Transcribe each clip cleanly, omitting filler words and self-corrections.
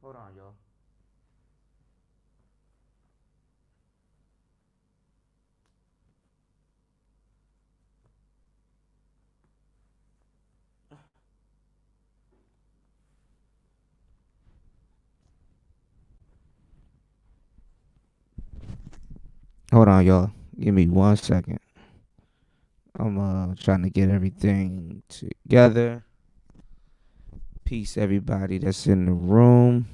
Hold on, y'all. Hold on, y'all. Give me 1 second. I'm trying to get everything together. Peace, everybody that's in the room.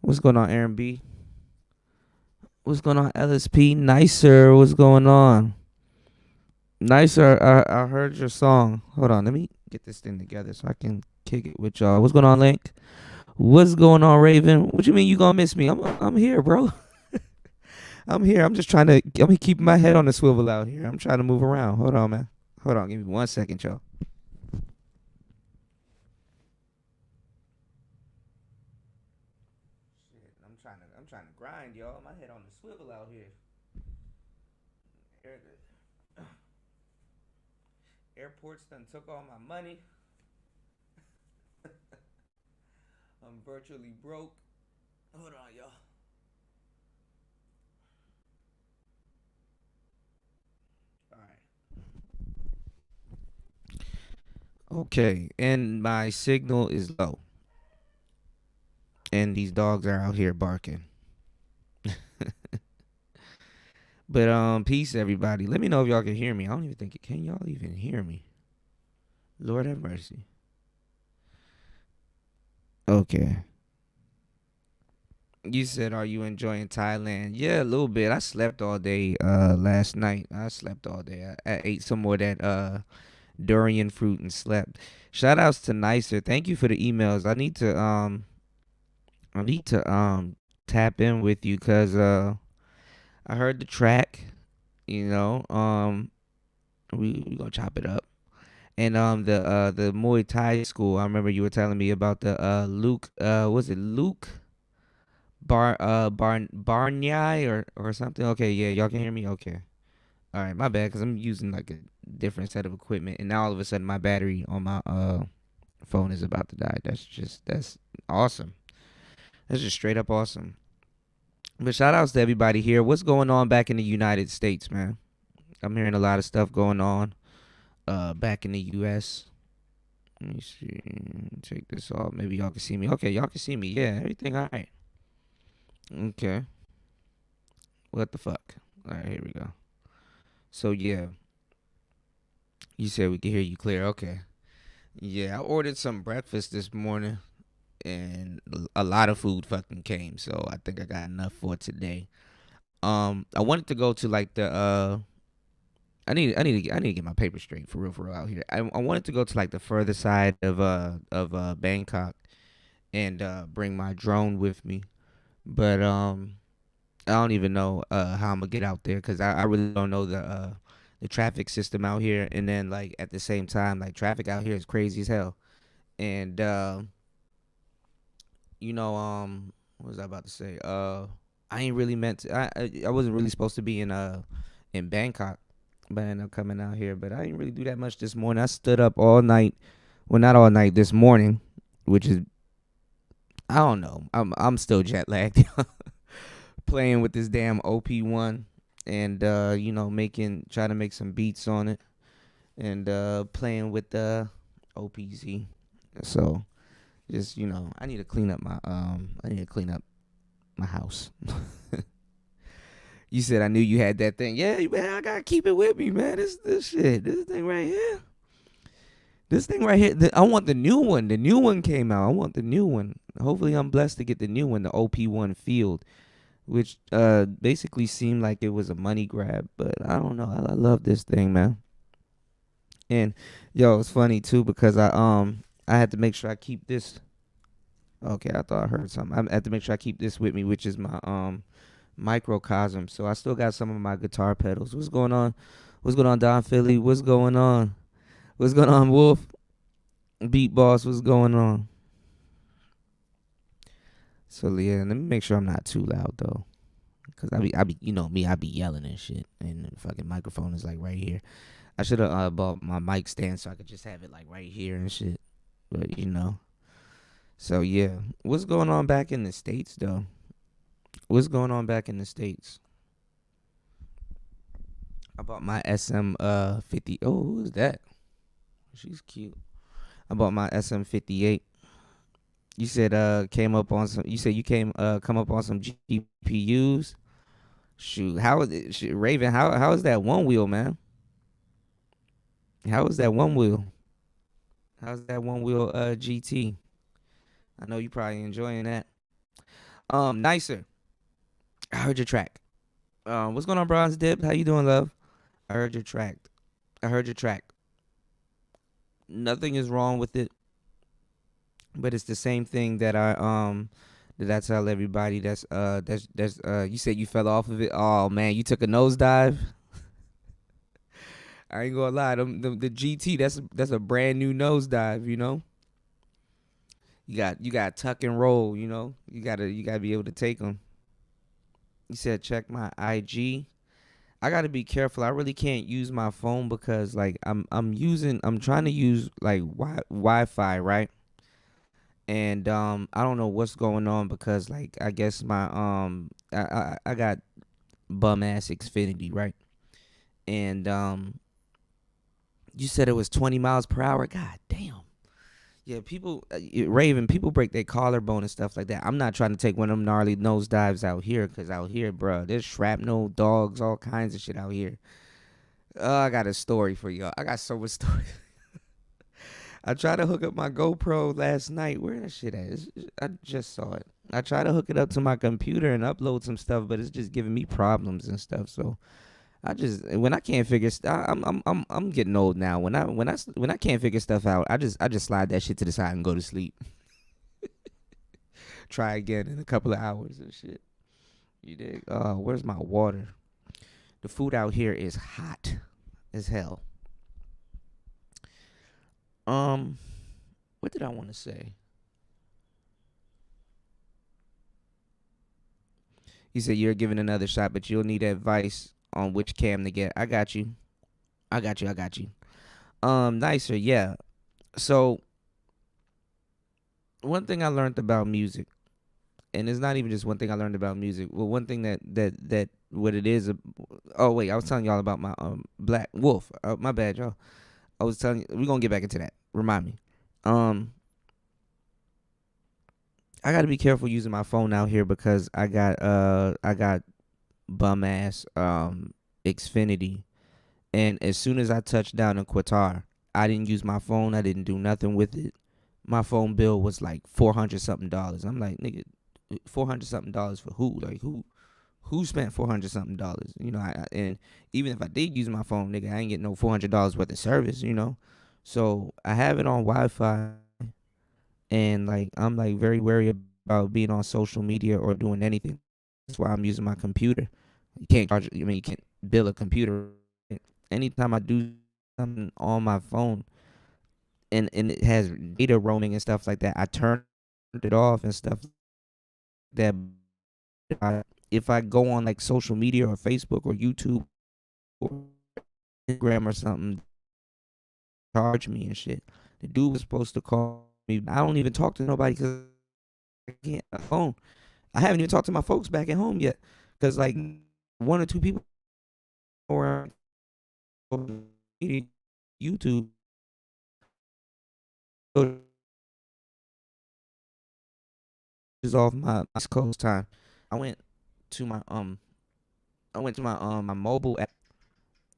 What's going on, Aaron B? What's going on, LSP? Nicer. What's going on? Nicer. I heard your song. Hold on. Let me get this thing together so I can kick it with y'all. What's going on, Link? What's going on, Raven? What you mean you gonna miss me? I'm here, bro. I'm here. I'm just trying to. I'm keeping my head on the swivel out here. I'm trying to move around. Hold on, man. Hold on. Give me 1 second, y'all. Shit, I'm trying to grind, y'all. My head on the swivel out here. Air, Airports done took all my money. I'm virtually broke. Hold on, y'all. All right. Okay, and my signal is low, and these dogs are out here barking. But peace everybody. Let me know if y'all can hear me. I don't even think it can. Y'all even hear me? Lord have mercy. Okay. You said, "Are you enjoying Thailand?" Yeah, a little bit. I slept all day last night. I slept all day. I ate some more of that durian fruit and slept. Shout outs to Nicer. Thank you for the emails. I need to tap in with you cuz I heard the track, you know. We going to chop it up. And the Muay Thai school. I remember you were telling me about the Luke was it Luke Barnyai or something. Okay, yeah, y'all can hear me. Okay, all right, my bad, because I'm using like a different set of equipment, and now all of a sudden my battery on my phone is about to die. That's awesome. That's just straight up awesome. But shout outs to everybody here. What's going on back in the United States, man? I'm hearing a lot of stuff going on back in the US. Let me see. Take this off. Maybe y'all can see me. Okay, y'all can see me. Yeah, everything all right. Okay. What the fuck? All right, here we go. So yeah, you said we could hear you clear. Okay. Yeah, I ordered some breakfast this morning, and a lot of food fucking came. So I think I got enough for today. I wanted to go to like the I need to get my paper straight for real out here. I wanted to go to like the further side of Bangkok and bring my drone with me, but I don't even know how I'm gonna get out there because I really don't know the traffic system out here. And then like at the same time, like traffic out here is crazy as hell. And what was I about to say? I ain't really meant to. I wasn't really supposed to be in Bangkok, but I ended up coming out here. But I didn't really do that much this morning. I stood up all night. Well, not all night this morning, which is I don't know. I'm still jet lagged. Playing with this damn OP1 and making trying to make some beats on it and playing with the OPZ. So just I need to clean up my house. You said I knew you had that thing. Yeah, man, I gotta keep it with me, man. This shit, this thing right here. This thing right here. I want the new one. The new one came out. I want the new one. Hopefully, I'm blessed to get the new one, the OP1 Field, which basically seemed like it was a money grab. But I don't know. I love this thing, man. And yo, it's funny too because I had to make sure I keep this. Okay, I thought I heard something. I had to make sure I keep this with me, which is my microcosm. So I still got some of my guitar pedals. What's going on? What's going on, Don Philly? What's going on? What's going on, Wolf? Beat Boss, what's going on? So yeah, let me make sure I'm not too loud though. Cause I be, you know me, I be yelling and shit, and the fucking microphone is like right here. I should have bought my mic stand so I could just have it like right here and shit. But so yeah. What's going on back in the States though? What's going on back in the States? I bought my SM 50. Oh, who's that? She's cute. I bought my SM 58. You said came up on some. You said you came come up on some GPUs. Shoot, how is it, shoot, Raven? How is that one wheel, man? How is that one wheel? How's that one wheel GT? I know you probably enjoying that. Nicer. I heard your track. What's going on, Bronze Dip? How you doing, love? I heard your track. I heard your track. Nothing is wrong with it, but it's the same thing that I tell everybody. That's you said you fell off of it. Oh man, you took a nosedive. I ain't gonna lie, the GT, that's a brand new nosedive. You got tuck and roll. You gotta be able to take them. You said check my IG. I gotta be careful. I really can't use my phone because like I'm trying to use like Wi-Fi, right? And I don't know what's going on because like I guess my I got bum ass Xfinity, right? And you said it was 20 miles per hour. God damn. Yeah, people, Raven, people break their collarbone and stuff like that. I'm not trying to take one of them gnarly nosedives out here, because out here, bro, there's shrapnel, dogs, all kinds of shit out here. I got a story for y'all. I got so much story. I tried to hook up my GoPro last night. Where that shit at? I just saw it. I tried to hook it up to my computer and upload some stuff, but it's just giving me problems and stuff. So when I can't figure I'm getting old now. When I can't figure stuff out, I just slide that shit to the side and go to sleep. Try again in a couple of hours and shit. You dig? Where's my water? The food out here is hot as hell. Um, what did I want to say? You said you're giving another shot, but you'll need advice on which cam to get. I got you. I got you. I got you. Nicer, yeah. So one thing I learned about music, and it's not even just one thing I learned about music. Well, one thing that what it is. Oh wait, I was telling y'all about my Black Wolf. My bad, y'all. I was telling you. We're gonna get back into that. Remind me. Um, I got to be careful using my phone out here because I got bum ass Xfinity, and as soon as I touched down in Qatar, I didn't use my phone. I didn't do nothing with it. My phone bill was like $400 something. I'm like, nigga, $400 something for who? Like who spent $400 something? And even if I did use my phone, nigga, I ain't getting no $400 worth of service. So I have it on Wi-Fi, and like I'm like very wary about being on social media or doing anything. That's why I'm using my computer. You can't charge. I mean, you can't bill a computer. Anytime I do something on my phone, and it has data roaming and stuff like that, I turn it off and stuff like that. If I go on like social media or Facebook or YouTube or Instagram or something, charge me and shit. The dude was supposed to call me. I don't even talk to nobody because I can't phone. I haven't even talked to my folks back at home yet because like one or two people around YouTube is off my East Coast time. I went to my my mobile app,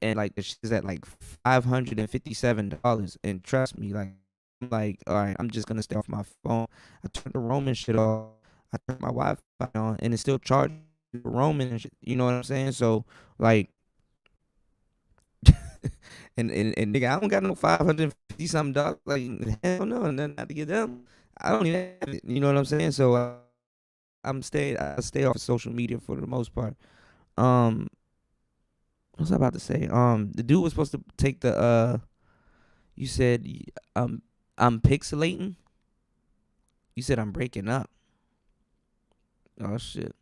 and like the shit is at like $557. And trust me, like I'm like, all right, I'm just gonna stay off my phone. I turned the roaming shit off. I turned my Wi-Fi on, and it still charged for roaming and shit. You know what I'm saying? So like, and nigga, I don't got no $550 something. Like hell no, nothing not to get them. I don't even have it. You know what I'm saying? So I stay off of social media for the most part. Um, what was I about to say? The dude was supposed to take the you said I'm pixelating. You said I'm breaking up. Oh shit.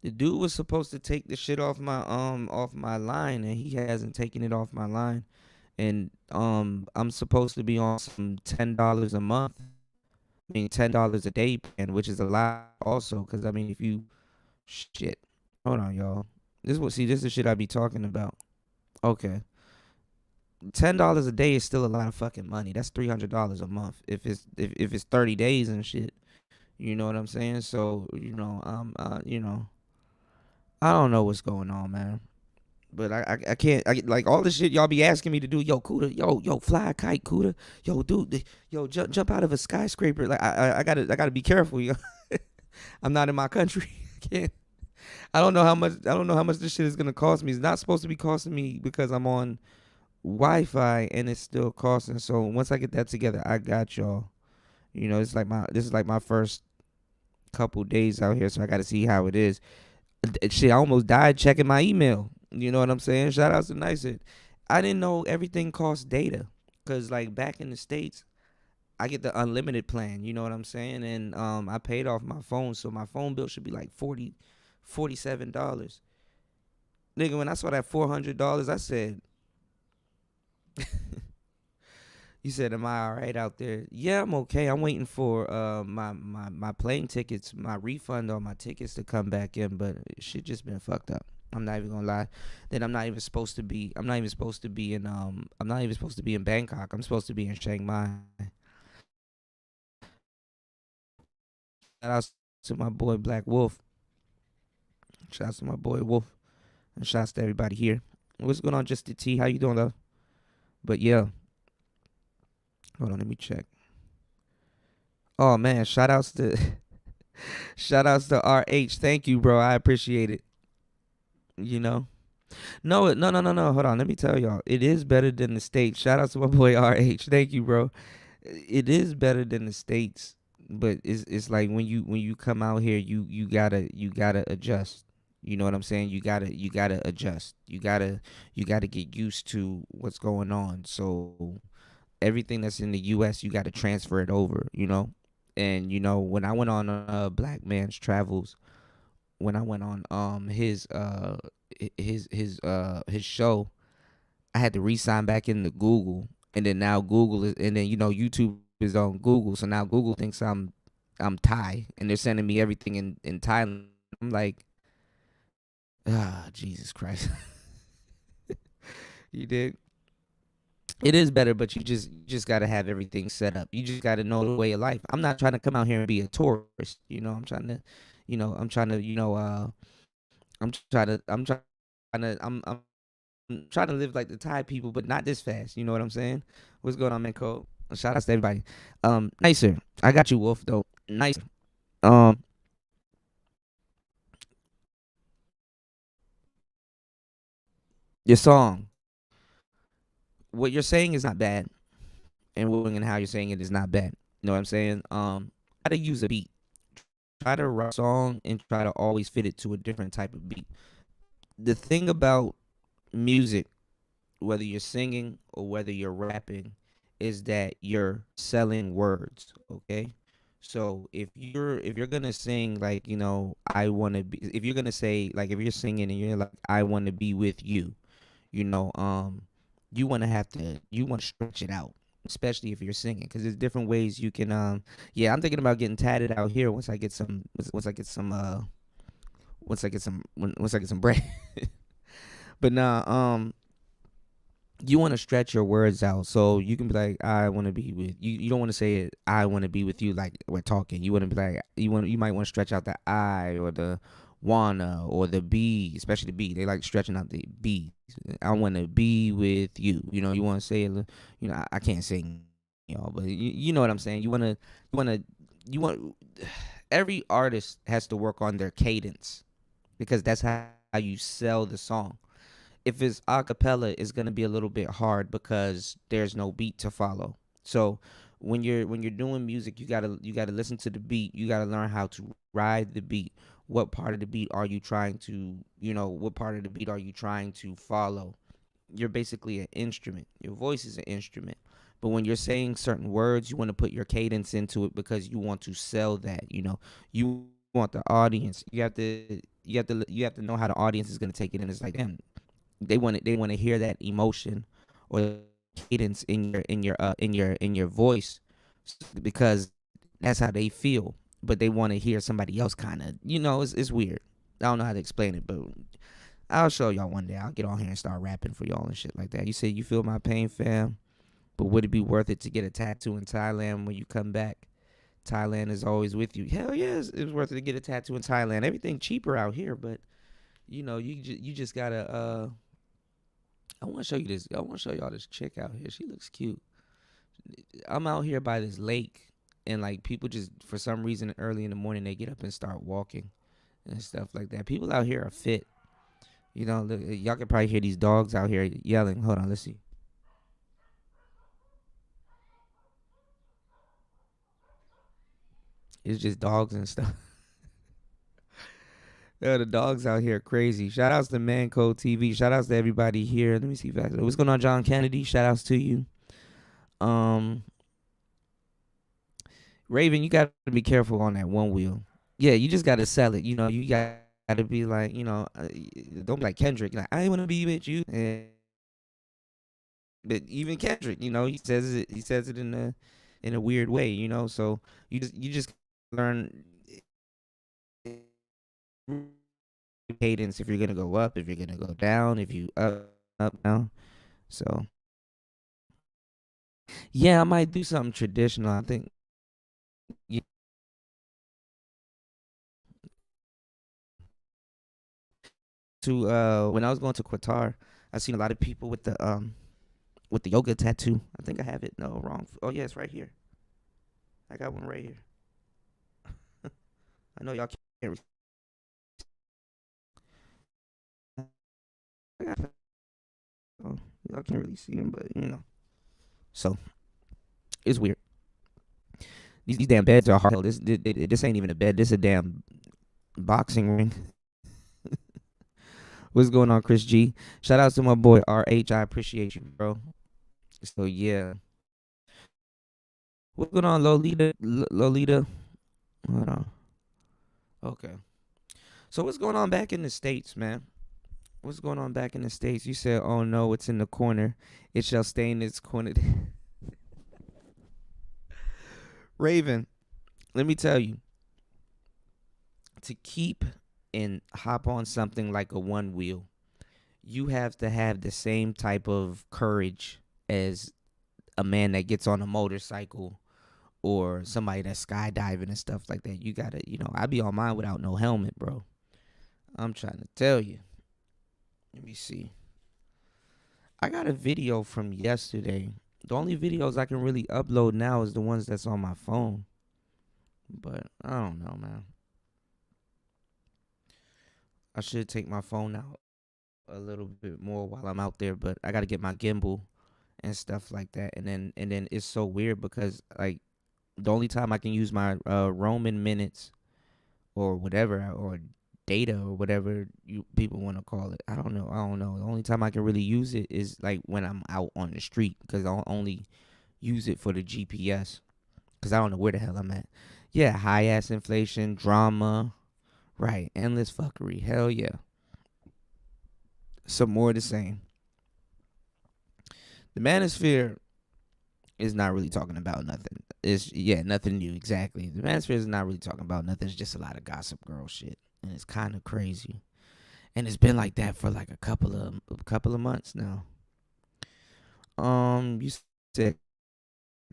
The dude was supposed to take the shit off my line, and he hasn't taken it off my line. And I'm supposed to be on some $10 a month. I mean $10 a day plan, which is a lot also. Cause I mean if you shit. Hold on, y'all. This is the shit I be talking about. Okay. $10 a day is still a lot of fucking money. That's $300 a month. If it's 30 days and shit. You know what I'm saying? So, I don't know what's going on, man. But I can't like all the shit y'all be asking me to do. Yo, Cuda, yo, fly a kite, Cuda. Yo, dude, yo, jump out of a skyscraper. Like I gotta be careful, yo. I'm not in my country. I can't. I don't know how much this shit is gonna cost me. It's not supposed to be costing me because I'm on Wi-Fi and it's still costing. So once I get that together, I got y'all. This is like my first couple days out here, so I got to see how it is. Shit, I almost died checking my email. You know what I'm saying? Shout out to Nicer. I didn't know everything costs data, cause like back in the states, I get the unlimited plan. You know what I'm saying? And I paid off my phone, so my phone bill should be like $47. Nigga, when I saw that $400, I said, "You said, am I all right out there?" Yeah, I'm okay. I'm waiting for my plane tickets, my refund on my tickets to come back in, but shit just been fucked up. I'm not even gonna lie. Then I'm not even supposed to be. I'm not even supposed to be in. I'm not even supposed to be in Bangkok. I'm supposed to be in Chiang Mai. Shout out to my boy Black Wolf. Shout out to my boy Wolf. And shouts to everybody here. What's going on, Just the T? How you doing, love? But yeah, hold on, let me check. Oh man, shout outs to shout outs to RH. Thank you, bro. I appreciate it. You know. No. Hold on. Let me tell y'all. It is better than the States. Shout out to my boy RH. Thank you, bro. It is better than the States, but it's like when you come out here, you gotta adjust. You know what I'm saying? You gotta adjust. You gotta get used to what's going on. So everything that's in the US, you gotta transfer it over, you know? And when I went on Black Man's Travels, when I went on his show, I had to re-sign back into Google, and then now Google is, and then YouTube is on Google, so now Google thinks I'm Thai, and they're sending me everything in Thailand. I'm like, Jesus Christ, you did. It is better, but you just gotta have everything set up. You just gotta know the way of life. I'm not trying to come out here and be a tourist. I'm trying to, I'm trying to, I'm trying to live like the Thai people, but not this fast. You know what I'm saying? What's going on, man? Cole. Shout out to everybody. Nicer. I got you, Wolf. Though. Nice. Um, your song. What you're saying is not bad, and how you're saying it is not bad. You know what I'm saying? Try to use a beat. Try to write a song and try to always fit it to a different type of beat. The thing about music, whether you're singing or whether you're rapping, is that you're selling words. Okay. So if you're gonna sing like I wanna be, if you're gonna say like if you're singing and you're like I wanna be with you, you know you wanna stretch it out, especially if you're singing, because there's different ways you can yeah, I'm thinking about getting tatted out here once I get some once I get some bread. But nah, you want to stretch your words out, so you can be like I want to be with you. You don't want to say it I want to be with you like we're talking. You want to be like you might want to stretch out the I or the wanna or the B, especially the B. They like stretching out the B. I want to be with you. You want to say it. I can't sing, y'all, but you know what I'm saying. You want to you want every artist has to work on their cadence, because that's how you sell the song. If it's a cappella, it's gonna be a little bit hard because there's no beat to follow. So when you're doing music, you gotta listen to the beat. You gotta learn how to ride the beat. What part of the beat are you trying to what part of the beat are you trying to follow? You're basically an instrument. Your voice is an instrument. But when you're saying certain words, you want to put your cadence into it because you want to sell that. You want the audience. you have to know how the audience is gonna take it, and it's like, damn, they want to hear that emotion or cadence in your voice, because that's how they feel. But they want to hear somebody else kind of, it's weird. I don't know how to explain it, but I'll show y'all one day. I'll get on here and start rapping for y'all and shit like that. You say you feel my pain, fam, but would it be worth it to get a tattoo in Thailand when you come back? Thailand is always with you. Hell yes, it's worth it to get a tattoo in Thailand. Everything cheaper out here, but you just gotta. I want to show you this. I want to show y'all this chick out here. She looks cute. I'm out here by this lake, and like people just for some reason early in the morning they get up and start walking and stuff like that. People out here are fit. Look, y'all can probably hear these dogs out here yelling. Hold on, let's see. It's just dogs and stuff. Yeah, the dogs out here are crazy. Shout outs to Man Code TV. Shout outs to everybody here. Let me see if what's going on, John Kennedy. Shout outs to you. Um, Raven, you got to be careful on that one wheel. Yeah, you just got to sell it. You got to be like, don't be like Kendrick. Like, I ain't want to be with you. But even Kendrick, he says it in a weird way, So you just learn cadence if you're gonna go up, if you're gonna go down, if you up down. So yeah, I might do something traditional. I think yeah, to when I was going to Qatar, I seen a lot of people with the yoga tattoo. I think I have it. No, wrong. Oh yeah, it's right here. I got one right here. I know y'all can't. I got, oh, y'all can't really see him, but So it's weird. These damn beds are hard. This ain't even a bed. This is a damn boxing ring. What's going on, Chris G? Shout out to my boy RH. I appreciate you, bro. So yeah. What's going on, Lolita? Lolita? Hold on. Okay. So what's going on back in the States, man? What's going on back in the States? You said, oh no, it's in the corner. It shall stay in its corner. Raven, let me tell you, to keep and hop on something like a one wheel, you have to have the same type of courage as a man that gets on a motorcycle or somebody that's skydiving and stuff like that. You gotta, I be on mine without no helmet, bro. I'm trying to tell you. Let me see. I got a video from yesterday. The only videos I can really upload now is the ones that's on my phone. But I don't know, man. I should take my phone out a little bit more while I'm out there, but I got to get my gimbal and stuff like that. And then it's so weird because like the only time I can use my roaming minutes or whatever or data or whatever you people want to call it. I don't know. The only time I can really use it is like when I'm out on the street because I'll only use it for the GPS because I don't know where the hell I'm at. Yeah, high ass inflation, drama, right? Endless fuckery. Hell yeah. Some more of the same. The manosphere is not really talking about nothing. It's nothing new exactly. The manosphere is not really talking about nothing. It's just a lot of gossip girl shit, and it's kind of crazy. And it's been like that for like a couple of months now. You said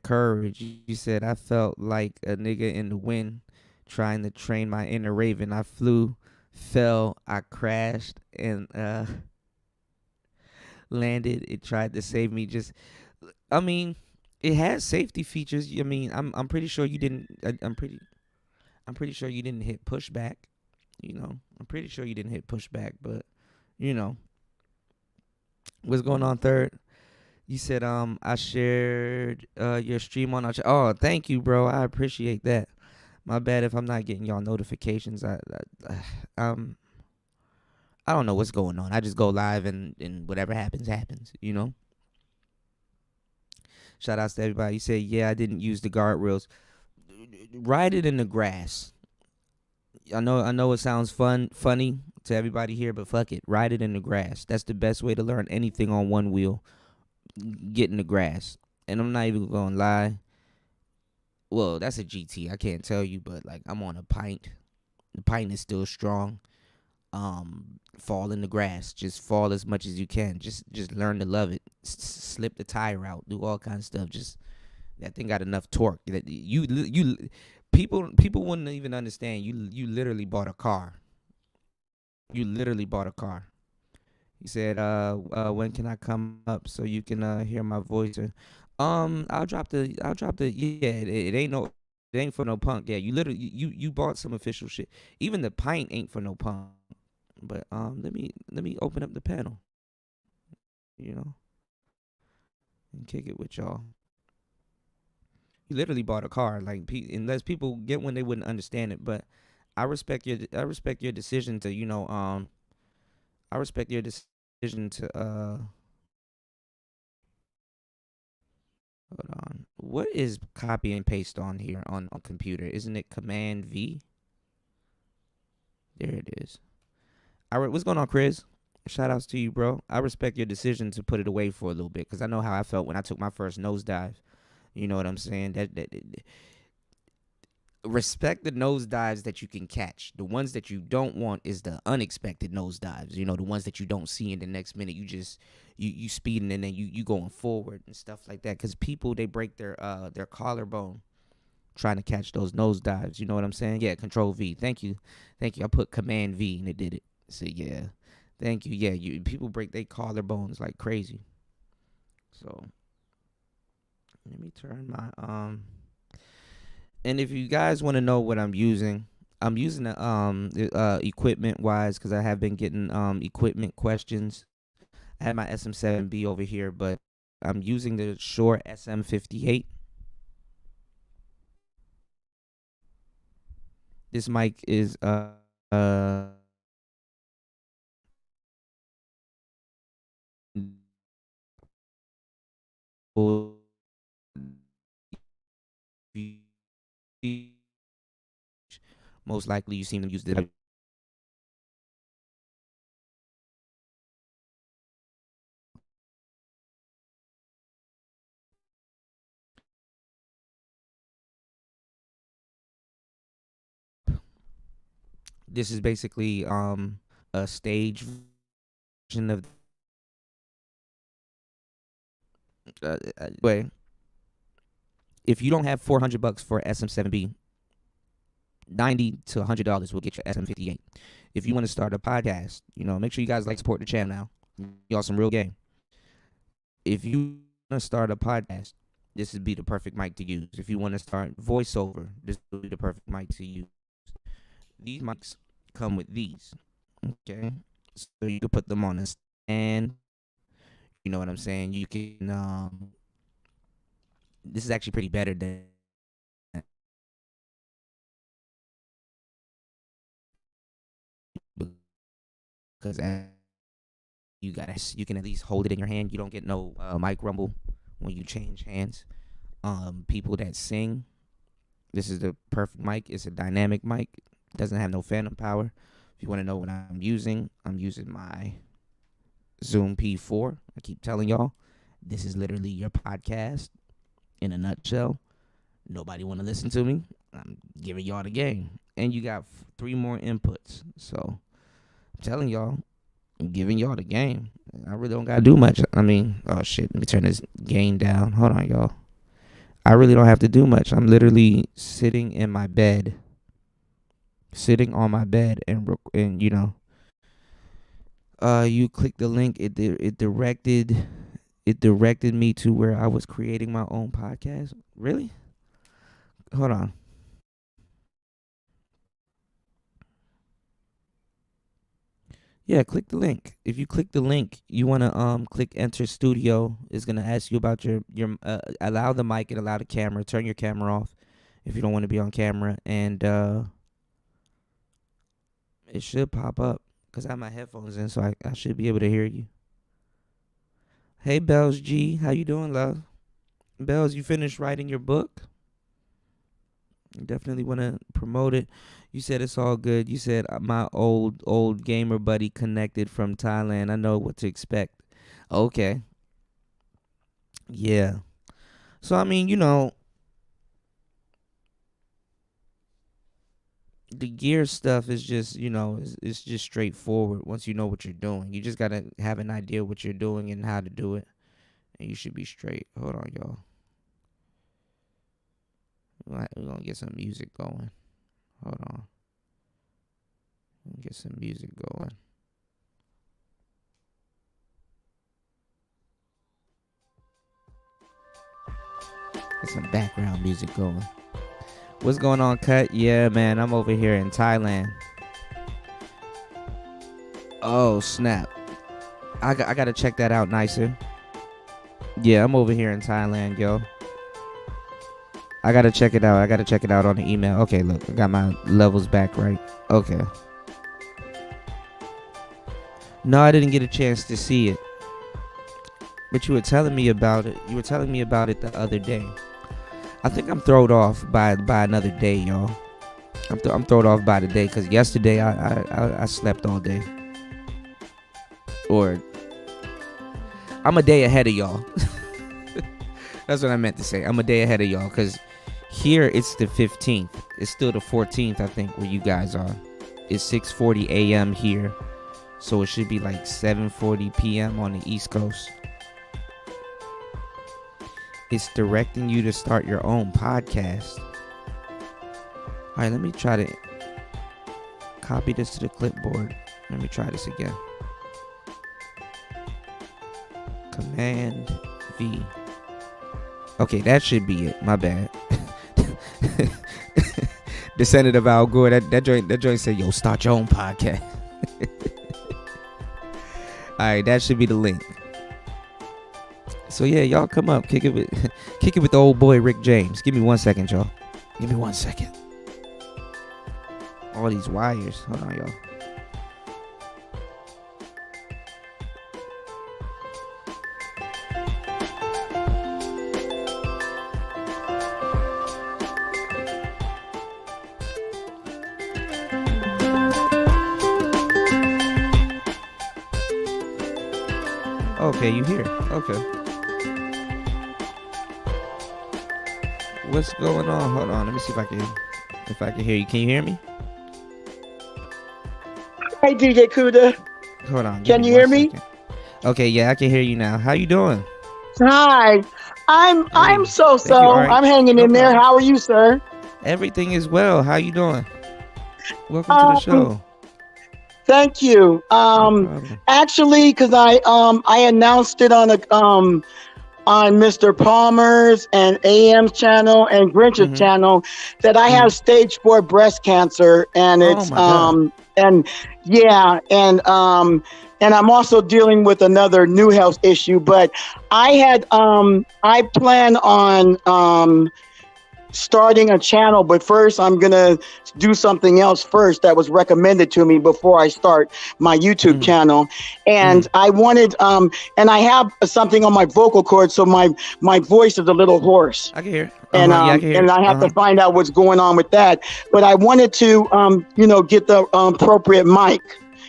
courage. You said I felt like a nigga in the wind trying to train my inner raven. I flew, fell, I crashed, and landed. It tried to save me. I mean, it has safety features. I mean, I'm pretty sure you didn't. I'm pretty sure you didn't hit pushback. I'm pretty sure you didn't hit pushback, but you know what's going on. Third, you said I shared your stream on our oh, thank you, bro. I appreciate that. My bad if I'm not getting y'all notifications. I don't know what's going on. I just go live and whatever happens. Shout outs to everybody. You say, yeah, I didn't use the guardrails. Ride it in the grass. I know it sounds funny to everybody here, but fuck it. Ride it in the grass. That's the best way to learn anything on one wheel. Get in the grass. And I'm not even gonna lie. Well, that's a GT. I can't tell you, but like I'm on a pint. The pint is still strong. Fall in the grass. Just fall as much as you can. Just learn to love it. Slip the tire out. Do all kinds of stuff. Just that thing got enough torque that you people wouldn't even understand. You literally bought a car. You literally bought a car. He said, when can I come up so you can hear my voice? I'll drop the yeah. It ain't no, it ain't for no punk. Yeah, you literally you bought some official shit. Even the pint ain't for no punk. But let me open up the panel, you know, and kick it with y'all. You literally bought a car, like unless people get when they wouldn't understand it. But I respect your decision to I respect your decision to hold on. What is copy and paste on here on computer? Isn't it Command V? There it is. All right, what's going on, Chris? Shout outs to you, bro. I respect your decision to put it away for a little bit because I know how I felt when I took my first nosedive. You know what I'm saying? Respect the nosedives that you can catch. The ones that you don't want is the unexpected nosedives. You know, the ones that you don't see in the next minute. You just you speeding and then you going forward and stuff like that. Because people they break their collarbone trying to catch those nosedives. You know what I'm saying? Yeah, Control V. Thank you. I put Command V and it did it. So yeah, thank you. Yeah, people break their collarbones like crazy. So let me turn my And if you guys want to know what I'm using equipment wise because I have been getting equipment questions. I have my SM7B over here, but I'm using the Shure SM58. This mic is uh most likely you seen them use the this is basically a stage version of way. If you don't have $400 for SM7B, 90 to $100 will get your SM58. If you want to start a podcast, make sure you guys like support the channel now. Y'all some real game. If you want to start a podcast, this would be the perfect mic to use. If you want to start voiceover, this would be the perfect mic to use. These mics come with these. Okay. So you can put them on a stand. You know what I'm saying? You can this is actually pretty better than because you can at least hold it in your hand. You don't get no mic rumble when you change hands. People that sing, this is the perfect mic. It's a dynamic mic. Doesn't have no phantom power. If you want to know what I'm using my Zoom P4. I keep telling y'all, this is literally your podcast in a nutshell. Nobody want to listen to me. I'm giving y'all the game, and you got 3 more inputs. So I'm telling y'all, I'm giving y'all the game. I really don't gotta do much. I mean, oh shit, let me turn this gain down. Hold on, y'all. I really don't have to do much. I'm literally sitting in my bed, sitting on my bed, and you click the link. It directed me to where I was creating my own podcast. Really? Hold on. Yeah, click the link. If you click the link, you wanna click enter studio. It's gonna ask you about your allow the mic and allow the camera. Turn your camera off if you don't want to be on camera, and it should pop up because I have my headphones in, so I should be able to hear you. Hey, Bells G, how you doing, love? Bells, you finished writing your book? Definitely want to promote it. You said it's all good. You said my old gamer buddy connected from Thailand. I know what to expect. Okay. Yeah. So I mean, the gear stuff is just, it's just straightforward once you know what you're doing. You just got to have an idea what you're doing and how to do it, and you should be straight. Hold on, y'all. We're going to get some music going. Hold on. Get some music going. Get some background music going. What's going on, Cut? Yeah, man, I'm over here in Thailand. Oh, snap. I got to check that out nicer. Yeah, I'm over here in Thailand, yo. I got to check it out. I got to check it out on the email. Okay, look, I got my levels back right. Okay. No, I didn't get a chance to see it. But you were telling me about it. You were telling me about it the other day. I think I'm thrown off by another day, y'all. I'm thrown off by the day because yesterday I slept all day. Or I'm a day ahead of y'all. That's what I meant to say. I'm a day ahead of y'all because here it's the 15th. It's still the 14th, I think, where you guys are. It's 6:40 a.m. here. So it should be like 7:40 p.m. on the East Coast. It's directing you to start your own podcast. All right, let me try to copy this to the clipboard. Let me try this again. Command V. Okay, that should be it. My bad. Descendant of Al Gore. That joint said, "Yo, start your own podcast." All right, that should be the link. So yeah, y'all come up, kick it with the old boy Rick James. Give me 1 second, y'all. Give me 1 second. All these wires. Hold on, y'all. Okay, you here? Okay. What's going on? Hold on. Let me see if I can hear you. Can you hear me? Hi, DJ Kuda. Hold on. Can you hear me? Okay, yeah, I can hear you now. How you doing? Hi. I'm so. Right. I'm hanging in there. How are you, sir? Everything is well. How you doing? Welcome to the show. Thank you. Actually, because I announced it on Mr. Palmer's and AM's channel and Grinch's channel that I have stage 4 breast cancer, and it's and I'm also dealing with another new health issue. But I plan on starting a channel, but first I'm gonna do something else first that was recommended to me before I start my YouTube channel. And I wanted and I have something on my vocal cord, so my voice is a little hoarse. I can hear. And I have to find out what's going on with that. But I wanted to get the appropriate mic,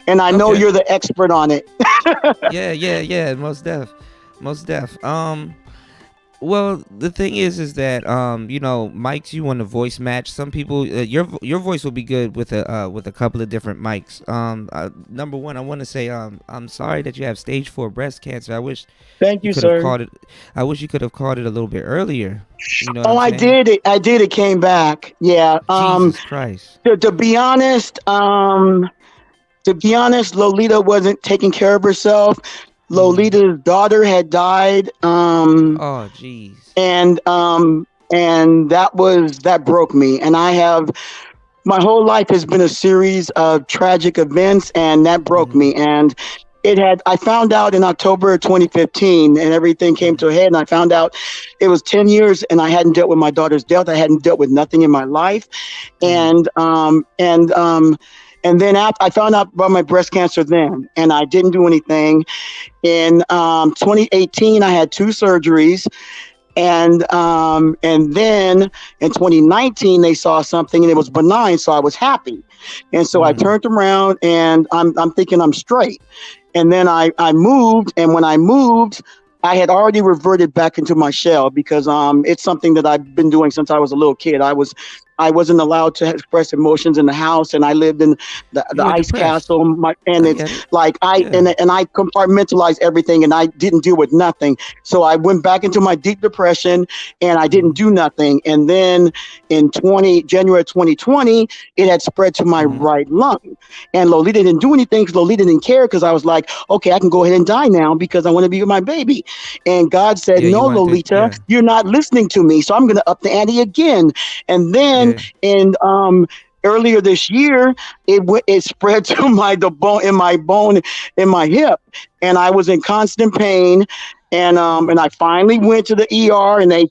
and I know you're the expert on it. yeah, most def. Well, the thing is that mics you want to voice match. Some people, your voice will be good with a couple of different mics. Number one, I want to say I'm sorry that you have stage 4 breast cancer. I wish. Thank you, sir. I wish you could have called it a little bit earlier. I did it. It came back. Yeah. Jesus Christ. To be honest, Lolita wasn't taking care of herself. Lolita's daughter had died. Oh, jeez. And that broke me. And my whole life has been a series of tragic events, and that broke me. And I found out in October 2015, and everything came to a head. And I found out it was 10 years, and I hadn't dealt with my daughter's death. I hadn't dealt with nothing in my life, and then I found out about my breast cancer then, and I didn't do anything. In 2018, I had 2 surgeries, And then in 2019 they saw something and it was benign, so I was happy. And so I Mm. turned around and I'm thinking I'm straight. And then I moved, and when I moved, I had already reverted back into my shell because it's something that I've been doing since I was a little kid. I wasn't allowed to express emotions in the house, and I lived in the You were ice depressed. castle. And I it's get it. like Yeah. and I compartmentalized everything, and I didn't deal with nothing. So I went back into my deep depression, and I didn't Mhm. do nothing. And then in January 2020, it had spread to my Mhm. right lung, and Lolita didn't do anything because Lolita didn't care because I was like, okay, I can go ahead and die now because I want to be with my baby. And God said, Yeah. You no, wanted to. Lolita, Yeah. you're not listening to me. So I'm going to up the ante again. And then Yeah. in earlier this year, it spread to bone in my hip, and I was in constant pain. And Mm. I finally went to the ER, and they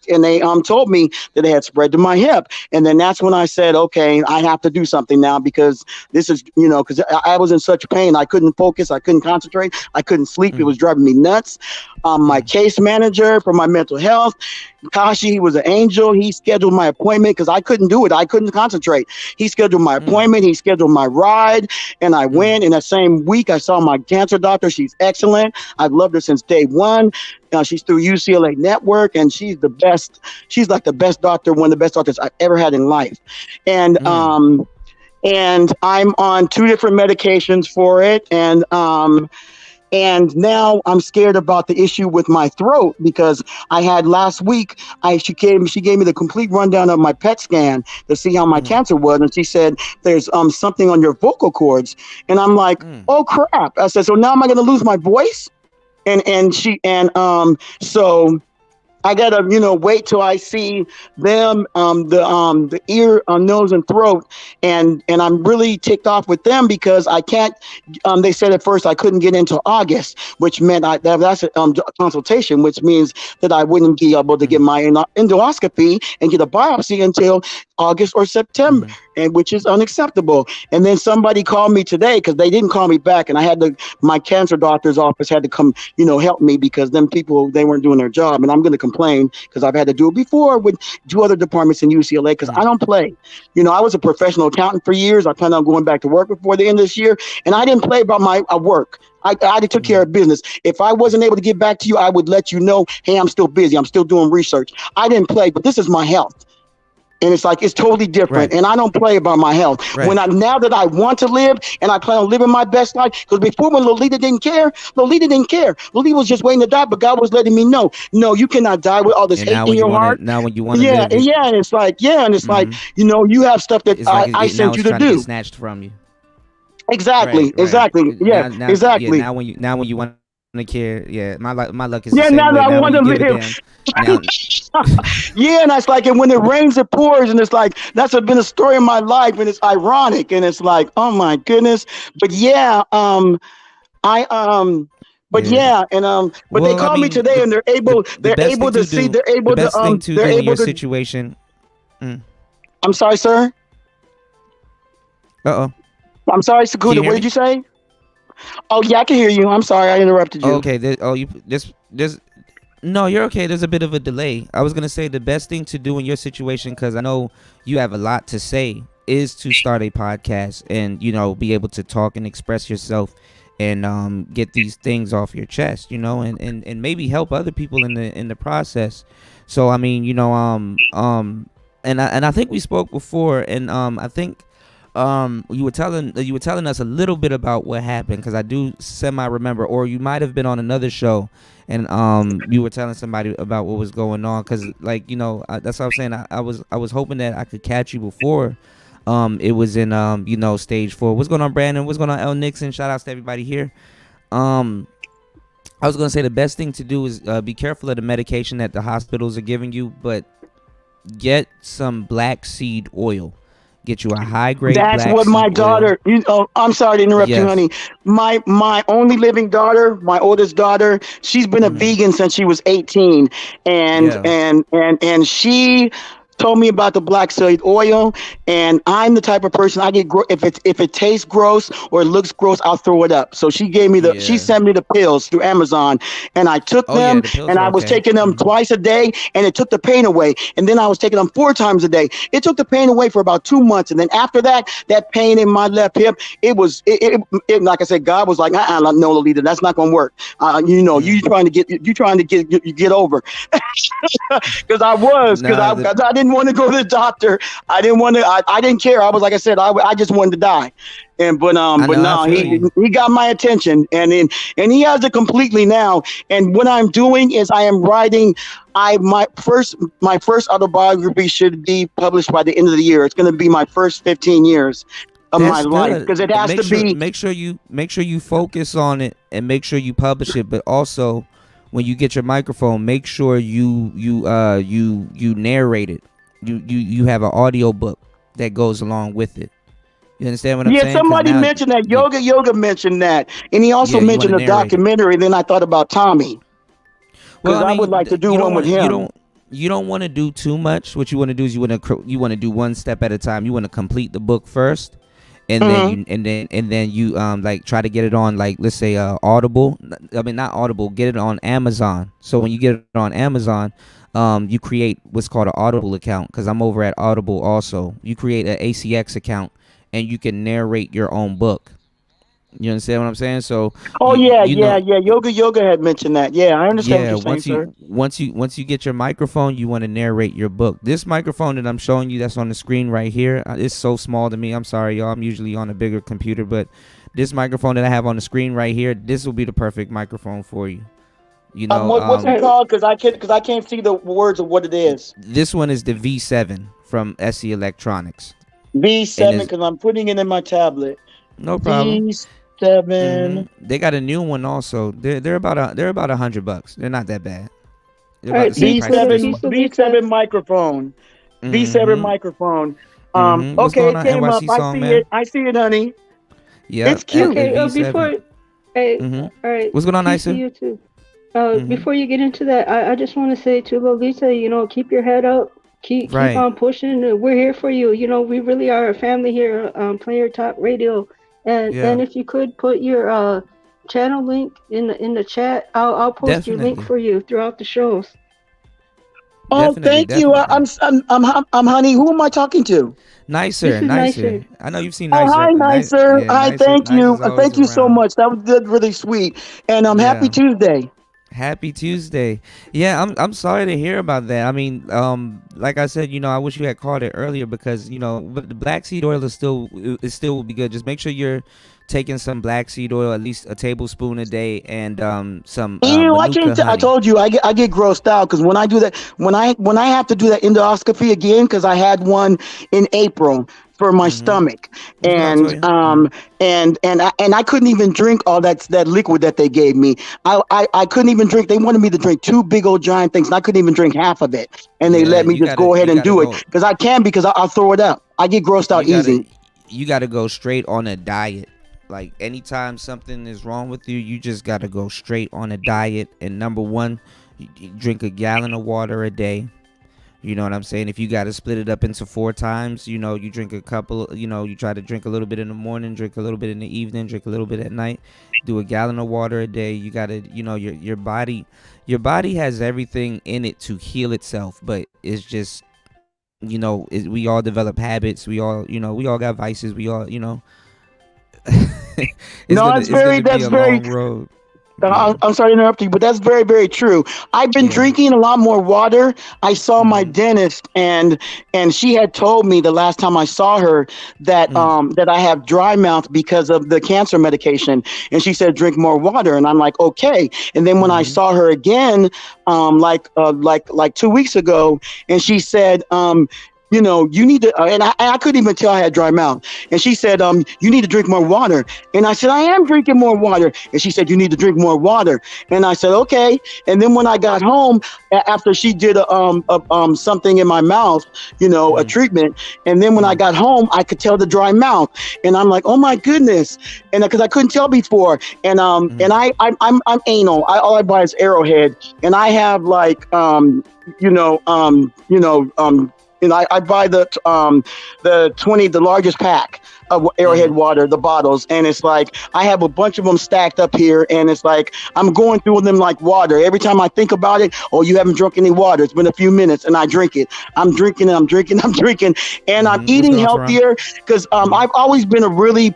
told me that it had spread to my hip. And then that's when I said, okay, I have to do something now because this is, because I was in such pain. I couldn't focus, I couldn't concentrate, I couldn't sleep. It Mm. was driving me nuts. My Mm. case manager for my mental health, Kashi, he was an angel. He scheduled my appointment because I couldn't do it. I couldn't concentrate. He scheduled my Mm. appointment. He scheduled my ride, and I Mm. went. In that same week, I saw my cancer doctor. She's excellent. I've loved her since day one. She's through UCLA Network, and she's the best. She's like the best doctor, one of the best doctors I've ever had in life. And Mm. and I'm on 2 different medications for it, and now I'm scared about the issue with my throat because I had last week. She gave me the complete rundown of my PET scan to see how my Mm. cancer was, and she said there's something on your vocal cords, and I'm like, Mm. oh crap! I said, so now am I going to lose my voice? So I gotta, wait till I see them, the ear, nose, and throat, and I'm really ticked off with them because I can't. They said at first I couldn't get into August, which meant that's a consultation, which means that I wouldn't be able to get Mm. my endoscopy and get a biopsy until August or September, Mm. and which is unacceptable. And then somebody called me today because they didn't call me back, and I had my cancer doctor's office had to come, help me because them people they weren't doing their job, and I'm going to complain because I've had to do it before with 2 other departments in UCLA because I Mm. don't play. I was a professional accountant for years. I plan on going back to work before the end of this year, and I didn't play about my work. I took care Mm. of business. If I wasn't able to get back to you, I would let you know, hey, I'm still busy. I'm still doing research. I didn't play, but this is my health. And it's like it's totally different. Right. And I don't play about my health. Right. Now that I want to live and I plan on living my best life, because before when Lolita didn't care, Lolita didn't care. Lolita was just waiting to die, but God was letting me know, no, you cannot die with all this And hate now in when you your wanna, heart. now when you wanna Yeah, live, and yeah, and it's like, Mhm. you have stuff that It's like I now sent it's you to trying to get do. snatched from you. Right. Exactly, Right. exactly. Yeah, Yeah. exactly. Now when you wanna care, yeah. My luck is the Yeah, same now that way. I Now when want you to give a live. damn, now. Yeah, and it's like, and when it rains, it pours, and it's like been a story of my life, and it's ironic, and it's like, oh my goodness. But yeah, I but Yeah. yeah, and but they Well, I called me mean, today, and the best thing to do, they're in able your to. situation. Mm. I'm sorry, sir. Uh oh. I'm sorry, Can you Sakuda. hear What did me? you say? Oh yeah, I can hear you. I'm sorry, I interrupted Oh, you. okay. You this. No, you're okay. There's a bit of a delay. I was gonna say the best thing to do in your situation, because I know you have a lot to say, is to start a podcast and be able to talk and express yourself and get these things off your chest, and maybe help other people in the process. So I mean, and I think we spoke before, and I think you were telling us a little bit about what happened, because I do semi remember, or you might have been on another show, and you were telling somebody about what was going on, because that's what I was saying. I was hoping that I could catch you before it was in stage 4. What's going on, Brandon? What's going on, L Nixon? Shout outs to everybody here. um I was gonna say the best thing to do is be careful of the medication that the hospitals are giving you, but get some black seed oil. Get you a high grade That's black what my seed oil. daughter. I'm sorry to interrupt you, Yes. honey. My only living daughter, my oldest daughter, she's been a Hmm. vegan since she was 18, and Yeah. and and and she told me about the black seed oil, and I'm the type of person I get if it tastes gross or it looks gross, I'll throw it up. So she Yeah. sent me the pills through Amazon, and I took Oh yeah, them, the pills and are I was okay. taking them Hmm. twice a day, and it took the pain away. And then I was taking them 4 times a day. It took the pain away for about 2 months, and then after that, that pain in my left hip, like I said, God was like, no, Lolita, that's not gonna work. You Hmm. trying to get over, because Nah, the 'cause I didn't want to go to the doctor. I didn't care. I was, like I said, I just wanted to die. I But know I no, feel you. he got my attention, and he has it completely now. And what I'm doing is I am writing. I my first autobiography should be published by the end of the year. It's going to be my first 15 years of my That's life, good. because it has to be. Make sure you focus on it and make sure you publish it. But also, when you get your microphone, make sure you narrate it. You have an audio book that goes along with it. You understand what I'm Yeah, saying? Because somebody now, mentioned that. yeah, Yoga mentioned that, and he also yeah, you want to mentioned a narrate it. documentary. Then I thought about Tommy, Well, because I I would mean, like to do one with him. you don't want to do too much. What you want to do is you want to do one step at a time. You want to complete the book first, and then Hmm. you like try to get it on, like, let's say Audible. I mean, not Audible. Get it on Amazon. So when you get it on Amazon, you create what's called an Audible account, because I'm over at Audible also. You create an ACX account, and you can narrate your own book. You understand what I'm saying? So Oh you yeah, you yeah, know yeah. Yoga had mentioned that. Yeah, I understand what yeah, you're saying, sir. once you get your microphone, you want to narrate your book. This microphone that I'm showing you, that's on the screen right here, it's so small to me. I'm sorry, y'all. I'm usually on a bigger computer, but this microphone that I have on the screen right here, this will be the perfect microphone for you. You know, What's All it right. called? Because I can't see the words of what it is. this one is the V7 from SE Electronics, and V7, is because I'm putting it in my tablet. no problem. V7. They got a new one also. They're about $100. They're not that bad. They're All about right, the same please, price as this V7 one. Lolita. V7 microphone. V7 Mm-hmm. microphone. Mm-hmm. What's Okay, going it on, came up. NYC I song see man? it. I see it, honey. Yep, It's cute. Okay, V7. before, hey, Mm-hmm. all right, What's going on, peace to Nicer? you too. Mm-hmm. Before you get into that, I just want to say to Lolita, keep your head up, keep Right. on pushing. We're here for you. We really are a family here, Player Talk Radio. And Yeah. if you could put your channel link in the chat, I'll post your link Definitely. for you throughout the shows. Oh, Definitely. thank you. Definitely. I'm honey. Who am I talking to? This Nicer. is Nicer. nicer. I know you've seen Oh, Nicer. hi, Nice. nicer. Yeah. Hi, Nicer. thank you. Nicer's always Thank you so around. much. That was good, really sweet. And happy Yeah. Tuesday. Happy Tuesday. Yeah, I'm sorry to hear about that. I mean, like I said, I wish you had called it earlier, because but the black seed oil is still will be good. Just make sure you're taking some black seed oil, at least a tablespoon a day, and some Ew, I can't. manuka I honey. told you, I get grossed out, because when I do that, when I have to do that endoscopy again, because I had one in April for my Mm-hmm. stomach, What's going on, and Toya? Mm-hmm. I couldn't even drink all that liquid that they gave me. I couldn't even drink. They wanted me to drink two big old giant things, and I couldn't even drink half of it. And they Yeah, let me just go ahead you and gotta do it, go. because I'll throw it up. I get grossed out You gotta easy. you gotta go straight on a diet. Like, anytime something is wrong with you, you just gotta go straight on a diet. And number one, you drink a gallon of water a day. You know what I'm saying? If you gotta split it up into 4 times, you drink a couple. You try to drink a little bit in the morning, drink a little bit in the evening, drink a little bit at night. Do a gallon of water a day. You gotta, your body has everything in it to heal itself, but it's just, we all develop habits. We all got vices. We all, No, it's gonna be that's a very. long road. I'm, Yeah. I'm sorry to interrupt you, but that's very, very true. I've been Yeah. drinking a lot more water. I saw my Mhm. dentist, and she had told me the last time I saw her that Mm. that I have dry mouth because of the cancer medication, and she said drink more water, and I'm like, okay. And then when I Mhm. saw her again, like 2 weeks ago, and she said, you need to, and I couldn't even tell I had dry mouth. And she said, you need to drink more water. And I said, I am drinking more water. And she said, you need to drink more water. And I said, okay. And then when I got home, after she did something in my mouth, a Mhm. treatment. And then when I Mhm. got home, I could tell the dry mouth. And I'm like, oh my goodness. And because I couldn't tell before. And Mhm. I'm anal. All I buy is Arrowhead. And I have like, you know, um, you know, um, and I buy the 20, the largest pack of Arrowhead water, the bottles, and it's like I have a bunch of them stacked up here, and it's like I'm going through them like water. Every time I think about it, oh, you haven't drunk any water. It's been a few minutes, and I drink it. I'm drinking, and I'm drinking, I'm drinking, and I'm eating healthier because I've always been really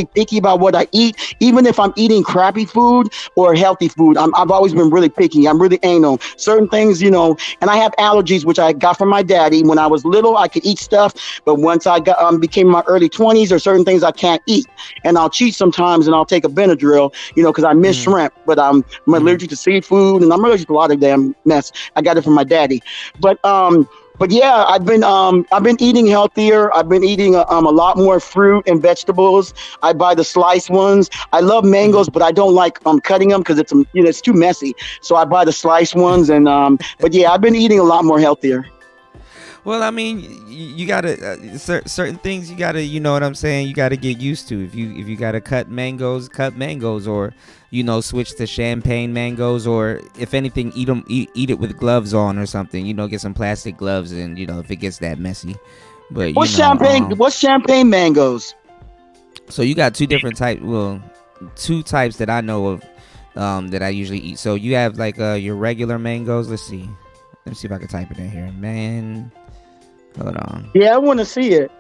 picky about what I eat, even if I'm eating crappy food or healthy food. I've always been really picky. I'm really anal. Certain things, and I have allergies, which I got from my daddy. When I was little, I could eat stuff, but once I became my early 20s, there's certain things I can't eat, and I'll cheat sometimes, and I'll take a Benadryl, because I miss shrimp, but I'm allergic to seafood, and I'm allergic to a lot of damn mess. I got it from my daddy, but yeah, I've been eating healthier. I've been eating a lot more fruit and vegetables. I buy the sliced ones. I love mangoes, but I don't like cutting them because it's too messy. So I buy the sliced ones, and but yeah, I've been eating a lot more healthier. Well, I mean, you gotta certain things you gotta, you know what I'm saying, you gotta get used to. If you gotta cut mangoes, or switch to champagne mangoes, or if anything, eat it with gloves on or something. Get some plastic gloves, and if it gets that messy. But what's champagne mangoes? So you got two different types. Well, two types that I know of that I usually eat. So you have like your regular mangoes. Let me see if I can type it in here, man. Hold on. Yeah, I want to see it.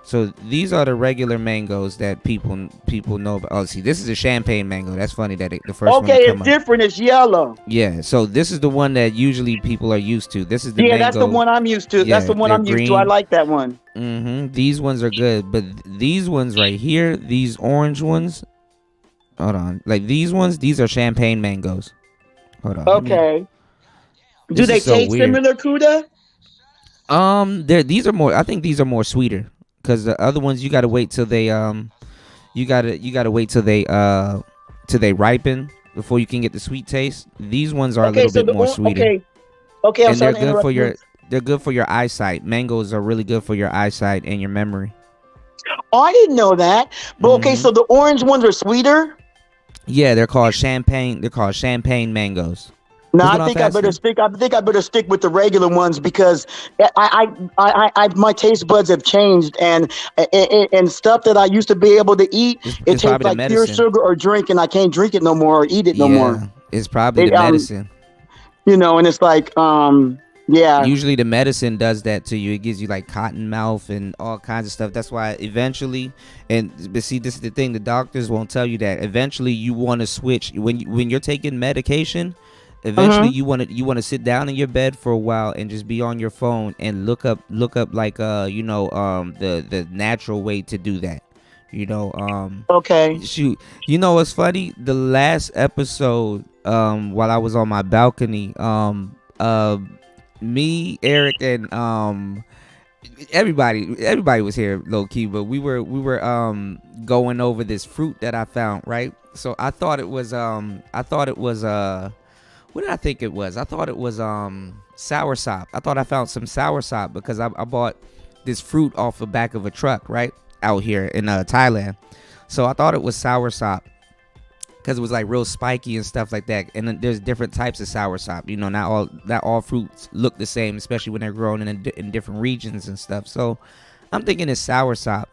So these are the regular mangoes that people know about. Oh, see, this is a champagne mango. That's funny that the first one. Okay, it's different. It's yellow. Yeah. So this is the one that usually people are used to. This is the mango. That's the one I'm used to. Yeah, that's the one I'm used to. I like that one. These ones are good, but these ones right here, these orange ones. Hold on. Like these ones, these are champagne mangoes. Hold on. Okay. Do they taste similar, Kuda? These are more. I think these are more sweeter, because the other ones you gotta wait till they you gotta wait till they ripen before you can get the sweet taste. These ones are a little bit more sweeter. Okay. And they're good for your eyesight. Mangoes are really good for your eyesight and your memory. Oh, I didn't know that. But okay, so the orange ones are sweeter. Yeah, they're called champagne. They're called champagne mangoes. No, I think I better stick with the regular ones, because I my taste buds have changed, and stuff that I used to be able to eat, it tastes like pure sugar or drink, and I can't drink it no more or eat it no more. It's probably the medicine. And it's like yeah. Usually the medicine does that to you. It gives you like cotton mouth and all kinds of stuff. That's why eventually, but see, this is the thing, the doctors won't tell you that. Eventually you want to switch when you're taking medication. Eventually, you want to sit down in your bed for a while and just be on your phone and look up like the natural way to do that. Okay. Shoot, what's funny? The last episode, while I was on my balcony, me, Eric, and everybody was here low key, but we were going over this fruit that I found, right? So I thought it was what did I think it was? I thought it was soursop. I thought I found some soursop because I bought this fruit off the back of a truck right out here in Thailand. So I thought it was soursop because it was like real spiky and stuff like that. And then there's different types of soursop. Not all fruits look the same, especially when they're grown in different regions and stuff. So I'm thinking it's soursop.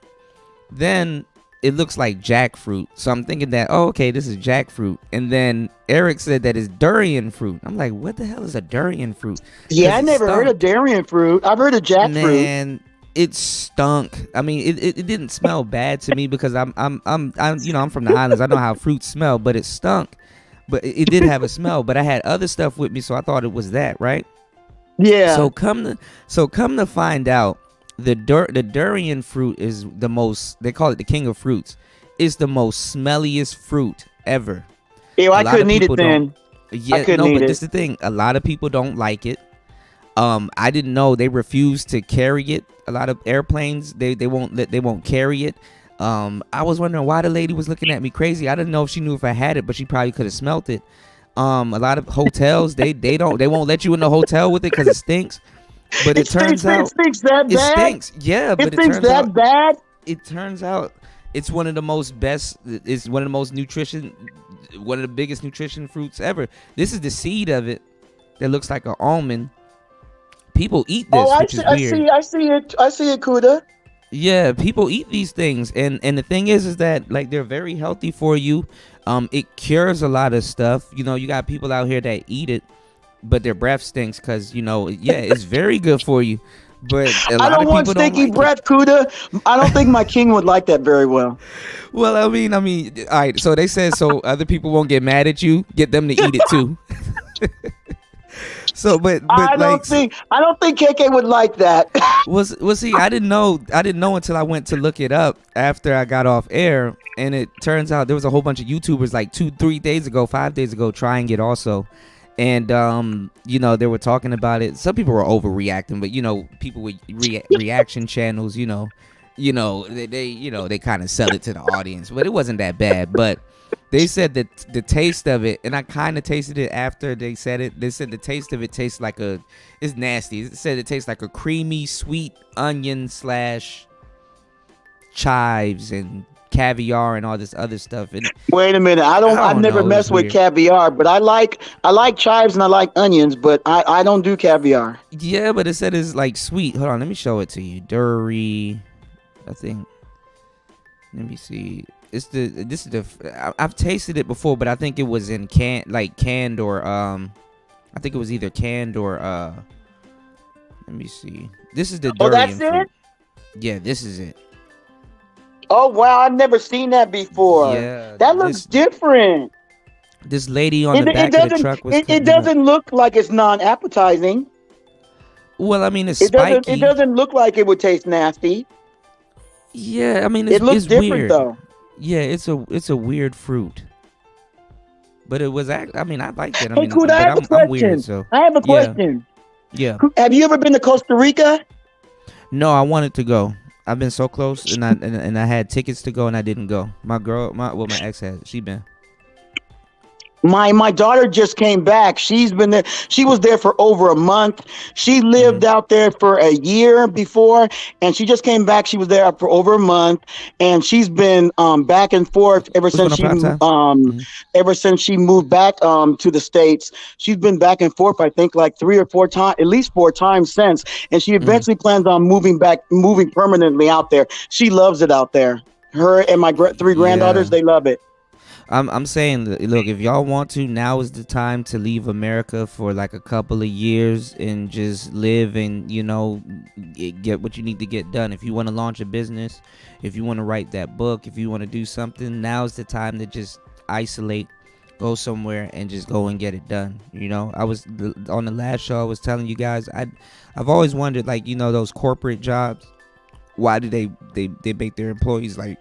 Then it looks like jackfruit. So I'm thinking that, okay, this is jackfruit. And then Eric said that it's durian fruit. I'm like, what the hell is a durian fruit? Yeah, I never heard of durian fruit. I've heard of jackfruit. Man, it stunk. I mean, it didn't smell bad to me because I'm I'm from the islands. I know how fruits smell, but it stunk. But it did have a smell. But I had other stuff with me, so I thought it was that, right? Yeah. So come to find out, the durian fruit is the most, they call it the king of fruits. It's the most smelliest fruit ever. Ew, I couldn't eat it then. Yeah, no, but this is the thing. A lot of people don't like it. I didn't know they refuse to carry it. A lot of airplanes, they won't carry it. I was wondering why the lady was looking at me crazy. I didn't know if she knew if I had it, but she probably could have smelt it. A lot of hotels, they won't let you in the hotel with it because it stinks. But it turns out it stinks that bad. It stinks, yeah. But it stinks that bad. It turns out it's one of the most best. It's one of the most one of the biggest nutrition fruits ever. This is the seed of it that looks like an almond, People eat Oh, this, I which see. is I weird. see. I see it. I see it, Kuda. Yeah, people eat these things, and the thing is that like they're very healthy for you. It cures a lot of stuff. You know, you got people out here that eat it, but their breath stinks because yeah, it's very good for you, but a I lot don't of want people don't stinky like it. breath, Kuda. I don't think my king would like that very well. Well, I mean, all right. So they said so other people won't get mad at you. Get them to eat it too. So, but I like, don't think. I don't think KK would like that. see, I didn't know until I went to look it up after I got off air, and it turns out there was a whole bunch of YouTubers like 2-3 days ago, 5 days ago trying it also. And they were talking about it. Some people were overreacting, but people with reaction channels, they kind of sell it to the audience, but it wasn't that bad. But they said that the taste of it, and I kind of tasted it after they said it. They said the taste of it tastes like it's nasty. It said it tastes like a creamy, sweet onion / chives and caviar and all this other stuff. And Wait a minute. I've never know, messed with weird. caviar, but I like chives and I like onions, but I don't do caviar. Yeah, but it said it's like sweet. Hold on, let me show it to you. Dury, I think. Let me see. I've tasted it before, but I think it was in canned or I think it was either canned or let me see. This is the Oh, durian that's it? fruit. Yeah, this is it. Oh wow, I've never seen that before. Yeah, That looks different. This lady on the It back of the truck was. it doesn't look like it's non-appetizing. Well, I mean, it's It spiky. it doesn't look like it would taste nasty. Yeah, I mean, It looks it's different weird. though. Yeah, it's a weird fruit. But it was I mean, I liked it. I Hey, mean, Kuda, but I have a I'm question. weird, so I have a Yeah. question. yeah. Have you ever been to Costa Rica? No, I wanted to go. I've been so close, and I had tickets to go, and I didn't go. My ex had. She been. My daughter just came back. She's been there. She was there for over a month. She lived out there for a year before, and she just came back. She was there for over a month, and she's been back and forth ever What's since going on, Prime Time? ever since she moved back to the States. She's been back and forth, I think, like 3 or 4 times, at least 4 times since. And she eventually plans on moving permanently out there. She loves it out there. Her and my 3 granddaughters, they love it. I'm saying, look, if y'all want to, now is the time to leave America for like a couple of years and just live and get what you need to get done. If you want to launch a business, if you want to write that book, if you want to do something, now's the time to just isolate, go somewhere and just go and get it done. I was on the last show, I was telling you guys, I've always wondered, like, those corporate jobs, why do they make their employees like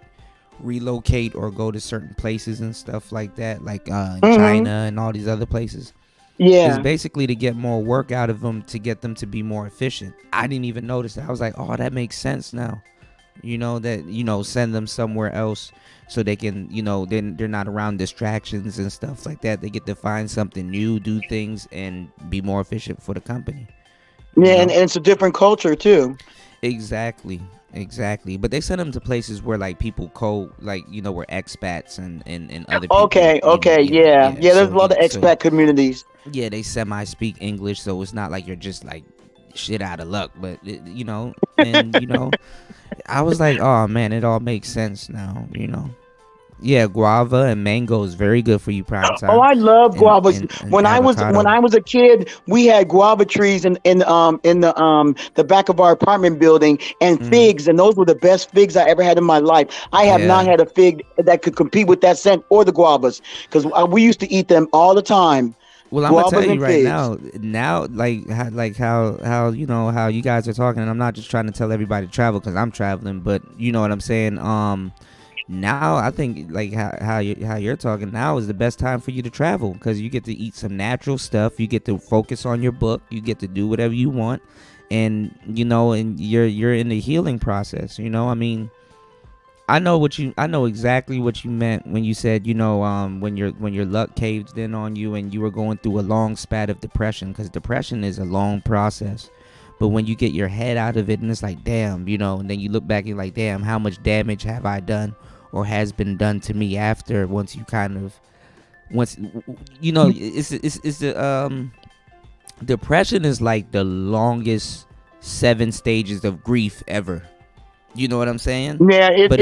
relocate or go to certain places and stuff like that, like in China and all these other places. It's basically to get more work out of them, to get them to be more efficient. I didn't even notice that. I was like, oh, that makes sense now. Send them somewhere else so they can, then they're not around distractions and stuff like that. They get to find something new, do things, and be more efficient for the company. And it's a different culture too. Exactly. But they send them to places where like people where expats and other people. Okay. Yeah. There's a lot of expat communities. Yeah, they semi-speak English, so it's not like you're just like shit out of luck. But I was like, oh man, it all makes sense now. Yeah, guava and mango is very good for you, Prime Time. Oh, I love guavas. And when I was a kid, we had guava trees in the back of our apartment building, and figs, and those were the best figs I ever had in my life. I have not had a fig that could compete with that scent or the guavas, because we used to eat them all the time. Well, I'm gonna tell you right now, like how you guys are talking, and I'm not just trying to tell everybody to travel because I'm traveling, but you know what I'm saying. Now I think like how you're talking now is the best time for you to travel, because you get to eat some natural stuff, you get to focus on your book, you get to do whatever you want, and and you're in the healing process. I mean, I know exactly what you meant when you said when your luck caved in on you and you were going through a long spat of depression, because depression is a long process. But when you get your head out of it and it's like, damn, and then you look back and you're like, damn, how much damage have I done or has been done to me after, it's depression is like the longest 7 stages of grief ever. You know what I'm saying? Yeah, But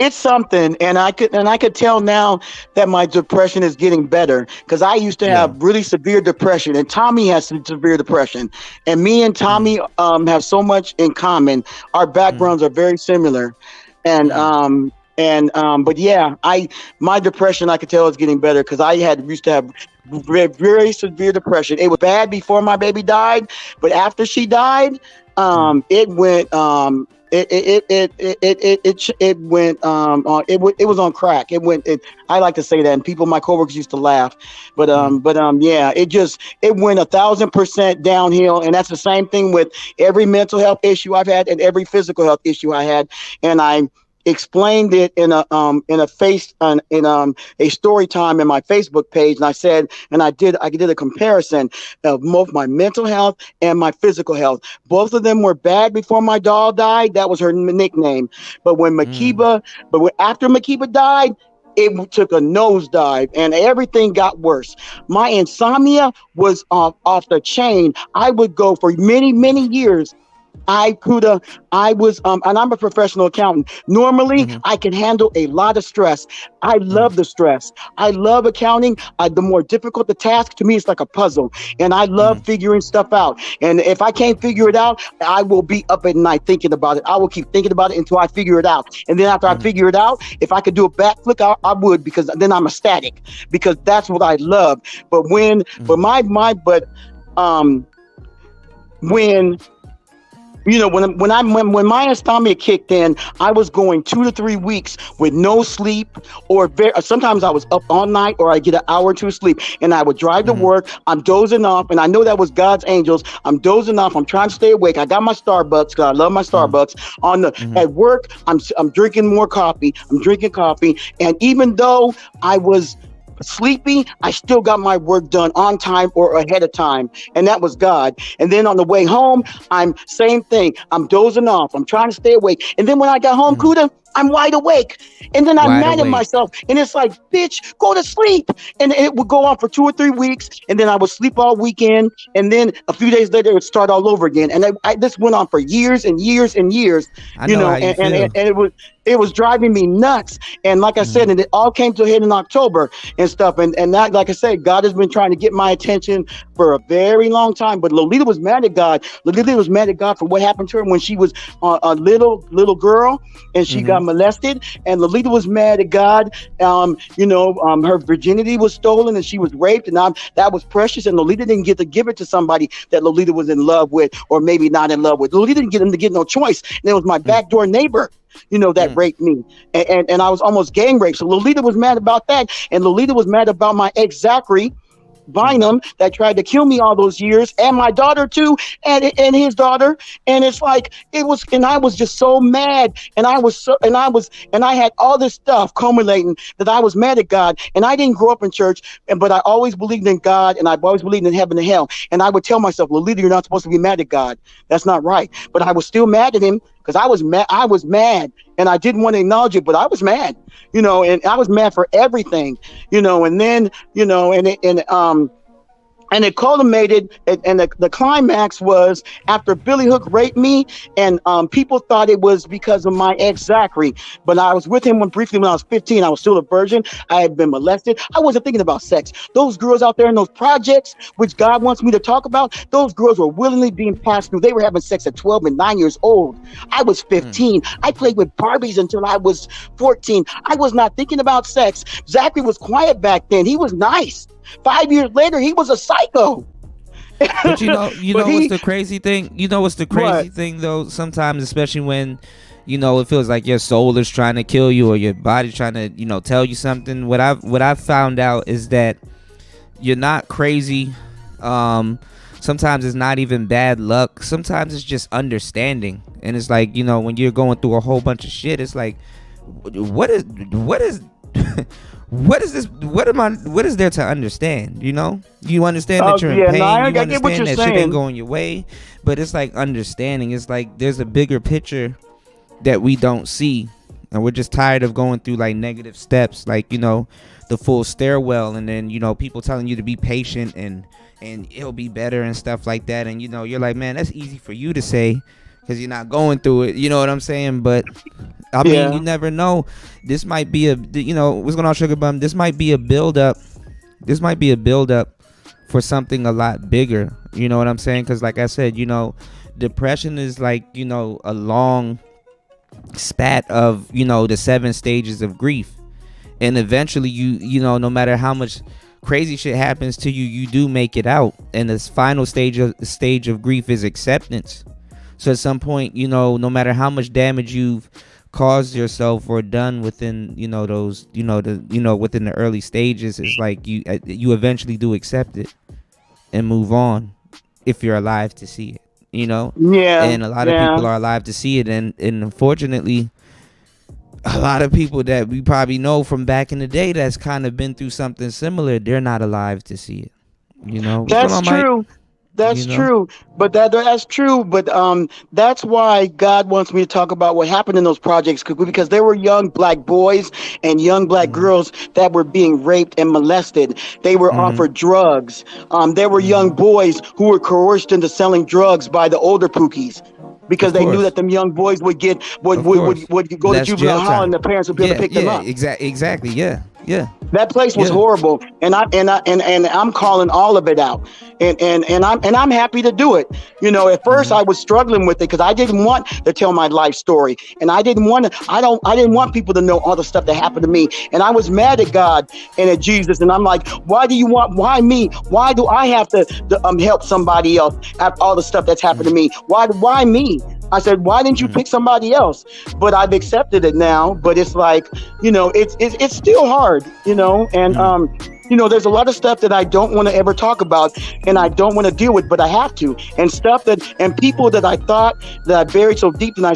it's something, and I could tell now that my depression is getting better, because I used to have really severe depression, and Tommy has some severe depression, and me and Tommy have so much in common. Our backgrounds are very similar, and but yeah, my depression, I could tell, is getting better, because I used to have very, very severe depression. It was bad before my baby died, but after she died, it went it was on crack. I like to say that, and my coworkers used to laugh, but yeah, it went 1,000% downhill. And that's the same thing with every mental health issue I've had and every physical health issue I had. And I explained it in a story time in my Facebook page, and I said, and I did a comparison of both my mental health and my physical health. Both of them were bad before my doll died. That was her nickname. But after Makiba died, it took a nosedive, and everything got worse. My insomnia was off the chain. I would go for many, many years. And I'm a professional accountant. Normally, I can handle a lot of stress. I love the stress. I love accounting. The more difficult the task, to me, it's like a puzzle. And I love figuring stuff out. And if I can't figure it out, I will be up at night thinking about it. I will keep thinking about it until I figure it out. And then after I figure it out, if I could do a backflip, I would, because then I'm ecstatic, because that's what I love. But when my insomnia kicked in, I was going 2 to 3 weeks with no sleep, or sometimes I was up all night, or I get an hour or two of sleep, and I would drive to work. I'm dozing off, and I know that was God's angels. I'm dozing off. I'm trying to stay awake. I got my Starbucks, because I love my Starbucks. At work, I'm drinking more coffee. I'm drinking coffee, and even though I was sleepy, I still got my work done on time or ahead of time, and that was God. And then on the way home, same thing. I'm dozing off. I'm trying to stay awake, and then when I got home, Kuda, I'm wide awake. And then I'm mad at myself. And it's like, bitch, go to sleep. And it would go on for 2 or 3 weeks. And then I would sleep all weekend. And then a few days later, it would start all over again. And this went on for years and years and years. And it was driving me nuts. And like I said, and it all came to a head in October and stuff. And that, like I said, God has been trying to get my attention for a very long time. But Lolita was mad at God. Lolita was mad at God for what happened to her when she was a little girl and she got molested. And Lolita was mad at God. Her virginity was stolen and she was raped. And that was precious. And Lolita didn't get to give it to somebody that Lolita was in love with, or maybe not in love with. Lolita didn't get him to get no choice. And it was my backdoor neighbor, that raped me. And I was almost gang raped. So Lolita was mad about that. And Lolita was mad about my ex, Zachary Bynum, that tried to kill me all those years, and my daughter too, and his daughter. And it's like, and I was just so mad. And I had all this stuff culminating that I was mad at God. And I didn't grow up in church, but I always believed in God, and I've always believed in heaven and hell. And I would tell myself, Lolita, you're not supposed to be mad at God. That's not right. But I was still mad at him, because I was mad, and I didn't want to acknowledge it, but I was mad, and I was mad for everything, and then, and it culminated, and the climax was after Billy Hook raped me, and people thought it was because of my ex, Zachary. But I was with him briefly when I was 15. I was still a virgin. I had been molested. I wasn't thinking about sex. Those girls out there in those projects, which God wants me to talk about, those girls were willingly being passed through. They were having sex at 12 and 9 years old. I was 15. I played with Barbies until I was 14. I was not thinking about sex. Zachary was quiet back then. He was nice. 5 years later, he was a psycho. But what's the crazy thing? What's the crazy thing though? Sometimes, especially when, it feels like your soul is trying to kill you, or your body's trying to, tell you something. What I've found out is that you're not crazy. Sometimes it's not even bad luck. Sometimes it's just understanding. And it's like, when you're going through a whole bunch of shit, it's like, what is what is this? What is there to understand? You understand that you're in pain. You understand that shit ain't going your way, but it's like understanding. It's like there's a bigger picture that we don't see, and we're just tired of going through like negative steps, like, you know, the full stairwell, and then, you know, people telling you to be patient and it'll be better and stuff like that. And, you know, you're like, man, that's easy for you to say because you're not going through it. You know what I'm saying? But I mean, you never know. This might be you know, what's going on, Sugar Bum? This might be a build up. This might be a build up for something a lot bigger. You know what I'm saying? Because like I said, you know, depression is like, you know, a long spat of, you know, the 7 stages of grief. And eventually you know, no matter how much crazy shit happens to you, you do make it out. And this final stage of grief is acceptance. So at some point, you know, no matter how much damage you've caused yourself or done within, you know, those, you know, within the early stages, it's like you eventually do accept it and move on if you're alive to see it, you know? Yeah. And a lot of people are alive to see it. And unfortunately, a lot of people that we probably know from back in the day that's kind of been through something similar, they're not alive to see it. You know, that's true. That's true. But that's true. But that's why God wants me to talk about what happened in those projects, because there were young black boys and young black girls that were being raped and molested. They were offered drugs. There were young boys who were coerced into selling drugs by the older pookies, because they knew that them young boys would go to juvenile hall and the parents would be able to pick them up. Exactly. Yeah. That place was horrible, and I'm calling all of it out, and I'm happy to do it. You know, at first I was struggling with it because I didn't want to tell my life story, and I didn't want people to know all the stuff that happened to me, and I was mad at God and at Jesus, and I'm like, why me? Why do I have to help somebody else after all the stuff that's happened to me? Why me? I said, why didn't you pick somebody else? But I've accepted it now. But it's like, you know, it's still hard, you know, and you know, there's a lot of stuff that I don't want to ever talk about and I don't want to deal with, but I have to. And people that I thought that I buried so deep, and I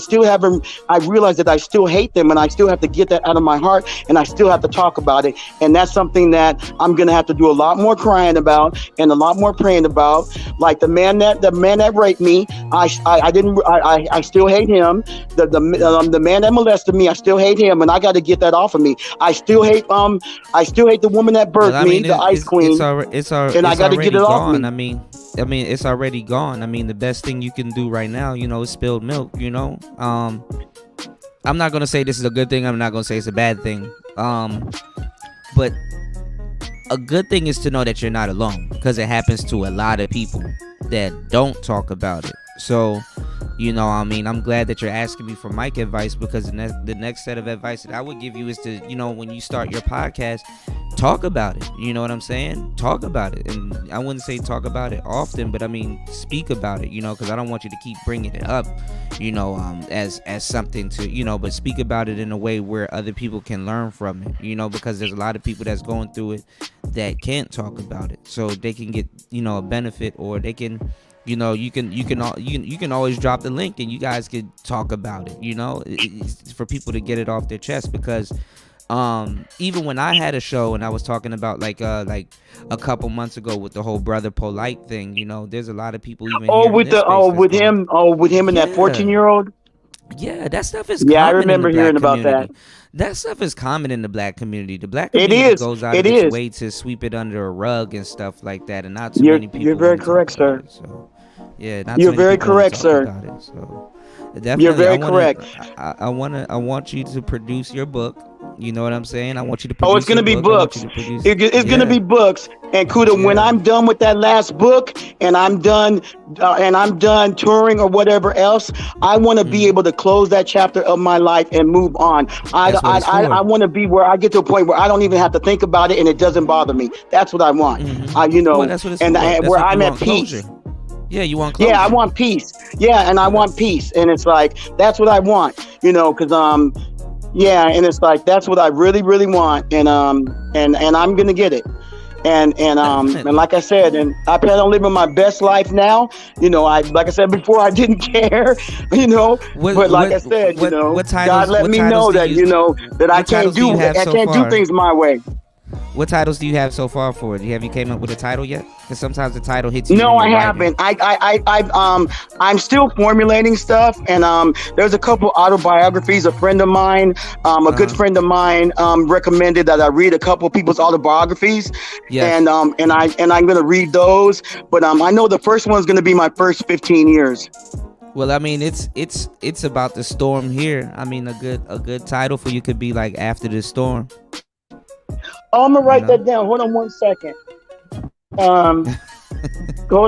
realized that I still hate them, and I still have to get that out of my heart, and I still have to talk about it. And that's something that I'm going to have to do a lot more crying about and a lot more praying about. Like the man that raped me, I still hate him. The man that molested me, I still hate him, and I got to get that off of me. I still hate the woman that birthed me, the Ice Queen. And I got to get it off me. I mean, it's already gone. I mean, the best thing you can do right now, you know, is spilled milk. You know, I'm not gonna say this is a good thing. I'm not gonna say it's a bad thing. But a good thing is to know that you're not alone, because it happens to a lot of people that don't talk about it. So, you know, I mean, I'm glad that you're asking me for mic advice, because the next set of advice that I would give you is to, you know, when you start your podcast, talk about it. You know what I'm saying? Talk about it. And I wouldn't say talk about it often, but I mean, speak about it, you know, because I don't want you to keep bringing it up, you know, as something to, you know, but speak about it in a way where other people can learn from it, you know, because there's a lot of people that's going through it that can't talk about it, so they can get, you know, a benefit, or they can, you know, you can always drop the link and you guys could talk about it, you know. It's for people to get it off their chest, because even when I had a show and I was talking about like a couple months ago with the whole Brother Polite thing, you know, there's a lot of people even with him and that 14-year-old. Yeah, that stuff is I remember hearing about that. That stuff is common in the black community. The black community goes out of its way to sweep it under a rug and stuff like that, and not too many people. You're very correct, sir. So, yeah, you're very correct, sir. So, definitely, you're very correct. I want you to produce your book. You know what I'm saying? I want you to produce. Oh, it's gonna be books. It's gonna be books. And Kuda, when I'm done with that last book, and I'm done touring or whatever else, I want to be able to close that chapter of my life and move on. I want to be where I get to a point where I don't even have to think about it and it doesn't bother me. That's what I want. You know, and where I'm at peace. Yeah, you want closure. Yeah, I want peace. Yeah, and I want peace, and it's like that's what I want. You know, because yeah, and it's like that's what I really, really want, and I'm gonna get it. And like I said, and I plan on living my best life now. You know, like I said before, I didn't care. You know, but like I said, God let me know that I can't do things my way. What titles do you have so far for it? Have you came up with a title yet? Because sometimes the title hits you. No, when I you're writing. haven't. I'm still formulating stuff, and there's a couple autobiographies. A friend of mine, a good friend of mine, recommended that I read a couple people's autobiographies, Yes. and I'm gonna read those. But I know the first one's gonna be my first 15 years. Well, I mean, it's about the storm here. I mean, a good title for you could be like After the Storm. Oh, I'm gonna write know? that down. Hold on one second. Hold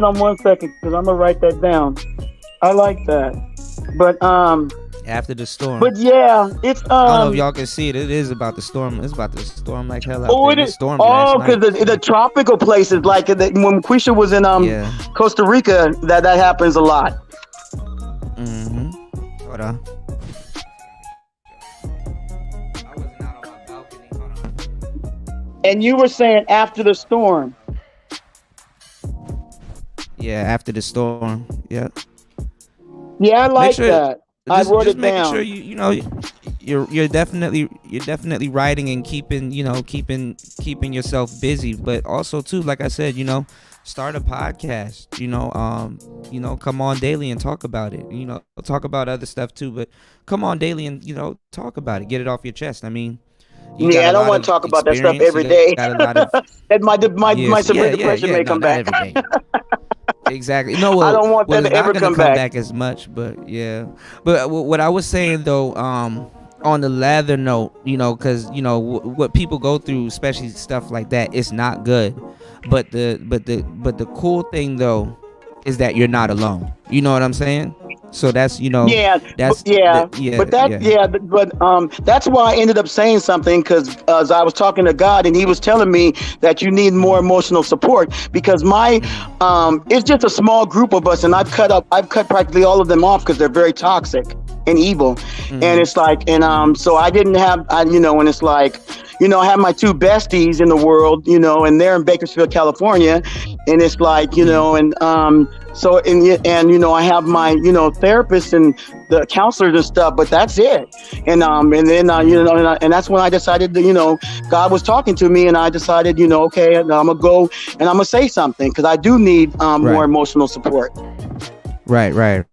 on one second, because I'm gonna write that down. I like that. But After the Storm. but yeah, it's I don't know if y'all can see it. It is about the storm. It's about the storm like hell out Oh, there. it It is. stormed Oh, last because night. the tropical places, like when Quisha was in Yeah. Costa Rica, that happens a lot. Mm-hmm. Hold on. I wasn't out on my balcony. Hold on. And you were saying after the storm. Yeah, After the Storm. Yeah. Yeah, I like sure- that. I wrote just it making down. sure you're definitely writing and keeping yourself busy, but also too, like I said, start a podcast. Come on daily and talk about it. Talk about other stuff too, but come on daily and talk about it. Get it off your chest. I mean, you got Yeah, a I don't lot want of to talk about that stuff experience, every you day. got a lot of And my years. severe depression may no, come not back. every day. Exactly. No, well, I don't want that it's to not ever gonna come come back. as much, but yeah. But what I was saying though, on the latter note, because what people go through, especially stuff like that, it's not good. But the cool thing though is that you're not alone. You know what I'm saying? So that's Yeah, that's yeah, yeah, but that yeah. but that's why I ended up saying something, because as I was talking to God, and He was telling me that you need more emotional support, because my it's just a small group of us, and I've cut practically all of them off because they're very toxic and evil, and it's like, and so I didn't have and it's like, I have my two besties in the world, and they're in Bakersfield, California, and it's like, and so and I have my therapists and the counselors and stuff, but that's it. And then and that's when I decided that God was talking to me, and I decided okay, I'm gonna go and I'm gonna say something, because I do need more emotional support. Right,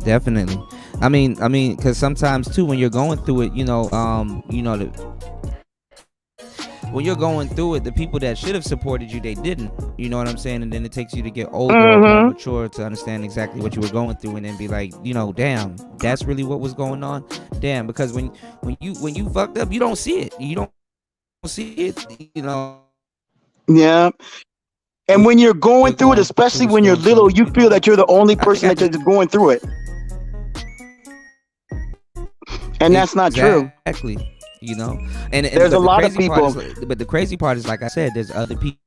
definitely. I mean, because sometimes too, when you're going through it, when you're going through it, the people that should have supported you, they didn't. You know what I'm saying? And then it takes you to get older or more mature to understand exactly what you were going through, and then be like, damn, that's really what was going on. Damn, because when you fucked up, you don't see it. You don't see it. Yeah. And when you're going through it, especially when you're little, you feel that you're the only person that's going through it. And that's not true. Exactly. And there's a lot of people. But the crazy part is, like I said, there's other people.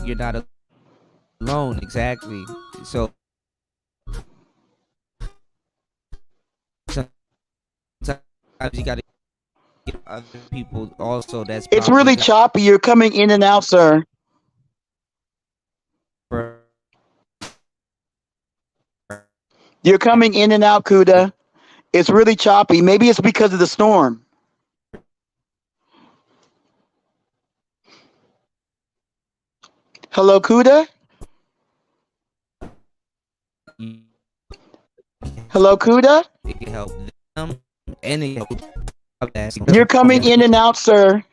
You're not alone. Exactly. So sometimes you got to get other people also. It's really choppy. You're coming in and out, sir. You're coming in and out, Kuda. It's really choppy. Maybe it's because of the storm. Hello, Kuda? Hello, Kuda? It can help them, and it help. You're coming in and out, sir.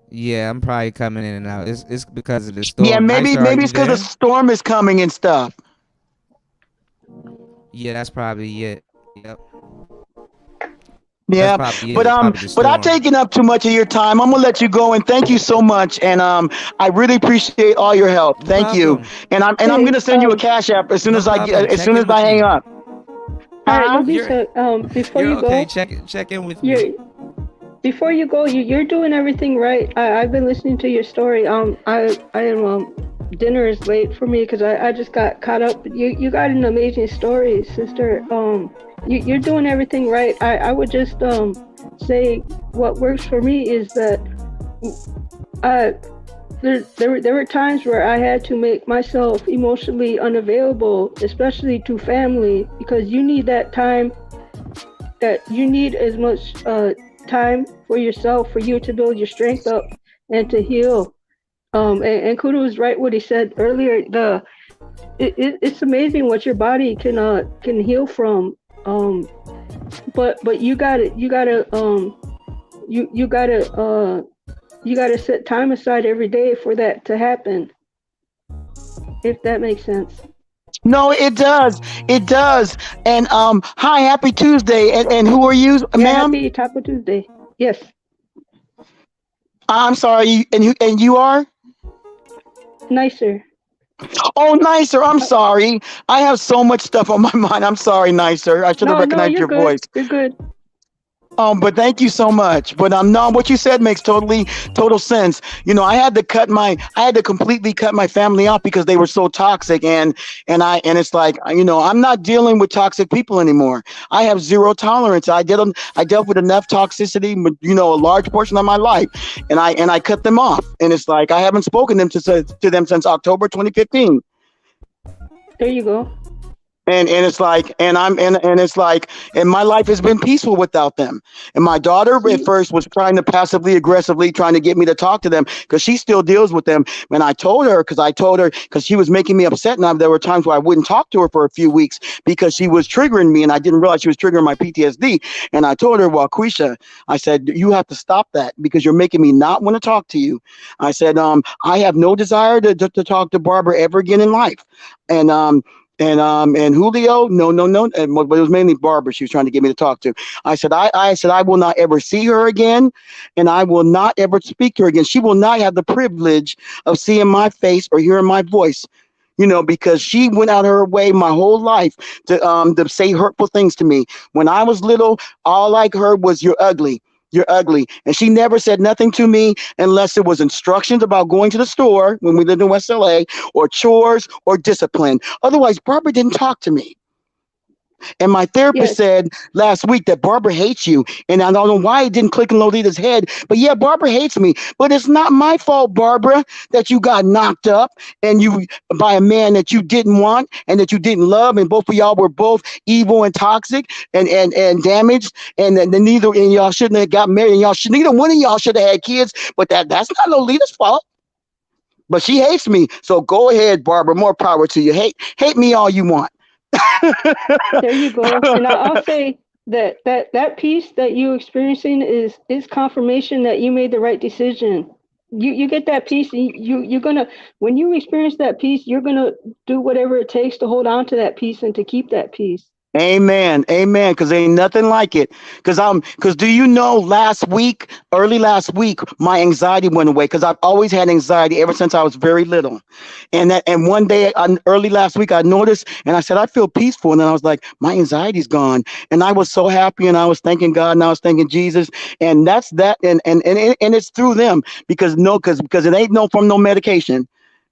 Yeah, I'm probably coming in and out. It's because of the storm. Yeah, maybe it's because the storm is coming and stuff. Yeah, that's probably it. Yep. Yeah, but I've taken up too much of your time. I'm gonna let you go, and thank you so much. And I really appreciate all your help. Thank you. And I'm gonna send you a Cash App as soon as I hang up. All right, Lisa, before you go, check in with me. Before you go, you're doing everything right. I've been listening to your story. I am dinner is late for me because I just got caught up. You got an amazing story, sister. You're doing everything right. I would just say what works for me is that there were times where I had to make myself emotionally unavailable, especially to family, because you need that time, that you need as much time for yourself, for you to build your strength up and to heal. And Kudo was right what he said earlier. It's amazing what your body can heal from. But you gotta set time aside every day for that to happen. If that makes sense. No, it does. It does. And hi, happy Tuesday. And who are you, Yeah, ma'am? happy Taco Tuesday. Yes, I'm sorry. And you are? nicer. Oh, Nicer. I'm sorry. I have so much stuff on my mind. I'm sorry, Nicer. I should have No, recognized you're your good. voice. You're good. But thank you so much. But no, what you said makes total sense. I had to completely cut my family off because they were so toxic, and it's like, I'm not dealing with toxic people anymore. I have zero tolerance. I dealt with enough toxicity, a large portion of my life, and I cut them off. And it's like I haven't spoken to them since October 2015. There you go. And it's like, and it's like, and my life has been peaceful without them. And my daughter at See, first was trying to passively aggressively trying to get me to talk to them because she still deals with them. And I told her because she was making me upset, and there were times where I wouldn't talk to her for a few weeks because she was triggering me, and I didn't realize she was triggering my PTSD. And I told her, well, Quisha, I said, you have to stop that because you're making me not want to talk to you. I said, I have no desire to talk to Barbara ever again in life. And and Julio, no, no, no, but it was mainly Barbara. She was trying to get me to talk to. I said I will not ever see her again, and I will not ever speak to her again. She will not have the privilege of seeing my face or hearing my voice. Because she went out of her way my whole life to say hurtful things to me. When I was little, all I heard was "you're ugly." You're ugly. And she never said nothing to me unless it was instructions about going to the store when we lived in West LA, or chores or discipline. Otherwise, Barbara didn't talk to me. And my therapist yes. said last week that Barbara hates you. And I don't know why it didn't click in Lolita's head. But yeah, Barbara hates me. But it's not my fault, Barbara, that you got knocked up and you by a man that you didn't want and that you didn't love. And both of y'all were both evil and toxic and damaged. And then neither and y'all shouldn't have got married. And neither one of y'all should have had kids. But that's not Lolita's fault. But she hates me. So go ahead, Barbara. More power to you. Hate me all you want. There you go. And I'll say that peace that you experiencing is confirmation that you made the right decision. You get that peace, and you're gonna when you experience that peace, you're gonna do whatever it takes to hold on to that peace and to keep that peace. Amen. Amen. Because ain't nothing like it. Because do you know early last week, my anxiety went away because I've always had anxiety ever since I was very little. And one day early last week, I noticed and I said, I feel peaceful. And then I was like, my anxiety's gone. And I was so happy and I was thanking God and I was thanking Jesus. And that's that. And it's through them because it ain't from no medication.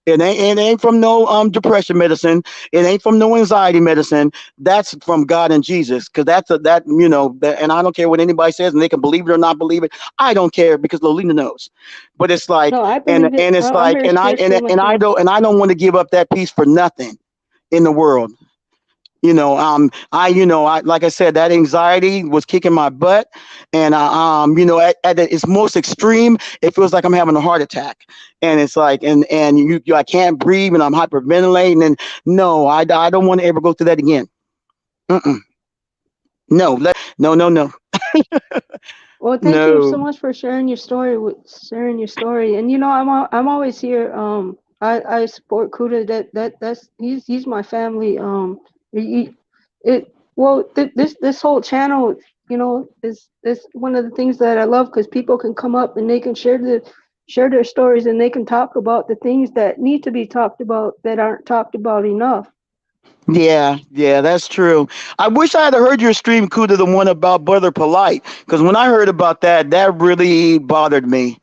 It ain't from no depression medicine. It ain't from no anxiety medicine. That's from God and Jesus. Because and I don't care what anybody says, and they can believe it or not believe it. I don't care because Lolita knows. But it's like, No, I and believe it. and it's I'm like, very and I and, spiritual and I myself. don't want to give up that peace for nothing in the world. I like I said, that anxiety was kicking my butt, and at its most extreme, it feels like I'm having a heart attack, and it's like, and I can't breathe, and I'm hyperventilating, and no, I don't want to ever go through that again. Mm-mm. No, no, no, no, Well, thank you so no. much for sharing your story. And I'm always here. I support Kuda. That's he's my family. He, it well this whole channel, is one of the things that I love because people can come up and they can share their stories and they can talk about the things that need to be talked about that aren't talked about enough. Yeah, yeah, that's true. I wish I had heard your stream, Kuda, the one about Brother Polite, because when I heard about that, that really bothered me.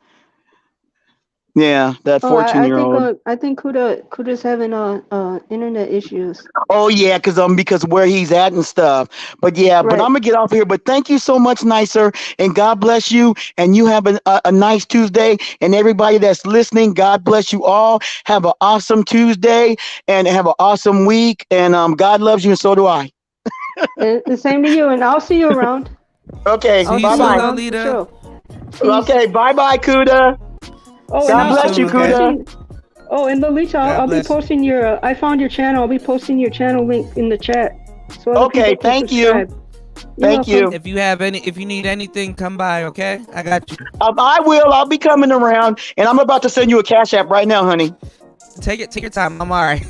Yeah, that Oh, 14 year old. I think Kuda's having internet issues. Oh yeah, because where he's at and stuff. But yeah, but I'm Right. gonna get off here. But thank you so much, Nicer, and God bless you. And you have a nice Tuesday. And everybody that's listening, God bless you all. Have an awesome Tuesday and have an awesome week. And God loves you, and so do I. And the same to you. And I'll see you around. Okay, See you bye soon, bye. Lolita. Okay, bye bye, Kuda. Oh, God and bless you, Kuda. Oh, and Lolita, God I'll be bless. posting your. I found your channel. I'll be posting your channel link in the chat, so other Okay, people can thank you. subscribe. You're Thank welcome. you. If you need anything, come by. Okay, I got you. I will. I'll be coming around, and I'm about to send you a cash app right now, honey. Take your time. I'm all right.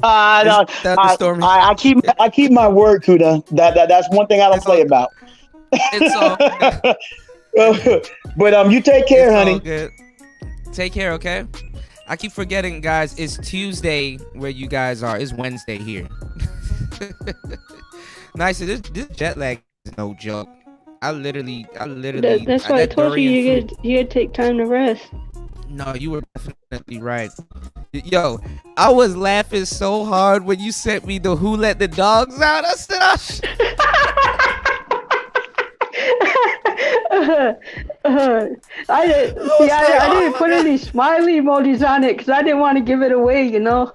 No, It's thunderstorming. I keep my word, Kuda. That's one thing I don't It's play all- about. It's all good. But you take care, It's all honey. good. Take care, okay? I keep forgetting, guys. It's Tuesday where you guys are. It's Wednesday here. Nice. This jet lag is no joke. I literally. That's why I that told you durian you gotta take time to rest. No, you were definitely right. Yo, I was laughing so hard when you sent me the "Who Let the Dogs Out." I said, "Oh shit." I didn't put any smiley emojis on it because I didn't want to give it away, you know.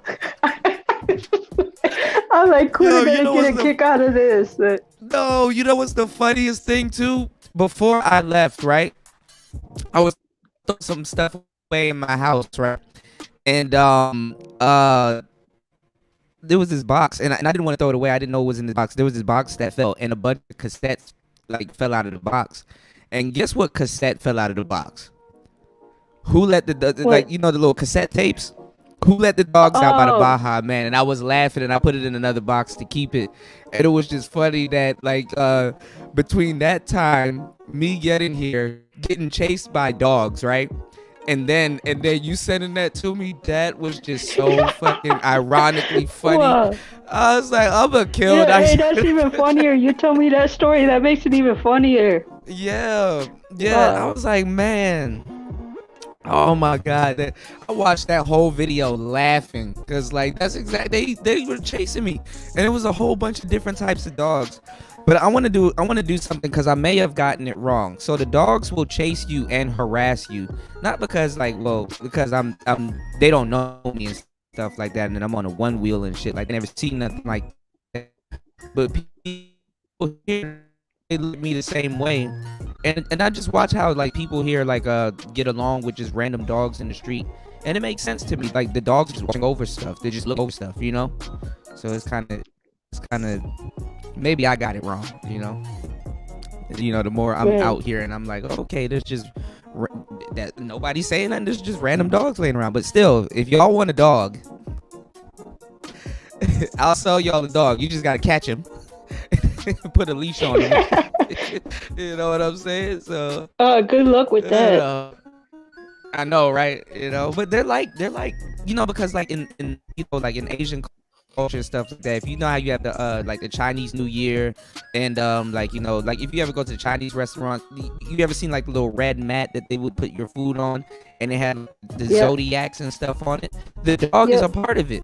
I'm like, Kuda gonna get a kick out of this. But... No, you know what's the funniest thing too? Before I left, right, I was throwing some stuff away in my house, right, and there was this box, and I didn't want to throw it away. I didn't know it was in the box. There was this box that fell, and a bunch of cassettes like fell out of the box. And guess what cassette fell out of the box? Who Let the like, you know, the little cassette tapes? Who Let the Dogs Out by the Baja Man. And I was laughing, and I put it in another box to keep it. And it was just funny that like between that time, me getting here, getting chased by dogs, right? And then you sending that to me, that was just so fucking ironically funny. Wow. I was like, I'm gonna kill Yeah, that hey, shit. that's even funnier. You tell me that story, that makes it even funnier. Yeah. Wow. I was like, man. Oh my god. I watched that whole video laughing because like that's exactly they were chasing me, and it was a whole bunch of different types of dogs. But I want to do something because I may have gotten it wrong. So the dogs will chase you and harass you, not because because I'm they don't know me and stuff like that, and then I'm on a one wheel and shit like they never seen nothing like that. But people here, they look at me the same way, and I just watch how like people here like get along with just random dogs in the street, and it makes sense to me. Like the dogs just watching over stuff, they just look over stuff, you know. So it's kind of maybe I got it wrong, you know. The more I'm out here and I'm like, okay, there's just that nobody's saying that, there's just random dogs laying around. But still, if y'all want a dog, I'll sell y'all a dog. You just gotta catch him. Put a leash on him. You know what I'm saying? So good luck with that. I know, right? But they're like because like in like in Asian culture and stuff like that, if you know how you have the like the Chinese New Year and like like if you ever go to the Chinese restaurant, you ever seen like the little red mat that they would put your food on, and they have the zodiacs and stuff on it? The dog is a part of it.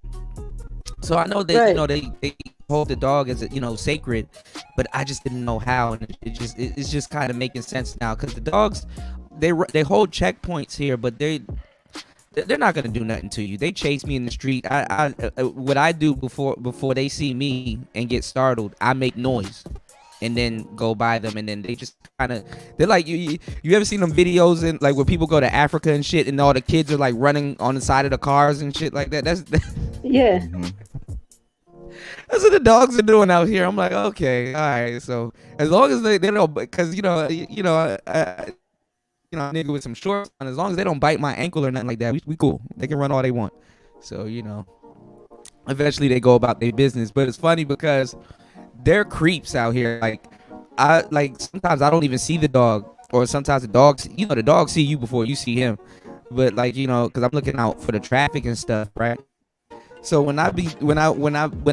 So I know that they hold the dog as sacred, but I just didn't know how, and it's just kind of making sense now because the dogs they hold checkpoints here, but they're not gonna do nothing to you. They chase me in the street. What I do before they see me and get startled, I make noise and then go by them, and then they just they're like you ever seen them videos in like where people go to Africa and shit, and all the kids are like running on the side of the cars and shit like that? Yeah. That's what the dogs are doing out here. I'm like, okay, all right. So as long as they don't, because nigga with some shorts on, as long as they don't bite my ankle or nothing like that, we cool. They can run all they want. So eventually they go about their business. But it's funny because they're creeps out here. Like sometimes I don't even see the dog, or sometimes the dogs, the dog see you before you see him. But like because I'm looking out for the traffic and stuff, right? So when I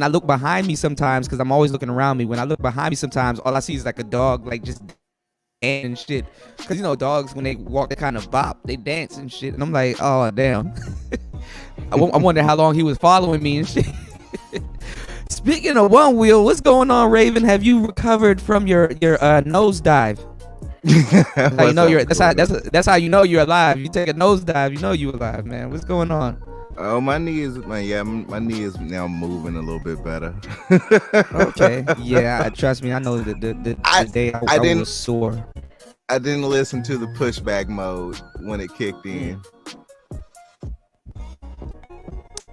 look behind me sometimes, because I'm always looking around me, when I look behind me sometimes, all I see is like a dog like just and shit. Because dogs, when they walk, they kind of bop, they dance and shit, and I'm like, oh damn. I wonder how long he was following me and shit. Speaking of one wheel, what's going on, Raven? Have you recovered from your nosedive? That's how you know you're alive. You take a nosedive, you know you're alive, man. What's going on? Oh, my knee is my knee is now moving a little bit better. Okay. Yeah, trust me, I know the day I didn't was sore. I didn't listen to the pushback mode when it kicked in.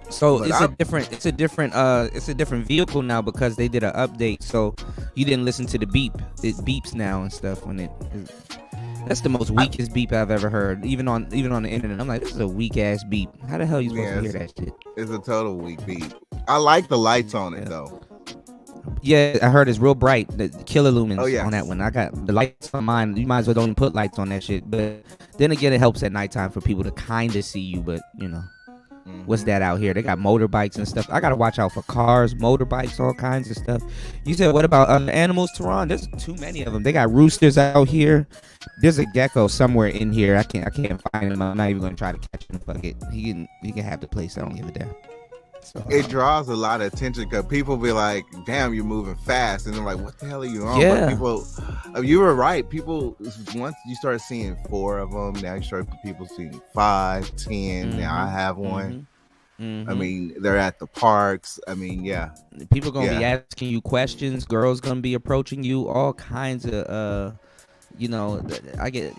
So But it's a different vehicle now because they did an update. So you didn't listen to the beep. It beeps now and stuff when it. That's the most weakest beep I've ever heard. Even on the internet, I'm like, this is a weak ass beep. How the hell are you supposed to hear that shit? It's a total weak beat. I like the lights on it though. Yeah, I heard it's real bright. The killer lumens Oh, yeah. on that one. I got the lights on mine. You might as well don't even put lights on that shit. But then again, it helps at nighttime for people to kind of see you. But you know, what's that out here? They got motorbikes and stuff. I gotta watch out for cars, motorbikes, all kinds of stuff. You said, what about animals, Tehran? There's too many of them. They got roosters out here. There's a gecko somewhere in here. I can't find him. I'm not even gonna try to catch him. Fuck it. He can have the place. I don't give a damn. So, It draws a lot of attention because people be like, "Damn, you're moving fast," and they're like, "What the hell are you on?" Yeah. But people, you were right. People, once you start seeing 4 of them, now you start people seeing 5, 10. Now I have one. I mean, they're at the parks. I mean, yeah. People gonna be asking you questions. Girls gonna be approaching you. All kinds of I get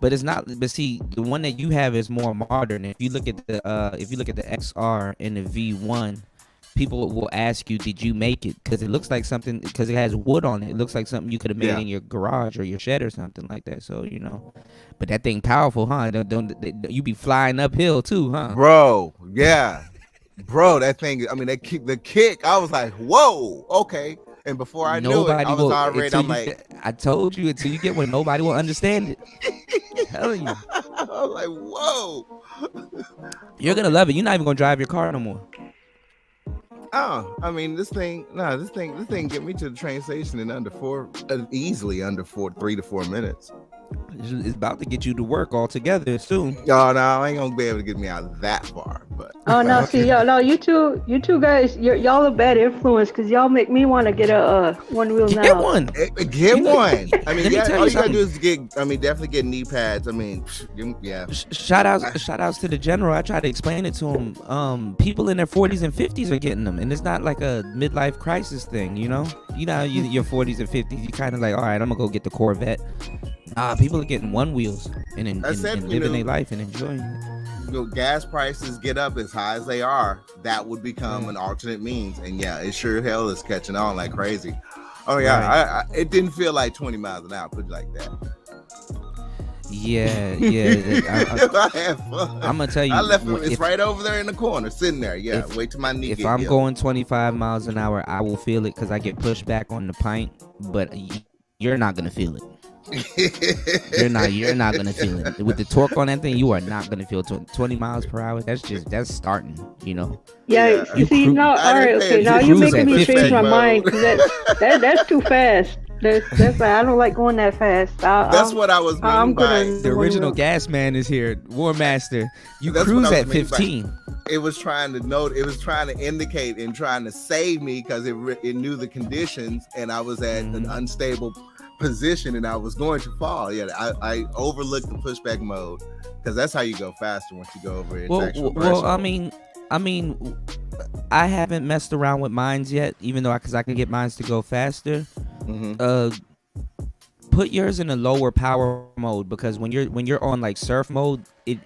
but it's not. But see, the one that you have is more modern. If you look at the XR and the V1, people will ask you, "Did you make it?" Because it looks like something. Because it has wood on it. It looks like something you could have made in your garage or your shed or something like that. So but that thing powerful, huh? You be flying uphill too, huh? Bro, yeah. Bro, that thing, I mean, the kick, I was like, whoa, okay. And before I knew it, I was already, I'm like, I told you, until you get one, nobody will understand it. Telling you. I was like, whoa. You're going to love it. You're not even going to drive your car no more. Oh, I mean, this thing get me to the train station in easily under 3 to 4 minutes. It's about to get you to work altogether soon. No, I ain't gonna be able to get me out that far. But oh no, see y'all, no, you two guys, y'all a bad influence because y'all make me want to get a one wheel now. Get one. Get one. I mean, all you gotta do is definitely get knee pads. I mean, yeah. Shout outs to the general. I tried to explain it to him. People in their 40s and 50s are getting them, and it's not like a midlife crisis thing. Your 40s and 50s, you kind of like, all right, I'm gonna go get the Corvette. People are getting one wheels and living their life and enjoying it. Gas prices get up as high as they are. That would become an alternate means, and yeah, it sure hell is catching on like crazy. Oh yeah, right. It didn't feel like 20 miles an hour. Put it like that. Yeah. I had fun. I'm gonna tell you, I left it. It's right over there in the corner, sitting there. Yeah, wait till my knee. If I'm going 25 miles an hour, I will feel it because I get pushed back on the pint. But you're not gonna feel it. You're not gonna feel it with the torque on that thing. You are not gonna feel 20 miles per hour. That's starting. Yeah, you see, now, all right, okay, now you're making me change my mind because that's too fast. That's like, I don't like going that fast. That's what I was meaning by the original gas man is here. War Master, you cruise at 15. It was trying to note. It was trying to indicate and trying to save me because it knew the conditions and I was at an unstable position and I was going to fall. Yeah, I overlooked the pushback mode because that's how you go faster once you go over it. Well, I mean, I haven't messed around with mines yet, even though I can get mines to go faster. Put yours in a lower power mode because when you're on like surf mode, it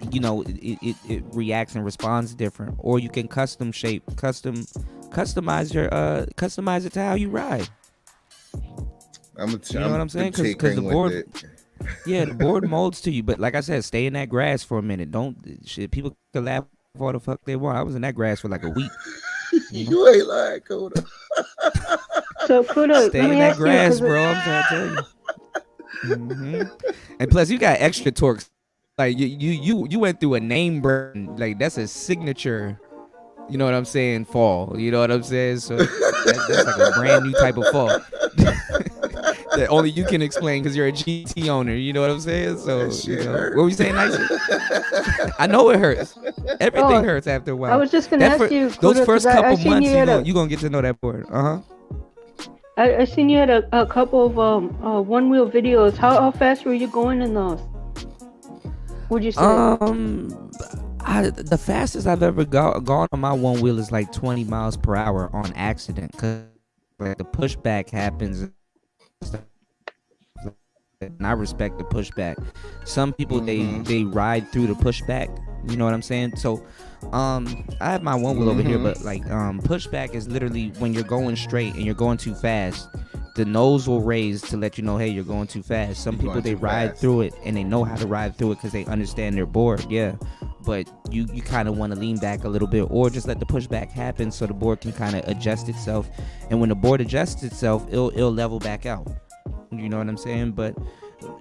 reacts and responds different. Or you can customize it to how you ride. You know what I'm saying? Because the board, the board molds to you. But like I said, stay in that grass for a minute. People can laugh all the fuck they want. I was in that grass for like a week. You ain't lying, Coda. So Kudo, stay in that grass, bro. I'm trying to tell you. And plus, you got extra torques. Like you went through a name burn. Like that's a signature. You know what I'm saying? Fall. You know what I'm saying? So that's like a brand new type of fall. That only you can explain because you're a GT owner. You know what I'm saying? So, what were you saying, Nice? I know it hurts. Everything hurts after a while. I was just going to ask you. Those first couple months, you're going to get to know that board. I seen you had a couple of one-wheel videos. How fast were you going in those? Would you say? The fastest I've ever gone on my one wheel is like 20 miles per hour on accident, cause like the pushback happens. And I respect the pushback. Some people they ride through the pushback. You know what I'm saying? So, I have my one wheel over here, but like pushback is literally when you're going straight and you're going too fast. The nose will raise to let you know, hey, you're going too fast. Some people they ride through it and they know how to ride through it because they understand they're bored. Yeah, but you kind of want to lean back a little bit, or just let the pushback happen so the board can kind of adjust itself. And when the board adjusts itself, it'll level back out. You know what I'm saying? But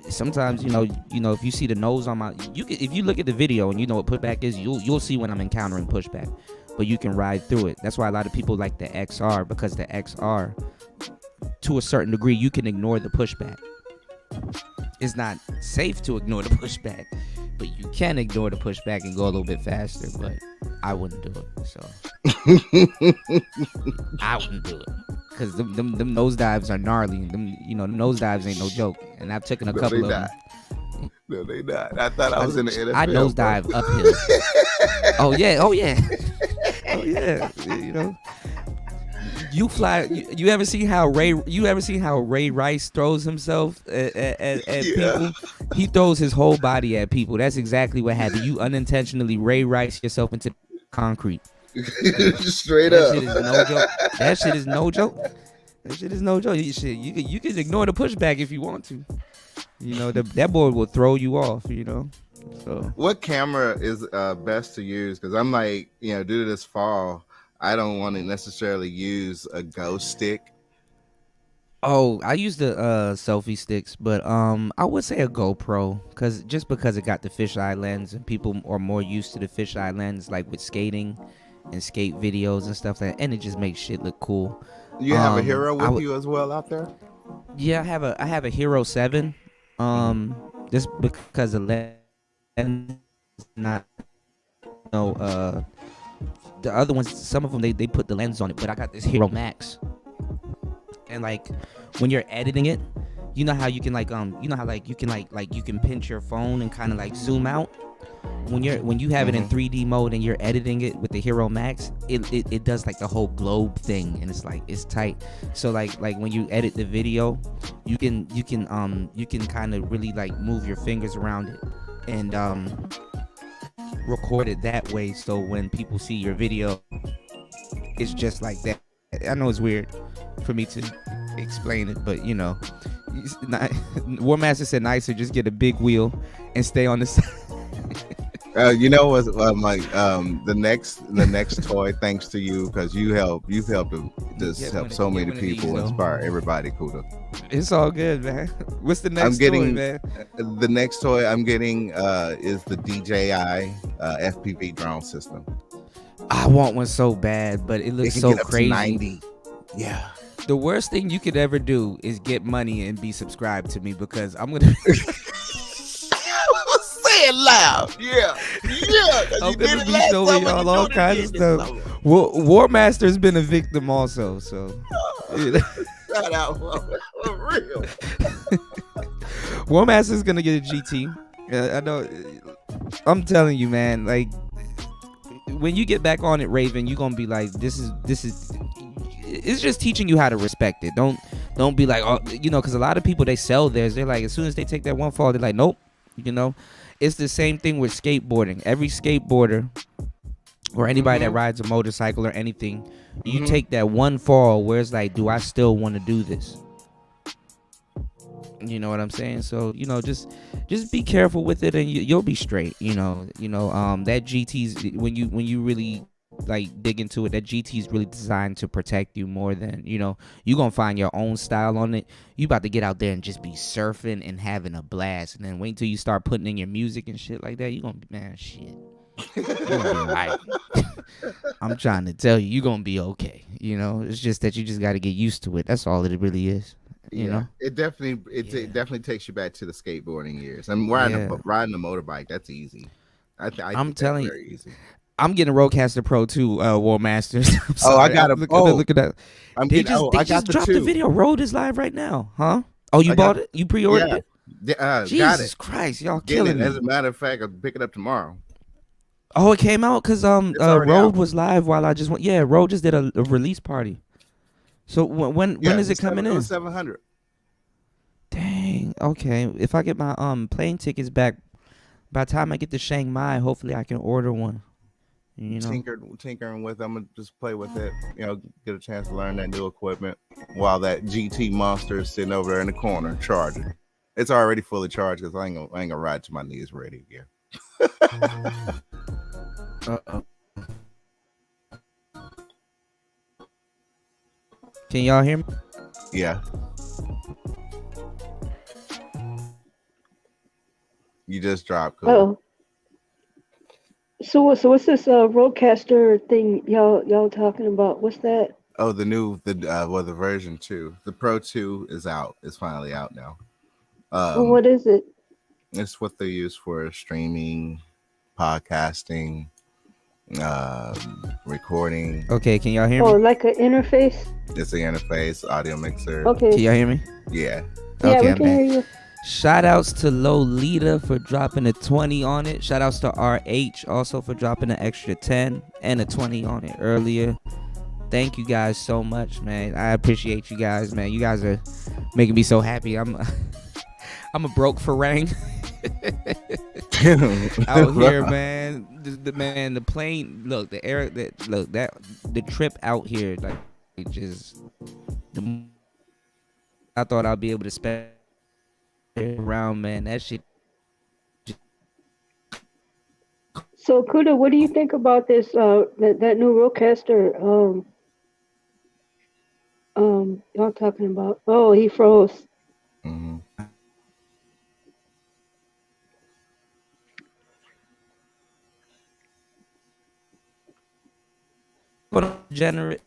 sometimes, you know, if you see the nose on my, if you look at the video and you know what pushback is, you'll see when I'm encountering pushback. But you can ride through it. That's why a lot of people like the XR, because the XR, to a certain degree, you can ignore the pushback. It's not safe to ignore the pushback, but you can ignore the pushback and go a little bit faster. But I wouldn't do it. So I wouldn't do it. Because them nosedives are gnarly. Them, you know, the nosedives ain't no joke. And I've taken a couple of them. No, they not. I thought I was in the NFL. I nosedive uphill. Oh yeah. Oh yeah. You know, you fly. You ever see how Ray? You ever see how Ray Rice throws himself at people? He throws his whole body at people. That's exactly what happened. You unintentionally Ray Rice yourself into concrete. Straight up. That shit is no joke. That shit is no joke. You can ignore the pushback if you want to. You know, that board will throw you off, you know. So what camera is best to use? Because I'm like, you know, due to this fall, I don't want to necessarily use a ghost stick. Oh, I use the selfie sticks, but I would say a GoPro, because it got the fisheye lens and people are more used to the fisheye lens, like with skating and skate videos and stuff like that, and it just makes shit look cool. You have a Hero with you as well out there? Yeah, I have a Hero 7. Just because the lens not the other ones, some of them they put the lens on it, but I got this Hero Max. And like when you're editing it, you know how you can you can pinch your phone and kind of like zoom out. When you have it in 3D mode and you're editing it with the Hero Max, it does like the whole globe thing, and it's tight. So like when you edit the video, you can kind of really like move your fingers around it and record it that way. So when people see your video, it's just like that. I know it's weird for me to explain it, but you know, War Master said nicer, just get a big wheel and stay on the side. You know what? The next toy, thanks to you, because you've helped to just help so many people, inspire everybody. Kuda. It's all good, man. What's the next toy, man? The next toy I'm getting is the DJI FPV drone system. I want one so bad, but it looks so crazy. 90. Yeah. The worst thing you could ever do is get money and be subscribed to me, because I'm gonna. Say it loud. Yeah. I'm gonna be showing y'all all kinds of stuff. War Master's been a victim also, so. Shout out for real. War Master's gonna get a GT. I know. I'm telling you, man. Like, when you get back on it, Raven, you're gonna be like, this is. It's just teaching you how to respect it. Don't be like, oh, you know, because a lot of people, they sell theirs. They're like, as soon as they take that one fall, they're like, nope. You know, it's the same thing with skateboarding. Every skateboarder or anybody that rides a motorcycle or anything, you take that one fall where it's like, do I still want to do this? You know what I'm saying? So, you know, just be careful with it, and you'll be straight. You know, that GT's, when you really like dig into it, that GT is really designed to protect you more than, you know, you're gonna find your own style on it. You about to get out there and just be surfing and having a blast, and then wait until you start putting in your music and shit like that. You're gonna be, man, shit, you're gonna be right. I'm trying to tell you, you're gonna be okay. You know, it's just that you just got to get used to it. That's all it really is. You know, it definitely takes you back to the skateboarding years. I'm riding a motorbike. That's easy. I'm telling you, very easy. I'm getting a Rodecaster Pro 2, War Masters. I got a look at that. They just dropped the video. Road is live right now, huh? Oh, you bought it? You pre-ordered it? Jesus got it. Christ, y'all killing me. As a matter of fact, I'll pick it up tomorrow. Oh, it came out because It's already Road out. was live while I just went. Yeah, Road just did a release party. So when Yeah, is it coming it in? was 700. Dang. Okay. If I get my plane tickets back by the time I get to Chiang Mai, hopefully I can order one. You know. Tinkering with. I'm gonna just play with it. Get a chance to learn that new equipment while that GT monster is sitting over there in the corner charging. It's already fully charged because I ain't gonna ride till my knee is ready again. Uh-oh. Can y'all hear me? Yeah. You just dropped. Cool. Oh. So what's this Roadcaster thing y'all talking about? What's that? Oh, the version 2. The Pro 2 is out. It's finally out now. What is it? It's what they use for streaming, podcasting, recording. Okay, can y'all hear Oh, me? like an interface? It's the interface, audio mixer. Can Okay. y'all hear me? Yeah. Yeah, Okay, we I'm can back. hear you. Shout outs to Lolita for dropping a 20 on it. Shout outs to RH also for dropping an extra 10 and a 20 on it earlier. Thank you guys so much, man. I appreciate you guys, man. You guys are making me so happy. I'm a broke Farang out here, man. The plane. Look, the trip out here, like, it just. I thought I'd be able to spend around, man. That shit. So Kuda, what do you think about this that new Roadcaster y'all talking about? Oh, he froze. Mhm. Generate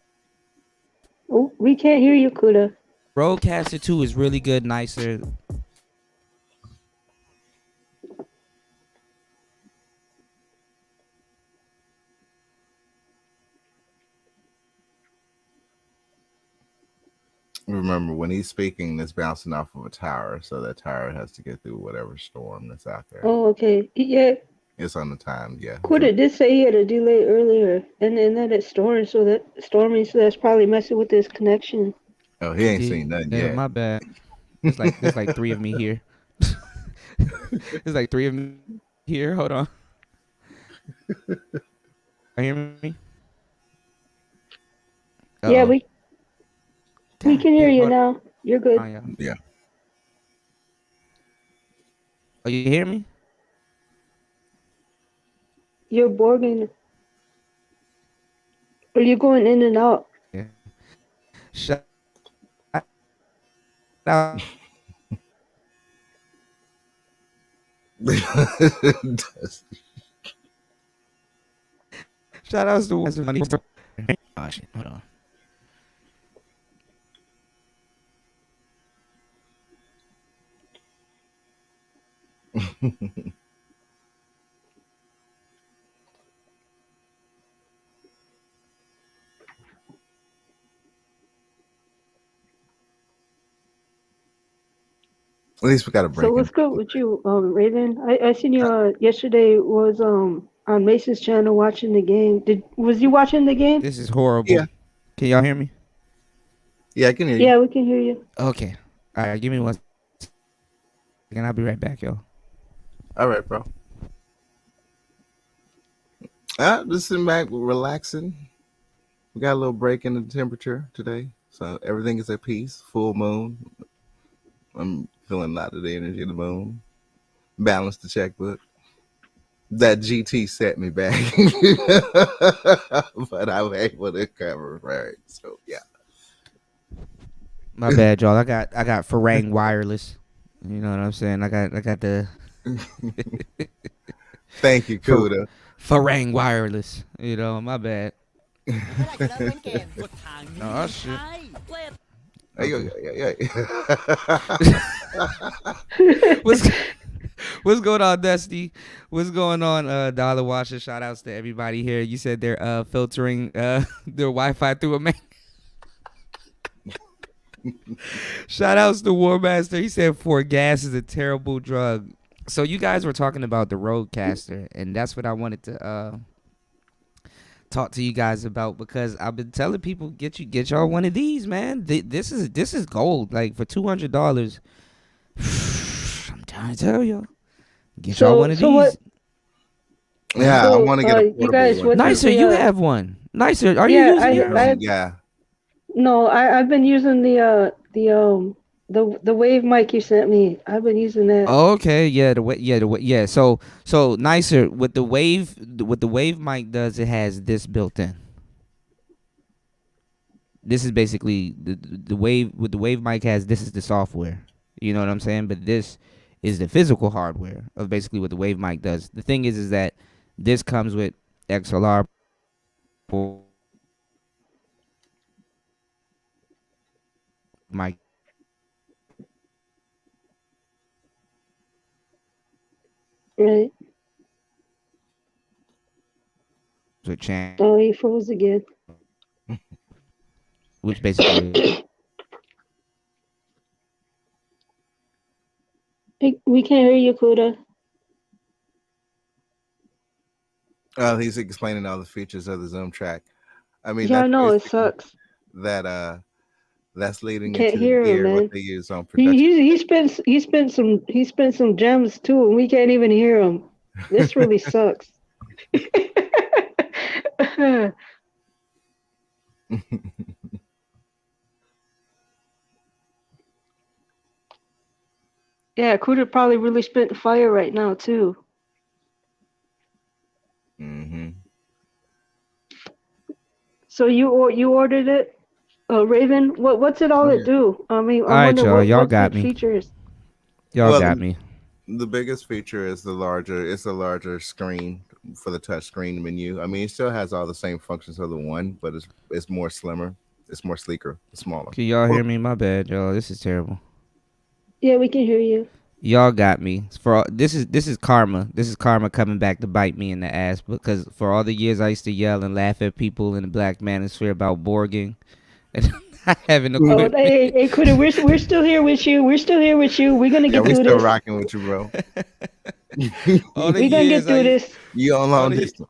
Oh, we can't hear you, Kuda. Roadcaster 2 is really good, nicer. Remember, when he's speaking, it's bouncing off of a tower, so that tower has to get through whatever storm that's out there. Oh, okay. Yeah, It's on the time, yeah. Kuda did say he had a delay earlier, and then that it's storming, so that's probably messing with his connection. Oh, he ain't seen nothing Yeah, yet. my bad. There's like three of me here. There's like three of me here. Hold on. You hear me? Yeah, Uh-oh. we can hear you Hold- now. You're good. Oh, yeah. Yeah. Oh, you hear me? You're borging. Or you're going in and out. Yeah. Shut out. Shout outs to money. Oh shit! Hold on. At least we got a break. So what's good with you, Raven? I seen you yesterday was on Mason's channel watching the game. Was you watching the game? This is horrible. Yeah. Can y'all hear me? Yeah, I can hear you. Yeah, we can hear you. Okay. All right. Give me 1 second. I'll be right back, yo. All right, bro. Just sitting back, relaxing. We got a little break in the temperature today, so everything is at peace. Full moon. I'm feeling a lot of the energy of the moon. Balance the checkbook. That GT set me back, but I was able to cover for it. So yeah. My bad, y'all. I got Farang wireless. You know what I'm saying? I got the Thank you, Kuda. Farang wireless. You know, my bad. เมื่อไหร่จะเลิกเล่นเกมกดทางนี้ Oh shit. ใช่เว้ย What's going on, Dusty? What's going on, Dollar Washer? Shout outs to everybody here. You said they're filtering their Wi-Fi through a man. Shout outs to War Master. He said for gas is a terrible drug. So you guys were talking about the Rodecaster, and that's what I wanted to talk to you guys about, because I've been telling people get y'all one of these, man. This is gold. Like for $200, I'm trying to tell y'all, get y'all one of So these. what? Yeah, I So want to get a you portable guys, one. what does Nicer, you the have one. Nicer, are you yeah, using yours? Yeah. no, I've been using the wave mic you sent me. I've been using that. Oh, okay, yeah, yeah. So Nicer, what the wave mic does, it has this built in. This is basically the wave, what the wave mic has. This is the software. You know what I'm saying? But this is the physical hardware of basically what the wave mic does. The thing is that this comes with XLR mic Right. with channel, Oh, he froze again. which basically Hey, we can't hear you, Kuda. He's explaining all the features of the Zoom track. I mean, Yeah, I that's know it basically sucks. that that's leading Can't into the hear him, gear what man. they use on He production. he spent some gems too, and we can't even hear him. This really sucks. Yeah, Kuda probably really spent fire right now too. Mm-hmm. So you ordered it, Raven. What's it all Oh it yeah. do? I mean, all I right, wonder y'all what got the me. features. Y'all Well, got me. the biggest feature is the larger screen for the touch screen menu. I mean, it still has all the same functions of the one, but it's more slimmer, it's more sleeker, it's smaller. Can y'all hear me? My bad, y'all. This is terrible. Yeah, we can hear you. Y'all got me. This is karma. This is karma coming back to bite me in the ass, because for all the years I used to yell and laugh at people in the black manosphere about borging and not having Oh, equipment. hey, Kuda, we're still here with you. We're still here with you. We're gonna Yeah, get we through still this. rocking with you, bro. All the We're gonna get years I through used, this. You on all long the distance.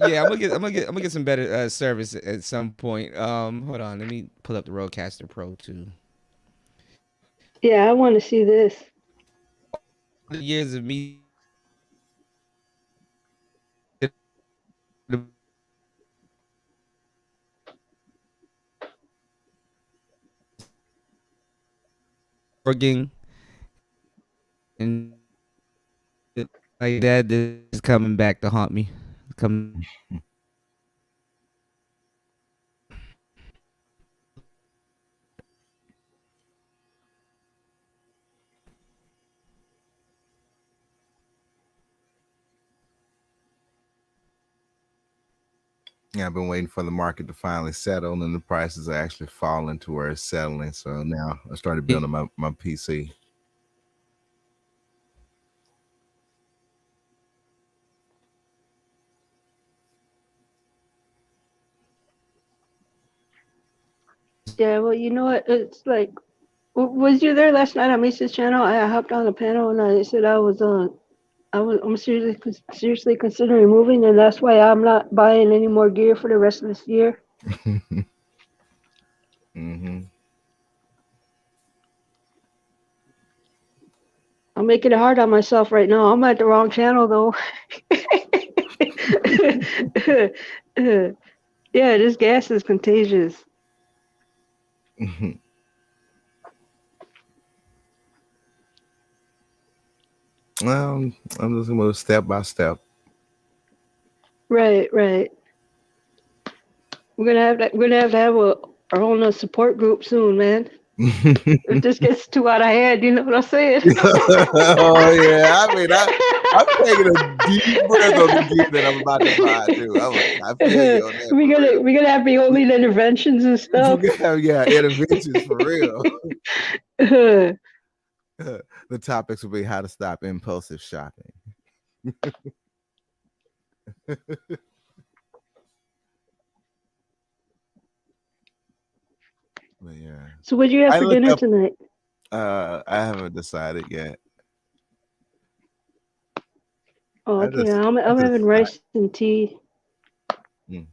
yeah, I'm gonna get some better service at some point. Hold on, let me pull up the Rodecaster Pro too. Yeah, I want to see this. The years of me working and like that, this is coming back to haunt me. Come, Yeah, I've been waiting for the market to finally settle and the prices are actually falling to where it's settling. So now I started building my PC. Yeah, well, you know what? It's like, was you there last night on Misa's channel? I hopped on the panel and I said I'm seriously considering moving, and that's why I'm not buying any more gear for the rest of this year. Mm-hmm. I'm making it hard on myself right now. I'm at the wrong channel though. Yeah, this gas is contagious. Well, I'm just gonna step by step. Right. We're gonna have to have our own support group soon, man. If this gets too out of hand, you know what I'm saying? Oh yeah, I mean, I'm taking a deep breath on the gear that I'm about to buy too. I feel you on that. We're gonna have the only interventions and stuff. Yeah, interventions for real. The topics will be how to stop impulsive shopping. But yeah. So what do you have I for looked dinner up. tonight? I haven't decided yet. Oh, I okay. just, I'm I I'm just, having rice and tea. mm,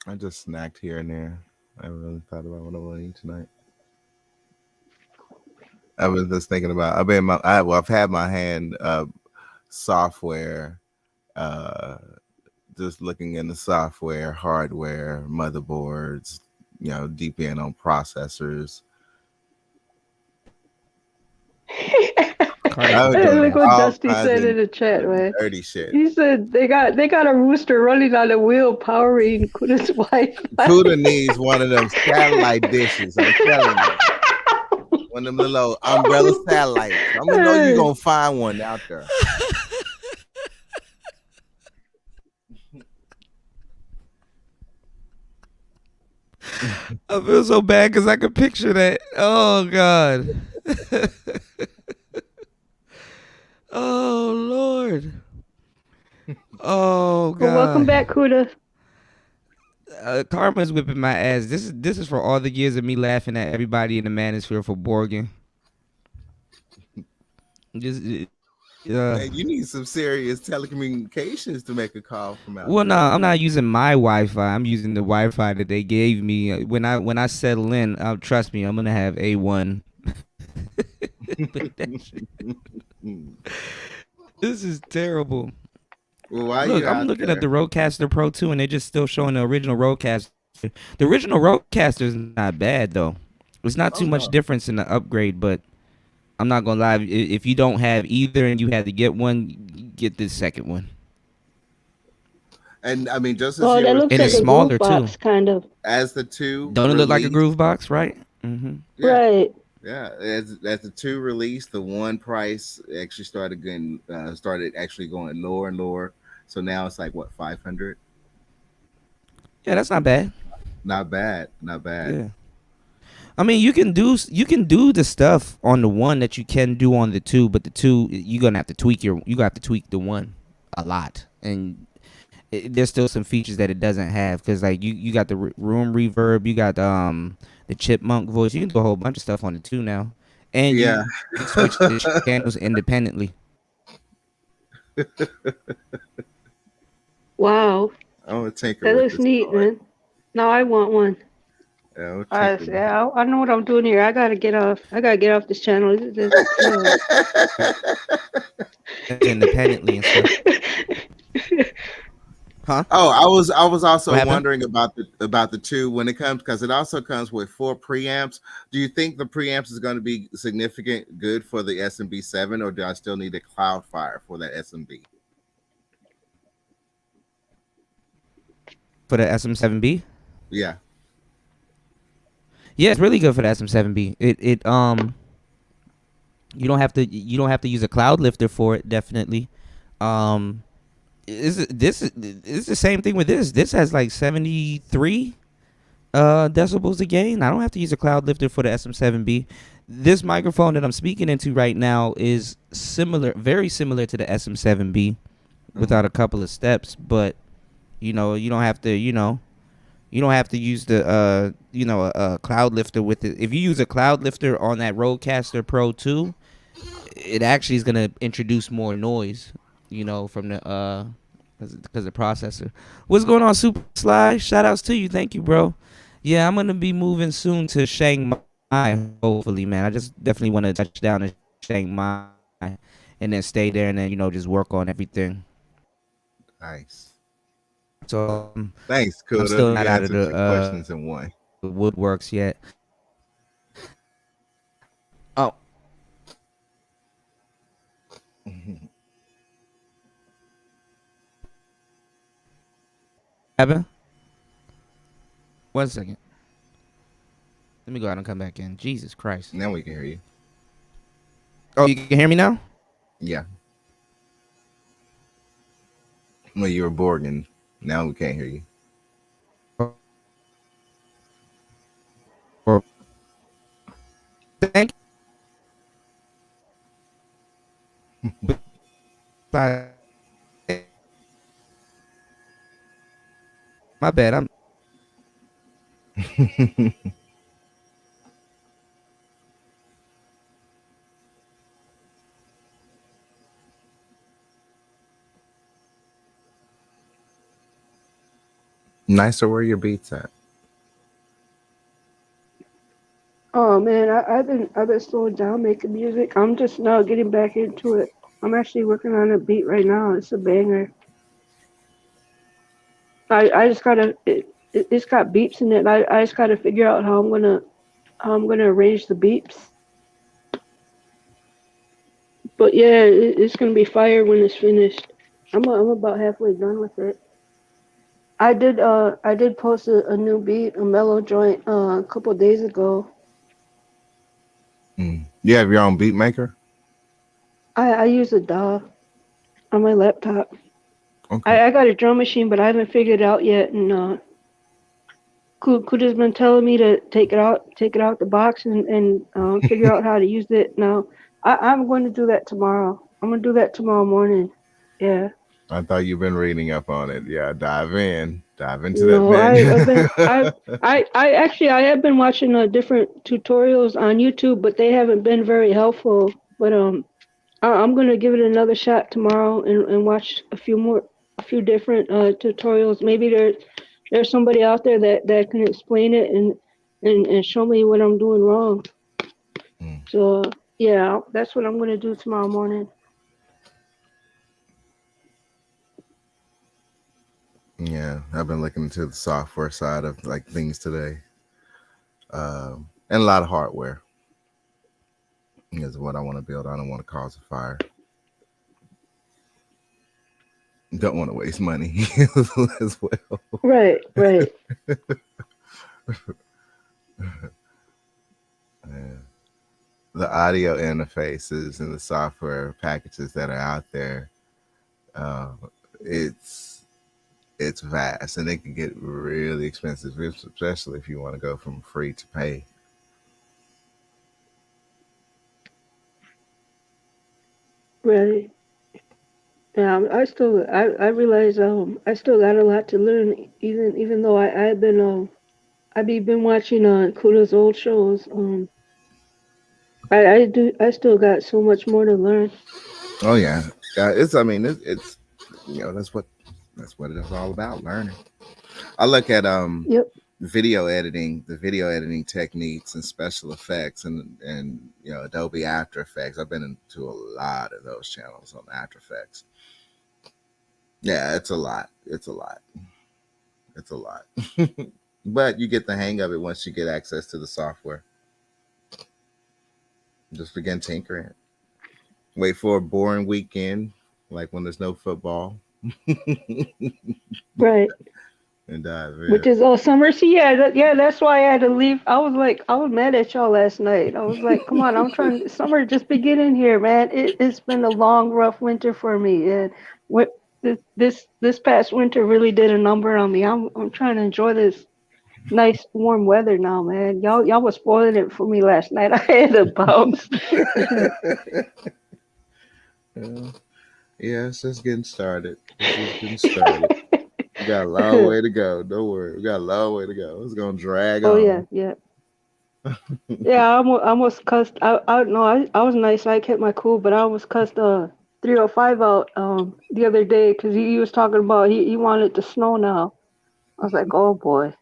I just snacked here and there. I haven't really thought about what I want to eat tonight. I was just thinking about. I've had my hand software. Uh, just looking into software, hardware, motherboards. Deep in on processors. Carter I be was Hey, doing doing look that. what all Dusty kinds said of in the chat, man. dirty shit. He said they got a rooster running on the wheel powering Kuda's Wi-Fi. Cuda needs one of them satellite dishes. I'm telling you, one of them little umbrella satellites. I'm gonna know you're Hey. gonna find one out there. I feel so bad because I could picture that. Oh God. Oh Lord. Oh Well, welcome God. back, Kuda. Karma's whipping my ass. This is for all the years of me laughing at everybody in the manosphere for Borgin. Just Man, you need some serious telecommunications to make a call from out well, no, there. I'm not using my Wi-Fi. I'm using the Wi-Fi that they gave me when I settle in. Trust me, I'm gonna have A1. But that shit- this is terrible. Well, while Look, you I'm out looking at there, the Rodecaster Pro 2, and they're just still showing the original Rodecaster. The original Rodecaster is not bad though. It's not oh too much no, difference in the upgrade, but I'm not gonna lie. If you don't have either and you had to get one, get this second one. and I mean, just as Oh, you that were looks And like it's a saying, groove smaller too. box, kind of. as the two Don't it look like a released, groove box, right? Mm-hmm. yeah, Right. yeah, as the two released, the one price actually started actually going lower and lower. So now it's like what 500. Yeah, that's not bad. Not bad, not bad. Yeah. I mean, you can do the stuff on the one that you can do on the two, but the two you're gonna have to tweak the one a lot, and there's still some features that it doesn't have because like you got the room reverb, you got the chipmunk voice, you can do a whole bunch of stuff on the two now, and Yeah. you can switch the channels independently. Wow. I'm gonna tinker That with looks this neat, toy. man. Now I want one. Yeah, I'm gonna I tinker yeah, I know what I'm doing here. I gotta get off. I gotta get off this channel. Independently and stuff. Huh? Oh, I was What also happened? wondering about the two when it comes, because it also comes with 4 preamps. Do you think the preamps is going to be significant good for the SMB7, or do I still need a Cloudfire for that SMB? For the SM7B? Yeah. Yeah, it's really good for the SM7B. It you don't have to use a cloud lifter for it, definitely. Um this is the same thing with this. This has like 73 decibels a gain. I don't have to use a cloud lifter for the SM7B. This microphone that I'm speaking into right now is very similar to the SM7B without a couple of steps, but you don't have to, you don't have to use the a cloud lifter with it. If you use a cloud lifter on that Rodecaster Pro 2, it actually is going to introduce more noise, from the because the processor. What's going on, Super Sly? Shout outs to you. Thank you, bro. Yeah, I'm going to be moving soon to Chiang Mai, hopefully, man. I just definitely want to touch down in Chiang Mai and then stay there and then, just work on everything. Nice. So Thanks, I'm Kuda. still You not out of answered two the questions in one. woodworks yet. Oh, Evan, 1 second. Let me go out and come back in. Jesus Christ. Now we can hear you. Oh, you can hear me now? Yeah. Well, you were Borgin. Now we can't hear you. Thank you. Bye. My bad. I'm Nicer where your beats at. Oh man, I've been slowing down making music. I'm just now getting back into it. I'm actually working on a beat right now. It's a banger. I just gotta it's got beeps in it. I just gotta figure out how I'm gonna arrange the beeps. But yeah, it's gonna be fire when it's finished. I'm about halfway done with it. I did post a new beat, a mellow joint, a couple days ago. You have your own beat maker? I use a DAW on my laptop. Okay. I got a drum machine, but I haven't figured it out yet. And Kuda's been telling me to take it out the box and figure out how to use it. Now I'm going to do that tomorrow. I'm gonna do that tomorrow morning. Yeah. I thought you've been reading up on it. Yeah, dive into that No, I've been man. I actually I have been watching different tutorials on YouTube, but they haven't been very helpful. But I'm gonna give it another shot tomorrow and watch a few different tutorials. Maybe there's somebody out there that can explain it and show me what I'm doing wrong. Mm. So yeah, that's what I'm gonna do tomorrow morning. Yeah, I've been looking into the software side of like things today, and a lot of hardware is what I want to build. I don't want to cause a fire. Don't want to waste money as well. Right, right. Yeah. The audio interfaces and the software packages that are out there, uh, it's it's vast and it can get really expensive, especially if you want to go from free to pay. Right. Yeah, I realize I still got a lot to learn even though I've been been watching Kuda's old shows. I still got so much more to learn. Oh yeah, it's. I mean, it's that's what it's all about. Learning. I look at Yep. the video editing techniques and special effects and Adobe After Effects. I've been into a lot of those channels on After Effects. Yeah, it's a lot. It's a lot. It's a lot. But you get the hang of it once you get access to the software. Just begin tinkering. Wait for a boring weekend, like when there's no football, Right. and dive Which in. is all summer. See, yeah, that's why I had to leave. I was mad at y'all last night. I was like, come on, I'm trying. Summer just beginning here, man. It's been a long, rough winter for me, and what this past winter really did a number on me. I'm trying to enjoy this nice warm weather now, man. Y'all was spoiling it for me last night. I had to bounce. Yeah, yeah, it's just getting started. It's just getting started. We got a long way to go. Don't worry, we got a long way to go. It's gonna drag Oh yeah, on. yeah. Yeah, I almost cussed. I no, I was nice. I kept my cool, but I almost cussed 305 out the other day because he was talking about he wanted it to snow now. I was like, oh boy.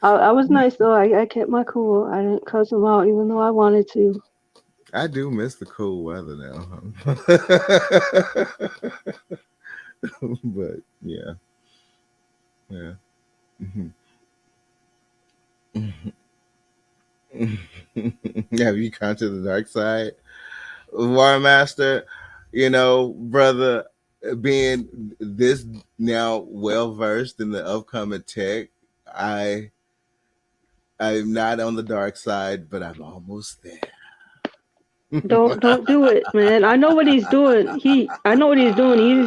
I was nice though. I kept my cool. I didn't cuss him out even though I wanted to. I do miss the cool weather now, but yeah, yeah. Have you gone to the dark side, War Master? Brother, being this now well versed in the upcoming tech, I I'm not on the dark side, but I'm almost there. Don't do it, man. I know what he's doing. He's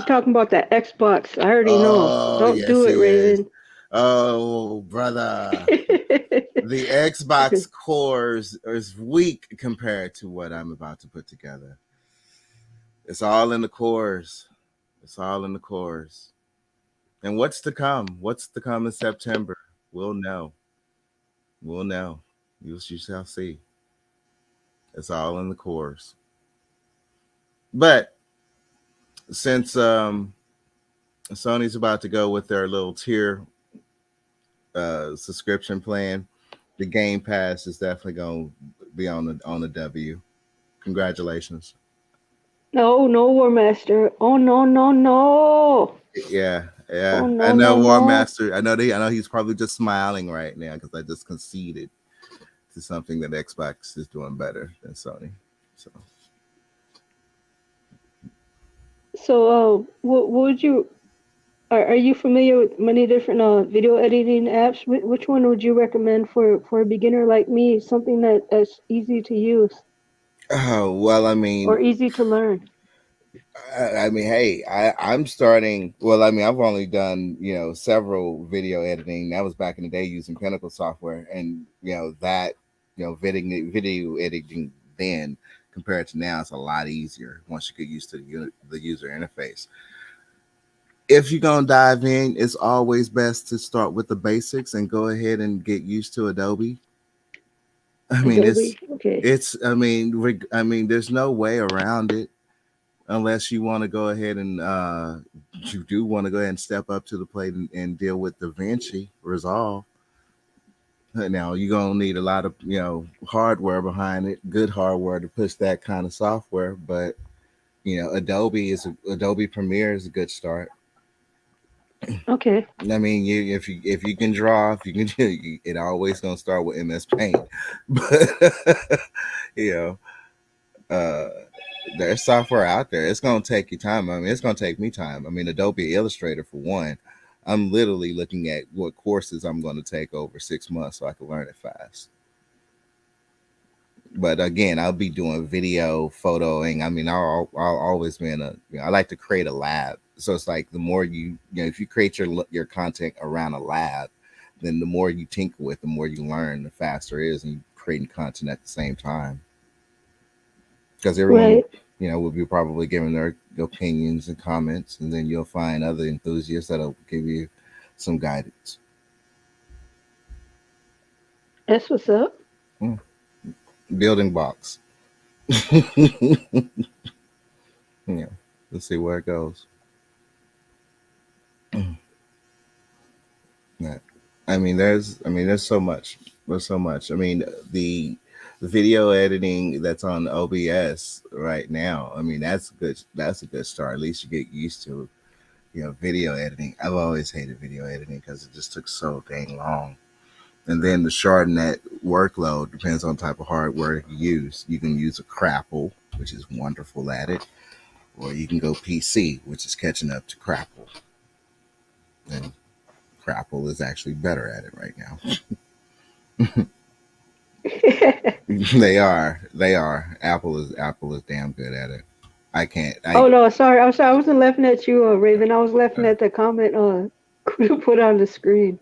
talking about that Xbox. I already know. Oh Don't yes, do he it, is. Raven. Oh brother, the Xbox cores is weak compared to what I'm about to put together. It's all in the cores. It's all in the cores. And what's to come? What's to come in September? We'll know. We'll know. You shall see. It's all in the cores. But since Sony's about to go with their little tier subscription plan, the Game Pass is definitely gonna be on the W. Congratulations. No, no, War Master. Oh no, no, no. Yeah, Oh yeah. I no, know no, War no. Master. I know he's probably just smiling right now because I just conceded to something that Xbox is doing better than Sony. So So, what would you? Are you familiar with many different video editing apps? Which one would you recommend for a beginner like me? Something that's easy to use oh well, or easy to learn. I mean, hey, I'm starting. Well, I mean, I've only done several video editing. That was back in the day using Pinnacle software, and that video editing then compared to now, it's a lot easier once you get used to the user interface. If you're gonna dive in, it's always best to start with the basics and go ahead and get used to Adobe. I mean, Adobe. Okay. I mean, there's no way around it unless you want to go ahead and you do want to go ahead and step up to the plate and deal with DaVinci Resolve. Now you're gonna need a lot of hardware behind it, good hardware to push that kind of software. But Adobe Premiere is a good start. Okay. I mean, if you can draw, if you can, it always gonna start with MS Paint. But you know, uh, there's software out there. It's gonna take you time. I mean, it's gonna take me time. I mean, Adobe Illustrator for one. I'm literally looking at what courses I'm going to take over 6 months so I can learn it fast. But again, I'll be doing video, photoing. I mean, I'll always be in a. I like to create a lab. So it's like the more if you create your content around a lab, then the more you tinker with, the more you learn, the faster it is, and you creating content at the same time. Because everyone, Right. will be probably giving their opinions and comments, and then you'll find other enthusiasts that'll give you some guidance. That's what's up. Building blocks. Yeah, let's see where it goes. Yeah. There's so much. There's so much. I mean, the video editing that's on OBS right now. I mean, that's good. That's a good start. At least you get used to, video editing. I've always hated video editing because it just took so dang long. And then the shorten that workload depends on the type of hardware you use. You can use a Crapple, which is wonderful at it, or you can go PC, which is catching up to Crapple. And Crapple is actually better at it right now. They are. They are. Apple is damn good at it. I can't. Oh no, sorry. I'm sorry. I wasn't laughing at you, Raven. I was laughing at the comment Kuda put on the screen.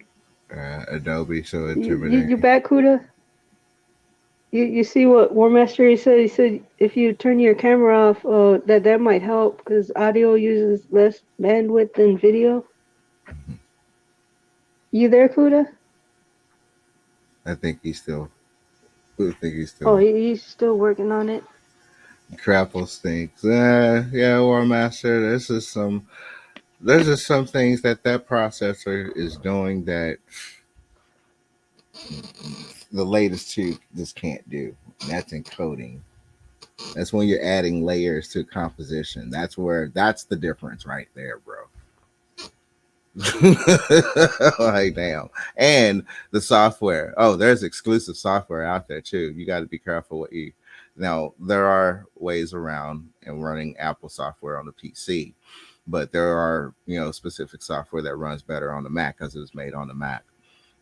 Adobe so You intimidating. back, Kuda? You see what War Master he said? He said if you turn your camera off, that might help because audio uses less bandwidth than video. You there, Kuda? I think he's still. I think he's Oh, still. he's still working on it. Crapple stinks. Yeah, War Master. There's just some things that processor is doing that the latest two just can't do. And that's encoding. That's when you're adding layers to composition. That's the difference right there, bro. Like damn. And the software. Oh, there's exclusive software out there too. You got to be careful what you. Now there are ways around and running Apple software on the PC, but there are specific software that runs better on the Mac because it was made on the Mac.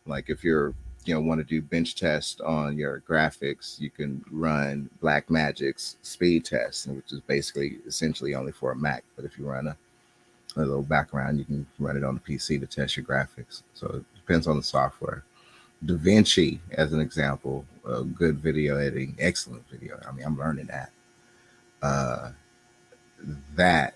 Like if you're want to do bench test on your graphics, you can run Blackmagic's speed test, which is basically essentially only for a Mac. But if you run a little background, you can run it on the PC to test your graphics. So it depends on the software. DaVinci, as an example, good video editing, excellent video. I mean, I'm learning that. That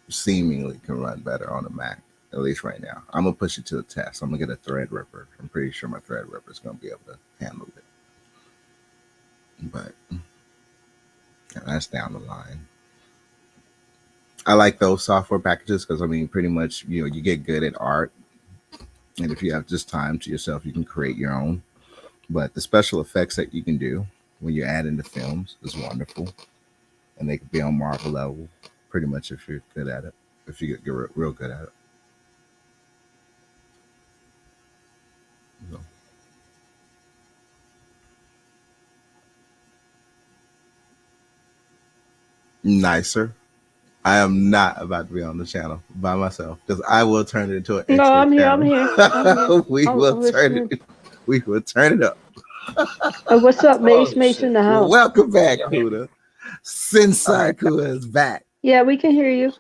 seemingly can run better on a Mac, at least right now. I'm gonna push it to the test. I'm gonna get a Threadripper. I'm pretty sure my Threadripper is gonna be able to handle it. But that's down the line. I like those software packages because pretty much you get good at art And if you have just time to yourself, you can create your own. But the special effects that you can do when you add into films is wonderful, and they could be on Marvel level, pretty much if you're good at it. If you get real good at it. So. Nicer. I am not about to be on the channel by myself because I will turn it into an No, expert I'm here. I'm channel. here. I'm here. we I'm will turn listening. it. We will turn it up. What's up, Mace? Holy Mace shit. in the house. Welcome back, Yeah. Kuda. Sensei Kuda is back. Yeah, we can hear you.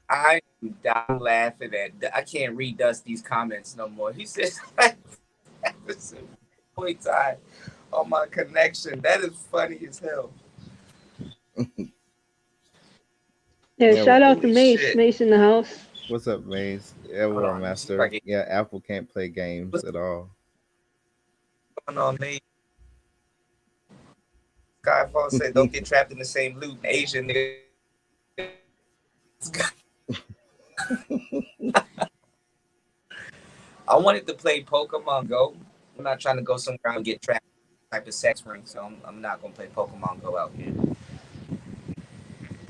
I am down laughing at. I can't read Dusty's comments no more. He says, "Point time on my connection." That is funny as hell. Yeah, shout out to holy Mace. shit. Mace in the house. What's up, Maze? Yeah, Hold War on, Master. let me see if I Yeah, Apple can't play games at all. What's going on, mate? Skyfall said, "Don't get trapped in the same loop." Asian nigga. I wanted to play Pokemon Go. I'm not trying to go somewhere and get trapped type of sex ring, so I'm not gonna play Pokemon Go out here.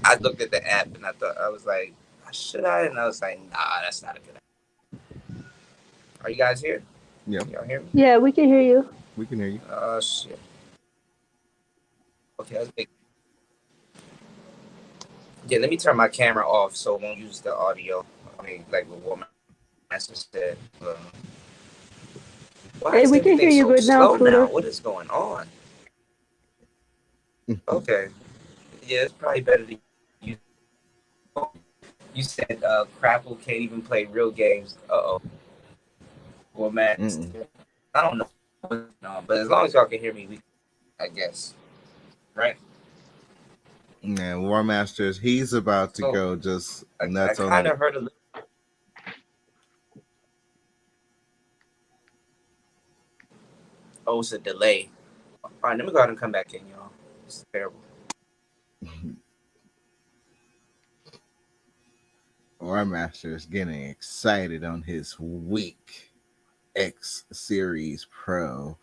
I looked at the app and I was like, should I? And I was like, nah, that's not a good idea. Are you guys here? Yeah, Y'all hear me? Yeah, we can hear you. we can hear you. Oh shit. Okay, let's make. Yeah, let me turn my camera off so it won't use the audio. I mean, like what War Master said. Why Hey, is we can hear everything you so good now, slow now? Kuda. What is going on? Okay. Yeah, it's probably better to use. You said Crapple can't even play real games. Uh-oh. Well, man, I don't know. No, but as long as y'all can hear me, I guess. Right? Yeah, War Masters, he's about to go just nuts I on kind it. of heard a little. Oh, it's a delay. All right, let me go ahead and come back in, y'all. This is terrible. War Master is getting excited on his weak X Series Pro.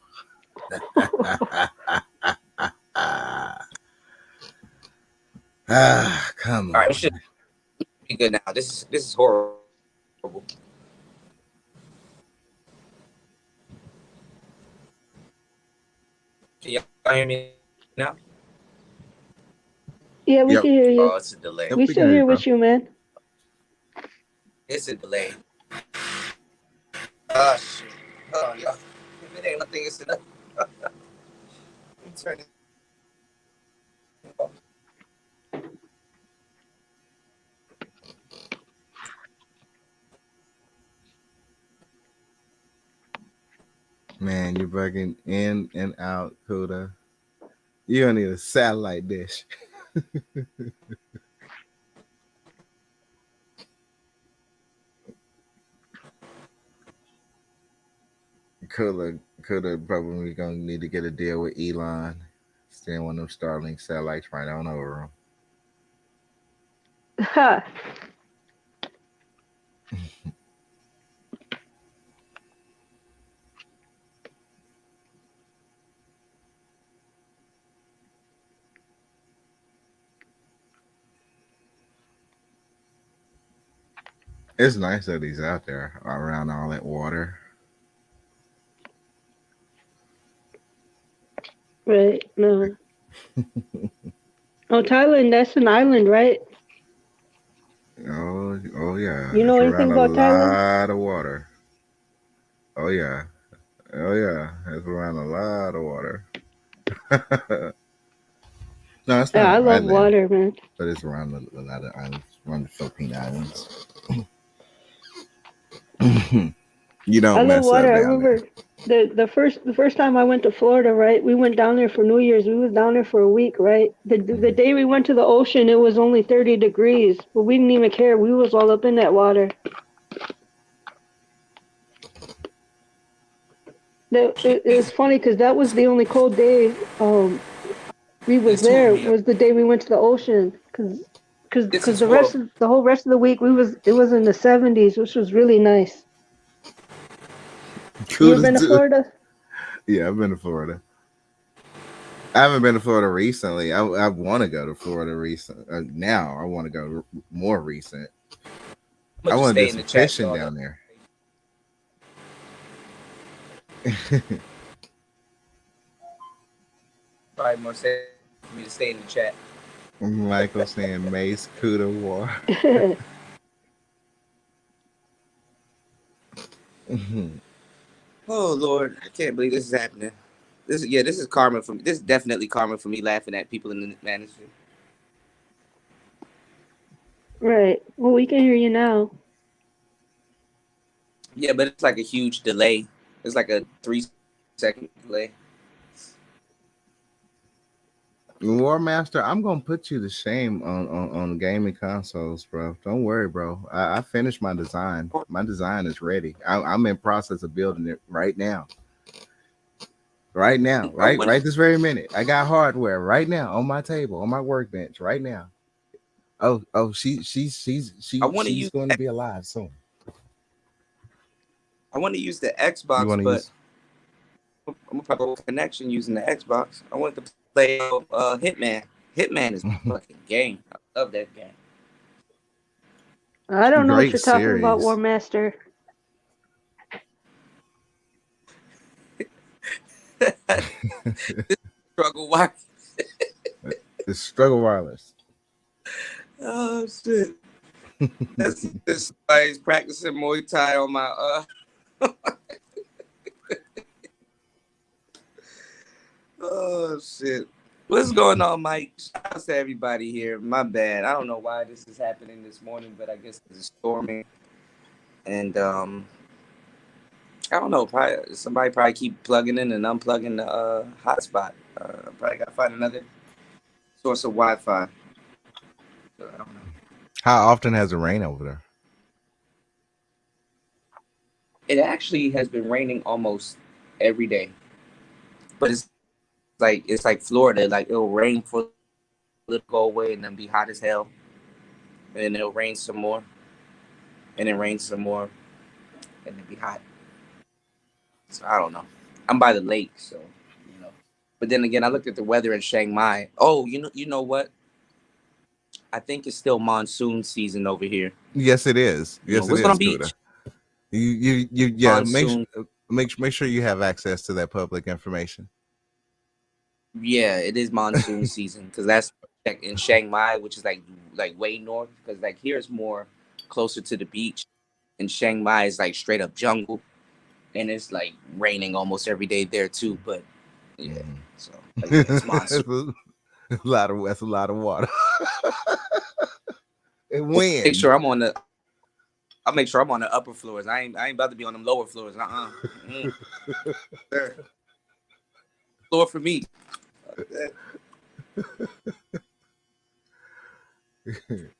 Come on. All right, we should be good now. This is horrible. Can y'all hear me now? Yeah, we Yep. can hear you. Oh, it's a delay. Yep, We we still can hear here you, with you, man. It's a delay. Oh shit. Oh y'all. If it ain't nothing, it's enough. Turn it off. Man, you're bugging in and out, Kuda. You don't need a satellite dish. Kuda probably gonna need to get a deal with Elon. Send one of them Starlink satellites right on over him. Ha. It's nice that he's out there around all that water. Right. No. Oh, Thailand, that's an island, right? Oh yeah. You know It's anything around about a Thailand? lot of water. Oh yeah. It's around a lot of water. No, it's not Yeah, I an love island, water, man. but it's around a lot of islands, around the Philippine Islands. You I don't love mess up water. I down there. remember the first time I went to Florida, right? We went down there for New Year's. We was down there for a week, right? The day we went to the ocean, it was only 30 degrees, but we didn't even care. We was all up in that water. It's funny because that was the only cold day we was There's two of there me. was the day we went to the ocean because because This is the whole rest of the week it was in the 70s, which was really nice. You ever been to Florida? Yeah, I've been to Florida. I haven't been to Florida recently. I want to go to Florida now. I want to go more recent. I want to do some fishing down there. Probably more safe for me to stay in the chat. Michael saying Mace Cuda War. Oh Lord, I can't believe this is happening. This is karma for me. This is definitely karma for me laughing at people in the manager. Right. Well, we can hear you now. Yeah, but it's like a huge delay. It's like a 3-second delay. War Master, I'm gonna put you to shame on gaming consoles, bro. Don't worry, bro. I finished my design. My design is ready. I'm in process of building it right now. Right this very minute. I got hardware right now on my table, on my workbench right now. She's going to be alive soon. I want to use the Xbox, but I'm gonna probably have a connection using the Xbox. I want to play Hitman. Hitman is a fucking game. I love that game. I don't know what you're talking about, War Master. Struggle wireless. The struggle wireless. Oh shit! This guy's practicing Muay Thai on my Oh shit! What's going on, Mike? Shout out to everybody here. My bad. I don't know why this is happening this morning, but I guess it's storming, and I don't know. Somebody probably keep plugging in and unplugging the hotspot. Probably gotta find another source of Wi-Fi. So, I don't know. How often has it rained over there? It actually has been raining almost every day, but it's like Florida. Like it'll rain for a little, go away, and then be hot as hell, and then it'll rain some more, and then rain some more, and then be hot. So I don't know. I'm by the lake, so you know. But then again, I looked at the weather in Chiang Mai. Oh, you know what? I think it's still monsoon season over here. Yes, it is. Yes, it is. What's beach? You yeah. Make sure you have access to that public information. Yeah, it is monsoon season because that's in Chiang Mai, which is like way north. Because like here it's more closer to the beach, and Chiang Mai is like straight up jungle, and it's like raining almost every day there too. But yeah, so like, it's monsoon. That's a lot of water. And wind. I'll make sure I'm on the upper floors. I ain't about to be on them lower floors. Floor for me.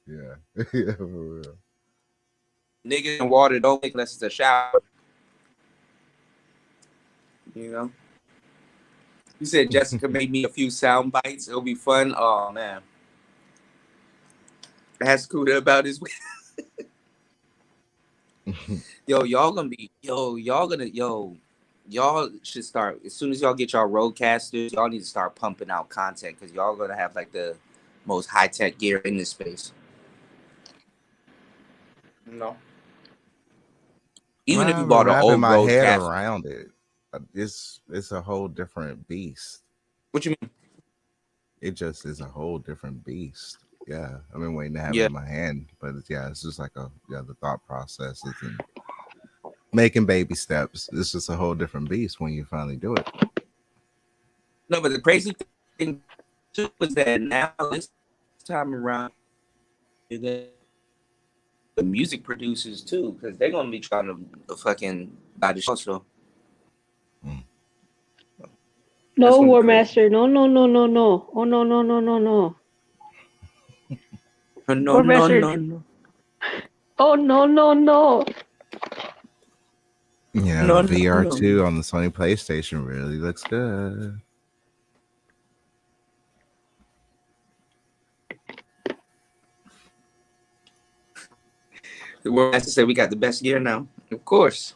Yeah, for real. Niggas in water don't make unless it's a shower. You know. You said Jessica made me a few sound bites. It'll be fun. Oh man. Ask Kuda about his y'all should start as soon as y'all get y'all roadcasters. Y'all need to start pumping out content because y'all gonna have like the most high-tech gear in this space. No. Even if you bought an old my head around it, it's a whole different beast. What you mean? It just is a whole different beast. Yeah, I've been waiting to have it in my hand, but it's just like the thought processes and making baby steps. It's just a whole different beast when you finally do it. No, but the crazy thing too is that now this time around, the music producers too, because they're gonna be trying to fucking buy the show. So. No, War Master. No. Oh no. No. Oh no. Yeah, VR2 on the Sony PlayStation really looks good. The World Master said we got the best gear now. Of course.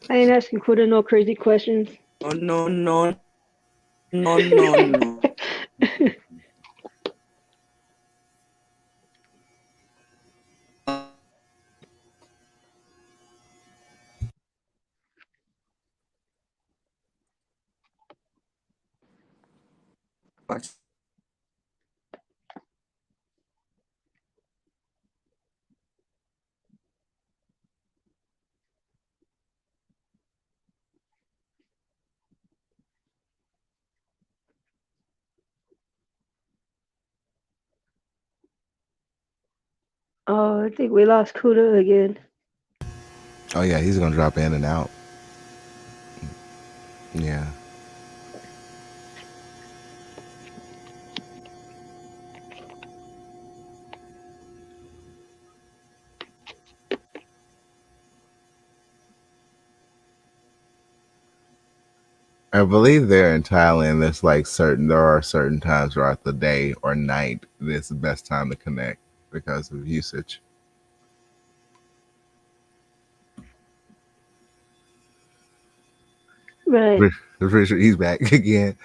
I ain't asking Kuda no crazy questions. Oh no no no no no. Watch. Oh, I think we lost Kuda again. Oh yeah, he's gonna drop in and out. Yeah. I believe there in Thailand, there are certain times throughout the day or night that's the best time to connect because of usage. Right. I'm pretty sure he's back again.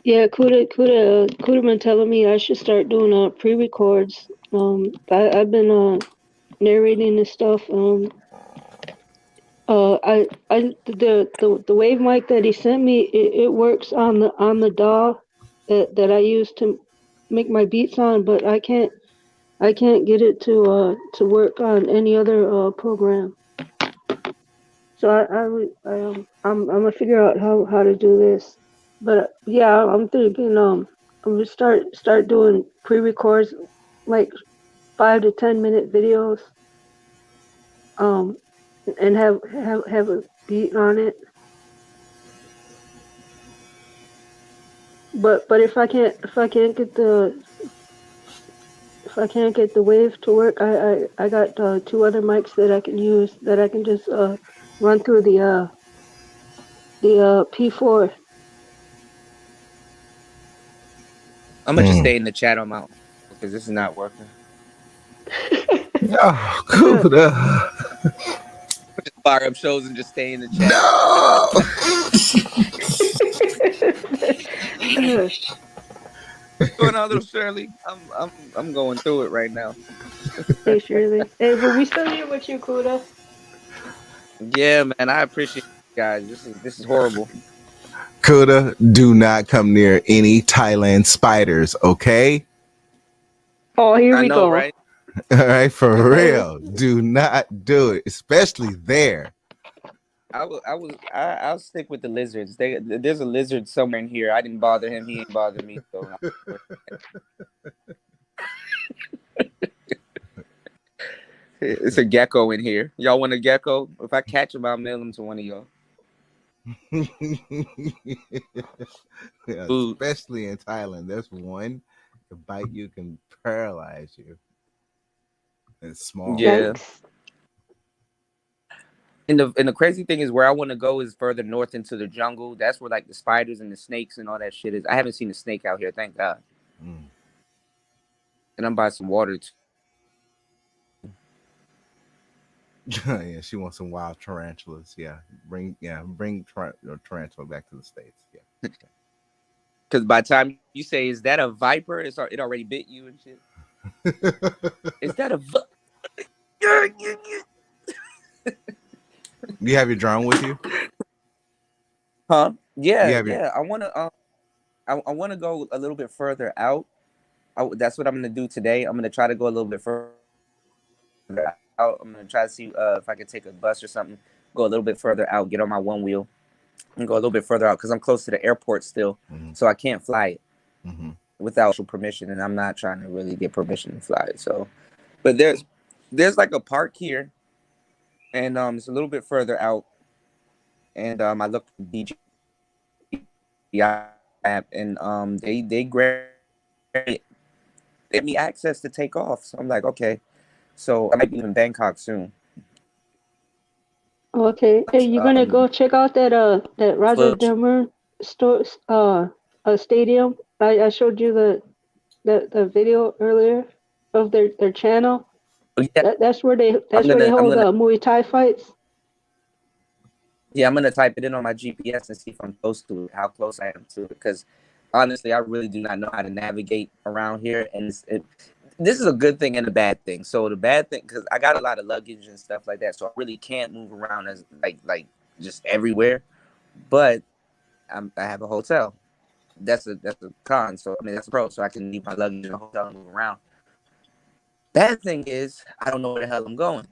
Yeah, Kuda been telling me I should start doing pre-records. I've been narrating this stuff. The wave mic that he sent me, it works on the DAW that I use to make my beats on, but I can't get it to work on any other program. So I'm gonna figure out how to do this. But yeah, I'm thinking I'm gonna start doing pre-records, like 5 to 10 minute videos, um and have a beat on it. But if I can't get the wave to work, I got 2 other mics that I can use, that I can just run through the P4. I'm gonna just stay in the chat on my own because this is not working. Oh, Kuda. Just fire up shows and just stay in the chat. No. What's going on, little Shirley? I'm going through it right now. Hey Shirley. Hey, but we still here with you, Kuda. Yeah, man, I appreciate you guys. This is horrible. Kuda, do not come near any Thailand spiders, okay? Oh, here we go. Right? All right, for real. Do not do it, especially there. I'll stick with the lizards. There's a lizard somewhere in here. I didn't bother him. He ain't bother me. So it's a gecko in here. Y'all want a gecko? If I catch him, I'll mail him to one of y'all. Yeah, especially in Thailand, there's one to bite you can paralyze you. It's small. Yeah. And the crazy thing is, where I want to go is further north into the jungle. That's where like the spiders and the snakes and all that shit is. I haven't seen a snake out here, thank God. And I'm by some water too. Yeah, she wants some wild tarantulas. Yeah, bring tarantula back to the States. Yeah, because by the time you say, "Is that a viper?" it already bit you and shit. Is that a? You have your drone with you? Huh? Yeah. I want to go a little bit further out. That's what I'm gonna do today. I'm gonna try to go a little bit further out. I'm gonna try to see if I can take a bus or something, go a little bit further out, get on my one wheel, and go a little bit further out because I'm close to the airport still, so I can't fly it without permission, and I'm not trying to really get permission to fly it. So, but there's like a park here, and it's a little bit further out, and I looked at the DJI app, and they gave me access to take off. So I'm like, okay. So I might be in Bangkok soon. Okay. Hey, you gonna go check out that Roger Footage. Demmer store stadium? I showed you the video earlier of their channel. Yeah, That's where they I'm I'm hold gonna Muay Thai fights. yeah, I'm gonna type it in on my GPS and see if I'm close to it, how close I am to it. Because honestly, I really do not know how to navigate around here, and this is a good thing and a bad thing. So the bad thing, because I got a lot of luggage and stuff like that, so I really can't move around as like just everywhere. But I have a hotel. That's a con. So I mean that's a pro. So I can leave my luggage in a hotel and move around. Bad thing is I don't know where the hell I'm going.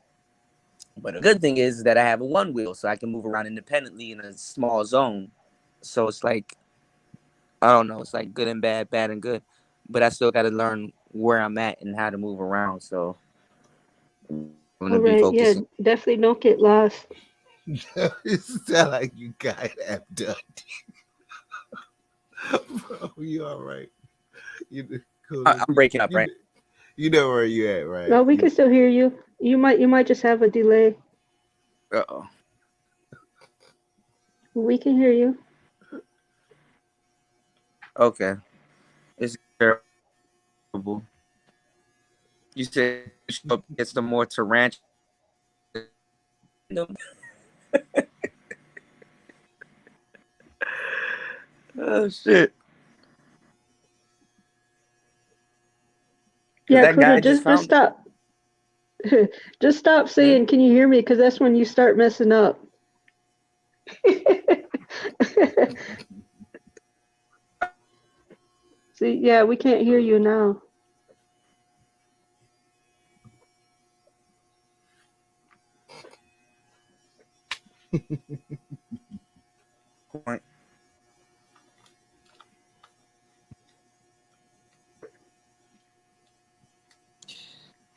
But a good thing is that I have a one wheel, so I can move around independently in a small zone. So it's like I don't know, it's like good and bad, bad and good. But I still got to learn where I'm at and how to move around. So I'm All gonna be right, yeah, focusing. definitely don't get lost. It sound like you got abducted. Bro, you all right? You cool? I'm breaking up, You, right? you know where you at, right? No, we can still hear you. You might just have a delay. Uh-oh. We can hear you. Okay. It's terrible. You said it's the more tarantula. Oh shit! Because Yeah, that Kuda, guy just just found. stop. Just stop saying, "Can you hear me?" Because that's when you start messing up. See, yeah, we can't hear you now. Point.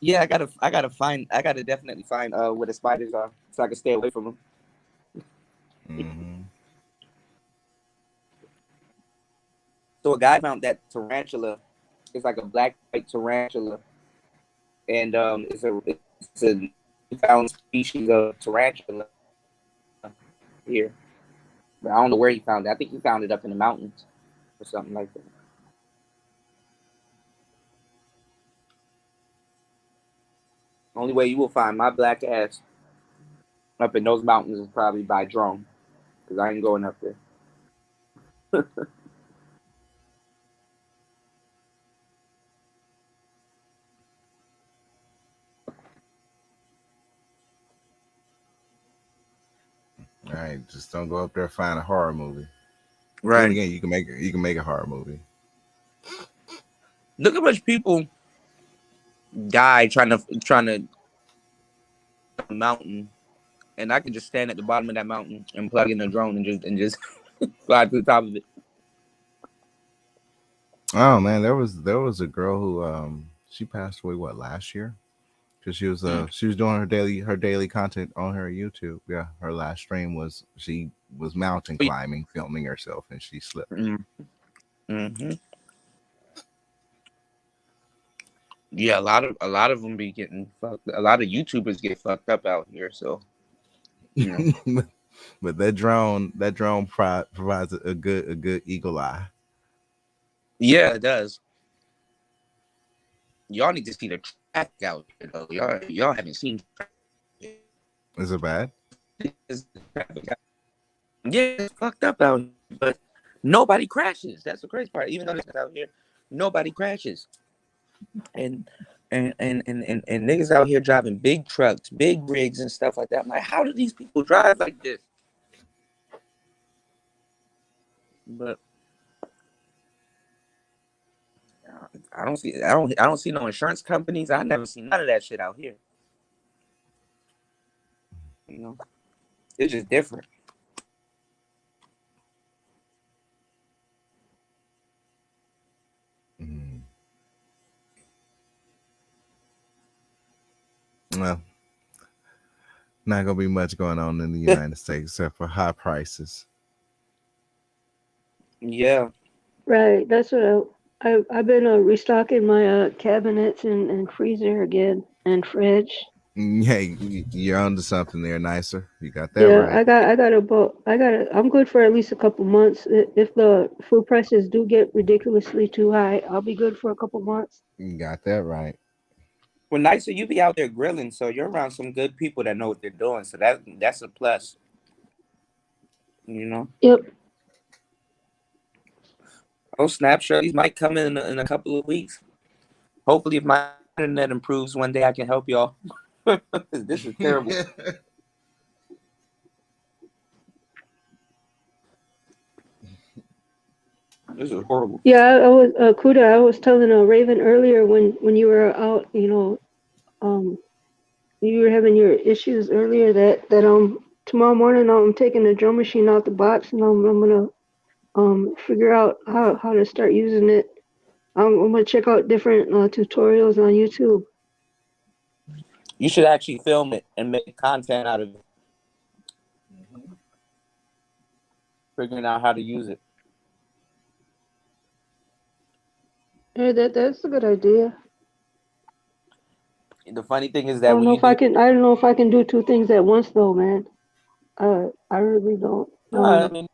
Yeah, I gotta definitely find where the spiders are so I can stay away from them. Mm-hmm. So a guy found that tarantula. It's like a black white tarantula, and it's a found species of tarantula here. But I don't know where he found it. I think he found it up in the mountains or something like that. Only way you will find my black ass up in those mountains is probably by drone, because I ain't going up there. All right, just don't go up there and find a horror movie. Then Right. again, you can make a horror movie. Look how much people die trying to mountain, and I can just stand at the bottom of that mountain and plug in a drone and just fly to the top of it. Oh man, there was a girl who she passed away last year because she was doing her daily content on her YouTube. Yeah, her last stream was she was mountain climbing, filming herself, and she slipped. Mm-hmm. Yeah, a lot of them be getting fucked. A lot of YouTubers get fucked up out here. So you know, But that drone provides a good eagle eye. yeah, it does. Y'all need to see the traffic out here, though. Y'all haven't seen Is it bad? traffic. Yeah, it's fucked up out here, but nobody crashes. That's the crazy part. Even though it's out here, nobody crashes. And and niggas out here driving big trucks, big rigs, and stuff like that. I'm like, how do these people drive like this? But I don't see no insurance companies. I never seen none of that shit out here. You know, it's just different. Mm. Well, not gonna be much going on in the United States except for high prices. Yeah. Right, that's what I've been restocking my cabinets and freezer again. and fridge. Hey, you're onto something there, Nicer. You got that Yeah, right. I'm good for at least a couple months. If the food prices do get ridiculously too high, I'll be good for a couple months. You got that right. Well, nicer, you be out there grilling, so you're around some good people that know what they're doing. So that's a plus, you know. Yep. Oh, snap! Shirley's might come in a couple of weeks. Hopefully, if my internet improves one day, I can help y'all. This is terrible. This is horrible. Yeah, I was Kuda. I was telling Raven earlier when you were out, you were having your issues earlier that tomorrow morning I'm taking the drum machine out the box and I'm gonna figure out how to start using it. I'm gonna check out different tutorials on YouTube. You should actually film it and make content out of it. Figuring out how to use it. Yeah, that's a good idea. The funny thing is I that don't when know you if I do, can. I don't know if I can do two things at once though, man. I really don't. no, I mean,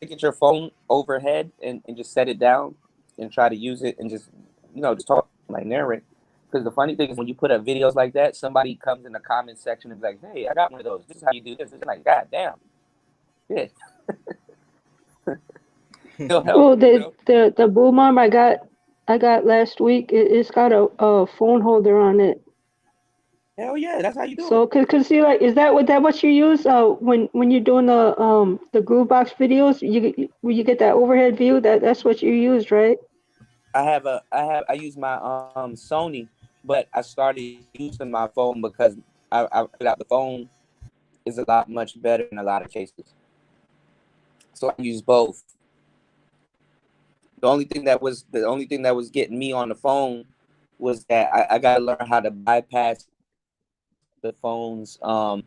get your phone overhead and just set it down and try to use it and just just talk like narrate. Because the funny thing is when you put up videos like that, somebody comes in the comment section and be like, "Hey, I got one of those. This is how you do this." It's like, God damn, yeah, it'll help. Well, the boom arm I got last week. It's got a phone holder on it. Hell yeah, that's how you do it. So, cause see, like, is that what you use? When you're doing the Groovebox videos, when you get that overhead view, that's what you used, right? I use my Sony, but I started using my phone because I figured out the phone is a lot much better in a lot of cases. So I use both. The only thing that was getting me on the phone was that I gotta learn how to bypass the phone's audio,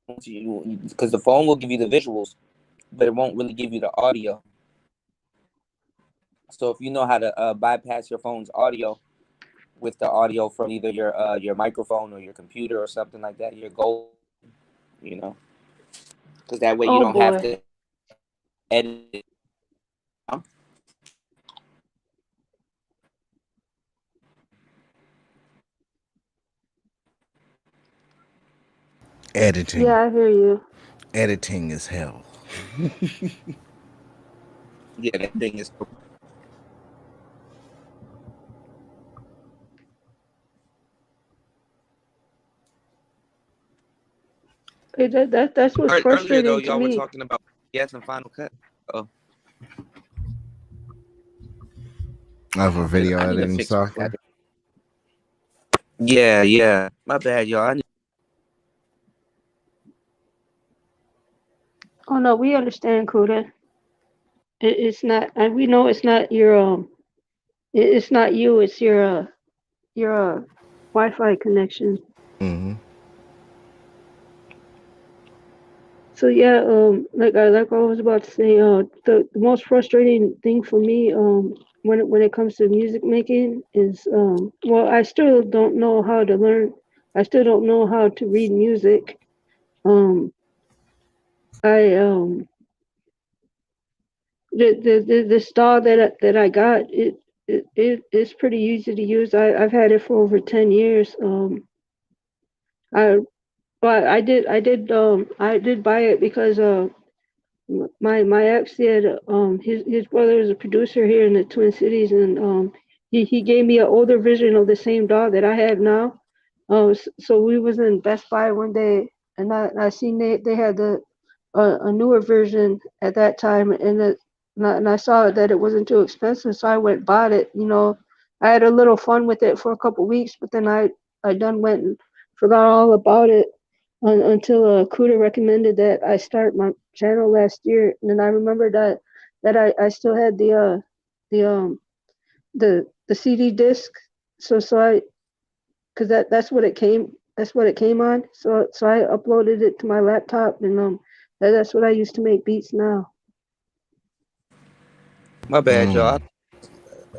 because the phone will give you the visuals, but it won't really give you the audio. So if you know how to bypass your phone's audio with the audio from either your microphone or your computer or something like that, you're gold. You know, because that way you Oh don't have boy. to edit it. Editing. Yeah, I hear you. Editing is hell. Yeah, that thing is. Hey, that's what's Earlier though, frustrating to y'all were me. talking about yes and Final Cut. Oh, For video I need to editing fix my software. goddamn. Yeah. My bad, y'all. Oh no, we understand, Kuda. It's not, and we know it's not your it's not you. It's your Wi-Fi connection. Mm-hmm. So yeah, like I was about to say, the most frustrating thing for me, when it comes to music making is, well, I still don't know how to learn. I still don't know how to read music. Um, I the style that I got, it's pretty easy to use. I've had it for over 10 years. I but I did buy it because my ex, he had his brother is a producer here in the Twin Cities, and he gave me an older version of the same dog that I have now. So we was in Best Buy one day, and I seen they had a newer version at that time, and I saw that it wasn't too expensive, so I went and bought it. I had a little fun with it for a couple weeks, but then I done went and forgot all about it until Kuda recommended that I start my channel last year, and then I remembered that I still had the the CD disc, so I because that's what it came on, so I uploaded it to my laptop, and that's what I use to make beats now. My bad, y'all.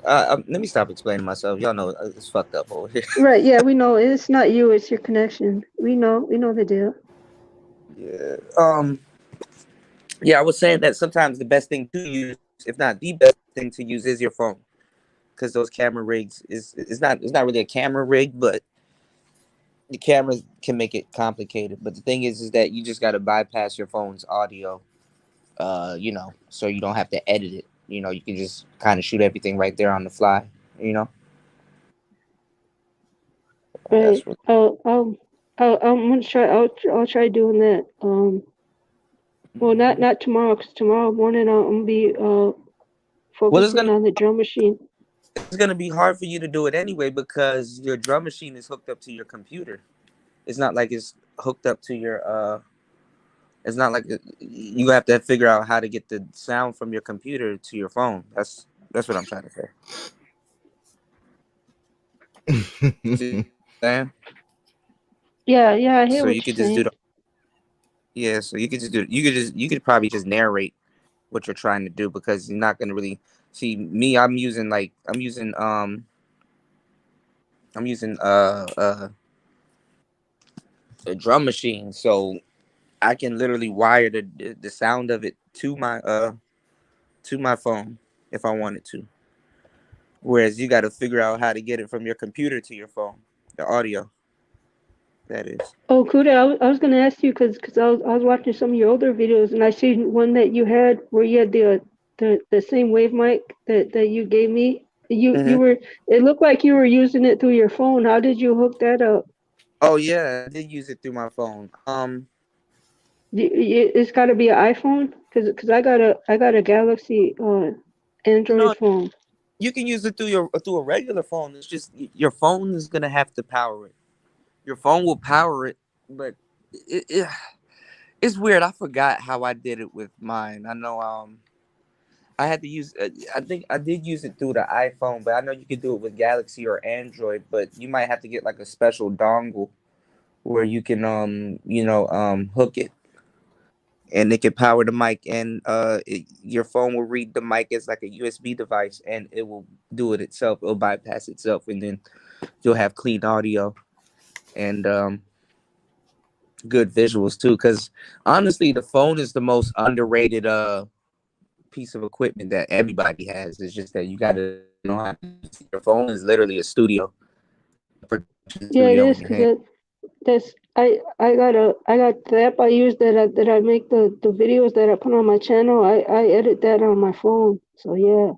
Let me stop explaining myself. Y'all know it's fucked up over here. Right, yeah, we know it's not you, it's your connection. We know the deal. Yeah. Yeah, I was saying that sometimes the best thing to use, if not the best thing to use, is your phone, because those camera rigs is it's not really a camera rig, but the cameras can make it complicated. But the thing is that you just got to bypass your phone's audio, so you don't have to edit it. You can just kind of shoot everything right there on the fly. You know, Right. that's what. I'm gonna try. I'll try doing that. Well, not tomorrow, because tomorrow morning I'm gonna be Well, it's focusing gonna on the drum machine. it's gonna be hard for you to do it anyway because your drum machine is hooked up to your computer. It's not like it's hooked up to your It's not like you have to figure out how to get the sound from your computer to your phone. That's what I'm trying to say. See what I'm saying? Yeah, I hear So what you you're could just do saying. the so you could just do you could probably just narrate what you're trying to do because you're not gonna really see me. I'm using a drum machine, so I can literally wire the sound of it to my phone if I wanted to. Whereas you got to figure out how to get it from your computer to your phone, the audio. That is. Oh, Kuda, I was gonna ask you because I was watching some of your older videos and I seen one that you had where you had the same wave mic that you gave me. You Hmm. were it looked like you were using it through your phone. How did you hook that up? Oh yeah, I did use it through my phone. It's got to be an iPhone because I got a Galaxy No, Android phone. you can use it through a regular phone. It's just your phone is gonna have to power it. Your phone will power it, but it, it it's weird. I forgot how I did it with mine. I know I had to use. I think I did use it through the iPhone, but I know you could do it with Galaxy or Android. But you might have to get like a special dongle where you can hook it and it can power the mic and your phone will read the mic as like a USB device and it will do it itself. It'll bypass itself and then you'll have clean audio and good visuals too. Because honestly, the phone is the most underrated piece of equipment that everybody has. It's just that you gotta know how to use it. Your phone is literally a studio, a production Yeah, it studio in is your because hand. that's I got the app I use that I make the videos that I put on my channel. I edit that on my phone. So yeah,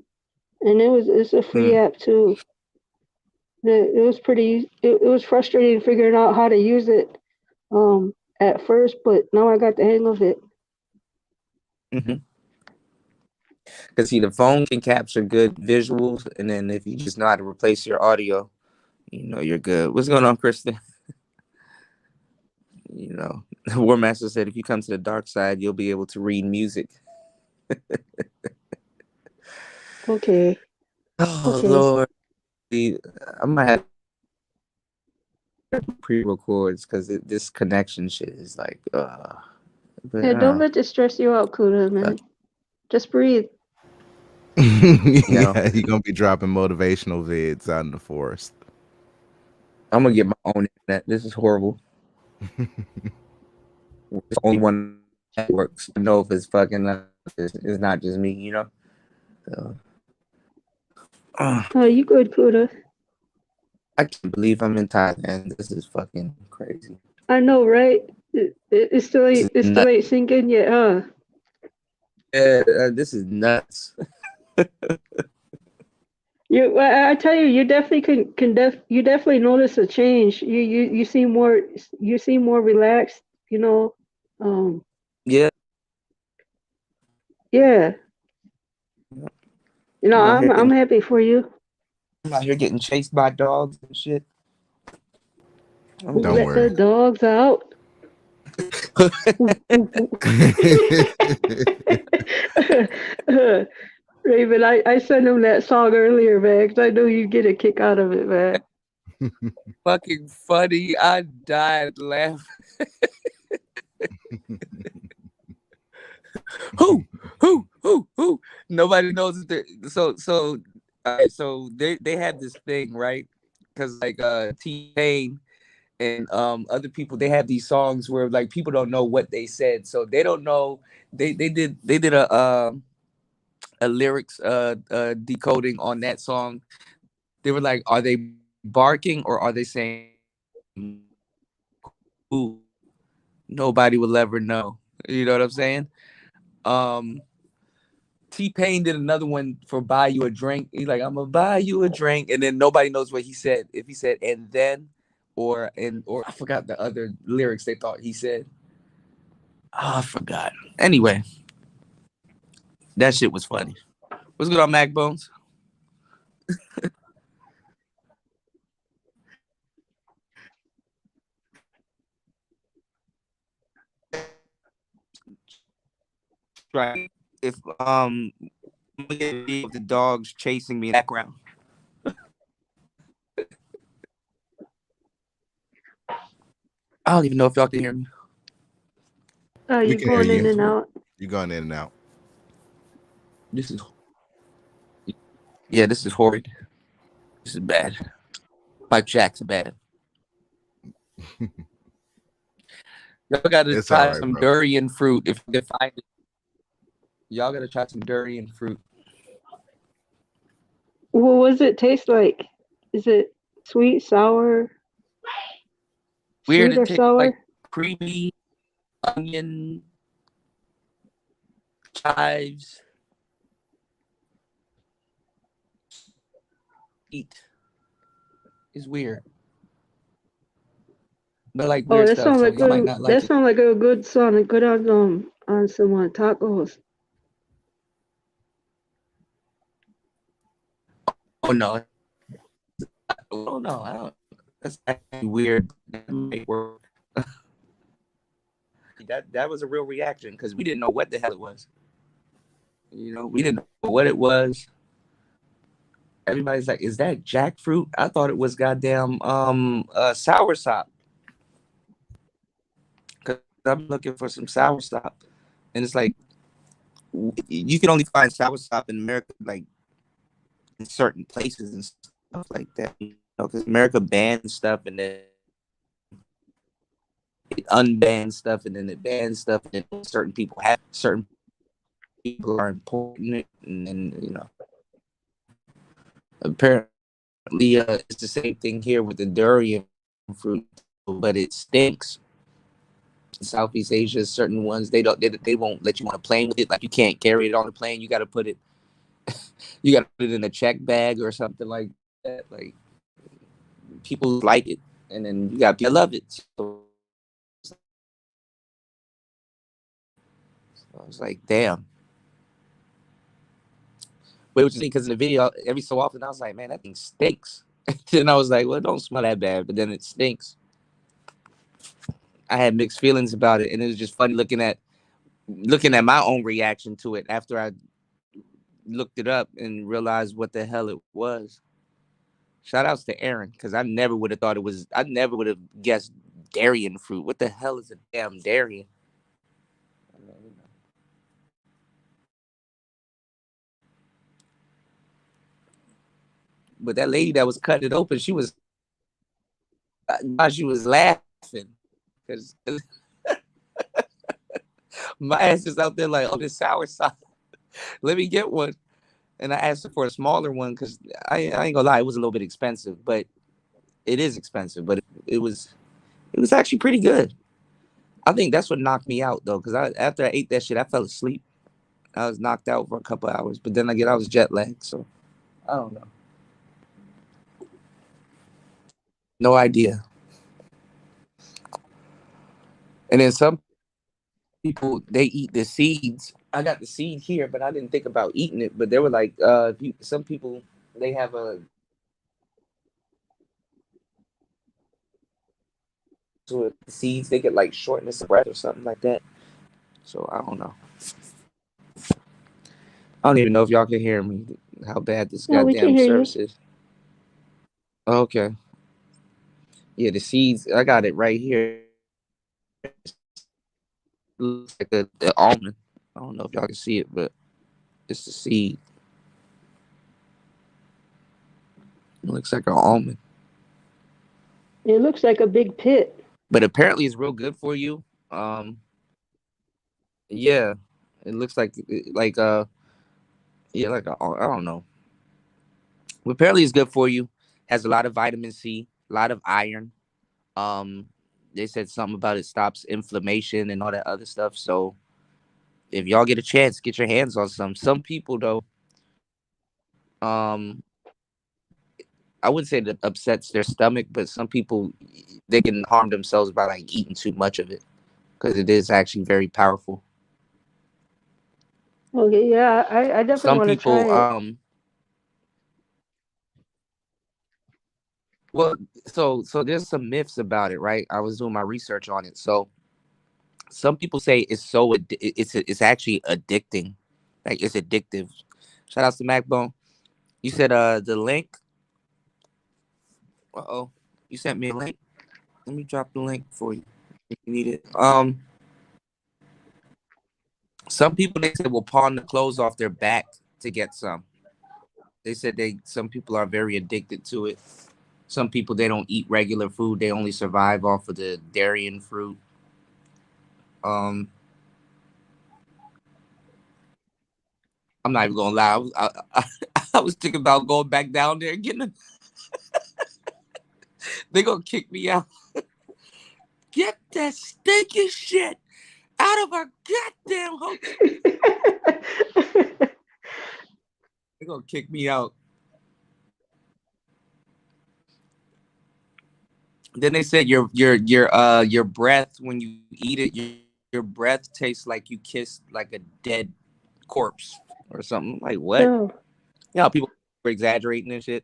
and it's a free Mm. app too. It was pretty. It was frustrating figuring out how to use it at first, but now I got the hang of it. Hmm. Because see, the phone can capture good visuals, and then if you just know how to replace your audio, you're good. What's going on, Kristen? War Master said if you come to the dark side, you'll be able to read music. Okay. Oh Okay. Lord, see, I might have pre-records because this connection shit is like, but Yeah, don't let this stress you out, Kuda, fuck, man. Just breathe. no, Yeah, you're gonna be dropping motivational vids out in the forest. I'm gonna get my own internet. This is horrible. It's the only one that works. I know if it's fucking, it's not just me. So, Oh, you good, Kuda. I can't believe I'm in Thailand. This is fucking crazy. I know, right? It still This ain't is it still nuts. ain't sinking yet, huh? Yeah, this is nuts. I tell you, you definitely you definitely notice a change. You seem more relaxed. You know, um, Yeah, yeah. I'm out here I'm getting, happy for you. I'm out here getting chased by dogs and shit. I'm Don't Let good. the worry. dogs out. Raven, I sent him that song earlier, man, 'cause I know you'd get a kick out of it, man. Fucking funny. I died laughing. Who? Nobody knows if they're so. All right, so they have this thing, right? Because like T Pain and other people, they have these songs where like people don't know what they said, so they don't know. They did a lyrics decoding on that song. They were like, are they barking or are they saying, "Ooh"? Nobody will ever know. You know what I'm saying? Um, T Pain did another one for "Buy You a Drink." He's like, "I'm gonna buy you a drink," and then nobody knows what he said. If he said "and then," or I forgot the other lyrics they thought he said. Oh, I forgot. Anyway, that shit was funny. What's good on Mac Bones? Right. If the dogs chasing me in the background. I don't even know if y'all can hear me. We You're can hear going in you. and out. You're going in and out. This is this is horrid. This is bad. Mike Jack's bad. Y'all gotta It's all try right, some bro. durian fruit if you can find it. Y'all gotta try some durian fruit. What does it taste like? Is it sweet, sour, Weird, sweet it or tastes like sour? creamy onion, chives, eat. It's weird. But I like Oh, weird that stuff, sounds so like y'all might good. not like That it. sounds like a good song. Good on some tacos. Oh no. Oh no, I don't. That's actually weird. That might work. That was a real reaction because we didn't know what the hell it was. You know, we didn't know what it was. Everybody's like, "Is that jackfruit?" I thought it was goddamn soursop. Cause I'm looking for some soursop, and it's like you can only find soursop in America, like in certain places and stuff like that. You know, because America bans stuff and then it unbans stuff and then it bans stuff, and then certain people have certain people are important, and then apparently it's the same thing here with the durian fruit, but it stinks. Southeast Asia, certain ones they won't let you on a plane with it. Like you can't carry it on the plane. You got to put it in a check bag or something like that. Like people like it, and then you got people love it. So I was like, damn. But it was just because in the video, every so often I was like, man, that thing stinks. Then I was like, well, it don't smell that bad, but then it stinks. I had mixed feelings about it, and it was just funny looking at my own reaction to it after I looked it up and realized what the hell it was. Shout outs to Aaron, because I never would have thought it was. I never would have guessed durian fruit. What the hell is a damn durian? But that lady that was cutting it open, she was laughing because my ass is out there like, oh, this sour sauce. Let me get one. And I asked her for a smaller one because I ain't gonna lie, it was a little bit expensive, but it is expensive. But it was actually pretty good. I think that's what knocked me out though, because after I ate that shit, I fell asleep. I was knocked out for a couple hours, but then I was jet lagged, so I don't know. No idea. And then some people they eat the seeds. I got the seed here, but I didn't think about eating it. But they were like, some people they have a so the seeds they get like shortness of breath or something like that. So I don't know. I don't even know if y'all can hear me. How bad this No, we can goddamn hear you. service is. Okay. Yeah, the seeds. I got it right here. Looks like the almond. I don't know if y'all can see it, but it's the seed. It looks like an almond. It looks like a big pit. But apparently it's real good for you. Um, yeah, it looks like yeah, like I don't know. But apparently it's good for you. Has a lot of vitamin C, a lot of iron. Um, they said something about it stops inflammation and all that other stuff. So if y'all get a chance, get your hands on some. Some people though, um, I wouldn't say that upsets their stomach, but some people they can harm themselves by like eating too much of it because it is actually very powerful. Okay, yeah, I definitely Some want to try people, it. well, so there's some myths about it, right? I was doing my research on it. So some people say it's actually addicting, like it's addictive. Shout out to MacBone. You said the link. Uh-oh, you sent me a link. Let me drop the link for you if you need it. Some people they said will pawn the clothes off their back to get some. They said some people are very addicted to it. Some people they don't eat regular food. They only survive off of the dairy and fruit. Um, I'm not even gonna lie. I was thinking about going back down there and getting it. They gonna kick me out. Get that stinky shit out of our goddamn hotel. They gonna kick me out. Then they said your breath when you eat it, your breath tastes like you kissed like a dead corpse or something. Like what? Oh, You know, people are exaggerating and shit.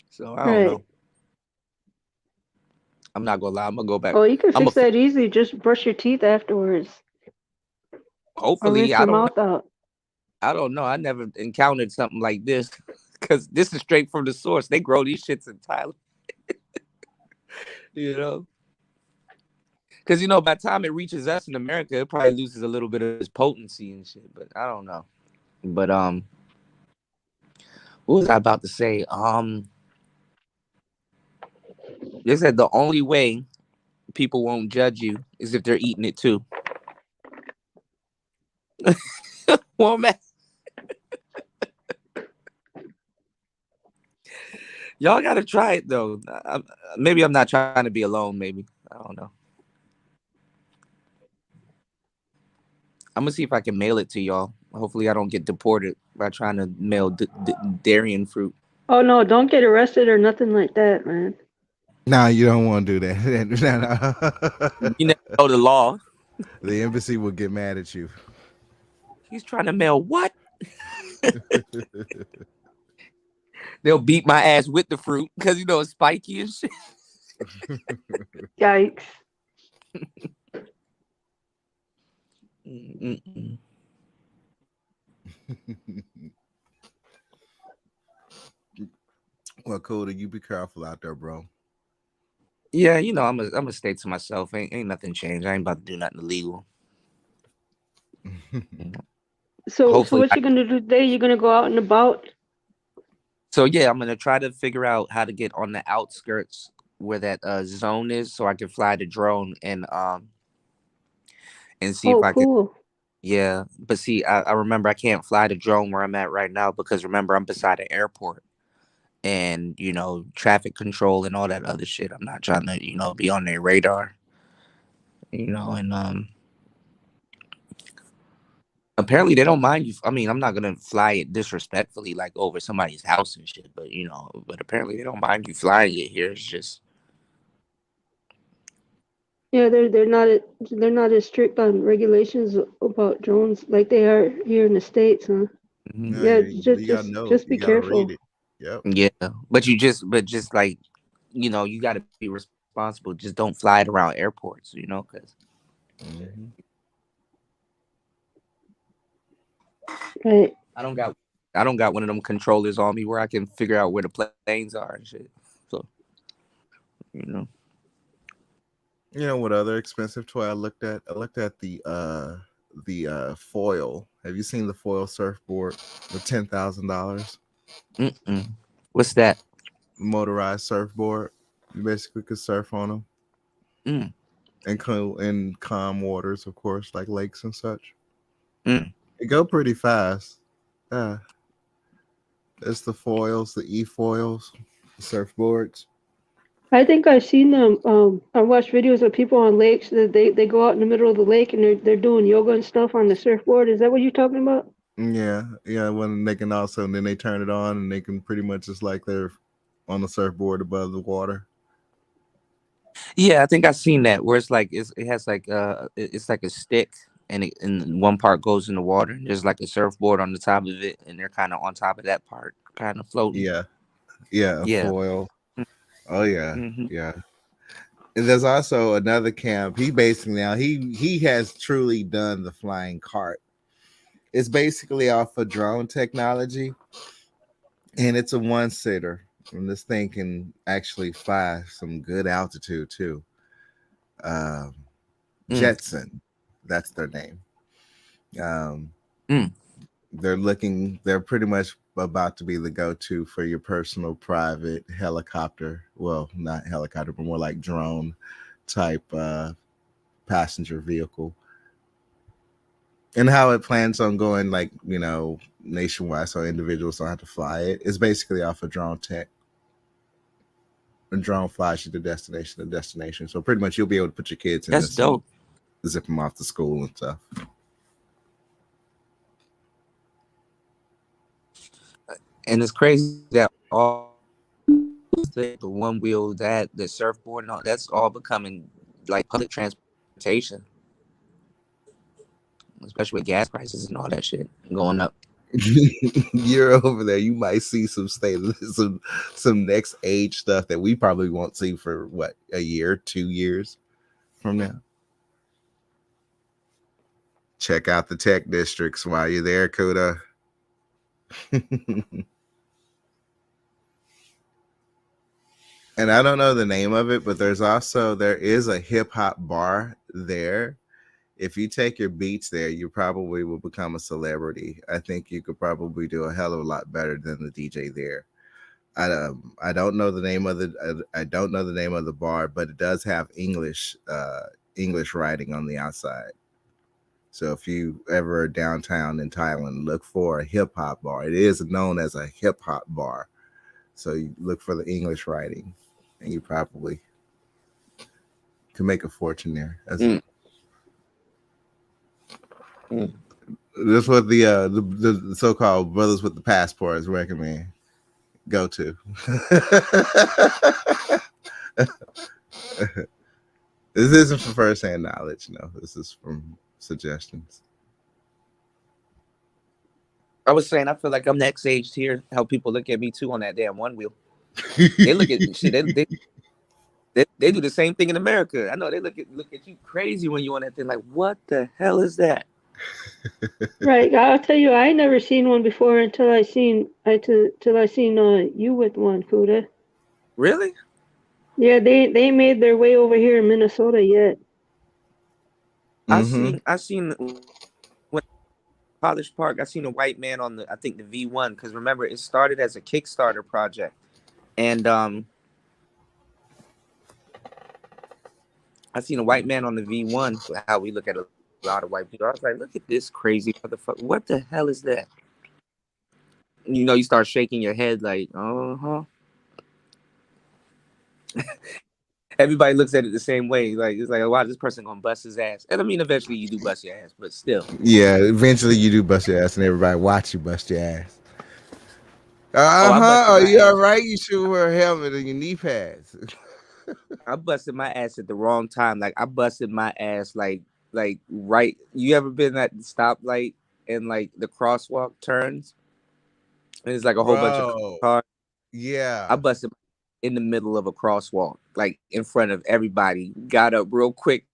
So I don't right. know. I'm not gonna lie. I'm gonna go back. Oh, you can I'm fix that easy. Just brush your teeth afterwards. Or hopefully rinse your mouth out. I don't know. I never encountered something like this because this is straight from the source. They grow these shits in Thailand. You know, because by the time it reaches us in America, it probably loses a little bit of its potency and shit. But I don't know. But what was I about to say? They said the only way people won't judge you is if they're eating it too. Well, man. Y'all gotta try it though. Maybe I'm not trying to be alone. Maybe I don't know. I'm gonna see if I can mail it to y'all. Hopefully, I don't get deported by trying to mail Darien fruit. Oh no, don't get arrested or nothing like that, man. Nah, you don't want to do that. You never know the law. The embassy will get mad at you. He's trying to mail what? They'll beat my ass with the fruit because it's spiky and shit. Yikes. Well, Cody, you be careful out there, bro. Yeah, I'm a stay to myself. Ain't nothing changed. I ain't about to do nothing illegal. So what you gonna do today? You gonna go out and about? So yeah, I'm gonna try to figure out how to get on the outskirts where that zone is, so I can fly the drone and see if I can. Yeah, but see, I remember I can't fly the drone where I'm at right now because remember I'm beside an airport, and traffic control and all that other shit. I'm not trying to be on their radar. And apparently they don't mind you. I mean, I'm not gonna fly it disrespectfully, like over somebody's house and shit. But but apparently they don't mind you flying it here. It's just Yeah, they're not as strict on regulations about drones like they are here in the States, huh? No, Yeah, you gotta know. just be You gotta careful. read it. Yep. Yeah, but just like you got to be responsible. Just don't fly it around airports, because. Mm-hmm. Right. I don't got one of them controllers on me where I can figure out where the planes are and shit. So, You know what other expensive toy I looked at? I looked at the foil. Have you seen the foil surfboard for $10,000? What's that? motorized surfboard. You basically could surf on them Mm. and in calm waters, of course, like lakes and such. Mm. It go pretty fast. Yeah. It's the foils, the e-foils, surfboards. I think I've seen them. I watched videos of people on lakes that they go out in the middle of the lake and they're doing yoga and stuff on the surfboard. Is that what you're talking about? Yeah, yeah. When they can also, and then they turn it on, and they can pretty much just like they're on the surfboard above the water. Yeah, I think I've seen that where it's like it has like it's like a stick and one part goes in the water and there's like a surfboard on the top of it and they're kind of on top of that part kind of floating. Yeah, yeah. A Yeah. foil. Oh yeah, Mm-hmm. yeah. And there's also another camp. He basically now he has truly done the flying cart. It's basically off of drone technology, and it's a one-sitter. And this thing can actually fly some good altitude too. Jetson, that's their name. They're pretty much about to be the go-to for your personal private helicopter. Well, not helicopter, but more like drone type passenger vehicle. And how it plans on going, like, nationwide, so individuals don't have to fly it. It's basically off of drone tech. A drone flies you to destination. So pretty much you'll be able to put your kids in That's this dope. And zip them off to school and stuff. And it's crazy that all the one wheel, that the surfboard and all that's all becoming like public transportation, especially with gas prices and all that shit going up. You're over there, you might see some some next age stuff that we probably won't see for what, a year, 2 years from now. Check out the tech districts while you're there, Kuda. And I don't know the name of it, but there is a hip hop bar there. If you take your beats there, you probably will become a celebrity. I think you could probably do a hell of a lot better than the DJ there. I don't know the name of the bar, but it does have English writing on the outside. So if you ever are downtown in Thailand, look for a hip hop bar. It is known as a hip hop bar. So you look for the English writing, and you probably can make a fortune there. That's what the so-called brothers with the passports recommend. Go to. This isn't from first-hand knowledge. No, this is from suggestions. I was saying, I feel like I'm next aged here. How people look at me too on that damn one wheel. They look at shit. They do the same thing in America. I know they look at you crazy when you on that thing. Like, what the hell is that? Right. I'll tell you, I never seen one before until I seen you with one, Kuda. Really? Yeah, they made their way over here in Minnesota yet. I seen when College Park. I seen a white man on the V1, because remember it started as a Kickstarter project, and I seen a white man on the V1. How we look at a lot of white people. I was like, look at this crazy motherfucker. What the hell is that? You start shaking your head like, Everybody looks at it the same way. Like, it's like, wow, this person gonna bust his ass. And I mean, eventually you do bust your ass, but still. Yeah, eventually you do bust your ass, and everybody watch you bust your ass. You all right? You should wear a helmet and your knee pads. I busted my ass at the wrong time. Like, I busted my ass like right. You ever been at the stoplight and like the crosswalk turns? And it's like a whole bunch of cars. Yeah. I busted in the middle of a crosswalk, like in front of everybody. Got up real quick,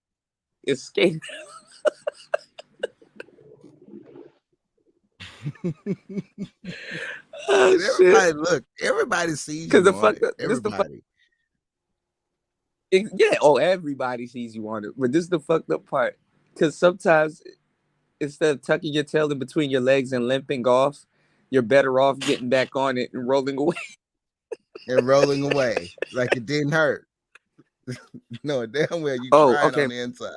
escaped. Everybody sees you. Because everybody sees you on it. But this is the fucked up part. Because sometimes instead of tucking your tail in between your legs and limping off, you're better off getting back on it and rolling away. and rolling away like it didn't hurt. No, damn well you Oh, crying okay. on the inside.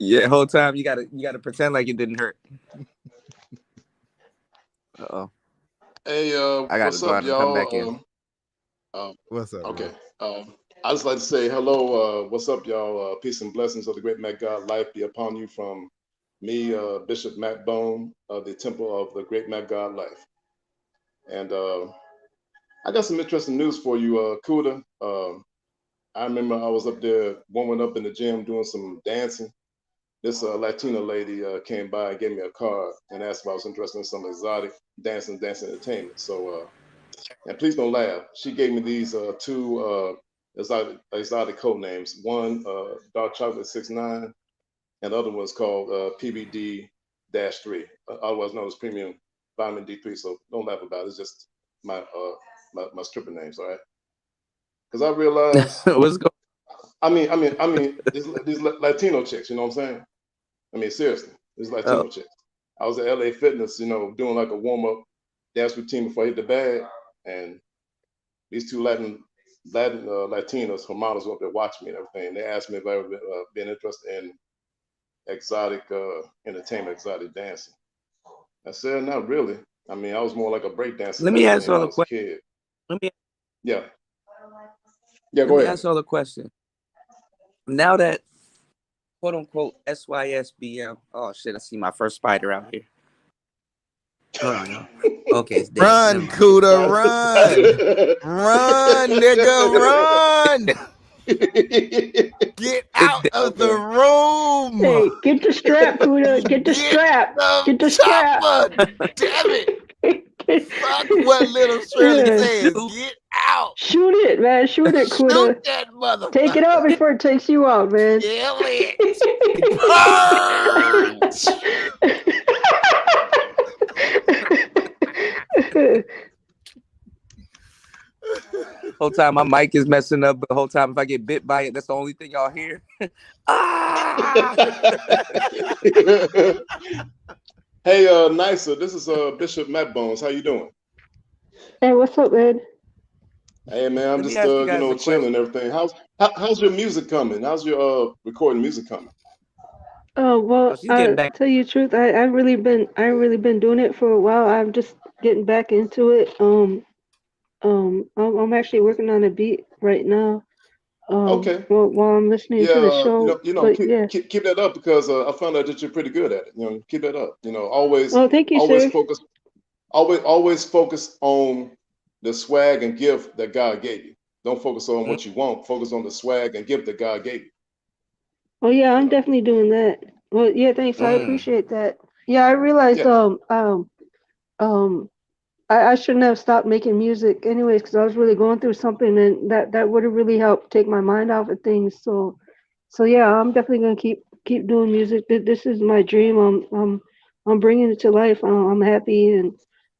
Yeah, whole time you gotta pretend like it didn't hurt. Uh-oh. Hey, I gotta what's go up, out and come back in. y'all? What's up, Okay. man? I just like to say hello. What's up, y'all? Peace and blessings of the great Matt God life be upon you from me, Bishop Matt Bone of the Temple of the Great Matt God life. And I got some interesting news for you, Kuda. I remember I was up there warming up in the gym doing some dancing. This Latina lady came by and gave me a card and asked if I was interested in some exotic dance entertainment. So, and please don't laugh. She gave me these two exotic code names. One, Dark Chocolate 69, and the other one's called PBD-3, otherwise known as Premium Vitamin D3. So don't laugh about it. It's just my my stripper names, all right? Because I realized, What's going? I mean, these Latino chicks, you know what I'm saying? I mean, seriously, these Oh, Latino chicks. I was at LA Fitness, doing like a warm up dance routine before I hit the bag, and these two Latinos, her models were up there watching me and everything. They asked me if I ever been interested in exotic entertainment, exotic dancing. I said, not really. I mean, I was more like a break dancer let type me of ask thing when y'all I a was a question. kid. Let me Yeah, yeah, let go me ahead. ask y'all a question. Now that quote unquote SYSBM. Oh shit! I see my first spider out here. Hold on, y'all. Okay, it's dead. Never Run, mind. Cuda, run. Run, nigga, run. Get It's out dead. of the Okay. room. Hey, get the strap, Kuda. Get the Get strap. the Get the strap. chopper. Damn it. Fuck what little Shirley Yeah. says. Shoot. Get out. Shoot it, man. Shoot it, Shoot Kuda. that Take it out motherfucker. before it takes you out, man. Kill it. Purge. Whole time my mic is messing up, but the whole time if I get bit by it, that's the only thing y'all hear. Ah! Hey, Nisa, this is Bishop Matt Bones. How you doing? Hey, what's up, man? Hey, man, I'm Let me just ask you guys a chilling question. and everything. How's your music coming? How's your recording music coming? Oh, Oh, well, she's getting I back. tell you the truth, I really been doing it for a while. I'm just getting back into it. I'm actually working on a beat right now. Okay. While I'm listening Yeah, to the show. But yeah. keep that up because I found out that you're pretty good at it. Keep that up. Always Oh, thank you, always sir. focus always focus on the swag and gift that God gave you. Don't focus on Mm, what you want. Focus on the swag and gift that God gave you. Oh yeah, You I'm know. definitely doing that. Well, yeah, thanks. I mm. appreciate that. Yeah, I realized Yeah. um I shouldn't have stopped making music anyways because I was really going through something and that would have really helped take my mind off of things. So yeah, I'm definitely gonna keep doing music. This is my dream. I'm bringing it to life. I'm happy and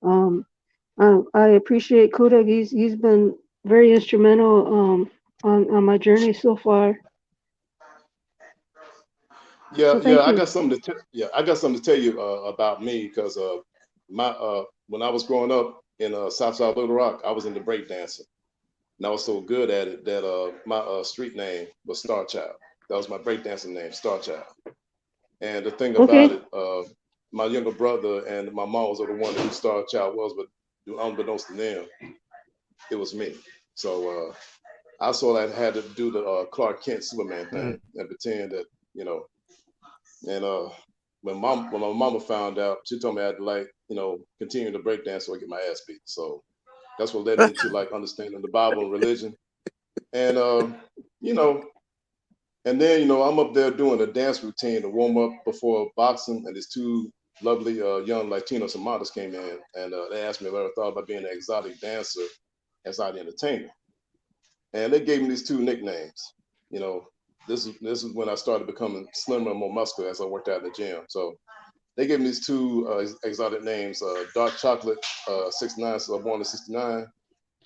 um I appreciate Kuda. He's been very instrumental on my journey so far. Yeah, So yeah, thank you. I got something to tell you about me because my when I was growing up in Southside Little Rock, I was into breakdancing, and I was so good at it that my street name was Star Child. That was my breakdancing name, Star Child. And the thing about Okay. it, my younger brother and my mom was the one who Star Child was, but unbeknownst to them, it was me. So I sort of had to do the Clark Kent Superman Mm. thing and pretend that you know And when my mama found out, she told me I had to continue to break dance so I get my ass beat. So that's what led me to like understanding the Bible and religion. And you know, and then I'm up there doing a dance routine to warm up before boxing, and these two lovely young Latinos and models came in, and they asked me if I ever thought about being an exotic dancer, exotic entertainer, and they gave me these two nicknames. You know, this is when I started becoming slimmer and more muscular as I worked out in the gym. So they gave me these two exotic names, Dark Chocolate 69, so I'm born in 69,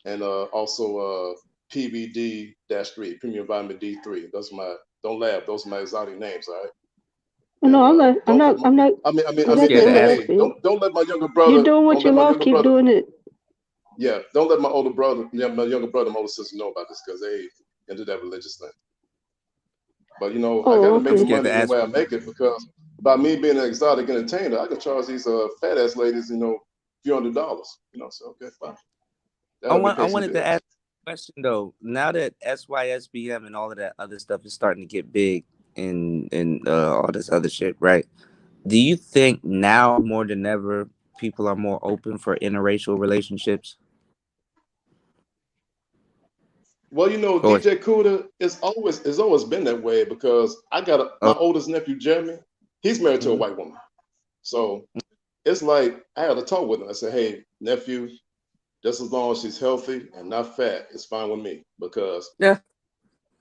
and also PVD-3, Premium Vitamin D3. Those are my, don't laugh, those are my exotic names, all right? No, And I'm not. I'm don't let not. my, I'm not. I I'm mean, not Scared to getting ask. enough hey, for you. don't let my younger You're brother, doing what don't you let my love. younger Keep brother, doing it. yeah, don't let my older brother, yeah, my younger brother, my older sister know about this because they into that religious thing. But you know, I got Oh, to make I'm the okay. scared money to any ask. way I make it because by me being an exotic entertainer, I can charge these fat ass ladies, you know, few $100s. You know, so okay, fine. That'll me I pay some wanted to ask bills. a question though. Now that SYSBM and all of that other stuff is starting to get big and all this other shit, right? Do you think now more than ever people are more open for interracial relationships? Well, you know, Or DJ Kuda it's always been that way because my oh, oldest nephew Jeremy, he's married to a mhm. white woman. So it's like I had a talk with him. I said, hey, nephew, just as long as she's healthy and not fat, it's fine with me. Because Yeah.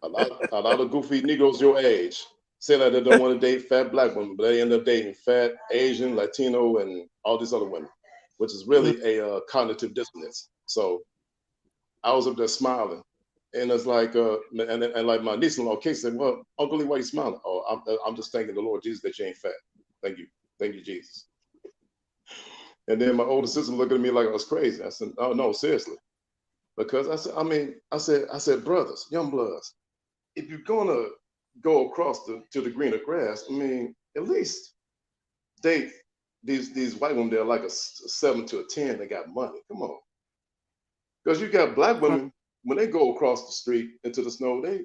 a lot of goofy Negroes your age say that they don't want to date fat black women, but they end up dating fat Asian, Latino, and all these other women, which is Mm. really a cognitive dissonance. So I was up there smiling. And it's like, and like my niece-in-law, Kate said, "Well, Uncle Lee, why you smiling?" Oh, I'm just thanking the Lord Jesus that you ain't fat. Thank you, Jesus. And then my older sister looked at me like I was crazy. I said, "Oh no, seriously," because I said, brothers, young bloods, if you're gonna go across to the greener grass, I mean, at least date these white women that are like a 7 to a 10. They got money. Come on, because you got black women when they go across the street into the snow, they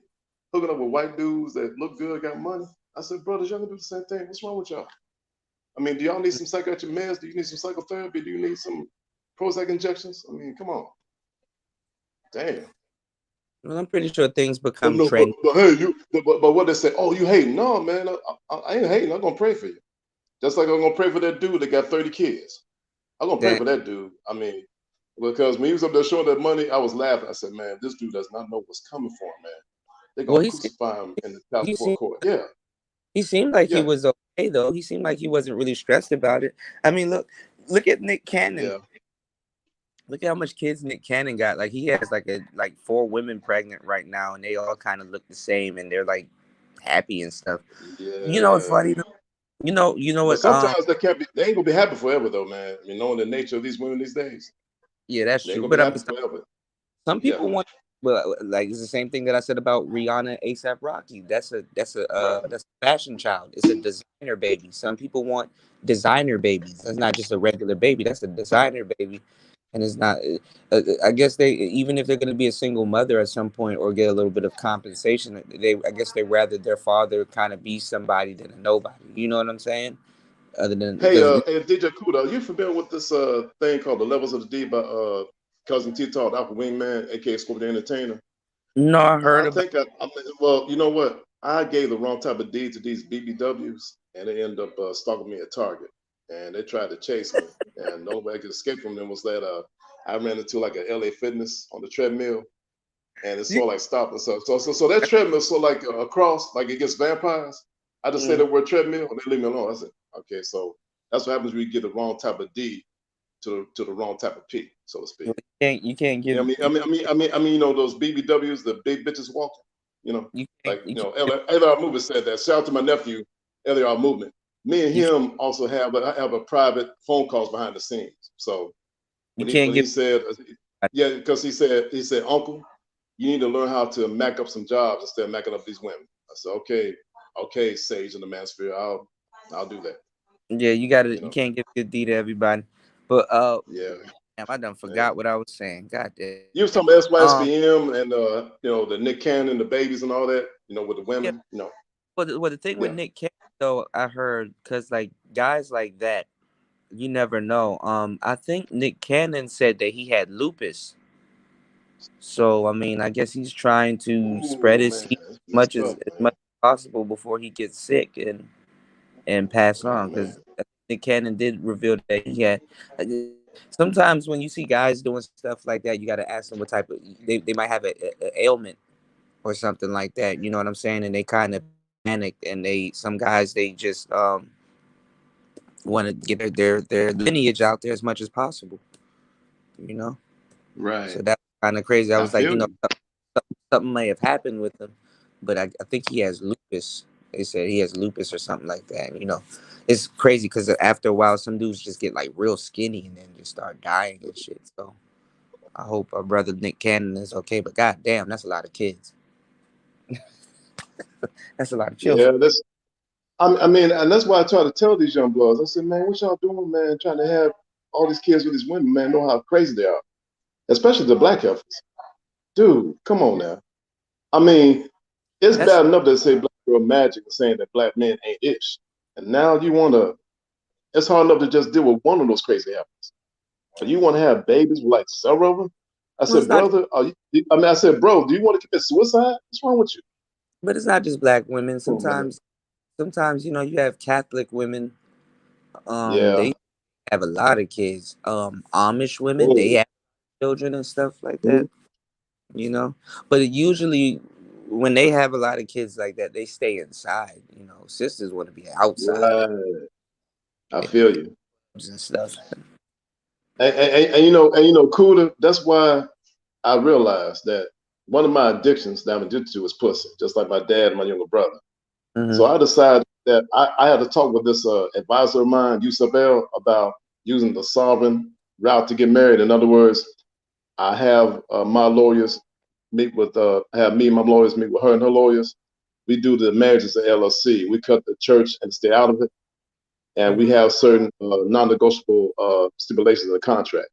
hooking up with white dudes that look good, got money. I said, brothers, y'all gonna do the same thing. What's wrong with y'all? I mean, do y'all need some psychiatric meds? Do you need some psychotherapy? Do you need some Prozac injections? I mean, come on, damn. Well, I'm pretty sure things But become no, but, trendy. but hey, but what they say? Oh, you hating? No, man, I ain't hating. I'm gonna pray for you. Just like I'm gonna pray for that dude that got 30 kids. I'm gonna pray That for that dude. I mean, because when he was up there showing that money, I was laughing. I said, man, this dude does not know what's coming for him, man. They're well, gonna crucify him in the child he support seemed court. Yeah, he seemed like he yeah, was okay though. He seemed like he wasn't really stressed about it. I mean, look at Nick Cannon. yeah. Look at how much kids Nick Cannon got. Like he has like 4 women pregnant right now, and they all kind of look the same, and they're like happy and stuff. You know what's Yeah. funny? You know But what? sometimes they can't be. They ain't gonna be happy forever, though, man. I mean, knowing the nature of these women these days, Yeah, that's they ain't true. gonna be But I mean, happy forever. some Yeah, people want, well, like it's the same thing that I said about Rihanna, ASAP Rocky. right. That's a fashion child. It's a designer baby. Some people want designer babies. That's not just a regular baby. That's a designer baby, and it's not. I guess they, even if they're going to be a single mother at some point or get a little bit of compensation, I guess they rather their father kind of be somebody than a nobody. You know what I'm saying? Other than Hey, because hey, DJ Kuda, are you familiar with this thing called the Levels of the D by cousin T Talk, Alpha Wingman, aka Scorpio the Entertainer? no, I I heard about. think well, you know what? I gave the wrong type of D to these BBWs, and they end up stalking me at Target, and they tried to chase me, and the only way I could escape from them was that I ran into like a LA Fitness on the treadmill, and it's You, sort of like stopping. So that treadmill sort of like a cross, like it gets vampires. I just say mm, the word treadmill, and they leave me alone. I said, okay, so that's what happens when you get the wrong type of D to the wrong type of P, so to speak. you can't You know give what I mean? You know those BBWs, the big bitches walking. You know, like you you know, can't LR Movement said that. Shout out to my nephew, LR Movement. Me and you, him also have a private phone calls behind the scenes. So you when can't he give. said, yeah, because he said, Uncle, you need to learn how to mac up some jobs instead of macking up these women. I said, okay, Sage in the Manosphere, I'll do that. Yeah, You you know, can't give good D to everybody. But yeah, damn, I done yeah. forgot what I was saying. God damn. You was talking about Um, SYSBM and you know, the Nick Cannon, the babies and all that. You know, with the yeah. women. You know, Well, the thing with yeah. Nick Cannon though, I heard because like guys like that, you never know. I think Nick Cannon said that he had lupus. So I mean, I guess he's trying to spread Ooh his man, seed it's much messed up, as man. much as possible before he gets sick and pass Oh on. man. Because Nick Cannon did reveal that he had. Sometimes when you see guys doing stuff like that, you got to ask them what type of they might have a ailment or something like that. You know what I'm saying? And they kind of panic, and some guys they just want to get their lineage out there as much as possible. You know, Right. so that's kind of crazy. I I was like, feel you. something may have happened with him, but I think he has lupus. They said he has lupus or something like that. You know, it's crazy because after a while, some dudes just get like real skinny and then just start dying and shit. So I hope our brother Nick Cannon is okay. But goddamn, that's a lot of kids. That's a lot of children. Yeah, I mean, and that's why I try to tell these young bloods. I said, man, what y'all doing, man? Trying to have all these kids with these women, man, know how crazy they are, especially the black heifers. Dude, come on now. I mean, it's That's bad enough to say black girl magic and saying that black men ain't ish. And now you want to, it's hard enough to just deal with one of those crazy heifers. And you want to have babies with like several of them? I well, it's said, not. brother, I said, bro, do you want to commit suicide? What's wrong with you? But it's not just black women. Come on, man. Sometimes you know you have Catholic women. Yeah. They have a lot of kids. Amish women, they Oh, have children and stuff like mhm. that. You know, but usually when they have a lot of kids like that, they stay inside. You know, sisters want to be outside Right. I feel you. and stuff. And you know, Cooler, that's why I realized that one of my addictions that I'm addicted to is pussy, just like my dad and my younger brother. So Mm-hmm. I decided that I had to talk with this advisor of mine, Yusabel, about using the sovereign route to get married. In other words, I have my lawyers meet with, have me and my lawyers meet with her and her lawyers. We do the marriage as an LLC. We cut the church and stay out of it. And we have certain non-negotiable stipulations in the contract.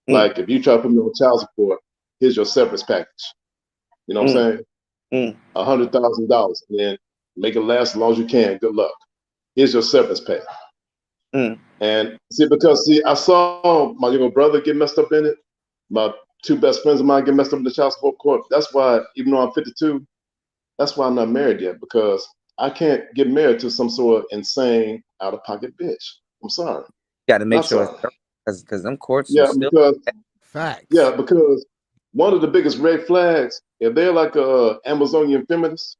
Mm, Like if you try to put me on child support, here's your severance package. You know what mm, I'm saying? mm, $100,000, and then make it last as long as you can. Good luck. Here's your severance pay. mm. And see, I saw my younger brother get messed up in it. My two best friends of mine get messed up in the child support court. That's why, even though I'm 52, that's why I'm not married yet, because I can't get married to some sort of insane, out-of-pocket bitch. I'm sorry. Got to make Not sure sorry. it's because them courts are Yeah, still. yeah, because one of the biggest red flags, if they're like a Amazonian feminist,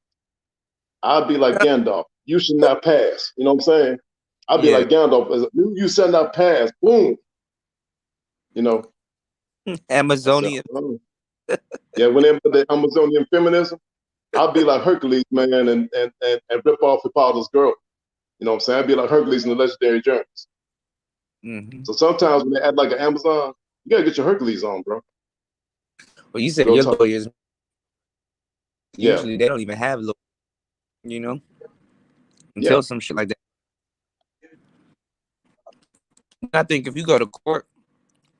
I'd be like Gandalf. You should not pass. You know what I'm saying? I'd be Yeah, like Gandalf. You shall not pass. Boom. You know. I said, Amazonia. oh. Yeah. Whenever the Amazonian feminism, I'll be like Hercules, man, and rip off Hippolyta's girl. You know what I'm saying? I'd be like Hercules in the legendary journeys. Mm-hmm. So sometimes when they act like an Amazon, you gotta get your Hercules on, bro. Well, you said Real your talk. lawyers Yeah. usually they don't even have lawyers, you know, Yeah. until some shit like that. I think if you go to court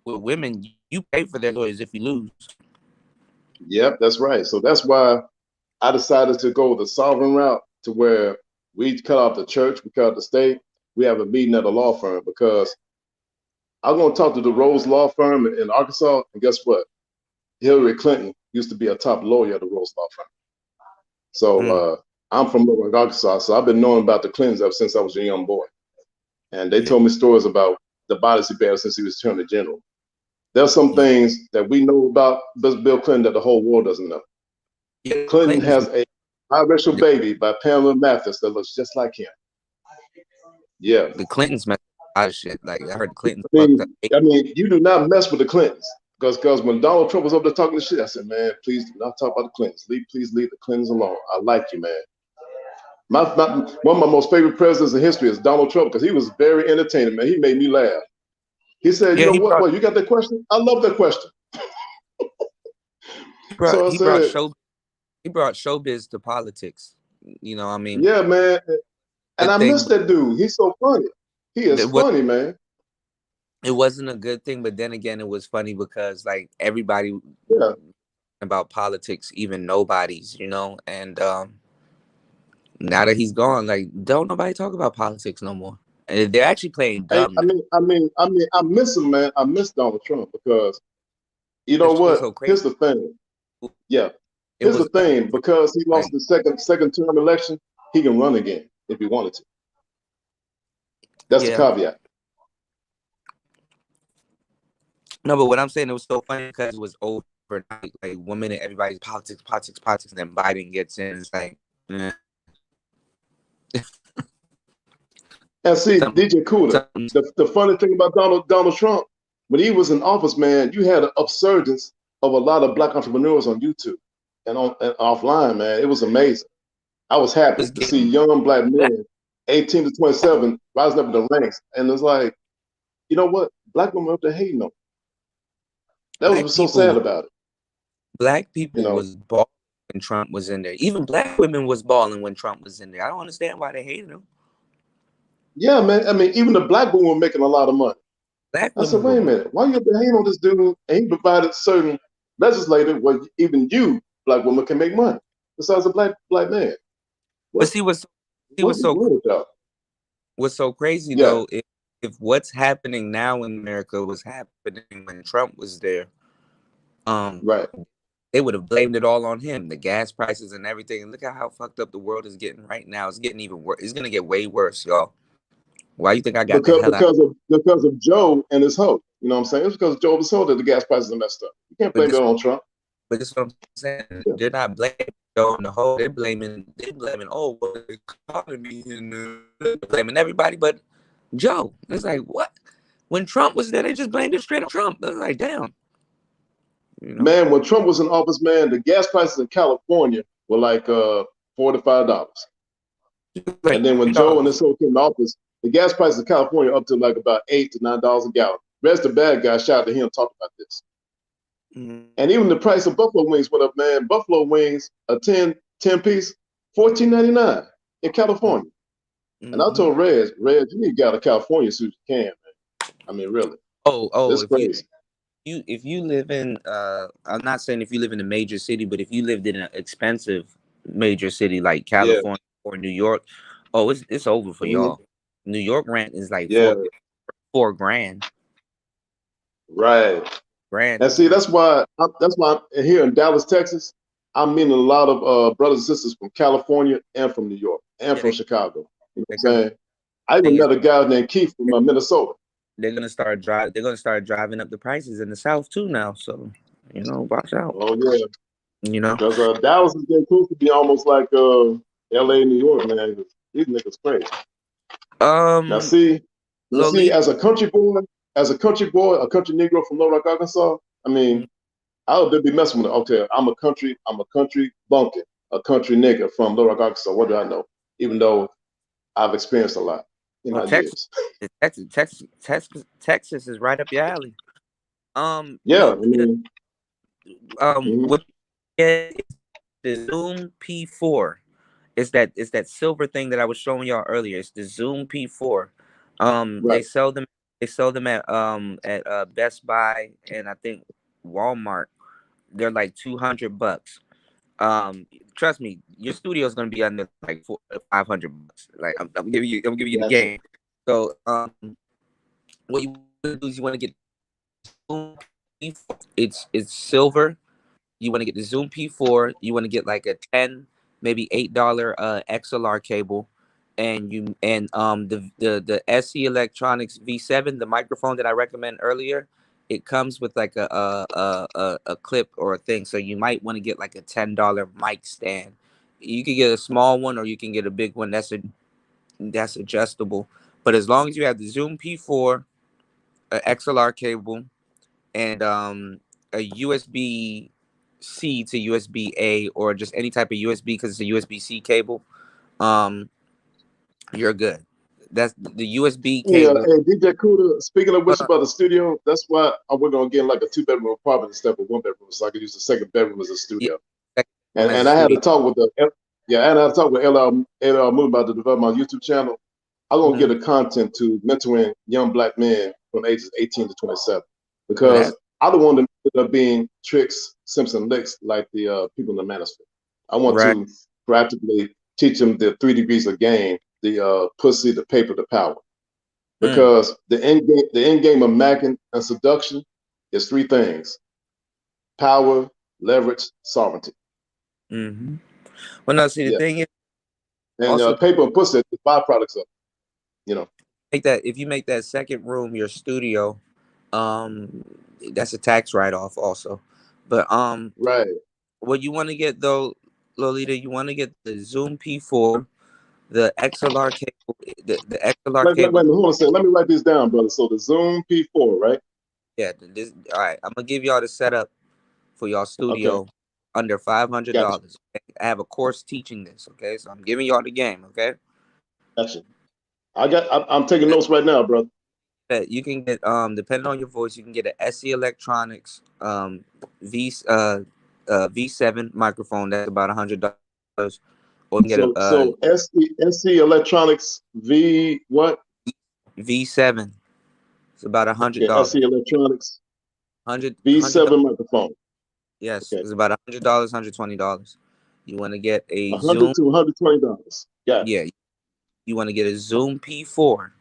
with women, you pay for their lawyers if you lose. Yep, that's right. So that's why I decided to go the sovereign route, to where we cut out the church, we cut out the state. We have a meeting at a law firm, because I'm going to talk to the Rose Law Firm in Arkansas. And guess what? Hillary Clinton used to be a top lawyer at the Rose Law Firm. So Mm. I'm from Little Rock, Arkansas. So I've been knowing about the Clintons ever since I was a young boy. And they Yeah. told me stories about the bodies he bared since he was Attorney General. There's some Yeah. things that we know about Bill Clinton that the whole world doesn't know. Yeah, Clinton Clinton's. has a biracial baby by Pamela Mathis that looks just like him. Yeah. The Clintons messed up a lot of shit. Like I heard the Clintons fucked up. I mean, you do not mess with the Clintons, because when Donald Trump was up there talking the shit, I said, man, please do not talk about the Clintons. Please leave the Clintons alone. I like you, man. One of my most favorite presidents in history is Donald Trump, because he was very entertaining, man. He made me laugh. He said, you Yeah, know what? Well, you got that question? I love that question. So I said, he brought showbiz to politics. You know, I mean, yeah, man. And good I miss thing. that dude. He's so funny. He is funny, man. It wasn't a good thing, but then again, it was funny because like everybody Yeah. about politics, even nobodies, you know, and now that he's gone, like don't nobody talk about politics no more. And they're actually playing Hey, dumb. I miss him, man. I miss Donald Trump, because you know It's what? so crazy. Here's the thing. Yeah. It Here's the was thing. Because he lost like, the second term election, he can run again if he wanted to. That's the yeah. caveat. No, but what I'm saying, it was so funny because it was overnight. Like 1 minute, everybody's politics, and then Biden gets in. It's like, eh. And see, Something- DJ Cooler, the funny thing about Donald Trump, when he was in office, man, you had an upsurgence of a lot of black entrepreneurs on YouTube and offline, man. It was amazing. I was happy Was to see getting young black men, 18 to 27, rising up in the ranks. And it's like, you know what? Black women up there hating on. That was black what's so sad people. about it. Black You people know, was balling when Trump was in there. Even black women was balling when Trump was in there. I don't understand why they hated him. yeah, man. I mean, even the black women were making a lot of money. Black I said, women were wait a minute, why you up there hating on this dude? And he provided certain legislative where even you, black woman, can make money. Besides a black man. But What see what's what is wrong with y'all? what's so crazy Yeah, though, if what's happening now in America was happening when Trump was there, um, right. they would have blamed it all on him, the gas prices and everything. And look at how fucked up the world is getting right now. It's getting even worse. It's gonna get way worse, y'all. Why you think I got the Because hell out? because of Joe and his hoe. You know what I'm saying? It's because of Joe and his hoe that the gas prices are messed up. You can't But blame this, that on Trump. but this is what I'm saying. Yeah. They're not blaming Joe on the whole. They're blaming. Oh, well, the economy and they're blaming everybody but Joe. It's like what? When Trump was there, they just blamed it straight on Trump. They're like, damn, you know. Man, when Trump was in office, man, the gas prices in California were like $45. Like And then when Joe and his hoe came to office, the gas prices in California up to like about $8 to $9 a gallon. Rest the bad guys shouted at him talked about this. mm-hmm. And even the price of buffalo wings went up, man. Buffalo wings, a 10 piece, $14.99 in California. And I told Reg, you need to get out of California as soon as you can, man. I mean, really. Oh, It's crazy. if you live in I'm not saying if you live in a major city, but if you lived in an expensive major city like Yeah. California or New York, oh, it's over for Mhm. y'all. New York rent is like Yeah. four grand. Right. And see, that's why I'm here in Dallas, Texas. I'm meeting a lot of brothers and sisters from California and from New York and Yeah, from Chicago. You know what I'm gonna- saying? I even met a guy named Keith from Minnesota. They're gonna start driving up the prices in the South too now. So watch out. Oh yeah, You know, because Dallas is getting close to be almost like L.A., New York, man. These niggas crazy. Now see, as a country boy, a country Negro from Little Rock, Arkansas. I mean, I would be messing with it. Okay, I'm a country bumpkin, a country nigga from Little Rock, Arkansas. What do I know? Even though I've experienced a lot in my years. Texas is right up your alley. Yeah, I mean, what the Zoom P4? It's that silver thing that I was showing y'all earlier. It's the Zoom P4. right. They sell them at Best Buy and I think Walmart. They're like $200. Trust me, your studio is gonna be under like $500. Like I'm giving you the game. So what you want to do is you want to get Zoom P4. It's silver. You want to get the Zoom P4. You want to get like a $10, maybe $8 XLR cable, and the SE Electronics V7, the microphone that I recommended earlier. It comes with like a clip or a thing, so you might want to get like a $10 mic stand. You can get a small one or you can get a big one. That's adjustable. But as long as you have the Zoom P4, a XLR cable, and a USB C to USB A or just any type of USB because it's a USB C cable, you're good. That's the USB Yeah, cable. hey, DJ Kuda, speaking of which about the studio, that's why we're going to get like a 2-bedroom apartment instead of a 1-bedroom, so I can use the second bedroom as a studio. And I had to talk with and I had to talk with LL Moon about to develop my YouTube channel. I'm going to get a content to mentoring young black men from ages 18 to 27 because I don't want them to end up being tricks, Simpson licks like the people in the manosphere. I want to practically teach them the 3 degrees of game, the pussy, the paper, the power. Because the end game of macking and seduction is 3 things: power, leverage, sovereignty. Mm-hmm. Well, no, see, the thing is, and also, paper and pussy is byproducts of, if you make that second room your studio, that's a tax write-off also. But right. What you want to get though, Lolita, you want to get the Zoom P4, the XLR cable, the XLR cable. Wait, hold on a second. Let me write this down, brother. So the Zoom P4, right? Yeah. All right. I'm gonna give y'all the setup for y'all studio. under $500. Gotcha. Okay? I have a course teaching this. Okay, so I'm giving y'all the game. Okay, Gotcha. I'm taking notes right now, brother. that you can get depending on your voice, you can get an SE Electronics V7 microphone that's about $100, or you can get So SC Electronics V what? V7. It's about $100. Okay, SC Electronics $100. V7 microphone. Yes, Okay, it's about $100, $120. You want to get a $100 Zoom. to $120. Got it. Yeah, you want to get a Zoom P4,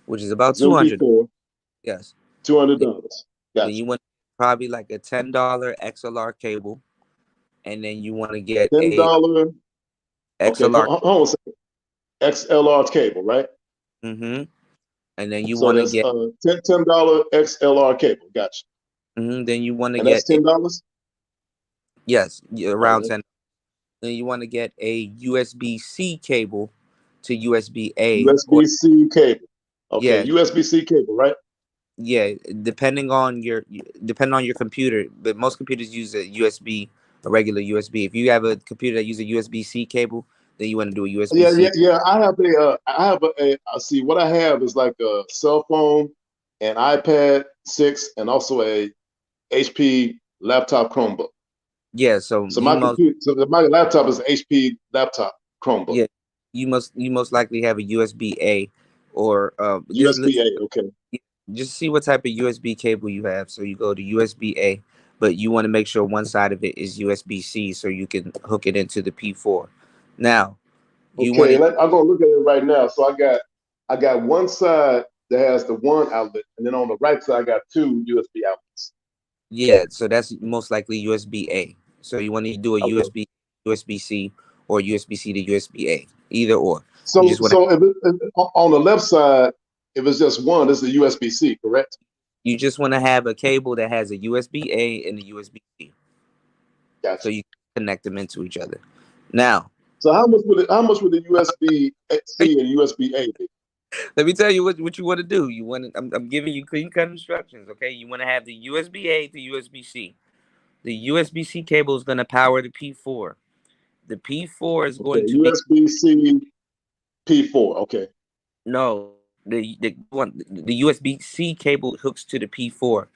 which is about Zoom 200. P4, Yes. $200. Then Gotcha. you want probably like a $10 XLR cable, and then you want to get a $10. Okay, XLR. hold on a second. XLR cable, right? Mm-hmm. And then you So want to that's get. $10 XLR cable. Gotcha. Then you want to And that's get. $10. Yes, around Right. 10. Then you want to get a USB-C cable to USB-A. USB-C cable. Okay, Yeah, USB-C cable, right? yeah. Depending on your computer, but most computers use a USB, a regular USB. If you have a computer that uses a USB-C cable, then you want to do a USB-C. Yeah. I have see, what I have is like a cell phone, an iPad 6, and also a HP laptop Chromebook. Yeah, so So my laptop is an HP laptop Chromebook. yeah, you most likely have a USB-A, or USB-A, okay. just see what type of USB cable you have. So you go to USB-A, but you want to make sure one side of it is USB-C so you can hook it into the P4. Now, you want Okay, to. I'm gonna look at it right now. So I got one side that has the one outlet, and then on the right side I got two USB outlets. Yeah, so that's most likely USB-A. So you want to do a Okay. USB-C, or USB-C to USB-A, either or. So You just want to. so if on the left side, if it's just one, this is a USB-C, correct? You just want to have a cable that has a USB-A and a USB-C, Gotcha. so you connect them into each other. Now, So how much would the USB-C and USB-A be? let me tell you what you want to do. You want to, I'm giving you clean cut instructions. Okay, you want to have the USB-A to USB-C. The USB-C cable is going to power the P4. The P4 is going to be USB-C P4. Okay. no. The USB-C cable hooks to the P4.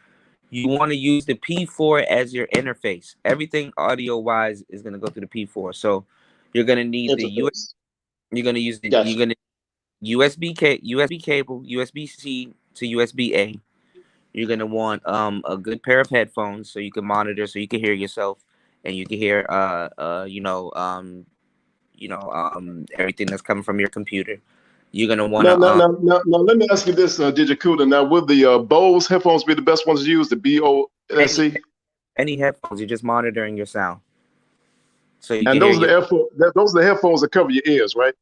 You want to use the P4 as your interface. Everything audio wise is going to go through the P4. So you're going to need the Interface. you're going to use the Gotcha. you're going to USB cable, USB-C to USB-A. You're going to want a good pair of headphones so you can monitor, so you can hear yourself, and you can hear everything that's coming from your computer. You're going to want Now, to now, let me ask you this, DJ Kuda. Now, would the Bose headphones be the best ones to use? The BOSE? any headphones. You're just monitoring your sound. So you And can those hear are the headphones that cover your ears, right?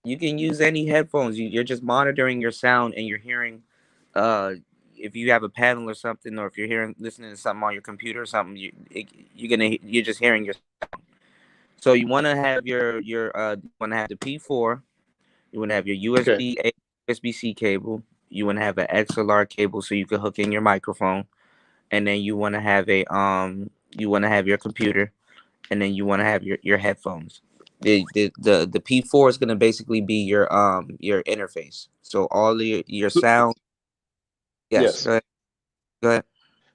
you can use any headphones. You're just monitoring your sound, and you're hearing if you have a panel or something, or if you're listening to something on your computer or something, you're just hearing your sound. So you want to have you want to have the P4. You want to have your Okay. USB-A, USB-C cable. You want to have an XLR cable so you can hook in your microphone, and then you want to have you want to have your computer, and then you want to have your headphones. The P4 is going to basically be your interface. So all your sound. Yes. Yes. Go ahead.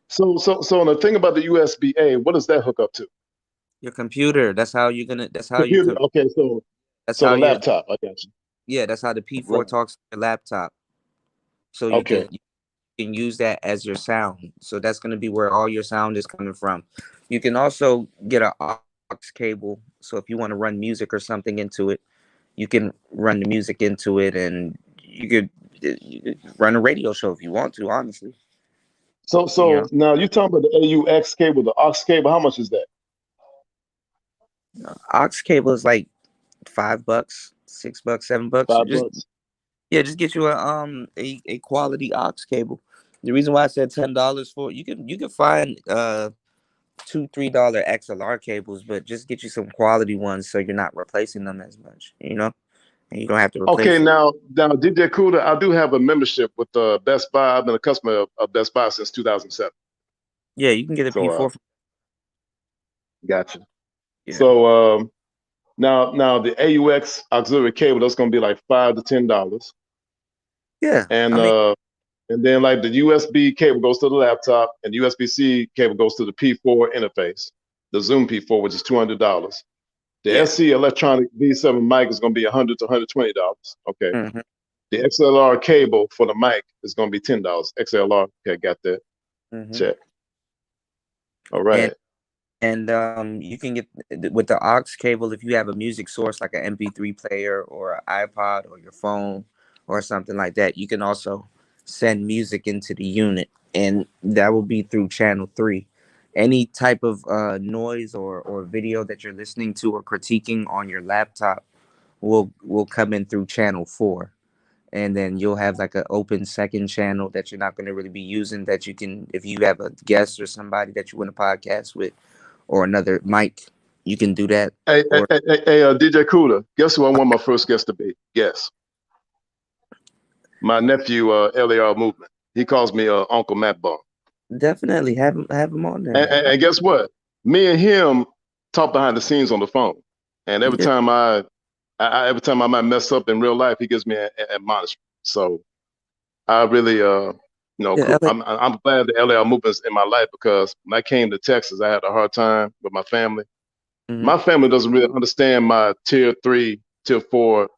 So the thing about the USB-A, what does that hook up to? Your computer. That's how you're gonna. That's how Computer. you. Okay, so That's the how you. laptop. I got you. Yeah, that's how the P4 Right. talks to your laptop. So Okay. you can use that as your sound. So that's going to be where all your sound is coming from. You can also get an aux cable. So if you want to run music or something into it, you can run the music into it, and you could run a radio show if you want to. Honestly. So Yeah. now you're talking about the AUX cable, the aux cable. How much is that? Aux cable is like $5, $6, $7. $5. Just get you a quality aux cable. The reason why I said $10 for it, you can find $2-3 XLR cables, but just get you some quality ones so you're not replacing them as much, and you don't have to replace Okay, them. now DJ Kuda, I do have a membership with Best Buy. I've been a customer of Best Buy since 2007. Yeah, you can get a So, P4. Gotcha. Yeah. So now the AUX auxiliary cable, that's gonna be like $5 to $10. Yeah. And I mean, and then like the USB cable goes to the laptop, and USB-C cable goes to the P4 interface, the Zoom P4, which is $200. The yeah. SC electronic V7 mic is going to be $100 to $120. Okay. hmm The XLR cable for the mic is going to be $10. XLR. Okay, got that. hmm Check. All right. And you can get with the aux cable if you have a music source like an MP3 player or an iPod or your phone or something like that. You can also send music into the unit, and that will be through channel 3. Any type of noise or video that you're listening to or critiquing on your laptop will come in through channel 4. And then you'll have like an open second channel that you're not going to really be using, that you can, if you have a guest or somebody that you want to podcast with, or another mic, you can do that. Hey, Or DJ Kuda, guess who I want my first guest to be? Guess. My nephew, LAR Movement. He calls me Uncle Matt Bone. definitely have him on there. And guess what? Me and him talk behind the scenes on the phone. And every Yeah. time every time I might mess up in real life, he gives me an admonishment. So I really, Yeah, I'm glad the LAR movement is in my life, because when I came to Texas, I had a hard time with my family. Mhm. My family doesn't really understand my tier 3, tier 4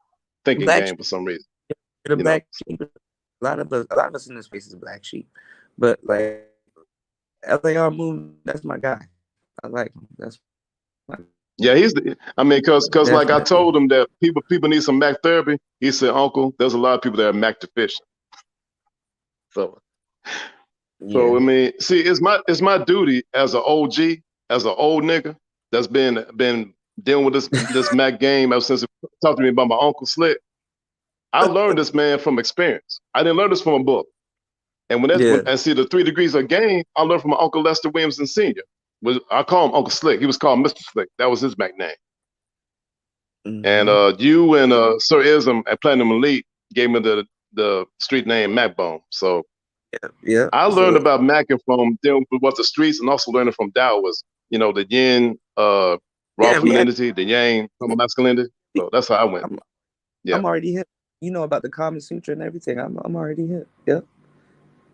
thinking Black game for some reason. the You know, black sheep. A lot of us in this space is black sheep, but like LAR movement, that's my guy. I like him. That's my yeah, because like I definitely. told him that people need some Mac therapy. He said, Uncle, there's a lot of people that are Mac deficient. So Yeah. I mean, see, it's my duty as an OG, as an old nigga that's been dealing with this Mac game ever since he talked to me about my Uncle Slick. I learned this, man, from experience. I didn't learn this from a book. And and see, the 3 degrees of game, I learned from my Uncle Lester Williamson Sr. I call him Uncle Slick. He was called Mr. Slick. That was his Mac name. Mhm. And you and Sir Ism at Platinum Elite gave me the street name Mac Bone. So Yeah. I So, learned about Mackin from dealing with what the streets, and also learning from Taoism. The yin, raw yeah, femininity, the yang, masculinity. So that's how I went. I'm, Yeah. I'm already hip. You know about the Kama Sutra and everything. I'm already hip. Yeah.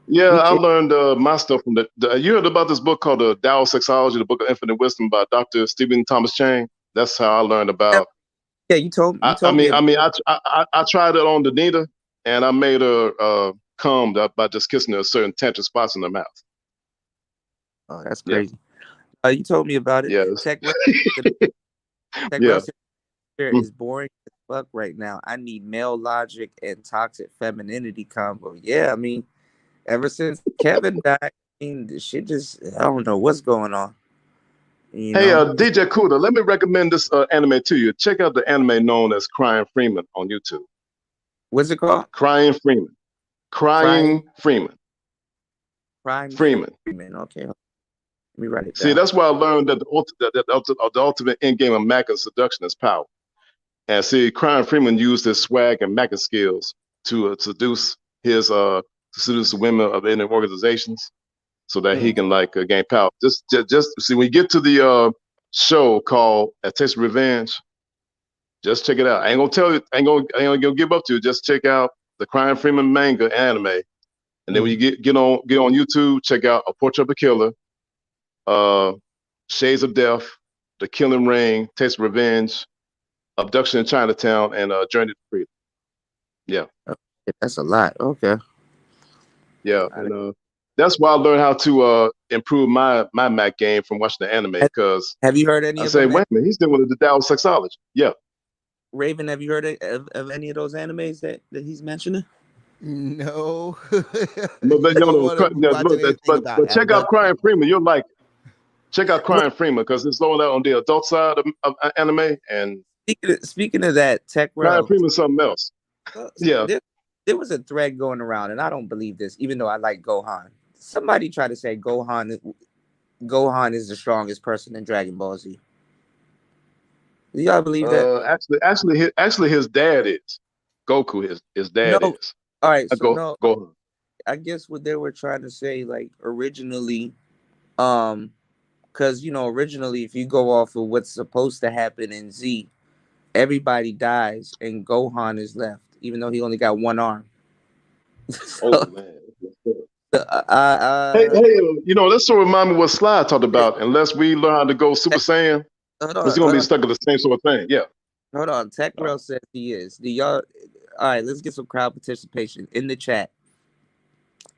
Yeah, We I can. learned my stuff from you heard about this book called The Tao Sexology, the Book of Infinite Wisdom by Dr. Stephen Thomas Chang. That's how I learned about. Yeah, you told me. I tried it on Danita, and I made her come by just kissing her certain tension spots in her mouth. Oh, that's Yeah. crazy. You told me about it. Yes. Tech Yeah. is boring as fuck right now. I need male logic and toxic femininity combo. Yeah, I mean, ever since Kevin died, I mean, the shit just, I don't know what's going on. You Hey, know? DJ Kuda, let me recommend this anime to you. Check out the anime known as Crying Freeman on YouTube. What's it called? Crying Freeman. Crying Freeman. Crying Freeman. Freeman. Okay. Let me write it down. See, that's why I learned that the ultimate end game of Mac is seduction is power. And see, Crying Freeman used his swag and Mac skills to seduce the women of any organizations, so that he can gain power. Just see, when you get to the show called A Taste of Revenge, just check it out. I ain't gonna tell you, I ain't gonna give up to you. Just check out the Crying Freeman manga anime, and then when you get on YouTube, check out A Portrait of a Killer, Shades of Death, The Killing Ring, Taste of Revenge, Abduction in Chinatown, and Journey to Freedom. Yeah. That's a lot. Okay. Yeah, and that's why I learned how to improve my Mac game from watching the anime. Because have you heard any I of say, them? wait a minute, he's doing the Tao Sexology. Yeah. Raven, have you heard of any of those animes that he's mentioning? No. But check out Crying Freeman. You'll like it. Check out Crying Freeman, because it's lower on the adult side of anime. And speaking of that, Tech Crying Realm, Freeman is something else. Yeah. There was a thread going around, and I don't believe this, even though I like Gohan. Somebody tried to say Gohan is the strongest person in Dragon Ball Z. Do y'all believe that? Actually, his dad is Goku. His dad is. All right, so Gohan. I guess what they were trying to say, like originally, Because originally, if you go off of what's supposed to happen in Z, everybody dies and Gohan is left, even though he only got one arm. Oh So, man. Hey, uh, this sort of remind me what Sly talked about. Unless we learn how to go Super Saiyan, hold we're on, gonna hold be on, stuck in the same sort of thing. Yeah. hold on. Tech Rail says he is. Do y'all? All right, let's get some crowd participation in the chat.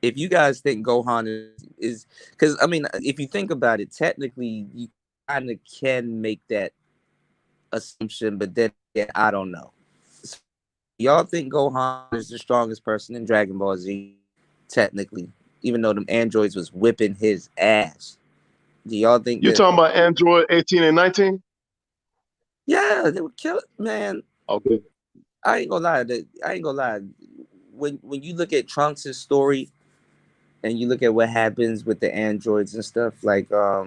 If you guys think Gohan is because I mean, if you think about it, technically you kind of can make that assumption, but then I don't know. So, y'all think Gohan is the strongest person in Dragon Ball Z? Technically, even though them androids was whipping his ass, do y'all think You that? talking about Android 18 and 19? Yeah, they would kill it, man. Okay. I ain't gonna lie. I ain't gonna lie. When you look at Trunks' story and you look at what happens with the androids and stuff, like that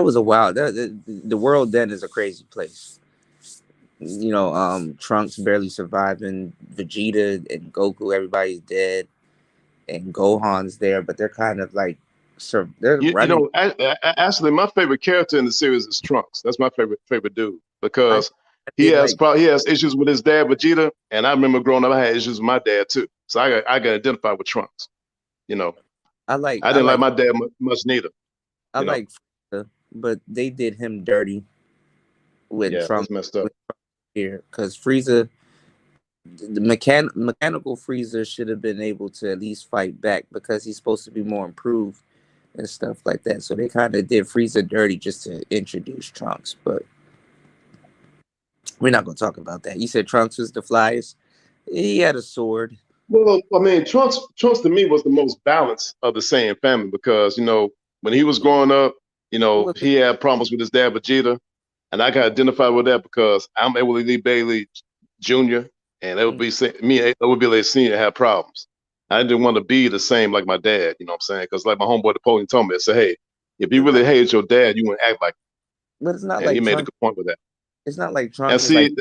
was a wild. The world then is a crazy place. Trunks barely surviving, Vegeta and Goku, everybody's dead, and Gohan's there, but they're kind of like, they're running. Actually, my favorite character in the series is Trunks. That's my favorite dude I, because I he did has like, he has issues with his dad Vegeta, and I remember growing up I had issues with my dad too. So I got identified with Trunks. I like, I I didn't like like, my dad much neither. I like, Frieza, but they did him dirty with Yeah, Trunks that's messed up. here because Frieza, the mechanical Frieza should have been able to at least fight back because he's supposed to be more improved and stuff like that. So they kind of did Frieza dirty just to introduce Trunks, but we're not gonna talk about that. You said Trunks was the flyest. He had a sword. Well, I mean, Trunks to me was the most balanced of the Saiyan family because when he was growing up, he had problems with his dad Vegeta, and I got identified with that because I'm able to lead Bailey Jr. and it would be me. It would be like senior have problems. I didn't want to be the same like my dad. You know what I'm saying? Because like my homeboy Napoleon told me, I said, hey, if you really hated your dad, you wouldn't act like. But it's not And like he made a Trunks. good point with that. It's not like And Trunks is see, like.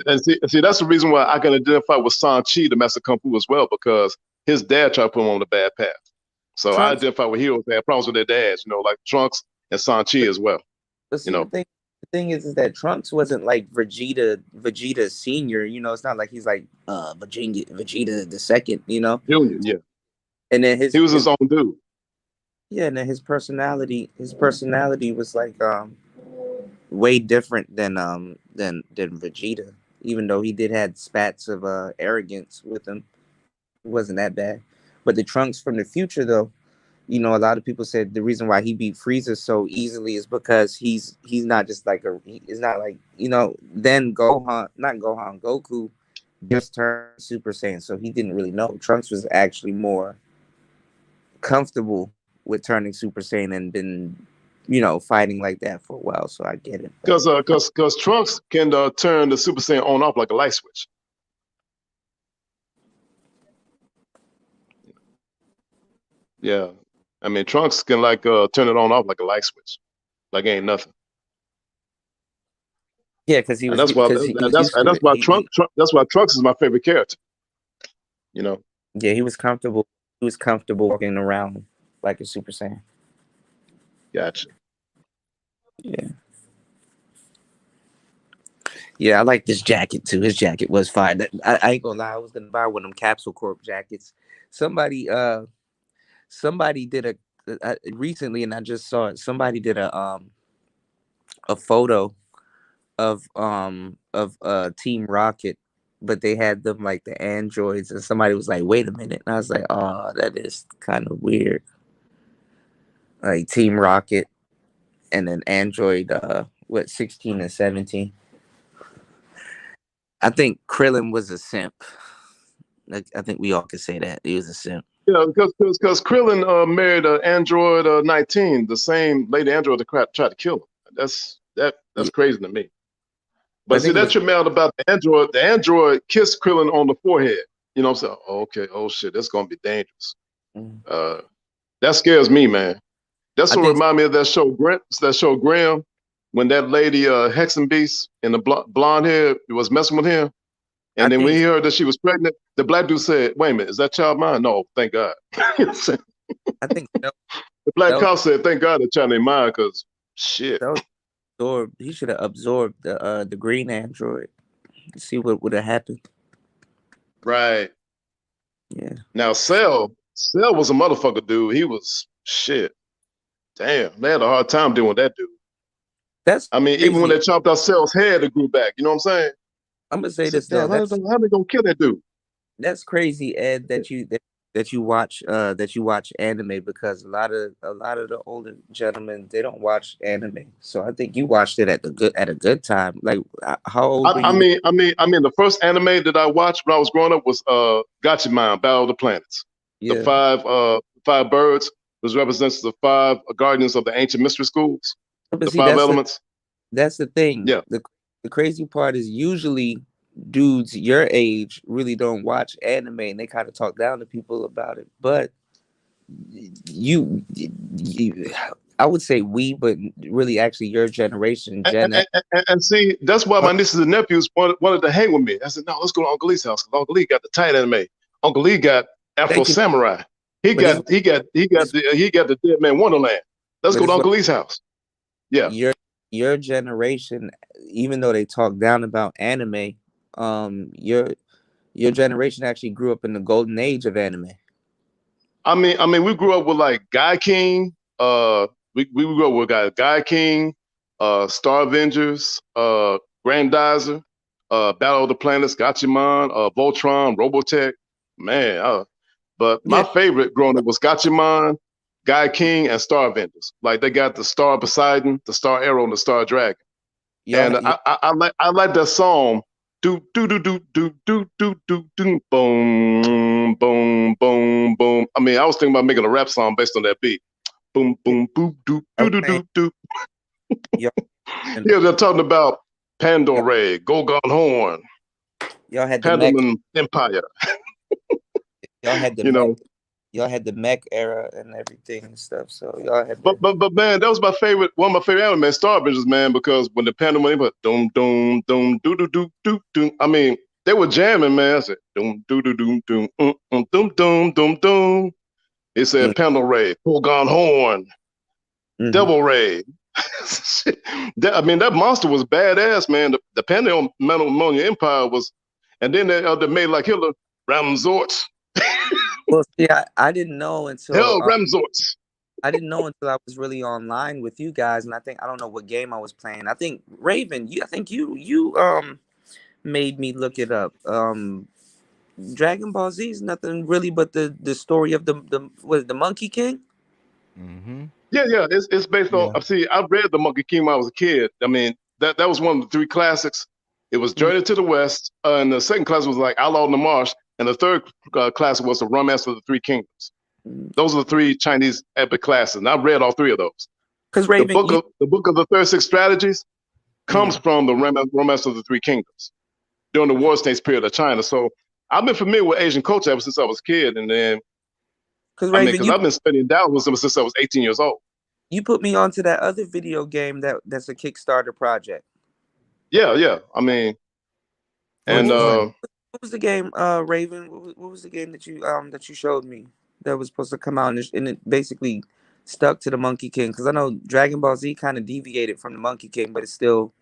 that's the reason why I can identify with Sanchi, the Master Kung Fu, as well, because his dad tried to put him on the bad path. So I Trunks. identify with heroes that had problems with their dads, like Trunks and Sanchi as well. But see, the thing is that Trunks wasn't like Vegeta Senior. It's not like he's like Vegeta the second. Junior, yeah. And then he was his own dude. Yeah, and then his personality was like way different than Vegeta. Even though he did had spats of arrogance with him, it wasn't that bad. But the Trunks from the future, though, a lot of people said the reason why he beat Frieza so easily is because he's not just like it's not like then Goku just turned Super Saiyan, so he didn't really know. Trunks was actually more comfortable with turning Super Saiyan and been fighting like that for a while, so I get it. Because Trunks can turn the Super Saiyan on off like a light switch. Yeah, I mean Trunks can like turn it on off like a light switch, like ain't nothing. Yeah, because he was. And that's why Trunks is my favorite character. Yeah, he was comfortable. He was comfortable walking around like a Super Saiyan. Gotcha. Yeah. Yeah, I like this jacket too. His jacket was fine. I ain't gonna lie, I was gonna buy one of them Capsule Corp jackets. Somebody did a recently, and I just saw it. Somebody did a photo of Team Rocket, but they had them like the androids, and somebody was like, "Wait a minute," and I was like, "Oh, that is kind of weird." Like Team Rocket, and then Android, 16 and 17. I think Krillin was a simp. I think we all could say that he was a simp. Yeah, because Krillin married Android 19, the same lady Android that tried to kill him. That's crazy to me. But see, that's your mail about the Android. The Android kissed Krillin on the forehead. You know what I'm saying? Oh, okay, oh shit, that's gonna be dangerous. That scares me, man. That's what remind me of that show Graham, when that lady Hexen Beast in the blonde hair was messing with him. And then when he heard that she was pregnant, the black dude said, "Wait a minute, is that child mine?" No, thank God. I think The Black That Cop said, "Thank God the China ain't mine, cause shit." was absorbed. He should have absorbed the green android. See what would have happened. Right. Yeah. Now, Cell was a motherfucker, dude. He was shit. Damn, they had a hard time dealing with that dude. That's I mean, even when crazy. they chopped out Cell's head, it grew back. You know what I'm saying? I'm gonna say I said, this though. damn, how they gonna kill that dude? That's crazy, Ed, that you watch anime, because a lot of the older gentlemen, they don't watch anime. So I think you watched it at a good time. Like, how old were I you? mean, the first anime that I watched when I was growing up was Gatchaman, Battle of the Planets. The Yeah, five birds was represents the five guardians of the ancient mystery schools. but The see, five elements. that's the thing. Yeah. The crazy part is usually dudes your age really don't watch anime, and they kind of talk down to people about it. But you I would say we, but really actually your generation, Gen X. And see, that's why my nieces and nephews wanted to hang with me. I said, no, let's go to Uncle Lee's house, because Uncle Lee got the tight anime. Uncle Lee got Afro Thank you. Samurai. He But got the Dead Man Wonderland. Let's But go to it's Uncle Lee's house. Yeah. your generation, even though they talk down about anime, your generation actually grew up in the golden age of anime. I mean, we grew up with like Guy King. We grew up with Guy King, Star Avengers, Grandizer, Battle of the Planets, Gatchaman, Voltron, Robotech. Man, but my favorite growing up was Gatchaman, Guy King, and Star Avengers. Like, they got the Star Poseidon, the Star Arrow, and the Star Dragon. And I like that song. Do do do do do do do do do boom boom boom boom. I mean, I was thinking about making a rap song based on that beat. Boom boom boom do do do do do. Yeah, they're talking about Pandora, Gorgon Horn, y'all had the Pandalin Empire. y'all had the you know. Y'all had the mech era and everything and stuff. So y'all had. But man, that was one of my favorite anime, Star Avengers, man, because when the Panda went, but doom doom doom doo doo doo doo doo. I mean, they were jamming, man. I said doom doo doo doom doom doom doom doom doom. It said Panda Ray, Gorgon Horn, Devil Ray. I mean, that monster was badass, man. The Pandemonium Empire was, and then they made like Hitler, Ramzort. Well, see, I didn't know until Ramzorts. I didn't know until I was really online with you guys, and I don't know what game I was playing. I think Raven, you made me look it up. Dragon Ball Z is nothing really but the story of the Monkey King. Mm-hmm. Yeah, it's based on. See, I read the Monkey King when I was a kid. I mean, that was one of the three classics. It was Journey to the West, and the second class was like Outlaw in the Marsh. And the third class was the Romance of the Three Kingdoms. Those are the three Chinese epic classes, and I've read all three of those. Because the book of the 36 strategies comes from the Romance of the Three Kingdoms during the War States period of China. So I've been familiar with Asian culture ever since I was a kid, and then because I've been studying Taoism since I was 18 years old. You put me onto that other video game that's a Kickstarter project. Yeah. I mean, and what was the game, Raven? What was the game that you showed me that was supposed to come out and it basically stuck to the Monkey King? Because I know Dragon Ball Z kind of deviated from the Monkey King, but it's still.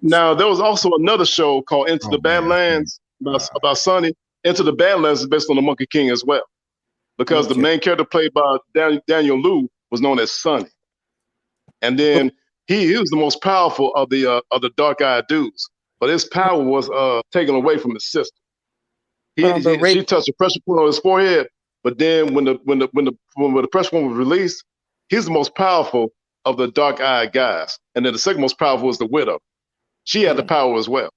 Now there was also another show called Into the Badlands about Sonny. Into the Badlands is based on the Monkey King as well, because the main character played by Daniel Liu was known as Sonny, and then he was the most powerful of the dark-eyed dudes, but his power was taken away from his sister. She touched a pressure point on his forehead, but then when the pressure point was released, he's the most powerful of the dark-eyed guys, and then the second most powerful was the widow. She had the power as well.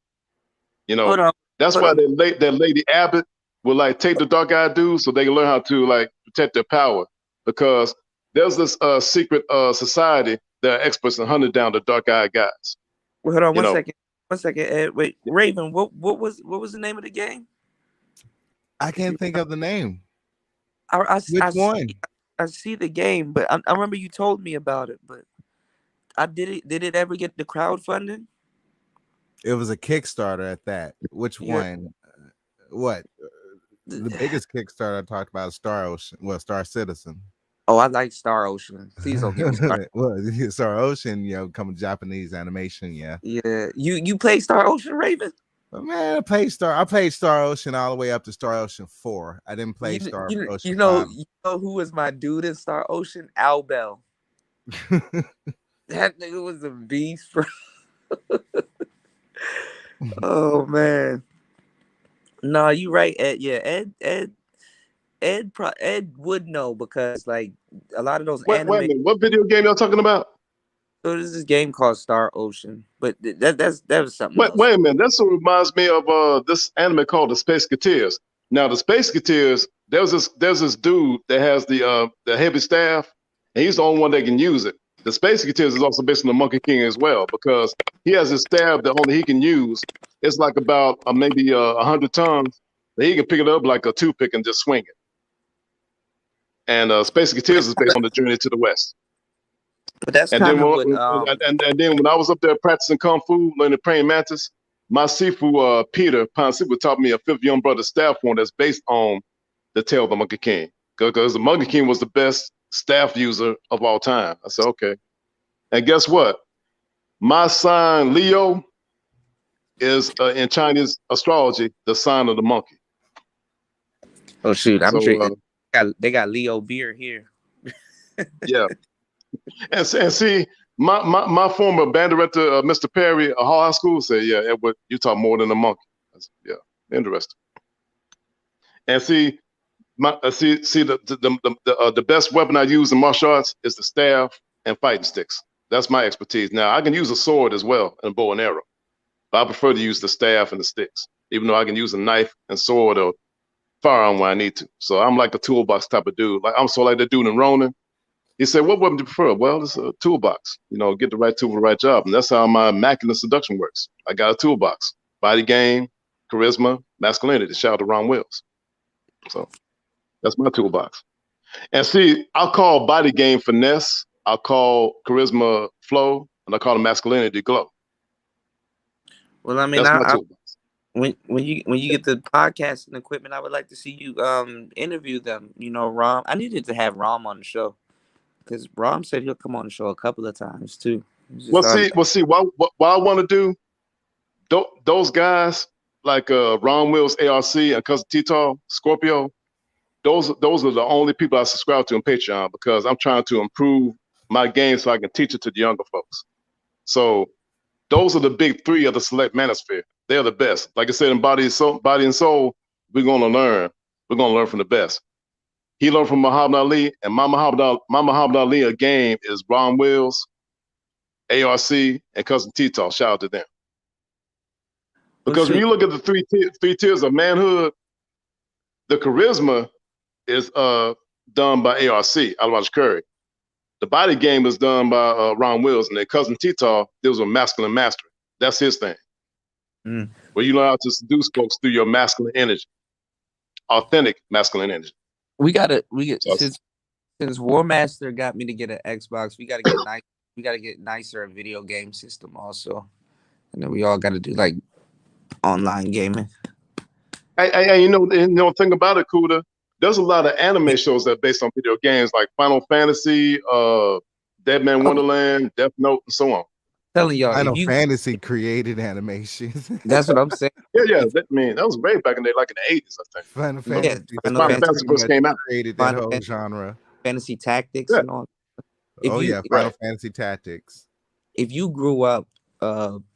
You know, that's why that Lady Abbott would like take the dark-eyed dudes so they can learn how to like protect their power, because there's this secret society that are experts in hunting down the dark-eyed guys. Well, hold on one second. Wait, Raven, what was the name of the game? I can't think of the name. Which one? I see the game, but I remember you told me about it, but did it ever get the crowdfunding? It was a Kickstarter at that. Which one? What? The biggest Kickstarter I talked about is Star Citizen. Oh, I like Star Ocean. Please don't get me started. Well, Star Ocean, come Japanese animation, yeah. Yeah, you play Star Ocean, Raven? But man, I played Star Ocean all the way up to Star Ocean 4. I didn't play Star Ocean 5. You know who was my dude in Star Ocean? Al Bell. That nigga was a beast, bro. Oh man. No, you right, Ed. Yeah, Ed would know because like a lot of those Wait a minute. What video game y'all talking about? So there's this game called Star Ocean, but that was something else. Wait a minute. That's what reminds me of this anime called the Space Cateers. Now the Space Cateers, there's this dude that has the heavy staff, and he's the only one that can use it. The Space Cateers is also based on the Monkey King as well because he has a staff that only he can use. It's like about maybe 100 tons. He can pick it up like a toothpick and just swing it. And Space Cateers is based on the Journey to the West. But that's and kind then, of what, and then when I was up there practicing Kung Fu, learning praying mantis, my Sifu, Peter Ponsifu, taught me a fifth young brother staff form that's based on the tail of the Monkey King. Because the Monkey King was the best staff user of all time. I said, okay. And guess what? My sign, Leo, is in Chinese astrology, the sign of the monkey. Oh, shoot. I'm sure they got Leo beer here. Yeah. And see, my former band director, Mr. Perry, Hall High School, said, "Yeah, Edward, you talk more than a monkey." Said, yeah, interesting. And see, the best weapon I use in martial arts is the staff and fighting sticks. That's my expertise. Now I can use a sword as well and a bow and arrow, but I prefer to use the staff and the sticks, even though I can use a knife and sword or firearm when I need to. So I'm like a toolbox type of dude. I'm like the dude in Ronin. He said, "What weapon do you prefer?" Well, it's a toolbox. Get the right tool for the right job. And that's how my immaculate seduction works. I got a toolbox. Body game, charisma, masculinity. Shout out to Ron Wills. So that's my toolbox. And see, I'll call body game finesse. I'll call charisma flow. And I call the masculinity glow. Well, I mean, when you get the podcasting equipment, I would like to see you interview them. Rom. I needed to have Rom on the show. Because Rom said he'll come on the show a couple of times too. What I want to do, those guys like Ron Wills, ARC, and Cousin Tito, Scorpio, those are the only people I subscribe to on Patreon because I'm trying to improve my game so I can teach it to the younger folks. So those are the big three of the select manosphere. They're the best. Like I said, in body and soul, we're gonna learn. We're gonna learn from the best. He learned from Muhammad Ali, and my Muhammad Ali game is Ron Wills, ARC, and Cousin Tito. Shout out to them. Because when you look at the three tiers of manhood, the charisma is done by ARC, Alwaj Curry. The body game is done by Ron Wills, and then Cousin Tito deals with masculine mastery. That's his thing. Where you learn how to seduce folks through your masculine energy, authentic masculine energy. Since War Master got me to get an Xbox, we gotta get nice. We gotta get nicer video game system also, and then we all gotta do like online gaming. Hey, thing about it, Kuda. There's a lot of anime shows that are based on video games, like Final Fantasy, Dead Man Wonderland, Death Note, and so on. Telling y'all, Final Fantasy created animations. That's what I'm saying. Yeah. That was way back in the in the 80s, I think. Final Fantasy. Final Fantasy first came out. Created that whole genre. Fantasy Tactics and all. Final Fantasy Tactics. If you grew up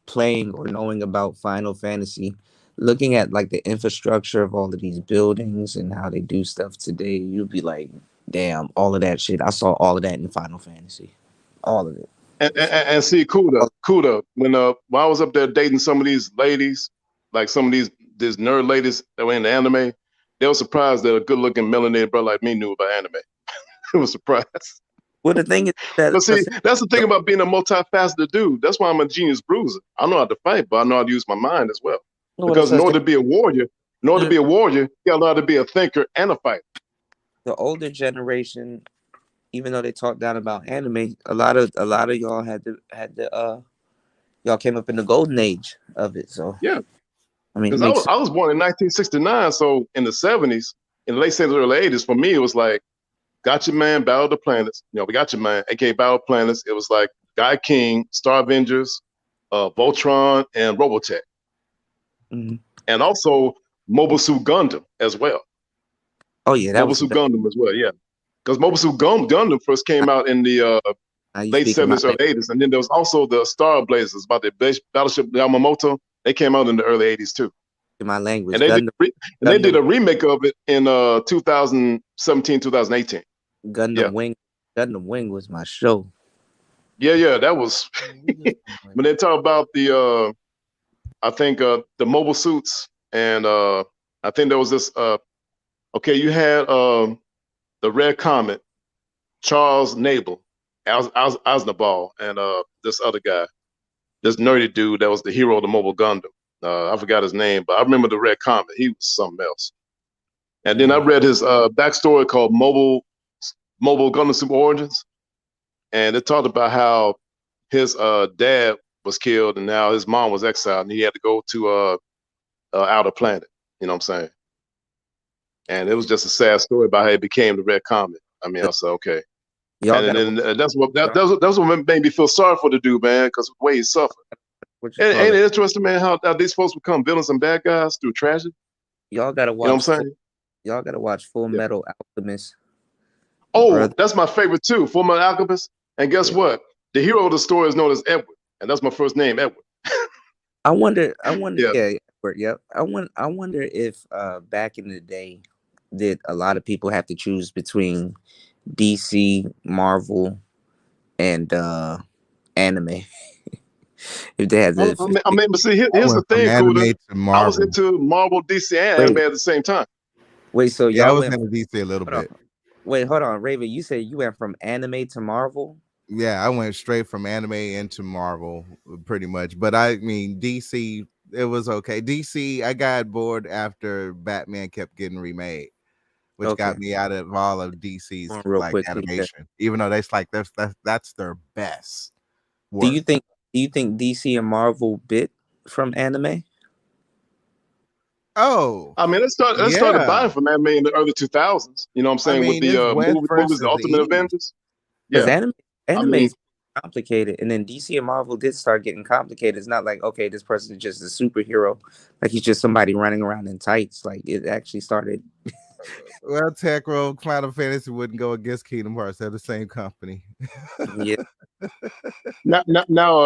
playing or knowing about Final Fantasy, looking at like the infrastructure of all of these buildings and how they do stuff today, you'd be like, damn, all of that shit. I saw all of that in Final Fantasy. All of it. And see, Kuda, when I was up there dating some of these ladies, like some of these nerd ladies that were in the anime, they were surprised that a good-looking melanated brother like me knew about anime. It was surprised. Well, the thing is that... But see, that's the thing about being a multifaceted dude. That's why I'm a genius bruiser. I know how to fight, but I know how to use my mind as well. Because in order to be a warrior, you gotta know how to be a thinker and a fighter. The older generation, even though they talk down about anime, a lot of y'all had the y'all came up in the golden age of it. So yeah, I mean, because I was born in 1969, so in the 70s, in the late 70s, early 80s, for me it was like Got Your Man, Battle of the Planets. You know, we Got Your Man, aka Battle of Planets. It was like Guy King, Star Avengers, Voltron, and Robotech, Mhm. and also Mobile Suit Gundam as well. Oh yeah, that Mobile was the Suit best. Gundam as well, yeah. Because Mobile Suit Gundam first came out in the Now you late speaking my 70s, early 80s. And then there was also the Star Blazers about the Battleship Yamamoto. They came out in the early 80s too. my language. And they did, Gundam, they did Gundam, a remake of it in 2017, 2018. Gundam Yeah. Wing. Gundam Wing was my show. Yeah, that was when they talk about the I think the mobile suits, and I think there was this okay, you had the Red Comet, Charles Nabel, Aznavour, and this other guy, this nerdy dude that was the hero of the Mobile Gundam. I forgot his name, but I remember the Red Comet. He was something else. And then I read his backstory called Mobile Gundam Super Origins, and it talked about how his dad was killed, and now his mom was exiled, and he had to go to outer planet. You know what I'm saying? And it was just a sad story about how he became the Red Comet. I mean, I said, okay. Y'all And gotta then that's what made me feel sorry for the dude, man, because the way he suffered. what you Ain't call it it? interesting, man, how these folks become villains and bad guys through tragedy? Y'all gotta You know what I'm watch. saying? Y'all gotta watch Full Yeah. Metal Alchemist. Oh, Brother. that's my favorite too, Full Metal Alchemist. And guess Yeah. what? The hero of the story is known as Edward, and that's my first name, Edward. I wonder. Yeah. Yeah, Edward, yep. I wonder if back in the day, did a lot of people have to choose between DC, Marvel, and anime? If they had I to, mean, but see, I here's the went from thing, anime Kuda. to I was Marvel. into Marvel, DC, and Wait. anime at the same time. wait. So Yeah, I y'all was went. into DC a little Hold on. bit. Wait, hold on, Raven. You said you went from anime to Marvel. Yeah, I went straight from anime into Marvel pretty much. But I mean, DC, it was okay. DC, I got bored after Batman kept getting remade, which Okay. got me out of all of DC's Real like quick, yeah. animation. Even though that's like that's their best work. Do you think DC and Marvel bit from anime? Oh, I mean, it started yeah. buying from anime in the early 2000s. You know what I'm saying? With mean, the it's West movies, versus The Ultimate East. Avengers. Because Yeah. anime I mean, is complicated, and then DC and Marvel did start getting complicated. It's not like, okay, this person is just a superhero, like he's just somebody running around in tights. Like it actually started. Well, Tech Roll, Final Fantasy wouldn't go against Kingdom Hearts. They're the same company. Yeah, now,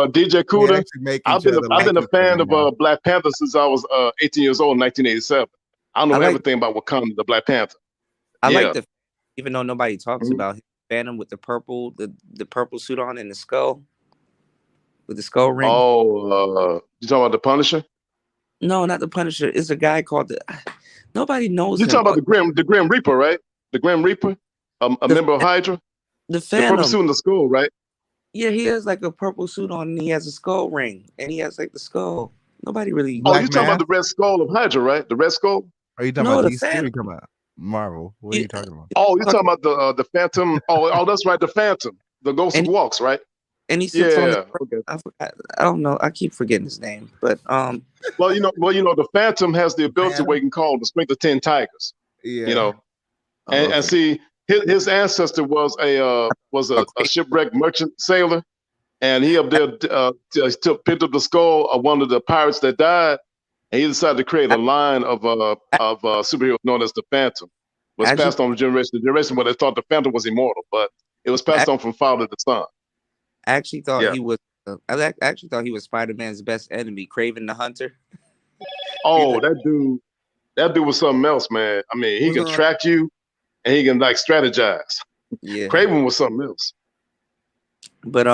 DJ They Kuda, actually make I've each been other a fan each other of now. Black Panther since I was 18 years old in 1987. I know I like- everything about Wakanda, the Black Panther. I Yeah. like the, even though nobody talks about him, Phantom with the purple suit on and the skull with the skull ring. Oh, you talking about the Punisher? No, not the Punisher. It's a guy called the. Nobody knows You him. talking about the Grim Reaper, right? The Grim Reaper, a member of Hydra. The The purple Phantom. suit in the skull, right? Yeah, he has like a purple suit on, and he has a skull ring, and he has like the skull. Nobody really. Oh, Black you talking Mask? about the Red Skull of Hydra, right? The Red Skull. Are you talking No, about the DC? Or are you Phantom. talking about Marvel? What are you talking about? Oh, you're talking about the Phantom. Oh, that's right, the Phantom, the Ghost And- of Walks, right? And he sits on. Yeah. Okay. I don't know. I keep forgetting his name, but Well, the Phantom has the ability where he can call the strength of 10 tigers. Yeah. You know, okay. and see, his ancestor was a shipwrecked merchant sailor, and he up there picked up the skull of one of the pirates that died, and he decided to create a line of superheroes known as the Phantom. It was Actually- passed on from generation to generation, where they thought the Phantom was immortal, but it was passed on from father to son. I actually thought Yeah. he was. I actually thought he was Spider-Man's best enemy, Kraven the Hunter. Oh, that dude was something else, man. I mean, he can track you, and he can like strategize. Yeah. Kraven was something else. But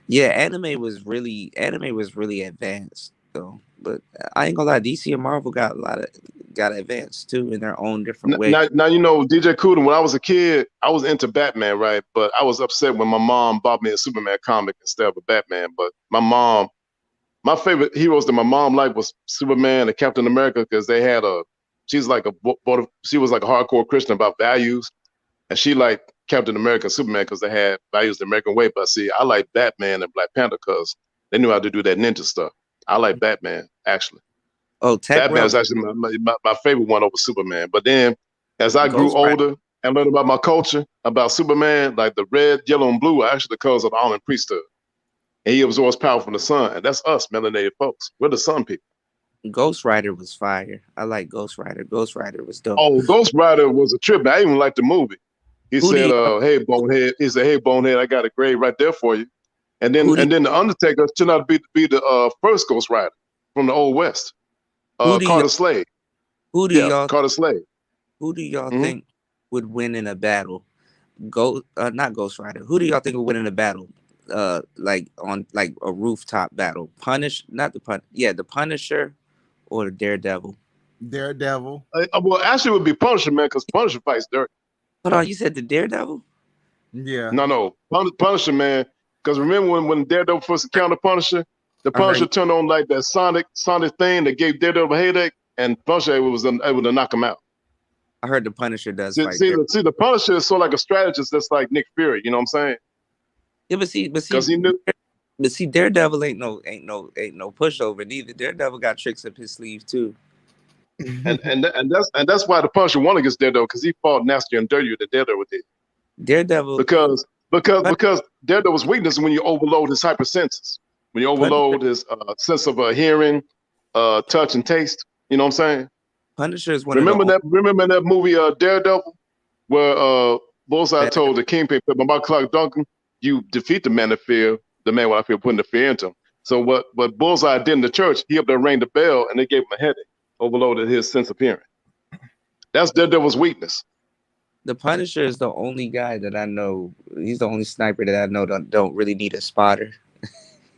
yeah, anime was really advanced though. But I ain't gonna lie, DC and Marvel got advanced too in their own different ways. Now DJ Kuda, when I was a kid, I was into Batman, right? But I was upset when my mom bought me a Superman comic instead of a Batman. But my favorite heroes that my mom liked was Superman and Captain America, because they had she was like a hardcore Christian about values, and she liked Captain America and Superman because they had values the American way. But see, I like Batman and Black Panther because they knew how to do that ninja stuff. I like Batman, actually. Oh, Batman is actually my favorite one over Superman. But then as I grew Ghost Rider. older, and learn about my culture, about Superman, like the red, yellow, and blue are actually the colors of the almond priesthood. And he absorbs power from the sun. And that's us, melanated folks. We're the sun people. Ghost Rider was fire. I like Ghost Rider. Ghost Rider was dope. Oh, Ghost Rider was a trip. I even liked the movie. He Who do said, you- hey, Bonehead. He said, hey, Bonehead, I got a grave right there for you. And then Who do the Undertaker turned out to be the first Ghost Rider from the Old West. Who do Carter y'all- Slade. Who do Yeah, y'all Carter Slade. Who do y'all Mhm. think would win in a battle? Not Ghost Rider. Who do y'all think would win in a battle? Like on like a rooftop battle. The Punisher or the Daredevil. Daredevil. Well, actually, it would be Punisher, man, because Punisher fights dirt. Hold on, you said the Daredevil? Yeah. No. Punisher, man. Because remember when Daredevil first encountered Punisher, the Punisher turned on like that sonic thing that gave Daredevil a headache, and Punisher was able to knock him out. I heard the Punisher does See, fight. the Punisher is sort of like a strategist that's like Nick Fury, you know what I'm saying? Yeah, but see, Because he knew. but see, Daredevil ain't no pushover neither. Daredevil got tricks up his sleeve too. and that's why the Punisher won against Daredevil, because he fought nastier and dirtier than Daredevil did. Daredevil Because Daredevil's weakness is when you overload his hypersenses, when you overload his sense of hearing, touch, and taste. You know what I'm saying? Punisher is one. Remember that movie Daredevil, where Bullseye told the Kingpin, "By Clark Duncan, you defeat the man of fear, the man without fear, putting the fear into him." So what Bullseye did in the church, he up there rang the bell, and they gave him a headache, overloaded his sense of hearing. That's Daredevil's weakness. The Punisher is the only guy that I know. He's the only sniper that I know don't really need a spotter.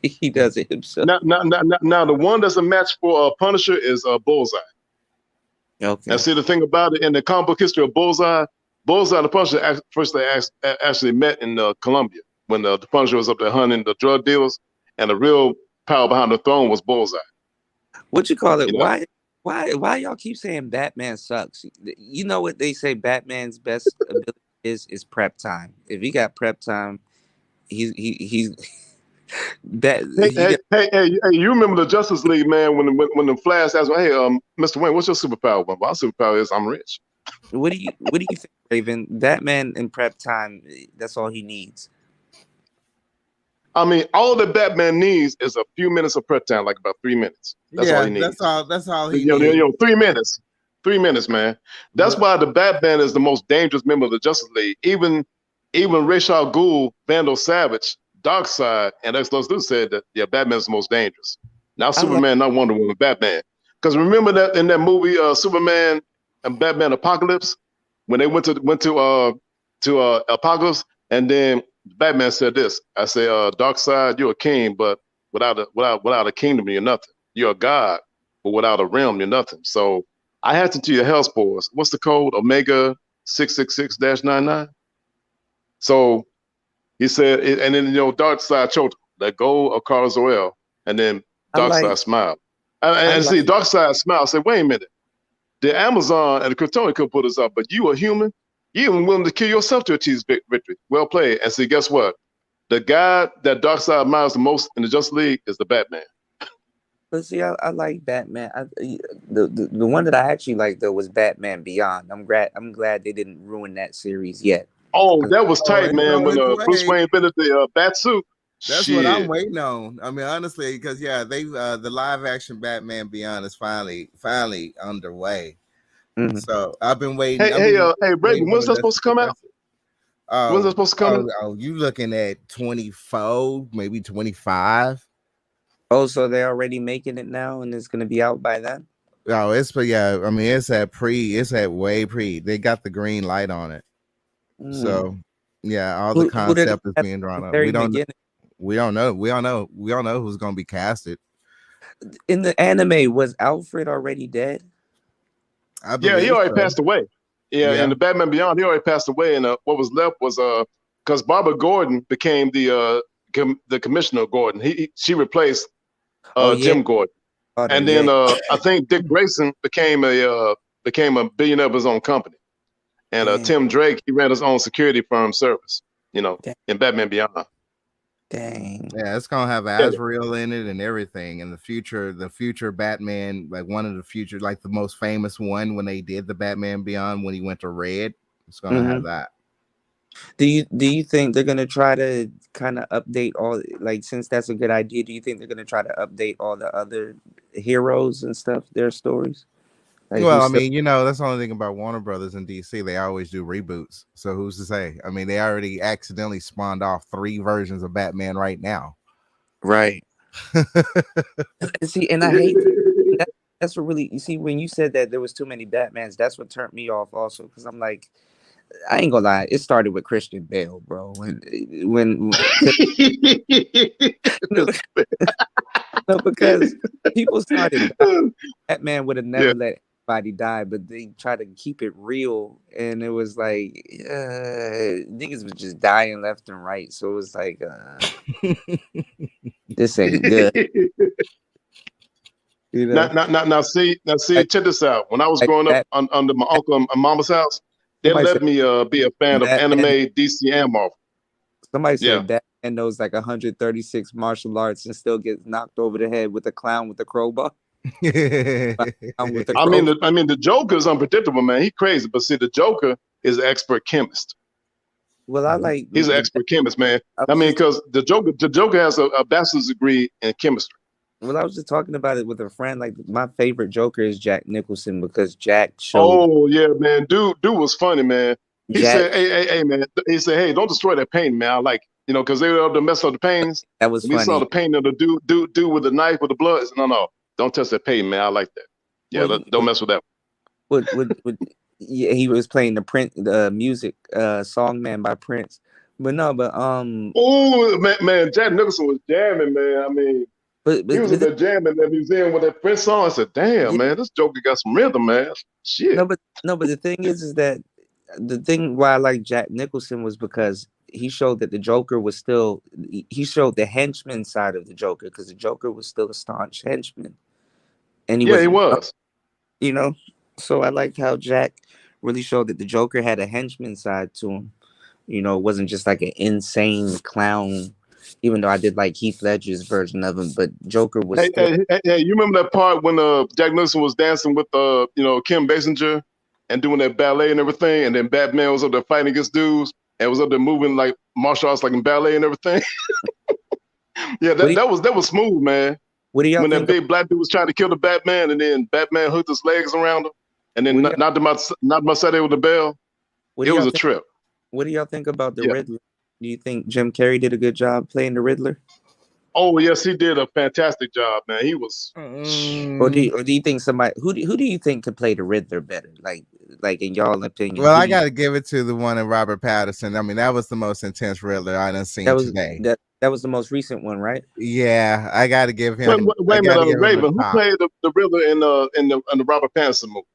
He does it himself. Now, the one that's a match for Punisher is Bullseye. Okay. Now, see the thing about it in the comic book history of Bullseye and the Punisher first they actually met in Colombia when the Punisher was up there hunting the drug dealers, and the real power behind the throne was Bullseye. What you call it? You know? Why y'all keep saying Batman sucks? You know what they say Batman's best ability is prep time. If he got prep time, he's that. Hey, you remember the Justice League, man, when the Flash asked, "Hey, Mr. Wayne, what's your superpower?" Well, my superpower is I'm rich. What do you think, Raven? Batman in prep time, that's all he needs. I mean, all that Batman needs is a few minutes of prep time, like about 3 minutes. That's all he needs. That's all he needs. needs. 3 minutes. 3 minutes, man. That's why the Batman is the most dangerous member of the Justice League. Even Ra's al Ghul, Vandal Savage, Darkseid, and Lex Luthor said that Batman is the most dangerous. Not Superman, not Wonder Woman, Batman. Because remember that in that movie, Superman and Batman Apocalypse, when they went to Apocalypse, and then Batman said this. I say, Darkseid, you're a king, but without a kingdom, you're nothing. You're a god, but without a realm, you're nothing. So I had to tell you Hell Spores. What's the code? Omega 666-99. So he said, and then Darkseid choked him. Let go of Carl Zor-El, and then Darkseid smiled. And see, Darkseid smiled. Said, wait a minute. The Amazon and the Kryptonian could put us up, but you a human. You even willing to kill yourself to achieve victory. Well played. And see, guess what? The guy that Darkseid admires the most in the Justice League is the Batman. But see, I like Batman. The one that I actually liked though was Batman Beyond. I'm glad they didn't ruin that series yet. Oh, that was tight, man. When Bruce Wayne invented the bat suit. That's what I'm waiting on. I mean, honestly, because they the live action Batman Beyond is finally underway. Mm-hmm. So I've been waiting. Hey, Raven, when's that supposed to come out? When's that supposed to come out? Oh, you looking at 24, maybe 25? Oh, so they're already making it now, and it's gonna be out by then. Oh, I mean, it's at way pre. They got the green light on it. So all the concept is being drawn up. We don't know who's gonna be casted. In the anime, was Alfred already dead? Yeah, he already passed away. Yeah, in the Batman Beyond, he already passed away, and what was left was because Barbara Gordon became the Commissioner Gordon. She replaced Jim Gordon, and then I think Dick Grayson became a billionaire of his own company, and Tim Drake, he ran his own security firm service. In Batman Beyond. Dang. Yeah, it's gonna have Azrael in it and everything. In the future Batman, like one of the future, like the most famous one when they did the Batman Beyond when he went to Red. It's gonna have Mhm. that. Do you think they're gonna try to kind of update all, like, since that's a good idea? Do you think they're gonna try to update all the other heroes and stuff, their stories? Like Well, who's I still mean, that's the only thing about Warner Brothers and DC. They always do reboots. So who's to say? I mean, they already accidentally spawned off 3 versions of Batman right now. right? See, and I hate that. That's what really, you see, when you said that there was too many Batmans, that's what turned me off also, because I'm like, I ain't gonna lie, it started with Christian Bale, bro. When no, because people started Batman would have never Yeah. let anybody die, but they try to keep it real, and it was like niggas was just dying left and right. So it was like, this ain't good, you know. Now, see, Like, check this out. When I was like growing up that, under my uncle and mama's house, they somebody let said me be a fan of anime, Batman. DC, and Marvel. Somebody Yeah. said Batman knows like 136 martial arts and still gets knocked over the head with a clown with a crowbar. With a I mean, crowbar. the Joker is unpredictable, man. He crazy, but see, the Joker is an expert chemist. Well, I like He's an expert chemist, man. I I was mean, just because the Joker has a bachelor's degree in chemistry. Well, I was just talking about it with a friend. Like, my favorite Joker is Jack Nicholson, because Jack showed Oh yeah, man. Dude was funny, man. He Jack. said, hey, man. He said, hey, don't destroy that painting, man. I like, because they were able to mess up the paintings. That was When he saw funny. the painting of the dude with the knife with the blood, he said, no, don't touch that painting, man. I like that. Yeah, Well, don't mess with that. Yeah, he was playing the music, Songman by Prince. But no, but Oh man, Jack Nicholson was jamming, man. I mean, but he was in there jamming in that museum with that Prince song. I said, damn, yeah, man, this Joker got some rhythm, man. Shit. no, but the thing is that the thing why I like Jack Nicholson was because he showed that the Joker was still, he showed the henchman side of the Joker, because the Joker was still a staunch henchman, and he Yeah, he wasn't, was. you know. So I liked how Jack really showed that the Joker had a henchman side to him. It wasn't just like an insane clown. Even though I did like Heath Ledger's version of him, but Joker was Hey, still. you remember that part when Jack Nicholson was dancing with Kim Basinger and doing that ballet and everything, and then Batman was up there fighting against dudes and was up there moving like martial arts, like in ballet and everything. Yeah, that was smooth, man. What do y'all When that think? big black dude was trying to kill the Batman, and then Batman hooked his legs around him, and then knocked him outside there with the bell. What It do was y'all a think? trip. What do y'all think about the Yeah. Riddler? Do you think Jim Carrey did a good job playing the Riddler, Oh yes, he did a fantastic job, man. He was. or do you think somebody who do you think could play the Riddler better? Like in y'all opinion? Well, who I do you- got to give it to the one in Robert Pattinson. I mean, that was the most intense Riddler I done seen that was today. that was the most recent one, right? Yeah, I got to give him. Wait I a gotta minute, give him Raven. the Who top. played the Riddler in the Robert Pattinson movie?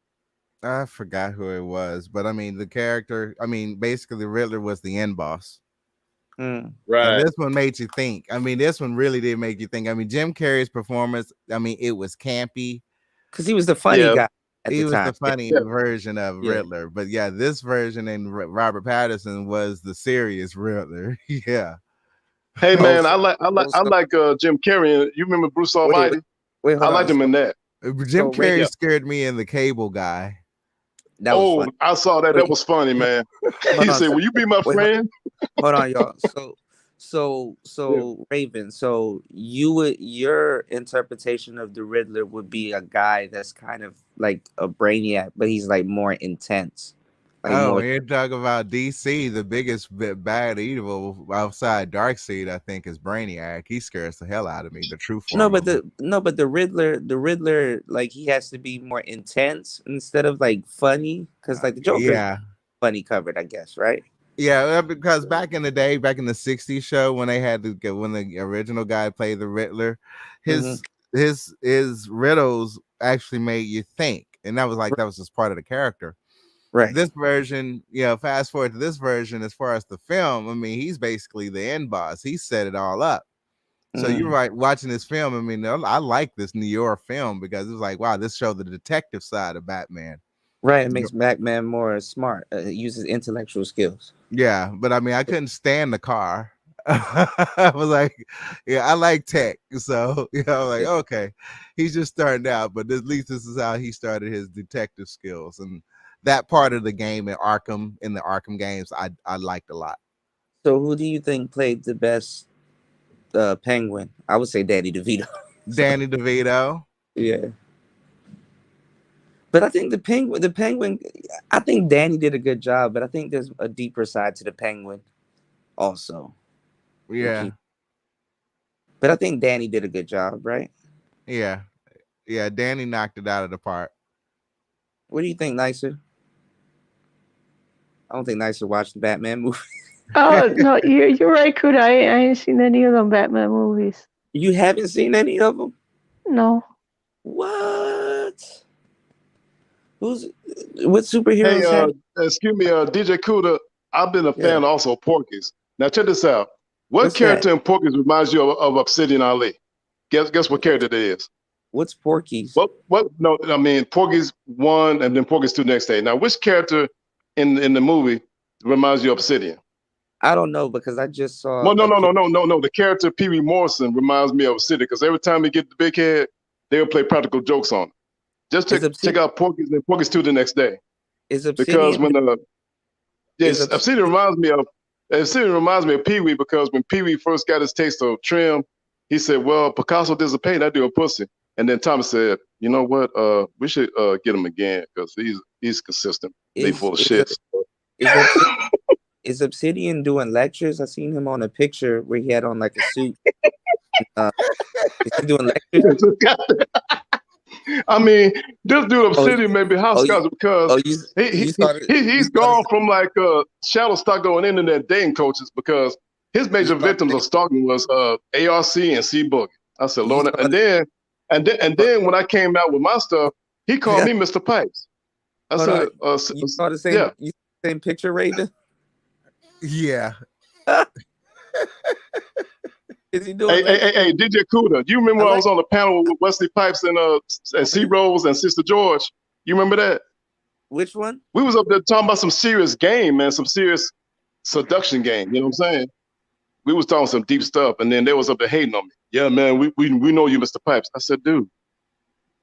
I forgot who it was, but I mean, the character. I mean, basically, the Riddler was the end boss. Mm. Right. And this one made you think. I mean, this one really did make you think. I mean, Jim Carrey's performance, I mean, it was campy. Because he was the funny guy at He the was time. the funny version of Yeah. Riddler. But yeah, this version in Robert Pattinson was the serious Riddler. Yeah. Hey man, Oh, I like Jim Carrey. You remember Bruce Almighty? Wait, I hold liked on. him in that. Jim Carrey yeah. scared me in The Cable Guy. That was Oh, funny. I saw that. That was funny, man. He said, "Will you be my friend?" Hold on, y'all. So Raven. So your interpretation of the Riddler would be a guy that's kind of like a brainiac, but he's like more intense. Like Oh, more. when you're talking about DC, the biggest bad evil outside Darkseid, I think, is Brainiac. He scares the hell out of me. The true form. But the Riddler, like, he has to be more intense instead of like funny, because like the Joker, funny covered, I guess, right? Yeah, because back in the day, back in the '60s show, when they had when the original guy played the Riddler, his riddles actually made you think, and that was just part of the character. Right. This version, fast forward to this version, as far as the film, I mean, he's basically the end boss. He set it all up. So you're right, watching this film. I mean, I like this New York film because it was like, wow, this showed the detective side of Batman. Right, it makes Batman more smart. Uses intellectual skills. Yeah, but I mean, I couldn't stand the car. I was like, I like tech, so like, okay, he's just starting out, but at least this is how he started his detective skills, and that part of the game in Arkham, in the Arkham games, I liked a lot. So who do you think played the best Penguin? I would say Danny DeVito. Danny DeVito. Yeah. But I think the Penguin, I think Danny did a good job, but I think there's a deeper side to the Penguin also. Yeah. But I think Danny did a good job, right? Yeah. Yeah, Danny knocked it out of the park. What do you think, Nicer? I don't think Nicer watched the Batman movie. Oh no, you're right, Kuda. I ain't seen any of them Batman movies. You haven't seen any of them? No. What? What superheroes? Hey, excuse me, DJ Kuda. I've been a fan also of Porky's. Now check this out. What character in Porky's reminds you of Obsidian Ali? Guess what character that is? What's Porky's? What? No, I mean Porky's 1 and then Porky's 2 next day. Now, which character in the movie reminds you of Obsidian? I don't know because I just saw. Well, no. The character Pee Wee Morrison reminds me of Obsidian because every time he get the big head, they'll play practical jokes on him. Just check out Porky's and Porky's 2 the next day. Is Obsidian? Because when Obsidian reminds me of Pee Wee because when Pee Wee first got his taste of trim, he said, "Well, Picasso does a paint, I do a pussy." And then Thomas said, "You know what? We should get him again because he's consistent. They full of shit." Is Obsidian doing lectures? I seen him on a picture where he had on like a suit. Is he doing lectures? I mean, this dude Obsidian may be house scouts because he's gone from like Shadowstock going internet dating coaches because his major victims of stalking was ARC and C Boogie. I said, Lord, and then when I came out with my stuff, he called me Mr. Pipes. I said, you saw the same, same picture, Raven? Yeah. Is he doing? Hey, DJ Kuda, do you remember when I was on the panel with Wesley Pipes and C Rose and Sister George? You remember that? Which one? We was up there talking about some serious game, man, some serious seduction game. You know what I'm saying? We was talking some deep stuff, and then they was up there hating on me. Yeah, man, we know you, Mr. Pipes. I said, dude,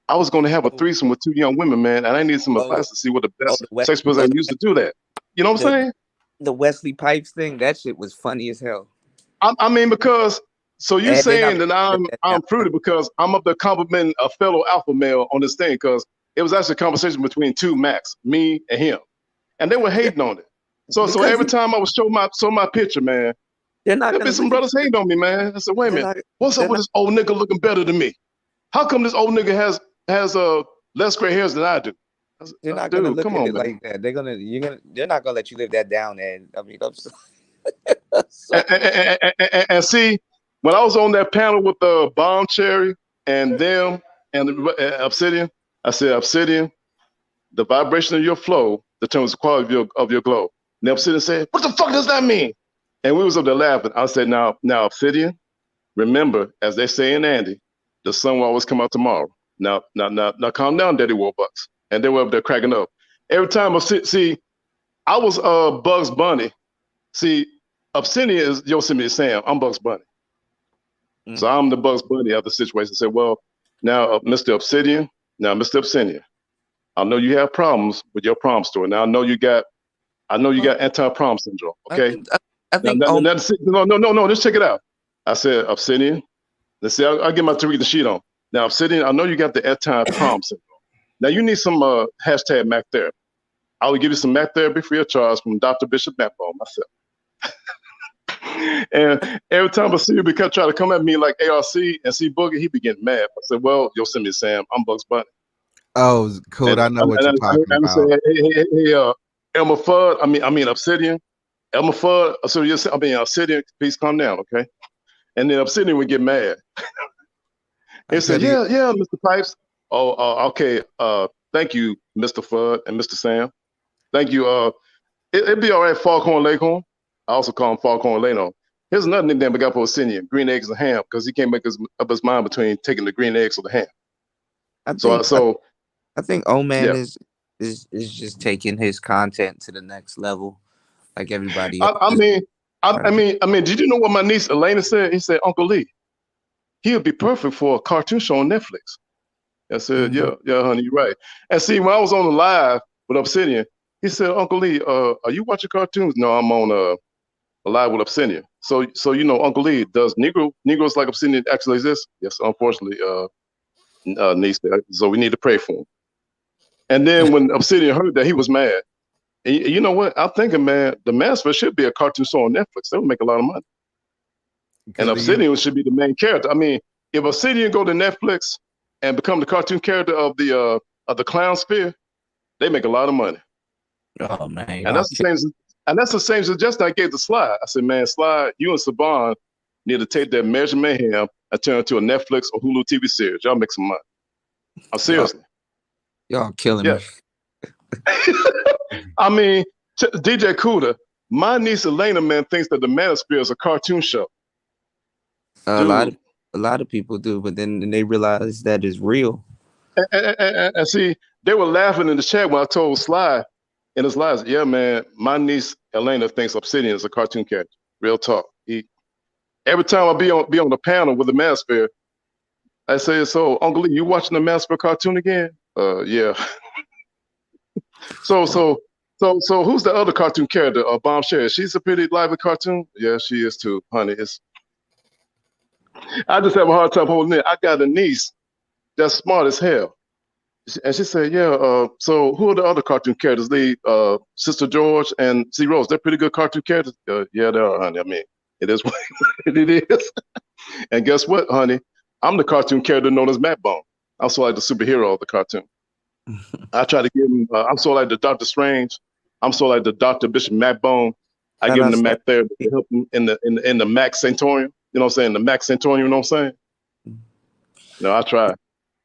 I was going to have a threesome with 2 young women, man, and I need some advice to see what the best sex person used to do that. You know what I'm saying? The Wesley Pipes thing, that shit was funny as hell. I mean, because so you saying that I'm fruity because I'm up there complimenting a fellow alpha male on this thing because it was actually a conversation between 2 Macs, me and him, and they were hating on it. So every time I would show my picture, man, there'd be some brothers hating on me, man. I said, wait a minute, what's up with this old nigga looking better than me? How come this old nigga has less gray hairs than I do? They're not gonna look at it like that. They're not gonna let you live that down, Ed. I mean, and see, when I was on that panel with the Bomb Cherry and them and Obsidian, I said, Obsidian, the vibration of your flow determines the quality of your glow. And Obsidian said, what the fuck does that mean? And we was up there laughing. I said, now Obsidian, remember, as they say in Andy, the sun will always come out tomorrow. Now calm down, Daddy Warbucks. And they were up there cracking up. Every time I was Bugs Bunny. See, Obsidian is Yosemite Sam. I'm Bugs Bunny. Mm-hmm. So I'm the Bugs Bunny of the situation. I said, well, now Mr. Obsidian, I know you have problems with your prom story. Now I know you got anti-prom syndrome. Okay. I think no, just check it out. I said, Obsidian. Let's see, I'll get my Tariq sheet on. Now, Obsidian, I know you got the anti-prom syndrome. Now you need some hashtag Mac therapy. I will give you some Mac therapy free of charge from Dr. Bishop Mackbone myself. And every time I see you try to come at me like ARC and see Boogie, he be getting mad. I said, well, Yosemite Sam, I'm Bugs Bunny. Oh, cool. And I know what you're talking about. I said, hey, Elmer Fudd, I mean Obsidian. Elmer Fudd, Obsidian, please calm down, okay? And then Obsidian would get mad. He said, yeah, Mr. Pipes. Oh, okay. Thank you, Mr. Fudd and Mr. Sam. Thank you. It'd be all right, Foghorn Leghorn. I also call him Foghorn Leghorn. Here's another nickname I got for Obsidian, green eggs and ham, because he can't make up his mind between taking the green eggs or the ham. I think O-Man is just taking his content to the next level, like everybody else. I mean, did you know what my niece Elena said? He said, Uncle Lee, he would be perfect for a cartoon show on Netflix. I said, yeah, honey, you're right. And see, when I was on the live, with Obsidian. He said, Uncle Lee, are you watching cartoons? No, I'm on Live with Obsidian. So you know, Uncle Lee, does Negroes like Obsidian actually exist? Yes, unfortunately, niece. So we need to pray for him. And then when Obsidian heard that, he was mad. And you know what? I'm thinking, man, the Master should be a cartoon show on Netflix. They would make a lot of money. And Obsidian should be the main character. I mean, if Obsidian go to Netflix and become the cartoon character of the Clown Sphere, they make a lot of money. Oh man. And that's the same suggestion I gave to Sly. I said, man, Sly, you and Saban need to take that Measure Mayhem and turn it into a Netflix or Hulu TV series. Y'all make some money. I'm seriously. Y'all killing me. I mean, DJ Kuda, my niece Elena, man, thinks that the Manosphere is a cartoon show. A lot of people do, but then they realize that it's real. And see, they were laughing in the chat when I told Sly in his lives, yeah, man, my niece Elena thinks Obsidian is a cartoon character. Real talk. Every time I be on the panel with the Manosphere, I say, so Uncle Lee, you watching the Manosphere cartoon again? Yeah. So who's the other cartoon character? Bombshell. She's a pretty lively cartoon. Yeah, she is too, honey. I just have a hard time holding it. I got a niece that's smart as hell, and she said, "Yeah. So who are the other cartoon characters? Sister George and C Rose. They're pretty good cartoon characters. Yeah, they are, honey. I mean, it is what it is. And guess what, honey? I'm the cartoon character known as Matt Bone. I'm sort of like the superhero of the cartoon. I try to give him. I'm sort of like the Doctor Strange. I'm sort of like the Dr. Bishop Matt Bone. I give him the Mac therapy to help him in the Mac Centurion. You know what I'm saying? The Mac Centurion. You know what I'm saying? No, I try.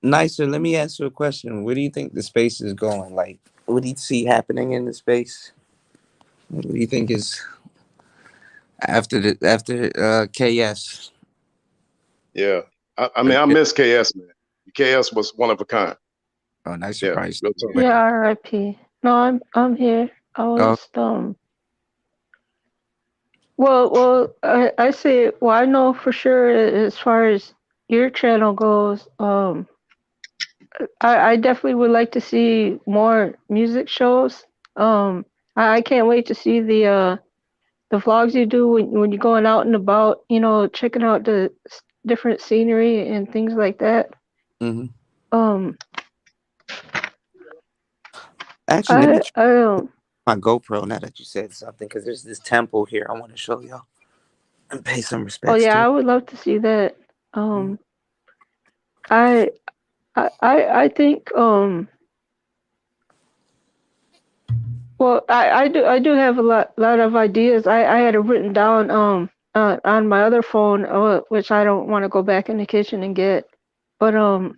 Nicer. Let me ask you a question. Where do you think the space is going? Like, what do you see happening in the space? What do you think is after KS? Yeah, I mean, I miss KS, man. KS was one of a kind. Oh, nice surprise. Yeah, R.I.P. No, I'm here. I was Well, I say, well, I know for sure as far as your channel goes, I definitely would like to see more music shows. I can't wait to see the vlogs you do when you're going out and about, you know, checking out the different scenery and things like that. Mm-hmm. Actually, let me try my GoPro now that you said something, because there's this temple here I want to show y'all and pay some respect. Oh yeah, I would love to see that. I think well, I do have a lot of ideas. I had it written down on my other phone, which I don't want to go back in the kitchen and get, but no,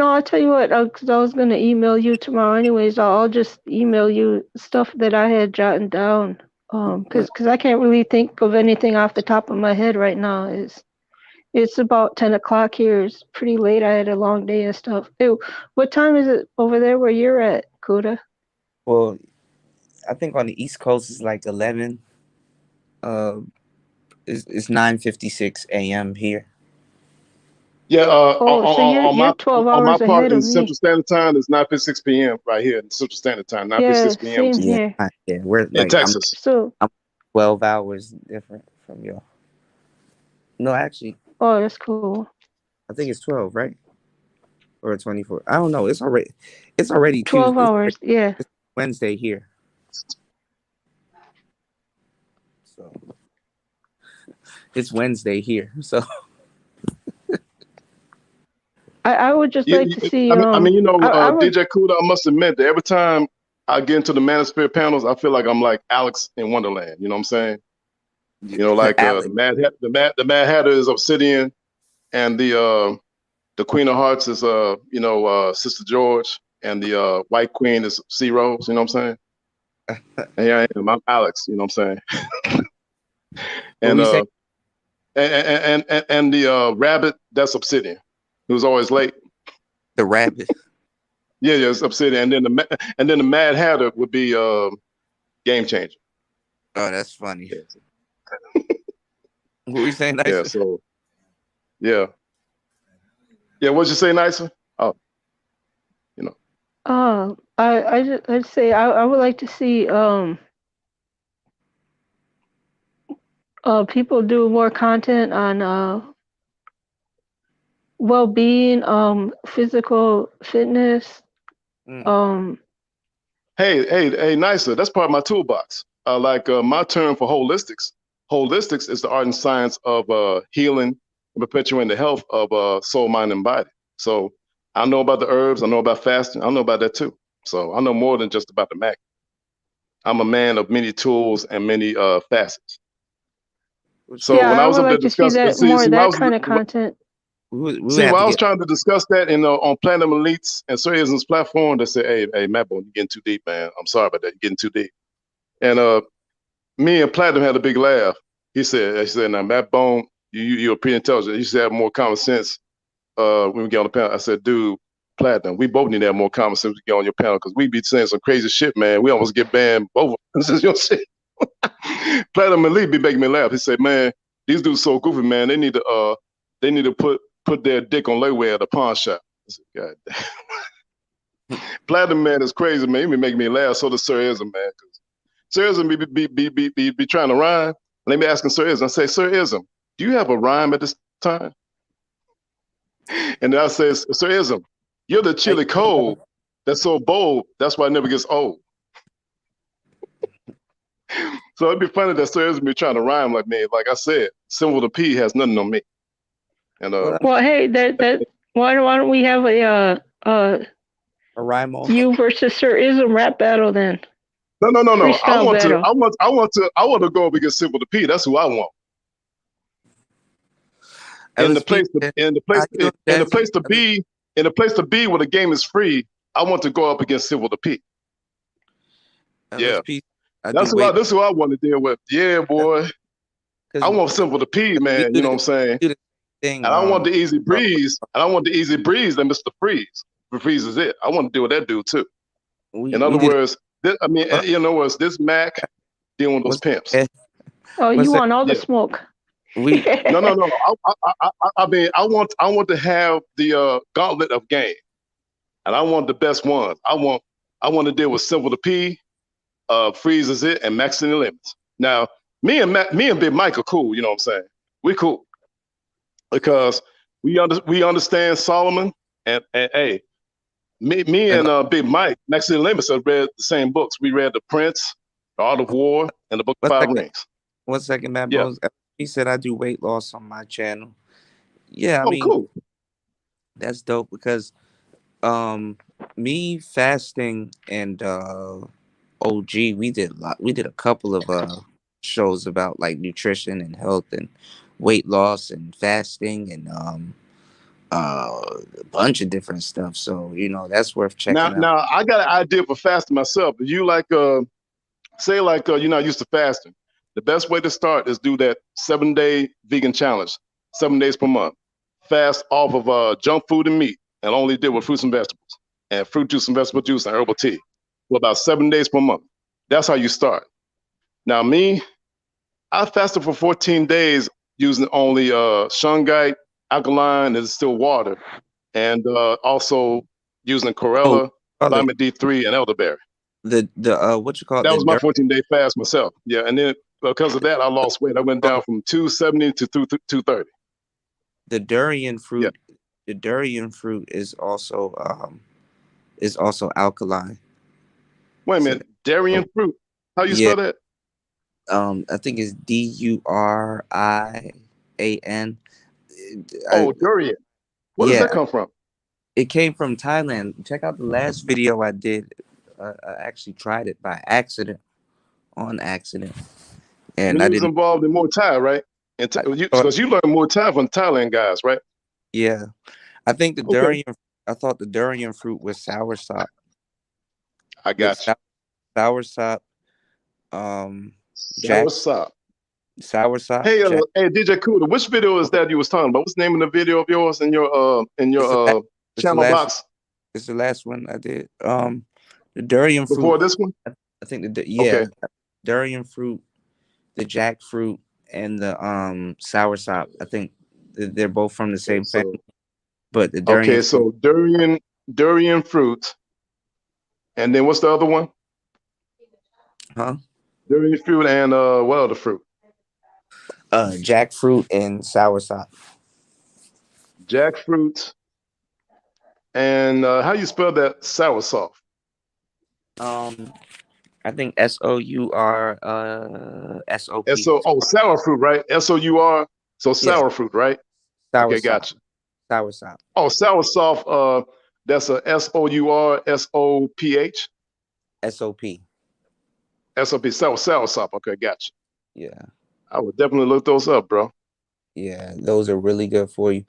I'll tell you what, because I was gonna email you tomorrow anyways. I'll just email you stuff that I had jotted down. Because I can't really think of anything off the top of my head right now. It's about 10 o'clock here. It's pretty late. I had a long day and stuff. Ew, what time is it over there where you're at, Kuda? Well, I think on the East Coast it's like 11. It's 9:56 a.m. here. Yeah, so you're 12 hours on my part ahead in of me. Central Standard Time, it's 9:56 p.m. right here in Central Standard Time. 9:56 p.m. Same here. Yeah, we're in Texas. I'm 12 hours different from y'all. No, actually. Oh, that's cool. I think it's 12, right? Or 24. I don't know. It's already 12 hours. Yeah. It's Wednesday here. So it's Wednesday here. So I would just like to see. I mean, you know, DJ Kuda, I must admit that every time I get into the Manosphere panels, I feel like I'm like Alex in Wonderland. You know what I'm saying? You know, like the Mad Hatter is Obsidian, and the Queen of Hearts is Sister George, and the White Queen is C Rose. You know what I'm saying? And here I am. I'm Alex. You know what I'm saying? and the rabbit, that's Obsidian, who's always late. The rabbit. Yeah, it's Obsidian, and then the Mad Hatter would be Game Changer. Oh, that's funny. What were you saying, Nicer? Yeah. So, yeah. What'd you say, Nicer? Oh, I'd say I would like to see people do more content on well-being, physical fitness. Mm. Hey, nicer. That's part of my toolbox. My term for holistics. Holistics is the art and science of healing and perpetuating the health of soul, mind, and body. So I know about the herbs. I know about fasting. I know about that too. So I know more than just about the Mac. I'm a man of many tools and many facets. So Yeah, when I I was would up there like to see discussing, that more of that kind of content. We would see, have when to I was get. trying to discuss that on Platinum Elites and Surrealism's platform, they said, "Hey, Matt, you're getting too deep, man. I'm sorry about that. You're getting too deep." And me and Platinum had a big laugh. He said, "Now, Matt Bone, you're pretty intelligent. You should have more common sense when we get on the panel." I said, "Dude, Platinum, we both need to have more common sense when we get on your panel because we be saying some crazy shit, man. We almost get banned both. This is your shit." Platinum Elite be making me laugh. He said, "Man, these dudes so goofy, man. They need to put their dick on layaway at a pawn shop." I said, "God damn." Platinum man is crazy, man. He be making me laugh. So does Sir Ism, man. Sir Ism be trying to rhyme. Let me ask him, Sir Ism. I say, "Sir Ism, do you have a rhyme at this time?" And then I say, "Sir Ism, you're the chili cold that's so bold. That's why it never gets old." So it'd be funny that Sir Ism be trying to rhyme like me. Like I said, Symbol the P has nothing on me. And Well, hey, why don't we have a rhyme off? you versus Sir Ism rap battle then? No. Freestyle battle. I want to go up against Simple the P. That's who I want. In the place to be where the game is free, I want to go up against Simple the P. Yeah. This is who I want to deal with. Yeah, boy. I want Simple the P, man. You know what I'm saying? And I want the easy breeze. And I want the easy breeze than Mr. Freeze. Freeze is it. I want to deal with that dude too. In other words, this Mac dealing with those pimps. Oh, you want all the smoke? No. I mean, I want to have the gauntlet of game, and I want the best ones. I want to deal with Simple the P, Freeze is it, and Max in the Limits. Now, me and Big Mike are cool. You know what I'm saying? We cool because we understand Solomon and hey. Me and Big Mike, Max in the Limits, have read the same books. We read The Prince, The Art of War, and the Book of Five Rings. 1 second, Matt Bones. He said I do weight loss on my channel. Yeah, I mean, cool. That's dope because me fasting and OG, we did a couple of shows about like nutrition and health and weight loss and fasting and a bunch of different stuff. So that's worth checking out. Now I got an idea for fasting myself. If you say you're not used to fasting, the best way to start is do that 7-day vegan challenge, 7 days per month. Fast off of junk food and meat, and only deal with fruits and vegetables, and fruit juice and vegetable juice and herbal tea for about 7 days per month. That's how you start. Now me, I fasted for 14 days using only shungite, alkaline, and still water, and also using chlorella, vitamin D3, and elderberry. The what you call it? That was my 14-day fast myself. Yeah, and then because of that, I lost weight. I went down from 270 to 230. The durian fruit. Yeah. The durian fruit is also alkaline. Wait a minute, durian fruit. How you spell that? I think it's Durian. Durian. Where does that come from? It came from Thailand. Check out the last video I did. I actually tried it by accident, on accident, and I was involved in Muay Thai, right? Because you learned Muay Thai from Thailand guys, right? Yeah, I think the durian. I thought the durian fruit was soursop. I got you. Soursop. Soursop. Hey, DJ Kuda, which video is that you was talking about? What's the name of the video of yours in your channel box? It's the last one I did. The durian fruit. Before this one? I think durian fruit, the jackfruit, and the soursop. I think they're both from the same family. But the durian so durian fruit, And then what's the other one? Huh? Durian fruit and what other fruit? Jackfruit and soursop. Jackfruit. And how you spell that soursop? I think SOUR SOP. Sour fruit, right? SOUR. So Yes. sour fruit, right? Okay, Soursop. gotcha. Soursop. Oh, soursop. That's a SOUR SOPH. SOP. SOP. Soursop. Okay, gotcha. Yeah. I would definitely look those up, bro. Yeah, those are really good for you,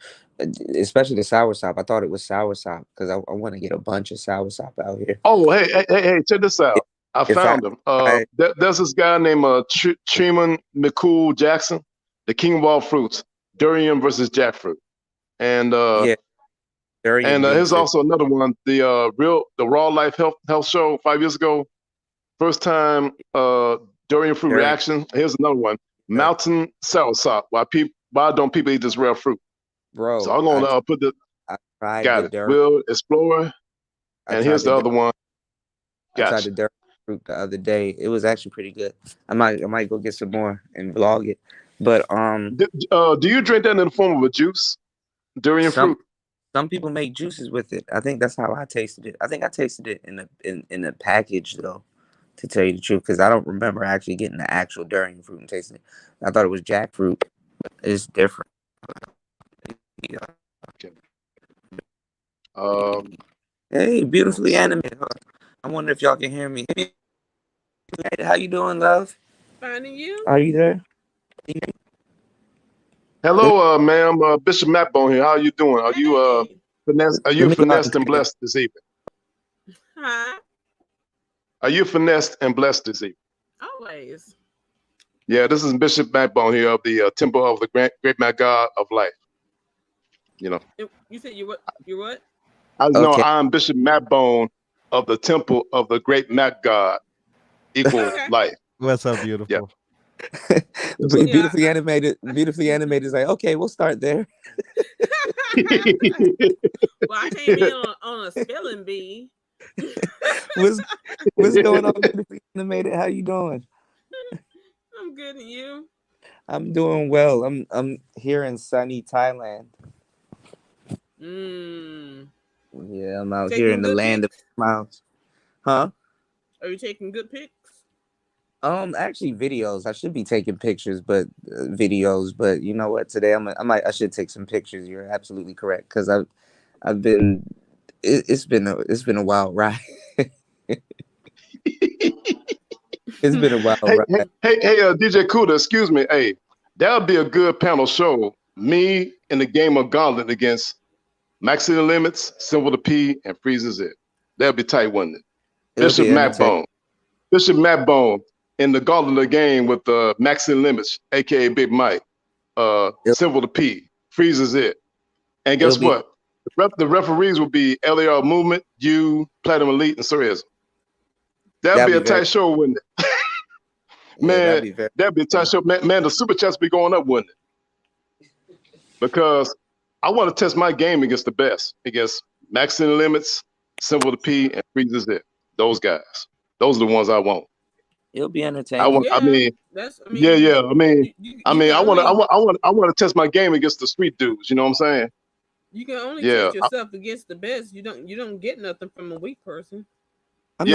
especially the soursop. I thought it was soursop because I want to get a bunch of soursop out here. Oh, hey, check this out. I If found him. There's this guy named Truman McCool Jackson, the king of all fruits, durian versus jackfruit. And Yeah, durian and being here's good. also another one, the Raw Life Health Show 5 years ago. First time durian fruit Durian. reaction. Here's another one, mountain soursop. Why don't people eat this rare fruit? Bro, So I'm gonna put the I tried got the it. durian. Will Explorer, I and tried here's the other one. I tried Gotcha. the durian fruit the other day. It was actually pretty good. I might go get some more and vlog it. But Do you drink that in the form of a juice? Durian fruit? some people make juices with it. I think that's how I tasted it. I think I tasted it in a package though, to tell you the truth, because I don't remember actually getting the actual durian fruit and tasting it. I thought it was jackfruit. It's different. Yeah. Hey, beautifully animated. I wonder if y'all can hear me. Hey, how you doing, love? Finding you? Are you there? Hello, ma'am. Bishop Mattbone here. How are you doing? Are you finessed and blessed this evening? Huh? Are you finessed and blessed this evening? Always. Yeah, this is Bishop Mattbone here of the Temple of the Great Mad God of Life. You know. You said you what? You what? I'm Bishop Mattbone of the Temple of the Great Mad God equal life. What's up, beautiful? Yeah. Beautifully animated. Beautifully animated is like, okay, we'll start there. Well, I came in on a spelling bee. What's going on, beautifully animated? How you doing? I'm good, and you? I'm doing well. I'm here in sunny Thailand. Yeah, I'm out here in the land of smiles. Huh? Are you taking good pics? Actually, videos. I should be taking pictures, but videos. But you know what? Today I should take some pictures. You're absolutely correct, because I've been. It's been a wild ride. It's been a wild ride. Hey, DJ Kuda, excuse me. Hey, that would be a good panel show. Me in the game of Gauntlet against Max City Limits, Simple to P, and Freezes It. That'd be tight, wouldn't it? Bishop Mattbone. Bishop Mattbone in the Gauntlet game with Max City Limits, aka Big Mike. Simple to P, Freezes It. And guess what? The referees will be LAR Movement, you, Platinum Elite, and Surism. That'd be a tight show, wouldn't it? Man, that'd be a tight show. Man, the super chats be going up, wouldn't it? Because I want to test my game against the best, against Max City Limits, Simple to P, and Freezes It. Those guys. Those are the ones I want. It'll be entertaining. I want to test my game against the street dudes. You know what I'm saying? You can only test yourself against the best. You don't get nothing from a weak person. And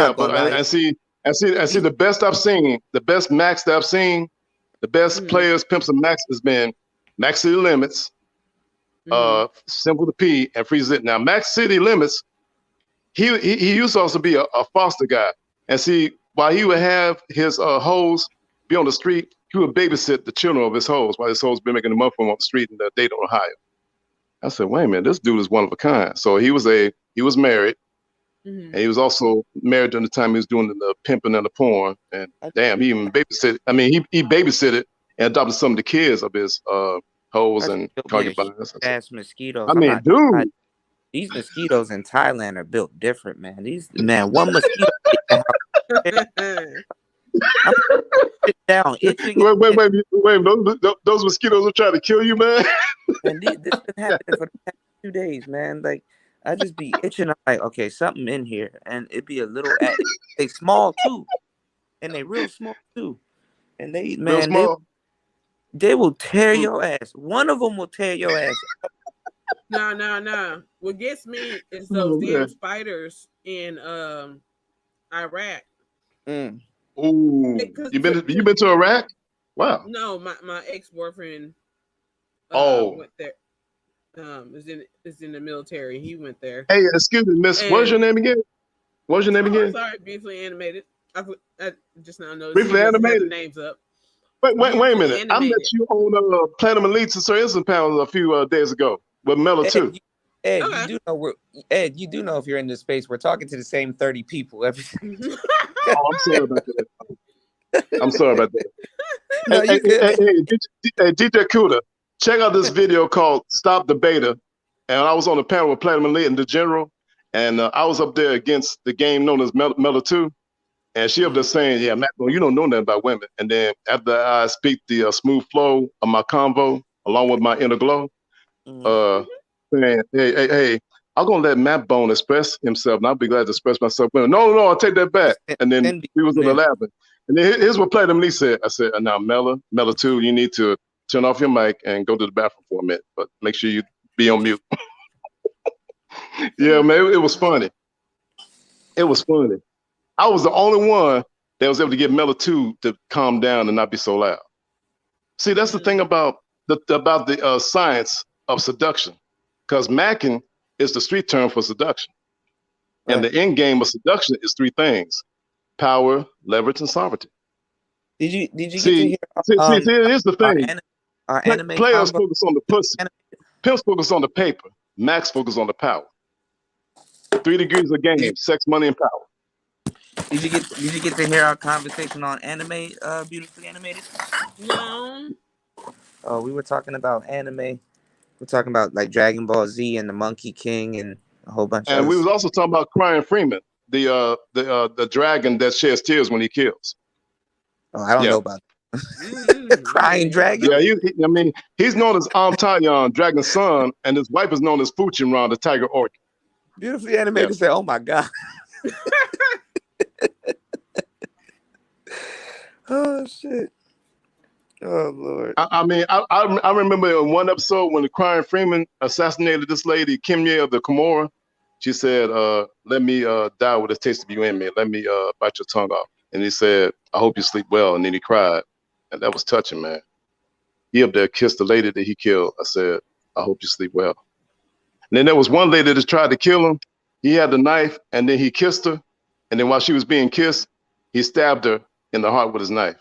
see the best I've seen, the best max that I've seen, the best players, pimps and max has been Max City Limits, Simple to P, and Freeze It. Now Max City Limits, he used to also be a foster guy, and see while he would have his hoes be on the street, he would babysit the children of his hoes while his hoes been making the money for him on the street in Dayton, Ohio. I said, wait a minute, this dude is one of a kind. So he was married. And he was also married during the time he was doing the pimping and the porn. And damn, he even babysitted. I mean, he babysitted and adopted some of the kids of his hoes and concubines. Ass mosquitoes. I mean, dude. These mosquitoes in Thailand are built different, man. One mosquito. Sit down. Wait. Those mosquitoes are trying to kill you, man. And this been happening for the past 2 days, man. Like, I just be itching. I'm like, okay, something in here, and it be a little. They small too, and they real small too, and they Real small. they will tear your ass. One of them will tear your ass. No. What gets me is those damn spiders in Iraq. Ooh, you been to Iraq? Wow. No, my ex-boyfriend. Went there. Is in the military. He went there. Hey, excuse me, Miss. What's your name again? Sorry, briefly animated. I just now noticed. Briefly animated. The names up. Wait a minute. I met you on Platinum Elite and Sir Instant panel a few days ago with Mellow too. Ed, you do know if you're in this space, we're talking to the same 30 people every. I'm sorry about that. No, hey, DJ Kuda, check out this video called "Stop the Beta," and I was on the panel with Platinum Elite and the General, and I was up there against the game known as Mellow 2, and she up there saying, "Yeah, Matt, you don't know nothing about women." And then after I speak the smooth flow of my convo along with my inner glow, saying, hey, I'm gonna let Matt Bone express himself, and I'll be glad to express myself. No, I'll take that back. And then we was in the lab. And then here's what Platinum Lee said. I said, now Mellow 2, you need to turn off your mic and go to the bathroom for a minute, but make sure you be on mute. Yeah, man, it was funny. It was funny. I was the only one that was able to get Mellow 2 to calm down and not be so loud. See, that's the thing about the science of seduction, because macking is the street term for seduction. Right. And the end game of seduction is three things: power, leverage, and sovereignty. Did you see, here's the thing. Players focus on the pussy. Pimps focus on the paper. Max focus on the power. 3 degrees of game: sex, money, and power. Did you get to hear our conversation on anime, Beautifully Animated? No. Oh, we were talking about anime. We're talking about like Dragon Ball Z and the Monkey King and a whole bunch. And we was also talking about Crying Freeman, the dragon that sheds tears when he kills. Oh, I don't know about that. Crying Dragon. Yeah, he's known as Taeyeon, Dragon's son, and his wife is known as Fuchinran, the Tiger Orc. Beautifully Animated said, "Oh my god." Oh shit. Oh Lord. I remember in one episode when the Crying Freeman assassinated this lady, Kimye of the Kimura. She said, let me die with a taste of you in me. Let me bite your tongue off. And he said, I hope you sleep well. And then he cried. And that was touching, man. He up there kissed the lady that he killed. I said, I hope you sleep well. And then there was one lady that tried to kill him. He had the knife and then he kissed her. And then while she was being kissed, he stabbed her in the heart with his knife.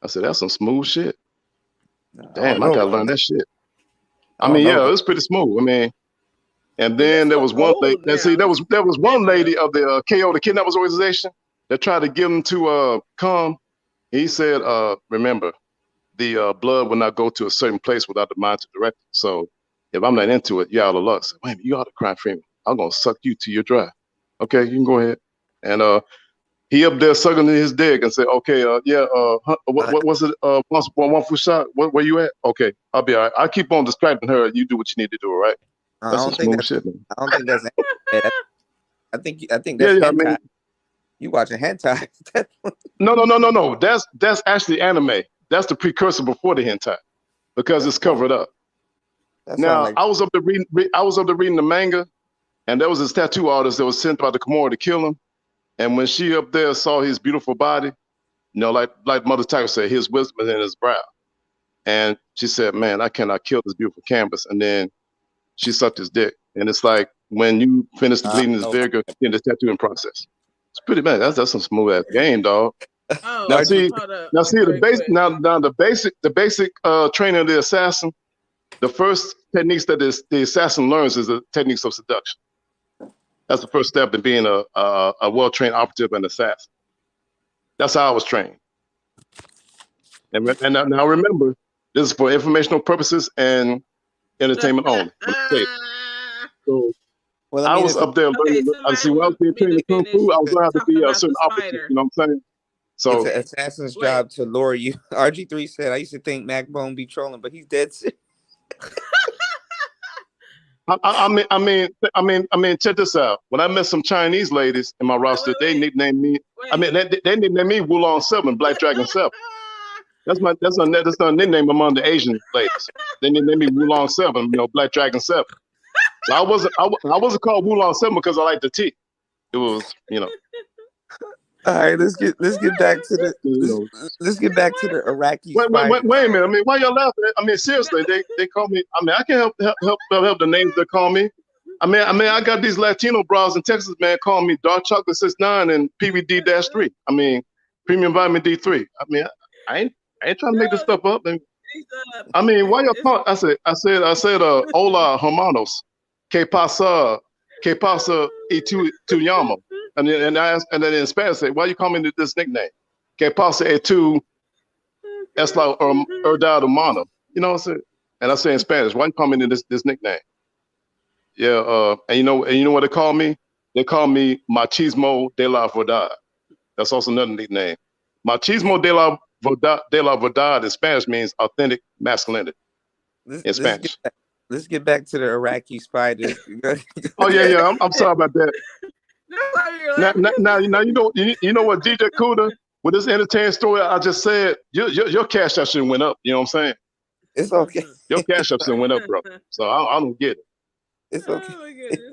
I said, that's some smooth shit. Damn, I gotta learn that shit. It was pretty smooth. And then there was one lady. There was one lady of the KO, the Kidnappers Organization, that tried to get him to come. He said, remember, the blood will not go to a certain place without the mind to direct it. So if I'm not into it, you're out of luck. So, wait a minute, you ought to cry for me. I'm gonna suck you till you're dry. Okay, you can go ahead. And he up there sucking his dick and said, okay, what was it? One foot shot. Where you at? Okay, I'll be all right. I'll keep on distracting her. You do what you need to do, all right? I don't think that's I think that's hentai. You watching hentai. No. That's actually anime. That's the precursor before the hentai, because it's covered up. Now, I was up there reading the manga, and there was this tattoo artist that was sent by the Kimura to kill him. And when she up there saw his beautiful body, like Mother Tiger said, his wisdom is in his brow. And she said, man, I cannot kill this beautiful canvas. And then she sucked his dick. And it's like, when you finish bleeding his vinegar, in the tattooing process. It's pretty bad. That's some smooth ass game, dog. The basic training of the assassin, the first techniques that the assassin learns is the techniques of seduction. That's the first step in being a well-trained operative and assassin. That's how I was trained. And now remember, this is for informational purposes and entertainment only. So I was up there learning. I see when I was being trained in Kung Fu, I was going to have to be a certain operative. You know what I'm saying? So it's an assassin's job to lure you. RG3 said, I used to think Mac Bone be trolling, but he's dead serious. Check this out. When I met some Chinese ladies in my roster, they nicknamed me. They nicknamed me Wulong 7, Black Dragon 7. That's our nickname among the Asian ladies. They nicknamed me Wulong 7, Black Dragon 7. So I wasn't called Wulong 7 because I liked the tea. It was, All right, let's get back to the Iraqi. Wait a minute. Why y'all laughing? Seriously, they call me. I can help the names they call me. I got these Latino bras in Texas, man, calling me Dark Chocolate 69 and PVD-3. Premium Vitamin D3. I ain't trying to make this stuff up. Why y'all call? I said, hola hermanos, que pasa y tu llamo. And then in Spanish, say, why you call me this nickname? Que pasa y tu es la herdad humana. You know what I'm saying? And I say in Spanish, why you call me this nickname? Yeah, and you know what they call me? They call me Machismo de la Verdad. That's also another nickname. Machismo de la Verdad in Spanish means authentic masculinity in Spanish. Let's get back to the Iraqi spiders. Oh yeah. I'm sorry about that. Now you know what, DJ Kuda, with this entertaining story I just said, your cash app should went up. You know what I'm saying? It's okay. Your cash app should went up, bro. So I don't get it. It's okay. Oh my goodness,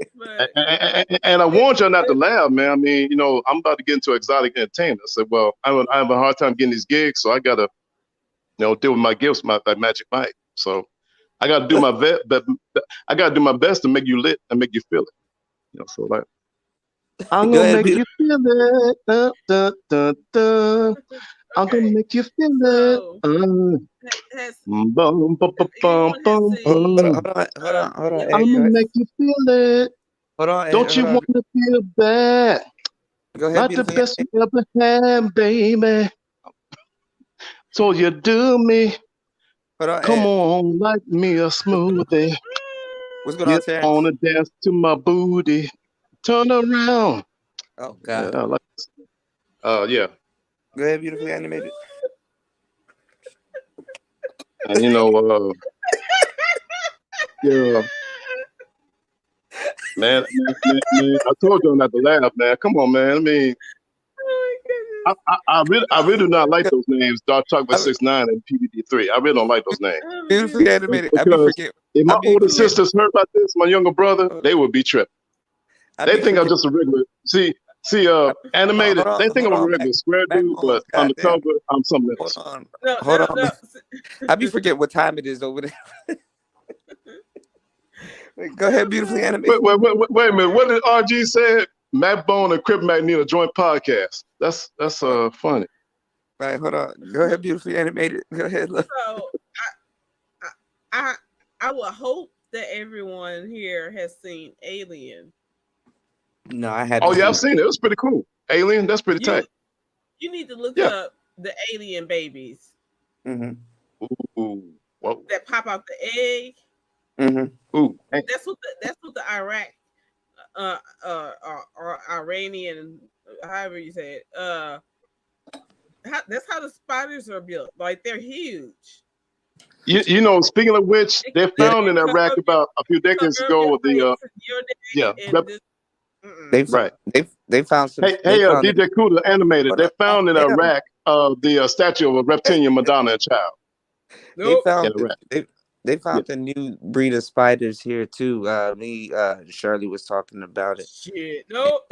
and I warned y'all not to laugh, man. I'm about to get into exotic entertainment. I said, well, I have a hard time getting these gigs, so I gotta, deal with my gifts, my Magic Mike. So I gotta do my best to make you lit and make you feel it. So like, I'm gonna make you feel it. I'm gonna make you feel it. Hold on. I'm gonna make you feel it. Hold on. Don't you want to feel bad? Go ahead. Not the best you ever had, baby. So you do me. Come on, like me a smoothie. What's going on, Terrence? Wanna dance to my booty. Turn around. Oh God. Yeah, I like this. Yeah. Go ahead, beautifully animated. And yeah. Man, I told you not to laugh, man. Come on, man. I really do not like those names, Dark Chocolate 69 and PVD3. I really don't like those names. Beautifully animated. If my older sisters heard about this, my younger brother, they would be tripping. They think I'm just a regular. See, animated. They think I'm a regular square dude, but on the cover, I'm something else. Hold on. I be forget what time it is over there. Go ahead, beautifully animated. Wait a minute. What did RG say? Matt Bone and Crip Mac need a joint podcast. That's funny. Right, hold on. Go ahead, beautifully animated. Go ahead. Look. So I would hope that everyone here has seen Alien. No, I had. Oh yeah, I've seen it. It was pretty cool. Alien, that's pretty tight. You need to look up the alien babies. Mm-hmm. Ooh, whoa. That pop out the egg. Mm-hmm. Ooh, that's what the Iraq, or Iranian, however you say it. That's how the spiders are built. Like they're huge. Speaking of which, they found in Iraq about a few decades ago They found some. Hey, DJ Kuda animated. They found in Iraq the statue of a reptilian Madonna child. They found a new breed of spiders here too. Shirley was talking about it. Shit, nope.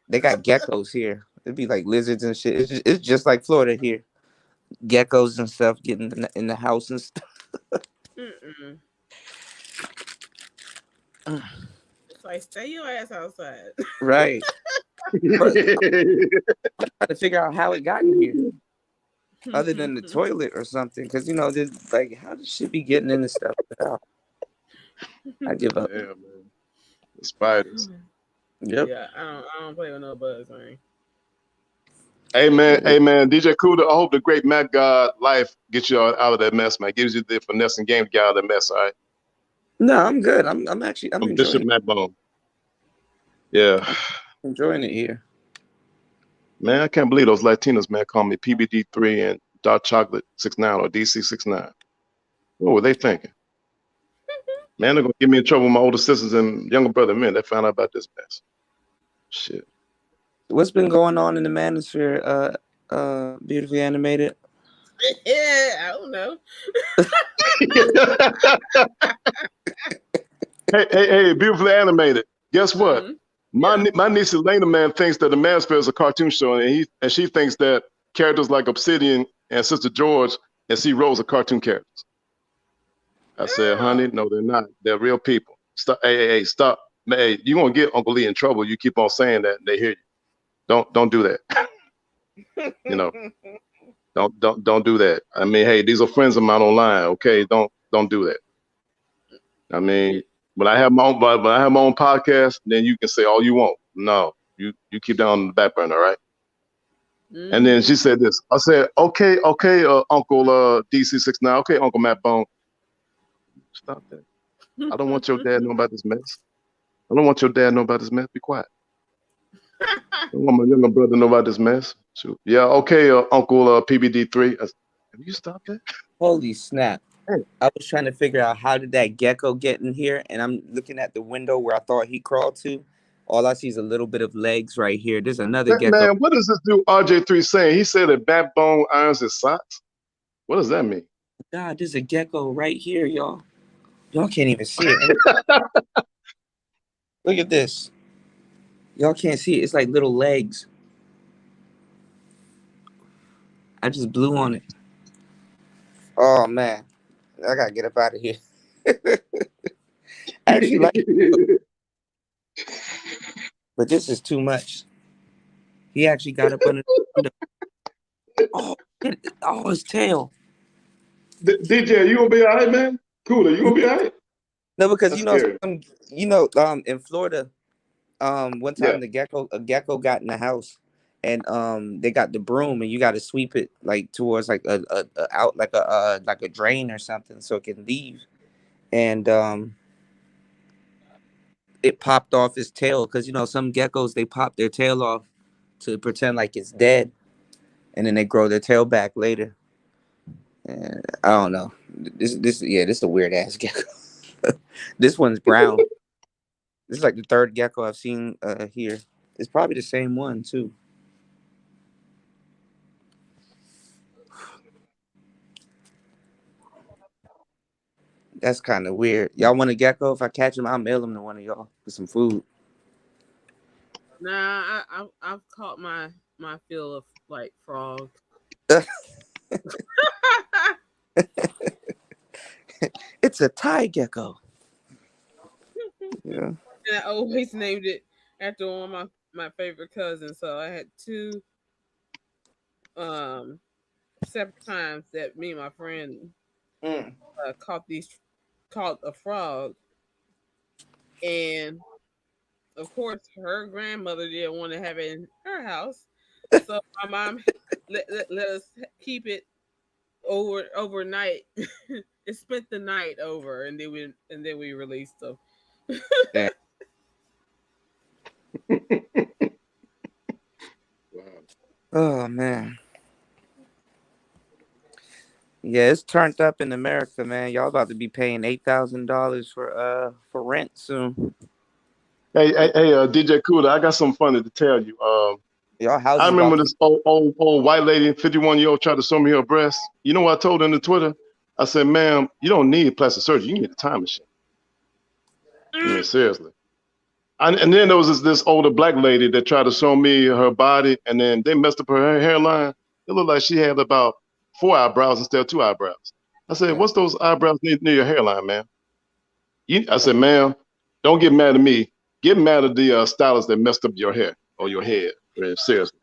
They got geckos here. It'd be like lizards and shit. It's just like Florida here. Geckos and stuff getting in the house and stuff. It's like, stay your ass outside. Right. I'm trying to figure out how it got in here. Other than the toilet or something. Because, there's like, how does shit be getting in the stuff? I give up. Yeah, man. The spiders. Yep. Yeah, I don't play with no bugs, man. Hey man, DJ Kuda, I hope the great Mac God life gets you out of that mess, man. Gives you the finesse and game to get out of that mess, all right? No, I'm good. I'm enjoying Bishop it. Mac Bone. Yeah. Enjoying it here. Man, I can't believe those Latinos, man, call me PBD3 and Dark Chocolate 69 or DC 69. What were they thinking? Man, they're gonna get me in trouble with my older sisters and younger brother. Man, they found out about this mess. Shit. What's been going on in the manosphere, beautifully animated? Yeah, I don't know. hey, beautifully animated. Guess what? Mm-hmm. My niece Elena, man, thinks that the Manosphere is a cartoon show, and she thinks that characters like Obsidian and Sister George and C. Rose are cartoon characters. I said, honey, no, they're not. They're real people. Stop. Hey, stop. Hey, you're gonna get Uncle Lee in trouble. You keep on saying that, and they hear you. Don't do that. You know, don't do that. I mean, hey, these are friends of mine online. Okay, don't do that. I mean, when I have my own podcast, then you can say all you want. No, you keep that on the back burner, right? Mm-hmm. And then she said this. I said, okay, Uncle DC69. Okay, Uncle Matt Bone. Stop that. I don't want your dad know about this mess. I don't want your dad know about this mess. Be quiet. I don't want my younger brother know about this mess. So, yeah, okay, Uncle PBD3. I said, have you stopped that? Holy snap. I was trying to figure out how did that gecko get in here, and I'm looking at the window where I thought he crawled to. All I see is a little bit of legs right here. There's another gecko. Man, what is this dude RJ3 saying? He said that backbone irons his socks. What does that mean? God, there's a gecko right here, y'all. Y'all can't even see it. Look at this. Y'all can't see it. It's like little legs. I just blew on it. Oh, man. I got to get up out of here. I actually like it. But this is too much. He actually got up under the window. Oh, his tail. DJ, you gonna be all right, man? Cooler, you gonna be all right? No, because that's in Florida, one time a gecko got in the house, and they got the broom, and you got to sweep it like towards like a drain or something so it can leave, and it popped off his tail because some geckos, they pop their tail off to pretend like it's dead, and then they grow their tail back later. And I don't know. This is a weird ass gecko. This one's brown. This is like the third gecko I've seen here. It's probably the same one too. That's kind of weird. Y'all want a gecko? If I catch him, I'll mail him to one of y'all for some food. Nah, I've caught my fill of like frogs. It's a Thai gecko. Yeah. And I always named it after one of my favorite cousins. So I had two separate times that me and my friend caught a frog, and of course her grandmother didn't want to have it in her house, so my mom let us keep it overnight. It spent the night over, and then we released them. Yeah. Oh man. Yeah, it's turned up in America, man. Y'all about to be paying $8,000 for rent soon. Hey, DJ Cooler, I got something funny to tell you. Y'all houses I remember this old white lady, 51-year-old, tried to show me her breast. You know what I told her on the Twitter? I said, ma'am, you don't need plastic surgery. You need a time machine. I mean, seriously. And then there was this older black lady that tried to show me her body, and then they messed up her hairline. It looked like she had about 4 eyebrows instead of 2 eyebrows. I said, what's those eyebrows near your hairline, man? I said, ma'am, don't get mad at me. Get mad at the stylist that messed up your hair or your head. Man, seriously.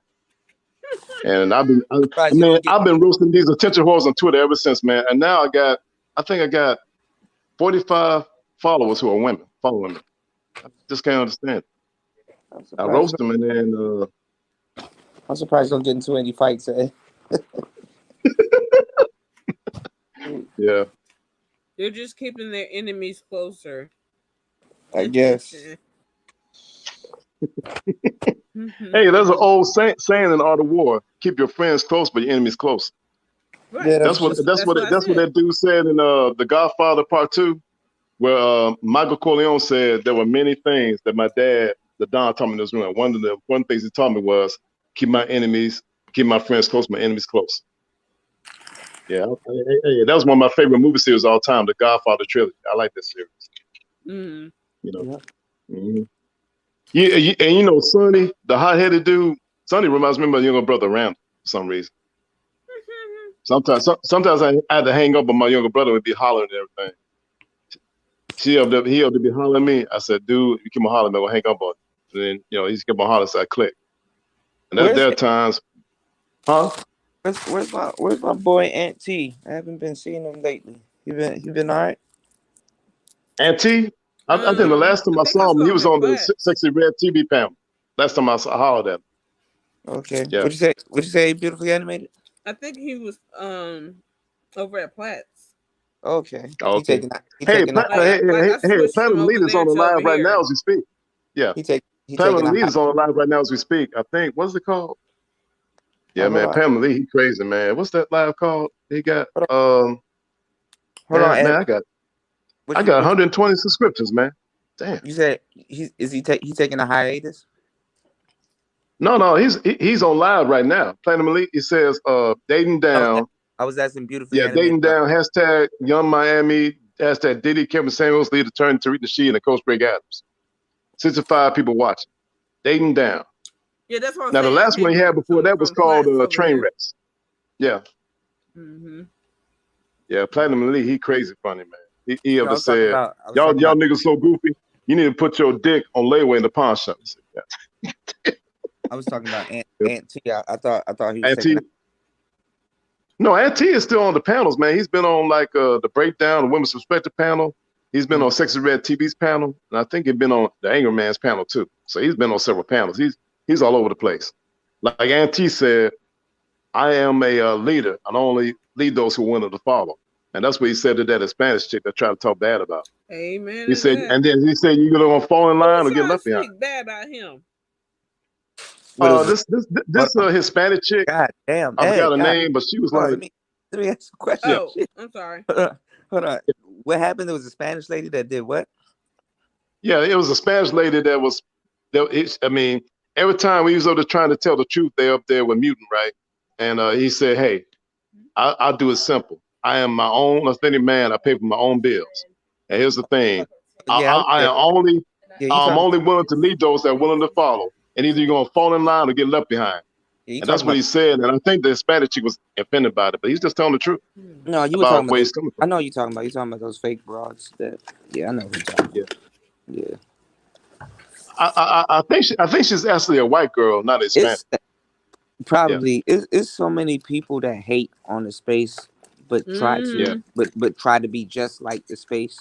And I've been roasting these attention whores on Twitter ever since, man. And now I think I got 45 followers who are women, following me. I just can't understand. I roast them, and then I'm surprised you don't get into any fights. Yeah. They're just keeping their enemies closer, I guess. Hey, there's an old saying in the art of war: keep your friends close, but your enemies close. Right. Yeah, that's what that dude said in The Godfather Part 2. Michael Corleone said there were many things that my dad, the Don, taught me in this room. One of the things he taught me was keep my friends close, my enemies close. Yeah, that was one of my favorite movie series of all time, the Godfather trilogy. I like this series. Mm-hmm. You know. Mm-hmm. Yeah, and you know, Sonny, the hot-headed dude, Sonny reminds me of my younger brother Randall for some reason. Sometimes I had to hang up on my younger brother would be hollering and everything. He up to be hollering at me. I said, dude, you keep on hollering, man, we'll hang up on you. And then, you know, he just kept on hollering, so I clicked. And there are times, huh? Where's my boy Aunt T? I haven't been seeing him lately. He been all right? Aunt T? I think the last time I saw him, he was on the Sexy Red TV panel. Last time I hollered at him. Okay. Yeah. What'd you say? Beautifully animated? I think he was over at Platts. Okay. Okay. Platinum Lead is on the live right now as we speak. Yeah. Platinum Lead is on the live right now as we speak. I think. What's it called? Yeah, man. Platinum Lead, he crazy, man. What's that live called? He got Hold on, man. I got 120 subscriptions, man. Damn. You said he's taking a hiatus? No, he's on live right now. Platinum Elite. It says dating down. I was asking beautifully. Yeah, dating down. Hashtag Young Miami. Hashtag Diddy, Kevin Samuels, Lead Attorney Tariq Nasheed, and Coach Greg Adams. 65 people watching. Dating down. Yeah, that's what I'm now saying. The last one he had before that was called Train Wrecks. Yeah. Mm-hmm. Yeah, Platinum Elite. He crazy funny, man. He ever said, y'all niggas so goofy. You need to put your dick on layaway in the pawn shop. I was talking about Aunt T. I thought he was taking. No, Aunt T is still on the panels, man. He's been on like the Breakdown, the Women's Perspective panel. He's been on Sexy Red TV's panel, and I think he's been on the Angry Man's panel too. So he's been on several panels. He's all over the place. Like Aunt T said, I am a leader. I only lead those who want to follow. And that's what he said to that Spanish chick that tried to talk bad about. Amen. He said, and then he said, you're gonna fall in line or get left behind. Speak bad about him. This Hispanic chick. God damn. I forgot her name, but she was like. Let me ask a question. Oh, I'm sorry. Hold on. What happened? There was a Spanish lady that did what? Yeah, it was a Spanish lady that was. I mean, every time we was up there trying to tell the truth, they up there with mutant, right? And he said, "Hey, I'll do it simple. I am my own authentic man. I pay for my own bills. And here's the thing: I'm only willing to lead those that are willing to follow. And either you're gonna fall in line or get left behind." And that's what he said. And I think the Hispanic chick was offended by it, but he's just telling the truth. No, you were talking about. I know you're talking about. You're talking about those fake broads. I know what you're talking about. Yeah. I think she's actually a white girl, not a Hispanic. Probably. Yeah. It's so many people that hate on the space, but try to, but try to be just like the space.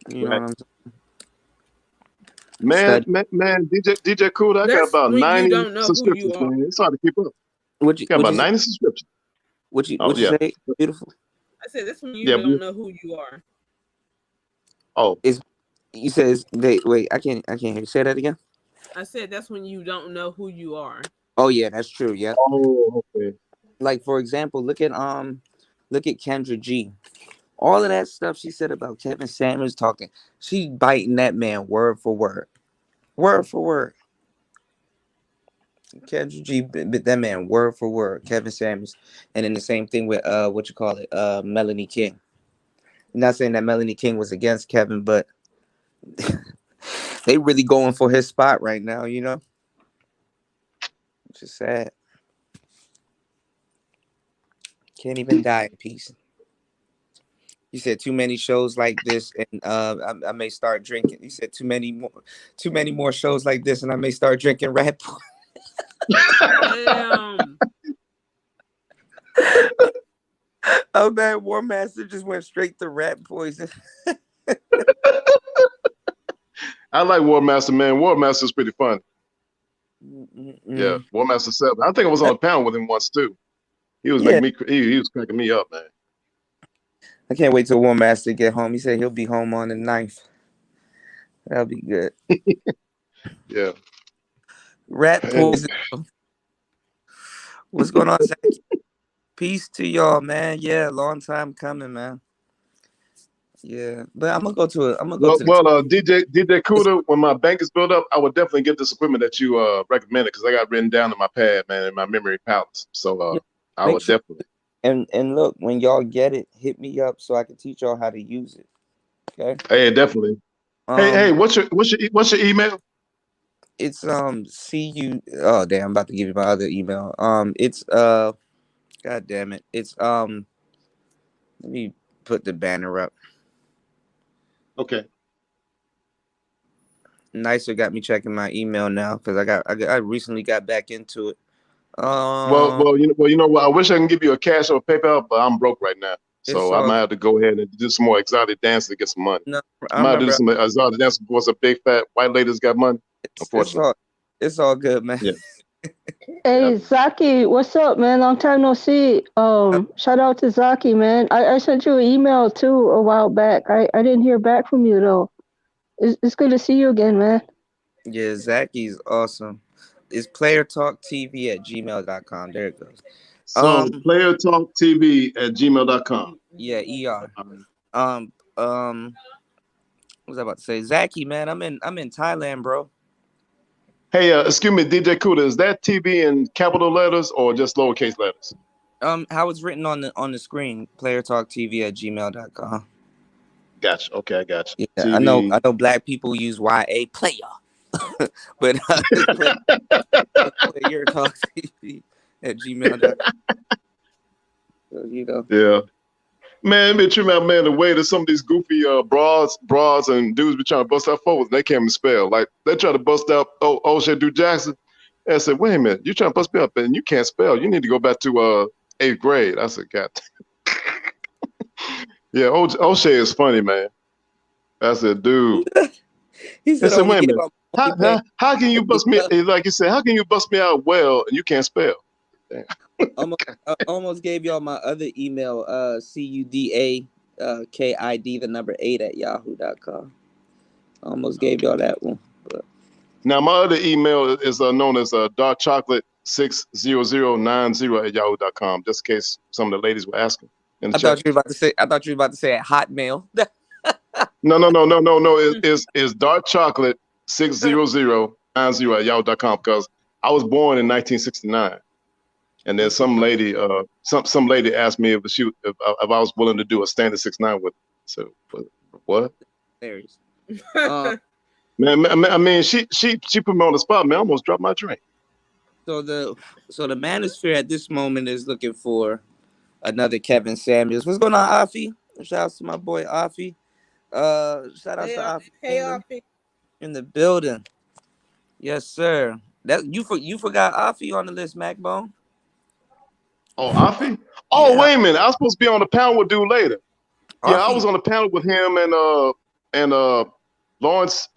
You know what I'm saying? Man, DJ Cool, I got about 90 subscriptions, man. It's hard to keep up. Got about 90 subscriptions. What you say? Beautiful. I said this when you don't know who you are. Oh, you said wait. I can't hear you. Say that again. I said that's when you don't know who you are. Oh yeah, that's true. Yeah. Oh, okay. Like for example, look at Kendra G. All of that stuff she said about Kevin Samuels talking, she biting that man word for word. Word for word. Kendra G bit that man word for word, Kevin Samuels. And then the same thing with Melanie King. I'm not saying that Melanie King was against Kevin, but they really going for his spot right now, you know? Which is sad. Can't even die in peace. You said too many shows like this, and I may start drinking. You said too many more shows like this, and I may start drinking Rat Boy. Damn. Oh man, War Master just went straight to rat poison. I like War Master, man. War Master's pretty fun. Yeah, War Master 7. I think I was on a panel with him once too. He was making me. He was cracking me up, man. I can't wait till War Master get home. He said he'll be home on the 9th. That'll be good. Yeah. Rat poison. What's going on, Zach? Peace to y'all, man. Yeah, long time coming, man. Yeah, but I'm gonna go to it. I'm gonna go Well, to the. well, DJ Kuda, when my bank is built up, I would definitely get this equipment that you recommended because I got written down in my pad, man, in my memory palace. So Yeah, I make would sure. definitely. And look, when y'all get it, hit me up so I can teach y'all how to use it. Okay. Hey, definitely. Hey, Um, what's your email? it's cu. Oh damn, I'm about to give you my other email. It's god damn it. It's let me put the banner up. Okay. Nicer got me checking my email now because I recently got back into it. Well, you know what? I wish I can give you a cash or a PayPal, but I'm broke right now, It's so I all might have to go ahead and do some more exotic dances to get some money. no. I I might do remember. some exotic dances before some big fat white ladies got money. It's Unfortunately, it's all good, man. yeah. Yeah. Hey Zaki, what's up, man? Long time no see. Shout out to Zaki, man. I sent you an email too a while back. I didn't hear back from you though. It's good to see you again, man. Yeah, Zacky's awesome. It's playertalktv@gmail.com. There it goes. So playertalktv@gmail.com. Yeah, ER. Um, um, what was I about to say? Zacky, man, I'm in Thailand, bro. Hey, excuse me, DJ Kuda, is that TV in capital letters or just lowercase letters? How it's written on the screen, playertalktv@gmail.com. Gotcha. Okay, I got you. Yeah, TV. I know black people use YA player, but it's playertalktv@gmail.com. So, you know. Yeah. Man, it tripping out, man, the way that some of these goofy broads and dudes be trying to bust out forwards, they can't even spell. Like they try to bust out O'Shea Du Jackson. And I said, wait a minute, you trying to bust me up and you can't spell. You need to go back to 8th grade. I said, God. Yeah, O'Shea is funny, man. I said, dude. He I said, said, wait a only minute. How can you bust me, like you said, how can you bust me out well and you can't spell? Damn. I almost gave y'all my other email, CUDAKID, the number 8 @yahoo.com. Almost gave y'all that one. But Now, my other email is known as darkchocolate60090 just in case some of the ladies were asking in the I thought chat. you were about to say at Hotmail. No. It's darkchocolate60090 because I was born in 1969. And then some lady asked me if I was willing to do a standard 6'9" with her. So what? Hilarious. Man, I mean, she put me on the spot, man. I almost dropped my drink. So the manosphere at this moment is looking for another Kevin Samuels. What's going on, Afi? Shout out to my boy Afi. Shout out to Afi. Hey, Afi. In the building. Yes, sir. That you forgot Afi on the list, MacBone. Oh, Afi? Oh, Yeah. wait a minute. I was supposed to be on the panel with dude later. Yeah, I Afi. was on the panel with him and Lawrence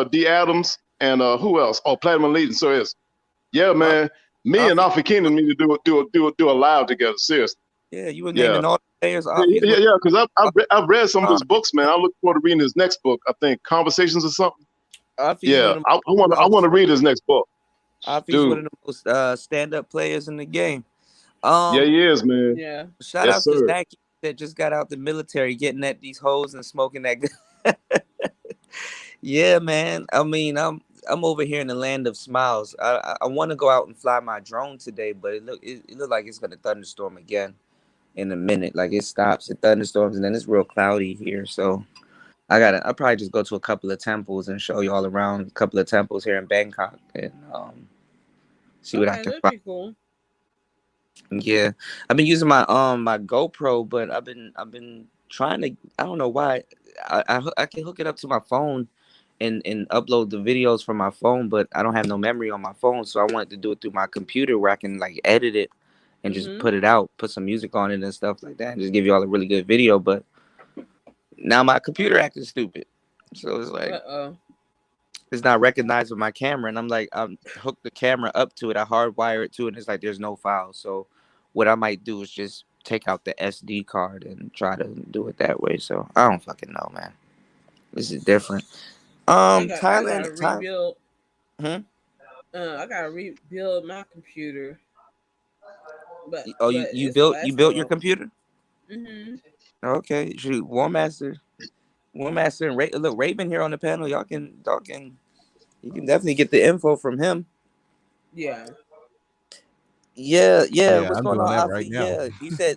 D. Adams and who else? Oh, Platinum Legion. So it's man. Me and Afi Kingdom need to do a live together. Seriously. Yeah, you were naming all the players. Yeah. Because I've read some of his books, man. I look forward to reading his next book. I think Conversations or something. Afi's I want to read his next book. Afi's one of the most stand-up players in the game. Yeah, he is, man. Yeah. Shout out to Zachy that just got out the military, getting at these hoes and smoking that good. Yeah, man. I mean, I'm over here in the land of smiles. I want to go out and fly my drone today, but it look like it's gonna thunderstorm again in a minute. Like it stops, it thunderstorms, and then it's real cloudy here. So I'll probably just go to a couple of temples and show you all around a couple of temples here in Bangkok and see what I can find. Cool. Yeah, I've been using my my GoPro, but I've been trying to. I don't know why. I can hook it up to my phone and upload the videos from my phone, but I don't have no memory on my phone, so I wanted to do it through my computer where I can like edit it and just put it out, put some music on it and stuff like that, and just give you all a really good video. But now my computer acting stupid, so it's like it's not recognizing my camera, and I'm like, I'm hooked the camera up to it, I hardwire it to it, and it's like there's no file. So what I might do is just take out the SD card and try to do it that way. So I don't fucking know, man. This is different. Thailand. I gotta rebuild. I gotta rebuild my computer. But you built your computer? Mm-hmm. Okay, shoot, War Master. War Master and look, Raven here on the panel. You can definitely get the info from him. Yeah. Yeah. Yeah, What's I'm going doing on, that right Alfie? now. Yeah,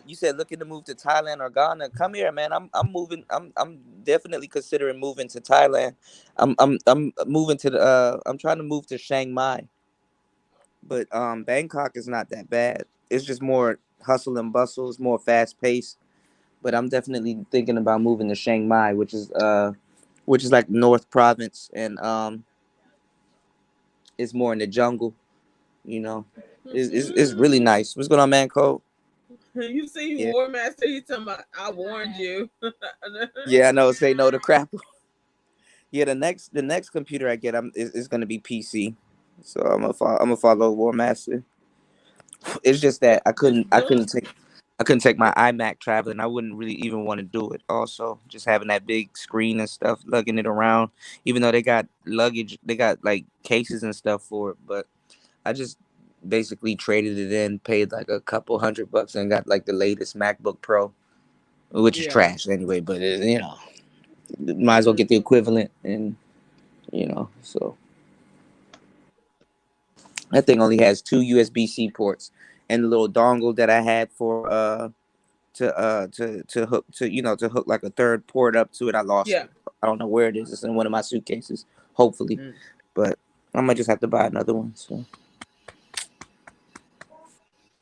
you said looking to move to Thailand or Ghana. Come here, man. I'm moving. I'm definitely considering moving to Thailand. I'm moving to the. I'm trying to move to Chiang Mai, but Bangkok is not that bad. It's just more hustle and bustle. It's more fast paced. But I'm definitely thinking about moving to Chiang Mai, which is like North Province, and it's more in the jungle. You know, it's really nice. What's going on, man? Cole? You see Yeah. War Master, he talking about, I warned you. Yeah, I know. Say no to crap. Yeah, the next computer I get, is gonna be PC. So I'm gonna follow War Master. It's just that I couldn't take my iMac traveling. I wouldn't really even want to do it. Also, just having that big screen and stuff, lugging it around. Even though they got luggage, they got like cases and stuff for it. But I just basically traded it in, paid like a couple $100, and got like the latest MacBook Pro, which is Yeah. trash anyway. But might as well get the equivalent, and so that thing only has 2 USB-C ports and the little dongle that I had for to hook to hook like a third port up to it. I lost Yeah. it. I don't know where it is. It's in one of my suitcases, hopefully. But I might just have to buy another one. So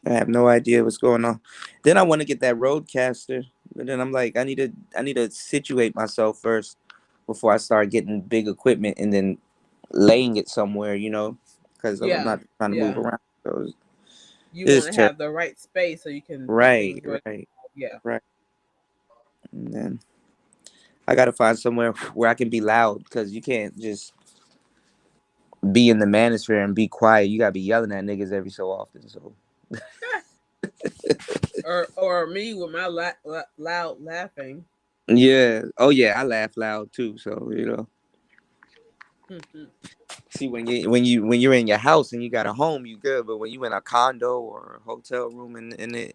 I have no idea what's going on. Then I want to get that Rodecaster, but then I'm like, I need to situate myself first before I start getting big equipment and then laying it somewhere, because I'm not trying to move around. So you want to have the right space so you can right. Yeah. Right. And then I gotta find somewhere where I can be loud, because you can't just be in the manosphere and be quiet. You gotta be yelling at niggas every so often. So. or me with my loud laughing. Yeah. Oh yeah, I laugh loud too. So See, when you're in your house and you got a home, you good. But when you in a condo or a hotel room and it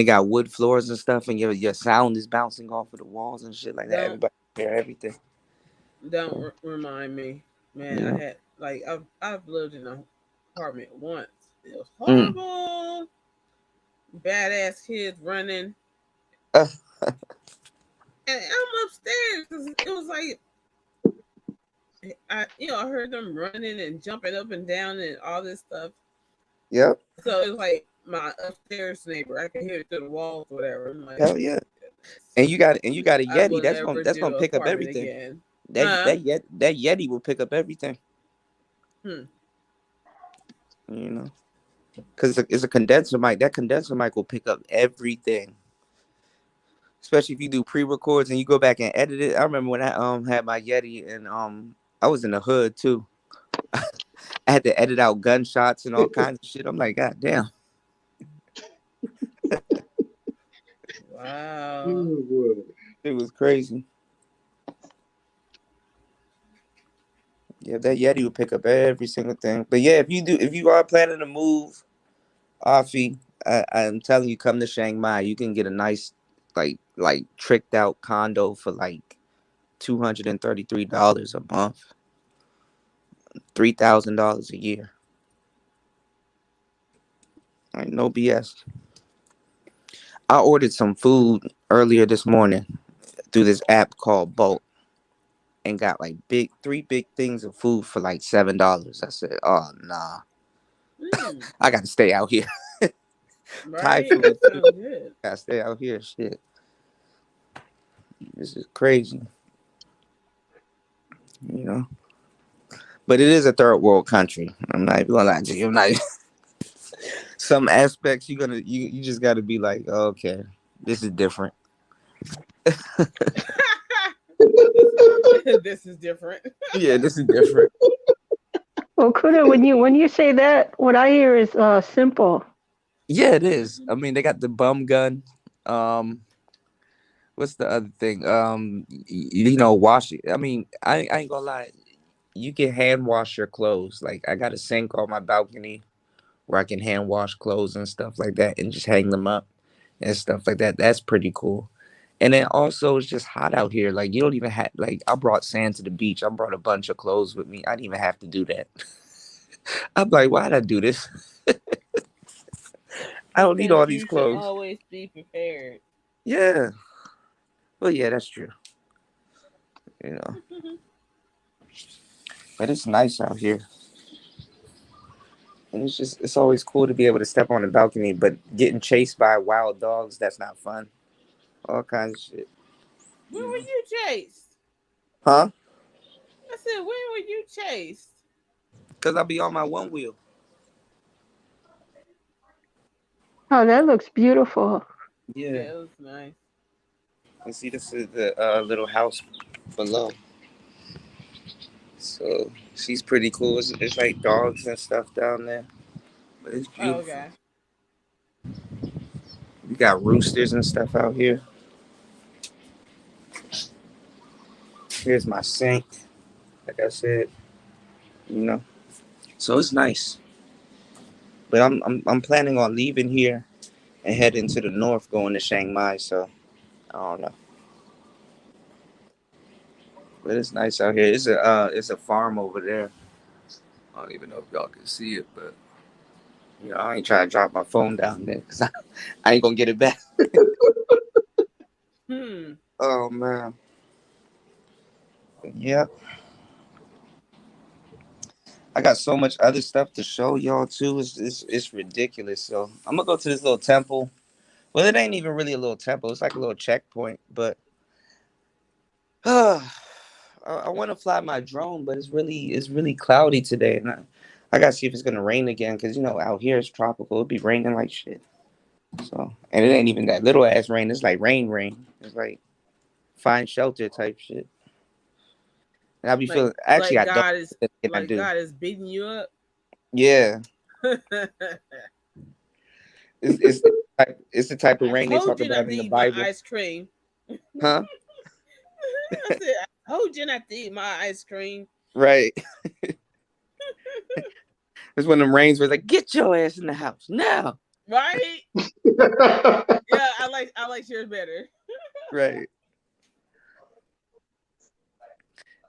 got wood floors and stuff, and your sound is bouncing off of the walls and shit like that, everybody hear everything. Don't remind me, man. Yeah. I had I've lived in an apartment once. It was horrible. Badass kids running. And I'm upstairs because it was like I heard them running and jumping up and down and all this stuff. Yep. So it was like my upstairs neighbor. I could hear it through the walls, whatever. I'm like, hell yeah. And you got a Yeti that's gonna pick up everything. Again. That Yeti will pick up everything. Because it's a condenser mic. That condenser mic will pick up everything. Especially if you do pre-records and you go back and edit it. I remember when I had my Yeti and I was in the hood too. I had to edit out gunshots and all kinds of shit. I'm like, God damn. Wow. It was crazy. Yeah, that Yeti would pick up every single thing. But yeah, if you are planning to move, Afi, I'm telling you, come to Chiang Mai. You can get a nice, like tricked out condo for like $233 a month, $3,000 a year. Like, no BS. I ordered some food earlier this morning through this app called Bolt, and got like three big things of food for like $7. I said, oh nah, I gotta stay out here. Right? Thai food. Good. Gotta stay out here. Shit. This is crazy. But it is a third world country. I'm not even gonna lie to you. I'm not. Some aspects you just gotta be like, oh, okay, this is different. This is different. Yeah, this is different. Well, Kuda, when you say that, what I hear is simple. Yeah, it is. I mean, they got the bum gun. What's the other thing? Wash it. I mean, I ain't gonna lie. You can hand wash your clothes. Like, I got a sink on my balcony where I can hand wash clothes and stuff like that and just hang them up and stuff like that. That's pretty cool. And then also it's just hot out here. Like you don't even have like I brought sand to the beach. I brought a bunch of clothes with me. I didn't even have to do that. I'm like, why'd I do this? I don't need Because all these you should clothes. always be prepared. Yeah. Well, yeah, that's true. You know. But it's nice out here. And it's always cool to be able to step on the balcony, but getting chased by wild dogs, that's not fun. All kinds of shit. When were you chased? Huh? I said, when were you chased? Because I'll be on my one wheel. Oh, that looks beautiful. Yeah, Yeah. it was nice. And see, this is the little house below. So she's pretty cool. It's like dogs and stuff down there. But it's Oh, beautiful. okay. We got roosters and stuff out here. Here's my sink. Like I said, you know. So it's nice. But I'm planning on leaving here and heading to the north, going to Chiang Mai. So I don't know. But it's nice out here. It's a farm over there. I don't even know if y'all can see it, but you know, I ain't trying to drop my phone down there because I ain't gonna get it back. Oh man. Yep. I got so much other stuff to show y'all too. It's ridiculous. So I'm gonna go to this little temple. Well, it ain't even really a little temple. It's like a little checkpoint. But I want to fly my drone, but it's really cloudy today, and I gotta see if it's gonna rain again. Cause you know out here it's tropical. It'll be raining like shit. So and it ain't even that little ass rain. It's like rain. It's like find shelter type shit. And I'll be feeling actually like I God don't. is And I like do. God is beating you up. Yeah. It's the type of rain they talk told you not about to in the eat my Bible. ice cream. Huh? I said, I told you not to eat my ice cream. Right. It's when them rains were like, get your ass in the house now. Right? Yeah, I like yours better. Right.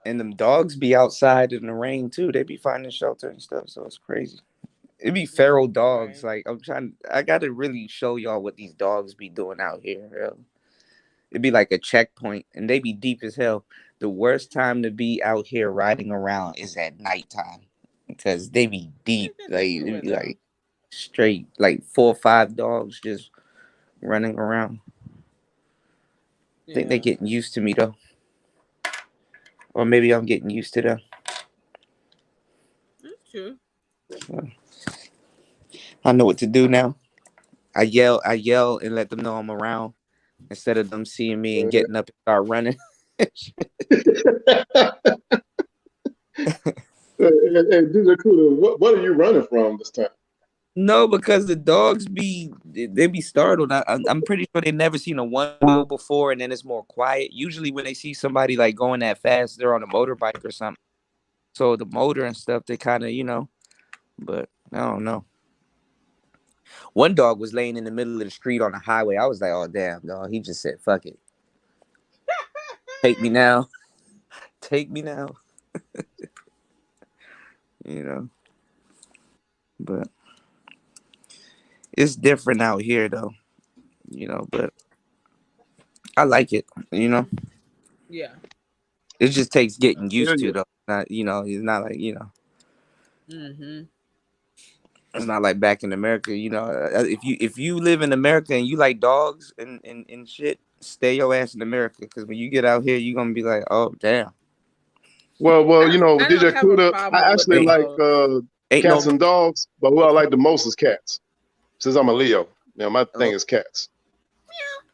And them dogs be outside in the rain too. They be finding shelter and stuff. So it's crazy. It be feral dogs. Right. Like I gotta really show y'all what these dogs be doing out here. Hell. It'd be like a checkpoint and they be deep as hell. The worst time to be out here riding around is at nighttime because they be deep. Like it'd be like straight, like 4 or 5 dogs just running around. I think they getting used to me though. Or maybe I'm getting used to them. That's true. So, I know what to do now. I yell and let them know I'm around instead of them seeing me and getting up and start running. Hey, DJ Cooler, what are you running from this time? No, because the dogs they be startled. I'm pretty sure they never seen a one wheel before, and then it's more quiet. Usually, when they see somebody like going that fast, they're on a motorbike or something. So the motor and stuff, they kind of, but I don't know. One dog was laying in the middle of the street on the highway. I was like, oh damn, dog. He just said, fuck it. Take me now. Take me now. But it's different out here though, but I like it, Yeah. It just takes getting used to though. Not, it's not like, Mm-hmm. It's not like back in America, if you live in America and you like dogs and shit, stay your ass in America because when you get out here, you're gonna be like, oh damn. Well, I DJ don't have a Kuda, problem I with actually like dogs. cats and dogs, but who I like the most is cats. Since I'm a Leo, my thing is cats.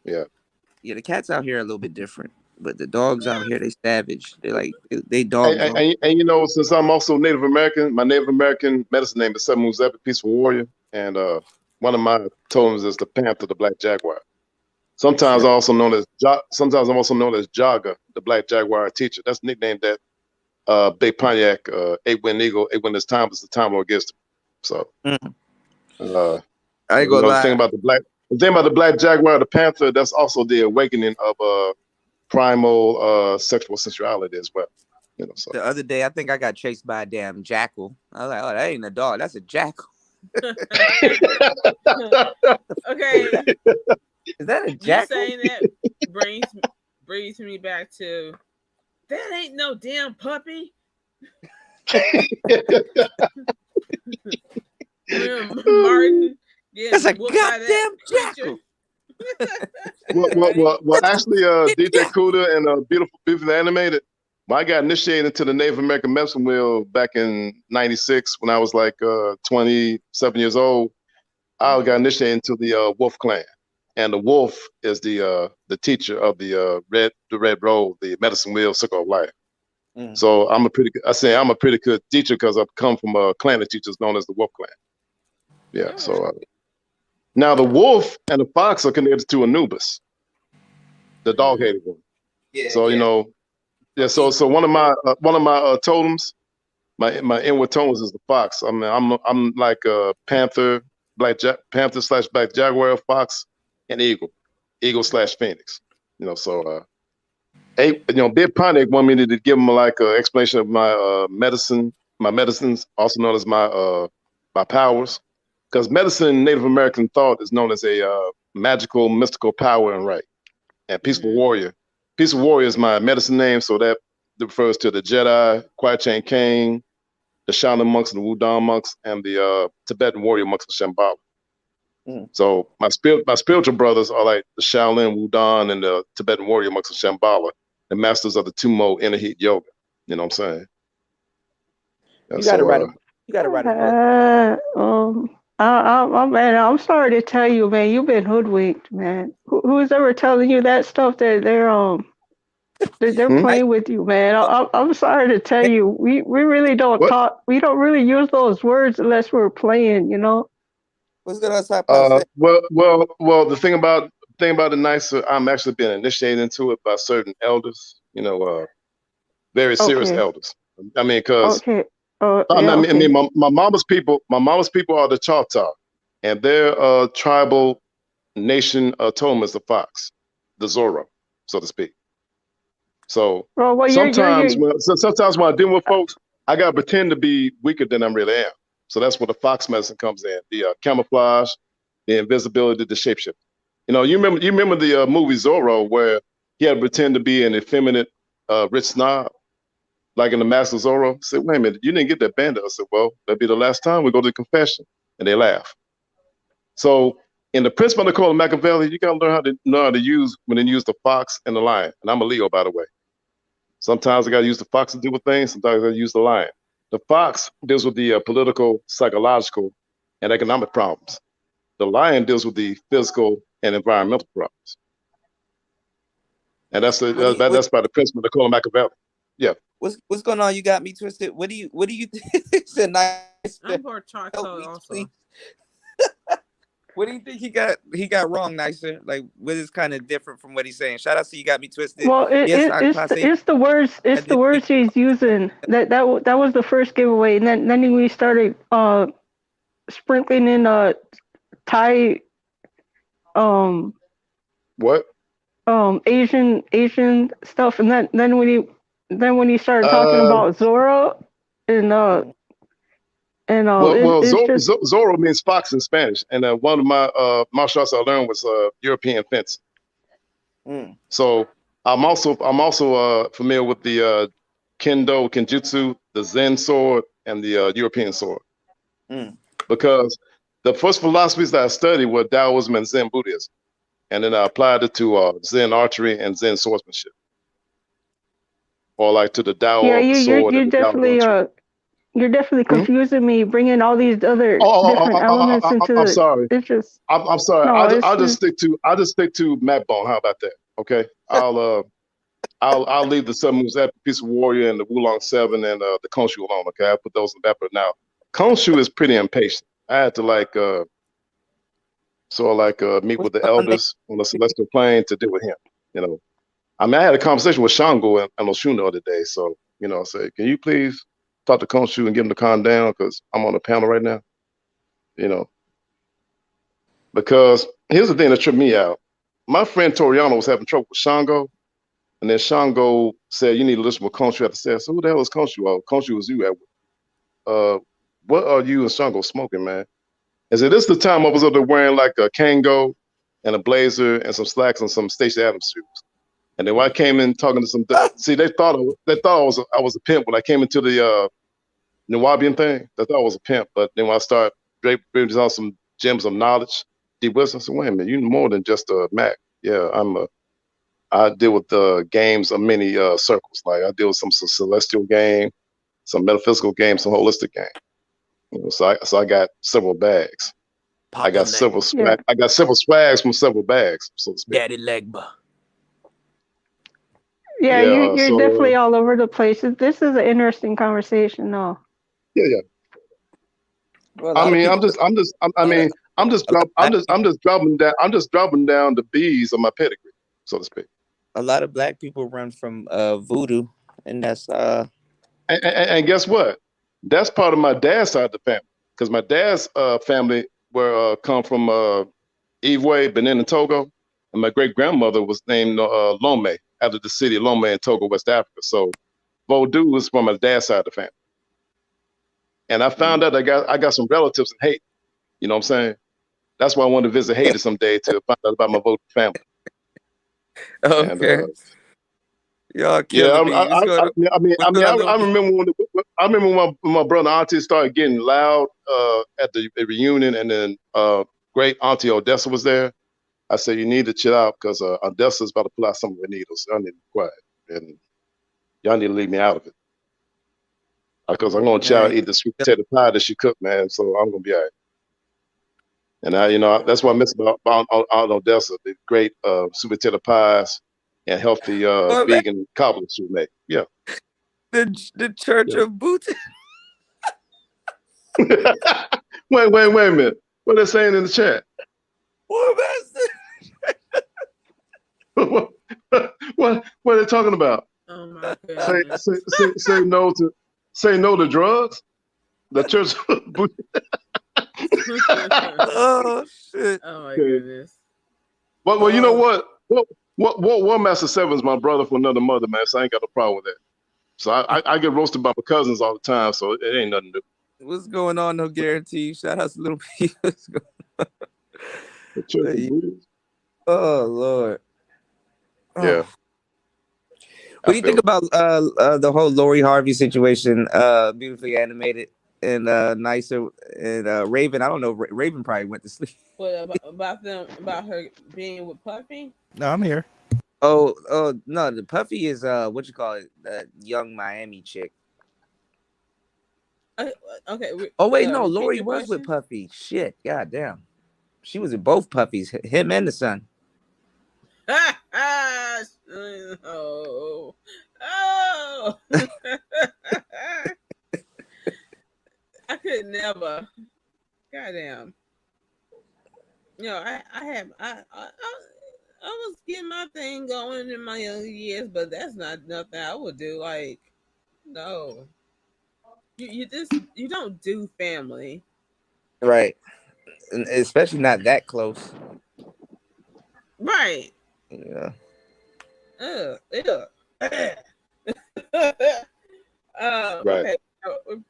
Yeah. Yeah, the cats out here are a little bit different, but the dogs out here, they savage. They like they dogs. And since I'm also Native American, my Native American medicine name is Seven Zepi, Peaceful Warrior, and one of my totems is the Panther, the Black Jaguar. Sometimes I'm also known as Jaga, the Black Jaguar teacher. That's the nickname that Big Pontiac, 8-Win Eagle, 8-Win this time was the time against him. So I ain't gonna lie. The thing about the The thing about the black jaguar, the panther, that's also the awakening of primal sexual sensuality as well. You know, so The other day, I think I got chased by a damn jackal. I was like, "Oh, that ain't a dog. That's a jackal." Okay, Is that a you jackal? saying that brings me back to that ain't no damn puppy. Martin, That's a goddamn jackal. well, actually, DJ Kuda and Beautiful Animated. Well, I got initiated into the Native American medicine wheel back in '96 when I was like 27 years old. I got initiated into the Wolf Clan, and the Wolf is the teacher of the red road, the medicine wheel circle of life. So I'm a pretty good teacher because I've come from a clan of teachers known as the Wolf Clan. Yeah. So now the wolf and the fox are connected to Anubis, the dog-headed one. Yeah. So you know, yeah. So one of my totems, my inward totems is the fox. I mean, I'm like a panther, panther / black jaguar, fox, and eagle / phoenix. You know, so Big Pontiac wanted me to give him like an explanation of my medicines, also known as my powers. Because medicine in Native American thought is known as a magical, mystical power and right. And Peaceful Warrior. Peaceful Warrior is my medicine name, so that refers to the Jedi, Quiet Chain King, the Shaolin monks and the Wudang monks, and the Tibetan warrior monks of Shambhala. So my spiritual brothers are like the Shaolin, Wudang, and the Tibetan warrior monks of Shambhala, the masters of the Tummo inner heat yoga. You know what I'm saying? You gotta write a book. You gotta write a book. Man, I'm sorry to tell you, man, you've been hoodwinked, man. Who's ever telling you that stuff that they're playing with you, man? I'm sorry to tell you, we really don't talk. We don't really use those words unless we're playing, you know. What's gonna say? Well, the thing about the nicer, I'm actually being initiated into it by certain elders, you know, very serious elders. I mean, because my mama's people are the Choctaw, and their tribal nation totem is the fox, the Zorro, so to speak. So sometimes when I deal with folks, I gotta pretend to be weaker than I really am. So that's where the fox medicine comes in: the camouflage, the invisibility, the shapeshift. You know, you remember the movie Zorro where he had to pretend to be an effeminate, rich snob, like in the Master Zorro. I said, wait a minute, you didn't get that bandit. I said, well, that'll be the last time we go to the confession, and they laugh. So in the Principle of Nicola Machiavelli, you gotta know how to use when they use the fox and the lion. And I'm a Leo, by the way. Sometimes I gotta use the fox to deal with things. Sometimes I gotta use the lion. The fox deals with the political, psychological, and economic problems. The lion deals with the physical and environmental problems. And that's by the Principle of Nicola Machiavelli. Yeah. What's going on? You got me twisted. What do you think? It's a nice. I'm part Choctaw also. What do you think he got wrong, Nicer? Like, what is kind of different from what he's saying? Shout out to You Got Me Twisted. Well, it's the words. It's the words he's using. That was the first giveaway, and then we started sprinkling in Thai what Asian stuff, and then when he started talking about Zorro Zorro means fox in Spanish, and one of my martial arts I learned was European fencing. So I'm also familiar with the Kendo, Kenjutsu, the Zen sword, and the European sword, because the first philosophies that I studied were Taoism and Zen Buddhism, and then I applied it to Zen archery and Zen swordsmanship, or like to the Tao of the sword. You're definitely confusing me, bringing all these other different elements into I'm sorry. It's just. I'm sorry. No, I'll just stick to Matt Bone. How about that? Okay. I'll leave the Seven Moves Epic, Peace of Warrior, and the Wulong Seven, and the Khonshu alone. Okay, I'll put those in the back. But now, Khonshu is pretty impatient. I had to meet with the elders on the celestial plane to deal with him. You know, I mean, I had a conversation with Shango and Oshun the other day. So you know, I said, can you please talk to Khonshu and get him to calm down because I'm on a panel right now. You know. because here's the thing that tripped me out. My friend Toriano was having trouble with Shango, and then Shango said, "You need to listen to what Country had to say." I said, "Who the hell is Country?" Well, Country was you, Edward. What are you and Shango smoking, man? I said, "This is the time I was up there wearing like a Kango and a blazer and some slacks and some Stacey Adams shoes." And then when I came in talking to some, see, they thought I was a pimp when I came into the Nawabian thing. They thought I was a pimp, but then when I started bringing on some gems of knowledge, deep wisdom, I said, "Wait a minute, you're more than just a Mac." Yeah, I deal with games of many circles. Like I deal with some celestial game, some metaphysical game, some holistic game. You know, so I got several bags. I got several swag. I got several swags from several bags, so to speak. Daddy Legba. Yeah, Yeah, you're definitely all over the place. This is an interesting conversation, though. Yeah. Well, I mean, I'm just dropping down the B's of my pedigree, so to speak. a lot of black people run from voodoo, and that's And guess what? That's part of my dad's side of the family, because my dad's family were come from Ivoire, Benin, and Togo, and my great grandmother was named Lome, after the city of Lome in Togo, West Africa. So Vodou is from my dad's side of the family. And I found out I got some relatives in Haiti. You know what I'm saying? That's why I wanted to visit Haiti someday to find out about my Vodou family. okay. And, Y'all yeah, killing me. I remember when my brother Auntie started getting loud at the reunion, and then great Auntie Odessa was there. I said, "You need to chill out because Odessa's about to pull out some of the needles. Y'all need to be quiet, and y'all need to leave me out of it because I'm gonna try to eat the sweet potato pie that she cooked, man. So I'm gonna be all right." And that's what I miss about Odessa, the great sweet potato pies and healthy vegan cobblers she made. Yeah. The Church of Booty. Wait a minute. What are they saying in the chat? What are they talking about? Oh my goodness. Say no to drugs? The Church of Booty. Oh shit. Oh my goodness. Well, you know what? War Master 7 is my brother from another mother, man, so I ain't got no problem with that. So I get roasted by my cousins all the time, so it ain't nothing new. What's going on? No guarantee. Shout out to Little P. What's going on? The Church of Booty? Oh Lord. Yeah. What do you think about the whole Lori Harvey situation? Beautifully animated and nicer, and Raven. I don't know. Raven probably went to sleep. What about her being with Puffy? No, I'm here. Oh no, the Puffy is what you call it, that young Miami chick. Okay. Oh wait, no, Lori was with Puffy. Shit, goddamn, she was with both Puffies, him and the son. Oh. I could never. Goddamn. I was getting my thing going in my younger years, but that's not nothing I would do. Like, no. You don't do family. Right. And especially not that close. Right. Yeah. Right. Okay.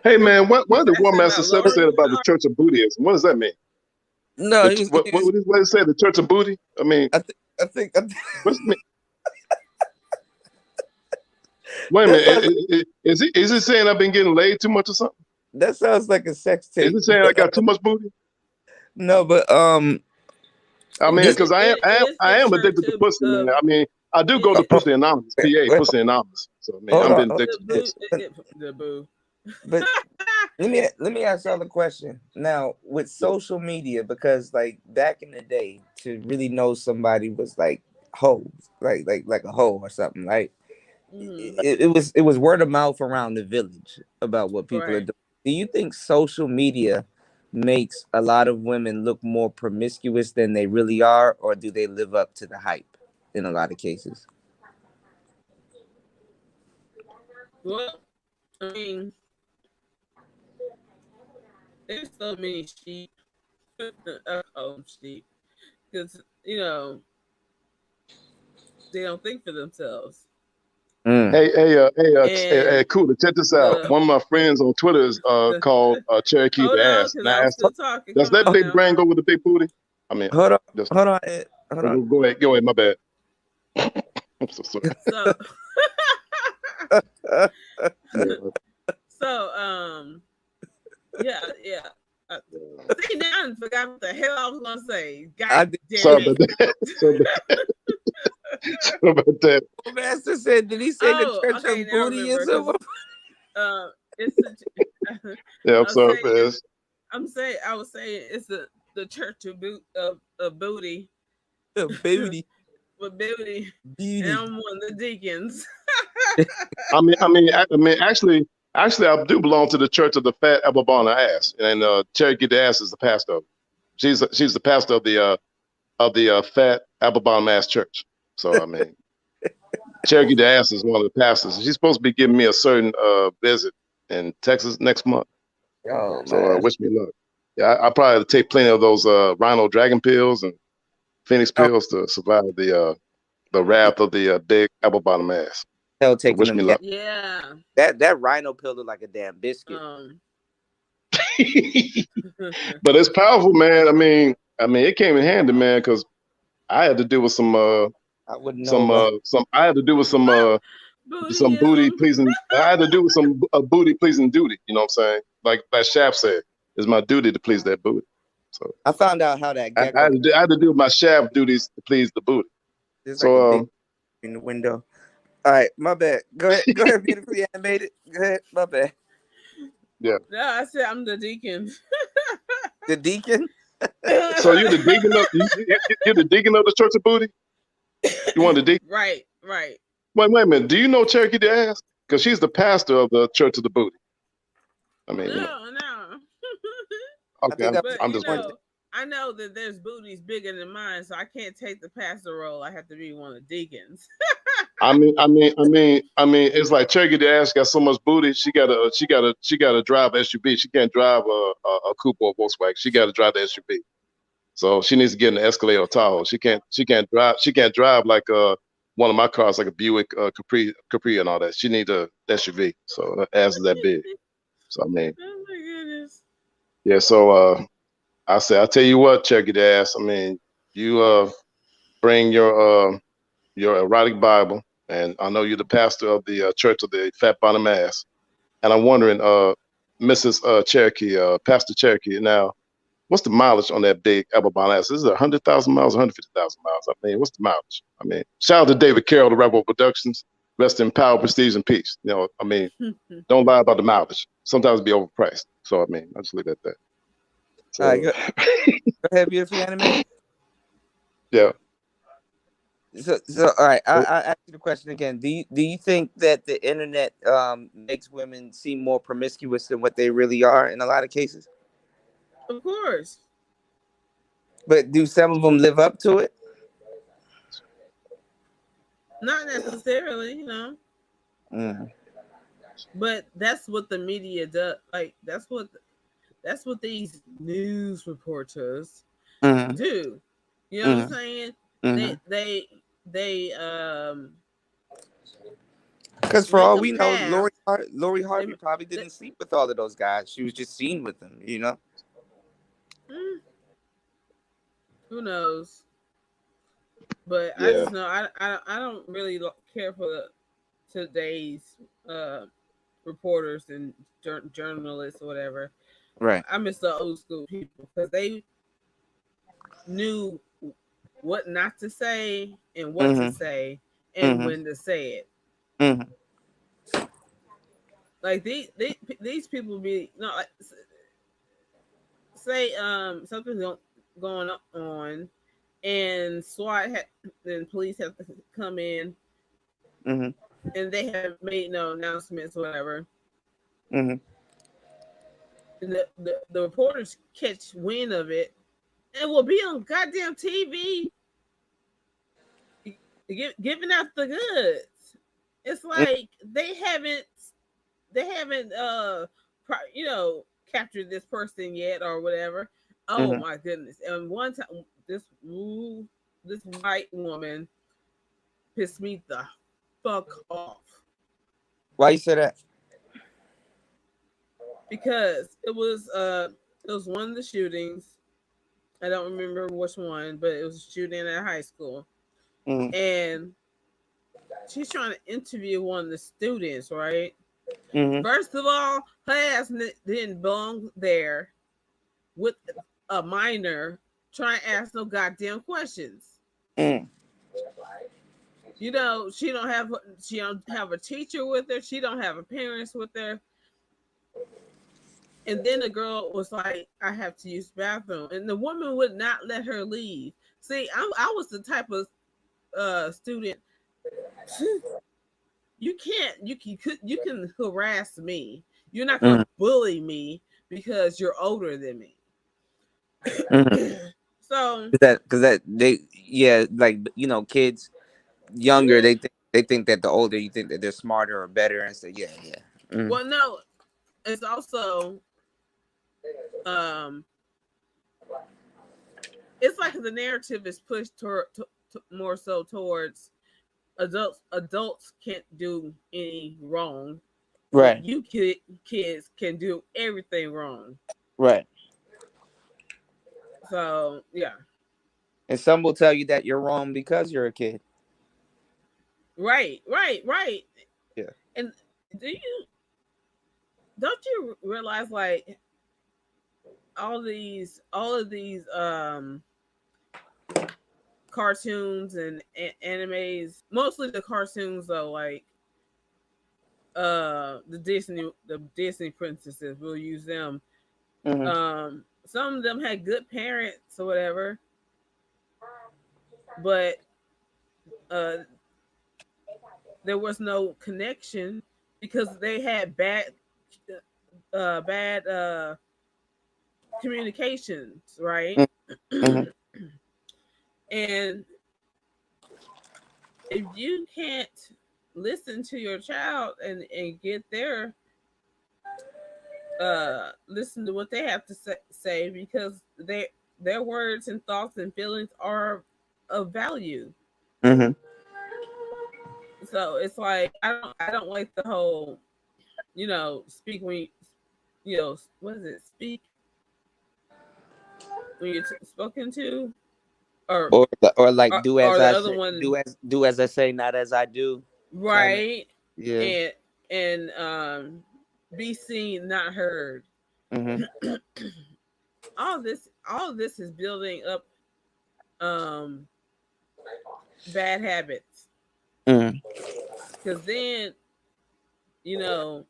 Hey man, what did War Master 7 say about the Church of Bootyism? What does that mean? No, what did he say? The Church of Booty? I mean, I think what's the mean? Wait a minute, is he saying I've been getting laid too much or something? That sounds like a sex tape. Is he saying I got too much booty? No, but I mean, because I am addicted to pussy, man. I mean, I do go to Pussy Anonymous, PA, Pussy Anonymous. So I mean, I've been addicted to pussy. The boo. But let me ask y'all a question now with social media, because like back in the day, to really know somebody was like hoes, like a hoe or something, right? It was word of mouth around the village about what people are doing. Do you think social media makes a lot of women look more promiscuous than they really are, or do they live up to the hype in a lot of cases? Well, I mean, there's so many sheep home sheep, because you know they don't think for themselves. Mm. Hey, And cool. Check this out. the One of my friends on Twitter is called Cherokee hold the on, Ass. because And I I'm asked her, still talking. does Come that on big now. brain go with the big booty? I mean, Hold on, just hold on, Ed. Hold on. go ahead, my bad. I'm so sorry. So Yeah. yeah. See, now I forgot what the hell I was gonna say. I God did- damn Sorry it. about that. Sorry about that. Master said, did he say the Oh, Church okay, of now I remember. Bootyism? 'Cause, it's the, Yeah, I'm I was sorry, saying, man. I was saying it's the church of booty Booty. with beauty, and Beauty. I'm one of the deacons. Actually, I do belong to the Church of the Fat Ababana Ass, and Cherokee the Ass is the pastor. She's the pastor of the Fat Ababana Ass Church. So I mean, Cherokee the Ass is one of the pastors. She's supposed to be giving me a certain visit in Texas next month. Oh, So man. wish me luck. Yeah, I probably have to take plenty of those Rhino Dragon pills and Phoenix Oh, pills to survive the wrath of the big apple bottom ass. hell, So taking wish them. me luck. Yeah. That rhino pill look like a damn biscuit. But it's powerful, man. I mean, it came in handy, man, because I had to deal with some I wouldn't know about. I had to do with some booty Bootyism. pleasing. I had to do with some booty pleasing duty. You know what I'm saying? Like Shaft said, it's my duty to please that booty. So I found out how that I gecko had to do with my Shaft duties to please the booty. is like a big in the window. All right, my bad. Go ahead, beautifully animated. Go ahead, my bad. Yeah. No, I said I'm the deacon. The deacon. So you're the deacon of you're the deacon of the Church of Booty. You want the deacon? Right. Wait a minute. Do you know Cherokee the Ass? Because she's the pastor of the Church of the Booty. I mean, No. Okay, I'm just know, I know that there's booties bigger than mine, so I can't take the pastor role. I have to be one of the deacons. I mean, it's like Cherokee the Ass got so much booty. She got to drive SUV. She can't drive a coupe or a Volkswagen. She got to drive the SUV. So she needs to get in the Escalade or Tahoe. She can't drive like one of my cars, like a Buick Capri and all that. She needs a SUV. So that ass is that big. So I mean, Oh my goodness. yeah. So I tell you what, Cherokee the Ass. I mean, you bring your erotic Bible, and I know you're the pastor of the Church of the Fat Bottom Ass. And I'm wondering, Mrs. Cherokee, Pastor Cherokee, now, what's the mileage on that big apple bottom ass? Is it 100,000 miles, 150,000 miles? I mean, what's the mileage? I mean, shout out to David Carroll, the Rebel Productions. Rest in power, prestige, and peace. You know, I mean, don't lie about the mileage. Sometimes it be overpriced. So I mean, I just leave it at that. So, All right, go ahead, beautifully animated. Yeah. So all right, I ask you the question again. Do you think that the internet makes women seem more promiscuous than what they really are in a lot of cases? Of course. But do some of them live up to it? Not necessarily, you know. Mm. But that's what the media does. Like that's what these news reporters do. You know what I'm saying? They because for all we know, pass. Lori Harvey probably didn't sleep with all of those guys. She was just seen with them, you know. Who knows? But Yeah. I just know I don't really care for today's reporters and journalists or whatever. Right. I miss the old school people because they knew what not to say and what to say and when to say it. Like these people be like, say something's going on and SWAT and police have to come in and they have made no announcements or whatever. And the reporters catch wind of it and will be on goddamn TV giving out the goods. It's like they haven't captured this person yet or whatever. Oh my goodness! And one time, this white woman pissed me the fuck off. Why you say that? Because it was one of the shootings. I don't remember which one, but it was a shooting at high school. And she's trying to interview one of the students, right? First of all, her ass didn't belong there with a minor trying to ask no goddamn questions. You know, she don't have a teacher with her. She don't have her parents with her. And then the girl was like, I have to use the bathroom. And the woman would not let her leave. See, I was the type of student. You can harass me. You're not going to bully me because you're older than me. So because like, you know, kids younger, they think that the older you think that they're smarter or better, and say Well, no, it's also it's like the narrative is pushed more so towards adults can't do any wrong, right? You kids can do everything wrong, right? So yeah, and some will tell you that you're wrong because you're a kid. Right. Yeah. And don't you realize, like, all of these cartoons and animes, mostly the cartoons though, like the Disney princesses, we'll use them. Some of them had good parents or whatever, but there was no connection because they had bad communications, right? And if you can't listen to your child and get their listen to what they have to say, because their words and thoughts and feelings are of value. So it's like I don't like the whole, you know, speak when what is it? Speak when you're spoken to, or like do as the I other say, one, do as I say, not as I do. Right. Yeah. And be seen, not heard. All this is building up bad habits. Because then, you know,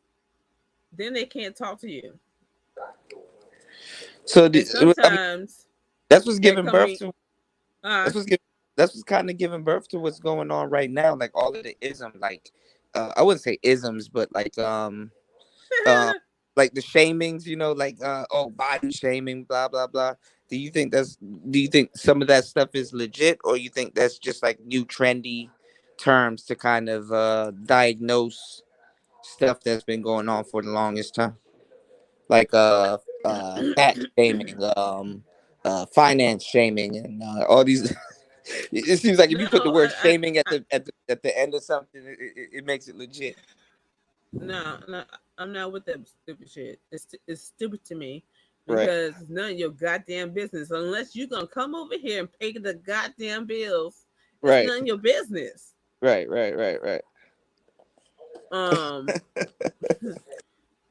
then they can't talk to you. So sometimes that's what's giving birth to. That's what's kind of giving birth to what's going on right now. Like all of the isms, like I wouldn't say isms, but like like the shamings, you know, like body shaming, blah blah blah. Do you think some of that stuff is legit, or you think that's just like new trendy terms to kind of diagnose stuff that's been going on for the longest time, like fat shaming, finance shaming, and all these? It seems like if you put the word shaming at the end of something, it makes it legit. No, I'm not with that stupid shit. It's stupid to me because it's none of your goddamn business unless you're gonna come over here and pay the goddamn bills. It's none of your business. Right.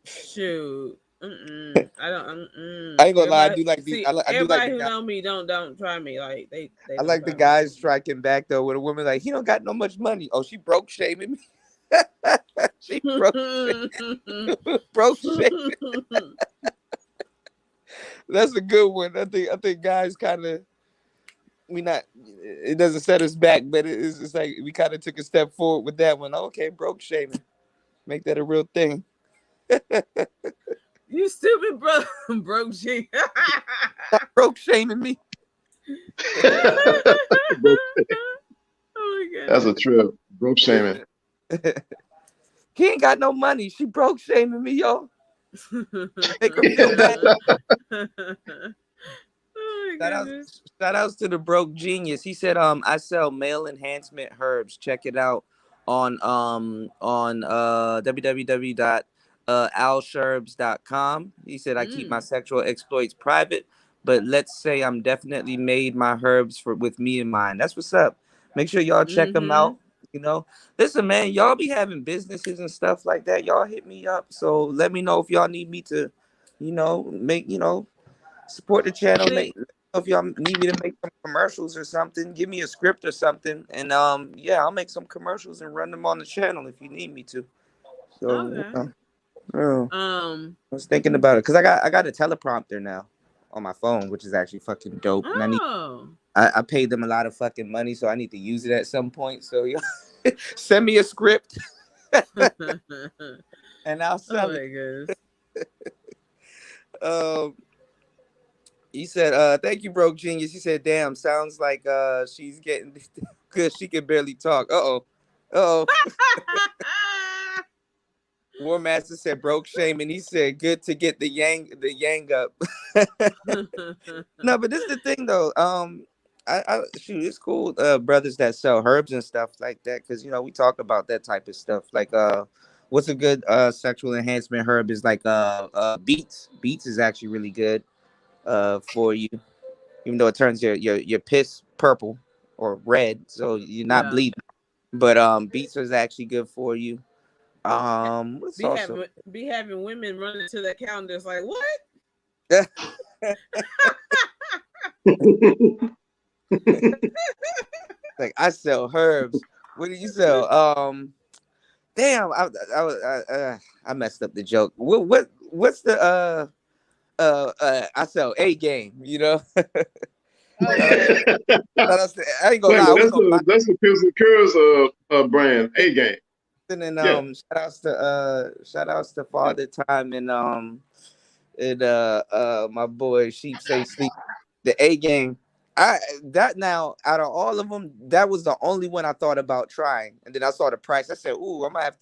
Shoot. I ain't gonna lie. I do like these. Everybody who know me don't try me. Like they I like the guys striking back though with a woman like he don't got no much money. Oh, she broke shaming me. She broke shaming. That's a good one. I think guys kind of it doesn't set us back, but it's like we kind of took a step forward with that one. Okay, broke shaming, make that a real thing. You stupid broke shaming. Stop broke shaming me. Oh my God. That's a trip. Broke shaming. He ain't got no money. She broke shaming me, yo. Make her feel bad. Oh my Shout out, goodness. shout outs to the broke genius. He said, I sell male enhancement herbs. Check it out on www.alsherbs.com. He said I keep my sexual exploits private, but let's say I'm definitely made my herbs for with me in mind. That's what's up. Make sure y'all check them out. You know, listen, man, y'all be having businesses and stuff like that. Y'all hit me up. So let me know if y'all need me to, support the channel. If y'all need me to make some commercials or something, give me a script or something, and yeah, I'll make some commercials and run them on the channel if you need me to. So I was thinking about it because I got a teleprompter now on my phone, which is actually fucking dope. And I paid them a lot of fucking money, so I need to use it at some point. So y'all send me a script and I'll sell it. He said, thank you, broke genius. He said, damn, sounds like she's getting good. She can barely talk. War Master said broke shame, and he said good to get the yang up. No, but this is the thing though. I shoot, it's cool, brothers that sell herbs and stuff like that, because we talk about that type of stuff. Like what's a good sexual enhancement herb is like beets. Beets is actually really good for you, even though it turns your piss purple or red, so you're not bleeding. But beets is actually good for you. Be having women running to the calendars like, what? Like, I sell herbs. What do you sell? Damn, I messed up the joke. What's the I sell A game, I ain't gonna lie. That's a Pearson Curls brand, A game. And then shout outs to Father Time and my boy Sheep Say Sleep, the A game. Now out of all of them, that was the only one I thought about trying. And then I saw the price. I said, "Ooh, I'm gonna have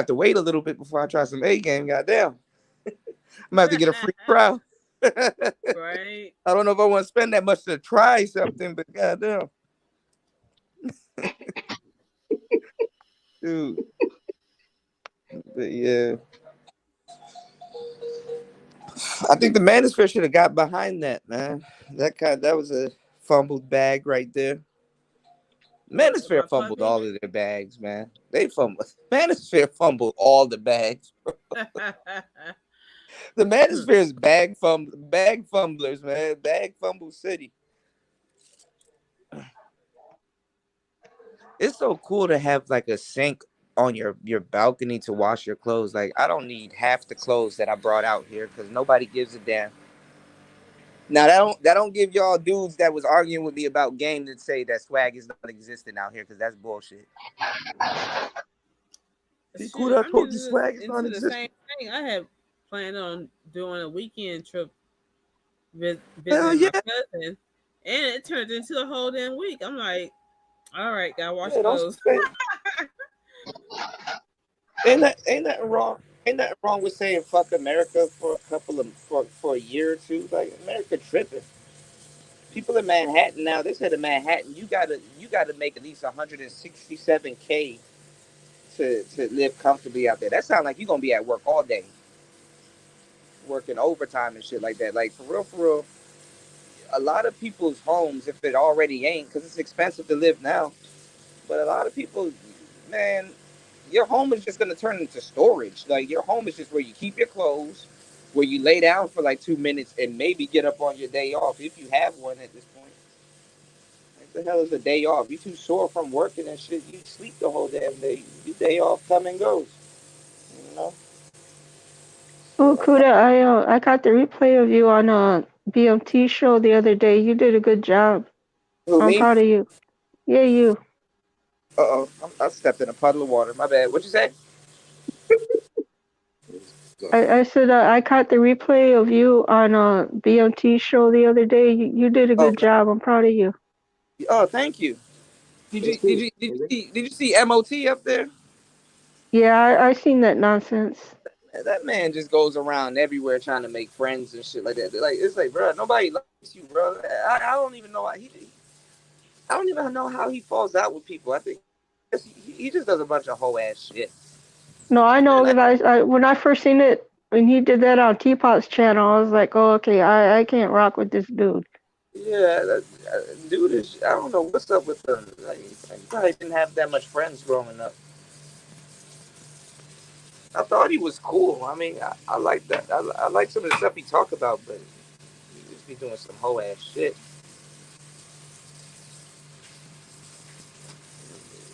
to wait a little bit before I try some A game." Goddamn, I'm gonna have to get a free trial. Right. I don't know if I want to spend that much to try something, but goddamn, dude. But yeah, I think the Manosphere should have got behind that, man. That was a fumbled bag right there. Manosphere fumbled all of their bags, man. They fumbled. Manosphere fumbled all the bags, bro. The Manosphere is bag fumblers, man. Bag fumble city. It's so cool to have like a sink on your balcony to wash your clothes. Like, I don't need half the clothes that I brought out here because nobody gives a damn. Now that don't give y'all dudes that was arguing with me about game that say that swag is not existing out here, because that's bullshit. It's cool that I told you swag is not existing. The same thing. I have planned on doing a weekend trip with my cousin, and it turned into a whole damn week. I'm like, all right, gotta wash clothes. Ain't nothing wrong. Ain't nothing wrong with saying fuck America for a year or two. Like, America tripping. People in Manhattan now, they said in Manhattan, you gotta make at least 167K to live comfortably out there. That sounds like you're gonna be at work all day, working overtime and shit like that. Like, for real, a lot of people's homes, if it already ain't, because it's expensive to live now, but a lot of people, man, your home is just going to turn into storage. Like, your home is just where you keep your clothes, where you lay down for like 2 minutes and maybe get up on your day off, if you have one at this point. What the hell is a day off? You too sore from working and shit, you sleep the whole damn day. Your day off come and goes, Oh, Kuda, I got the replay of you on a BMT show the other day. You did a good job. I'm proud of you. Yeah, you. I stepped in a puddle of water. My bad. What'd you say? I said I caught the replay of you on a BMT show the other day. You did a good job. I'm proud of you. Oh, thank you. Did you see MOT up there? Yeah, I seen that nonsense. That man just goes around everywhere trying to make friends and shit like that. Like it's like, bro, nobody likes you, bro. I don't even know why I don't even know how he falls out with people. I think he just does a bunch of whole ass shit. No, I know Like, that I when I first seen it when he did that on Teapot's channel, I was like, oh, okay, I can't rock with this dude. yeah, dude is. I don't know what's up with him. Like, he probably didn't have that much friends growing up. I thought he was cool. I mean, I like that. I like some of the stuff he talk about, but he just be doing some whole ass shit.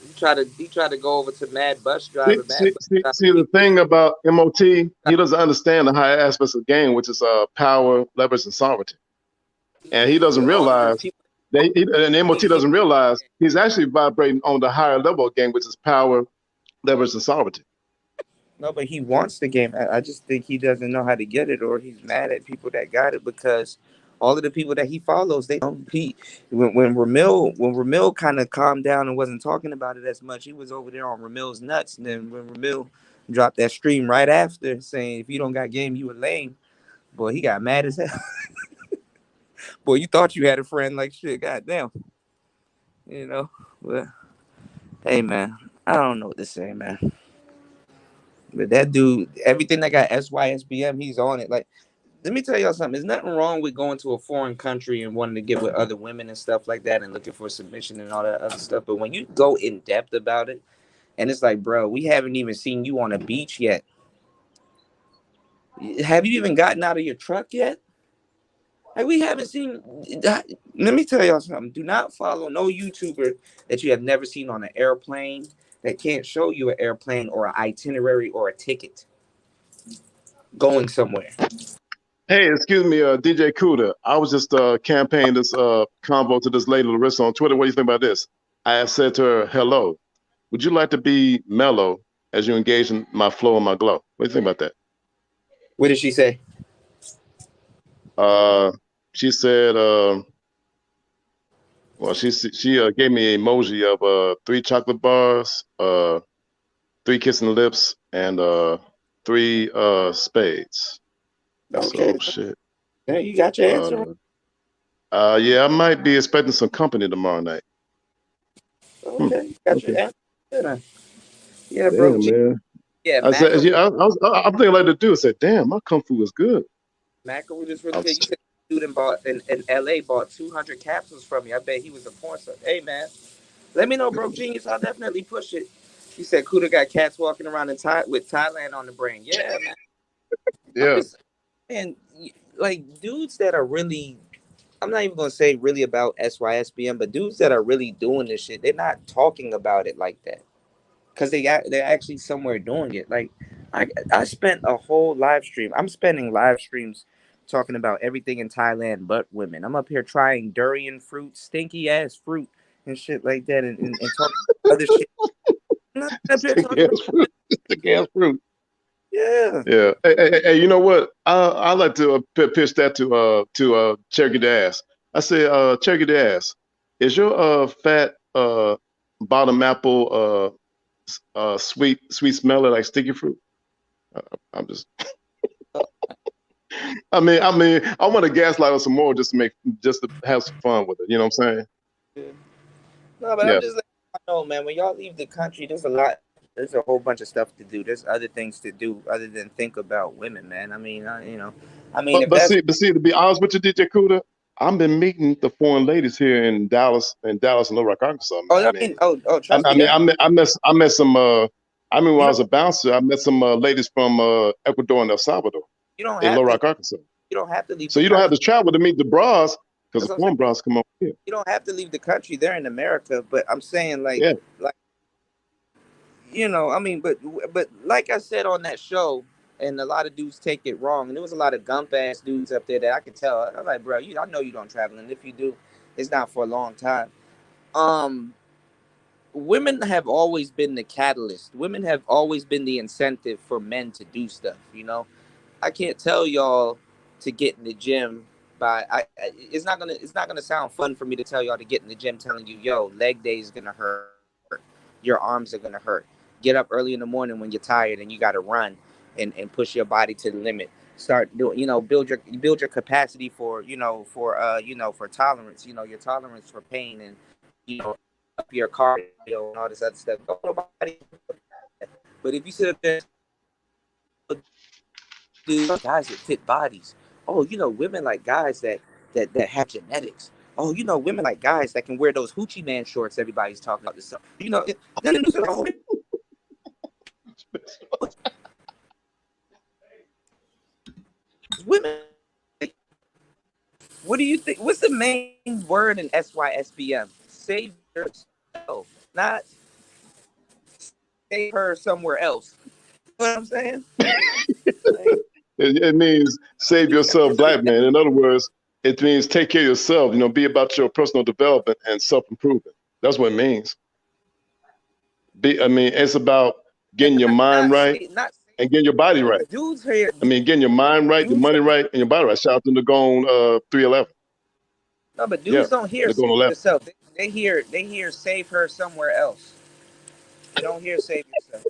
He tried to go over to Mad Bus Driver. See, the thing about MOT, he doesn't understand the higher aspects of the game, which is power, leverage, and sovereignty. And he doesn't realize and MOT doesn't realize he's actually vibrating on the higher level of game, which is power, leverage, and sovereignty. No, but he wants the game. I just think he doesn't know how to get it, or he's mad at people that got it because all of the people that he follows, they don't. When Ramil kind of calmed down and wasn't talking about it as much, he was over there on Ramil's nuts. And then when Ramil dropped that stream right after saying, "If you don't got game, you a lame," boy, he got mad as hell. Boy, you thought you had a friend like shit. Goddamn. You know, but hey, man, I don't know what to say, man. But that dude, everything that got SYSBM, he's on it. Like, let me tell y'all something. There's nothing wrong with going to a foreign country and wanting to get with other women and stuff like that and looking for submission and all that other stuff. But when you go in depth about it, and it's like, bro, we haven't even seen you on a beach yet. Have you even gotten out of your truck yet? Like, we haven't seen. Let me tell y'all something. Do not follow no YouTuber that you have never seen on an airplane, that can't show you an airplane or an itinerary or a ticket going somewhere. Hey, excuse me, DJ Kuda. I was just campaigning this convo to this lady Larissa on Twitter. What do you think about this? I have said to her, hello, would you like to be mellow as you engage in my flow and my glow? What do you think about that? What did she say? She said, well, she gave me an emoji of 3 chocolate bars, 3 kissing lips, and 3 spades. Okay. So shit. Yeah, you got your answer. Yeah, I might be expecting some company tomorrow night. Okay, you got your answer. Yeah, damn, bro. Man. Yeah, I said, yeah, I'm thinking like the dude said, damn, my kung fu is good. Macca just really good. You said the student bought in LA bought 200 capsules from me. I bet he was a porn star. Hey man, let me know, bro. Genius, I'll definitely push it. He said Kuda got cats walking around with Thailand on the brain. Yeah, man. Yeah. And like dudes that are really, I'm not even gonna say really about SYSBM, but dudes that are really doing this shit, they're not talking about it like that. Cause they're actually somewhere doing it. Like I spent a whole live stream. I'm spending live streams talking about everything in Thailand but women. I'm up here trying durian fruit, stinky ass fruit and shit like that, and talking other shit. The gas fruit. Yeah. Yeah. Hey, you know what? I like to pitch that to Cherokee Dash. I say, Cherokee Dash, is your fat bottom apple sweet smelling like sticky fruit? I'm just. I mean, I want to gaslight her some more just to have some fun with it. You know what I'm saying? Yeah. No, but I'm just like, I know, man. When y'all leave the country, there's a whole bunch of stuff to do. There's other things to do other than think about women, man. I mean, but see, to be honest with you, DJ Kuda, I've been meeting the foreign ladies here in Dallas and Little Rock, Arkansas. Man. Trust me. I met some. When I was a bouncer, I met some ladies from Ecuador and El Salvador. You don't in have Little Rock, Arkansas. You don't have to leave. So you don't have to travel to meet the bras because the foreign bras come over here. You don't have to leave the country. They're in America, but I'm saying like you know, I mean, but like I said on that show, and a lot of dudes take it wrong, and there was a lot of gump ass dudes up there that I could tell. I'm like, bro, I know you don't travel, and if you do, it's not for a long time. Women have always been the catalyst. Women have always been the incentive for men to do stuff. You know, I can't tell y'all to get in the gym. It's not gonna sound fun for me to tell y'all to get in the gym, telling you, yo, leg day is gonna hurt, your arms are gonna hurt. Get up early in the morning when you're tired and you gotta run. and push your body to the limit. Start doing, build your capacity for, for tolerance, your tolerance for pain, and up your cardio and all this other stuff. Don't nobody. But if you sit up there, dude, guys with fit bodies. Oh, women like guys that have genetics. Oh, women like guys that can wear those hoochie man shorts. Everybody's talking about this stuff. Women. What do you think? What's the main word in SYSBM? Save yourself, not save her somewhere else. You know what I'm saying? It means save yourself, black man. In other words, it means take care of yourself. Be about your personal development and self-improvement. That's what it means. It's about getting your mind right and getting your body right. Dudes here. Getting your mind right, your money right, and your body right. Shout out to Nagone 311. No, but dudes don't hear save yourself. They hear save her somewhere else. They don't hear save yourself.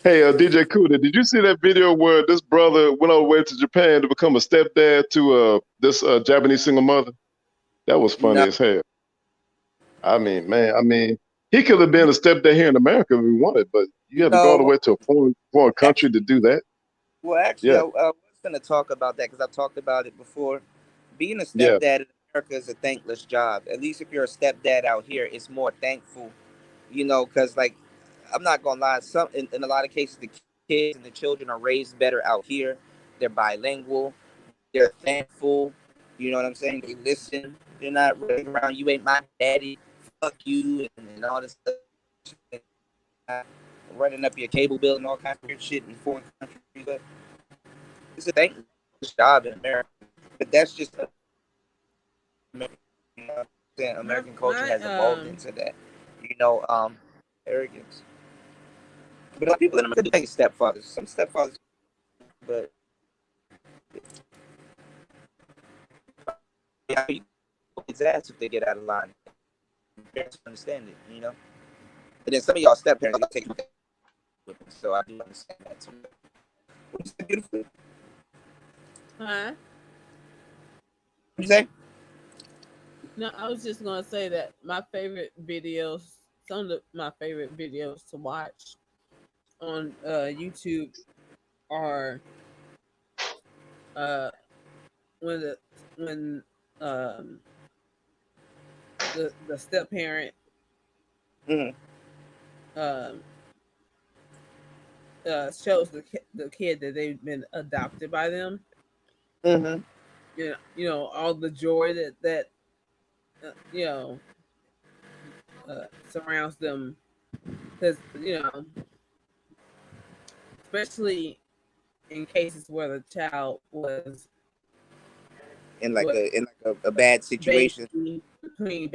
Hey, DJ Kuda, did you see that video where this brother went all the way to Japan to become a stepdad to this Japanese single mother? That was funny as hell. Man, he could have been a stepdad here in America if he wanted, but you have to go all the way to a foreign country to do that. Well, actually, I was going to talk about that because I've talked about it before. Being a stepdad in America is a thankless job. At least if you're a stepdad out here, it's more thankful, because I'm not gonna lie. In a lot of cases, the kids and the children are raised better out here. They're bilingual. They're thankful. You know what I'm saying? They listen. They're not running around. You ain't my daddy. Fuck you and all this stuff. Running up your cable bill and all kinds of weird shit in foreign countries. But it's a thankless job in America. But that's just American culture has evolved into that. Arrogance. But a lot of people in America do think stepfathers. Some stepfathers, but it's ass if they get out of line. Parents understand it, But then some of y'all step parents take with them, so I do understand that too. What's the beautiful? Huh? What you say? No, I was just gonna say that my favorite videos, some of my favorite videos to watch on YouTube are when the step parent shows the kid that they've been adopted by them. All the joy that surrounds them, because especially in cases where the child was in a bad situation between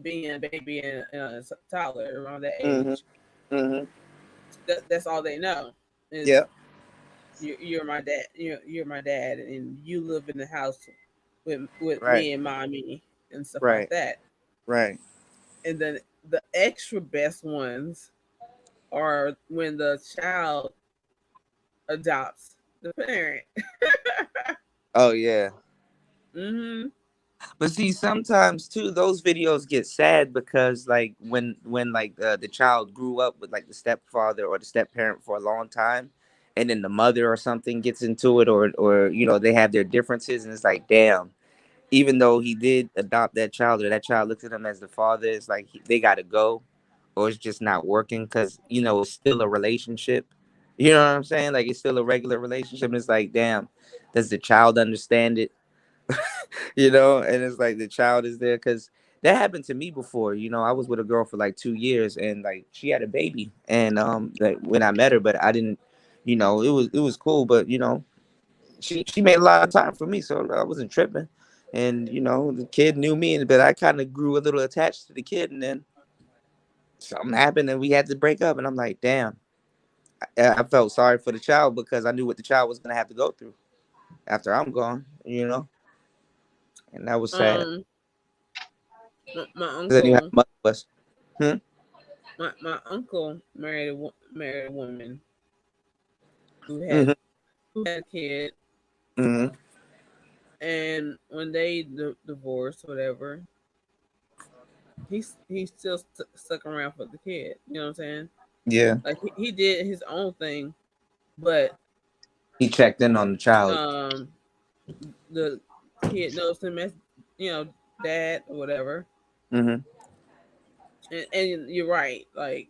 being a baby and a toddler around that age. That's all they know. You're my dad. You're my dad, and you live in the house with me and mommy and stuff like that. Right. And then the extra best ones are when the child adopts the parent. Oh yeah. But see, sometimes too, those videos get sad because when the child grew up with the stepfather or the step parent for a long time, and then the mother or something gets into it, or they have their differences, and it's like, damn, even though he did adopt that child, or that child looks at him as the father, it's like they got to go, or it's just not working because it's still a relationship. You know what I'm saying? It's still a regular relationship. And it's like, damn, does the child understand it? And it's like the child is there because that happened to me before. I was with a girl for 2 years, and she had a baby, and when I met her, but I didn't, it was cool, but she made a lot of time for me, so I wasn't tripping, and the kid knew me, but I kind of grew a little attached to the kid, and then something happened, and we had to break up, and I'm like, damn, I felt sorry for the child because I knew what the child was gonna have to go through after I'm gone, and that was sad. My uncle. My uncle married a woman Mhm. who had a kid, Mhm. and when they divorced, whatever, he still stuck around for the kid. You know what I'm saying? Yeah. Like he did his own thing, but He checked in on the child. um, the kid knows him as dad or whatever. Mhm. And you're right, like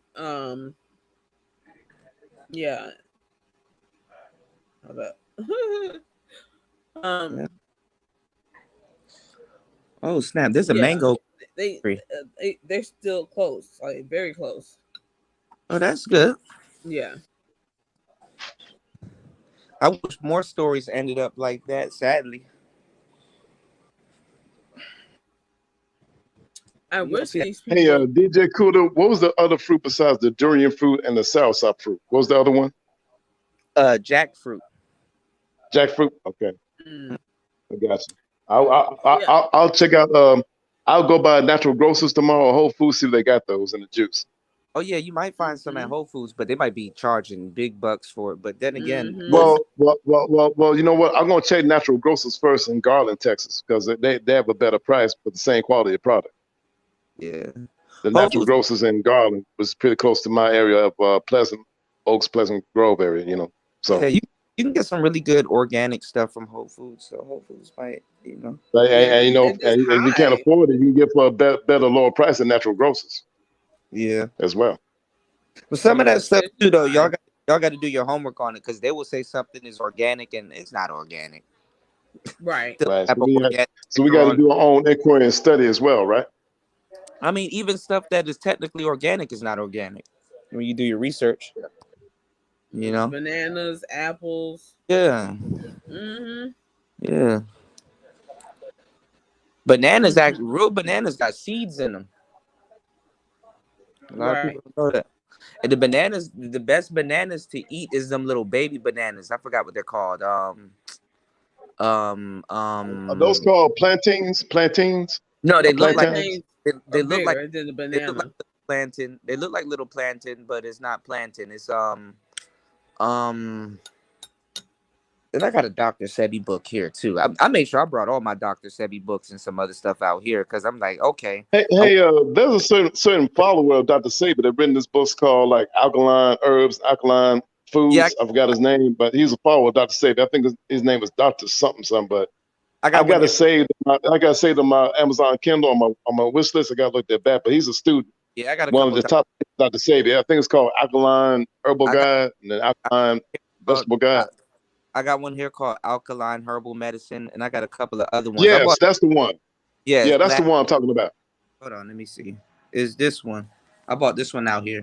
yeah. Hold up. Yeah. um, Oh snap! There's a yeah, mango they tree. they're still close, like very close. Oh, that's good. Yeah. I wish more stories ended up like that. Sadly, I you don't wish see that. these Hey, people. DJ Kuda, what was the other fruit besides the durian fruit and the soursop fruit? What was the other one? Jackfruit. Jackfruit. Okay, Mm, I got you. I'll, yeah. I'll check out. I'll go by Natural Grocers tomorrow or Whole Foods, see if they got those in the juice. Oh yeah, you might find some at Mm-hmm. Whole Foods, but they might be charging big bucks for it. But then again, Mm-hmm. most Well. You know what? I'm gonna check Natural Grocers first in Garland, Texas, because they have a better price but the same quality of product. yeah, The Whole Natural Foods. Grocers in Garland was pretty close to my area of Pleasant Oaks, Pleasant Grove area. Yeah, So you can get some really good organic stuff from Whole Foods. So Whole Foods might, Yeah, they're just and if you can't high. afford it, you can get for a better lower price than Natural Grocers yeah. as well. But some of Yeah, that stuff they're too, just though, high. y'all got to do your homework on it because they will say something is organic and it's not organic. Right. Still Right. have So an organic we sticker got to on. do our own inquiry and study as well, right? I mean, even stuff that is technically organic is not organic when you do your research. You know. Bananas, apples. Yeah. Mm-hmm. Yeah. Bananas, actually, real bananas got seeds in them. A lot of Right. people don't know that. And the best bananas to eat is them little baby bananas. I forgot what they're called. Um, Are those um. called plantains? Plantains? No, Or they look like plantains? Plantains are they look like bigger than the they look like banana. little plantain. They look like little plantain, but it's not plantain. It's um. And I got a Dr. Sebi book here too. I made sure I brought all my Dr. Sebi books and some other stuff out here because I'm like, okay, Hey, there's a certain follower of Dr. Saber that written this book called like Alkaline Herbs, Alkaline yeah, Foods. I forgot his name, but he's a follower of Dr. Saber. I think his name is Dr. something something. But I I got one gotta here. say, I gotta say to my Amazon Kindle on my wish list. I gotta look at that. But he's a student. Yeah, I got a One of couple. the top Dr. Saber. I think it's called Alkaline Herbal I got Guide and then I Alkaline got, Vegetable Guide. I got one here called Alkaline Herbal Medicine, and I got a couple of other ones. I Yes, bought. that's the one. Yeah, Yeah, it's that's the black. one I'm talking about. Hold on, let me see. Is this one? I bought this one out here.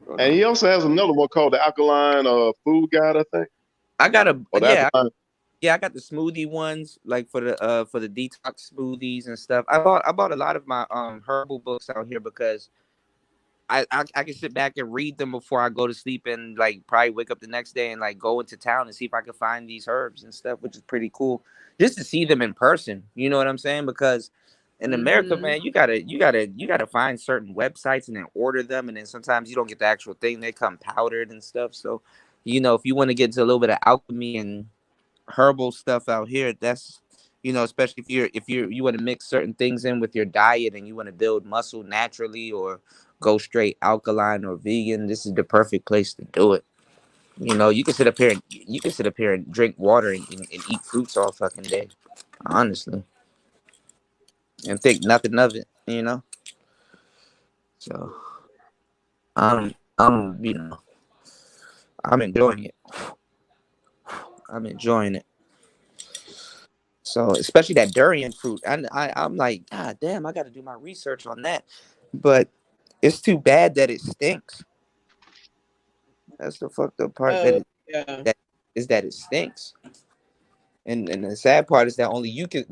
Hold And he on. also has another one called the Alkaline Food Guide, I think, I got a or the yeah. Alkaline. Yeah, I got the smoothie ones, like for the detox smoothies and stuff. I bought a lot of my herbal books out here because I can sit back and read them before I go to sleep and like probably wake up the next day and like go into town and see if I can find these herbs and stuff, which is pretty cool. Just to see them in person, you know what I'm saying? Because in America, Mm-hmm. man, you gotta find certain websites and then order them, and then sometimes you don't get the actual thing; they come powdered and stuff. So, if you want to get into a little bit of alchemy and herbal stuff out here, that's especially if you want to mix certain things in with your diet and you want to build muscle naturally or go straight alkaline or vegan, this is the perfect place to do it. You can sit up here and drink water and eat fruits all fucking day, honestly, and think nothing of it. So I'm I'm enjoying it. I'm enjoying it. So especially that durian fruit, I'm like, God damn, I got to do my research on that. But it's too bad that it stinks. That's the fucked up part. Oh yeah. That it stinks. And the sad part is that only you can,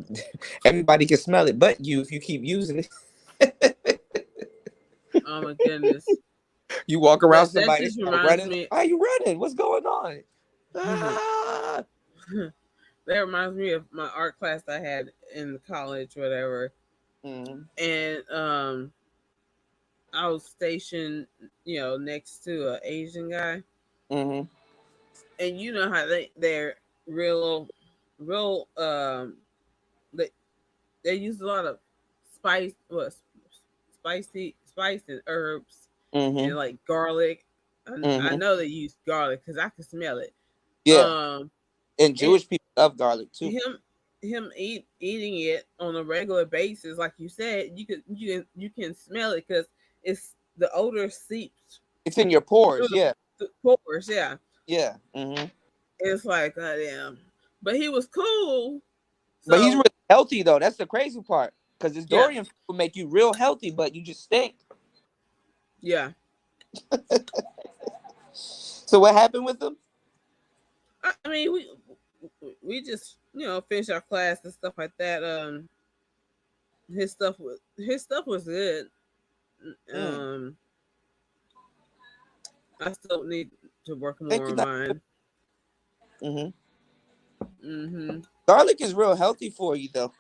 everybody can smell it, but you if you keep using it. Oh my goodness. You walk around That somebody just start reminds running. me. Why are you running? What's going on? Ah! That reminds me of my art class I had in college, whatever. Mm-hmm. And I was stationed, next to an Asian guy, Mm-hmm. And you know how they're real they they use a lot of spice and herbs Mm-hmm. and like garlic. I Mm-hmm. know they use garlic because I can smell it. Yeah. And And Jewish people love garlic too. eating it on a regular basis, like you said, you can smell it because it's the odor seeps It's in your pores. through Yeah. the pores. Yeah, Yeah. Mm-hmm. it's like damn. But he was cool. But he's So really healthy though. That's the crazy part. Because this yeah, Dorian food will make you real healthy, but you just stink. yeah. So what happened with him? I mean, we just finished our class and stuff like that. His stuff was good. I still need to work more on mine. Mm-hmm. Garlic is real healthy for you though.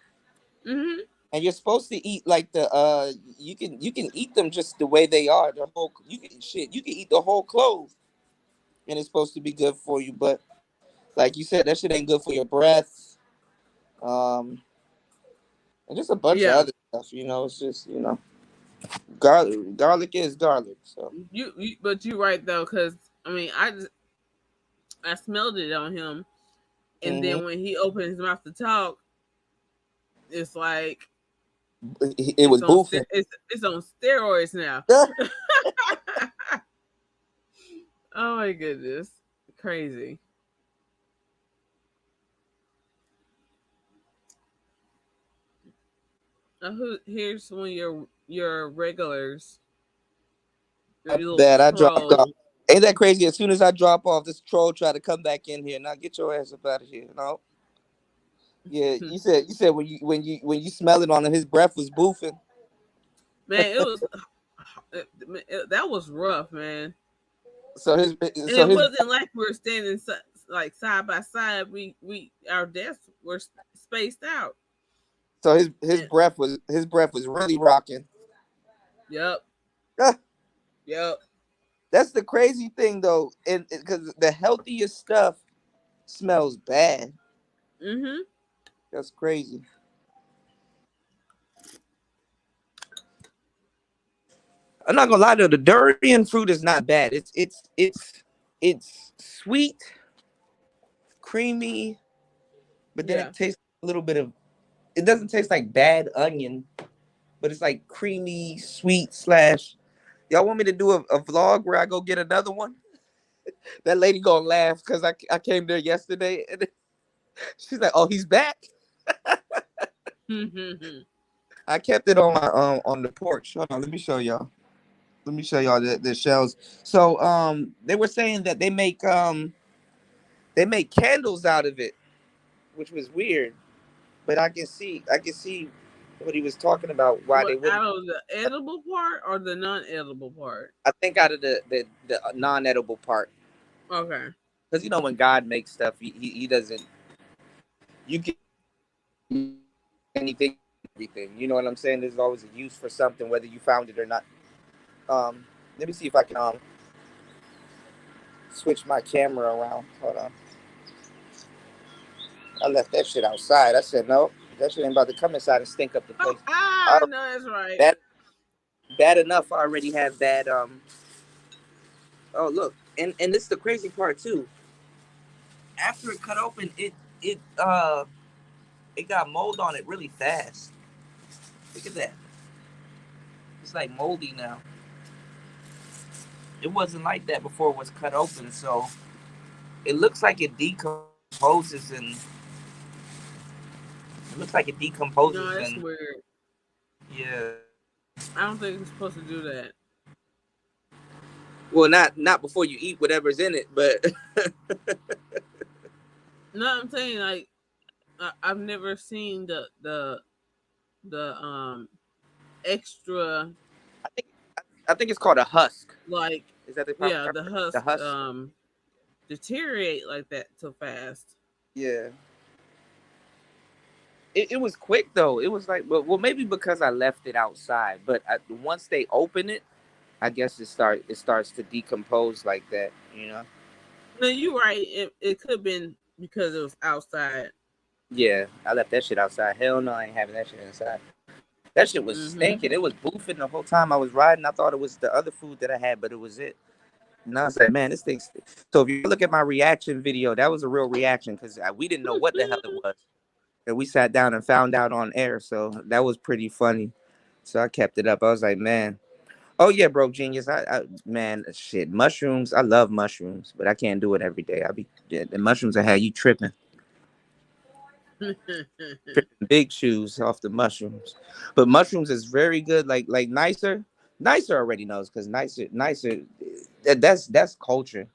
Mm-hmm. And you're supposed to eat like the you can eat them just the way they are. The whole you can eat the whole clove, and it's supposed to be good for you. But like you said, that shit ain't good for your breath. And just a bunch of other stuff. It's just garlic is garlic. So but you're right though, because I mean I smelled it on him, and then when he opened his mouth to talk, it's like it was boofing. It's on steroids now. Oh my goodness, crazy. Here's one of your regulars. That I dropped off. Ain't that crazy? As soon as I drop off, this troll try to come back in here. Now get your ass up out of here. No. Yeah, you said when you smell it on him, his breath was boofing. Man, it was that was rough, man. It wasn't like we were standing like side by side. Our desks were spaced out. So his breath was really rocking. Yep. Yep. That's the crazy thing though, and because the healthiest stuff smells bad. Mm-hmm. That's crazy. I'm not gonna lie though, the durian fruit is not bad. It's sweet, creamy, but then it tastes a little bit of. It doesn't taste like bad onion, but it's like creamy, sweet / Y'all want me to do a vlog where I go get another one? That lady gonna laugh because I came there yesterday and she's like, "Oh, he's back." I kept it on my on the porch. Hold on, let me show y'all. Let me show y'all the shells. So they were saying that they make candles out of it, which was weird. But I can see what he was talking about. Why they wouldn't. Out of the edible part or the non-edible part? I think out of the non-edible part. Okay. Because when God makes stuff, he doesn't. You can anything, everything. You know what I'm saying? There's always a use for something, whether you found it or not. Let me see if I can switch my camera around. Hold on. I left that shit outside. I said no. That shit ain't about to come inside and stink up the place. No, that's right. Bad enough. I already have that. Oh look, and this is the crazy part too. After it cut open, it got mold on it really fast. Look at that. It's like moldy now. It wasn't like that before it was cut open, so it looks like it decomposes and. It looks like it decomposes. No, that's weird. Yeah. I don't think it's supposed to do that. Well, not before you eat whatever's in it, but. No, I'm saying like I've never seen the extra. I think it's called a husk. Like is that the husk? The husk deteriorate like that so fast. Yeah. It was quick though. It was like well maybe because I left it outside, but once they open it, I guess it starts to decompose like that. No, you're right. It could have been because it was outside. Yeah, I left that shit outside. Hell no, I ain't having that shit inside. That shit was stinking. It was boofing the whole time I was riding. I thought it was the other food that I had, but it was it. And I was like, man, this thing. So if you look at my reaction video, that was a real reaction because we didn't know what the hell it was. And we sat down and found out on air. So that was pretty funny. So I kept it up. I was like, man. Oh yeah, Broke Genius. Man, shit. Mushrooms. I love mushrooms, but I can't do it every day. The mushrooms I had you tripping. Big shoes off the mushrooms. But mushrooms is very good. Like nicer. Nicer already knows because nicer that's culture.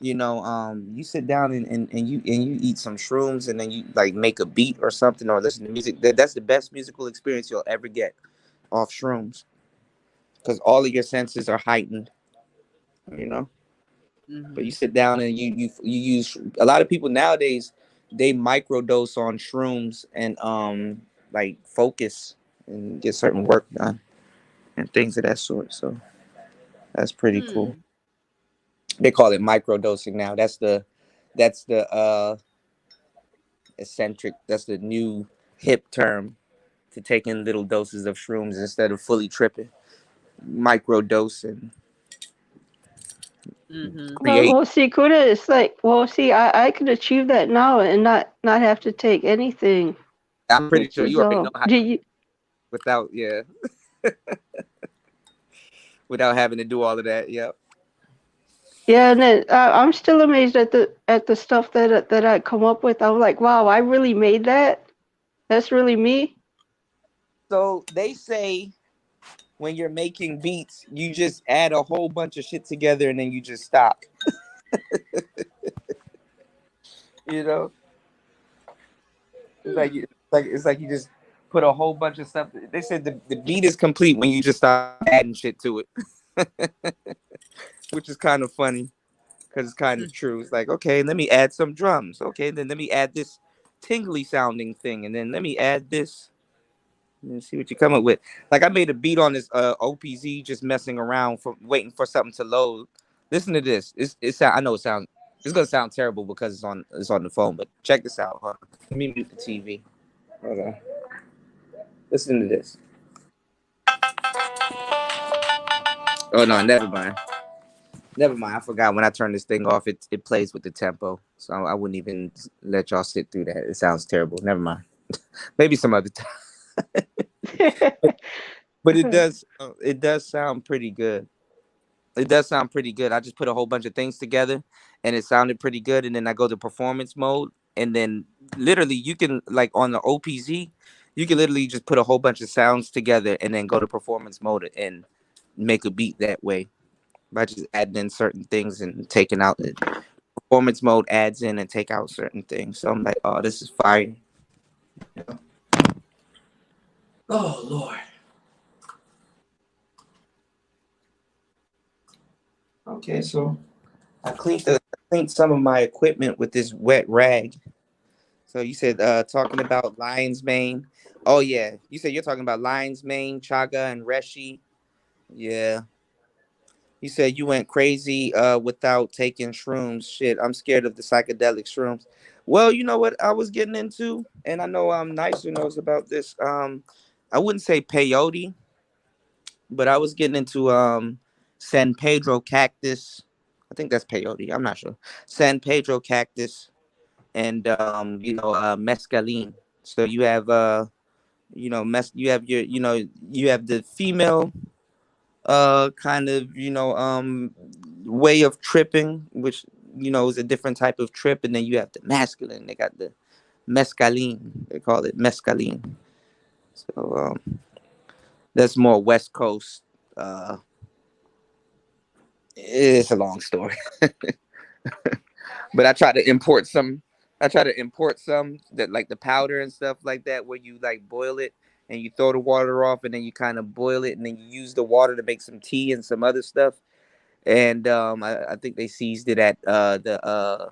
You know, you sit down and you eat some shrooms and then you like make a beat or something or listen to music. That's the best musical experience you'll ever get off shrooms. Because all of your senses are heightened, you know. But you sit down and you use a lot of people nowadays. They microdose on shrooms and like focus and get certain work done and things of that sort. So that's pretty cool. They call it microdosing now. That's the eccentric. That's the new hip term to taking little doses of shrooms instead of fully tripping. Microdosing. Well, see, Kuda, it's like, well, see, I could achieve that now and not have to take anything. I'm pretty sure you already know how. Without without having to do all of that. Yep. Yeah, and then I'm still amazed at the stuff that I come up with. I'm like, wow, I really made that. That's really me. So they say when you're making beats, you just add a whole bunch of shit together and then you just stop. You know, it's like you just put a whole bunch of stuff. They said the beat is complete when you just start adding shit to it, which is kind of funny because it's kind of true. It's like, okay, let me add some drums. Okay, then let me add this tingly sounding thing, and then let me add this. Let's see what you come up with. Like I made a beat on this OPZ just messing around for waiting for something to load. Listen to this. I know it's gonna sound terrible because it's on the phone, but check this out. Huh? Let me mute the TV. Hold on. Listen to this. Oh no, never mind. Never mind. I forgot when I turn this thing off, it plays with the tempo. So I wouldn't even let y'all sit through that. It sounds terrible. Never mind. Maybe some other time. But it does sound pretty good. It does sound pretty good. I just put a whole bunch of things together and it sounded pretty good. And then I go to performance mode. And then literally you can, like on the OPZ, you can literally just put a whole bunch of sounds together and then go to performance mode and make a beat that way by just adding in certain things and taking out the performance mode adds in and take out certain things. So I'm like, oh, this is fire. Yeah. Oh Lord. Okay, so I cleaned some of my equipment with this wet rag. So you said talking about lion's mane. Oh yeah, you said you're talking about lion's mane, chaga, and reishi. Yeah. You said you went crazy without taking shrooms. Shit, I'm scared of the psychedelic shrooms. Well, you know what I was getting into, and I know Nicer knows about this. I wouldn't say peyote, but I was getting into San Pedro cactus. I think that's peyote. I'm not sure. San Pedro cactus and mescaline. So you have you have the female kind of way of tripping, which is a different type of trip, and then you have the masculine. They got the mescaline. They call it mescaline. So that's more West Coast. It's a long story, but I try to import some that like the powder and stuff like that, where you like boil it and you throw the water off, and then you kind of boil it, and then you use the water to make some tea and some other stuff. And I think they seized it at the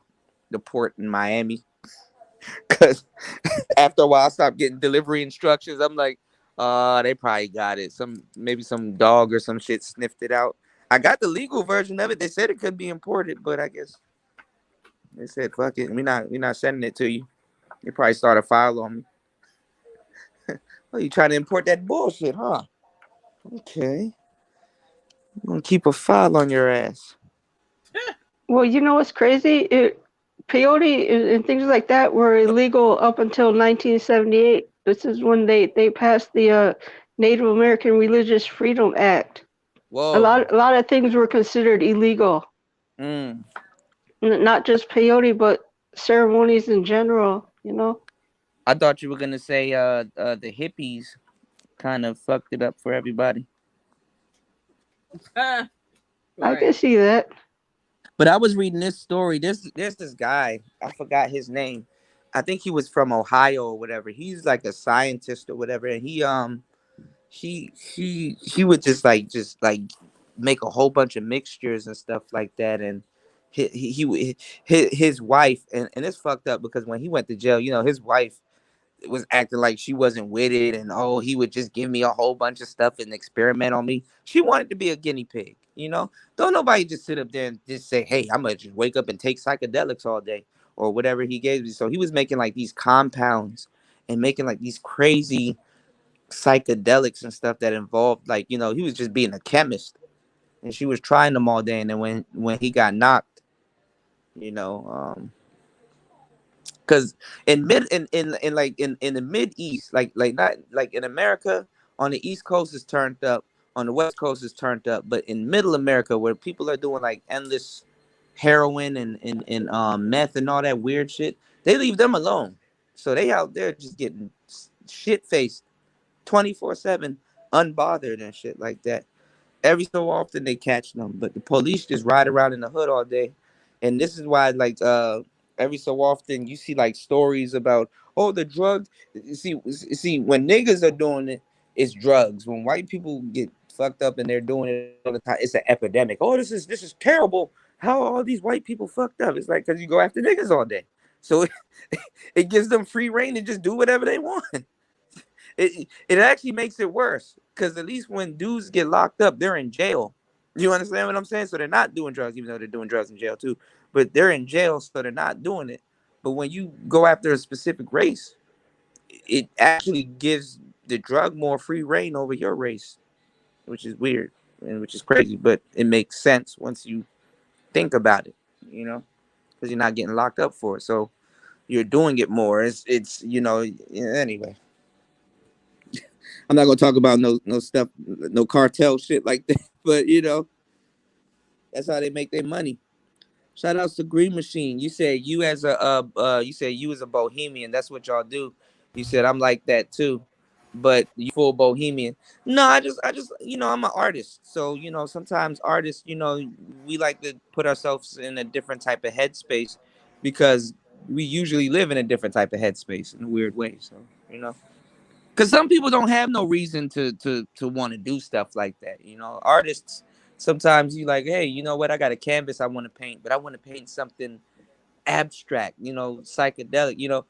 port in Miami, because after a while I stopped getting delivery instructions. I'm like, they probably got it. Maybe some dog or some shit sniffed it out. I got the legal version of it. They said it could be imported, but I guess They said, "Fuck it, we not sending it to you." They probably start a file on me. Oh, you trying to import that bullshit, huh? Okay, I'm gonna keep a file on your ass. Well, you know what's crazy? Peyote and things like that were illegal up until 1978. This is when they passed the Native American Religious Freedom Act. Whoa. A lot of things were considered illegal, Mm. not just peyote, but ceremonies in general. You know. I thought you were gonna say the hippies kind of fucked it up for everybody. I Right. can see that. But I was reading this story. There's this guy. I forgot his name. I think he was from Ohio or whatever. He's like a scientist or whatever, and he would just like make a whole bunch of mixtures and stuff like that, and his wife and it's fucked up because when he went to jail, his wife was acting like she wasn't with it, and oh, he would just give me a whole bunch of stuff and experiment on me. She wanted to be a guinea pig. Don't nobody just sit up there and just say, hey, I'm gonna just wake up and take psychedelics all day or whatever he gave me. So he was making like these compounds and making like these crazy psychedelics and stuff that involved like he was just being a chemist, and she was trying them all day, and then when he got knocked, you know um because in the mid east, like not like in America, on the east coast is turned up, on the west coast is turned up, but in middle America where people are doing like endless heroin and meth and all that weird shit, they leave them alone. So they out there just getting shit faced 24/7, unbothered and shit like that. Every so often they catch them, but the police just ride around in the hood all day. And this is why, like, every so often you see like stories about, oh, the drug. See, when niggas are doing it, it's drugs. When white people get fucked up and they're doing it all the time, it's an epidemic. Oh, this is terrible. How are all these white people fucked up? It's like because you go after niggas all day, so it gives them free reign to just do whatever they want. It actually makes it worse because at least when dudes get locked up, they're in jail. You understand what I'm saying? So they're not doing drugs, even though they're doing drugs in jail too. But they're in jail, so they're not doing it. But when you go after a specific race, it actually gives the drug more free reign over your race, which is weird and which is crazy. But it makes sense once you think about it, because you're not getting locked up for it. So you're doing it more. Anyway. I'm not gonna talk about no stuff, no cartel shit like that. But that's how they make their money. Shout outs to Green Machine. You said you as a bohemian. That's what y'all do. You said I'm like that too, but you full bohemian. No, I just I'm an artist. So sometimes artists we like to put ourselves in a different type of headspace because we usually live in a different type of headspace in a weird way. So you know. Because some people don't have no reason to want to do stuff like that. Artists, sometimes you like, hey, you know what? I got a canvas I want to paint, but I want to paint something abstract, psychedelic.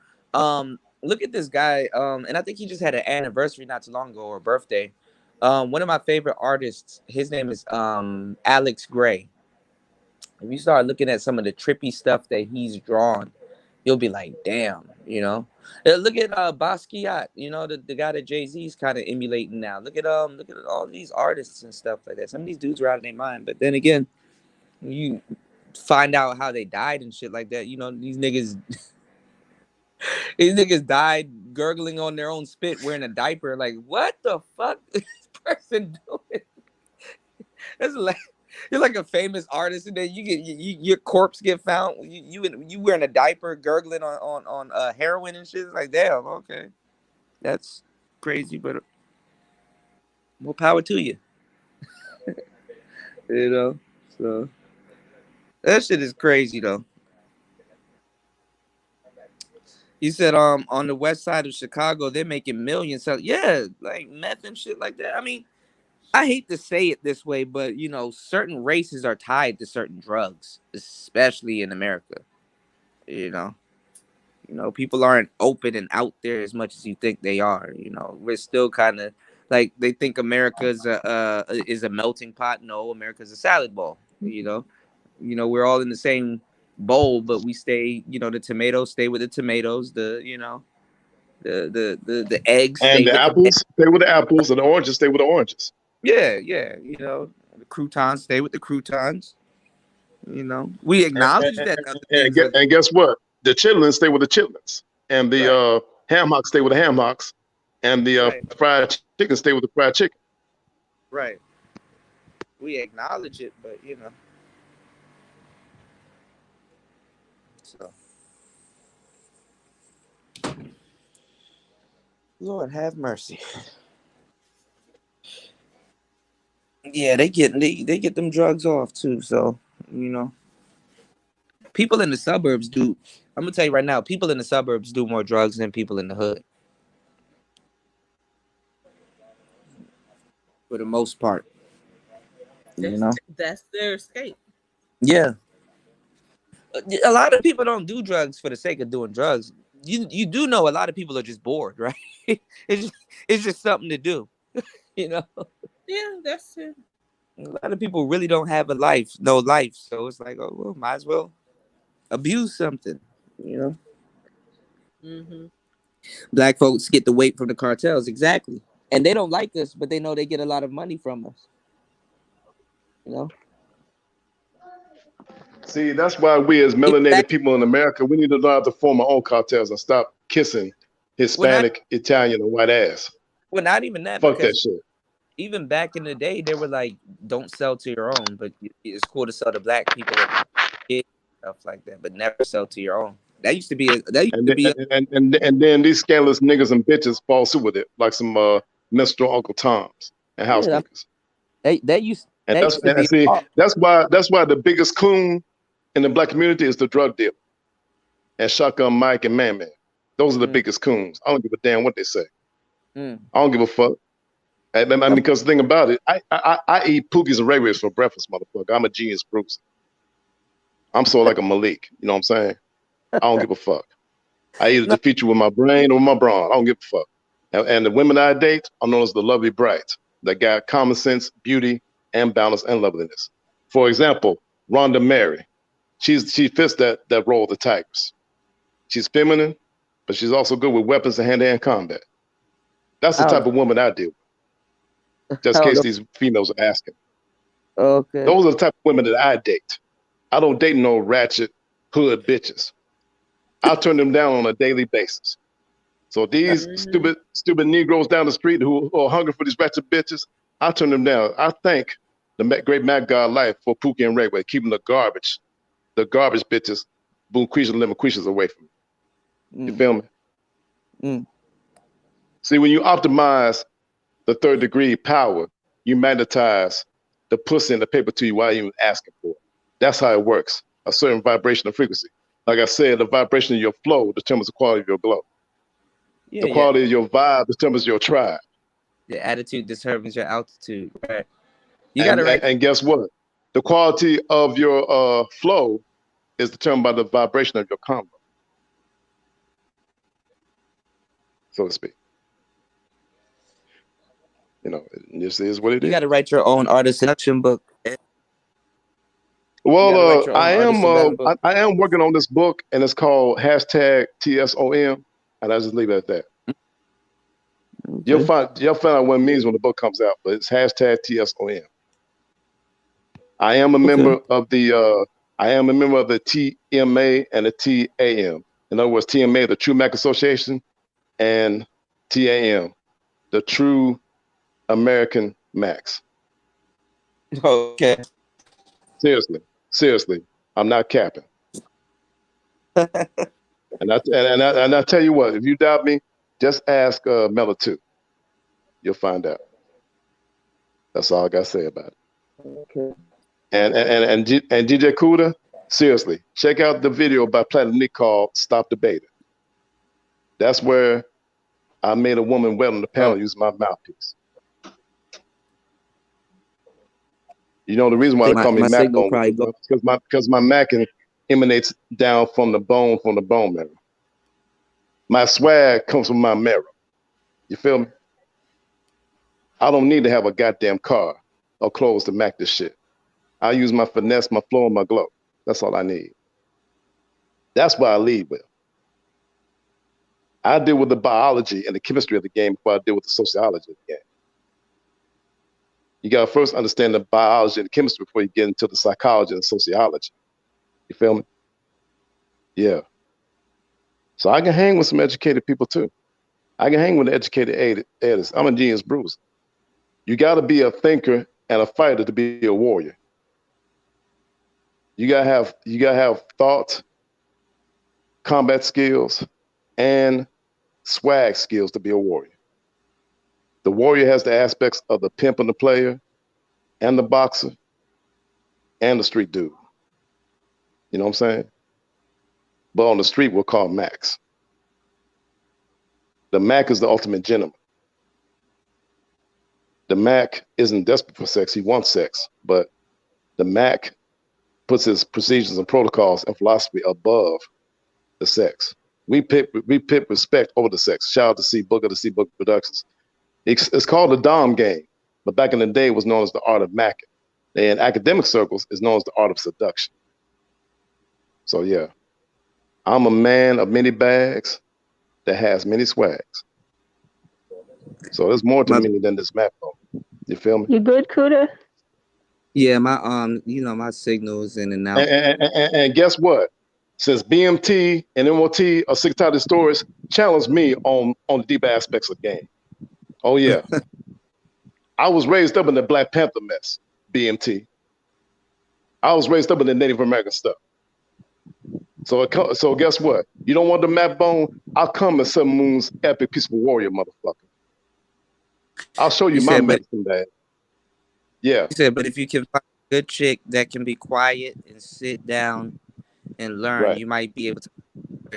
Look at this guy, and I think he just had an anniversary not too long ago or a birthday. One of my favorite artists, his name is Alex Gray. If you start looking at some of the trippy stuff that he's drawn, you'll be like, damn. Look at Basquiat, the guy that Jay-Z's kind of emulating now. Look at all these artists and stuff like that. Some of these dudes are out of their mind. But then again, you find out how they died and shit like that. These niggas died gurgling on their own spit, wearing a diaper. Like, what the fuck is this person doing? That's like you're like a famous artist, and then your corpse get found. You wearing a diaper, gurgling on heroin and shit. It's like, damn, okay, that's crazy, but more power to you. So that shit is crazy though. You said on the west side of Chicago they're making millions. So yeah, like meth and shit like that. I mean, I hate to say it this way, but certain races are tied to certain drugs, especially in America. You know, people aren't open and out there as much as you think they are. We're still kind of like they think America is a melting pot. No, America's a salad ball. We're all in the same bowl, but we stay, the tomatoes stay with the tomatoes, the eggs And stay the with the eggs. apples stay with the apples, and the oranges stay with the oranges. Yeah, the croutons stay with the croutons. We acknowledge that other things are And guess what? The chitlins stay with the chitlins, and the ham hocks stay with the ham hocks, and the right. fried chicken stay with the fried chicken. Right. We acknowledge it, but so Lord have mercy. Yeah, they get them drugs off too. So, people in the suburbs do. I'm gonna tell you right now, people in the suburbs do more drugs than people in the hood. For the most part. That's their escape. Yeah. A lot of people don't do drugs for the sake of doing drugs. You do know a lot of people are just bored, right? It's just something to do. Yeah, that's it. A lot of people really don't have no life. So it's like, oh well, might as well abuse something, Mm-hmm. Black folks get the weight from the cartels, exactly. And they don't like us, but they know they get a lot of money from us. See, that's why we as melanated people in America, we need to learn how to form our own cartels and stop kissing Hispanic, Italian, and white ass. Well, not even that. Fuck that shit. Even back in the day, they were like, "Don't sell to your own," but it's cool to sell to black people and stuff like that, but never sell to your own. That used to be and then these scandalous niggas and bitches fall suit with it, like some minstrel Uncle Toms and house niggas. That's why the biggest coon in the black community is the drug dealer and Shotgun Mike and Man Man. Those are the biggest coons. I don't give a damn what they say. I don't give a fuck. I mean, because the thing about it, I eat Pookies and Ray Rays for breakfast, motherfucker. I'm a genius Bruce. I'm sort of like a Malik. You know what I'm saying? I don't give a fuck. I either defeat you with my brain or my brawn. I don't give a fuck. And the women I date are known as the lovely bright that got common sense, beauty, and balance and loveliness. For example, Rhonda Mary. She fits that role of the Tigers. She's feminine, but she's also good with weapons and hand-to-hand combat. That's the type of woman I deal with. Just in case these females are asking. Okay. Those are the type of women that I date. I don't date no ratchet hood bitches. I'll turn them down on a daily basis. So these stupid Negroes down the street who are hungry for these ratchet bitches, I turn them down. I thank the great Mac God Life for Pookie and Ray Ray keeping the garbage bitches, Boom Quisha and Lemon Quishas away from me. You feel me? See, when you optimize the third degree power, you magnetize the pussy and the paper to you while you're even asking for it. That's how it works. A certain vibrational frequency. Like I said, the vibration of your flow determines the quality of your glow. Yeah, the quality of your vibe determines your tribe. The attitude determines your altitude. Right. And guess what? The quality of your flow is determined by the vibration of your combo, so to speak. This is what it is. You got to write your own artist seduction book. Well, I am working on this book, and it's called #TSOM, and I just leave it at that. Okay. You'll find out what it means when the book comes out, but it's #TSOM. I am a member of the TMA and the TAM. In other words, TMA, the True Mac Association, and TAM, the True American Macs. Okay. Seriously, I'm not capping. and I tell you what, if you doubt me, just ask Mella 2. You'll find out. That's all I got to say about it. Okay. And DJ Kuda, seriously, check out the video by Platinum Nick called "Stop Debating." That's where I made a woman wet on the panel using my mouthpiece. You know the reason why they call me Mac Bone because my Macking emanates down from the bone marrow. My swag comes from my marrow. You feel me? I don't need to have a goddamn car or clothes to Mac this shit. I use my finesse, my flow, and my glow. That's all I need. That's what I lead with. I deal with the biology and the chemistry of the game before I deal with the sociology of the game. You got to first understand the biology and the chemistry before you get into the psychology and sociology. You feel me? Yeah. So I can hang with some educated people too. I can hang with the educated editors. I'm a genius bruiser. You got to be a thinker and a fighter to be a warrior. You gotta have thought, combat skills, and swag skills to be a warrior. The warrior has the aspects of the pimp and the player, and the boxer, and the street dude. You know what I'm saying? But on the street, we'll call Max. The Mac is the ultimate gentleman. The Mac isn't desperate for sex, he wants sex, but the Mac puts his procedures and protocols and philosophy above the sex. We pit respect over the sex. Shout out to C Booker, to C Booker Productions. It's called the Dom game, but back in the day it was known as the art of macking. In academic circles, it's known as the art of seduction. So yeah, I'm a man of many bags that has many swags. So there's more to me than this map phone. You feel me? You good, Kuda? Yeah, my my signals in and out. And guess what? Since BMT and MOT are sick tired of stories, challenge me on the deep aspects of game. Oh yeah. I was raised up in the Black Panther mess, BMT. I was raised up in the Native American stuff. So guess what? You don't want the map bone? I'll come as Sun Moon's epic peaceful warrior, motherfucker. I'll show you my medicine bag. Yeah. He said, but if you can find a good chick that can be quiet and sit down and learn, right, you might be able to.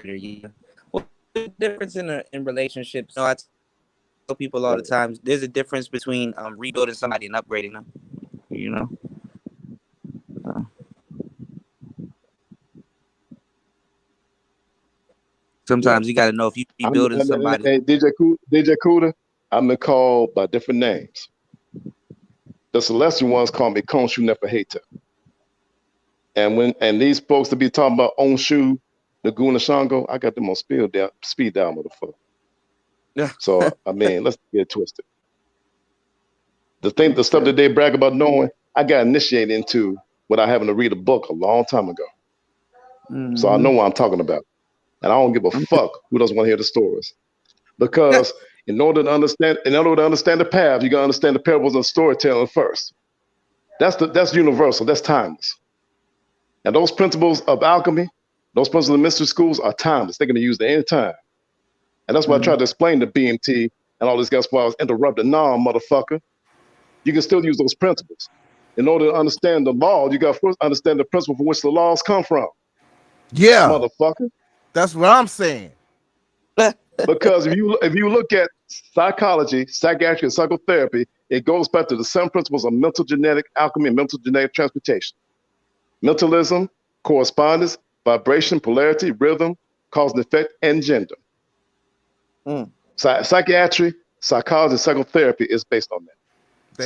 Yeah. Well, the difference in relationships. I tell people all the time, there's a difference between rebuilding somebody and upgrading them. You know. Sometimes you got to know if you rebuilding somebody. Hey, DJ Kuda, I've been called by different names. The Celestial ones call me Khonshu Neferheta. And these folks to be talking about Onshu, Laguna Shango, I got them on speed down, motherfucker. Yeah. So I mean, let's get it twisted. The stuff that they brag about knowing, I got initiated into without having to read a book a long time ago. Mm-hmm. So I know what I'm talking about. And I don't give a fuck who doesn't want to hear the stories. Because in order to understand the path, you gotta understand the parables and storytelling first. That's universal, that's timeless. And those principles of alchemy, those principles of mystery schools are timeless. They can be used at any time. And that's why I tried to explain to BMT and all these guys while I was interrupting. Nah, motherfucker. You can still use those principles. In order to understand the law, you gotta first understand the principle from which the laws come from. Yeah. Motherfucker. That's what I'm saying. Because if you look at psychology, psychiatry, and psychotherapy, it goes back to the 7 principles of mental genetic alchemy and mental genetic transmutation. Mentalism, correspondence, vibration, polarity, rhythm, cause and effect, and gender. Psychiatry, psychology, and psychotherapy is based on that.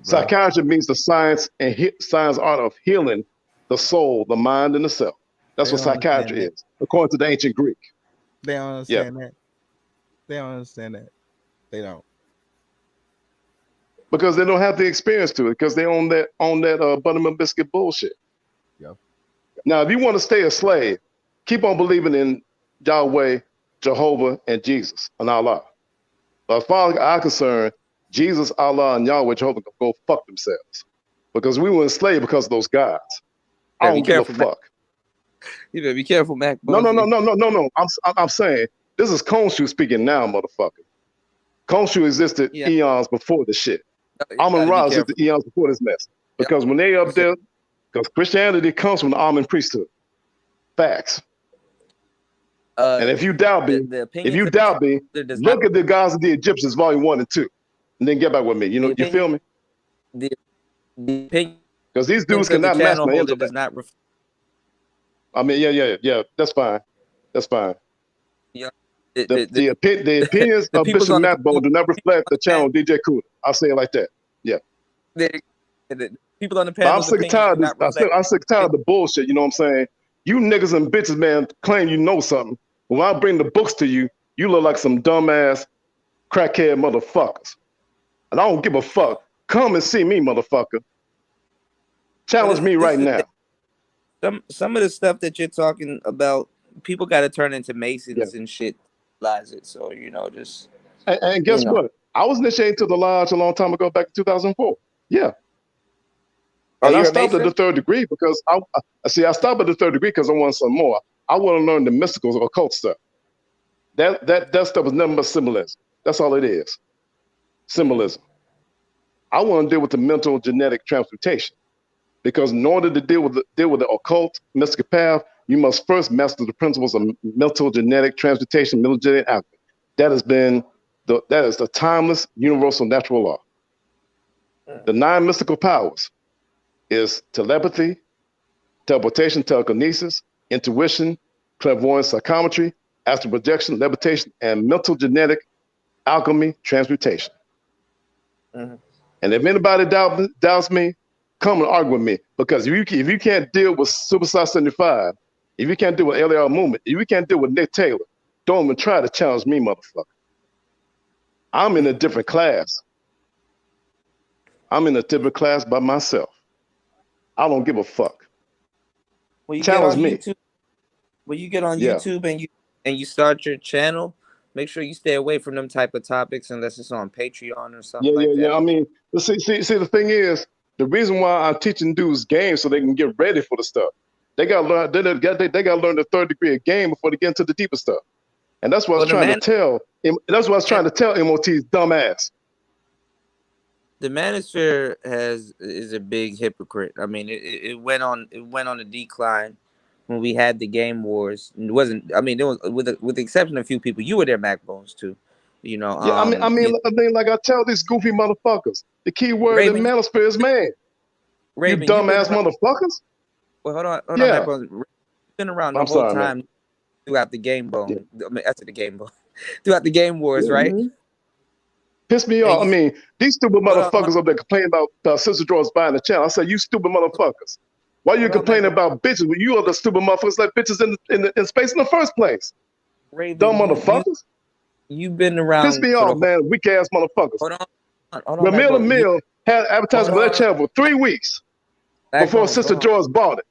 Psychiatry means the science and science art of healing the soul, the mind, and the self. That's what psychiatry is, according to the ancient Greek. They don't understand that. They don't understand that. They don't. Because they don't have the experience to it, because they own that buttermilk biscuit bullshit. Yep. Now, if you want to stay a slave, keep on believing in Yahweh, Jehovah, and Jesus, and Allah. But as far as I'm concerned, Jesus, Allah, and Yahweh, Jehovah can go fuck themselves. Because we were enslaved because of those gods. I don't give a fuck. You better be careful, Mac. No. I'm saying this is Khonshu speaking now, motherfucker. Khonshu existed eons before the shit. Amun-Ra existed eons before this mess. Because when they up there, because Christianity comes from the Amun priesthood. Facts. And if you doubt me, look at the gods of the Egyptians, volume 1 and 2, and then get back with me. You know, you feel me? The opinion, because these dudes cannot match my intellect. I mean, yeah. That's fine. Yeah. The opinions of Bishop Matt Bone do not reflect the channel DJ Kuda. I'll say it like that. Yeah. The people on the panel. I'm sick and tired of the bullshit. You know what I'm saying? You niggas and bitches, man, claim you know something. But when I bring the books to you, you look like some dumbass crackhead motherfuckers. And I don't give a fuck. Come and see me, motherfucker. Challenge me right now. Some of the stuff that you're talking about, people got to turn into Masons and shit. Realize it. So, you know, just. And guess what? I was initiated to the lodge a long time ago, back in 2004. Yeah. And I stopped at the third degree because I stopped at the third degree because I wanted some more. I want to learn the mystical or occult stuff. That stuff is nothing but symbolism. That's all it is. Symbolism. I want to deal with the mental genetic transmutation. Because in order to deal with the occult mystical path, you must first master the principles of mental genetic transmutation, mental genetic alchemy. That is the timeless, universal, natural law. The 9 mystical powers is telepathy, teleportation, telekinesis, intuition, clairvoyance, psychometry, astral projection, levitation, and mental genetic alchemy, transmutation. And if anybody doubts me, come and argue with me. Because if you can't deal with Superstar 75, if you can't deal with LAR movement, if you can't deal with Nick Taylor, don't even try to challenge me, motherfucker. I'm in a different class. I'm in a different class by myself. I don't give a fuck. When you challenge me. YouTube, when you get on YouTube and you start your channel, make sure you stay away from them type of topics unless it's on Patreon or something like that. Yeah. I mean, see, the thing is, the reason why I'm teaching dudes games so they can get ready for the stuff. They gotta learn. They gotta learn the third degree of game before they get into the deeper stuff. And that's what I was trying to tell. That's what I was trying to tell MOT's dumbass. The Manosphere is a big hypocrite. I mean, it went on a decline when we had the Game Wars. It wasn't. I mean, there was with the exception of a few people. You were there, MacBones, too. You know. Yeah, I mean, like I tell these goofy motherfuckers, the key word in Manosphere is man. Raven, you dumbass motherfuckers. Well, hold on, MacBones. You've been around the whole time throughout the Game Bone. Yeah. I mean, after the Game Bone, throughout the Game Wars, right? Piss me off. I mean, these stupid motherfuckers up there complaining about Sister George buying the channel. I said, you stupid motherfuckers. Why are you complaining about bitches when you are the stupid motherfuckers like bitches in space in the first place? Raven, dumb motherfuckers. You've been around. Piss me off, man. Weak ass motherfuckers. Hold on. Ramil Emil had advertising for that channel for 3 weeks before Sister George bought it.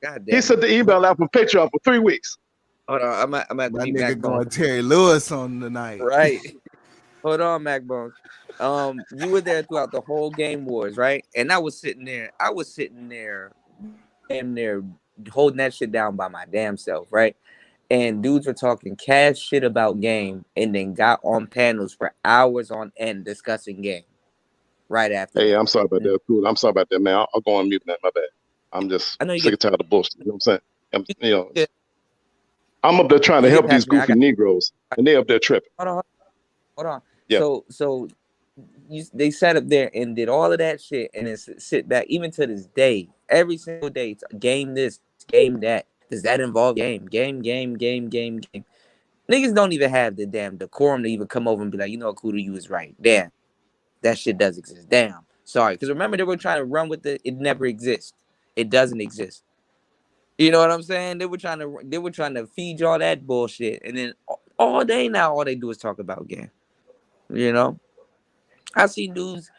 God damn. He sent the email out from Patreon for 3 weeks. Hold on. I'm at that nigga going Terry Lewis on the night. Right. Hold on, MacBones. You were there throughout the whole Game Wars, right? And I was sitting there, damn near holding that shit down by my damn self, right? And dudes were talking cash shit about game and then got on panels for hours on end discussing game right after. Hey, I'm sorry about that. Cool. I'm sorry about that, man. I'll go on mute, man. My bad. I'm just sick and tired of bullshit. You know what I'm saying? I'm up there trying to help these goofy Negroes, and they up there tripping. Hold on. Yeah. So they sat up there and did all of that shit and then sit back, even to this day, every single day, it's game this, game that. Does that involve game? Game. Niggas don't even have the damn decorum to even come over and be like, you know, Kuda, you was right. Damn. That shit does exist. Damn. Sorry. Because remember, they were trying to run with it. It never exists. It doesn't exist. You know what I'm saying? They were trying to feed y'all that bullshit. And then all day now, all they do is talk about game. You know? I see dudes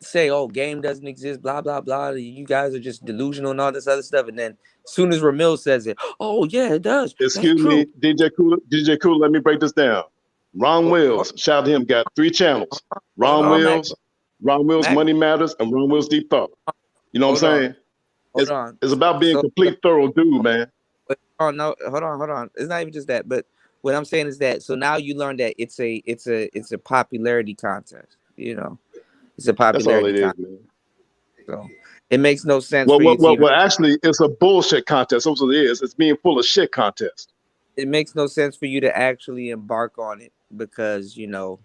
say, oh, game doesn't exist, blah, blah, blah. You guys are just delusional and all this other stuff. And then as soon as Ramil says it, oh, yeah, it does. Excuse me, DJ Cooler, let me break this down. Ron Wills, shout out to him, got 3 channels. Ron Wills, Money Matters, and Ron Wills Deep Thought. You know what I'm saying? It's about being a complete thorough dude, man. Oh no, hold on. It's not even just that, but what I'm saying is that so now you learn that it's a popularity contest. You know, it's a popularity contest. Man. So it makes no sense. Well, actually, it's a bullshit contest. That's what it is. It's being full of shit contest. It makes no sense for you to actually embark on it because you know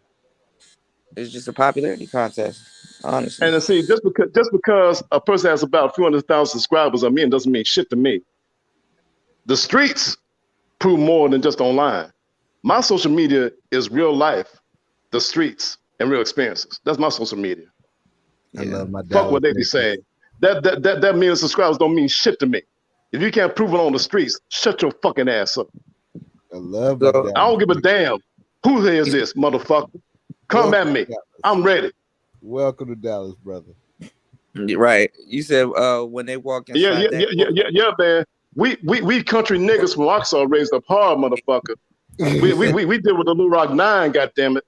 it's just a popularity contest. Honestly, and see, just because a person has about a few 100,000 subscribers, doesn't mean shit to me. The streets prove more than just online. My social media is real life, the streets, and real experiences. That's my social media. I love my dad. Fuck what they be saying. That million subscribers don't mean shit to me. If you can't prove it on the streets, shut your fucking ass up. I love So- that. I don't give a damn who is this motherfucker. Come at me. I'm ready. Welcome to Dallas, brother. Right. You said when they walk inside Yeah, man. We country niggas from Arkansas raised up hard, motherfucker. We deal with the Little Rock 9, goddammit.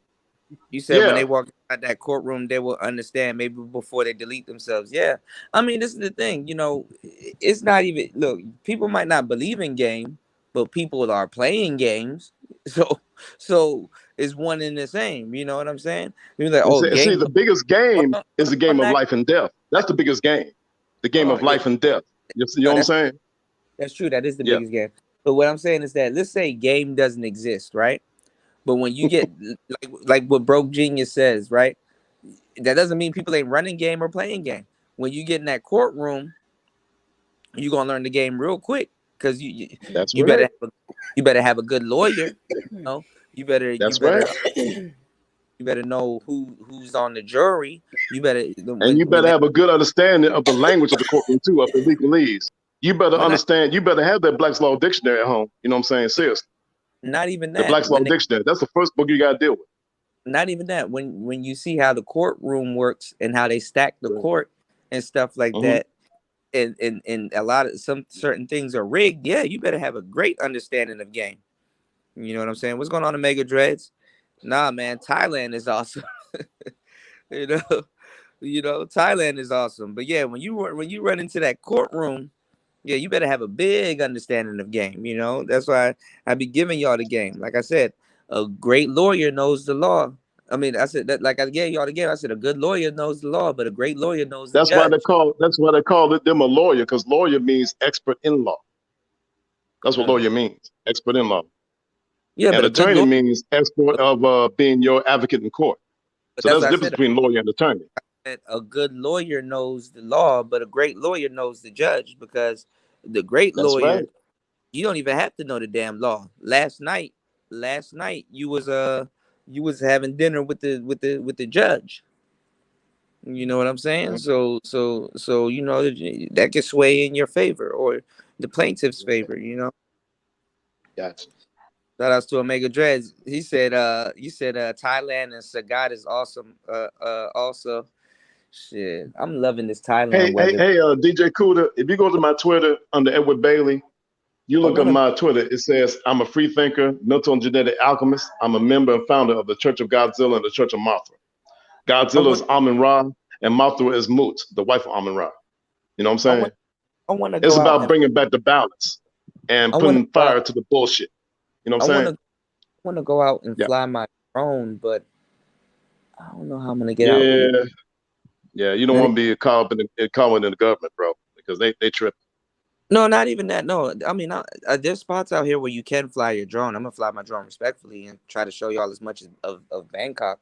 You said when Yeah. they walk inside that courtroom, they will understand maybe before they delete themselves. Yeah. I mean, this is the thing, you know, it's not even, look, people might not believe in game, but people are playing games. So it's one and the same. You know what I'm saying? You're like, oh, See, the biggest game is the game of Mac- life and death. That's the biggest game. The game of life and death. You know what I'm saying? That's true. That is the Yeah. biggest game. But what I'm saying is that let's say game doesn't exist, right? But when you get like what Broke Genius says, right? That doesn't mean people ain't running game or playing game. When you get in that courtroom, you're gonna learn the game real quick because you better have a good lawyer. You know, you better you better know who's on the jury. You better have a good understanding of the language of the courtroom too, of the legalese. You better understand. You better have that Black's Law Dictionary at home. You know what I'm saying? Seriously. Not even that. The Black's Law Dictionary. That's the first book you gotta deal with. Not even that. When you see how the courtroom works and how they stack the court and stuff like that, and a lot of some certain things are rigged. Yeah, you better have a great understanding of game. You know what I'm saying? What's going on in Mega Dreads? Nah, man, Thailand is awesome. you know, Thailand is awesome. But yeah, when you run into that courtroom, yeah, you better have a big understanding of game. You know, that's why I be giving y'all the game. Like I said, a great lawyer knows the law. I mean, I said that like I gave y'all the game. I said a good lawyer knows the law, but a great lawyer knows the That's judge. why they call them a lawyer, because lawyer means expert in law. That's what lawyer means, expert in law. Yeah, and but attorney means expert of being your advocate in court. So that's there's a difference between lawyer and attorney. A good lawyer knows the law, but a great lawyer knows the judge, because the great lawyer, you don't even have to know the damn law. Last night you was having dinner with the judge. You know what I'm saying? So you know that can sway in your favor or the plaintiff's favor. You know. Gotcha. Shout outs to Omega Dreads. He said, you said Thailand and Sagat is awesome. Also, shit, I'm loving this Thailand weather. Hey, DJ Kuda, if you go to my Twitter under Edward Bailey, you look up my Twitter. It says I'm a free thinker, mental and genetic alchemist. I'm a member and founder of the Church of Godzilla and the Church of Mothra. Godzilla is Amun Ra, and Mothra is Mut, the wife of Amun Ra. You know what I'm saying? It's about bringing back the balance and putting fire to the bullshit. You know what I'm saying? I want to go out and fly my drone, but I don't know how I'm gonna get out. Yeah, you don't want to be caught in the government, bro, because they trip. No, not even that. No, I mean, there's spots out here where you can fly your drone. I'm gonna fly my drone respectfully and try to show y'all as much of Bangkok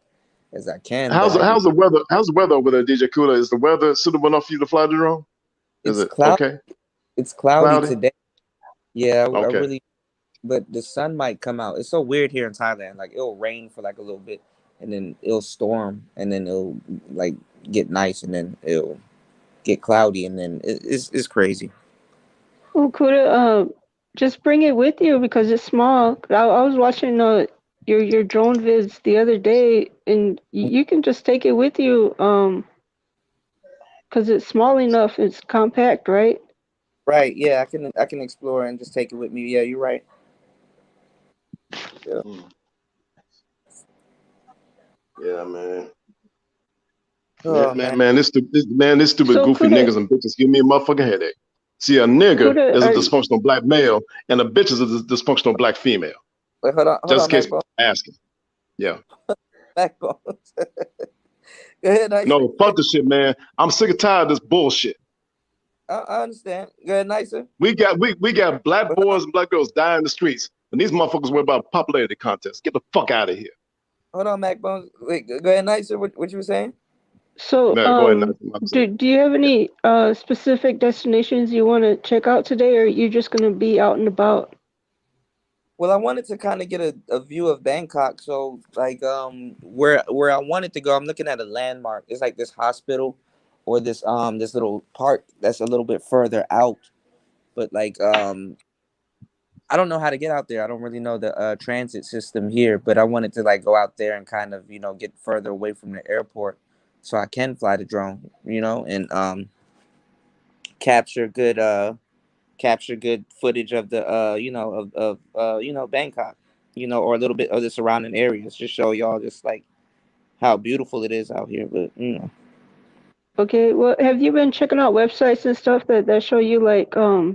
as I can. How's the weather? How's the weather over there, DJ Kuda? Is the weather suitable enough for you to fly the drone? Is it okay? It's cloudy today. Yeah, I Okay. really. But the sun might come out. It's so weird here in Thailand. Like it'll rain for like a little bit, and then it'll storm, and then it'll like get nice, and then it'll get cloudy, and then it's crazy. Well, Kuda, just bring it with you because it's small. I was watching your drone vids the other day, and you can just take it with you because it's small enough. It's compact, right? Right. Yeah, I can explore and just take it with me. Yeah, you're right. Yeah. Yeah, man. Oh, man, this stupid goofy Kuda, niggas and bitches give me a motherfucking headache. See, a nigga Kuda, is a dysfunctional black male, and a bitch is a dysfunctional black female. Wait, hold on, Just in case I'm asking. Yeah. Backbone. Go ahead. No, fuck the shit, man. I'm sick and tired of this bullshit. I understand. Go ahead, nicer. We got black boys and black girls dying in the streets, and these motherfuckers worry about popularity contests. Get the fuck out of here. Hold on, Macbone. Wait, go ahead, nicer. What you were saying? So, go ahead, do you have any specific destinations you want to check out today, or are you just gonna be out and about? Well, I wanted to kind of get a view of Bangkok. So, like, where I wanted to go, I'm looking at a landmark. It's like this hospital, or this little park that's a little bit further out, but like I don't know how to get out there. I don't really know the transit system here, but I wanted to like go out there and kind of, get further away from the airport so I can fly the drone, and capture good footage of the Bangkok, or a little bit of the surrounding areas, just show y'all just like how beautiful it is out here. But Okay, well, have you been checking out websites and stuff that show you like uh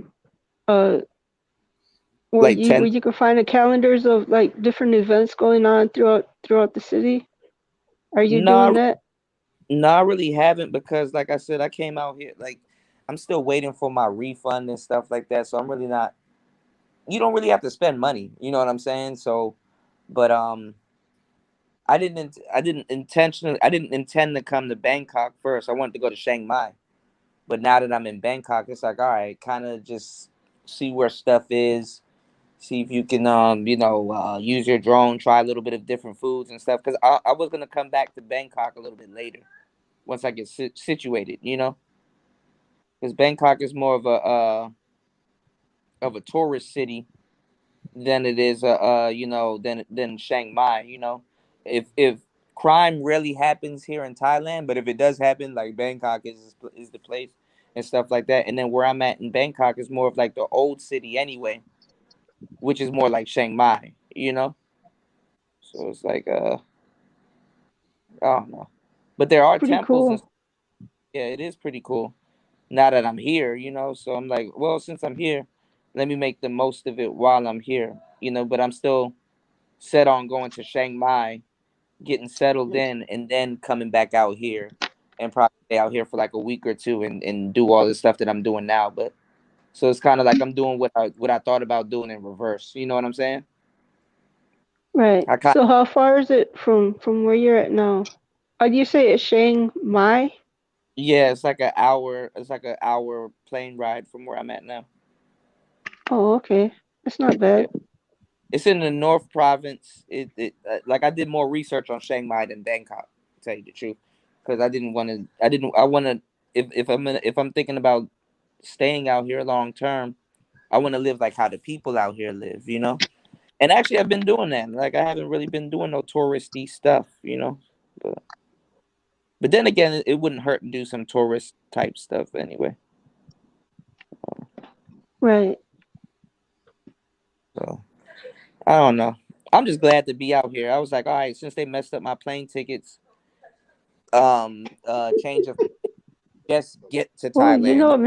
where like you 10. can find the calendars of like different events going on throughout the city? Are you doing No, that? no, I really haven't, because like I said, I came out here like I'm still waiting for my refund and stuff like that. So I'm really not. You don't really have to spend money. You know what I'm saying? So, but I didn't intend to come to Bangkok first. I wanted to go to Chiang Mai. But now that I'm in Bangkok, it's like, all right, kind of just see where stuff is. See if you can, use your drone, try a little bit of different foods and stuff. Because I was gonna come back to Bangkok a little bit later, once I get situated. Because Bangkok is more of a tourist city than it is than Chiang Mai. If crime really happens here in Thailand, but if it does happen, like Bangkok is the place and stuff like that. And then where I'm at in Bangkok is more of like the old city anyway, which is more like Chiang Mai. So it's like I don't know, but there are Pretty temples and cool. yeah, it is pretty cool. Now that I'm here. So I'm like, well, since I'm here, let me make the most of it while I'm here. But I'm still set on going to Chiang Mai, getting settled in, and then coming back out here and probably stay out here for like a week or two and do all the stuff that I'm doing now. But so it's kind of like I'm doing what I thought about doing in reverse. You know what I'm saying? Right. I kind So how far is it from where you're at now? Do you say it's Chiang Mai? Yeah, it's like an hour. It's like an hour plane ride from where I'm at now. Oh, okay. That's not Yeah, bad. it's in the North Province. Like I did more research on Chiang Mai than Bangkok, to tell you the truth, because I didn't want to. I didn't. I want to. If I'm thinking about staying out here long term, I want to live like how the people out here live. And actually, I've been doing that. Like I haven't really been doing no touristy stuff. But then again, it wouldn't hurt to do some tourist type stuff anyway. Right. So I don't know. I'm just glad to be out here. I was like, all right, since they messed up my plane tickets, change of just get to Well, Thailand.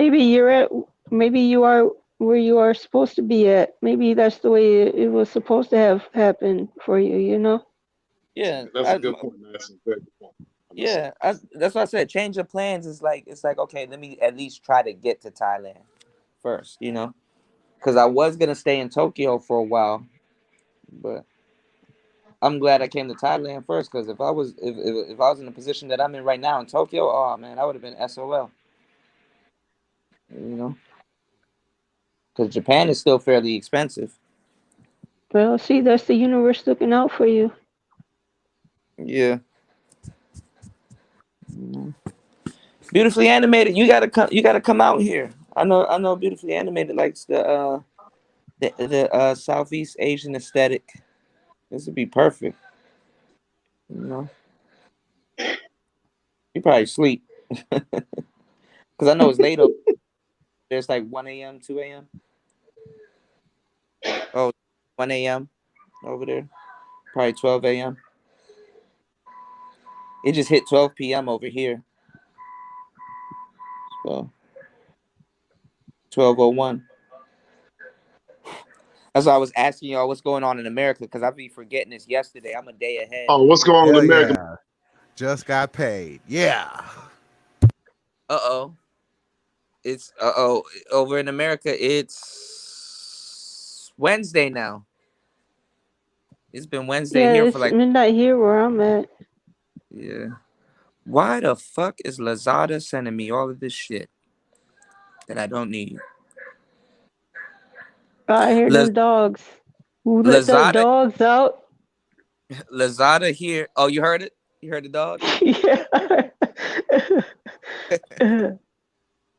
maybe you are where you are supposed to be at. Maybe that's the way it was supposed to have happened for you. Yeah, That's a good point, man. That's a very good point. that's what I said. Change of plans is like it's like okay, let me at least try to get to Thailand first. Because I was gonna stay in Tokyo for a while, but I'm glad I came to Thailand first. Because if I was in the position that I'm in right now in Tokyo, oh man, I would have been SOL. You know, because Japan is still fairly expensive. Well, see, that's the universe looking out for you. Yeah. Beautifully animated. You gotta come. You gotta come out here. I know. Beautifully animated likes the Southeast Asian aesthetic. This would be perfect. You know, you probably sleep because I know it's late. There's like 1 a.m., 2 a.m. Oh, 1 a.m. over there. Probably 12 a.m. It just hit 12 p.m. over here. So 12:01. That's why I was asking y'all what's going on in America because I be forgetting this yesterday. I'm a day ahead. Oh, what's going on Hell in America? yeah. Just got paid. Yeah. Uh-oh. It's over in America. It's Wednesday now. It's been Wednesday Yeah, here for it's like midnight here where I'm at. yeah. Why the fuck is Lazada sending me all of this shit that I don't need? I hear Laz- them dogs. Who let the Lazada dogs out? Lazada here. Oh, you heard it? You heard the dog? Yeah.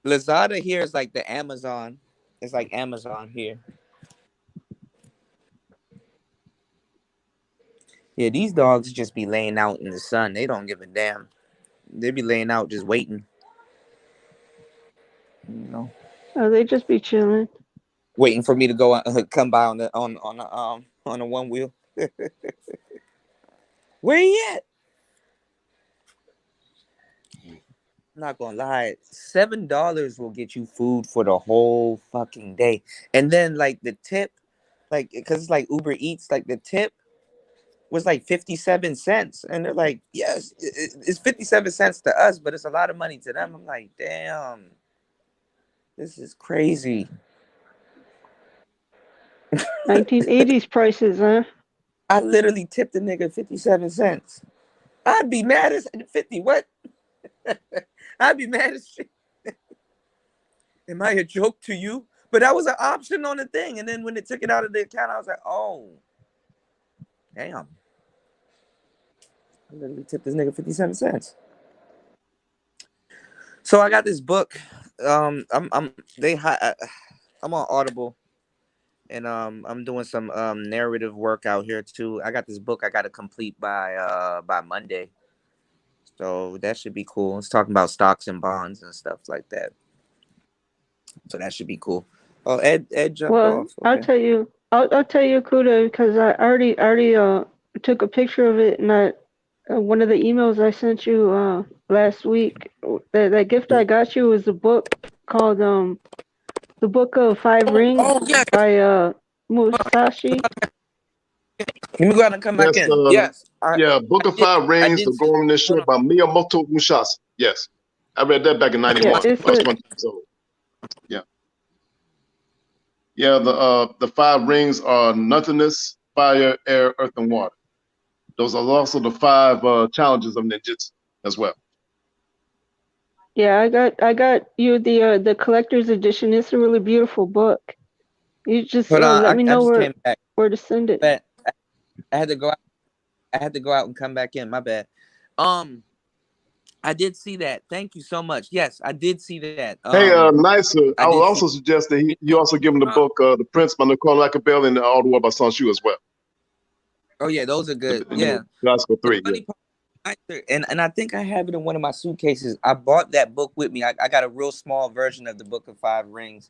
Lazada here is like the Amazon It's like Amazon here. Yeah, these dogs just be laying out in the sun. They don't give a damn. They be laying out just waiting. You know, Oh, they just be chilling. waiting for me to go come by on the on a one wheel. Where he at? I'm not gonna lie, $7 will get you food for the whole fucking day, and then like the tip, like because it's like Uber Eats, like the tip was like 57 cents, and they're like, yes, it's 57 cents to us, but it's a lot of money to them. I'm like, damn, this is crazy. 1980s prices, huh? I literally tipped the nigga 57 cents. I'd be mad as 50. What? I'd be mad as shit. Am I a joke to you? But that was an option on the thing. And then when they took it out of the account, I was like, oh, damn. I literally tipped this nigga 57 cents. So I got this book. I'm on Audible, and I'm doing some narrative work out here too. I got this book I got to complete by Monday. So that should be cool. It's talking about stocks and bonds and stuff like that. So that should be cool. Oh, Ed jumped Well, off. I'll Okay. tell you, Kuda, because I already took a picture of it, and one of the emails I sent you last week, that gift I got you was a book called The Book of Five Rings Oh yeah. by Musashi. Let me go out and come back Yes, in. Yes. yeah, Book of Five I Rings, did The Golden hold Issue on. by Miyamoto Musashi. Yes, I read that back in Yeah, '91. it's I was a 20 years old. Yeah, yeah. The five rings are nothingness, fire, air, earth, and water. Those are also the five challenges of ninjutsu as well. yeah. I got you the collector's edition. It's a really beautiful book. You just Hold on. let me I know just came back. where to send it. But I had to go out. I had to go out and come back in. My bad. I did see that. Thank you so much. Yes, I did see that. Hey, Nicer, I would did also see. suggest that you also give him the book, The Prince by Nicole Machiavelli and All the War by Sun Tzu as well. Oh yeah, those are good. Yeah. Classical The 3. funny part, and I think I have it in one of my suitcases. I bought that book with me. I got a real small version of the Book of Five Rings,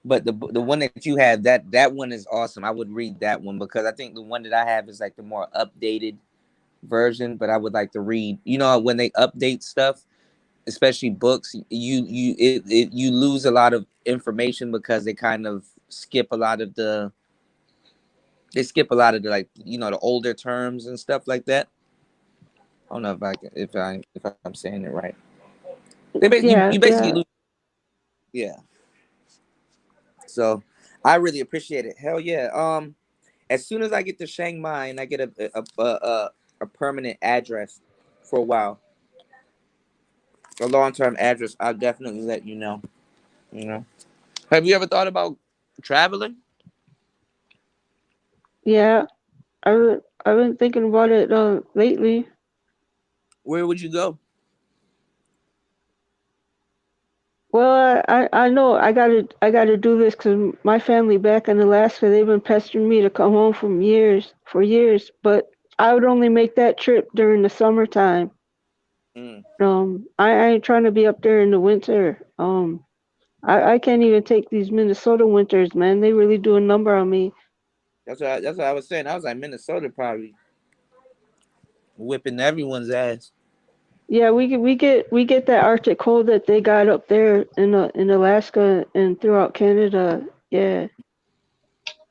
but the one that you have, that one is awesome. I would read that one because I think the one that I have is like the more updated version. But I would like to read. You know, when they update stuff, especially books, you lose a lot of information because they kind of skip a lot of the like the older terms and stuff like that. I don't know if I'm saying it right. You basically lose. Yeah. So I really appreciate it. Hell yeah. As soon as I get to Chiang Mai and I get a permanent address for a while, a long-term address, I'll definitely let you know. You know. Have you ever thought about traveling? Yeah, I've been thinking about it lately. Where would you go? Well, I know I gotta do this because my family back in Alaska, they've been pestering me to come home for years, but I would only make that trip during the summertime. I ain't trying to be up there in the winter. I can't even take these Minnesota winters, man. They really do a number on me. That's what I was saying. I was like Minnesota probably whipping everyone's ass. Yeah, we get that Arctic cold that they got up there in Alaska and throughout Canada. Yeah,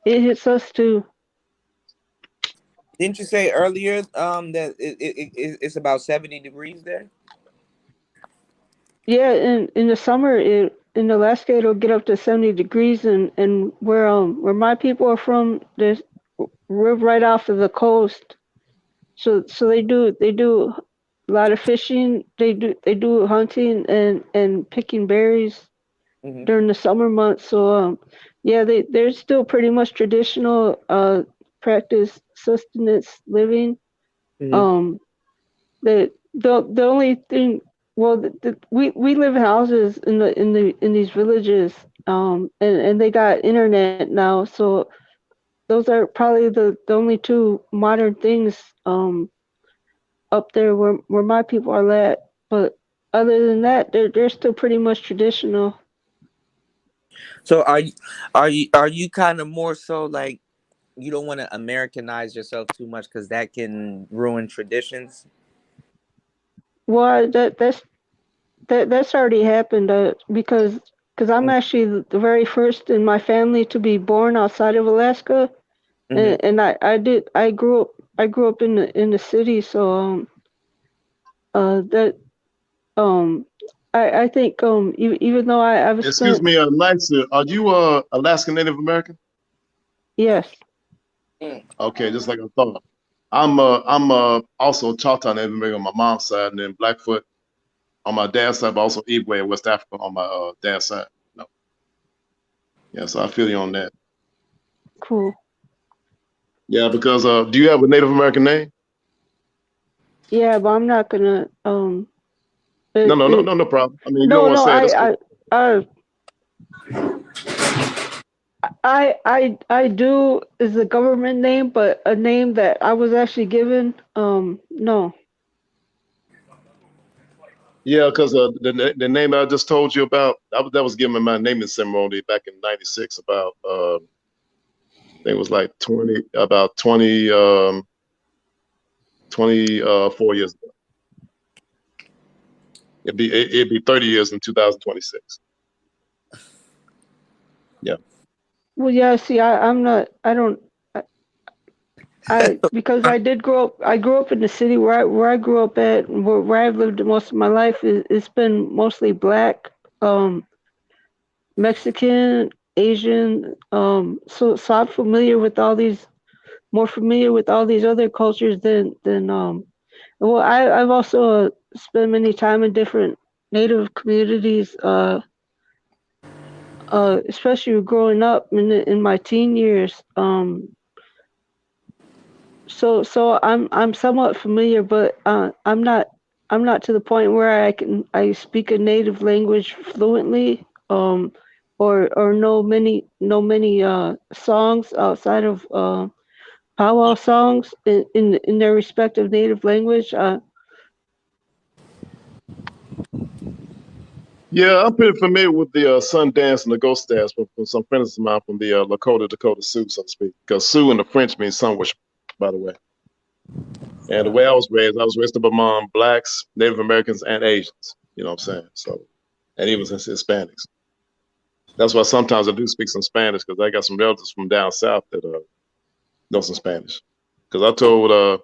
it hits us too. Didn't you say earlier that it's about 70 degrees there? Yeah, in the summer in Alaska it'll get up to 70 degrees and where my people are from, we're right off of the coast. So they do a lot of fishing. They do hunting and picking berries during the summer months. So yeah, they're still pretty much traditional practice sustenance living. The only thing, well, we live in houses in these villages and they got internet now. So those are probably the only two modern things up there where my people are at. But other than that, they're still pretty much traditional. So are you kind of more so like you don't want to Americanize yourself too much because that can ruin traditions? Well, that's already happened because I'm actually the very first in my family to be born outside of Alaska, Mm-hmm. and I grew up in the city, so that um I think even though I've Excuse spent. me, Nicer, are you Alaska Native American? Yes. Okay, just like I thought. I'm also Choctaw Native American on my mom's side, and then Blackfoot on my dad's side, but also Igbo in West Africa on my dad's side. No. Yeah, so I feel you on that. Cool. Yeah, because do you have a Native American name? Yeah, but I'm not gonna No, it, no, no, it, no, no problem. I mean, if you don't no want to no say it, that's cool. I I do is a government name, but a name that I was actually given, no. Yeah, because the name I just told you about, that was given my naming ceremony back in '96. About I think it was like 24 years ago. It'd be 30 years in 2026. Yeah. Well, yeah, see, I'm not, I don't, because I grew up in the city where I grew up at, where I've lived most of my life it's been mostly black, um, Mexican, Asian, so I'm more familiar with all these other cultures than. Well, I've also spent many time in different Native communities, especially growing up in my teen years. So I'm somewhat familiar, but I'm not to the point where I speak a native language fluently, or know many songs outside of powwow songs in their respective native language. Yeah, I'm pretty familiar with the Sun Dance and the Ghost Dance from some friends of mine from the Lakota, Dakota Sioux, so to speak. Because Sioux in the French means sun worship, by the way. And the way I was raised up among blacks, Native Americans, and Asians. You know what I'm saying? So, and even some Hispanics. That's why sometimes I do speak some Spanish because I got some relatives from down south that know some Spanish. Because I told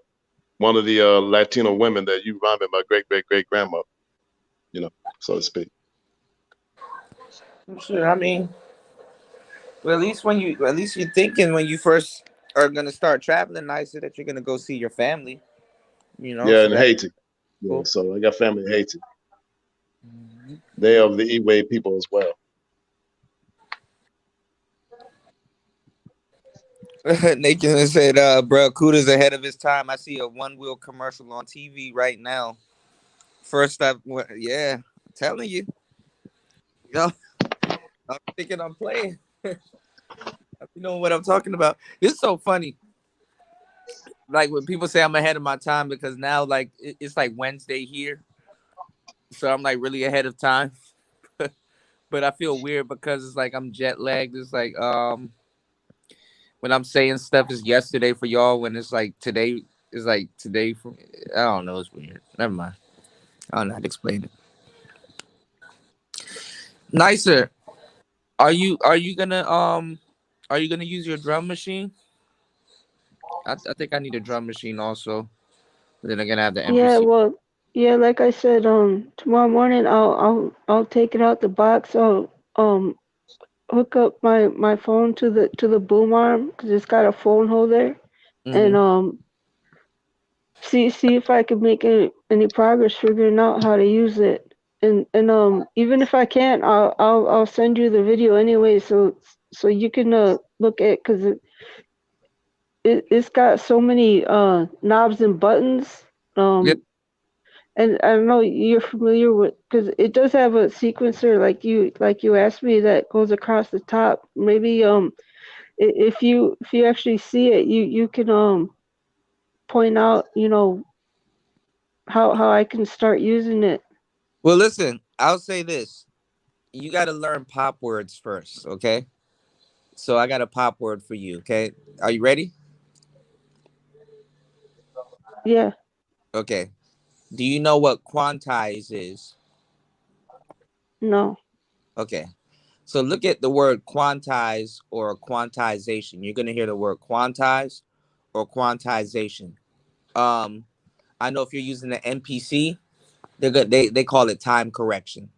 one of the Latino women that you remind me of my great great great grandmother, so to speak. Sure. I mean, well, at least you're thinking when you first are gonna start traveling, nicer that you're gonna go see your family. Yeah, So in that's Haiti. Yeah, cool. so I got family in Haiti. They are the Iwe people as well. Nathan said, bro, Kuda's ahead of his time. I see a one wheel commercial on TV right now. First up, yeah, I'm telling you. Yo, I'm thinking I'm playing. You know what I'm talking about. It's so funny. Like when people say I'm ahead of my time because now like it's like Wednesday here. So I'm like really ahead of time. But I feel weird because it's like I'm jet lagged. It's like when I'm saying stuff is yesterday for y'all when it's like today is like today for me. I don't know, it's weird. Never mind. I don't know how to explain it. Nicer. Are you gonna use your drum machine? I think I need a drum machine also. But then I'm gonna have the Yeah, MPC. well, yeah, like I said, tomorrow morning I'll take it out the box. I'll hook up my phone to the boom arm because it's got a phone holder, and Mm-hmm. see if I can make any progress figuring out how to use it. And even if I can't, I'll send you the video anyway, so you can look at because it's got so many knobs and buttons. Yeah. Um, And I don't know you're familiar with because it does have a sequencer like you asked me that goes across the top. Maybe if you actually see it, you can point out how I can start using it. Well, listen, I'll say this: you got to learn pop words first, okay? So I got a pop word for you, okay? Are you ready? Yeah. Okay. Do you know what quantize is? No. Okay. So look at the word quantize or quantization. You're gonna hear the word quantize or quantization. Um, I know if you're using the MPC, they call it time correction.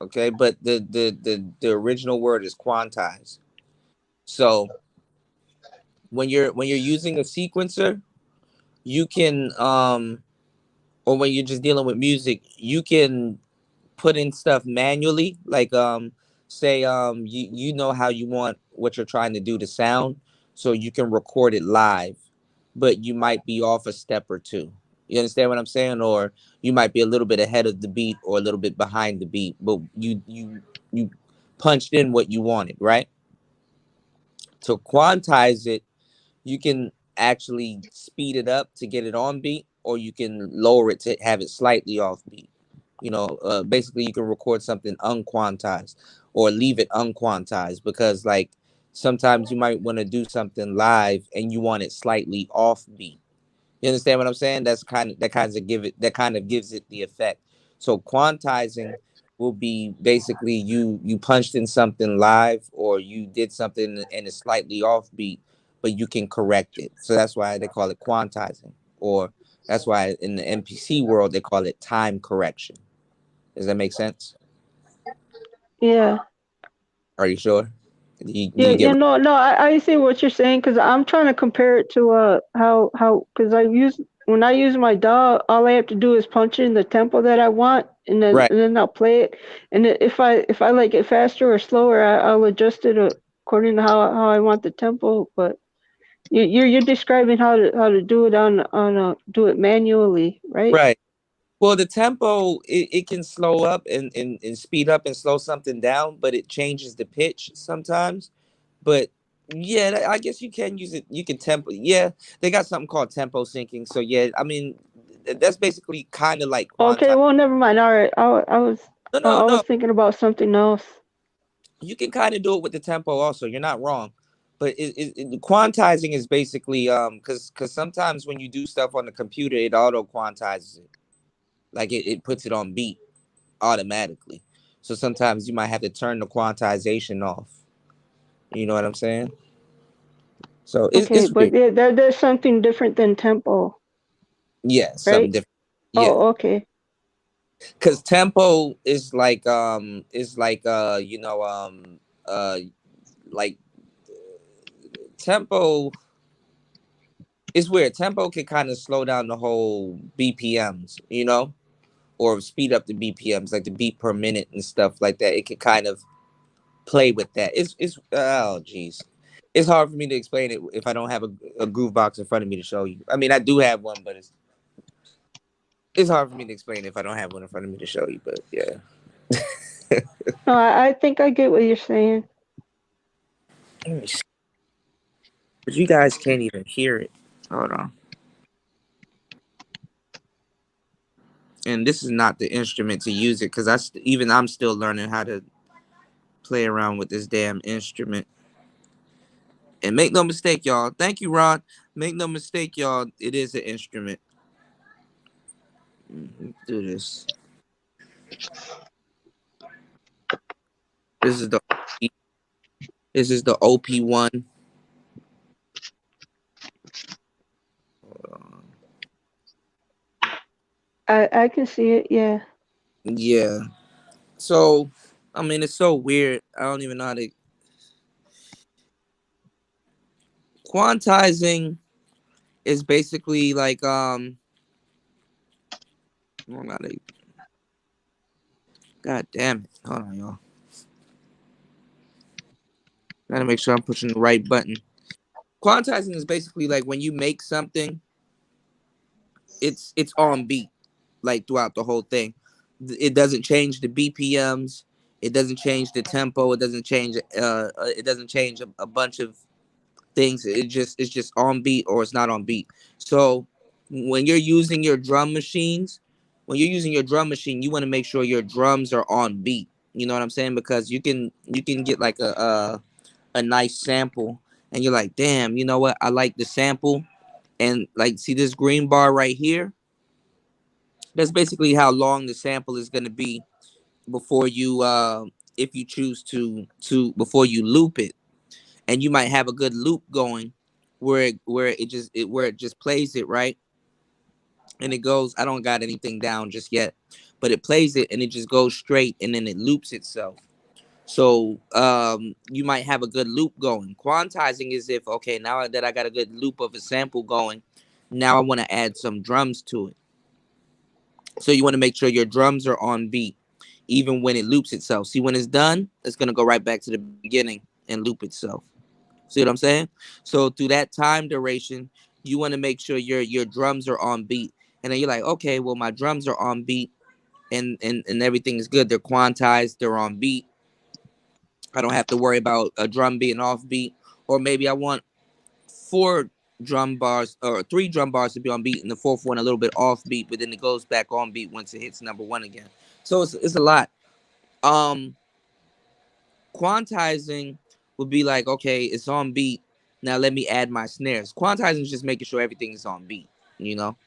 Okay, but the original word is quantize. So when you're using a sequencer, you can or when you're just dealing with music, you can put in stuff manually, like say you know how you want what you're trying to do to sound, so you can record it live, but you might be off a step or two. You understand what I'm saying? Or you might be a little bit ahead of the beat or a little bit behind the beat, but you punched in what you wanted, right? To quantize it, you can actually speed it up to get it on beat, or you can lower it to have it slightly off beat. Basically, you can record something unquantized or leave it unquantized because, like, sometimes you might want to do something live and you want it slightly off beat. You understand what I'm saying? That kind of gives it the effect. So quantizing will be basically you punched in something live or you did something and it's slightly offbeat, but you can correct it. So that's why they call it quantizing, or that's why in the MPC world they call it time correction. Does that make sense? Yeah. Are you sure? Do Yeah, you yeah, get? no, I see what you're saying because I'm trying to compare it to how because when I use my DAW, all I have to do is punch in the tempo that I want, and then Right. and then I'll play it. And if I like it faster or slower, I'll adjust it according to how I want the tempo. But you're describing how to do it do it manually, right? Right. Well, the tempo it can slow up and speed up and slow something down, but it changes the pitch sometimes. But yeah, I guess you can use it. You can tempo. Yeah, they got something called tempo syncing. So yeah, I mean, that's basically kind of like Okay, quantize. well, never mind. All right, No, I no, I was no. thinking about something else. You can kind of do it with the tempo also. You're not wrong. But quantizing is basically because sometimes when you do stuff on the computer, it auto quantizes it. Like it puts it on beat automatically. So sometimes you might have to turn the quantization off. You know what I'm saying? So Okay, it's weird. but yeah, there's something different than tempo, Yeah, something right? different. Yeah. Oh, okay. Because tempo is like uh like tempo is weird. Tempo can kind of slow down the whole BPMs, or speed up the BPMs, like the beat per minute and stuff like that. It can kind of play with that. It's oh geez, it's hard for me to explain it if I don't have a groove box in front of me to show you. I mean, I do have one, but it's hard for me to explain if I don't have one in front of me to show you. But yeah. No, I think I get what you're saying. Let me see. But you guys can't even hear it. Hold on. And this is not the instrument to use it because even I'm still learning how to play around with this damn instrument. And make no mistake, y'all. Thank you, Ron. Make no mistake, y'all. It is an instrument. Let's do this. This is the this is the OP1. I can see it. Yeah. Yeah. So, I mean, it's so weird. I don't even know how to. Quantizing is basically like I don't know how to- God damn it. Hold on, y'all. Gotta make sure I'm pushing the right button. Quantizing is basically like when you make something, it's on beat. like throughout the whole thing. It doesn't change the BPMs. It doesn't change the tempo. It doesn't change. It doesn't change a bunch of things. It's just on beat or it's not on beat. So when you're using your drum machines, when you're using your drum machine, you want to make sure your drums are on beat. You know what I'm saying? Because you can get like a nice sample, and you're like, damn, you know what? I like the sample, and like, see this green bar right here? That's basically how long the sample is gonna be before you if you choose to before you loop it. And you might have a good loop going where it just plays it, right, and it goes, I don't got anything down just yet, but it plays it and it just goes straight and then it loops itself. So you might have a good loop going. Quantizing is if, okay, now that I got a good loop of a sample going, now I want to add some drums to it. So you want to make sure your drums are on beat even when it loops itself. See, when it's done, it's going to go right back to the beginning and loop itself. See what I'm saying? So through that time duration, you want to make sure your drums are on beat. And then you're like, okay, well, my drums are on beat and everything is good. They're quantized, they're on beat. I don't have to worry about a drum being off beat. Or maybe I want 4 drum bars or 3 drum bars to be on beat and the 4th one a little bit off beat, but then it goes back on beat once it hits number 1 again. So it's a lot. Quantizing would be like, okay, it's on beat. Now let me add my snares. Quantizing is just making sure everything is on beat, you know?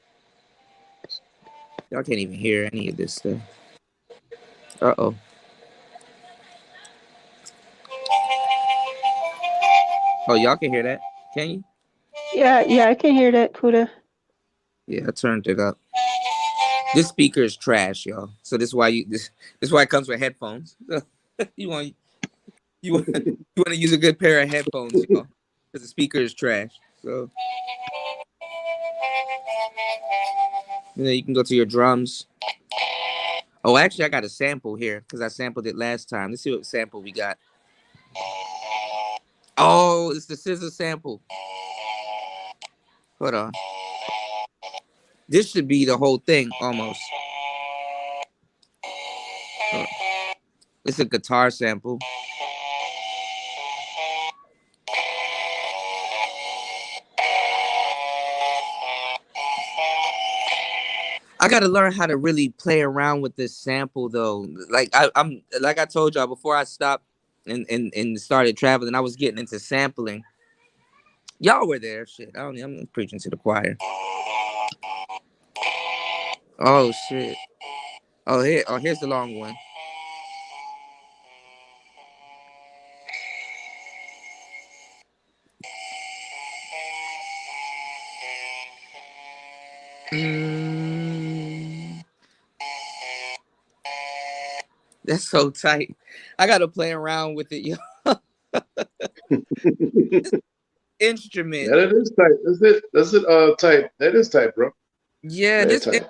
Y'all can't even hear any of this stuff. Uh-oh. Oh, y'all can hear that? Can you? Yeah, I can hear that, Kuda. Yeah, I turned it up. This speaker is trash, y'all. So this is why this is why it comes with headphones. you want to use a good pair of headphones, y'all, because the speaker is trash. So you can go to your drums. Oh, actually, I got a sample here because I sampled it last time. Let's see what sample we got. Oh, it's the scissor sample. Hold on. This should be the whole thing almost. It's a guitar sample. I gotta learn how to really play around with this sample though. Like I'm like I told y'all before I stopped and started traveling, I was getting into sampling. Y'all were there, shit. I'm preaching to the choir. Oh shit. Here's the long one. That's so tight. I gotta play around with it, yo. Instrument. Yeah, that is tight. Is it tight? That is tight, bro. Yeah, Very this is tight.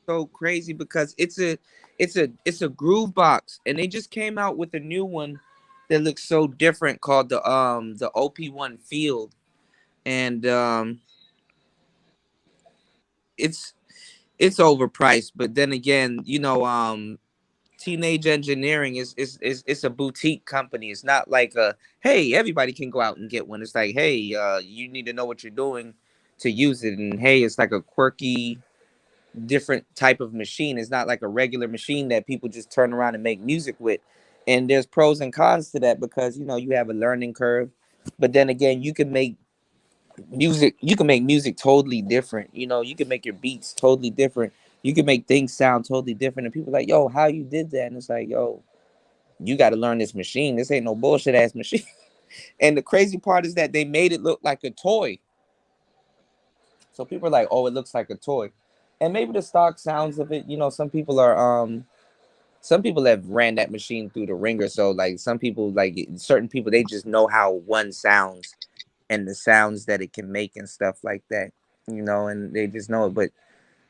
so crazy because it's a groove box, and they just came out with a new one that looks so different called the OP1 Field, and it's overpriced. But then again, you know, Teenage Engineering is it's a boutique company. It's not like hey, everybody can go out and get one. It's like, hey, you need to know what you're doing to use it, and hey, it's like a quirky, different type of machine. It's not like a regular machine that people just turn around and make music with. And there's pros and cons to that because you know you have a learning curve, but then again, you can make music totally different. You know, you can make your beats totally different. You can make things sound totally different, and people are like, yo, how you did that? And it's like, yo, you got to learn this machine. This ain't no bullshit ass machine. And the crazy part is that they made it look like a toy. So people are like, oh, it looks like a toy. And maybe the stock sounds of it, you know, some people have ran that machine through the ringer. So like some people, like certain people, they just know how one sounds and the sounds that it can make and stuff like that, you know, and they just know it. But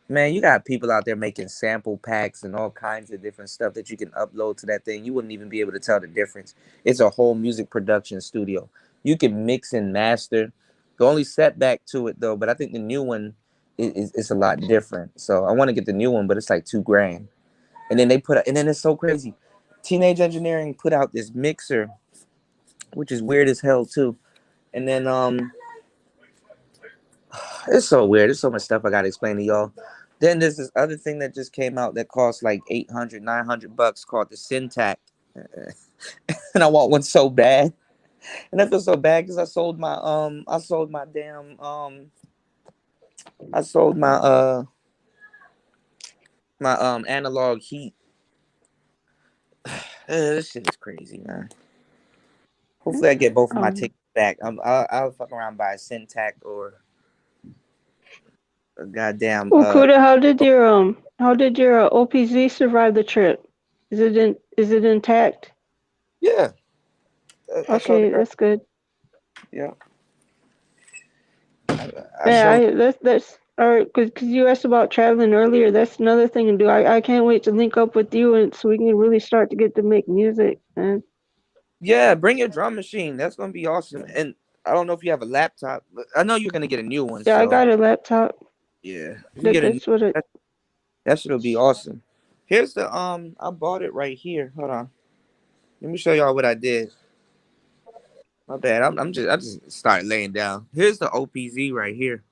man, you got people out there making sample packs and all kinds of different stuff that you can upload to that thing. You wouldn't even be able to tell the difference. It's a whole music production studio. You can mix and master. The only setback to it though, but I think the new one it's a lot different. So I want to get the new one, but it's like $2,000. And then and then it's so crazy. Teenage Engineering put out this mixer, which is weird as hell too. And then it's so weird. There's so much stuff I gotta explain to y'all. Then there's this other thing that just came out that costs like 800, $900 called the Syntac. And I want one so bad. And I feel so bad because I sold my damn I sold my analog heat. This shit is crazy, man. Hopefully I get both of my tickets back. I'll fuck around and buy a Syntac or a goddamn Well, Kuda, how did your OPZ survive the trip? Is it intact? Yeah. Okay, that's good. Yeah. That's all right. Cause you asked about traveling earlier. That's another thing to do. I can't wait to link up with you and so we can really start to get to make music, man. Yeah, bring your drum machine. That's gonna be awesome. And I don't know if you have a laptop, but I know you're gonna get a new one. Yeah, So I got a laptop. yeah, if you get that shit'll be awesome. Here's the I bought it right here. Hold on, let me show y'all what I did. My bad. I just started laying down. Here's the OPZ right here.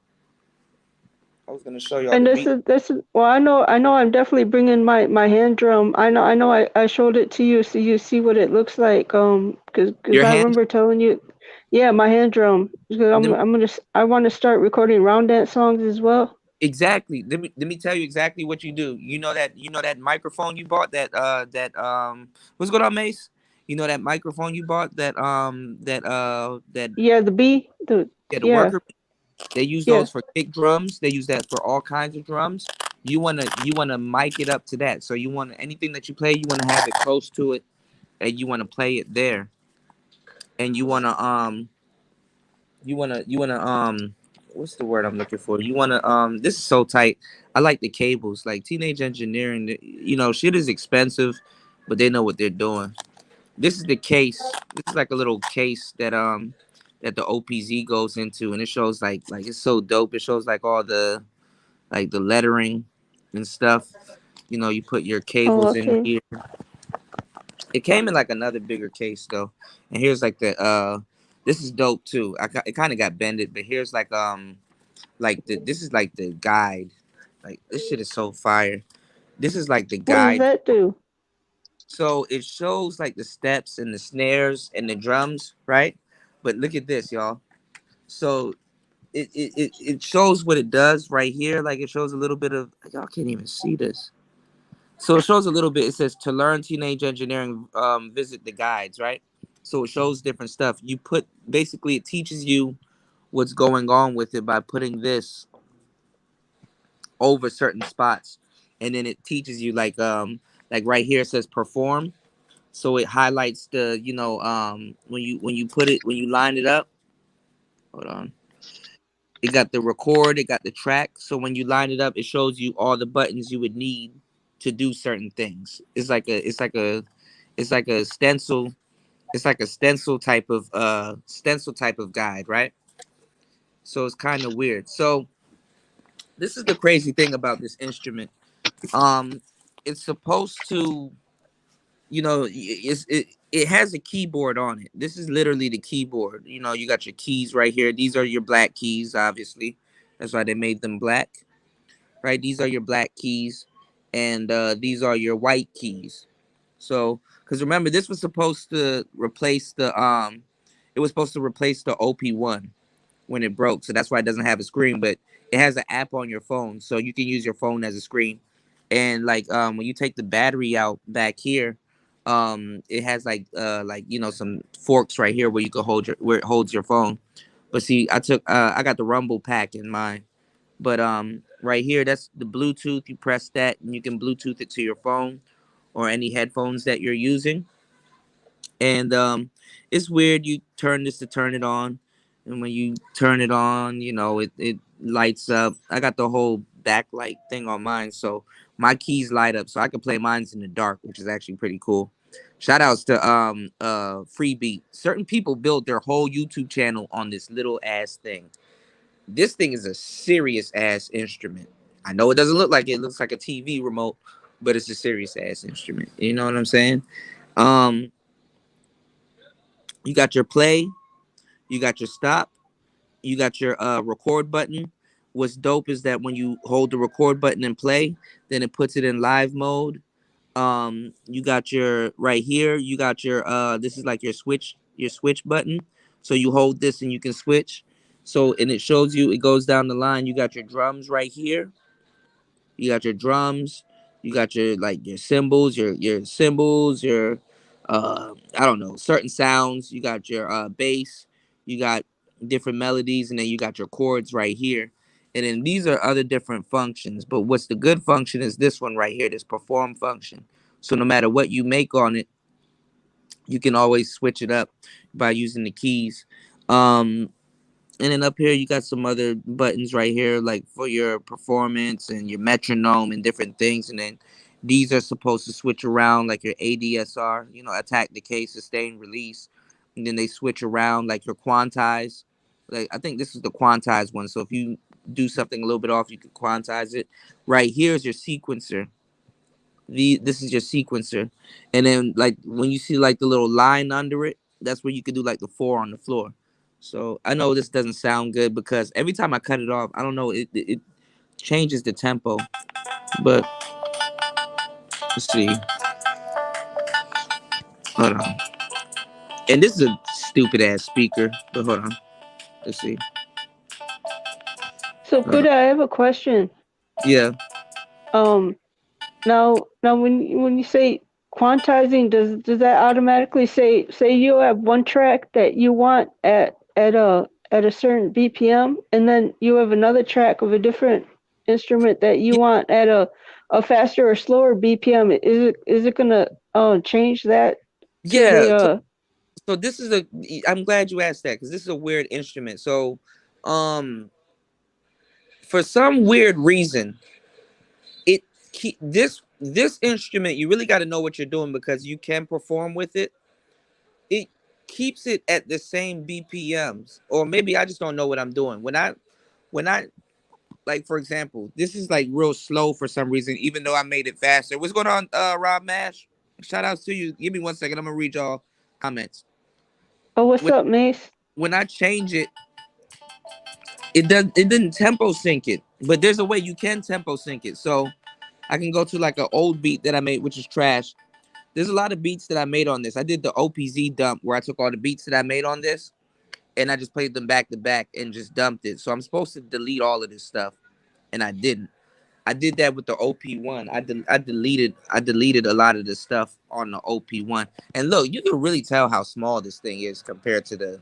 I was gonna show y'all And the this beat. is well, I know I'm definitely bringing my hand drum. I showed it to you so you see what it looks like. Cause Your I hand. remember telling you, yeah, my hand drum. Because I want to start recording round dance songs as well. Exactly. Let me tell you exactly what you do. You know that microphone you bought what's going on, Mace? You know that microphone you bought that Yeah, the the yeah. worker, they use Yeah. those for kick drums. They use that for all kinds of drums. You wanna mic it up to that. So you want anything that you play, you wanna have it close to it, and you wanna play it there. And you wanna what's the word I'm looking for? You wanna this is so tight. I like the cables. Like Teenage Engineering, shit is expensive, but they know what they're doing. This is the case. This is like a little case that the OPZ goes into, and it shows like it's so dope. It shows like all the lettering and stuff. You put your Oh, cables in okay. here. It came in like another bigger case though, and here's like this is dope too. It kind of got bended, but here's this is like the guide. Like this shit is so fire. This is like the What does guide. that do? So it shows like the steps and the snares and the drums, right? But look at this, y'all. So it shows what it does right here. Like it shows a little bit of y'all can't even see this. So it shows a little bit. It says to learn Teenage Engineering, visit the guides, right? So it shows different stuff. Basically it teaches you what's going on with it by putting this over certain spots, and then it teaches you like right here it says perform, so it highlights the when you line it up. Hold on. It got the record, it got the track, so when you line it up it shows you all the buttons you would need to do certain things. It's like a stencil. It's like a stencil type of guide, right? So it's kind of weird. So this is the crazy thing about this instrument. um it's supposed to, it has a keyboard on it. This is literally the keyboard. You got your keys right here. These are your black keys, obviously. That's why they made them black, right? These are your black keys, and these are your white keys. So because remember, this was supposed to replace the OP1 when it broke. So that's why it doesn't have a screen, but it has an app on your phone, so you can use your phone as a screen. And when you take the battery out back here, it has some forks right here where you can where it holds your phone. But see, I got the Rumble pack in mine. But right here, that's the Bluetooth. You press that and you can Bluetooth it to your phone or any headphones that you're using. And it's weird. You turn this to turn it on, and when you turn it on, it lights up. I got the whole backlight thing on mine, so my keys light up, so I can play mines in the dark, which is actually pretty cool. Shout outs to Freebeat. Certain people build their whole YouTube channel on this little ass thing. This thing is a serious ass instrument. I know it doesn't look like it. It looks like a TV remote, but it's a serious ass instrument. You know what I'm saying? Um, you got your play, you got your stop, you got your record button. What's dope is that when you hold the record button and play, then it puts it in live mode. You got your right here, you got your this is like your switch button. So you hold this and you can switch. So and it shows you, it goes down the line. You got your drums right here. You got your drums, you got your like your cymbals, your cymbals, your I don't know, certain sounds. You got your bass, you got different melodies, and then you got your chords right here. And then these are other different functions. But what's the good function is this one right here, this perform function. So no matter what you make on it, you can always switch it up by using the keys. And then up here, you got some other buttons right here, like for your performance and your metronome and different things. And then these are supposed to switch around, like your ADSR, you know, attack, decay, sustain, release. And then they switch around, like your quantize. Like I think this is the quantize one. So if you do something a little bit off, you can quantize it. Right here is your sequencer. This is your sequencer. And then like when you see like the little line under it, that's where you could do like the 4 on the floor. So I know this doesn't sound good because every time I cut it off, I don't know, it changes the tempo. But let's see. Hold on. And this is a stupid ass speaker. But hold on. Let's see. So Kuda, I have a question. Yeah. Now when you say quantizing, does that automatically say you have one track that you want at a certain BPM, and then you have another track of a different instrument that you want at a faster or slower BPM? Is it gonna change that? Yeah. So this is I'm glad you asked that because this is a weird instrument. So for some weird reason, this instrument, you really got to know what you're doing because you can perform with it. It keeps it at the same BPMs, or maybe I just don't know what I'm doing. When I like, for example, this is like real slow for some reason, even though I made it faster. What's going on, Rob Mash? Shout outs to you. Give me 1 second. I'm gonna read y'all comments. Oh, what's up, Mace? When I change it, it didn't tempo sync it, but there's a way you can tempo sync it. So I can go to like an old beat that I made, which is trash. There's a lot of beats that I made on this. I did the OPZ dump where I took all the beats that I made on this and I just played them back to back and just dumped it. So I'm supposed to delete all of this stuff, and I didn't. I did that with the OP1. I deleted a lot of the stuff on the OP1. And look, you can really tell how small this thing is compared to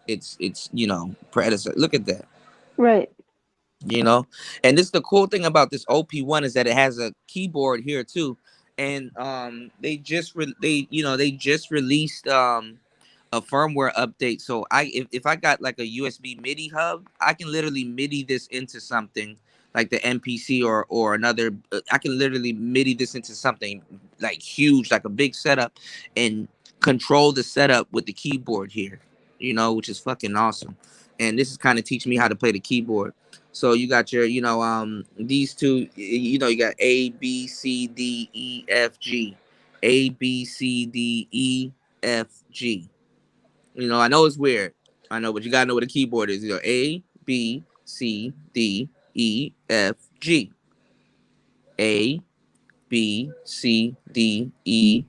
its predecessor. Look at that. Right. You know, and this the cool thing about this OP1 is that it has a keyboard here too. And they just released a firmware update. So if I got like a USB MIDI hub, I can literally MIDI this into something like the MPC or another. I can literally MIDI this into something like huge, like a big setup, and control the setup with the keyboard here, you know, which is fucking awesome. And this is kind of teaching me how to play the keyboard. So you got your, these two, you got A, B, C, D, E, F, G. A, B, C, D, E, F, G. I know it's weird. I know, but you gotta know what a keyboard is. A, B, C, D, E, F, G. A, B, C, D, E,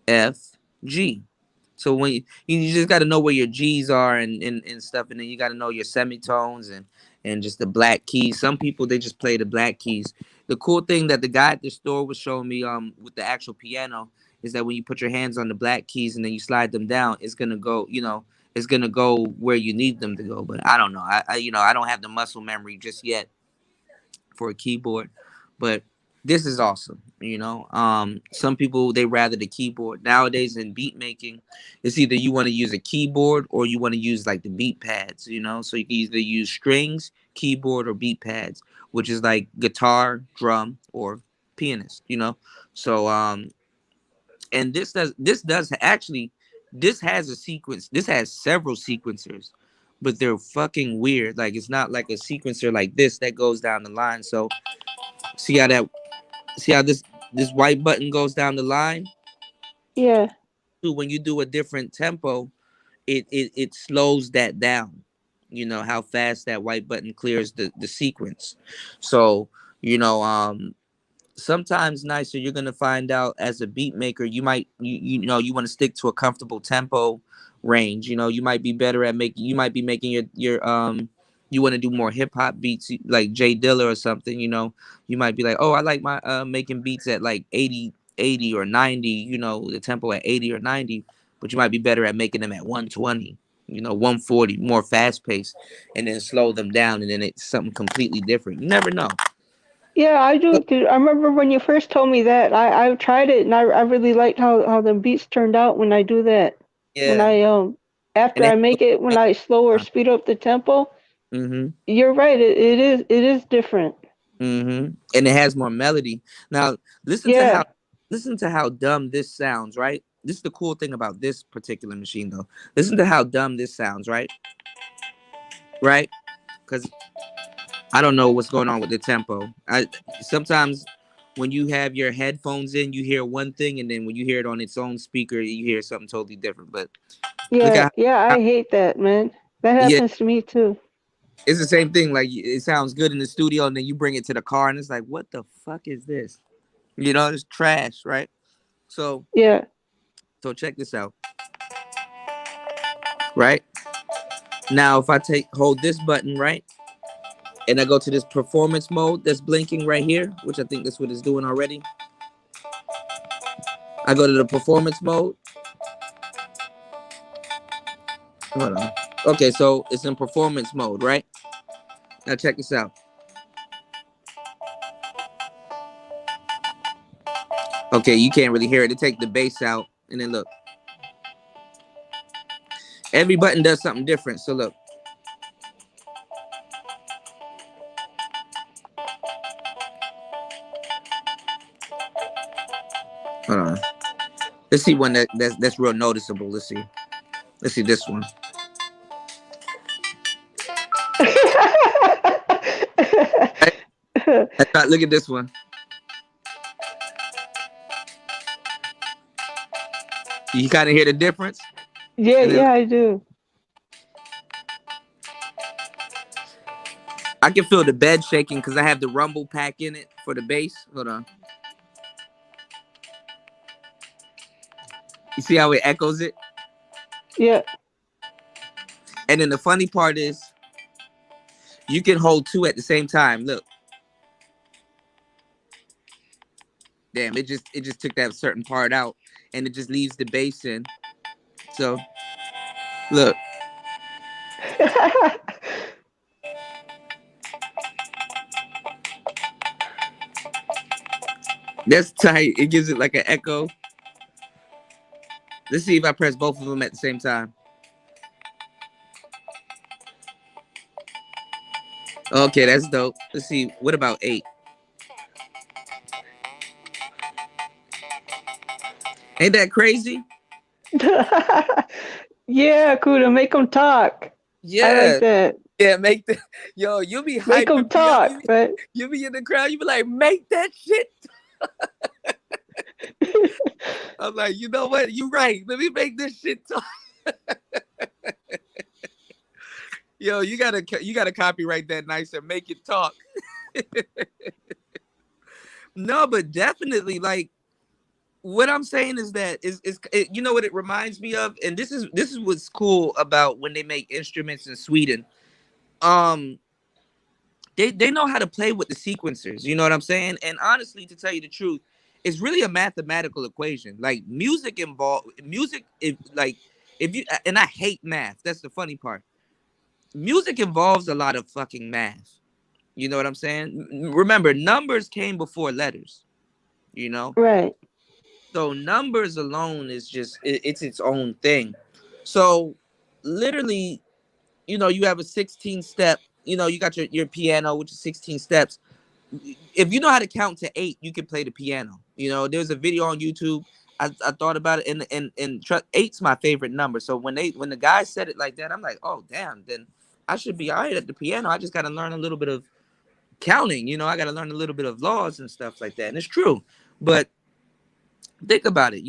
F, G. So when you just got to know where your G's are and stuff, and then you got to know your semitones and just the black keys. Some people, they just play the black keys. The cool thing that the guy at the store was showing me with the actual piano is that when you put your hands on the black keys and then you slide them down, it's gonna go, it's gonna go where you need them to go. But I don't know. I don't have the muscle memory just yet for a keyboard, but this is awesome. Some people, they rather the keyboard. Nowadays in beat making, it's either you want to use a keyboard or you want to use like the beat pads, so you can either use strings, keyboard, or beat pads, which is like guitar, drum, or pianist, so and this has a sequence. This has several sequencers, but they're fucking weird. Like it's not like a sequencer like this that goes down the line. So see how that see how this white button goes down the line? Yeah. So when you do a different tempo, it slows that down. You know how fast that white button clears the sequence. So, you know, sometimes nicer you're gonna find out as a beat maker, you know you want to stick to a comfortable tempo range. You know, you might be better at making you might be making your you want to do more hip hop beats like Jay Dilla or something, you know. You might be like, oh, I like my making beats at like 80 or 90, you know, the tempo at 80 or 90, but you might be better at making them at 120, you know, 140, more fast paced, and then slow them down, and then it's something completely different. You never know. Yeah, I do. 'Cause I remember when you first told me that. I've tried it, and I really liked how the beats turned out when I do that. When Yeah. I after And I then, make it, when I slow or speed up the tempo. mm-hmm. You're right. It is different. Mm-hmm. And it has more melody. Now, listen to Yeah. how dumb this sounds, right? This is the cool thing about this particular machine, though. Listen to how dumb this sounds, right? Right? Because I don't know what's going on with the tempo. I sometimes when you have your headphones in, you hear one thing, and then when you hear it on its own speaker, you hear something totally different. But look Yeah. at Yeah. I hate that, man. That yeah, happens to me too. it's the same thing. Like it sounds good in the studio, and then you bring it to the car, and it's like, what the fuck is this? You know, it's trash, right? So Yeah. check this out. Right now, if I hold this button, right, and I go to this performance mode that's blinking right here, which I think that's what it's doing already. I go to the performance mode. Hold on. Okay, so it's in performance mode, right? Now check this out. Okay, you can't really hear it. They take the bass out, and then look. Every button does something different. So look. Hold on. Let's see one that's real noticeable. Let's see. Let's see this one. Right? Look at this one. You kind of hear the difference? Yeah, yeah, I do. I can feel the bed shaking because I have the rumble pack in it for the bass. Hold on. You see how it echoes it? Yeah. And then the funny part is you can hold two at the same time. Look. Damn, it just took that certain part out and it just leaves the bass in. So look. That's tight. It gives it like an echo. Let's see if I press both of them at the same time. Okay, that's dope. Let's see. What about 8? Ain't that crazy? Yeah, Kuda, make them talk. Yeah. I like that. Yeah, make the yo, you be hyping. Make them talk, man. You be in the crowd, you be like, make that shit. I'm like, you know what? You're right. Let me make this shit talk. Yo, you gotta copyright that nice and make it talk. No, but definitely, like, what I'm saying is that you know what it reminds me of, and this is what's cool about when they make instruments in Sweden. They know how to play with the sequencers. You know what I'm saying? And honestly, to tell you the truth, it's really a mathematical equation. Like if you, and I hate math. That's the funny part. Music involves a lot of fucking math. You know what I'm saying? Remember, numbers came before letters. You know? Right. So numbers alone is just it's its own thing. So literally, you know, you have a 16 step, you know, you got your piano, which is 16 steps. If you know how to count to 8, you can play the piano. You know, there's a video on YouTube. I thought about it, and eight's my favorite number. So when the guy said it like that, I'm like, oh damn, then I should be all right at the piano. I just got to learn a little bit of counting. I got to learn a little bit of laws and stuff like that. And it's true, but think about it.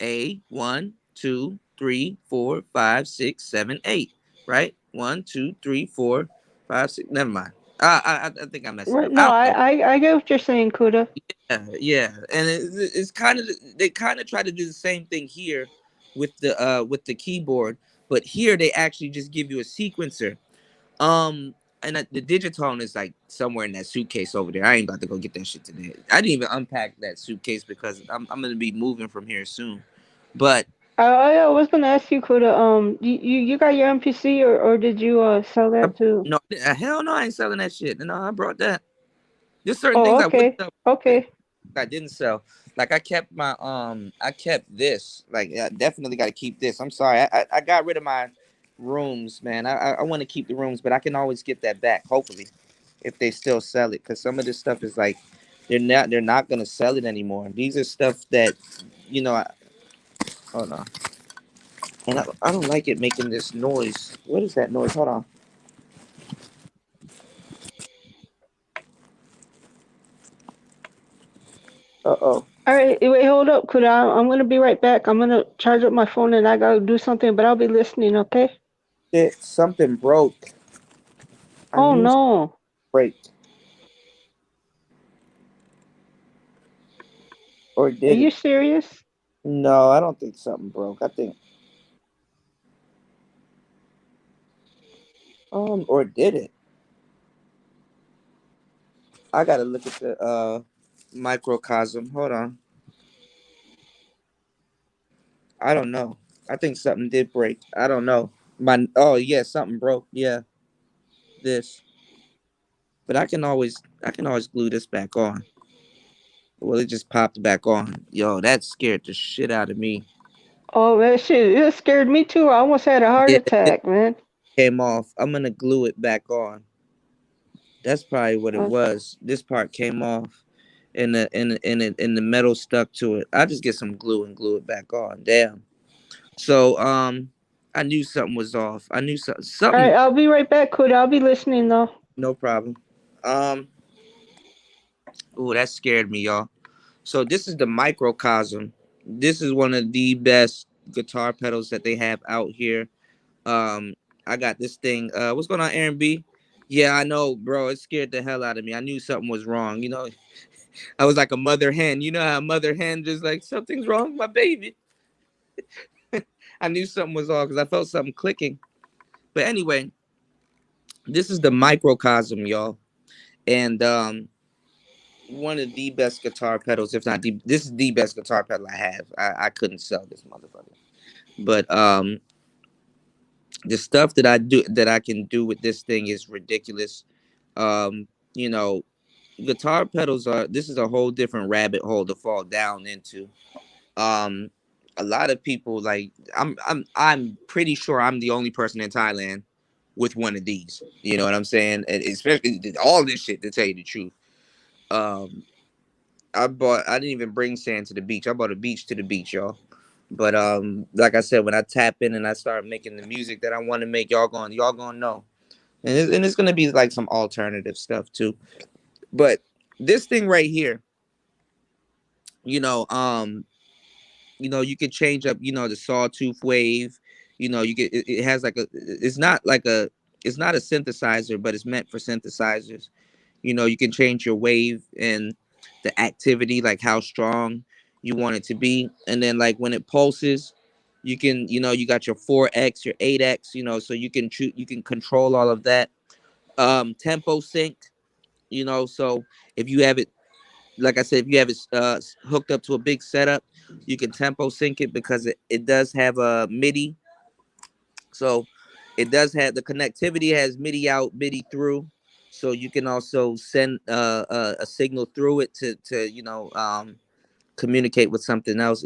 A 1, 2, 3, 4, 5, 6, 7, 8. Right? 1, 2, 3, 4, 5, 6. Never mind. I think I'm messing Right, up. I no, don't know. I get what you're saying, Kuda. Yeah, and it's kind of they kind of try to do the same thing here with the keyboard, but here they actually just give you a sequencer. Um, and the Digitone is like somewhere in that suitcase over there. I ain't about to go get that shit today. I didn't even unpack that suitcase because I'm gonna be moving from here soon. But I was gonna ask you, Kuda. You got your MPC or did you sell that too? no, hell no, I ain't selling that shit. No, I brought that. There's certain Oh, things I would okay, sell. okay. I didn't sell. Like I kept this. Like I definitely got to keep this. I'm sorry. I got rid of my rooms, man. I want to keep the rooms, but I can always get that back. Hopefully, if they still sell it, because some of this stuff is like they're not gonna sell it anymore. These are stuff that hold on, and I don't like it making this noise. What is that noise? Hold on. Uh-oh. All right, wait, hold up, Kuda. I'm gonna be right back. I'm gonna charge up my phone and I gotta do something, but I'll be listening. Okay? Something broke. I Oh knew something no. break, or Are did you it? serious? No, I don't think something broke. I think or did it? I gotta look at the microcosm. Hold on. I don't know. I think something did break. I don't know. Yeah, something broke. Yeah, this. But I can always glue this back on. Well, it just popped back on. Yo, that scared the shit out of me. Oh man, shit, it scared me too. I almost had a heart Yeah, it attack, man. came off. I'm gonna glue it back on. That's probably what it Uh, was. This part came off, and the metal stuck to it. I just get some glue and glue it back on. Damn. So I knew something was off. I knew all right, something. I'll be right back, Kuda. I'll be listening though. No problem. Um. Oh, that scared me, y'all. So this is the microcosm. This is one of the best guitar pedals that they have out here. Um, I got this thing. What's going on, Aaron B? Yeah, I know, bro. It scared the hell out of me. I knew something was wrong. I was like a mother hen. You know how a mother hen just like something's wrong with my baby. I knew something was off because I felt something clicking. But anyway, this is the microcosm, y'all, and one of the best guitar pedals, if not this is the best guitar pedal I have. I couldn't sell this motherfucker, but the stuff that I can do with this thing is ridiculous. Um, you know, guitar pedals are this is a whole different rabbit hole to fall down into. Um, a lot of people like I'm pretty sure I'm the only person in Thailand with one of these. You know what I'm saying? And especially all this shit to tell you the truth. Um, I didn't even bring sand to the beach. I brought a beach to the beach, y'all. But like I said, when I tap in and I start making the music that I want to make, y'all gonna know. And it's gonna be like some alternative stuff too. But this thing right here, you know, um, you can change up, the sawtooth wave. It has like it's not a synthesizer, but it's meant for synthesizers. You can change your wave and the activity, like how strong you want it to be. And then like when it pulses, you can, you got your 4x, your 8x, so you can control all of that. Tempo sync, so if you have it, like I said, if you have it hooked up to a big setup, you can tempo sync it because it does have a MIDI. So it does have the connectivity, has MIDI out, MIDI through. So you can also send a signal through it to communicate with something else.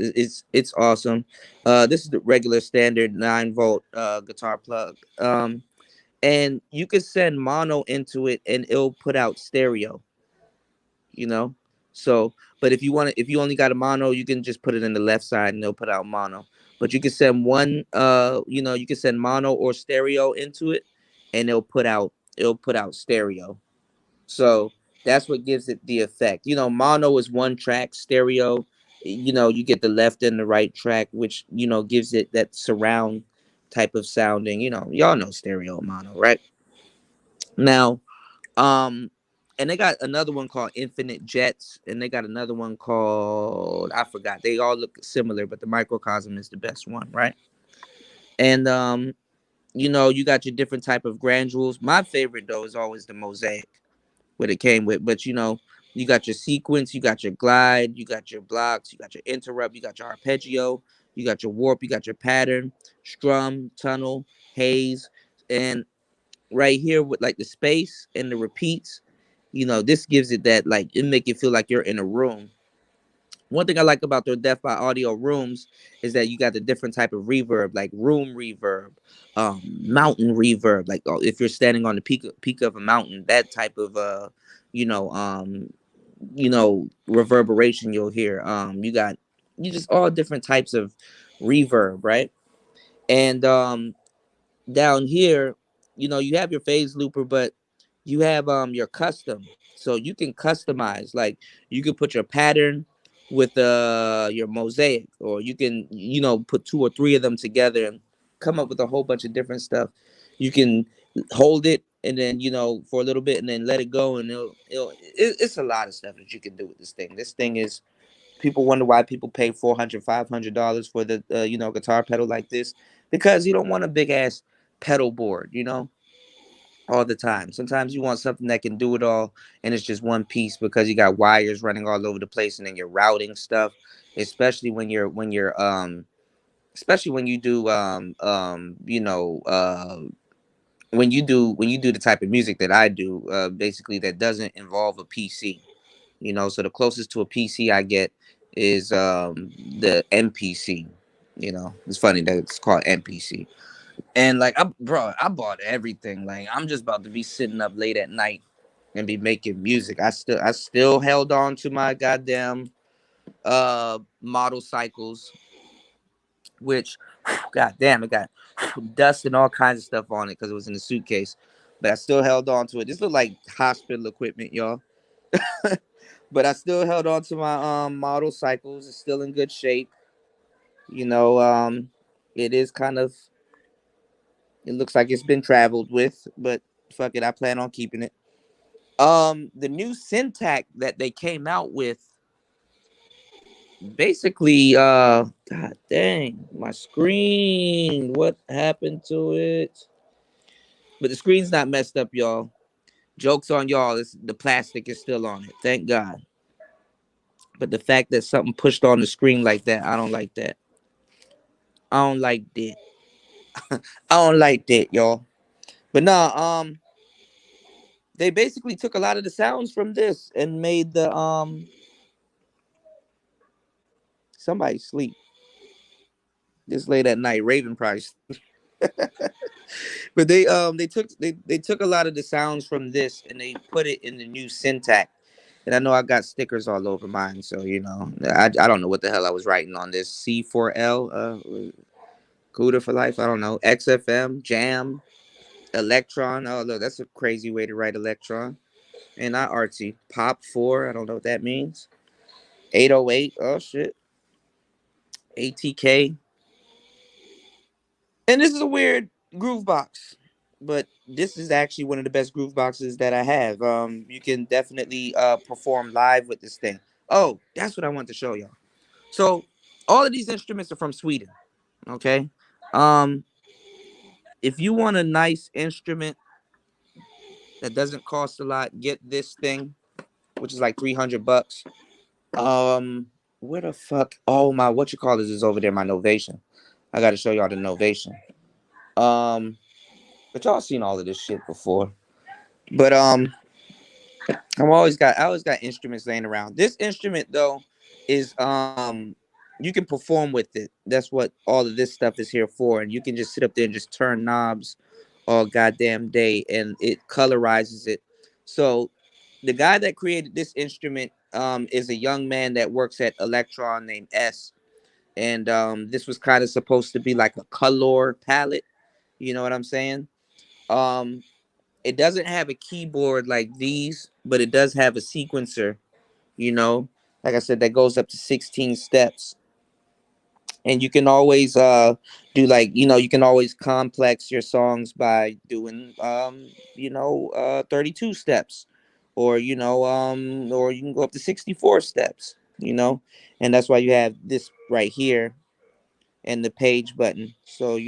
It's awesome. This is the regular standard 9 volt guitar plug. And you can send mono into it and it'll put out stereo, you know. So, but if you only got a mono, you can just put it in the left side and they'll put out mono. But you can send one, you can send mono or stereo into it, and it'll put out stereo. So that's what gives it the effect. Mono is one track, stereo, you get the left and the right track, which gives it that surround type of sounding. Y'all know stereo and mono, right? Now, um, and they got another one called Infinite Jets, and they got another one called I forgot. They all look similar, but the Microcosm is the best one, right? And you got your different type of granules. My favorite though is always the Mosaic, what it came with. But you got your sequence, you got your glide, you got your blocks, you got your interrupt, you got your arpeggio, you got your warp, you got your pattern, strum, tunnel, haze, and right here with like the space and the repeats, this gives it that, like, it make it feel like you're in a room. One thing I like about their Death by Audio rooms is that you got the different type of reverb, like room reverb, mountain reverb. Like, if you're standing on the peak of a mountain, that type of you know, um, reverberation you'll hear. You just all different types of reverb, right? And down here, you have your phase looper, but you have your custom. So you can customize. Like, you can put your pattern with your mosaic, or you can, put two or three of them together and come up with a whole bunch of different stuff. You can hold it and then, for a little bit, and then let it go, and it's a lot of stuff that you can do with this thing. This thing is, people wonder why people pay $400, $500 for the guitar pedal like this, because you don't want a big ass pedal board, all the time. Sometimes you want something that can do it all, and it's just one piece, because you got wires running all over the place, and then you're routing stuff, especially especially when you do when you do the type of music that I do, basically that doesn't involve a PC. So the closest to a PC I get is the MPC. It's funny that it's called MPC. And like, I bought everything. Like, I'm just about to be sitting up late at night and be making music. I still held on to my goddamn model cycles, which, god damn, it got dust and all kinds of stuff on it because it was in a suitcase. But I still held on to it. This looked like hospital equipment, y'all. But I still held on to my model cycles. It's still in good shape. You know, it is kind of, it looks like it's been traveled with, but fuck it, I plan on keeping it. The new syntax that they came out with, basically, god dang, my screen, what happened to it? But the screen's not messed up, y'all. Joke's on y'all. The plastic is still on it. Thank God. But the fact that something pushed on the screen like that, I don't like that. I don't like that. I don't like that, y'all. But nah, they basically took a lot of the sounds from this and made the somebody sleep this late at night. Raven Price. But they took a lot of the sounds from this and they put it in the new syntax. And I know I got stickers all over mine, so I don't know what the hell I was writing on this. C4L, CUDA for life. I don't know. XFM, Jam, Electron. Oh look, that's a crazy way to write Electron. And not artsy. Pop 4. I don't know what that means. 808. Oh shit. ATK. And this is a weird groove box, but this is actually one of the best groove boxes that I have. You can definitely perform live with this thing. Oh, that's what I want to show y'all. So all of these instruments are from Sweden. Okay. Um, if you want a nice instrument that doesn't cost a lot, get this thing, which is like $300. Where the fuck? Oh my, what you call this is over there? My Novation. I got to show y'all the Novation. But y'all seen all of this shit before. But I always got instruments laying around. This instrument though is you can perform with it. That's what all of this stuff is here for. And you can just sit up there and just turn knobs all goddamn day, and it colorizes it. So The guy that created this instrument is a young man that works at Electron named S. And this was kind of supposed to be like a color palette. You know what I'm saying? Um, it doesn't have a keyboard like these, but it does have a sequencer, you know, like I said, that goes up to 16 steps. And you can always do like, you can always complex your songs by doing 32 steps, or or you can go up to 64 steps, and that's why you have this right here and the page button. So,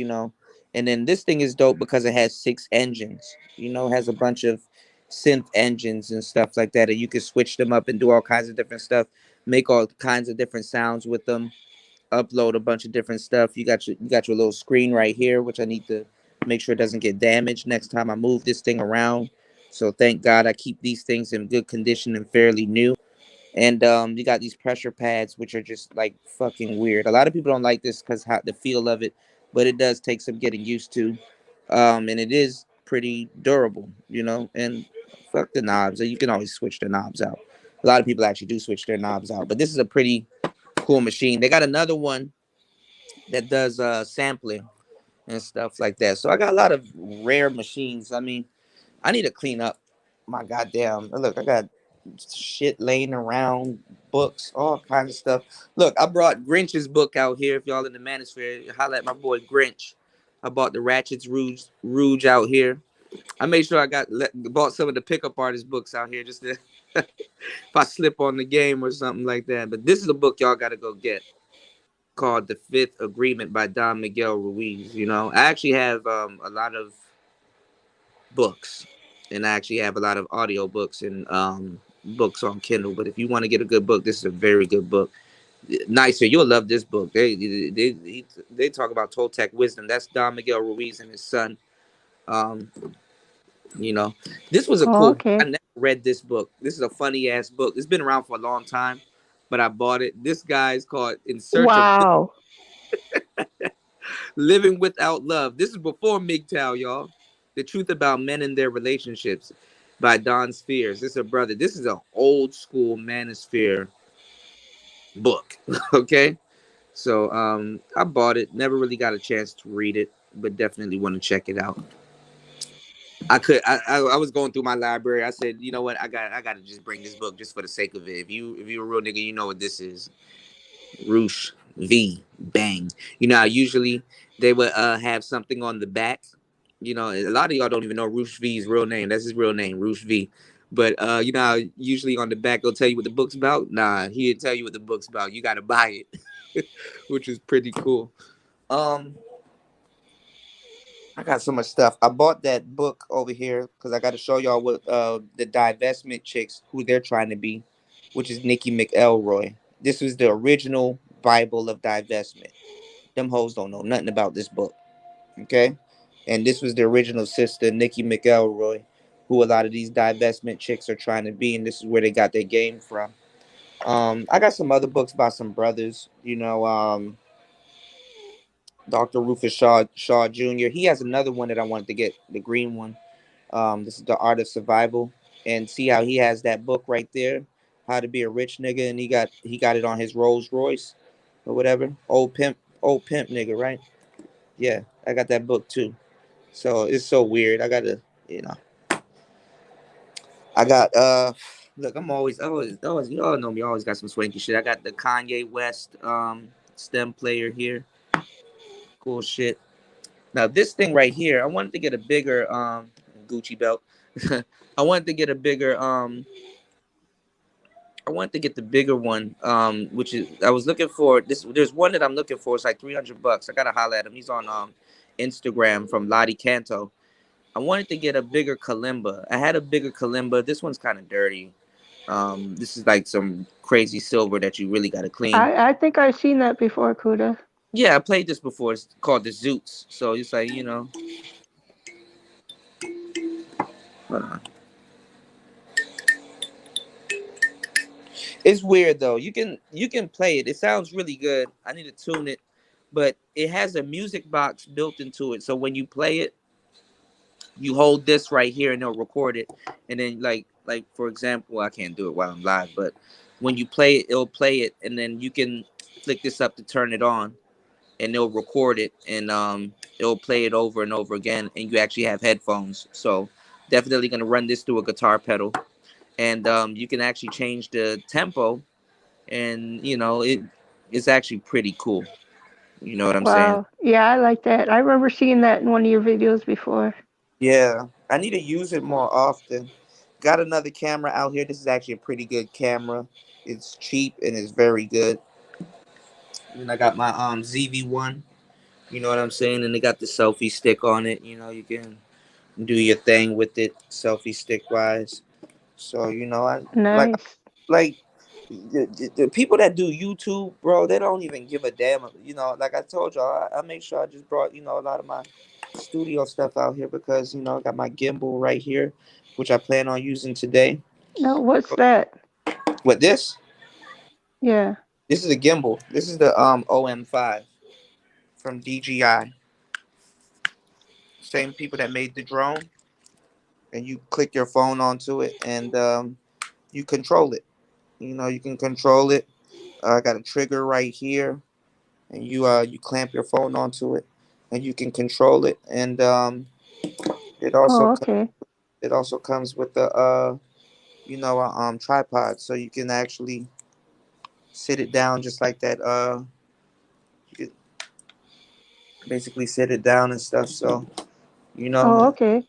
and then this thing is dope because it has 6 engines, it has a bunch of synth engines and stuff like that. And you can switch them up and do all kinds of different stuff, make all kinds of different sounds with them, upload a bunch of different stuff. You got your little screen right here, which I need to make sure it doesn't get damaged next time I move this thing around. So thank God I keep these things in good condition and fairly new. And you got these pressure pads, which are just like fucking weird. A lot of people don't like this because how the feel of it, but it does take some getting used to. And it is pretty durable, and fuck the knobs. You can always switch the knobs out. A lot of people actually do switch their knobs out, but this is a pretty cool machine. They got another one that does sampling and stuff like that. So I got a lot of rare machines. I mean, I need to clean up my goddamn. Look, I got shit laying around, books, all kinds of stuff. Look, I brought Grinch's book out here. If y'all in the Manosphere, holla at my boy Grinch. I bought the Ratchet's Rouge out here. I made sure I bought some of the pickup artist books out here just to if I slip on the game or something like that. But this is a book y'all got to go get, called The Fifth Agreement by Don Miguel Ruiz. I actually have a lot of books, and I actually have a lot of audio books and books on Kindle. But if you want to get a good book, this is a very good book. Nicer, you'll love this book. They talk about Toltec wisdom. That's Don Miguel Ruiz and his son. This was a Oh, cool. I okay. never read this book. This is a funny ass book. It's been around for a long time, but I bought it. This guy's called In Search of Wow. Living Without Love. This is before MGTOW, y'all. The Truth About Men and Their Relationships by Don Spears. This is a brother. This is an old school Manosphere book. Okay. So I bought it. Never really got a chance to read it, but definitely want to check it out. I was going through my library. I said, you know what? I got to just bring this book just for the sake of it. If you're a real nigga, you know what this is. Roosh V Bang. Usually they would have something on the back. A lot of y'all don't even know Roosh V's real name. That's his real name, Roosh V. But how usually on the back they'll tell you what the book's about. Nah, he didn't tell you what the book's about. You got to buy it, which is pretty cool. I got so much stuff. I bought that book over here because I got to show y'all what the divestment chicks, who they're trying to be, which is Nikki McElroy. This was the original Bible of divestment. Them hoes don't know nothing about this book. Okay? And this was the original sister, Nikki McElroy, who a lot of these divestment chicks are trying to be, and this is where they got their game from. I got some other books by some brothers, Dr. Rufus Shaw Jr. He has another one that I wanted to get, the green one. This is The Art of Survival. And see how he has that book right there, How to Be a Rich Nigga, and he got it on his Rolls Royce or whatever. Old pimp nigga, right? Yeah, I got that book too. So it's so weird. I gotta, I got look, I'm always you all know me, I always got some swanky shit. I got the Kanye West stem player here. Cool shit. Now this thing right here, I wanted to get a bigger Gucci belt. I wanted to get a bigger I wanted to get the bigger one, which is I was looking for this. There's one that I'm looking for. It's like $300. I gotta holler at him. He's on Instagram from Lottie Canto. I wanted to get a bigger kalimba. I had a bigger kalimba. This one's kind of dirty. This is like some crazy silver that you really gotta clean. I think I've seen that before, Kuda. Yeah, I played this before. It's called the Zoots. So it's like, hold on. It's weird though. You can play it. It sounds really good. I need to tune it, but it has a music box built into it. So when you play it, you hold this right here and it'll record it. And then like like for example, I can't do it while I'm live, but when you play it, it'll play it, and then you can flick this up to turn it on, and it'll record it, and it'll play it over and over again, and you actually have headphones. So definitely gonna run this through a guitar pedal, and you can actually change the tempo, and it's actually pretty cool. You know what I'm saying? Wow. Yeah, I like that. I remember seeing that in one of your videos before. Yeah, I need to use it more often. Got another camera out here. This is actually a pretty good camera. It's cheap and it's very good. And I got my ZV-1. You know what I'm saying? And they got the selfie stick on it. You can do your thing with it, selfie stick wise. So I like Nice. like the people that do YouTube, bro. They don't even give a damn. Like I told y'all, I make sure I just brought a lot of my studio stuff out here because I got my gimbal right here, which I plan on using today. No, what's that? What this? Yeah. This is a gimbal. This is the OM5 from DJI. Same people that made the drone, and you click your phone onto it, and you control it. You can control it. I got a trigger right here, and you clamp your phone onto it, and you can control it. And it also Oh, okay. it also comes with a tripod, so you can actually sit it down just like that. You can basically sit it down and stuff. So Oh, okay.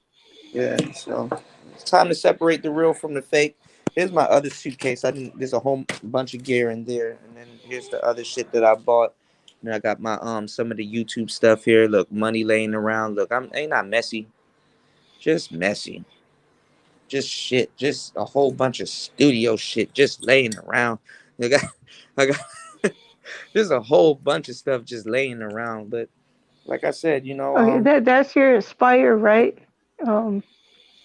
yeah. So it's time to separate the real from the fake. Here's my other suitcase. There's a whole bunch of gear in there, and then here's the other shit that I bought. And I got my some of the YouTube stuff here. Look, money laying around. Look, ain't not messy, just messy, just shit, just a whole bunch of studio shit just laying around. I got there's a whole bunch of stuff just laying around. But like I said, Okay, that's your Aspire, right? Um,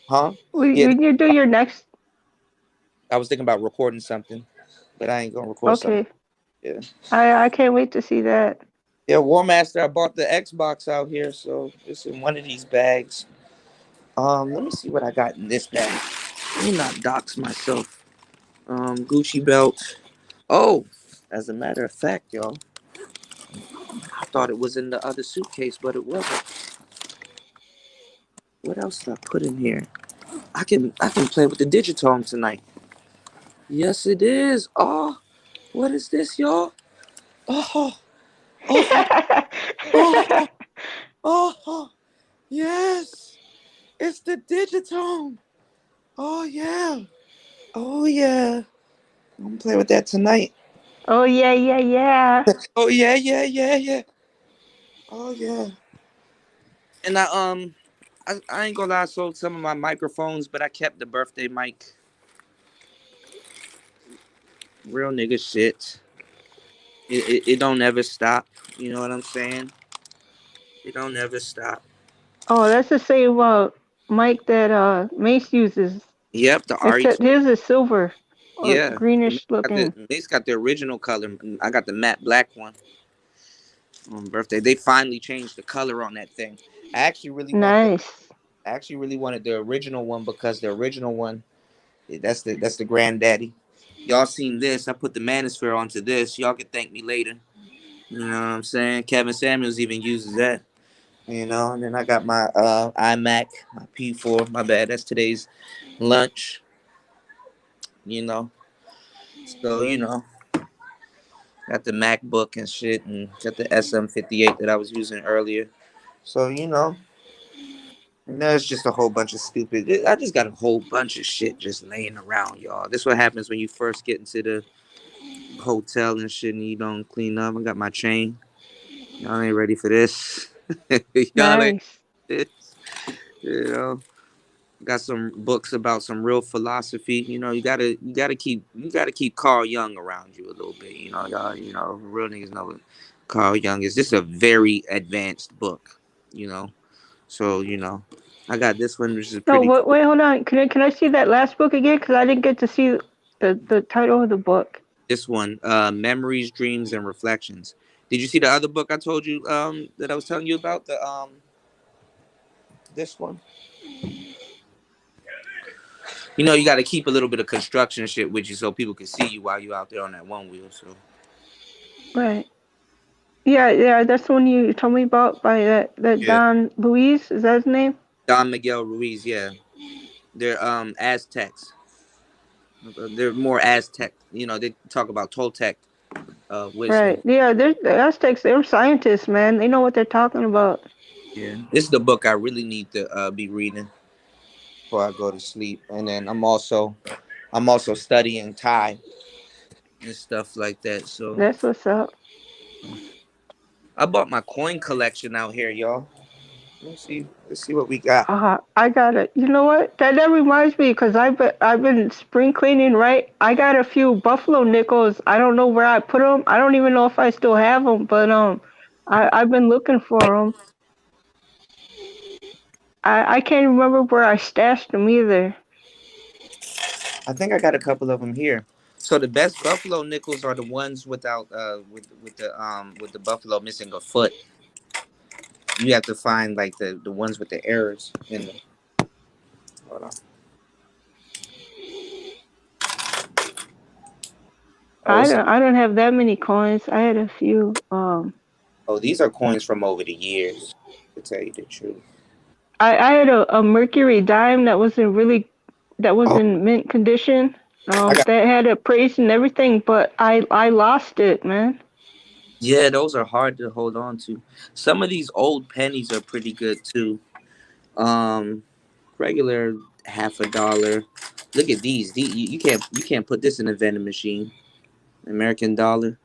huh? when Yeah, you do your next. I was thinking about recording something, but I ain't gonna record something. Okay. Yeah. I can't wait to see that. Yeah, War Master, I bought the Xbox out here, so it's in one of these bags. Let me see what I got in this bag. Let me not dox myself. Gucci belt. Oh, as a matter of fact, y'all, I thought it was in the other suitcase, but it wasn't. What else did I put in here? I can play with the Digitone tonight. Yes, it is. Oh, what is this, y'all? Oh, oh, oh, oh, yes. It's the Digitone. Oh yeah. Oh yeah. I'm gonna play with that tonight. Oh yeah, yeah, yeah. Oh yeah, yeah, yeah, yeah. Oh yeah. And I ain't gonna lie, I sold some of my microphones, but I kept the birthday mic. Real nigga shit. It don't ever stop. You know what I'm saying? It don't ever stop. Oh, that's the same mic that Mace uses. Yep, the Except RE2. his is silver or Yeah. greenish looking. Mace got the original color. I got the matte black one on birthday. They finally changed the color on that thing. I actually really want the Nice. I actually really wanted the original one because the original one, that's the granddaddy. Y'all seen this? I put the Manosphere onto this. Y'all can thank me later. You know what I'm saying? Kevin Samuels even uses that. And then I got my iMac, my P4. My bad. That's today's lunch. You know, so got the MacBook and shit, and got the SM58 that I was using earlier. So and there's just a whole bunch of stupid. I just got a whole bunch of shit just laying around, y'all. This is what happens when you first get into the hotel and shit, and you don't clean up. I got my chain. Y'all ain't ready for this. Y'all ain't Nice. this. You know, got some books about some real philosophy. You gotta keep Carl Jung around you a little bit. Y'all. Real niggas know what Carl Jung is. This is a very advanced book. So I got this one, which is No, pretty cool. wait, hold on. Can I see that last book again? Because I didn't get to see the title of the book. This one, Memories, Dreams, and Reflections. Did you see the other book I told you that I was telling you about? This one. You know, you got to keep a little bit of construction shit with you so people can see you while you out there on that one wheel. So Right. Yeah, yeah, that's the one you told me about by that yeah, Don Luis. Is that his name? Don Miguel Ruiz. Yeah, they're Aztecs. They're more Aztec. You know, they talk about Toltec wisdom. Right. Yeah, the Aztecs. They're scientists, man. They know what they're talking about. Yeah, this is the book I really need to be reading before I go to sleep. And then I'm also studying Thai and stuff like that. So That's what's up. I bought my coin collection out here, y'all. Let's see what we got. I got it. You know what? That reminds me, because I've been spring cleaning, right? I got a few Buffalo nickels. I don't know where I put them. I don't even know if I still have them, but I've been looking for them. I can't remember where I stashed them either. I think I got a couple of them here. So the best buffalo nickels are the ones without with the buffalo missing a foot. You have to find like the ones with the errors in them. Hold on. Oh, I don't have that many coins. I had a few. These are coins from over the years. To tell you the truth. I had a Mercury dime that was Oh, in mint condition. I got. That had a praise and everything, but I lost it, man. Yeah, those are hard to hold on to. Some of these old pennies are pretty good too. Um, regular $50. Look at these. You can't put this in a vending machine. American dollar.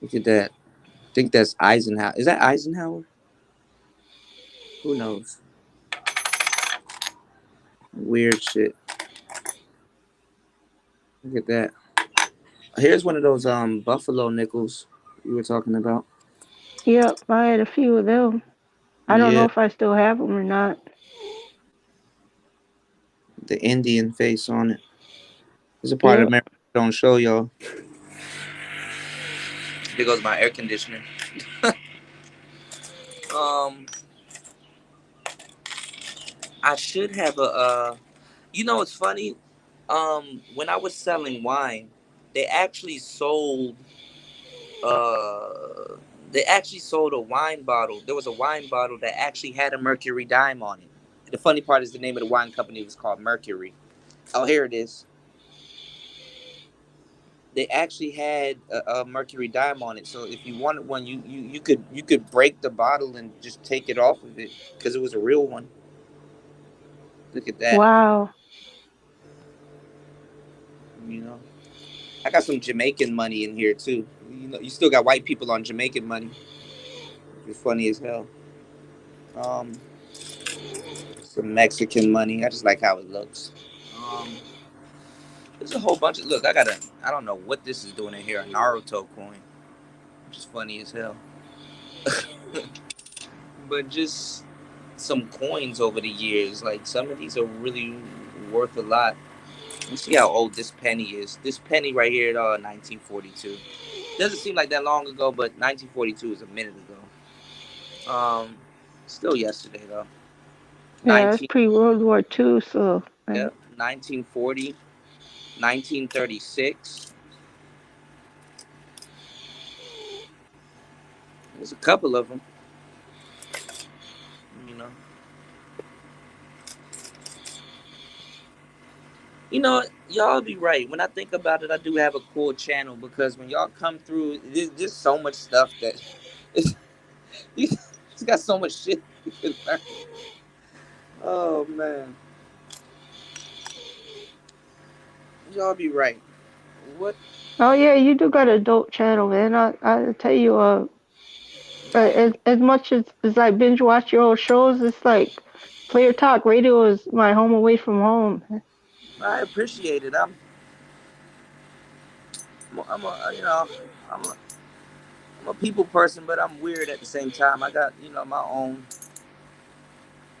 Look at that. I think that's Eisenhower. Is that Eisenhower? Who knows? Weird shit. Look at that. Here's one of those buffalo nickels you were talking about. Yep, I had a few of them. I don't know Yeah, if I still have them or not. the Indian face on it. There's a part of Yep. America I don't show y'all. There goes my air conditioner. um, I should have a. You know, it's funny. When I was selling wine, they actually sold. Uh, they actually sold a wine bottle. There was a wine bottle that actually had a Mercury dime on it. The funny part is the name of the wine company was called Mercury. Oh, here it is. They actually had a Mercury dime on it. So if you wanted one, you could break the bottle and just take it off of it because it was a real one. Look at that. Wow. You know, I got some Jamaican money in here too. You know, you still got white people on Jamaican money. It's funny as hell. Um, some Mexican money. I just like how it looks. Um, there's a whole bunch of look. I don't know what this is doing in here. A Naruto coin, which is funny as hell. But just some coins over the years. Like some of these are really worth a lot. You see how old this penny is. This penny right here, 1942. Doesn't seem like that long ago, but 1942 is a minute ago. Still yesterday though. Yeah, it's 19 pre World War II, so yeah, 1940, 1936. There's a couple of them. You know. You know, y'all be right. When I think about it, I do have a cool channel because when y'all come through, there's just so much stuff that it's, it's got so much shit you can learn. Oh man, y'all be right. What? oh yeah, you do got a dope channel, man. I tell you, as much as I binge watch your old shows, it's like Player Talk Radio is my home away from home. I appreciate it. I'm a you know, I'm a, I'm a people person, but I'm weird at the same time. I got my own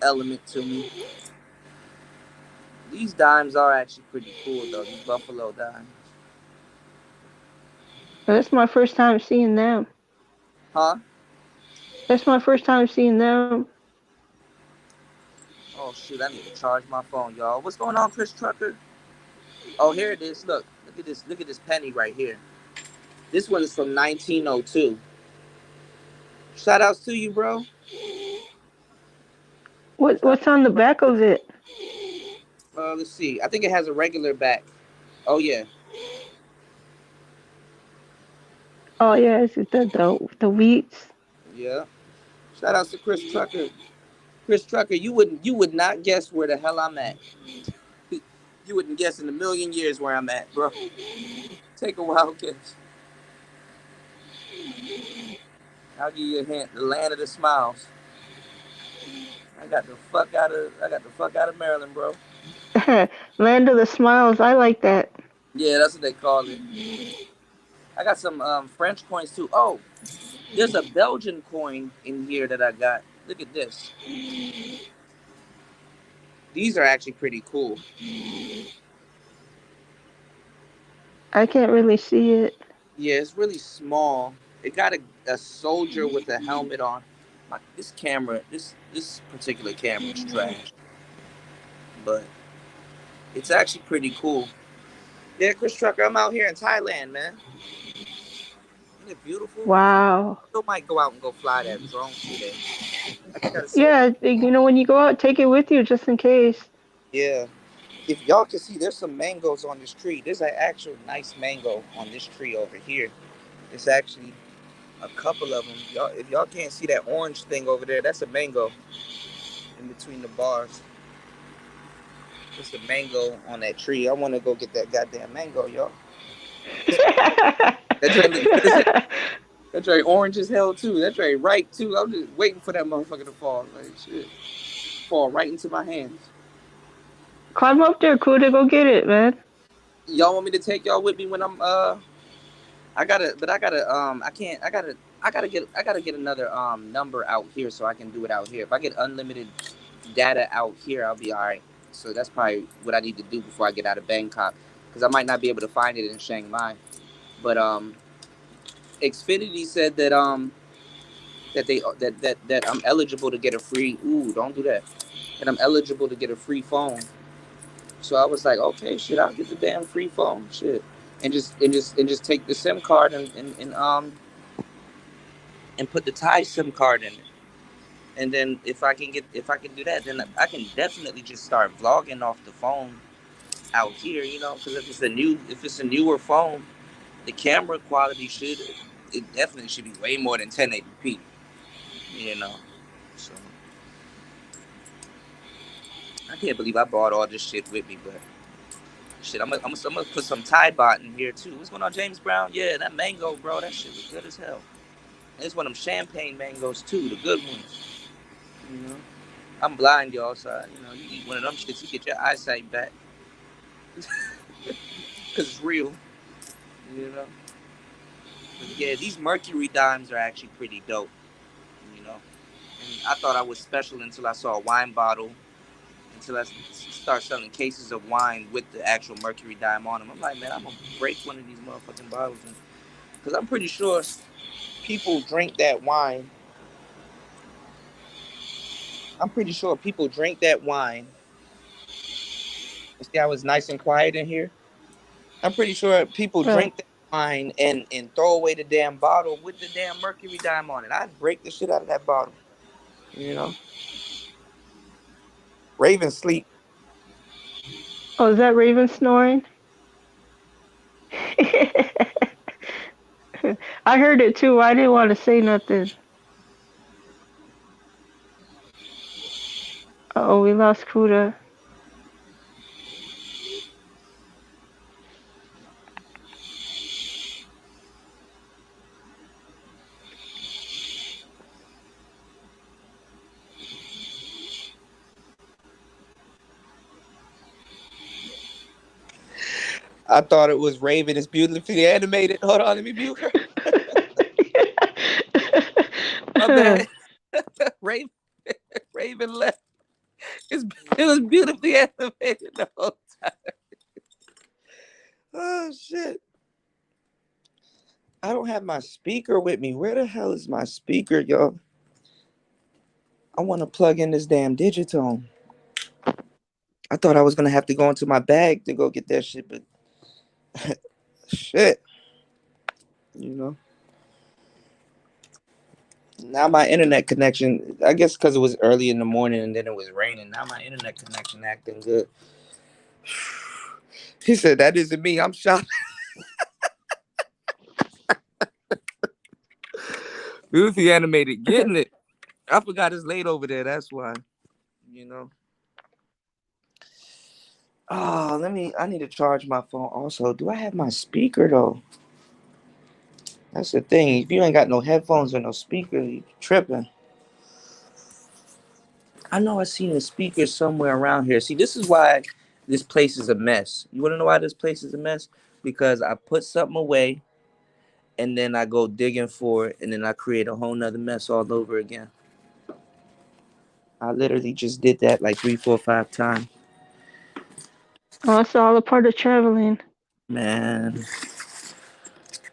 element to me. These dimes are actually pretty cool though. These Buffalo dimes, That's my first time seeing them. huh? That's my first time seeing them. Oh shoot, I need to charge my phone, y'all. What's going on, Chris Trucker? Oh, here it is. Look at this. Look at this penny right here. This one is from 1902. Shout outs to you, bro. What's on the back of it? Let's see. I think it has a regular back. Oh yeah. Oh yeah, it's the wheats. Yeah. Shout outs to Chris Trucker. Chris Trucker, you would not guess where the hell I'm at. You wouldn't guess in a million years where I'm at, bro. Take a wild guess. I'll give you a hint. The land of the smiles. I got the fuck out of Maryland, bro. Land of the smiles. I like that. Yeah, that's what they call it. I got some French coins too. Oh, there's a Belgian coin in here that I got. Look at this. These are actually pretty cool. I can't really see it. Yeah, it's really small. It got a soldier with a helmet on. This particular camera is trash. But it's actually pretty cool. Yeah, Chris Trucker, I'm out here in Thailand, man. Isn't it beautiful? Wow. I might go out and go fly that drone today. Yeah, when you go out, take it with you just in case. Yeah. If y'all can see, there's some mangoes on this tree. There's an actual nice mango on this tree over here. It's actually a couple of them. If y'all can't see that orange thing over there, that's a mango in between the bars. It's a mango on that tree. I want to go get that goddamn mango, y'all. That tree orange as hell too. That tree ripe too. I'm just waiting for that motherfucker to fall. Like shit, fall right into my hands. Climb up there, Kuda. Go get it, man. Y'all want me to take y'all with me when I'm I gotta get another number out here so I can do it out here. If I get unlimited data out here, I'll be all right. So that's probably what I need to do before I get out of Bangkok, because I might not be able to find it in Chiang Mai. But Xfinity said that that I'm eligible to get a free. Ooh, don't do that. And I'm eligible to get a free phone. So I was like, okay, shit, I'll get the damn free phone, shit, and just take the SIM card and put the Thai SIM card in it. And then if I can do that, then I can definitely just start vlogging off the phone out here, because if it's a newer phone, the camera quality definitely should be way more than 1080p, So I can't believe I brought all this shit with me, but shit, I'm gonna put some Thai bot in here too. What's going on, James Brown? Yeah, that mango, bro, that shit was good as hell. And it's one of them champagne mangoes too, the good ones. I'm blind, y'all, so you eat one of them shits, you get your eyesight back. Because it's real, But yeah, these Mercury dimes are actually pretty dope, And I thought I was special until I saw a wine bottle, until I start selling cases of wine with the actual Mercury dime on them. I'm like, man, I'm going to break one of these motherfucking bottles. Because I'm pretty sure people drink that wine. You see how it's nice and quiet in here? I'm pretty sure people drink that wine and throw away the damn bottle with the damn Mercury dime on it. I'd break the shit out of that bottle. Raven sleep. Oh, is that Raven snoring? I heard it too. I didn't want to say nothing. Oh, we lost Kuda. I thought it was Raven. It's beautifully animated. Hold on, let me mute her. My bad. Raven left. It was beautifully animated the whole time. Oh shit! I don't have my speaker with me. Where the hell is my speaker, y'all? I want to plug in this damn Digitone. I thought I was gonna have to go into my bag to go get that shit, but shit, you know. Now my internet connection, I guess because it was early in the morning and then it was raining. Now my internet connection acting good. He said, "That isn't me. I'm shopping." Goofy animated, getting it. I forgot it's late over there. That's why, you know. Oh, I need to charge my phone. Also, do I have my speaker though? That's the thing. If you ain't got no headphones or no speaker, you tripping. I know I seen a speaker somewhere around here. See, this is why this place is a mess. You want to know why this place is a mess? Because I put something away, and then I go digging for it, and then I create a whole nother mess all over again. I literally just did that like 3, 4, 5 times. Oh, it's all a part of traveling. Man,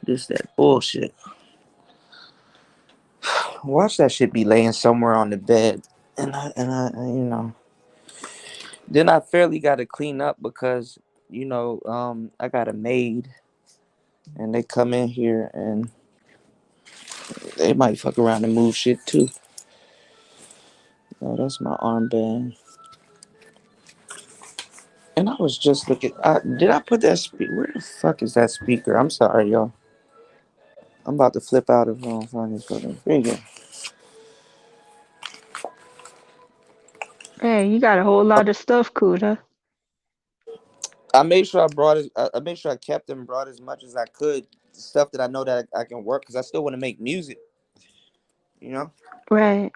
that bullshit. Watch that shit be laying somewhere on the bed, and I you know. Then I fairly got to clean up because, you know, I got a maid, and they come in here and they might fuck around and move shit too. Oh, that's my armband. And I was just looking. Did I put that speaker? Where the fuck is that speaker? I'm sorry, y'all. I'm about to flip out of fucking speaker. Hey, you got a whole lot of stuff, Kuda. I made sure I brought it. I made sure I kept and brought as much as I could. Stuff that I know that I can work because I still want to make music. You know, Right.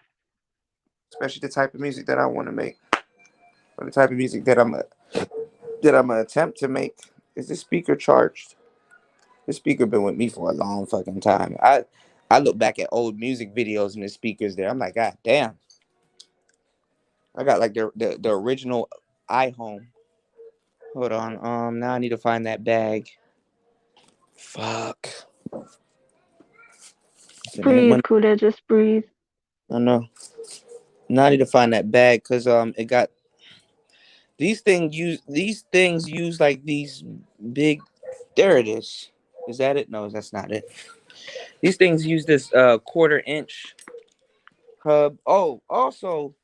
especially the type of music that I want to make, or the type of music that I'm gonna attempt to make. Is this speaker charged? This speaker been with me for a long fucking time. I look back at old music videos and the speakers there. I'm like, God damn. I got like the original iHome. Hold on. Now I need to find that bag. Fuck. Breathe, Kuda. Just breathe. I know. Now I need to find that bag because it got these things use like these big. There it is. Is that it? No, that's not it. These things use this 1/4 inch hub. Oh, also,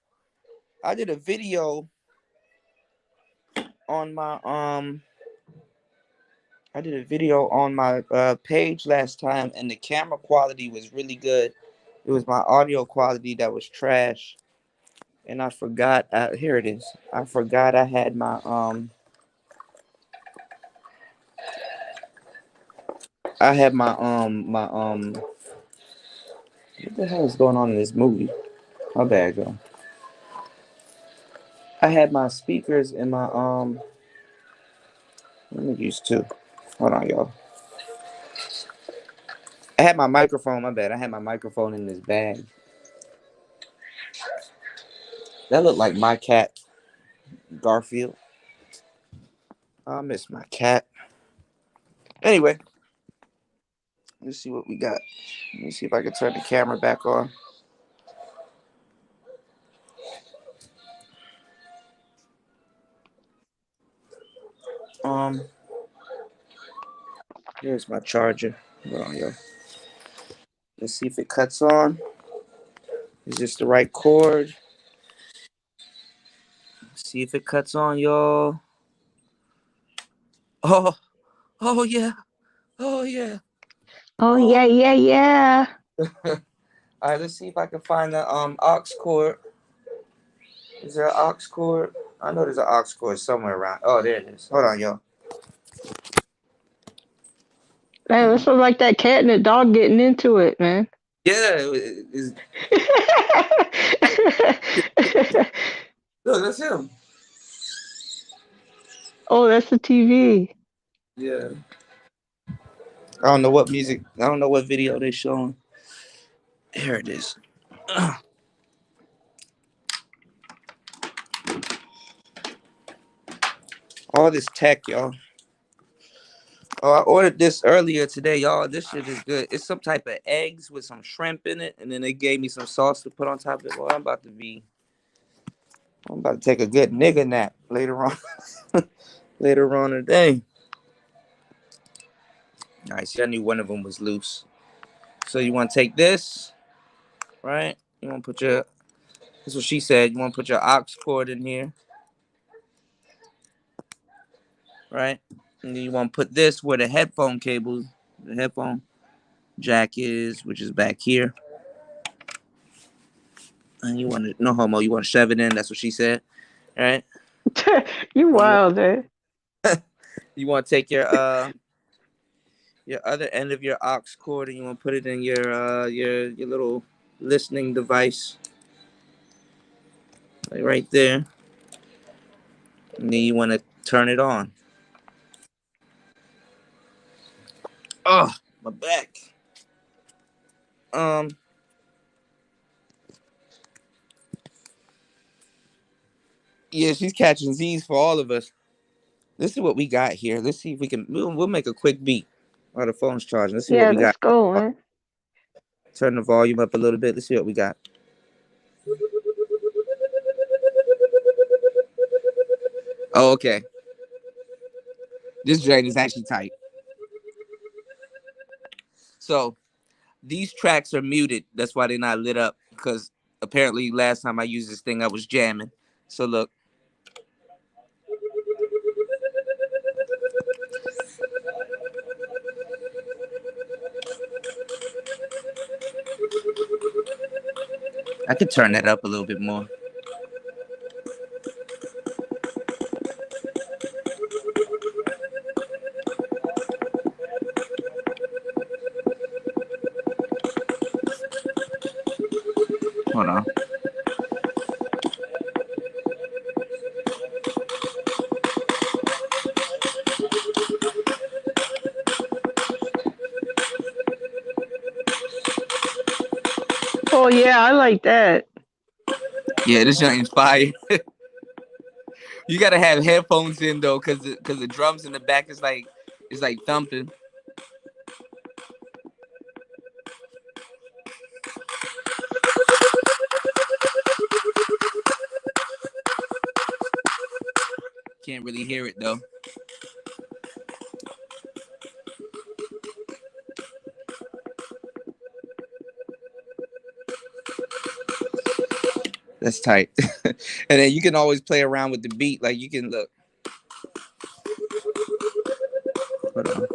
I did a video on my page last time, and the camera quality was really good. It was my audio quality that was trash, and I forgot. Here it is. I forgot I had my I had what the hell is going on in this movie? My bad, girl. I had my speakers in my let me use 2. Hold on, y'all. I had my microphone. My bad. I had my microphone in this bag. That looked like my cat, Garfield. I miss my cat. Anyway, let's see what we got. Let me see if I can turn the camera back on. Here's my charger. Hold on, y'all. Let's see if it cuts on. Is this the right cord? Let's see if it cuts on, y'all. Oh yeah. Oh yeah. Oh yeah. All right, let's see if I can find the aux cord. Is there an aux cord? I know there's an aux cord somewhere around. Oh, there it is. Hold on, y'all. Man, this looks like that cat and the dog getting into it, man. Yeah. Look, that's him. Oh, that's the TV. Yeah. I don't know what video they're showing. Here it is. All this tech, y'all. Oh, I ordered this earlier today, y'all. This shit is good. It's some type of eggs with some shrimp in it, and then they gave me some sauce to put on top of it. Well, I'm about to be I'm about to take a good nigga nap later on. Later on today. All right, see, I knew one of them was loose. So you want to take this, right? You want to put your, that's what she said. You want to put your aux cord in here, right? And then you want to put this where the headphone cable, the headphone jack is, which is back here. And you want to, no homo, you want to shove it in. That's what she said, all right? You wild, eh? You want to take your other end of your aux cord and you want to put it in your little listening device, like right there. And then you want to turn it on. Oh, my back. Yeah, she's catching Z's for all of us. This is what we got here. Let's see if we can. We'll make a quick beat while the phone's charging. Let's see what Yeah, we let's got. go, man. Turn the volume up a little bit. Let's see what we got. Oh, okay. This joint is actually tight. So these tracks are muted. That's why they're not lit up. Because apparently last time I used this thing, I was jamming. So look. I could turn that up a little bit more. Hold on. Oh yeah, I like that. Yeah, this joint is fire. You gotta have headphones in though, cause the drums in the back is like thumping. Can't really hear it though. That's tight. And then you can always play around with the beat. Like you can look. Hold on.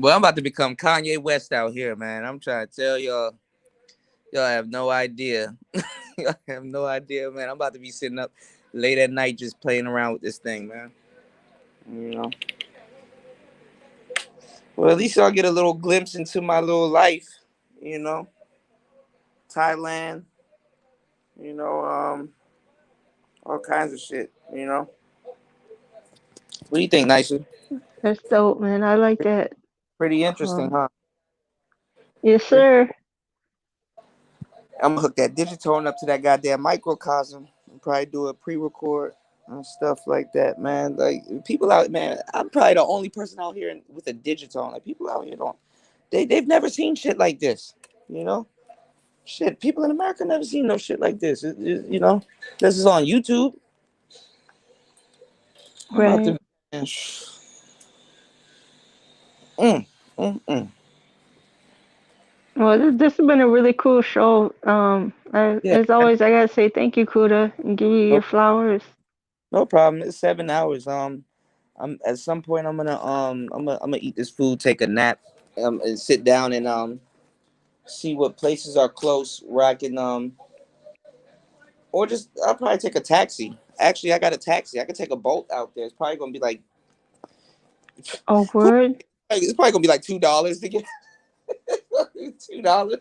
Well, I'm about to become Kanye West out here, man. I'm trying to tell y'all have no idea. Y'all have no idea, man. I'm about to be sitting up late at night just playing around with this thing, man. You know. Well, at least y'all get a little glimpse into my little life, you know. Thailand, you know, all kinds of shit, you know. What do you think, Nisha? That's dope, man. I like that. Pretty interesting, huh? Yes, sir. I'm gonna hook that Digitone up to that goddamn microcosm and probably do a pre-record and stuff like that, man. Like people out, man. I'm probably the only person out here with a Digitone. Like people out here they've never seen shit like this, you know. Shit, people in America never seen no shit like this. You know, this is on YouTube. I'm Right. about to. Well, this has been a really cool show. As always, I gotta say thank you, Kuda, and give you your flowers. No problem. It's 7 hours. I'm at some point I'm gonna eat this food, take a nap, and sit down and see what places are close where I can or just I'll probably take a taxi. Actually, I got a taxi. I could take a Bolt out there. It's probably gonna be like Oh, word. it's probably gonna be like $2 to get $2.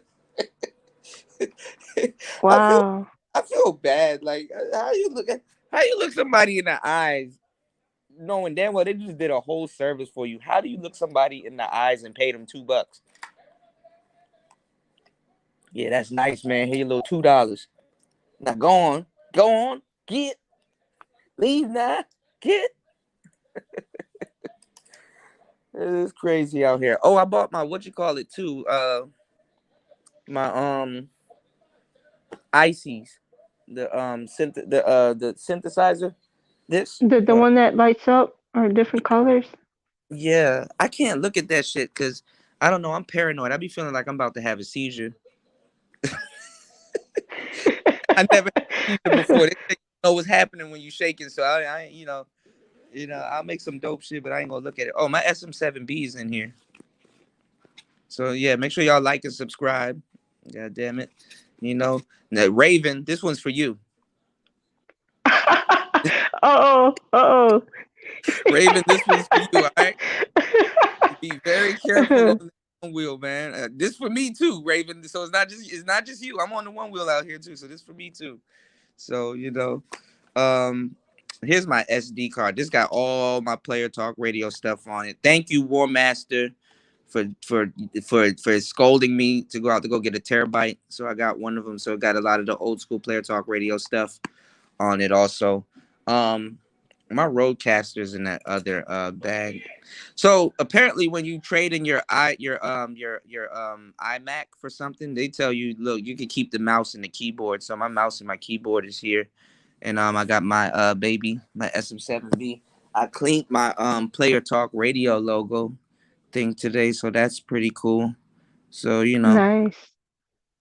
I feel Wow. I feel bad. Like how you look somebody in the eyes, knowing damn well they just did a whole service for you. How do you look somebody in the eyes and pay them $2? Yeah, that's nice, man. Here, your little $2. Now go on, get, leave now, get. It's crazy out here. Oh, I bought my what you call it too. My ices, the synthesizer. This The one that lights up are different colors. yeah, I can't look at that shit because I don't know. I'm paranoid. I be feeling like I'm about to have a seizure. I never had a seizure before. They say you know what's happening when you shaking, so I I'll make some dope shit, but I ain't gonna look at it. Oh, my SM7B is in here. So yeah, make sure y'all like and subscribe. God damn it. Now, Raven, this one's for you. Uh-oh. Raven, this one's for you, all right? Be very careful on the one wheel, man. This for me too, Raven. So it's not just you. I'm on the one wheel out here too. So this for me too. So here's my SD card. This got all my Player Talk Radio stuff on it. Thank you, War Master, for scolding me to go get a terabyte. So I got one of them. So it got a lot of the old school Player Talk Radio stuff on it also. My Roadcaster's in that other bag. So apparently when you trade in your iMac for something, they tell you, look, you can keep the mouse and the keyboard. So my mouse and my keyboard is here. And I got my baby, my SM7B. I cleaned my Player Talk Radio logo thing today, so that's pretty cool. So Nice.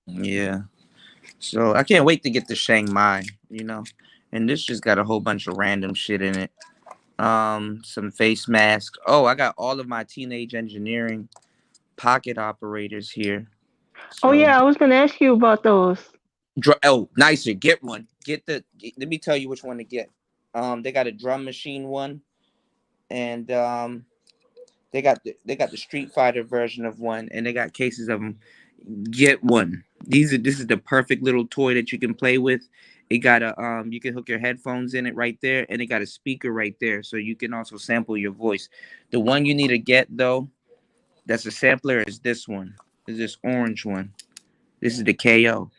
yeah. So I can't wait to get to Chiang Mai, and this just got a whole bunch of random shit in it. Some face masks. Oh, I got all of my Teenage Engineering pocket operators here. Oh yeah, I was gonna ask you about those. Nicer. Get one. Let me tell you which one to get. They got a drum machine one, and they got the Street Fighter version of one, and they got cases of them. Get one. This is the perfect little toy that you can play with. It got you can hook your headphones in it right there, and it got a speaker right there, so you can also sample your voice. The one you need to get though, that's a sampler, is this one. Is this orange one? This is the KO.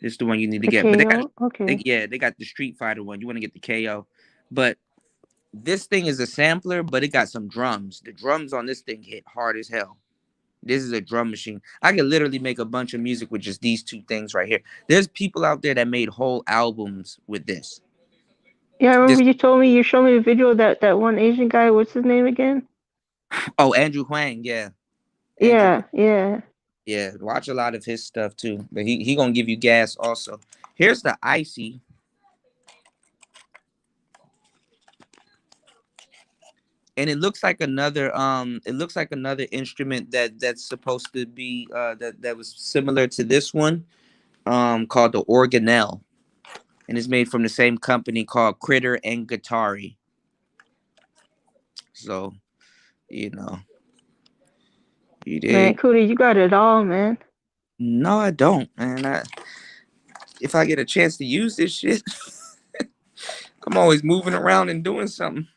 This is the one you need to get. KO? But they got the Street Fighter one. You want to get the KO, but this thing is a sampler, but it got some drums. The drums on this thing hit hard as hell. This is a drum machine. I could literally make a bunch of music with just these two things right here. There's people out there that made whole albums with this. Yeah, I remember you showed me a video of that one Asian guy. What's his name again? Oh, Andrew Huang, yeah. Yeah. Yeah, watch a lot of his stuff too. But he gonna give you gas also. Here's the Icy. And it looks like another instrument that's supposed to be that was similar to this one, called the Organelle. And it's made from the same company called Critter and Guitari. So, you did. Man, Cootie, you got it all, man. No, I don't, man. If I get a chance to use this shit, I'm always moving around and doing something.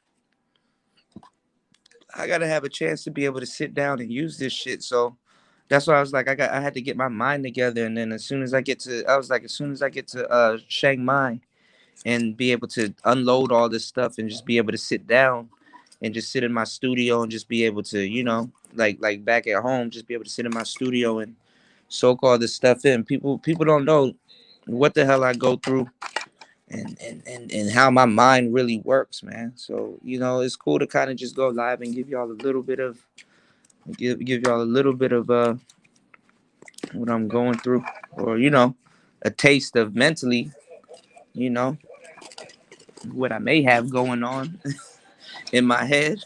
I gotta have a chance to be able to sit down and use this shit. So that's why I was like, I had to get my mind together. And then as soon as I get to Chiang Mai and be able to unload all this stuff and just be able to sit down and just sit in my studio and just be able to, like back at home, just be able to sit in my studio and soak all this stuff in. People don't know what the hell I go through and how my mind really works, man. So, it's cool to kind of just go live and give y'all a little bit of what I'm going through, or, a taste of mentally, what I may have going on in my head,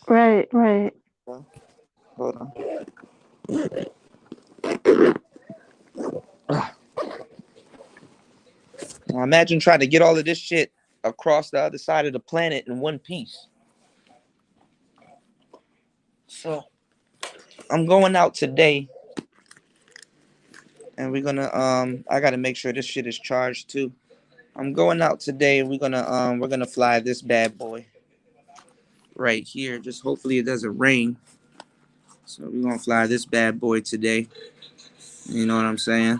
Right. Hold on. Now imagine trying to get all of this shit across the other side of the planet in one piece. So I'm going out today, and we're gonna I gotta make sure this shit is charged too. I'm going out today, and we're gonna fly this bad boy right here. Just hopefully it doesn't rain. So we're gonna fly this bad boy today. You know what I'm saying?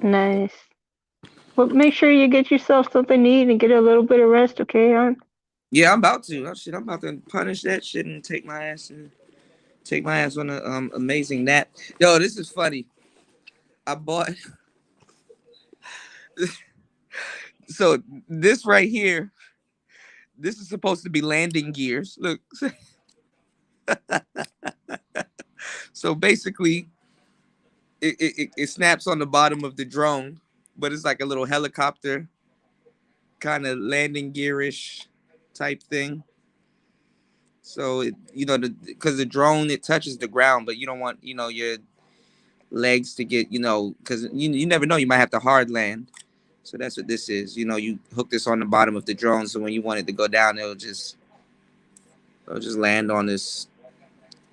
Nice. Well, make sure you get yourself something to eat and get a little bit of rest, okay, hon? Yeah, I'm about to. Oh, shit, I'm about to punish that shit and take my ass on a amazing nap. Yo, this is funny. I bought so this right here. This is supposed to be landing gears. Look. So basically, it snaps on the bottom of the drone, but it's like a little helicopter kind of landing gearish type thing. So because the drone, it touches the ground, but you don't want your legs to get because you never know, you might have to hard land. So that's what this is. You hook this on the bottom of the drone, so when you want it to go down, it'll just land on this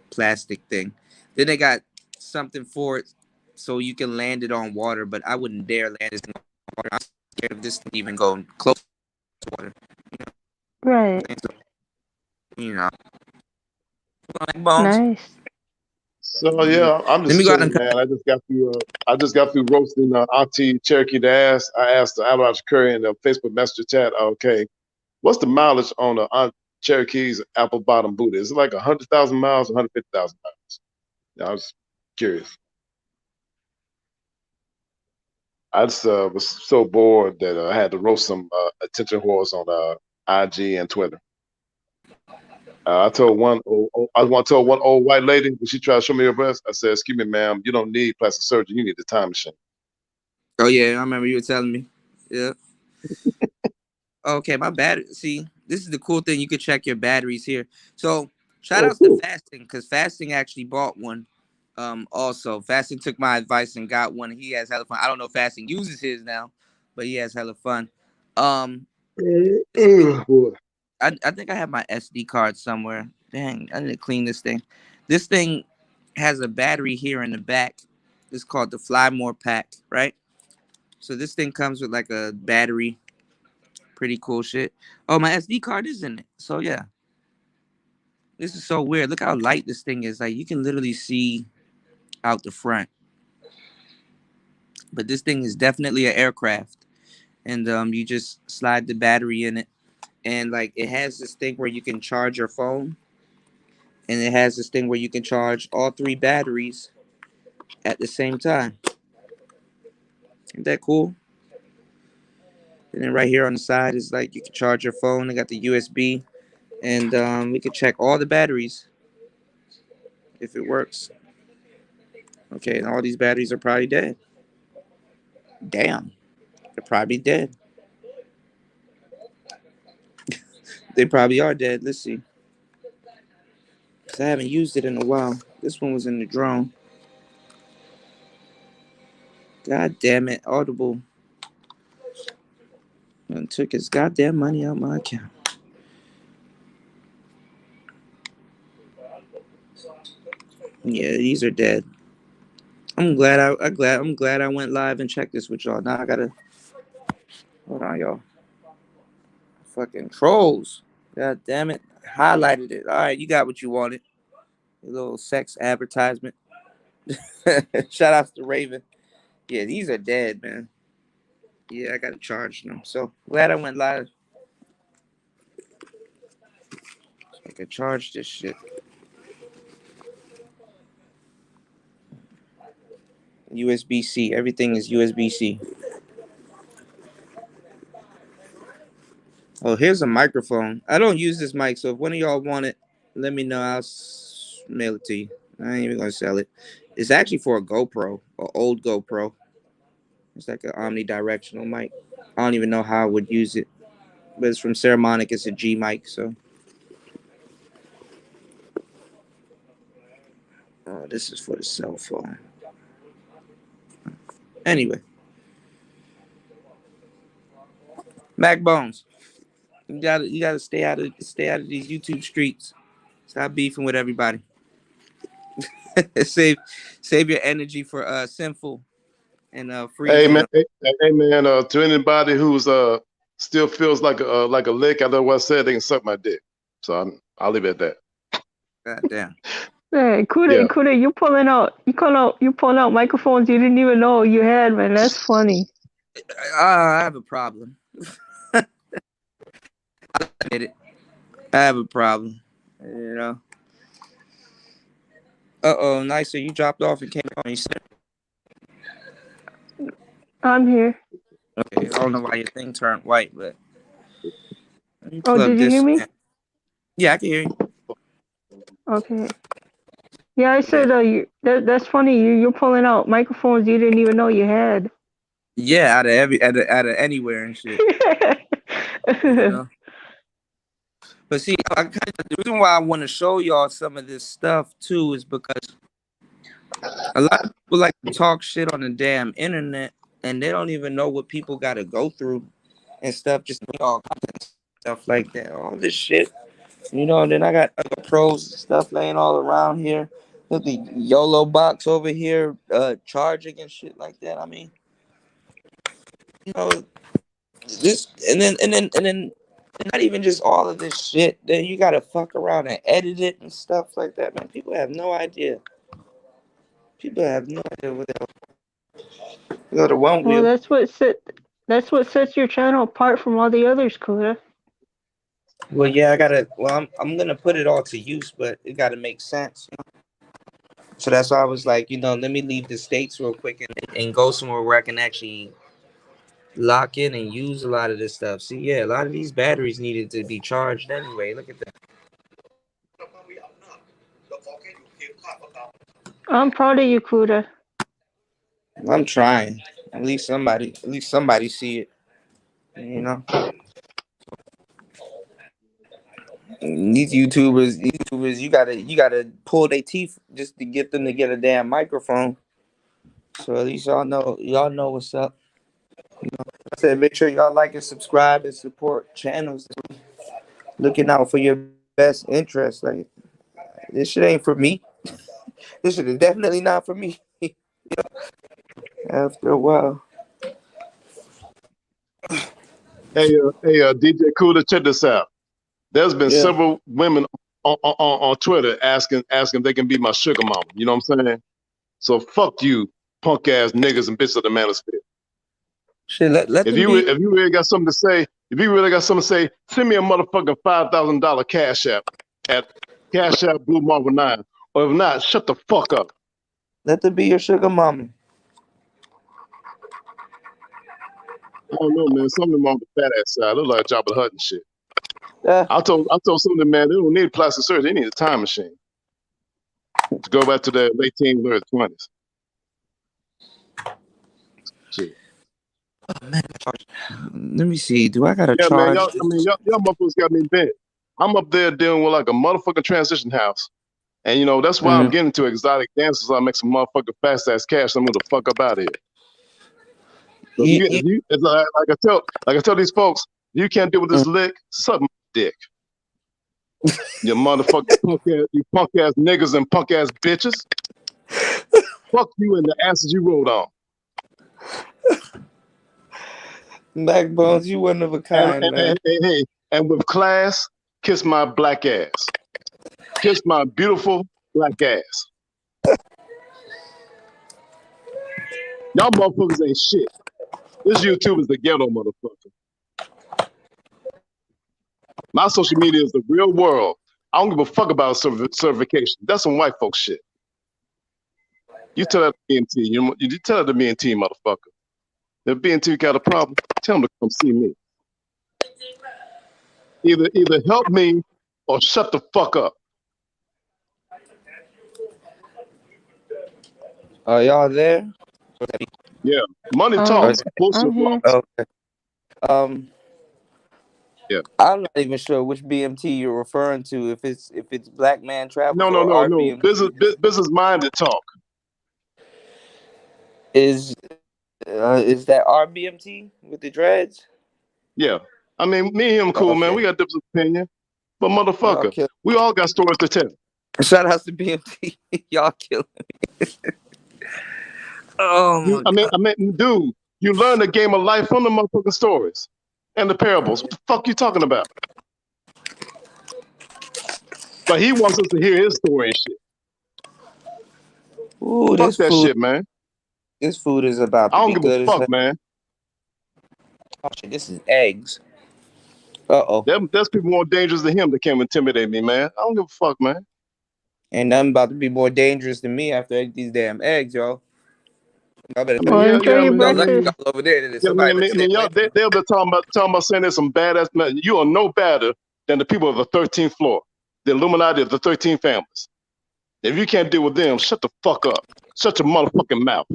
plastic thing. Then they got something for it so you can land it on water, but I wouldn't dare land this on water. I'm scared of this thing even going close to water. Right. So, bones. Nice. So yeah, I'm Let me just go out chilling, and man. I just got through roasting Auntie Cherokee Dash. I asked Avalanche Curry in the Facebook Messenger chat. Okay, what's the mileage on Aunt Cherokee's apple bottom booty? Is it like 100,000 miles, 150,000 miles? Yeah, I was curious. I just was so bored that I had to roast some attention whores on IG and Twitter. I told one old white lady when she tried to show me her breast. I said, "Excuse me, ma'am, you don't need plastic surgery. You need a time machine." Oh yeah, I remember you were telling me. Yeah. Okay, my battery. See, this is the cool thing. You could check your batteries here. So shout Oh, outs to cool. Fasting, because Fasting actually bought one. Also, Fasting took my advice and got one. He has hella fun. I don't know if Fasting uses his now, but he has hella fun. Boy. I think I have my SD card somewhere. Dang, I need to clean this thing. This thing has a battery here in the back. It's called the Fly More Pack, right? So this thing comes with like a battery. Pretty cool shit. Oh, my SD card is in it. So yeah. This is so weird. Look how light this thing is. Like you can literally see out the front. But this thing is definitely an aircraft. And you just slide the battery in it. And like it has this thing where you can charge your phone. And it has this thing where you can charge all three batteries at the same time. Isn't that cool? And then right here on the side is like you can charge your phone. They got the USB. And we can check all the batteries if it works. Okay, and all these batteries are probably dead. Damn. They're probably dead. They probably are dead. Let's see. Because I haven't used it in a while. This one was in the drone. God damn it. Audible. And took his goddamn money out my account. Yeah, these are dead. I'm glad I went live and checked this with y'all. Now I gotta hold on, y'all. Fucking trolls. God damn it. Highlighted it. All right, you got what you wanted. A little sex advertisement. Shout out to Raven. Yeah, these are dead, man. Yeah, I gotta charge them. So glad I went live. So I can charge this shit. USB-C. Everything is USB-C. Oh, here's a microphone. I don't use this mic, so if one of y'all want it, let me know. I'll mail it to you. I ain't even gonna sell it. It's actually for a GoPro, an old GoPro. It's like an omnidirectional mic. I don't even know how I would use it, but it's from Ceramonic. It's a G mic, so this is for the cell phone. Anyway, Mac Bones, you gotta stay out of these YouTube streets. Stop beefing with everybody. save your energy for Sinful and free. Hey man, hey man. To anybody who's still feels like a lick, I know what I said. They can suck my dick. So I'll leave it at that. God damn. Hey, Kuda, you pulling out microphones you didn't even know you had, man. That's funny. I have a problem. I'll admit it. I have a problem. You know. Nicer, you dropped off and came on. You said, I'm here. okay, I don't know why your thing turned white, but Oh, did you hear me? Yeah, I can hear you. Okay. Yeah, I said that's funny. You're pulling out microphones you didn't even know you had. Yeah, out of anywhere and shit. You know? But see, the reason why I want to show y'all some of this stuff too is because a lot of people like to talk shit on the damn internet, and they don't even know what people got to go through and stuff. Just all stuff like that, all this shit. You know, and then I got other pros stuff laying all around here. Look, the YOLO box over here, charging and shit like that. I mean, you know, this, and then not even just all of this shit. Then you gotta fuck around and edit it and stuff like that, man. People have no idea. People have no idea what the hell. The one wheel. Well, that's what sets your channel apart from all the others, Kuda. Well, yeah, I gotta. Well, I'm gonna put it all to use, but it gotta make sense. You know? So that's why I was like, you know, let me leave the States real quick and go somewhere where I can actually lock in and use a lot of this stuff. See, yeah, a lot of these batteries needed to be charged anyway. Look at that. I'm proud of you, Kuda. I'm trying. At least somebody see it. You know. These YouTubers, you gotta pull their teeth just to get them to get a damn microphone. So at least y'all know what's up. You know, I said make sure y'all like and subscribe and support channels. Looking out for your best interest. Like this shit ain't for me. This shit is definitely not for me. After a while. Hey, DJ Kuda, check this out. There's been several women on Twitter asking if they can be my sugar mama. You know what I'm saying? So fuck you, punk ass niggas and bitches of the manosphere. Shit, let if you really got something to say, send me a motherfucking $5,000 cash app at Cash App Blue Marble 9. Or if not, shut the fuck up. Let them be your sugar mama. I don't know, man. Some of them on the fat ass side look like Jabba the Hutt and shit. I told some of them, man, they don't need plastic surgery. They need a time machine to go back to their late teens, early 20s. Shit. Oh, man. Let me see. Do I gotta charge? Man, y'all motherfuckers got me bent. I'm up there dealing with like a motherfucking transition house. And you know, that's why I'm getting into exotic dances so I make some motherfucking fast ass cash. So I'm gonna fuck up out of here. So like I tell these folks, you can't deal with this lick, suck my dick. You motherfucking punk ass niggas and punk ass bitches. Fuck you and the asses you rode on. Backbones, you one of a kind, man. And with class, kiss my black ass. Kiss my beautiful black ass. Y'all motherfuckers ain't shit. This YouTube is the ghetto motherfucker. My social media is the real world. I don't give a fuck about certification. That's some white folks shit. You tell that to BNT. You tell that to BNT, motherfucker. If BNT got a problem, tell them to come see me. Either help me or shut the fuck up. Are y'all there? Yeah, money talks. Bullshit. Okay. Yeah. I'm not even sure which BMT you're referring to. If it's Black Man Travels No. or Business RBMT. business minded talk. Is that RBMT with the dreads? Yeah. I mean, me and him cool, man. Okay, We got different opinion. But y'all motherfucker, kill. we all got stories to tell. Shout out to BMT. Y'all killing me. Oh my god. Dude, you learn the game of life from the motherfucking stories and the parables. What the fuck you talking about? But he wants us to hear his story and shit. Ooh, Fuck that shit, man. This food is about I to don't be give a good as fuck, hell. man. Oh shit, this is eggs. Uh-oh. There's people more dangerous than him that can't intimidate me, man. I don't give a fuck, man. Ain't nothing about to be more dangerous than me after I eat these damn eggs, y'all. Y'all better I mean, Well, enjoy your y'all lucky breakfast. y'all over there. That yeah, somebody better stay y'all, away from they'll be talking about saying there's some badass men. You are no better than the people of the 13th floor, the Illuminati of the 13 families. If you can't deal with them, shut the fuck up. Shut your motherfucking mouth.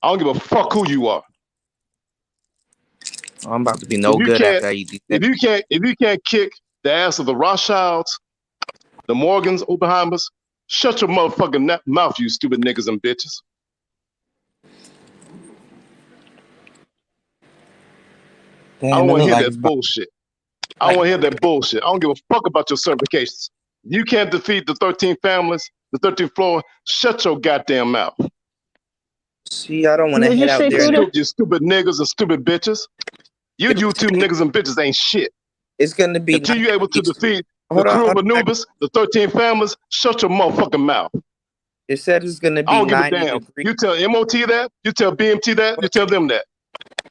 I don't give a fuck who you are. I'm about to be If no you good can't, after I eat these if eggs. you can't kick the ass of the Rothschilds, the Morgans, Oppenheimers, shut your motherfucking mouth, you stupid niggas and bitches. I Damn, don't it want to look hear like that it's about bullshit. I don't want to hear that bullshit. I don't give a fuck about your certifications. You can't defeat the 13 families, the 13th floor. Shut your goddamn mouth. See, I don't want to Did head you out say there. Buddha? You stupid niggas and stupid bitches. You YouTube niggas and bitches ain't shit. It's gonna be Until you're able to defeat the hold crew on. of Anubis, the 13 families, shut your motherfucking mouth. It said it's gonna I be don't give a 90 damn. degrees. You tell MOT that, you tell BMT that, you tell them that.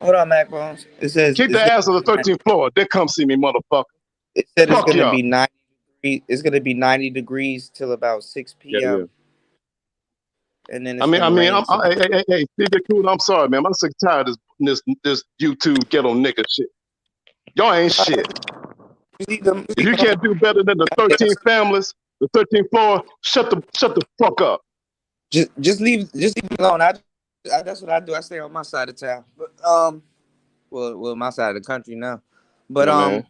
Hold on, Mac Bones. It says Kick the ass of the 13th floor, then come see me, motherfucker. it said it's Fuck gonna y'all. be 90 degrees. It's gonna be 90 degrees till about 6 p.m. And then it's gonna rain. Hey, DJ Cool, I'm sorry, man. I'm sick and tired of this YouTube ghetto nigga shit. Y'all ain't shit. If you can't do better than the 13 families, the 13th floor, shut the fuck up. Just leave it alone. That's what I do. I stay on my side of town. But well, my side of the country now. But Yeah, man.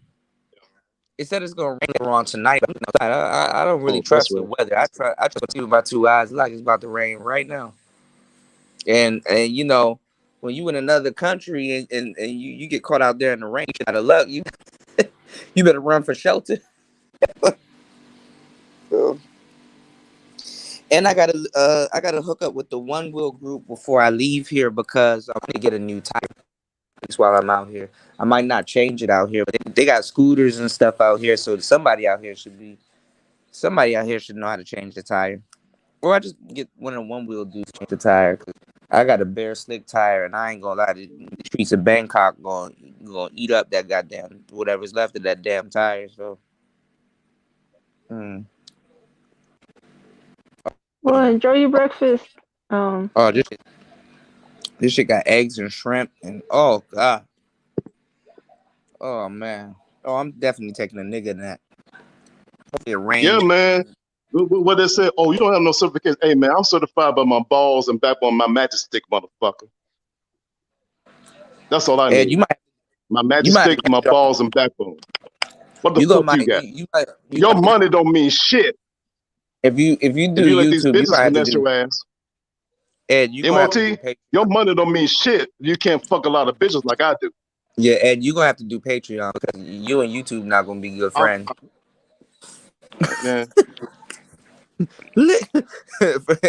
it said it's gonna rain around tonight. I don't really Oh, that's trust the right. weather. I trust you with my 2 eyes. Like it's about to rain right now. And you know, when you in another country and you get caught out there in the rain, you're out of luck. You you better run for shelter. And I gotta hook up with the One Wheel group before I leave here because I'm gonna get a new tire while I'm out here. I might not change it out here, but they got scooters and stuff out here, so somebody out here should know how to change the tire. Or I just get one of the One Wheel dudes to change the tire. Cause I got a bare slick tire, and I ain't gonna lie, the streets of Bangkok gonna eat up that goddamn whatever's left of that damn tire. So, Well, enjoy your breakfast. oh, this shit got eggs and shrimp, and oh god, oh man, oh I'm definitely taking a nigga in that. It Yeah, rains. man. What they say? Oh, you don't have no certification. Hey, man, I'm certified by my balls and backbone, my magic stick, motherfucker. That's all I And need. My magic you might stick, my balls and backbone. What the you fuck you got? Your money don't mean shit. If you do If you let these YouTube, you bitches might have to finesse do your ass. Ed. You gonna have to do MOT, your money don't mean shit. You can't fuck a lot of bitches like I do. Yeah, Ed, you gonna have to do Patreon because you and YouTube not gonna be good friends. Man.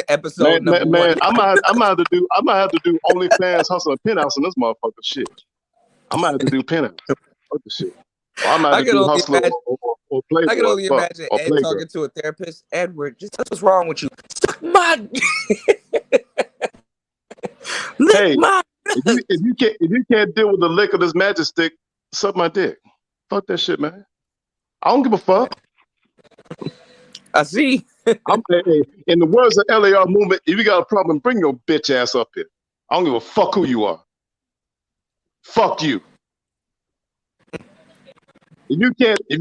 Episode number one. Man, I might have to do OnlyFans hustle and penthouse in this motherfucker shit. I might have to do penthouse. Fuck the shit. Or I might have to do hustler or playboy. I can only imagine or Ed playgirl. talking to a therapist. Edward, just tell us what's wrong with you. My hey, if you can't deal with the lick of this magic stick, suck my dick. Fuck that shit, man. I don't give a fuck. I see. In the words of LAR movement, if you got a problem, bring your bitch ass up here. I don't give a fuck who you are. Fuck you. If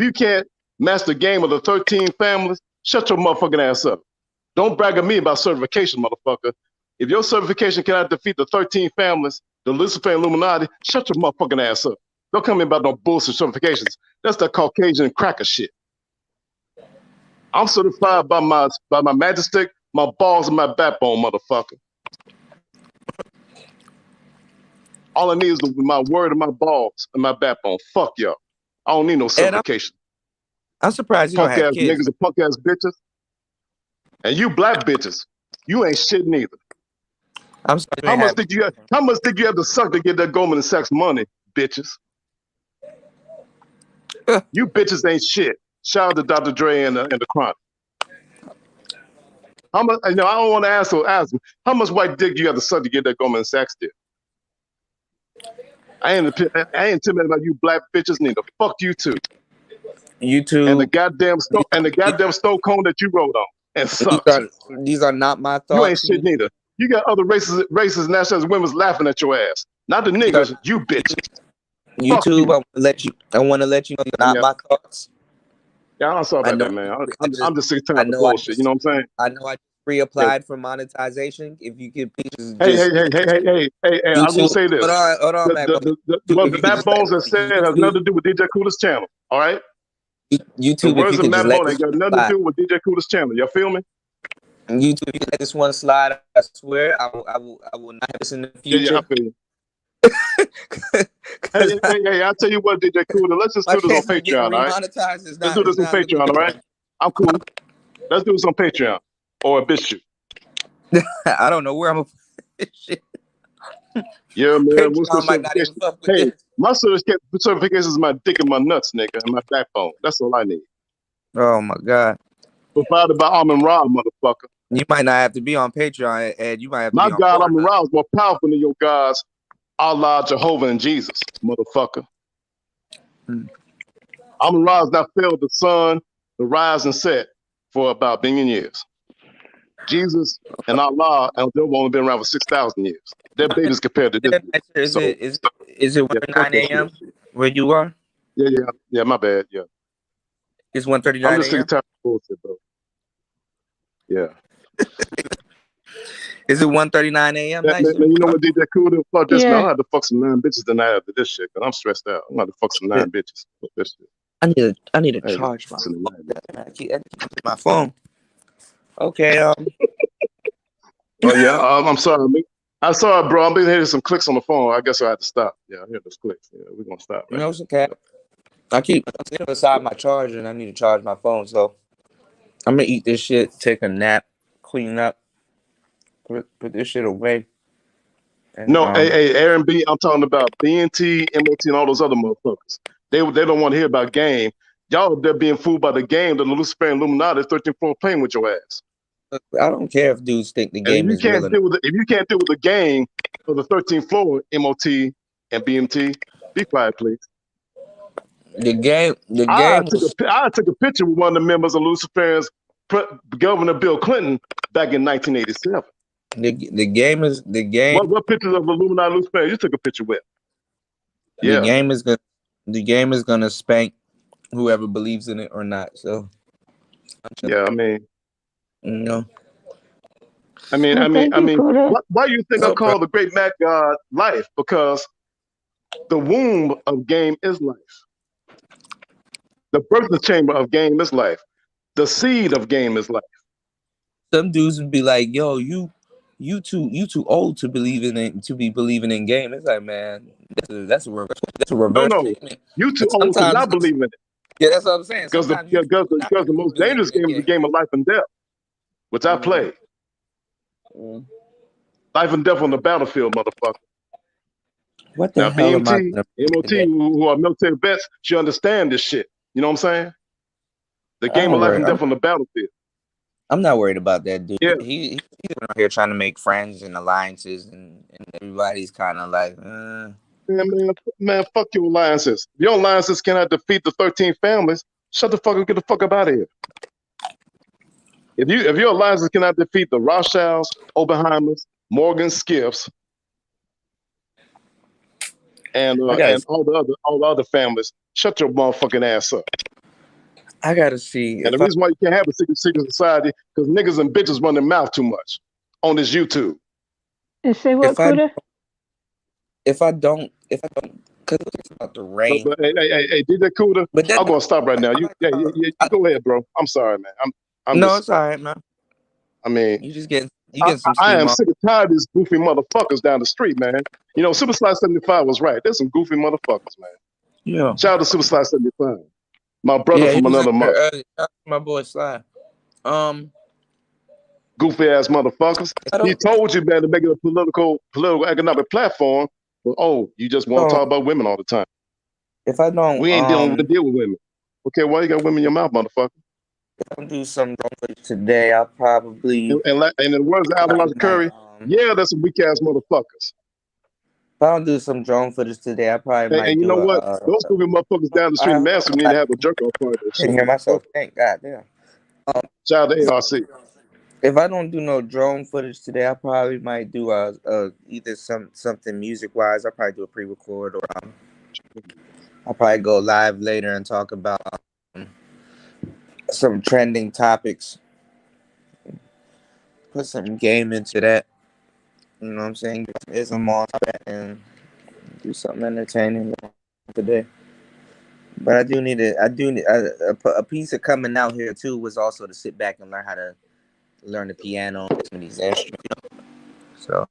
you can't master the game of the 13 families, shut your motherfucking ass up. Don't brag at me about certification, motherfucker. If your certification cannot defeat the 13 families, the Lucifer Illuminati, shut your motherfucking ass up. Don't come in about no bullshit certifications. That's the Caucasian cracker shit. I'm certified by my majestic, my balls, and my backbone, motherfucker. All I need is my word and my balls and my backbone. Fuck y'all. I don't need no certification. I'm surprised you don't Punk have ass kids. niggas and punk ass bitches. And you black bitches, you ain't shit neither. I'm sorry. How much think you have to suck to get that Goldman Sachs money, bitches? You bitches ain't shit. Shout out to Dr. Dre and the Chronic. How much? I don't want to ask me. How much white dick do you have to suck to get that Goldman Sachs deal? I ain't intimidated about you black bitches neither. Fuck you too. You too. And the goddamn stone cone that you rode on and sucked. These are not my thoughts. You ain't shit neither. You got other races, nationalities, women's laughing at your ass. Not the niggas, you bitches. YouTube, I want to let you know you're not my thoughts. Yeah, I'm sorry about that, man. I'm just sick of bullshit. You know what I'm saying? I know I reapplied for monetization. If you could please Hey, I will say this. Hold on, the backbones that said has nothing to do with DJ Coolest channel. All right? YouTube, the words of Matt Bone ain't got nothing to do with DJ Coolest channel. Y'all feel me? YouTube, if you let this one slide, I swear I will not have this in the future. Yeah, I feel you. hey, I'll tell you what, DJ Cooler, let's just do this on Patreon, all right? Let's do this on Patreon, all right? I'm cool. Let's do this on Patreon or a BitChute. I don't know where I'm gonna put this shit. Yeah, man. Hey, my certification is my dick and my nuts, nigga, and my backbone. That's all I need. Oh my God. Provided by Amin Ra, motherfucker. You might not have to be on Patreon, Ed. You might have to my be on God, Amin Ra is more powerful than your gods, Allah, Jehovah, and Jesus, motherfucker. Amin Ra has not failed the sun, the rise and set for about a billion years. Jesus and Allah, and they've only been around for 6,000 years. They're babies compared to this. Is it 9 a.m. where you are? Yeah, my bad, yeah. It's 1:39 I'm just sick of tired of bullshit, bro. Yeah. Is it 1:39 a.m.? Man, you know what, DJ Cool? Fuck this, man. I'm gonna have to fuck some 9 bitches tonight after this shit, because I'm stressed out. I'm gonna have to fuck some 9 bitches. Fuck this shit. I need to charge my phone. Okay. Oh yeah. I'm sorry. I'm sorry, bro. I've been hearing some clicks on the phone. I guess I had to stop. Yeah, I hear those clicks. Yeah, we're gonna stop. Right? No, it's okay. I'm sitting beside my charger, and I need to charge my phone. So I'm gonna eat this shit, take a nap, clean up, put this shit away. And, no, hey, Aaron B. I'm talking about BNT, MOT, and all those other motherfuckers. They don't want to hear about game. Y'all, they're being fooled by the game. The Luciferian Illuminati 13th floor playing with your ass. I don't care if dudes think the game is real. If you can't deal with the game for the 13th floor, MOT and BMT, be quiet, please. The game. I took a picture with one of the members of Lucifer's Governor Bill Clinton back in 1987. The game is the game. What pictures of Illuminati Lucifer you took a picture with? Yeah. The game is gonna spank whoever believes in it or not. So. Yeah, I mean. No. I mean, why do you think I call the Great Mac God life? Because the womb of game is life. The birth chamber of game is life. The seed of game is life. Some dudes would be like, "Yo, you too old to be believing in game." It's like, man, that's a reverse statement. You too old to not believe in it. Yeah, that's what I'm saying. Because the most dangerous game is the game of life and death, which I played. Life and death on the battlefield, motherfucker. What the hell BMT, MOT, who are military vets, should understand this shit. You know what I'm saying? The game of life and death on the battlefield. I'm not worried about that dude. Yeah. He's out here trying to make friends and alliances, and everybody's kind of like, Man, fuck your alliances. If your alliances cannot defeat the 13 families, shut the fuck up, get the fuck up out of here. If your alliances cannot defeat the Rothschilds, Oppenheimers, Morgan Skiffs, and all the other families, shut your motherfucking ass up. I gotta see. And the reason why you can't have a secret society, because niggas and bitches run their mouth too much on this YouTube. And say what, Kuda? If I don't, because it's about the rain. But hey, DJ Cuda, But that I'm gonna stop right now. I You like, you go ahead, bro. I'm sorry, man. I'm no, just it's all right, man. I mean, You just getting some I steam am off. sick and tired of these goofy motherfuckers down the street, man. You know, Super Sly 75 was right. There's some goofy motherfuckers, man. Yeah. Shout out to Super Sly 75. My brother Yeah, he from was in another there mother. early. Shout out to my boy Sly. Goofy ass motherfuckers. I He don't told you, man, to make it a political economic platform. But you just want to so talk about women all the time. if I don't We ain't dealing with deal with women. Okay, why you got women in your mouth, motherfucker? if I don't do some drone footage today, I'll probably And in the words of Alvin might Curry, yeah, that's some weak ass motherfuckers. if I don't do some drone footage today, I probably might And you do know what? Those goofy motherfuckers down the street in Massive need to have a jerk off party or can hear something. myself think. God damn. Shout out to ARC. If I don't do no drone footage today, I probably might do either something music wise. I'll probably do a pre-record, or I'll probably go live later and talk about some trending topics. Put some game into that. You know what I'm saying? Get some ism on that and do something entertaining today. But I do need a piece of coming out here too was also to sit back and learn how to learn the piano and some of these instruments. So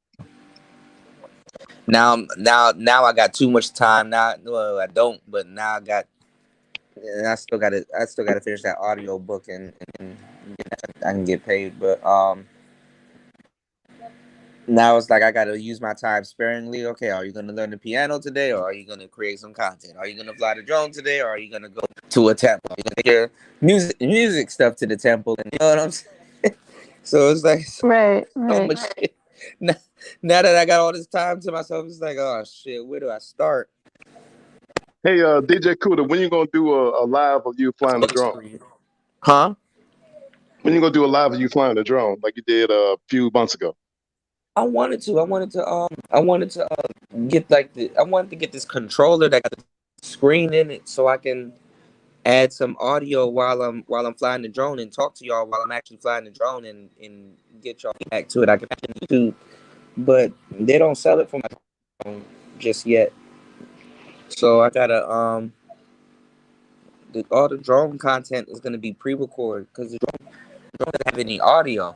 now I got too much time. Now, well, I don't, but now I still got to finish that audio book and I can get paid. But now it's like I got to use my time sparingly. Okay, are you going to learn the piano today, or are you going to create some content? Are you going to fly the drone today, or are you going to go to a temple? Are you going to take your music stuff to the temple? And you know what I'm saying? So it's like Right. so much shit. Now that I got all this time to myself, it's like, oh shit, where do I start? Hey, DJ Cuda, when you gonna do a live of you flying the drone? Huh? When you gonna do a live of you flying the drone like you did a few months ago? I wanted to get I wanted to get this controller that got the screen in it so I can add some audio while I'm flying the drone and talk to y'all while I'm actually flying the drone and get y'all back to it. I can YouTube, but they don't sell it for my drone just yet. So I gotta all the drone content is gonna be pre-recorded because the drone doesn't have any audio.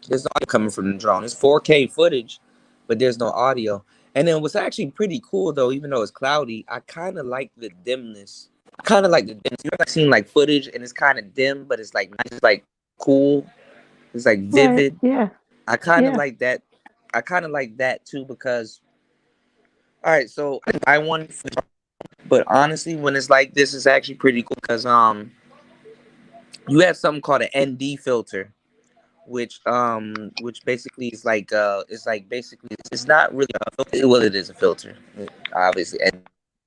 There's no audio coming from the drone. It's 4K footage, but there's no audio. And then what's actually pretty cool though, even though it's cloudy, I kind of like the dimness. You ever seen like footage and it's kind of dim, but it's like nice, like cool. It's like vivid. Right. Yeah. I kind of like that. I kind of like that too because, all right, so I want, but honestly, when it's like this, it's actually pretty cool because you have something called an ND filter, which basically is like basically it's not really a filter. Well, it is a filter, obviously ND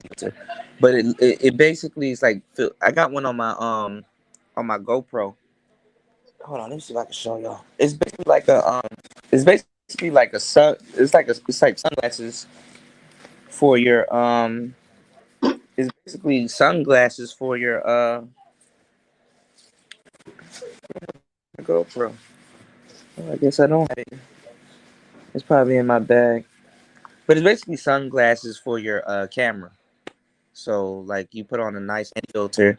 filter, but it basically is like I got one on my GoPro. Hold on, let me see if I can show y'all. It's basically like it's like sunglasses for your it's basically sunglasses for your GoPro. Oh, I guess I don't have it. It's probably in my bag. But it's basically sunglasses for your camera. So like you put on a nice filter,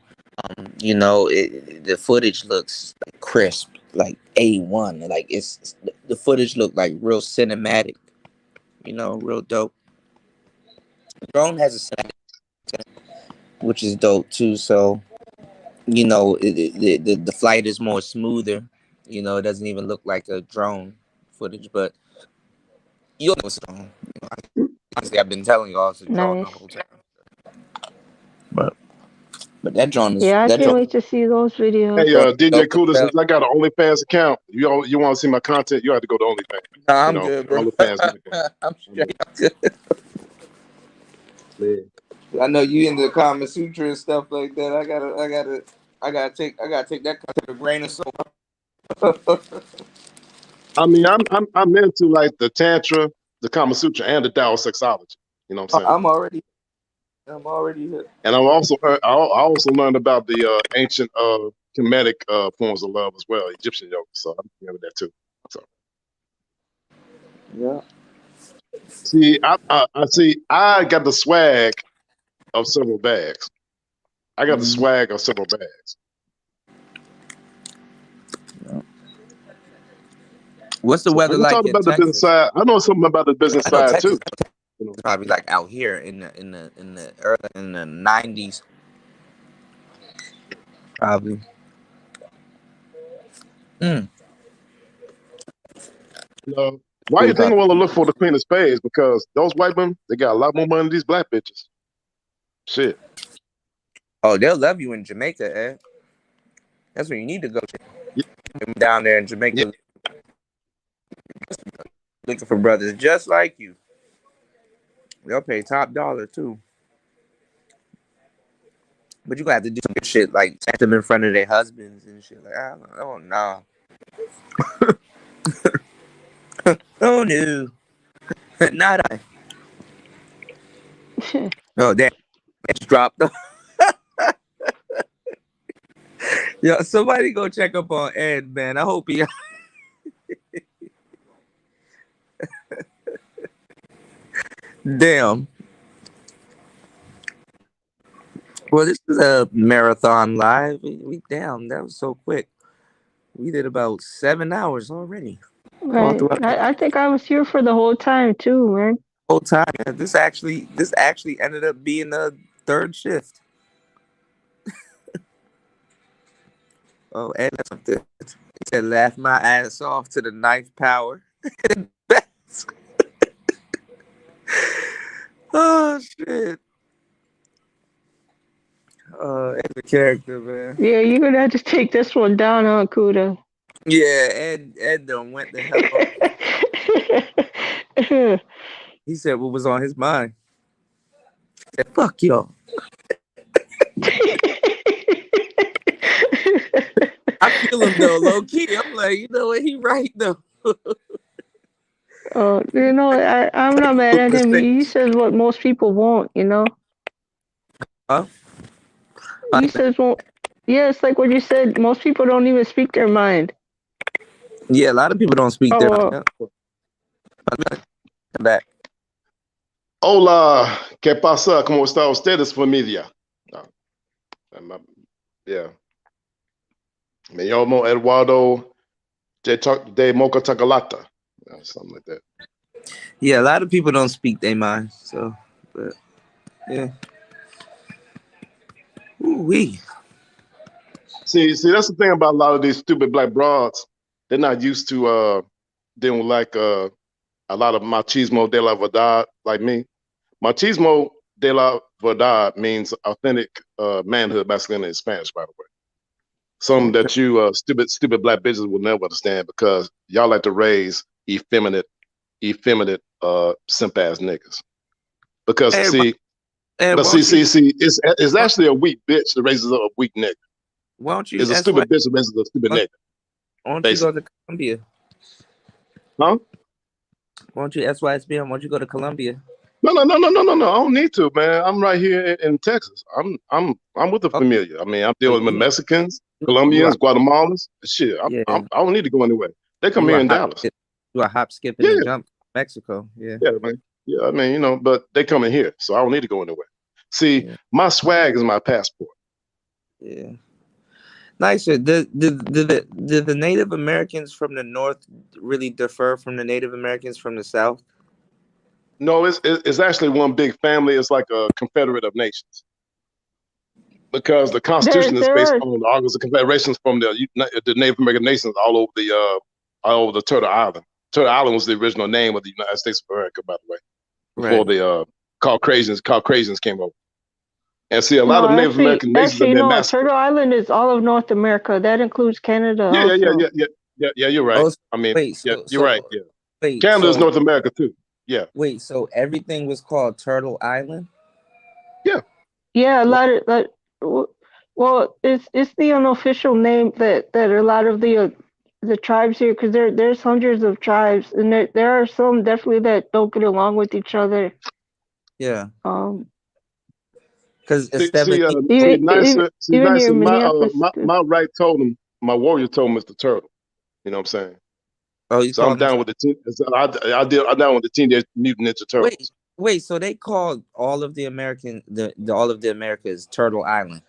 you know, the footage looks like crisp, like A1. Like it's the footage look like real cinematic, you know, real dope. The drone has a cinematic, which is dope too. So you know, the flight is more smoother. You know, it doesn't even look like a drone footage, but you'll know it's a drone. You know, honestly, I've been telling y'all it's a drone the whole time. But that drone is Yeah, I can't wait to see those videos. Hey, DJ Cuda, since I got an OnlyFans account, you want to see my content, you have to go to OnlyFans. Nah, I'm good, bro. OnlyFans. I'm straight good. I know you into the Kama Sutra and stuff like that. I gotta take that with a grain of salt. I mean, I'm into like the Tantra, the Kama Sutra, and the Tao sexology. You know what I'm saying? I'm already here. And I also learned about the ancient Kemetic forms of love as well, Egyptian yoga. So I'm familiar with that too. So yeah. see, I got the swag of several bags. I got the swag of several bags. What's the So weather we like talked in about the business Texas? side. I know something about the business I know side Texas too. You know. probably like out here in the early in the 90s, probably. Mm. Why What you think I about want to look for the Queen of Spades? Because those white women, they got a lot more money than these black bitches. Shit. Oh, they'll love you in Jamaica, Ed. That's where you need to go. Down there in Jamaica, looking for brothers just like you. They'll pay top dollar too. But you gotta have to do some good shit, like set them in front of their husbands and shit. Like, oh no. Oh no. Not I. Oh damn. It's dropped. Yo, somebody go check up on Ed, man. I hope he damn. Well, this is a marathon live. We damn, that was so quick. We did about 7 hours already. All Right. throughout the I think I was here for the whole time too, man. whole time. This actually ended up being a third shift. Oh, and he said, laugh my ass off to the ninth power. Oh shit. Ed's a character, man. Yeah, you're gonna have to take this one down, huh, Kuda? Yeah, Ed done went the hell off. He said what was on his mind. He said, fuck y'all. I feel him though, low key. I'm like, you know what? He right though. Oh, you know, I'm not mad at him. He says what most people won't, you know. Huh? He says, well, yeah, it's like what you said. Most people don't even speak their mind. Yeah, a lot of people don't speak their mind. Come back. Hola, ¿qué pasa? ¿Cómo está ustedes, familia? Yeah. Me llamo Eduardo de Mocha Tagalata. Something like that. Yeah, a lot of people don't speak their mind. So, but yeah. Ooh-wee. See, that's the thing about a lot of these stupid black broads. They're not used to dealing with like a lot of machismo de la verdad, like me. Machismo de la verdad means authentic manhood, masculinity in Spanish, by the way. Something that you stupid black bitches will never understand because y'all like to raise effeminate simp ass niggas. Because see, it's actually a weak bitch that raises up a weak nigga. Why don't you? It's a stupid bitch that raises a stupid nigga. Why don't you go to Colombia? Huh? Why don't you SYSB? Why don't you go to Colombia? No. I don't need to, man. I'm right here in Texas. I'm with the familia. I mean, I'm dealing with Mexicans, Colombians, Guatemalans. Shit, I don't need to go anywhere. They come here in Dallas. You are hop, skip, and jump Mexico. Yeah. Yeah, man. Yeah, I mean, you know, but they come in here, so I don't need to go anywhere. See, my swag is my passport. Yeah. Nicer. Did the Native Americans from the North really differ from the Native Americans from the South? No, it's actually one big family. It's like a confederate of nations. Because the Constitution is based on the Articles of Confederations from the Native American nations all over the Turtle Island. Turtle Island was the original name of the United States of America, by the way, before the Caucasians came over. And see, a lot of Native American nations have been massacred. Turtle Island is all of North America. That includes Canada. Yeah. You're right. I mean, you're right. Yeah. Wait, Canada is North America too. Yeah. Wait, so everything was called Turtle Island? Yeah. Yeah, a lot of well, it's the unofficial name that a lot of the tribes here, because there's hundreds of tribes, and there are some definitely that don't get along with each other. Yeah. Because my right told him, my warrior told Mr. Turtle. You know what I'm saying? Oh, so I'm down with the team. I'm down with the Teenage Mutant Ninja Turtles. Wait, so they called all of the all of the Americas Turtle Island.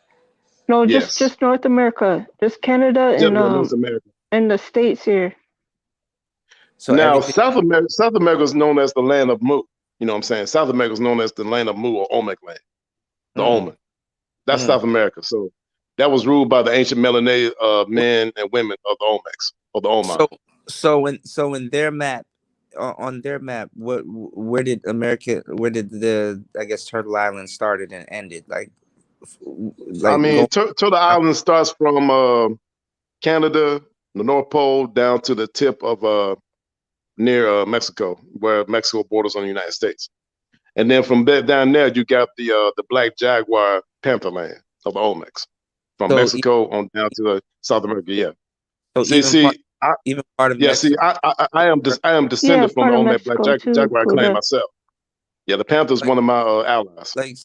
No, Yes. just North America, just Canada Just North America. and the states here. So Now, everything. South America is known as the land of Mu. You know what I'm saying? South America is known as the land of Mu or Olmec land, the Oman. That's South America. So that was ruled by the ancient melanated men and women of the Olmecs or the Oman. So in their map, on their map, where did the I guess Turtle Island started and ended? I mean, Turtle Island starts from Canada, the North Pole, down to the tip of near Mexico, where Mexico borders on the United States. And then from there down there, you got the Black Jaguar Panther land of the Olmecs, from Mexico on down to South America. Yeah. So even part of Mexico. I am descended from the Olmec Black Jaguar clan myself. Yeah, the Panther is one of my allies. Like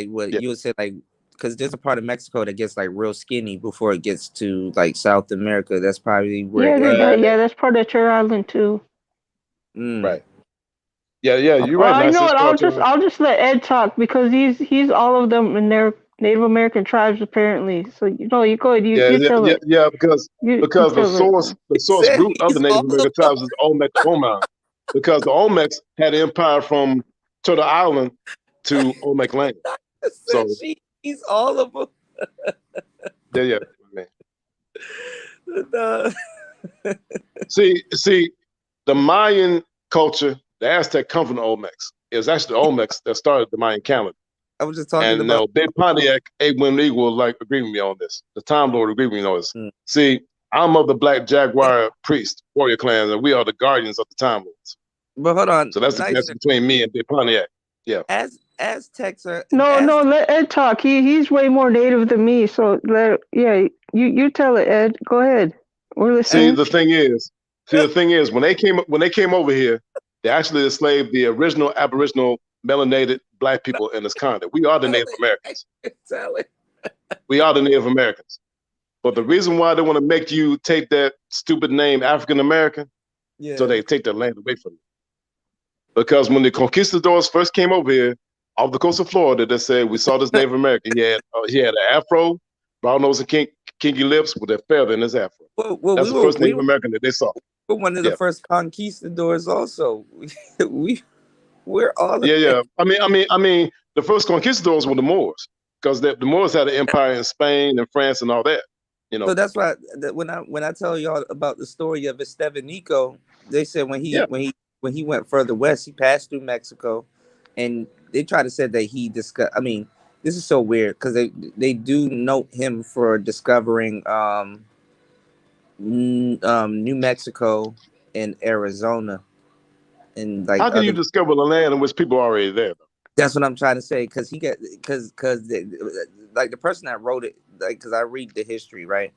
what you would say, like, because there's a part of Mexico that gets like real skinny before it gets to like South America. That's probably where. Yeah, that's part of Turtle Island too. Right. Yeah, you're right. I know it. I'll just let Ed talk because he's all of them in their Native American tribes apparently. So you go ahead. You tell it. Yeah, because the source root of the Native American tribes is the Olmec Oman, because the Olmecs had an empire from Turtle Island to Olmec land. So he's all of them. Yeah, man. See, the Mayan culture, the Aztec come from the Olmecs. It was actually the Olmecs that started the Mayan calendar. I was just talking about. And Pontiac, Abraham Eagle, will agree with me on this. The Time Lord agreed with me on this. See, I'm of the Black Jaguar priest warrior clans, and we are the guardians of the Time Lords. But hold on. So that's the difference between me and Pontiac. Yeah. Aztecs are. No, let Ed talk. He's way more native than me. So you tell it, Ed. Go ahead. We're listening. See, the thing is, when they came over here, they actually enslaved the original Aboriginal melanated Black people in this continent. We are the Native Americans. We are the Native Americans. But the reason why they want to make you take that stupid name African American, so they take their land away from you. Because when the conquistadors first came over here, off the coast of Florida, they said, we saw this Native American. He had an afro, brown nose and kinky lips with a feather in his afro. That's the first Native American that they saw. We're one of the first conquistadors also. We're all I mean, the first conquistadors were the Moors, because the Moors had an empire in Spain and France and all that. You know. So that's why when I tell y'all about the story of Estevanico, they said when he went further west, he passed through Mexico, and they try to say that he discovered. I mean, this is so weird because they do note him for discovering New Mexico and Arizona, and like. How can you discover the land in which people are already there? That's what I'm trying to say, because like the person that wrote it, like, because I read the history, right?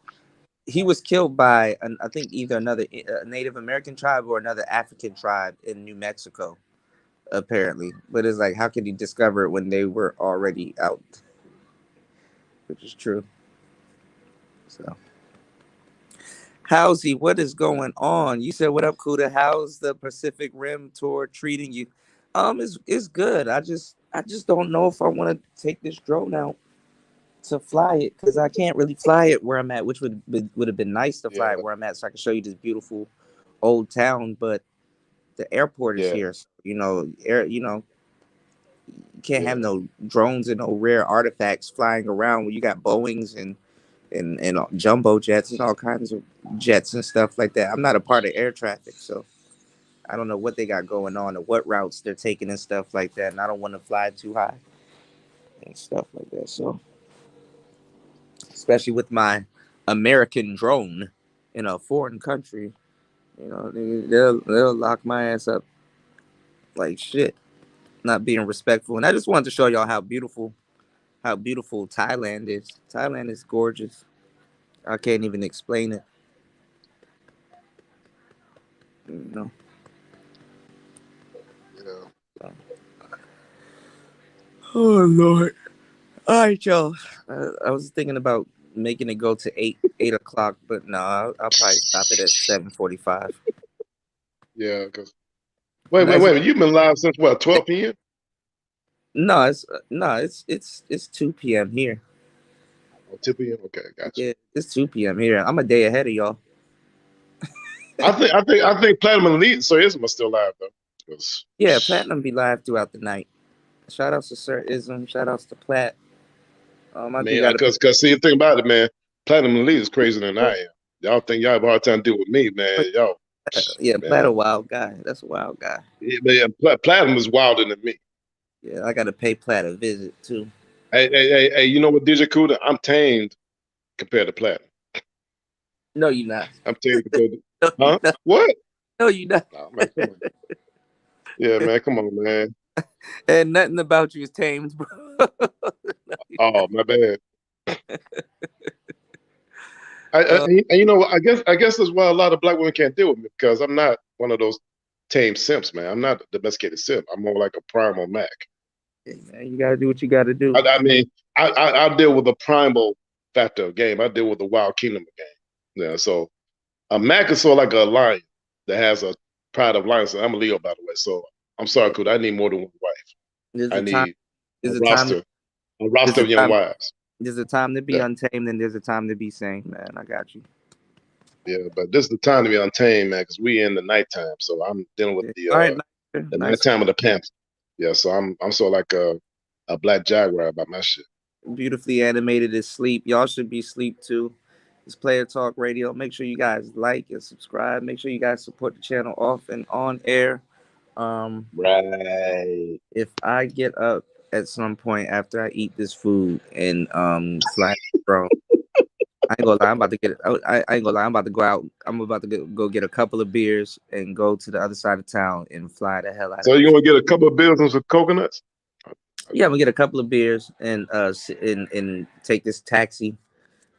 He was killed by I think either another Native American tribe or another African tribe in New Mexico, apparently. But it's like, how could he discover it when they were already out? Which is true. So, Housey, what is going on? You said, "What up, Kuda? How's the Pacific Rim tour treating you?" It's good. I just don't know if I want to take this drone out to fly it, because I can't really fly it where I'm at, which would have been nice to fly it where I'm at, so I can show you this beautiful old town. But the airport is here, so, you can't have no drones and no rare artifacts flying around when you got Boeings and jumbo jets and all kinds of jets and stuff like that. I'm not a part of air traffic, so I don't know what they got going on and what routes they're taking and stuff like that. And I don't want to fly too high and stuff like that. So, especially with my American drone in a foreign country, they'll lock my ass up like shit, not being respectful. And I just wanted to show y'all how beautiful Thailand is. Thailand is gorgeous. I can't even explain it. Oh Lord! All right, y'all. I was thinking about making it go to 8 o'clock, but no, I'll probably stop it at 7:45. Yeah, because Wait. You've been live since what, 12 p.m.? No, it's 2 p.m. here. Oh, 2 p.m. Okay, gotcha. Yeah, it's 2 p.m. here. I'm a day ahead of y'all. I think Platinum Elite Sir Ism is still live though. Yeah, Platinum be live throughout the night. Shout outs to Sir Ism. Shout outs to Plat. I think Man, because see the thing about it, man, Platinum Elite is crazier than I am. Y'all think y'all have a hard time dealing with me, man. Y'all, yeah, man. Plat a wild guy. That's a wild guy. Yeah, man, Platinum is wilder than me. Yeah, I gotta pay Plat a visit too. Hey, you know what, DJ Kuda? I'm tamed compared to Platinum. No, you're not. I'm tamed compared to huh? What? No, you're not. Oh, man, come on. Yeah, man, come on, man. And nothing about you is tamed, bro. Oh, my bad. And you know, I guess that's why a lot of black women can't deal with me, because I'm not one of those tame simps, man. I'm not a domesticated simp. I'm more like a primal Mac. Hey, man, you gotta do what you gotta do. I mean, I deal with a primal factor of game. I deal with the wild kingdom of game. Yeah, so a Mac is sort of like a lion that has a pride of lions. I'm a Leo, by the way. So I'm sorry, Kuda. I need more than one wife. I need a roster of young wives. There's a time to be untamed, and there's a time to be sane, man. I got you. Yeah, but this is the time to be untamed, man, because we in the nighttime. So I'm dealing with the nighttime of the panther. Yeah, so I'm sort of like a black jaguar about my shit. Beautifully animated is sleep. Y'all should be sleep too. It's Player Talk Radio. Make sure you guys like and subscribe. Make sure you guys support the channel off and on air. Right. If I get up at some point after I eat this food and fly, bro, I ain't gonna lie. I'm about to get. I ain't gonna lie. I'm about to go out. I'm about to go get a couple of beers and go to the other side of town and fly the hell out. So you're gonna get a couple of beers and some coconuts? Yeah, I'm gonna get a couple of beers and take this taxi.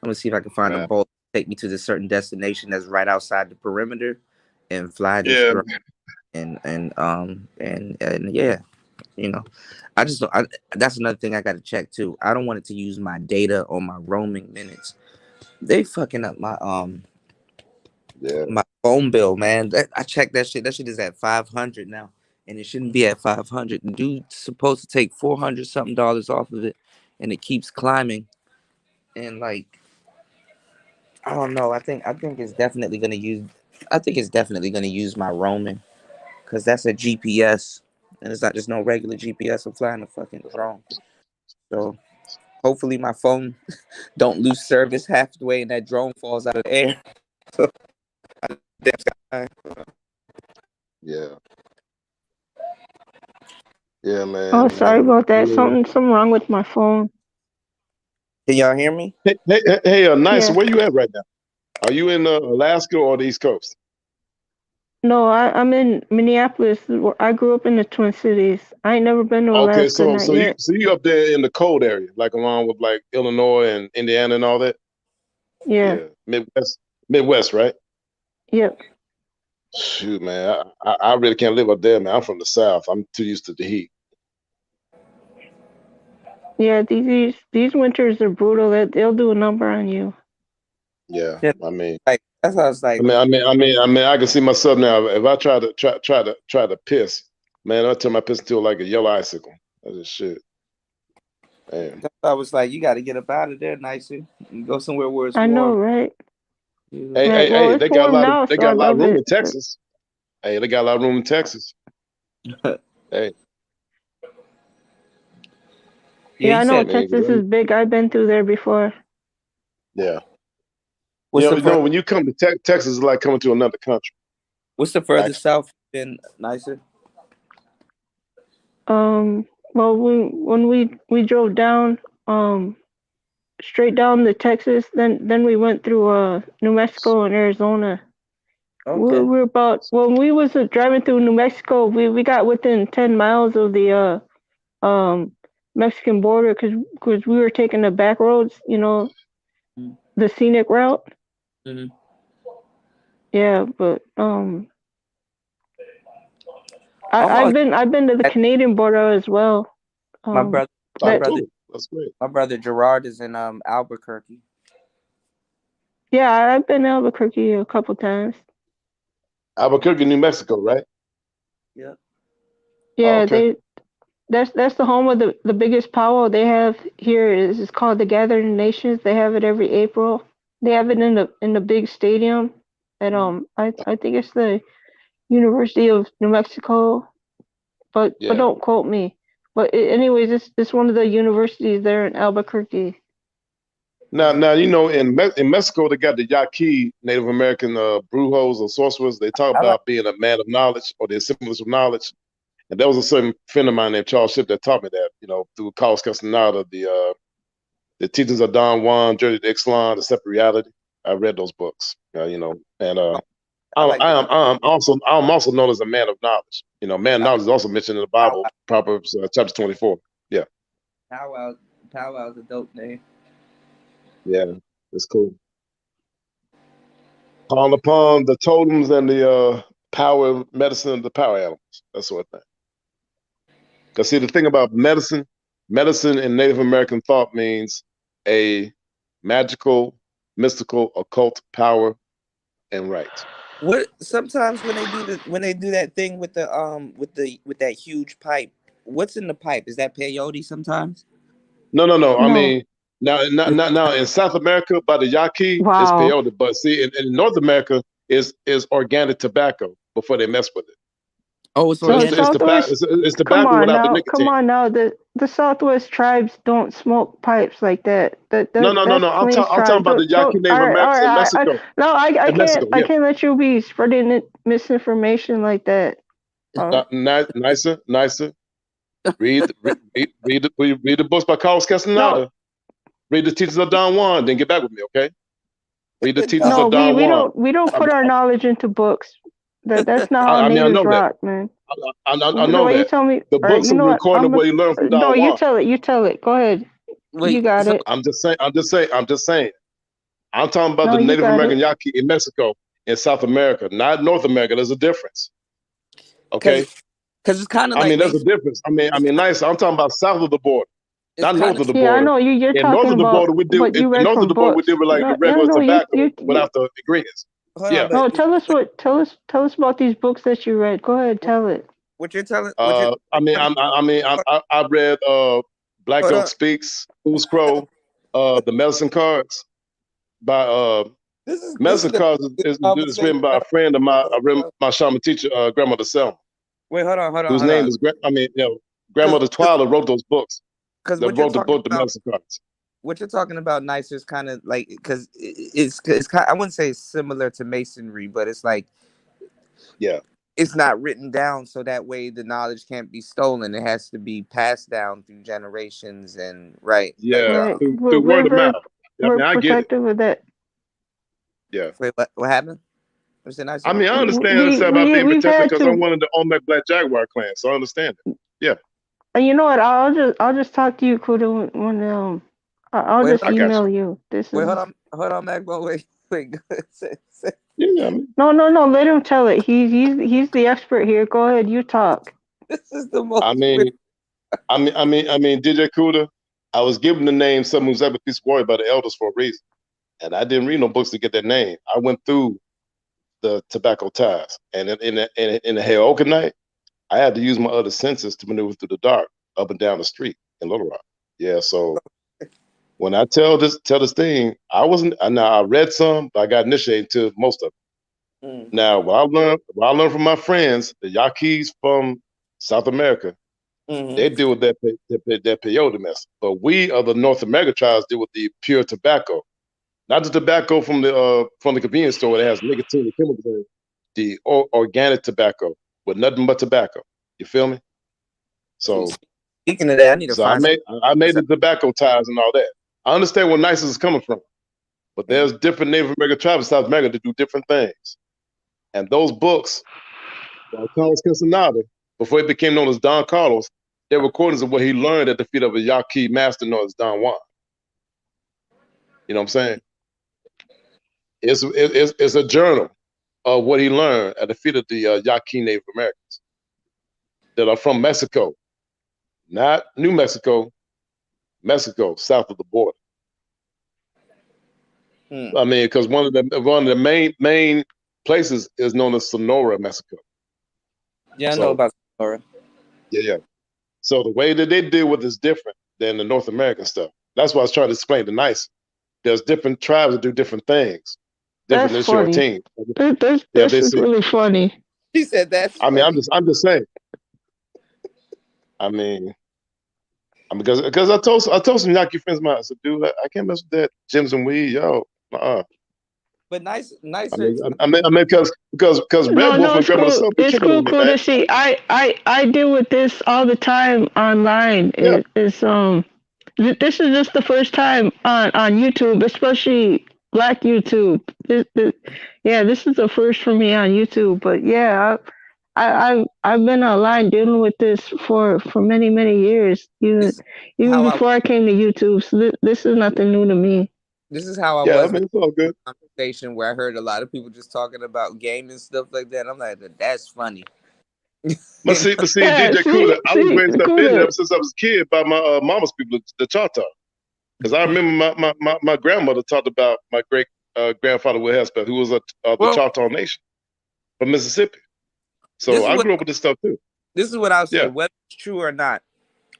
I'm gonna see if I can find a boat take me to this certain destination that's right outside the perimeter and fly this truck. And yeah, you know, that's another thing I got to check too. I don't want it to use my data or my roaming minutes. They fucking up my my phone bill, man. I checked that shit. That shit is at $500 now, and it shouldn't be at $500. The dude's supposed to take $400 something off of it, and it keeps climbing. And like, I don't know. I think it's definitely gonna use. I think it's definitely gonna use my roaming, because that's a GPS, and it's not just no regular GPS. I'm flying a fucking drone. So hopefully my phone don't lose service halfway and that drone falls out of the air. So, yeah. Yeah, man. Oh, sorry about that. Something wrong with my phone. Can y'all hear me? Hey, Nice. Where you at right now? Are you in Alaska or the East Coast? No, I'm in Minneapolis. I grew up in the Twin Cities. I ain't never been to Alaska. Okay, so you up there in the cold area, like along with like Illinois and Indiana and all that? Yeah. Midwest, right? Yep. Shoot, man, I really can't live up there, man. I'm from the South. I'm too used to the heat. Yeah, these winters are brutal. They'll do a number on you. Yeah, I mean, like that's what I was like. I mean, I can see myself now. If I try to piss, man, I'll turn my piss into like a yellow icicle. That's just shit. Man. I was like, you got to get up out of there, Nicer. Go somewhere where it's warm. I know, right? Hey, they got a lot. They got a lot of room in Texas. Hey, they got a lot of room in Texas. Hey. Yeah, I know Texas is big. I've been through there before. Yeah. When you come to Texas, it's like coming to another country. What's the furthest south been, Nicer? Well, when we drove down, straight down to Texas, then we went through New Mexico and Arizona. Okay. We're about when we was driving through New Mexico, we got within 10 miles of the Mexican border because we were taking the back roads, the scenic route. Mm-hmm. Yeah, but I've been to the Canadian border as well. My brother, that's great. My brother Gerard is in Albuquerque. Yeah, I've been to Albuquerque a couple times. Albuquerque, New Mexico, right? Yeah. Yeah, Okay. that's the home of the biggest powwow they have here. It's called the Gathering of Nations. They have it every April. They have it in the big stadium, and I think it's the University of New Mexico, but Yeah. don't quote me. But anyways, it's one of the universities there in Albuquerque. Now you know in Mexico they got the Yaqui Native American brujos or sorcerers. They talk I like. about being a man of knowledge or the assemblage of knowledge. And there was a certain friend of mine named Charles Ship that taught me that, you know, through Carlos Castaneda, the teachings of Don Juan, Journey to Ixtlan, the Separate Reality. I read those books, you know, and I like the I'm also known as a man of knowledge. You know, man of knowledge is also mentioned in the Bible, Proverbs chapter 24. Yeah, powwow. Powwow's a dope name. yeah, it's cool. Calling upon the totems and the power of medicine of the power animals, that sort of thing. Because see, the thing about medicine in Native American thought means a magical, mystical, occult power and right. What sometimes when they do that thing with the with that huge pipe, what's in the pipe? Is that peyote sometimes? No. I No, mean, now in South America, by the Yaqui, it's wow. peyote. But see, in North America, is organic tobacco before they mess with it. Oh, it's So So organic. it's tobacco. Southwest, It's tobacco without the come nicotine. on now. The Southwest tribes don't smoke pipes like that. No. That's I'm Plains talking tribe. about the Yaqui Native All Americans in right. Mexico. No, In Mexico, I yeah. can't let you be spreading misinformation like that. Nicer. Read the books by Carlos No, Castaneda. Read the teachings of Don Juan. Then get back with me, okay? Read the teachings no, of Don Juan. we don't I, put our knowledge into books. That's not how I mean, I natives know that. rock, man. I The know way you that. tell me, The all right, books you are know what? recording what he learned from No, Don Juan. you tell it. Go ahead. You Wait, got so it. I'm just saying. I'm talking about No, the you Native got American it. Yaqui in Mexico and South America, not North America. There's a difference. Okay? because it's kind of I like mean, there's a Mason. difference. I mean, nice. I'm talking about south of the border, It's not kind north of of the Yeah, I border. know you're In north talking of the about border, we do. what you In read north of from the border, we books. do with like the regular No, tobacco without the ingredients. hold on, Yeah. but no. Tell us about these books that you read. Go ahead, tell it. what you're telling what you're I read Black hold Elk on. Speaks, Fool's Crow, the Medicine Cards by This is Medicine a Cards good is conversation. written by a friend of mine, my shaman teacher, grandmother Selma, Wait, whose name is grandmother Twyla wrote those books. Because That what you're wrote the talking book, The about, Medicine Cards. what you're talking about, nicer is kind of like because it's kind. I wouldn't say it's similar to masonry, but it's like Yeah. it's not written down, so that way the knowledge can't be stolen. It has to be passed down through generations, and right, like Yeah. Right. Through word of Very mouth. I we're mean, I get it. protective of that. Yeah. wait, what happened? What's it nicer? I mean, I understand about being We've protected had because I'm to. one of the Olmec Black Jaguar clan, so I understand it. Yeah. And you know what? I'll just talk to you, Kuda, when I'll Wait, just I got email you. This wait, is hold on, Magbo, wait. Go ahead, say. you. Yeah. I mean, no. Let him tell it. He's the expert here. Go ahead, you talk. This is the most I weird. mean, DJ Kuda, I was given the name Someone Who's Ever Peace Warrior by the elders for a reason. And I didn't read no books to get that name. I went through the tobacco ties. And in the Heoka night, I had to use my other senses to maneuver through the dark up and down the street in Little Rock. Yeah, so when I tell this thing, I read some, but I got initiated to most of it. Mm. Now, what I learned from my friends, the Yaquis from South America, they deal with that peyote mess. But we of the North America tribes deal with the pure tobacco. Not the tobacco from the convenience store that has nicotine and chemicals in it. The organic tobacco with nothing but tobacco. You feel me? So Speaking of that, I need to I find made the tobacco ties and all that. I understand where Nisus is coming from, but there's different Native American tribes in South America that do different things. And those books, by Carlos Castaneda, before he became known as Don Carlos, they're recordings of what he learned at the feet of a Yaqui master known as Don Juan. You know what I'm saying? It's a journal of what he learned at the feet of the Yaqui Native Americans that are from Mexico, not New Mexico, Mexico, south of the border. I mean, because one of the main places is known as Sonora, Mexico. Yeah, I know So about Laura. yeah. So the way that they deal with it is different than the North American stuff. That's why I was trying to explain to Nice. There's different tribes that do different things, different That's than your funny. team. Yeah, This they is see. really funny. He said that's I mean, funny. I'm just saying. I mean, because I told some Yaki friends of mine. I said, dude, I can't mess with that gyms and weed, yo. But I nicer. mean, because Red No, Wolf no, and it's Grandma cool. Self be It's tripping cool, with me, cool man. to see. I deal with this all the time online. Yeah, This is just the first time on YouTube, especially Black YouTube. Yeah, this is the first for me on YouTube. But yeah, I've been online dealing with this for many years, This is even how I before I came to YouTube. So this is nothing new to me. this is how I yeah. I was mean, with it's all the good. conversation where I heard a lot of people just talking about game and stuff like that. I'm like, that's funny. But You know? see, Yeah, DJ Kuda, I was see, raised up in it Kuda. ever since I was a kid by my mama's people, the Choctaw. Because I remember my grandmother talked about my great grandfather Will Hespeth, who was the Well, Choctaw Nation from Mississippi. this So is I what grew up with this stuff too. I'll say. Yeah, Whether it's true or not,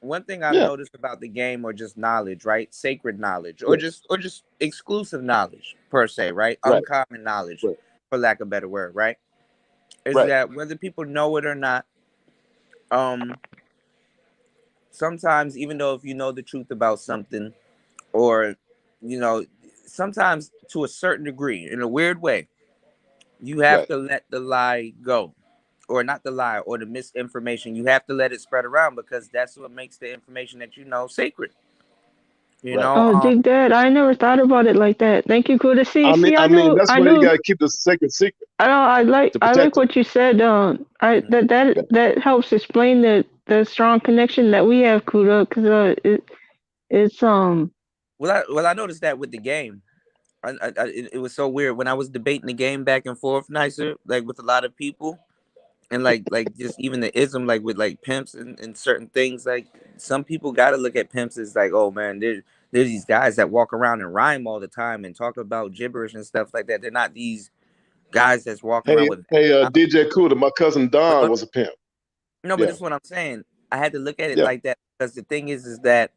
one thing I've yeah, noticed about the game, or just knowledge, right? Sacred knowledge, yeah, or just exclusive knowledge per se, right? right, Uncommon knowledge, right, for lack of a better word, right? Is right, that whether people know it or not, um, sometimes even though if you know the truth about something, or you know, sometimes to a certain degree, in a weird way, you have right, to let the lie go, or not the lie, or the misinformation. You have to let it spread around, because that's what makes the information that you know sacred. You right. know, Oh, dig that. I never thought about it like that. Thank you, Kuda. I mean, that's why you gotta keep the sacred secret I know. to I like protect it. what you said. I mhm. Yeah, that helps explain the strong connection that we have, Kuda. Because it's I noticed that with the game. It was so weird when I was debating the game back and forth, nicer, like with a lot of people, and like just even the ism, like with like pimps and certain things. Like some people got to look at pimps as like, oh man, there's these guys that walk around and rhyme all the time and talk about gibberish and stuff like that. They're not these guys that's walking around with. hey, DJ Kuda, my cousin But Don was a pimp. no, but Yeah, this is what I'm saying. I had to look at it yeah, like that, because the thing is that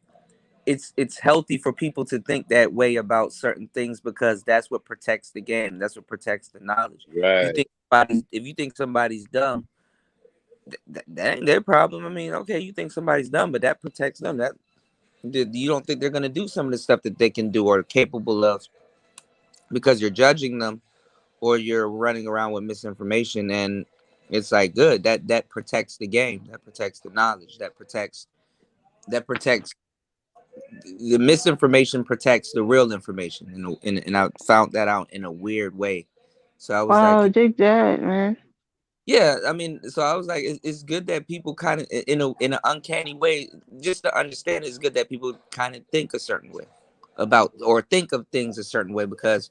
it's healthy for people to think that way about certain things, because that's what protects the game. That's what protects the knowledge. right. If you think somebody's dumb, that ain't their problem. I mean, okay, you think somebody's dumb, but that protects them. That you don't think they're gonna do some of the stuff that they can do or are capable of, because you're judging them, or you're running around with misinformation. And it's like, good, that protects the game. That protects the knowledge. That protects the misinformation, protects the real information. And I found that out in a weird way. So I was like, wow, dig that, man. yeah, I mean, so I was like, it's good that people kind of, in an uncanny way, just to understand, it's good that people kind of think a certain way about, or think of things a certain way, because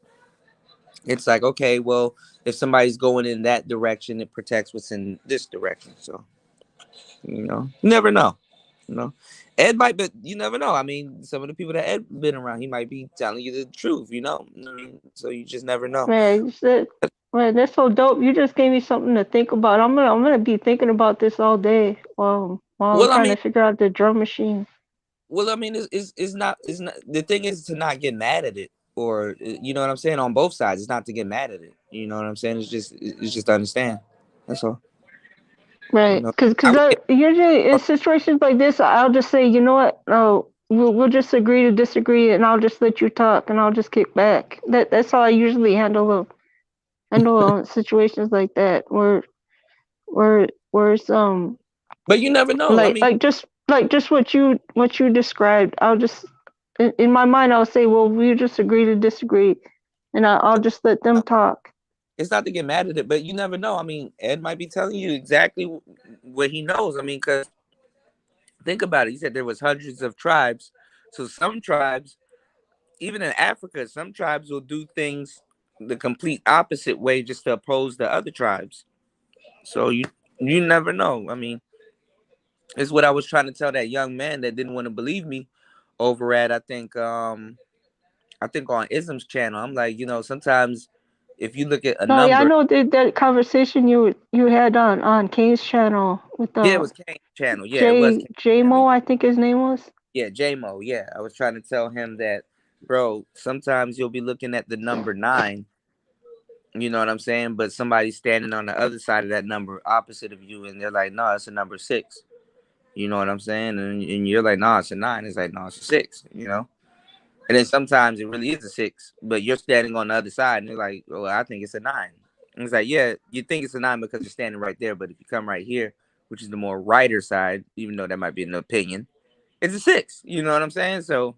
it's like, okay, well, if somebody's going in that direction, it protects what's in this direction. So, you never know. You know, Ed might, but you never know. I mean, some of the people that Ed been around, he might be telling you the truth. I mean, so you just never know. Man, man, that's so dope. You just gave me something to think about. I'm gonna be thinking about this all day while I'm Well, I trying mean, to figure out the drum machine. it's not. The thing is to not get mad at it, or you know what I'm saying. On both sides, it's not to get mad at it. You know what I'm saying. It's just to understand. That's all. You Right, know, because I would I get. usually in situations like this, I'll just say, you know what? No, we'll just agree to disagree, and I'll just let you talk, and I'll just kick back. That's how I usually handle situations like that, where it's But you never know. I like mean, just what you described. I'll just in my mind I'll say, well, we just agree to disagree, and I'll just let them talk. it's not to get mad at it, but you never know. I mean, Ed might be telling you exactly what he knows. I mean, because think about it. You said there was hundreds of tribes, so some tribes, even in Africa, some tribes will do things the complete opposite way just to oppose the other tribes. So you never know. I mean, it's what I was trying to tell that young man that didn't want to believe me over at, I think on Ism's channel. I'm like, sometimes If you look at a No, yeah, I number, know that conversation you had on Kane's channel with yeah, it was Kane's channel. Yeah, it was J Kane's channel. JMO, I think his name was. Yeah, J-Mo. Yeah, I was trying to tell him that, bro, sometimes you'll be looking at the number 9, you know what I'm saying? But somebody's standing on the other side of that number opposite of you, and they're like, no, it's a number 6. You know what I'm saying? And you're like, no, it's a 9. It's like, no, it's a 6, you know? And then sometimes it really is a 6, but you're standing on the other side, and you're like, well, I think it's a 9. And it's like, yeah, you think it's a 9 because you're standing right there, but if you come right here, which is the more righter side, even though that might be an opinion, it's a 6. You know what I'm saying? So,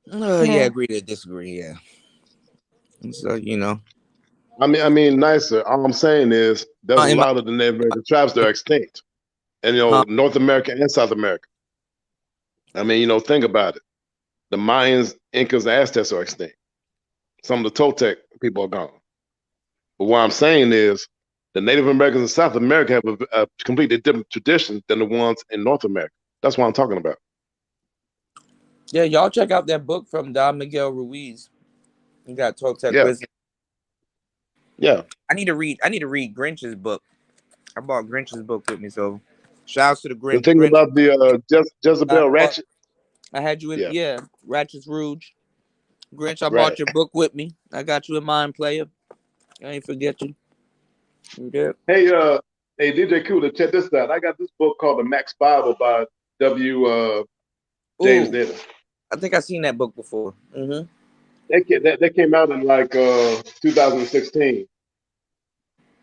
yeah, Yeah. agree to disagree. Yeah. And so, you know, I mean, nicer. All I'm saying is there's a in my- lot of the Native American tribes that are extinct, and North America and South America. I mean, think about it. The Mayans, Incas, and Aztecs are extinct. Some of the Toltec people are gone. But what I'm saying is the Native Americans in South America have a completely different tradition than the ones in North America. That's what I'm talking about. yeah, y'all check out that book from Don Miguel Ruiz. You got Toltec Yeah. Wisdom. Yeah. I need to read Grinch's book. I bought Grinch's book with me, so shouts to the Grinch. The thing about the Jezebel Ratchet. I had you in, Ratchet's Rouge. Grinch, I Right. bought your book with me. I got you in mind, player. I ain't forget you. You did. Hey, DJ Cooler, check this out. I got this book called The Max Bible by W. James Ooh. Dennis. I think I've seen that book before. Mm-hmm. That came out in like 2016.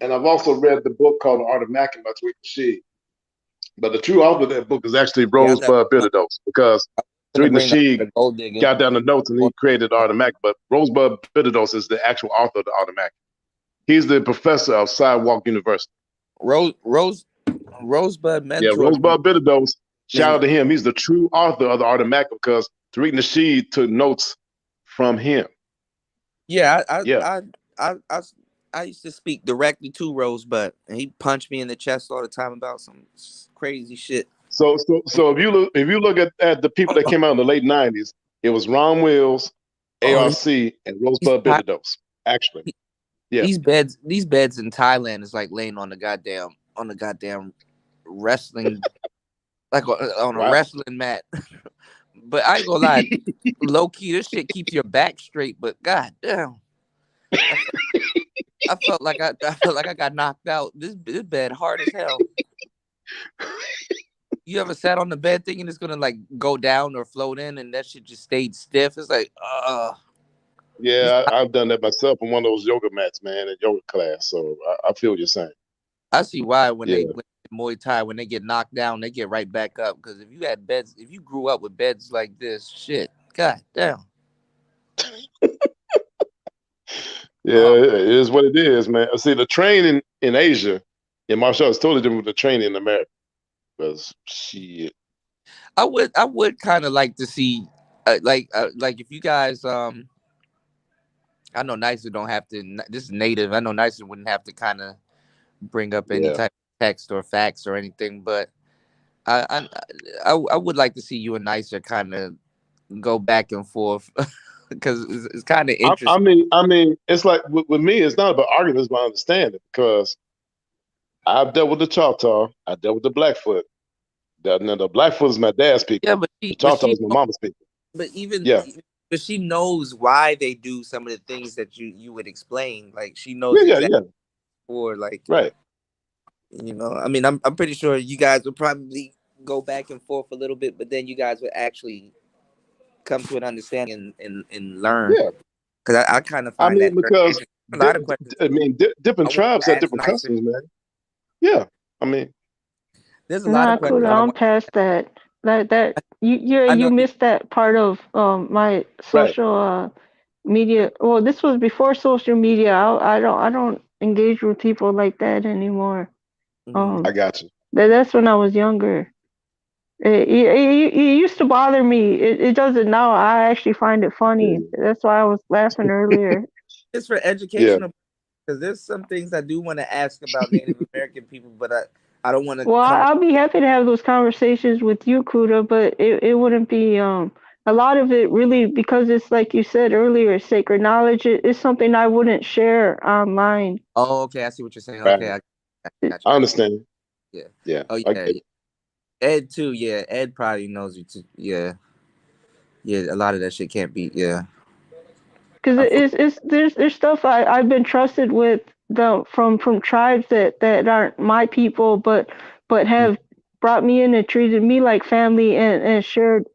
And I've also read the book called The Art of Macking by Tariq Nasheed. But the true author of that book is actually Rosebud Bidados, because Tariq Nasheed got down the notes and he created The Art of Macking. But Rosebud Bidados is the actual author of The Art of Macking. He's the professor of Sidewalk University. Rosebud mentor. Yeah, Rosebud Bidados. Shout out to him. He's the true author of The Art of Macking because Tariq Nasheed took notes from him. Yeah, I used to speak directly to Rosebud, and he punched me in the chest all the time about some crazy shit. So if you look at the people that came out in the late '90s, it was Ron Wills, ARC, and Rosebud Bidados. Actually, yeah. These beds in Thailand is like laying on the goddamn wrestling, like on a wrestling mat. But I ain't gonna lie, low key, this shit keeps your back straight. But goddamn, I felt like I got knocked out. This bed hard as hell. You ever sat on the bed thinking it's gonna like go down or float in, and that shit just stayed stiff? It's like, Yeah, I've done that myself on one of those yoga mats, man, at yoga class. So I feel what you're saying. I see why when they Muay Thai, when they get knocked down, they get right back up. Because if you grew up with beds like this, shit, god damn. Yeah, it is what it is, man. See, the training in Asia in martial arts is totally different from the training in America. Because shit, I would kind of like to see, like if you guys, I know Nicer don't have to. This is native. I know Nicer wouldn't have to kind of bring up any type of text or facts or anything, but I would like to see you and Nicer kind of go back and forth because it's kind of interesting. I mean, it's like with me, it's not about arguments, it's about understanding. Because I've dealt with the Choctaw, I dealt with the Blackfoot. The Blackfoot is my dad's people. Yeah, but the Choctaw is my mama's people. But but she knows why they do some of the things that you would explain. Like she knows or like right. You know, I mean, I'm pretty sure you guys would probably go back and forth a little bit, but then you guys would actually come to an understanding and learn. Yeah, because I kind of find that because a lot of questions. I mean, different tribes have different customs, man. Yeah, I mean, there's a lot of questions. I'm past that. You missed that part of my social media. Well, this was before social media. I don't engage with people like that anymore. I got you. That's when I was younger. It used to bother me. It doesn't now. I actually find it funny. That's why I was laughing earlier. It's for educational, because there's some things I do want to ask about Native American people, but I don't want to. Well, I'll be happy to have those conversations with you, Kuda, but it wouldn't be a lot of it really, because it's like you said earlier, sacred knowledge is something I wouldn't share online. Oh, okay. I see what you're saying. Right. Okay, I It- got you. I understand. Yeah. Yeah. Oh I yeah. get it. Ed too. Yeah. Ed probably knows you too. Yeah. Yeah. A lot of that shit can't be. Yeah. Because I feel- it's there's stuff I've been trusted with from tribes that aren't my people, but have brought me in and treated me like family and shared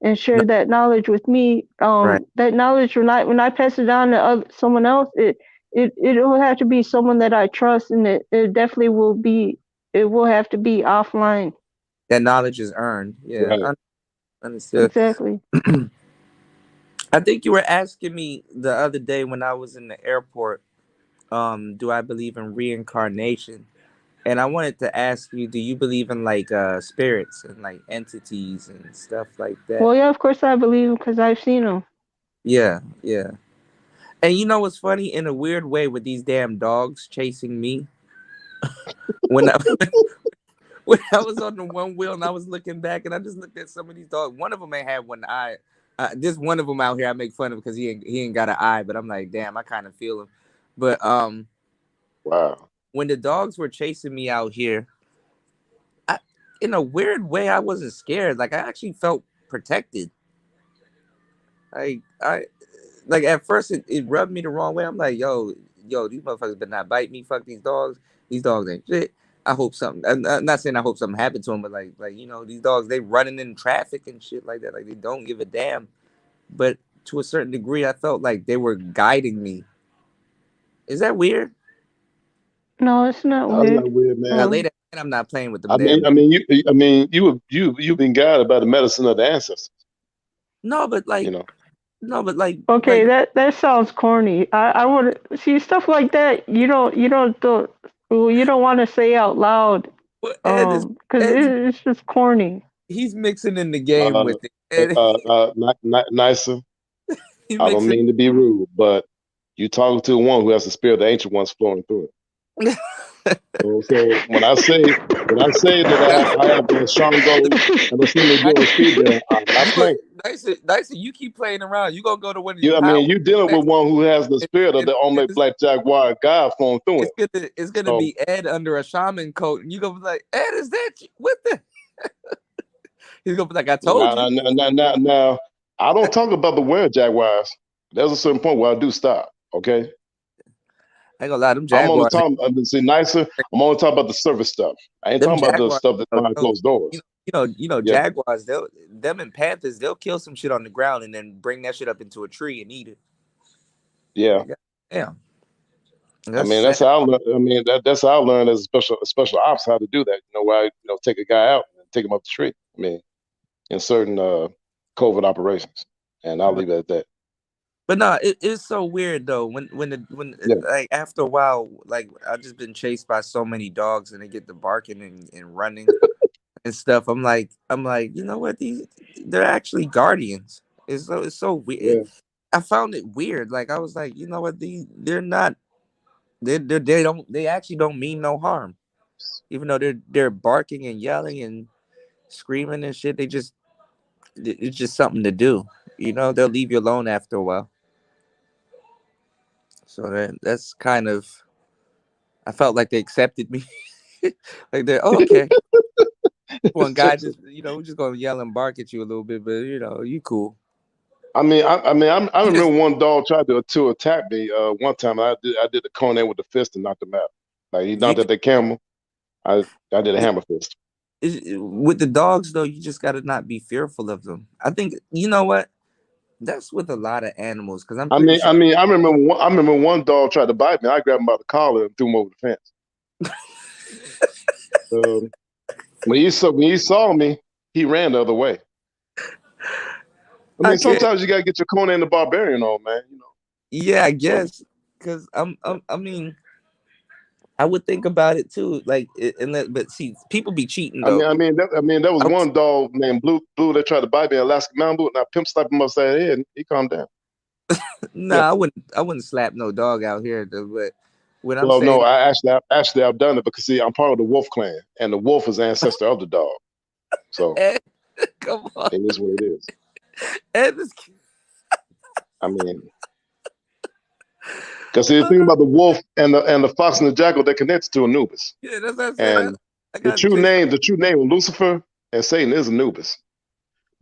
that knowledge with me. Right. That knowledge, when I pass it down to someone else, it will have to be someone that I trust, and it definitely will be. It will have to be offline. That knowledge is earned. Yeah. Right. Understood. Exactly. I think you were asking me the other day when I was in the airport, do I believe in reincarnation? And I wanted to ask you, do you believe in like spirits and like entities and stuff like that? Well, yeah, of course I believe him because I've seen him. Yeah, yeah. And you know what's funny? In a weird way, with these damn dogs chasing me, when I when I was on the one wheel and I was looking back and I just looked at some of these dogs. One of them ain't had one eye. This one of them out here, I make fun of because he ain't got an eye, but I'm like, damn, I kind of feel him. But Wow. when the dogs were chasing me out here, in a weird way, I wasn't scared. Like I actually felt protected. I like at first it rubbed me the wrong way. I'm like, yo, these motherfuckers better not bite me. Fuck these dogs. These dogs ain't shit. I hope something. I'm not saying I hope something happened to them, but like you know, these dogs they running in traffic and shit like that. Like they don't give a damn. But to a certain degree, I felt like they were guiding me. Is that weird? No, it's not That's weird. not weird, Now man. later, I'm not playing with them. I Damn. mean, you've been guided by the medicine of the ancestors. No, but like, You know. Okay, like, that sounds corny. I would see stuff like that. You don't want to say out loud. well, Ed Because Ed's it's just corny. he's mixing in the game Uh, with it. Ed, Nicer. he I don't mixing. mean to be rude, but you talking to one who has the spirit of the ancient ones flowing through it. So when I say that I have the Shango and the Simi Joe speed there, I'm not playing. Nice. You keep playing around. You gonna go to one of these You, I power mean, you're dealing with one who has the spirit of the Omega it's, Black Jaguar God flowing through it. it's gonna So be Ed under a shaman coat, and you gonna be like, Ed, is that you? What the? He's gonna be like, I told you. now, I don't talk about the wear Jaguars. There's a certain point where I do stop. Okay. I ain't gonna lie, them I'm only Jaguars. talking. See, Nicer. I'm only talking about the service stuff. I ain't Them talking about the Jaguars. stuff that's behind closed doors. Yeah. Jaguars. Them and Panthers. They'll kill some shit on the ground and then bring that shit up into a tree and eat it. Yeah. Damn. I mean, that's how I learned. I mean, that's how I learned as a special ops how to do that. You know, where I take a guy out and take him up the street. I mean, in certain COVID operations, and I'll leave it at that. But no, it's so weird though. When like after a while, like I've just been chased by so many dogs and they get to barking and running and stuff. I'm like, you know what? They're actually guardians. It's so weird. Yeah. I found it weird. Like I was like, you know what? They're not. They actually don't mean no harm. Even though they're barking and yelling and screaming and shit, it's just something to do. You know, they'll leave you alone after a while. So that's kind of. I felt like they accepted me. Like they're okay. One guy just we're just gonna yell and bark at you a little bit, but you cool. I remember one dog tried to attack me one time. I did the Conan with the fist and knocked him out. Like he knocked at the camel. I did a hammer fist. With the dogs though, you just gotta not be fearful of them. I think you know what. That's with a lot of animals because I remember one dog tried to bite me. I grabbed him by the collar and threw him over the fence. When he saw me, he ran the other way. I mean, sometimes you gotta get your Conan the Barbarian on, man. Yeah, I guess because I mean, I would think about it too. Like, but see, people be cheating though. I mean, there was one dog named Blue that tried to bite me, Alaska Mountain, and I pimp slapped him upside the head, and he calmed down. Nah, I wouldn't slap no dog out here though. But when I'm saying, no, actually I've done it because see, I'm part of the Wolf Clan, and the wolf is the ancestor of the dog. So come on, it is what it is. And this, I mean, because see, the thing about the wolf and the fox and the jackal, they're connected to Anubis. yeah, that's what I'm saying. And I the got true chased. name of Lucifer and Satan is Anubis.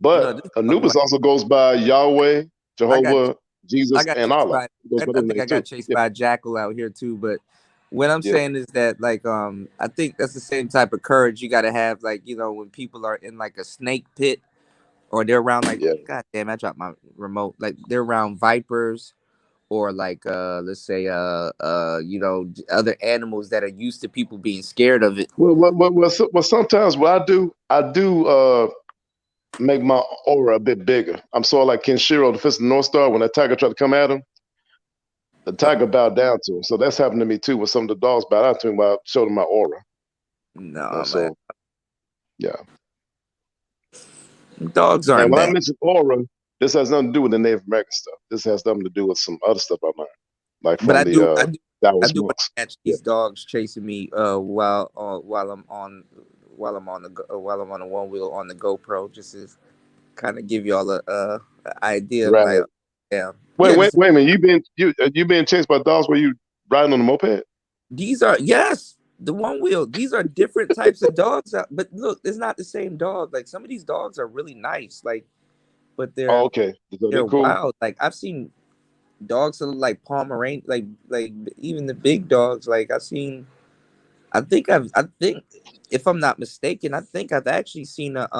No, But Anubis also goes by Yahweh, I got Jehovah, Jesus, got and chased Allah. by. He goes by I those think I names got too. chased Yeah, by a jackal out here too. But what I'm yeah, saying is that like I think that's the same type of courage you got to have. Like when people are in like a snake pit or they're around like yeah. God damn, I dropped my remote. Like they're around vipers or like let's say other animals that are used to people being scared of it. Well, sometimes what I do make my aura a bit bigger. I'm sort of like Kenshiro, the Fist of the North Star. When that tiger tried to come at him, the tiger bowed down to him. So that's happened to me too. When some of the dogs bowed down to him, while I showed them my aura. No, man, So yeah. dogs And aren't when I bad. mention aura, this has nothing to do with the Native American stuff. This has something to do with some other stuff I learned, like But from the I Taoist do want to monks. catch Yeah, these dogs chasing me while I'm on while I'm on the one wheel on the GoPro, just to kind of give y'all a idea of like right. yeah, Wait just a minute. You being chased by dogs? Were you riding on a moped? these are yes the one wheel. These are different types of dogs, but look, it's not the same dog. Like some of these dogs are really nice, like but Oh, okay. So they're they're cool. wild. Like I've seen dogs that look like Pomeranian, like even the big dogs. Like I've seen. I think if I'm not mistaken, I think I've actually seen what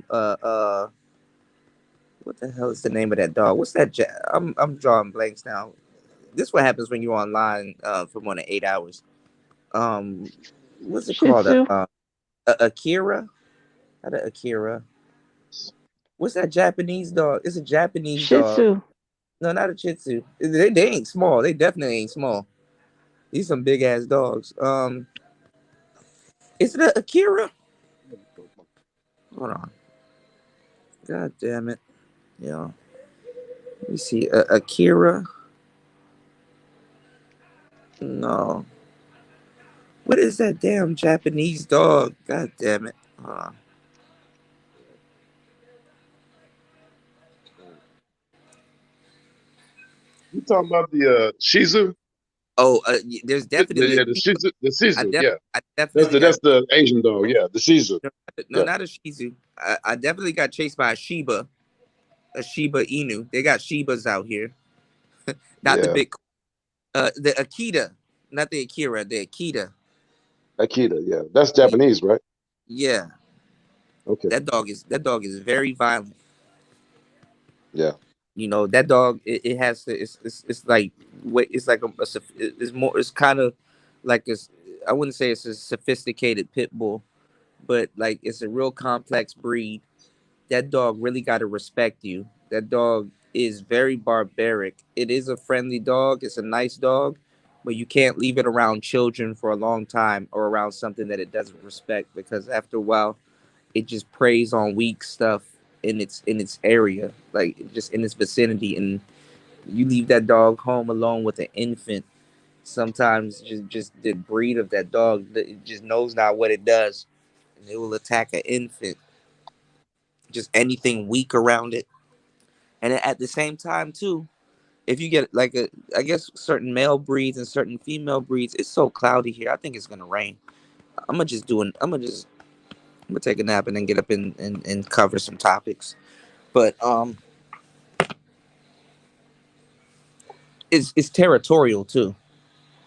the hell is the name of that dog? What's that? I'm drawing blanks now. This is what happens when you're online for more than 8 hours. Um, what's it Shih called? Tzu. Akira? Not a Akira. What's that Japanese dog? It's a Japanese Shih dog. Tzu. No, not a Shih Tzu. They ain't small. They definitely ain't small. These some big ass dogs. Is it a Akira? Hold on. God damn it. Yeah. Let me see. Akira? No. What is that damn Japanese dog? God damn it. Hold on. You talking about the Shih Tzu? Oh, there's definitely a The Shih Tzu. The Shih Tzu. Yeah, I definitely got that's the Asian dog. Yeah, the Shih Tzu. no, Yeah, not a Shih Tzu. I definitely got chased by a Shiba Inu. They got Shibas out here. Not the yeah. big the Akita, not the Akira, the Akita. Akita. Yeah, that's Japanese, right? Yeah. Okay. That dog is very violent. Yeah. That dog it has to it's like wait it's like it's more it's kind of like I wouldn't say it's a sophisticated pit bull, but like it's a real complex breed. That dog really got to respect you. That dog is very barbaric. It is a friendly dog. It's a nice dog, but you can't leave it around children for a long time or around something that it doesn't respect because after a while, it just preys on weak stuff in its area, like just in its vicinity. And you leave that dog home alone with an infant. Sometimes just the breed of that dog, it just knows not what it does, and it will attack an infant. Just anything weak around it. And at the same time, too, if you get like I guess certain male breeds and certain female breeds, it's so cloudy here. I think it's gonna rain. I'm gonna take a nap and then get up and cover some topics. But it's territorial too.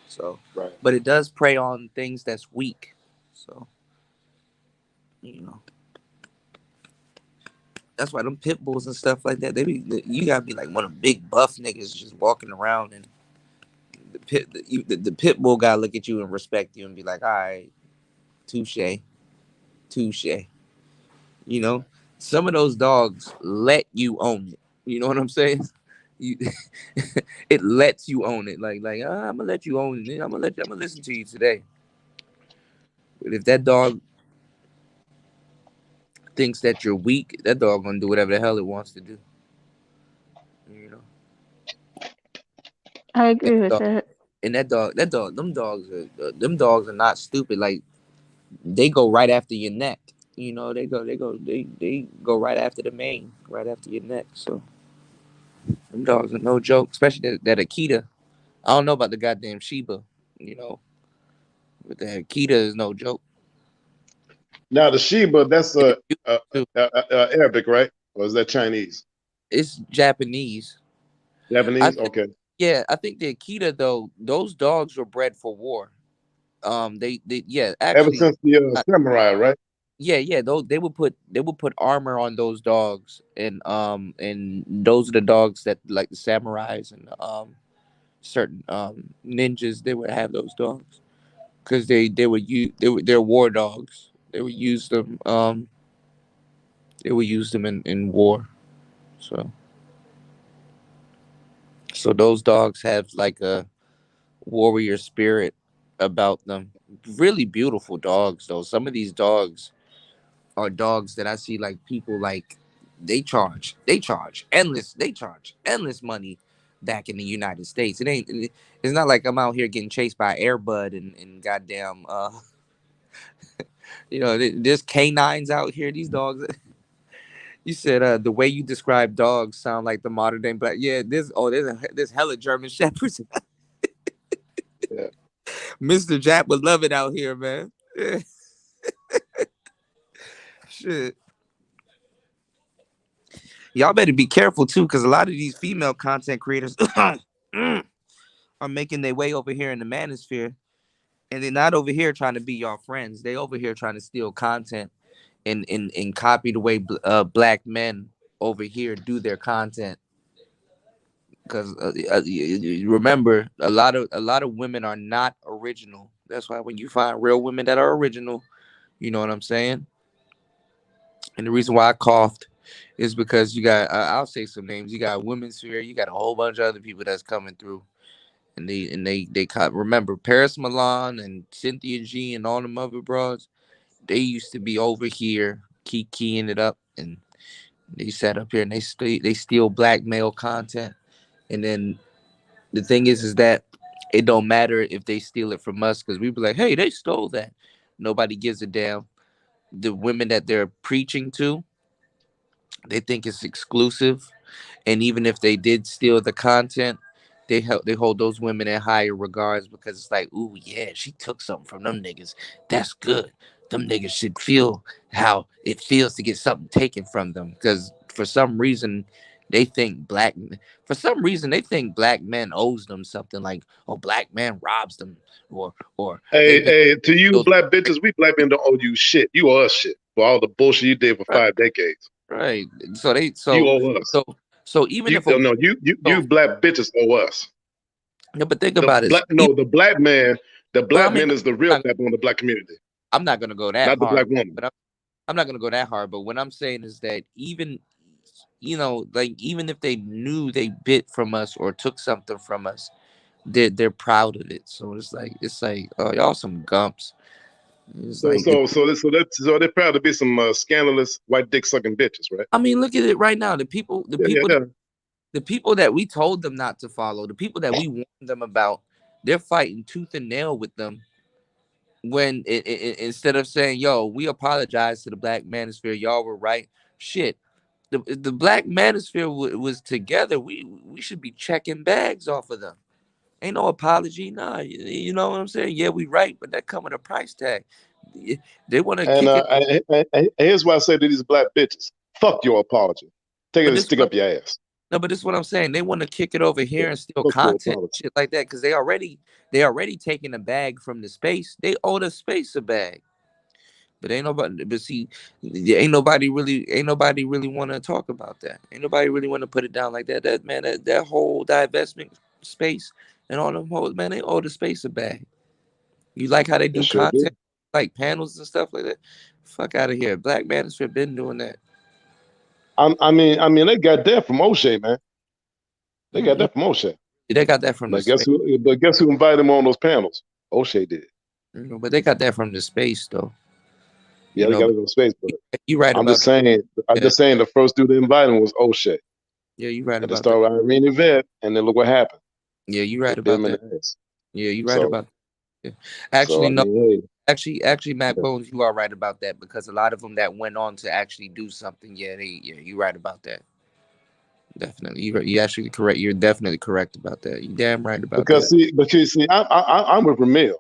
So, Right. but it does prey on things that's weak. So, you know, that's why them pit bulls and stuff like that. You gotta be like one of them big buff niggas just walking around and the pit bull gotta look at you and respect you and be like, all right, touche, touche. You know, some of those dogs let you own it. You know what I'm saying? You, it lets you own it. I'm gonna let you own it. I'm gonna listen to you today. But if that dog thinks that you're weak, that dog gonna do whatever the hell it wants to do. You know. I And agree with dog, that. and them dogs are not stupid. Like they go right after your neck. You know, they go right after the mane, right after your neck. So them dogs are no joke, especially that Akita. I don't know about the goddamn Sheba, you know, but the Akita is no joke. Now the Sheba, that's And the too. Arabic, right? Or is that Chinese? It's Japanese. I Japanese? think, Okay. yeah, I think the Akita though, those dogs were bred for war. They yeah, Ever actually, since the samurai, right? yeah. They would put armor on those dogs, and those are the dogs that like the samurais and certain ninjas. They would have those dogs because they're war dogs. They would use them in war. So so those dogs have like a warrior spirit about them. Really beautiful dogs though. Some of these dogs are dogs that I see like people like they charge endless money back in the United States. It's not like I'm out here getting chased by Airbud and goddamn there's canines out here. These dogs. You said the way you describe dogs sound like the modern day black. Yeah, there's hella German shepherds. Yeah. Mr. Jap would love it out here, man. Yeah. Shit. Y'all better be careful too, because a lot of these female content creators are making their way over here in the manosphere, and they're not over here trying to be y'all friends. They over here trying to steal content and copy the way black men over here do their content. Because remember, a lot of women are not original. That's why when you find real women that are original, you know what I'm saying. And the reason why I coughed is because you got I'll say some names. You got Women's Sphere. You got a whole bunch of other people that's coming through, and they caught. Remember Paris Milan and Cynthia G and all them other broads. They used to be over here keying it up, and they sat up here and they steal black male content. And then the thing is that it don't matter if they steal it from us because we be like, hey, they stole that. Nobody gives a damn. The women that they're preaching to, they think it's exclusive, and even if they did steal the content, they hold those women in higher regards because it's like, ooh yeah, she took something from them niggas. That's good. Them niggas should feel how it feels to get something taken from them because for some reason they think black men owes them something like, oh, black man robs them or they've been Hey, to you killed. black bitches, we black men don't owe you shit. You owe us shit for all the bullshit you did for Right, 5 decades. right. So they You so owe us. so so even You if a no, you so black bitches owe us. yeah, but think The about it. black no, the black man, Well, I mean, is the real backbone of the black community, I'm not gonna go that not the black hard, woman. but I'm not gonna go that hard. But what I'm saying is that even, like even if they knew they bit from us or took something from us, they're proud of it. So it's like oh, y'all some gumps. It's So like they're proud to be some scandalous white dick sucking bitches, right? I mean, look at it right now. The people, the Yeah, people, yeah. the people that we told them not to follow, the people that we warned them about, they're fighting tooth and nail with them. When instead of saying, "Yo, we apologize to the black manosphere, y'all were right." Shit, the black manosphere was together. We should be checking bags off of them. Ain't no apology, nah. You know what I'm saying? Yeah, we right, but that come with a price tag. They want to And kick it, here's why I say to these black bitches: fuck your apology. Take it but and this stick up your ass. no, but this is what I'm saying. They want to kick it over here and steal Fuck your content, apology. shit like that, because they already taking a bag from the space. They owe the space a bag. But ain't nobody. But see, ain't nobody really want to talk about that. Ain't nobody really want to put it down like that. That man, that whole divestment space and all them hoes, man, they owe the space a bag. You like how they They do sure do. content, like panels and stuff like that? Fuck out of here. Black Manosphere been doing that. I mean, they got that from O'Shea, man. They got Mhm. that from O'Shea. They got that from the But guess space. who? But guess who invited them on those panels? O'Shea did. But they got that from the space though. Yeah, they got But to go to space. But you right I'm about just saying. I'm that. just saying the first dude to invite him was O'Shea, Yeah, you right and it about that. started with Irene Yvette, and then look what happened. Yeah, you They right bit about him in that. the ass. Yeah, you right So, about that. Actually, I no. mean, hey. Actually, Matt Yeah. Bones, you are right about that because a lot of them that went on to actually do something, yeah, you're right about that. Definitely, you actually correct. You're definitely correct about that. You damn right about Because that. see, but you see, I'm with Ramil.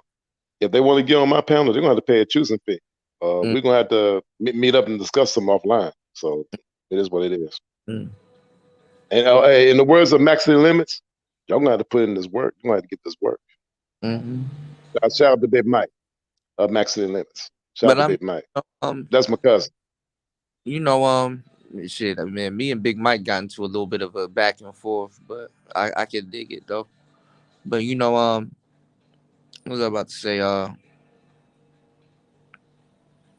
If they want to get on my panel, they're gonna have to pay a choosing fee. Mm, We're gonna have to meet up and discuss them offline. So it is what it is. mm, And hey, in the words of Maxi Limits, y'all gonna have to put in this work. You're gonna have to get this work. mm-hmm. Shout out to Big Mike of Maxi Limits. Shout out But to I'm Big Mike. um, That's my cousin. you know shit. I mean, me and Big Mike got into a little bit of a back and forth, but I can dig it though. But what was I about to say?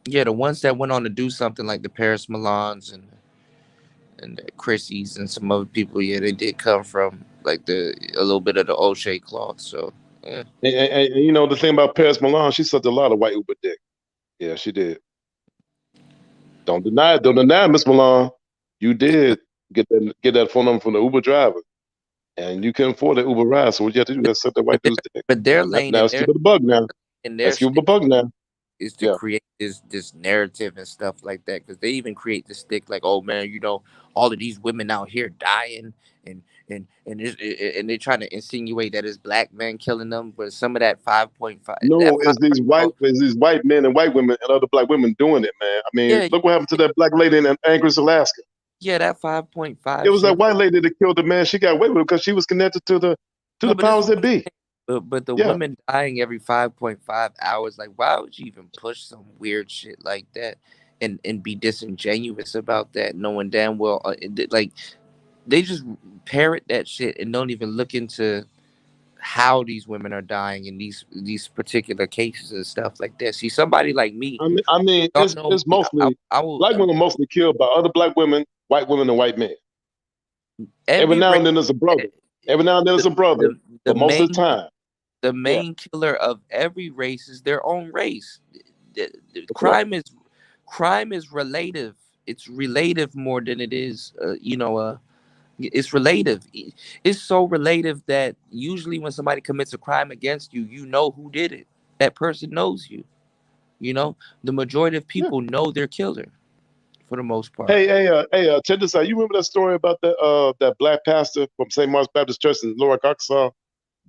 Yeah, the ones that went on to do something like the Paris Milans and the Chrissy's and some other people, yeah, they did come from like the a little bit of the O'Shea cloth. So yeah. And you know the thing about Paris Milan, she sucked a lot of white Uber dick. Yeah, she did. Don't deny it. Don't deny it, Miss Milan. You did get that phone number from the Uber driver, and you couldn't afford that Uber ride. So what you have to do is suck that But white dude's dick. their Now, lane now and let's keep it a bug. Now their let's keep it a stick bug. Now, is to yeah. create this narrative and stuff like that because they even create this stick like, oh man, all of these women out here dying and and they're trying to insinuate that it's black men killing them, but some of that 5.5 No, that it's these white men and white women and other black women doing it, man. I mean, yeah look what happened to that black lady in Anchorage, Alaska. yeah that It 5.5 was that shit. white lady that killed the man. She got away with it because she was connected to No, the but this is powers that what I'm be. saying. But the Yeah. women dying every 5.5 hours, like why would you even push some weird shit like that and be disingenuous about that, knowing damn well like they just parrot that shit and don't even look into how these women are dying in these particular cases and stuff like that. See, somebody like me, I mean, y'all know it's me. mostly I will black women mostly killed by other black women, and white men. Every every now race. and then there's a brother. Every now and then there's a brother, The but most of the main time, the yeah, main killer of every race is their own race. The of course. crime is relative. It's relative more than it is, it's relative. It's so relative that usually when somebody commits a crime against you, you know who did it. That person knows you. You know, the majority of Yeah. people know their killer for the most part. Check this out. You remember that story about that black pastor from St. Mark's Baptist Church in Lower Arkansas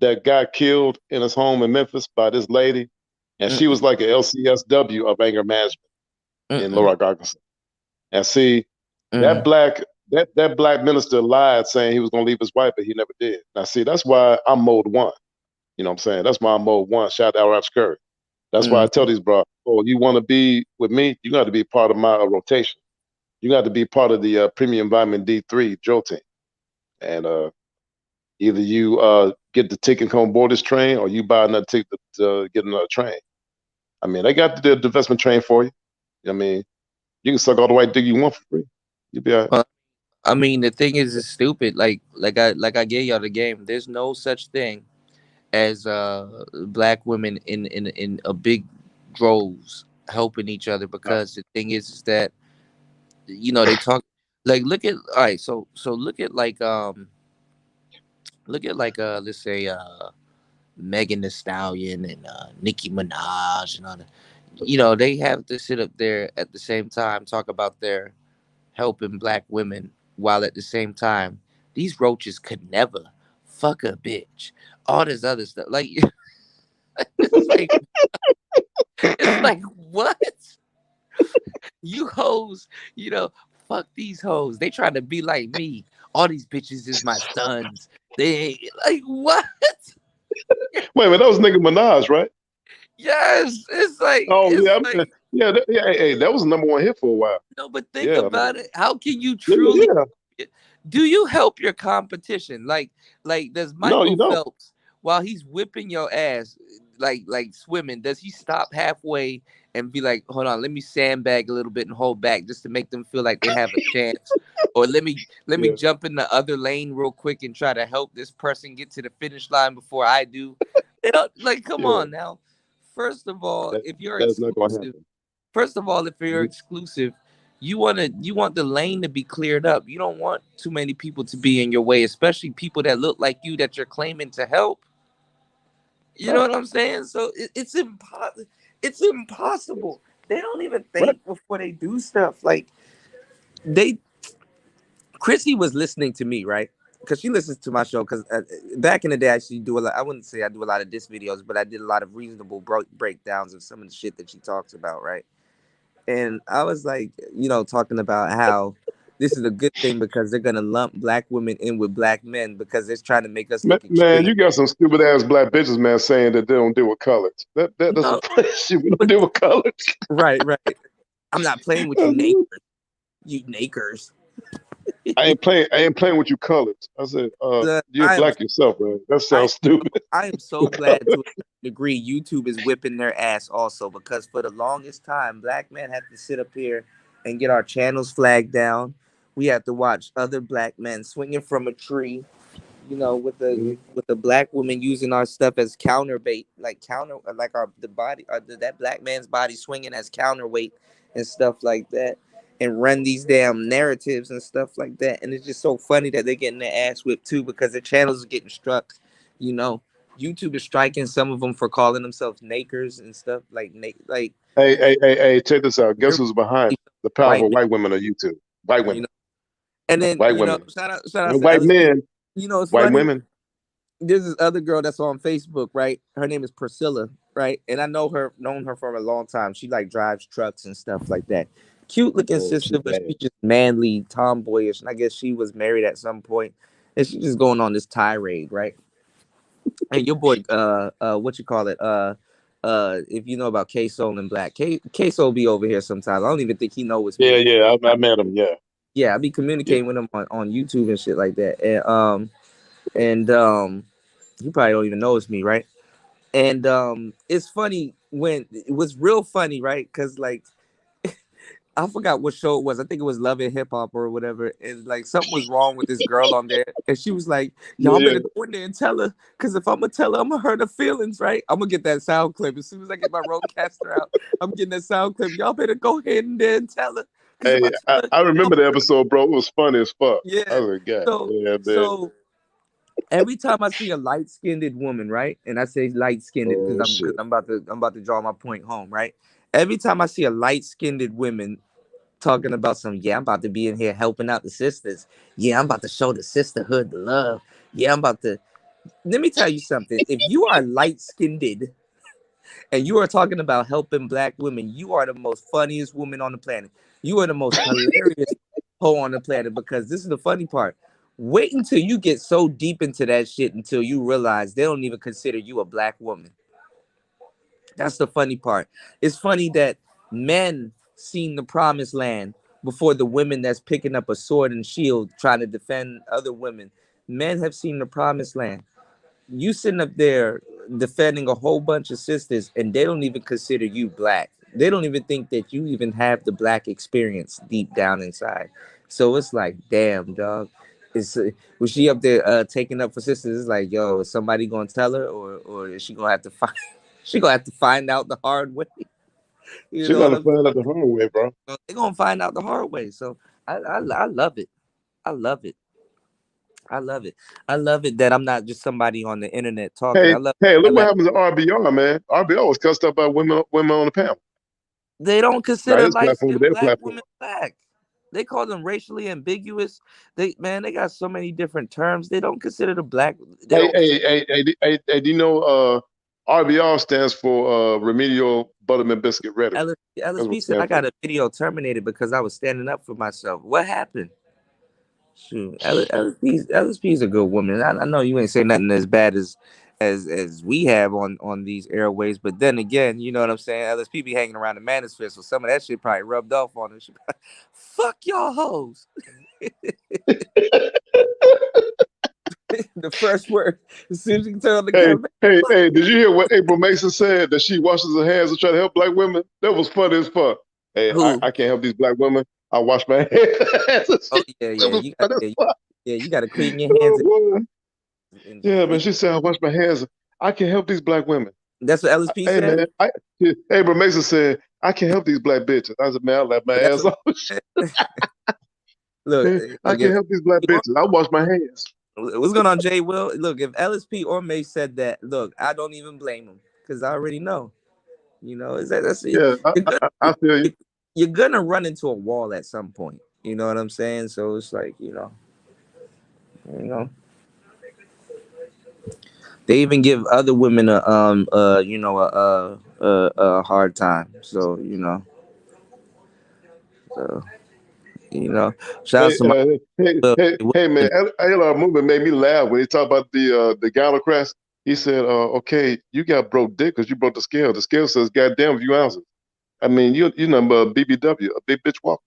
that got killed in his home in Memphis by this lady, and she was Mm-mm, like a LCSW of anger management in mm-mm, Lower Arkansas. And see, that mm. black that black minister lied saying he was gonna leave his wife, but he never did. Now see, that's why I'm mode one. You know what I'm saying? That's why I'm mode one. Shout out Rap Scurry. That's why I tell Mm. these bro, oh, you want to be with me? You got to be part of my rotation. You got to be part of the premium vitamin D3 drill team. And either you get the ticket and come on board this train, or you buy another ticket to get another train. I mean, they got the investment train for you. I mean, you can suck all the white dick you want for free. You'll be all right. Well, I mean, the thing is, it's stupid. Like I gave y'all the game. There's no such thing as black women in a big droves helping each other No. because the thing is that they talk like look at all right so look at like let's say Megan Thee Stallion and Nicki Minaj and all that. They have to sit up there at the same time talk about their helping black women while at the same time these roaches could never fuck a bitch. All this other stuff. Like it's like it's like what? You hoes, fuck these hoes. They trying to be like me. All these bitches is my sons. They ain't like what? Wait a minute, that was nigga Minaj, right? Yes, Oh it's yeah, like yeah. Hey, that was the #1 hit for a while. no, but think Yeah, I mean, about it. How can you yeah, truly yeah. do you help your competition? Like does No, you Michael don't. Phelps while he's whipping your ass, like swimming, does he stop halfway and be like, hold on, let me sandbag a little bit and hold back just to make them feel like they have a chance? Or let me Yeah, jump in the other lane real quick and try to help this person get to the finish line before I do. They don't like come yeah. on now. First of all, That if you're that is not going to exclusive, happen. first of all, if you're Mhm. exclusive, you want the lane to be cleared up. You don't want too many people to be in your way, especially people that look like you that you're claiming to help. You know Right. what I'm saying? So it's impossible. It's impossible. They don't even What? think before they do stuff. Like they, Chrissy was listening to me, right? Because she listens to my show. Because back in the day, I actually do a lot. I wouldn't say I do a lot of diss videos, but I did a lot of reasonable breakdowns of some of the shit that she talks about, right? And I was like, talking about how this is a good thing because they're gonna lump black women in with black men because it's trying to make us look Man, extreme. you got some stupid ass black bitches, man, saying that they don't deal with colors. That's No, a shit. We don't but deal with colors. right. I'm not playing with you, nakers. I ain't playing with you colors. I said, you're I am black yourself, man. That I sounds stupid. I am so glad to a degree YouTube is whipping their ass also because for the longest time, black men had to sit up here and get our channels flagged down. We had to watch other black men swinging from a tree, Mhm. with the black woman using our stuff as counterbait, like that black man's body swinging as counterweight and stuff like that, and run these damn narratives and stuff like that. And it's just so funny that they're getting their ass whipped too because their channels are getting struck. You know, YouTube is striking some of them for calling themselves nakers and stuff like Hey, check this out. Guess they're who's behind the white powerful men, white women on YouTube? White you women. know. And then White women. shout out And to white LSP. men, It's white funny. women. There's this other girl that's on Facebook, right? Her name is Priscilla, right? And I known her for a long time. She like drives trucks and stuff like that. Cute looking Oh, sister, she but bad. she's just manly, tomboyish. And I guess she was married at some point, and she's just going on this tirade, right? And your boy, what you call it, if you know about K Soul and Black, K Soul be over here sometimes. I don't even think he knows it's me. Yeah. I met him. Yeah. Yeah, I be Yeah. communicating with him on YouTube and shit like that, and he probably don't even know it's me, right? And it's funny when it was real funny, right? Because like I forgot what show it was. I think it was Love and Hip Hop or whatever. And like something was wrong with this girl on there, and she was like, "Y'all Yeah. better go in there and tell her, because if I'm gonna tell her, I'm gonna hurt her feelings, right? I'm gonna get that sound clip as soon as I get my roadcaster out. I'm getting that sound clip. Y'all better go ahead and there and tell her, because if Hey, I tell her, I remember the episode, bro. It was funny as fuck. I yeah." was like, God, So yeah, man. so every time I see a light-skinned woman, right? And I say light-skinned because Oh I'm because shit. I'm about to draw my point home, right? Every time I see a light-skinned woman talking about yeah, I'm about to be in here helping out the sisters. Yeah, I'm about to show the sisterhood the love. Yeah, I'm about to let me tell you something. If you are light-skinned and you are talking about helping black women, you are the most funniest woman on the planet. You are the most hilarious hoe on the planet because this is the funny part. Wait until you get so deep into that shit until you realize they don't even consider you a black woman. That's the funny part. It's funny that men seen the promised land before the women that's picking up a sword and shield trying to defend other women. Men have seen the promised land. You sitting up there defending a whole bunch of sisters and they don't even consider you black. They don't even think that you even have the black experience deep down inside. So it's like, damn, dog. Is was she up there taking up for sisters? It's like, yo, is somebody gonna tell her, or is she gonna have to find? She gonna have to find out the hard way. You She know what gonna I'm saying? find out the hard way, bro. They're gonna find out the hard way. So I love it. I love it. I love it. I love it that I'm not just somebody on the internet talking. I love Hey, I look what let happens to RBR, man. RBR was cussed up by women on the panel. they don't Not consider his light platform, but skinned their black platform. women black. They call them racially ambiguous. They got so many different terms. They don't consider the black. They Hey, don't consider do you know RBR stands for remedial buttermint biscuit rhetoric. That's what LSP it said I stands for. got a video terminated because I was standing up for myself. What happened? Shoot, LSP is a good woman. I know you ain't saying nothing as bad as we have on these airways, but then again, you know what I'm saying. LSP be hanging around the manosphere, so some of that shit probably rubbed off on her. She probably, fuck y'all hoes. The first word as soon as you can turn on the camera. Hey, did you hear what April Mason said? That she washes her hands to try to help black women? That was funny as fuck. Hey, Who? I can't help these black women. I wash my hands. Oh yeah, That yeah. was funny as fuck. You got to clean your hands. Oh, boy. And Yeah, man, she said I wash my hands. I can help these black women. that's what LSP Hey, said. man, April Mason said I can help these black bitches. I said, man, I laugh my That's ass off. look, I can help these black bitches. I wash my hands. what's going on, Jay? Will look if LSP or May said that. Look, I don't even blame him because I already know. You know, is that that's it? Yeah, I feel you. You're gonna run into a wall at some point. You know what I'm saying? So it's like, you know, they even give other women a hard time. So so you know, shout out Hey, to my hey, man, LR Movement made me laugh when he talked about the Gallocrest. He said, okay, you got broke dick because you broke the scale. The scale says goddamn a few ounces. I mean, you number BBW, a big bitch walk.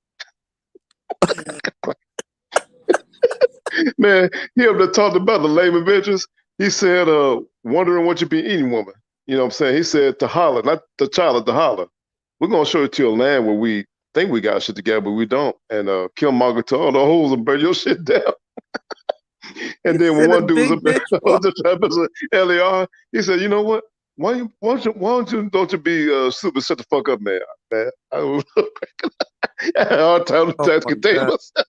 Man, he up there talked about the lame bitches. He said, wondering what you be eating, woman. You know what I'm saying? He said to holler, not the child, to holler. We're gonna show you to a land where we think we got shit together, but we don't. And kill Margaret to all the holes and burn your shit down. And then when said a one dude was big up there bitch on the trap as a LAR, he said, you know what? Don't you be stupid? Shut the fuck up, man. I was I had a hard time Oh to my contain god. myself.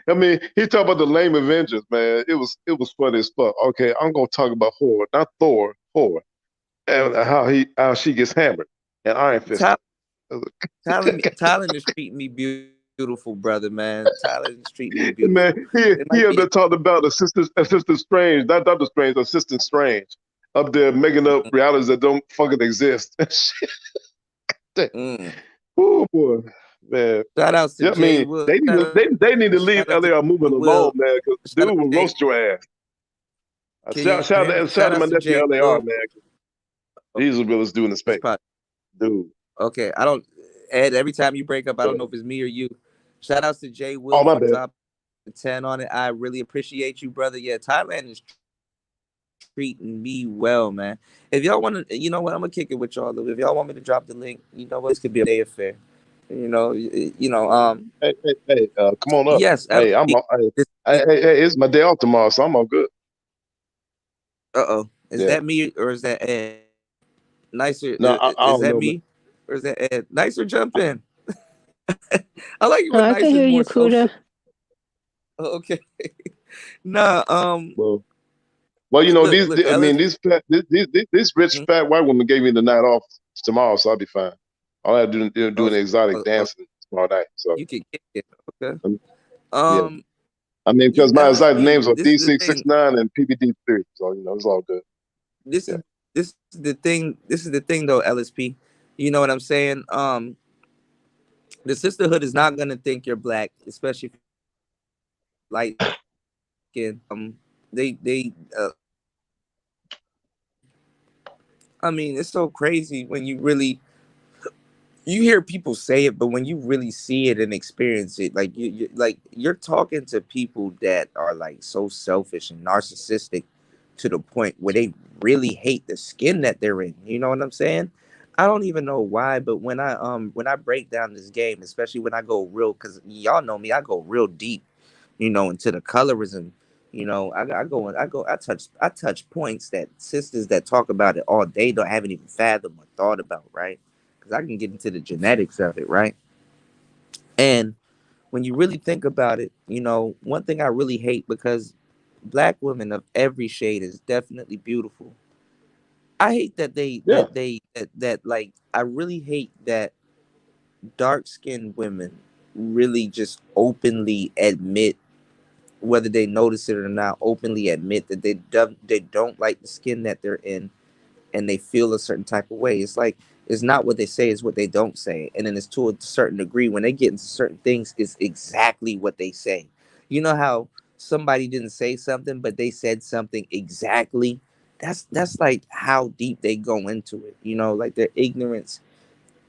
I mean, he talked about the lame Avengers, man. It was funny as fuck. Okay, I'm gonna talk about Thor, not Thor, Thor, and how she gets hammered and Iron Fist. Tyler is treating me beautiful, brother, man. Tyler is treating me beautiful. Man, he It he might up be there talking about Assistant Strange, not Doctor Strange, Assistant Strange, up there making up realities that don't fucking exist. mm. Oh boy, man. Shout outs to Yeah, I Jay mean, Will. they need to they need to leave Shout out to LAR Jay moving alone, Will. man, because Shout out dude will to Jay. roast your ass. Can you hear me? Shout Shout out to my outs to nephew Jay LAR, Will. man. He's the realest dude in the It's space, probably dude. okay. I don't Ed, every time you break up, I Yeah. don't know if it's me or you. Shout outs to Jay Oh Will my for bad. dropping 10 on it. I really appreciate you, brother. Yeah, Thailand is treating me well, man. If y'all want to, you know what, I'm gonna kick it with y'all. If y'all want me to drop the link, you know what, this could be a day affair. Hey, come on up. Yes, Hey, this, it's my day off tomorrow, so I'm all good. is Yeah. that me or is that Ed? Nicer, No, I is don't that know, man. me or is that Ed? Nicer, jump in. I like it No, when I can Nicer's hear more you, social. Kuda. Okay. Nah, Well, you know, look, I mean, Ellis. these rich fat white women gave me the night off tomorrow, so I'll be fine. All I have to do Oh, an exotic oh, dancing tomorrow night. So, you can kick it. Okay. yeah. Um, I mean, because my exotic LSP. names are This is the thing. D669 and PBD3, so it's all good. This Yeah. is this is the thing. This is the thing, though, LSP. You know what I'm saying? The sisterhood is not gonna think you're black, especially if you're light skin. They. I mean, it's so crazy when you hear people say it, but when you really see it and experience it, like you're talking to people that are like so selfish and narcissistic to the point where they really hate the skin that they're in. You know what I'm saying? I don't even know why, but when I break down this game, especially when I go real, because y'all know me, I go real deep, into the colorism. I touch points that sisters that talk about it all day don't haven't even fathomed or thought about, right? Because I can get into the genetics of it, right? And when you really think about it, one thing I really hate, because black women of every shade is definitely beautiful. I hate that Yeah. like I really hate that dark skinned women really just openly admit, whether they notice it or not, openly admit that they don't like the skin that they're in, and they feel a certain type of way. It's like it's not what they say, it's what they don't say. And then it's to a certain degree when they get into certain things, it's exactly what they say. You know how somebody didn't say something, but they said something exactly? That's like how deep they go into it. Like their ignorance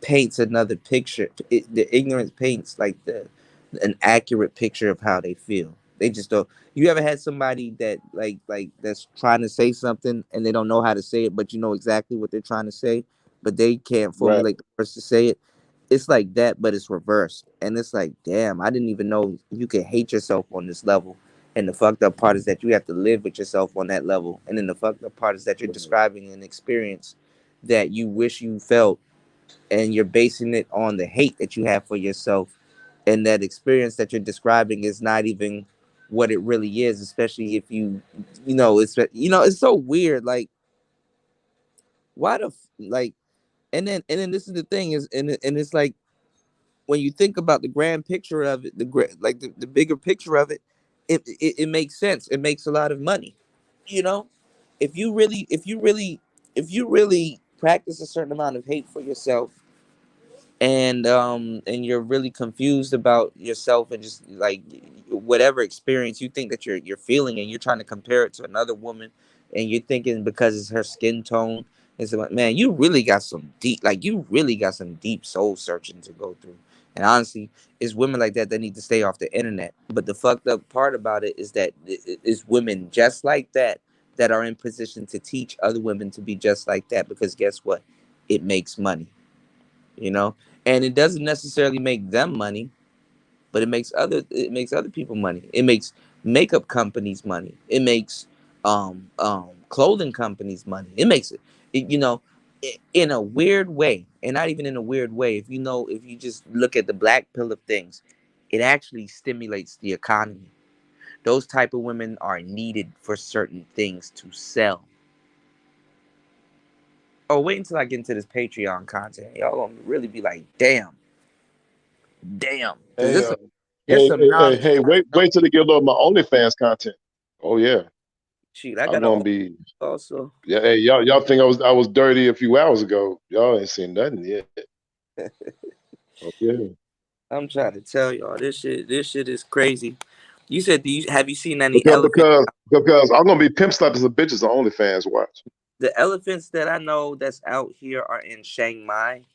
paints another picture. The ignorance paints like an accurate picture of how they feel. They just don't. You ever had somebody that like that's trying to say something and they don't know how to say it, but you know exactly what they're trying to say, but they can't Right. formulate the words to say it? It's like that, but it's reversed. And it's like, damn, I didn't even know you could hate yourself on this level. And the fucked up part is that you have to live with yourself on that level. And then the fucked up part is that you're describing an experience that you wish you felt, and you're basing it on the hate that you have for yourself, and that experience that you're describing is not even what it really is, especially if it's so weird. Like, why the like And then this is the thing is, and it's like when you think about the grand picture of it, like the bigger picture of it, it makes sense. It makes a lot of money. You know, if you really practice a certain amount of hate for yourself, and you're really confused about yourself and just like whatever experience you think that you're feeling, and you're trying to compare it to another woman, and you're thinking because it's her skin tone, it's like, man, you really got some deep soul searching to go through. And honestly, it's women like that need to stay off the internet. But the fucked up part about it is that it's women just like that are in position to teach other women to be just like that, because guess what, it makes money, you know. And it doesn't necessarily make them money, but it makes other people money. It makes makeup companies money. It makes clothing companies money. It makes in a weird way, and not even in a weird way. If you just look at the black pill of things, it actually stimulates the economy. Those type of women are needed for certain things to sell. Oh, wait until I get into this Patreon content. Y'all gonna really be like, damn. Because Hey, there's some knowledge hey, I know. wait till they get a little of my OnlyFans content. Oh yeah, Shoot, I I'm got a gonna whole be. also. Yeah, hey, y'all think I was dirty a few hours ago? Y'all ain't seen nothing yet. Oh yeah. I'm trying to tell y'all this shit is crazy. You said, have you seen any Because elephants? I'm gonna be pimp slapped as a bitch as an OnlyFans watch. The elephants that I know that's out here are in Chiang Mai,